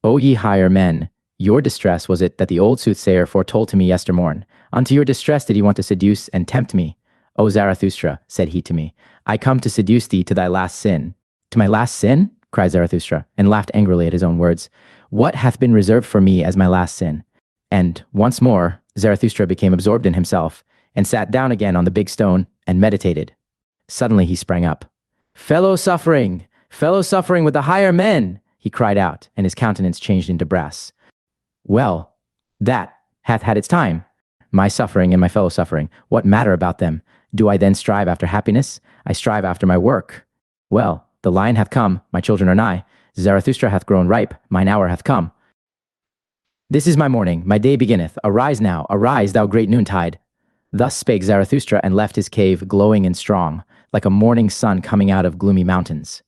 O ye higher men, your distress was it that the old soothsayer foretold to me yestermorn. Unto your distress did he want to seduce and tempt me. O Zarathustra, said he to me, I come to seduce thee to thy last sin. To my last sin? Cried Zarathustra, and laughed angrily at his own words. What hath been reserved for me as my last sin? And once more, Zarathustra became absorbed in himself, and sat down again on the big stone, and meditated. Suddenly he sprang up. Fellow suffering with the higher men, he cried out, and his countenance changed into brass. Well, that hath had its time. My suffering and my fellow suffering, what matter about them? Do I then strive after happiness? I strive after my work. Well, the lion hath come, my children are nigh. Zarathustra hath grown ripe, mine hour hath come. This is my morning, my day beginneth. Arise now, arise, thou great noontide. Thus spake Zarathustra, and left his cave glowing and strong, like a morning sun coming out of gloomy mountains.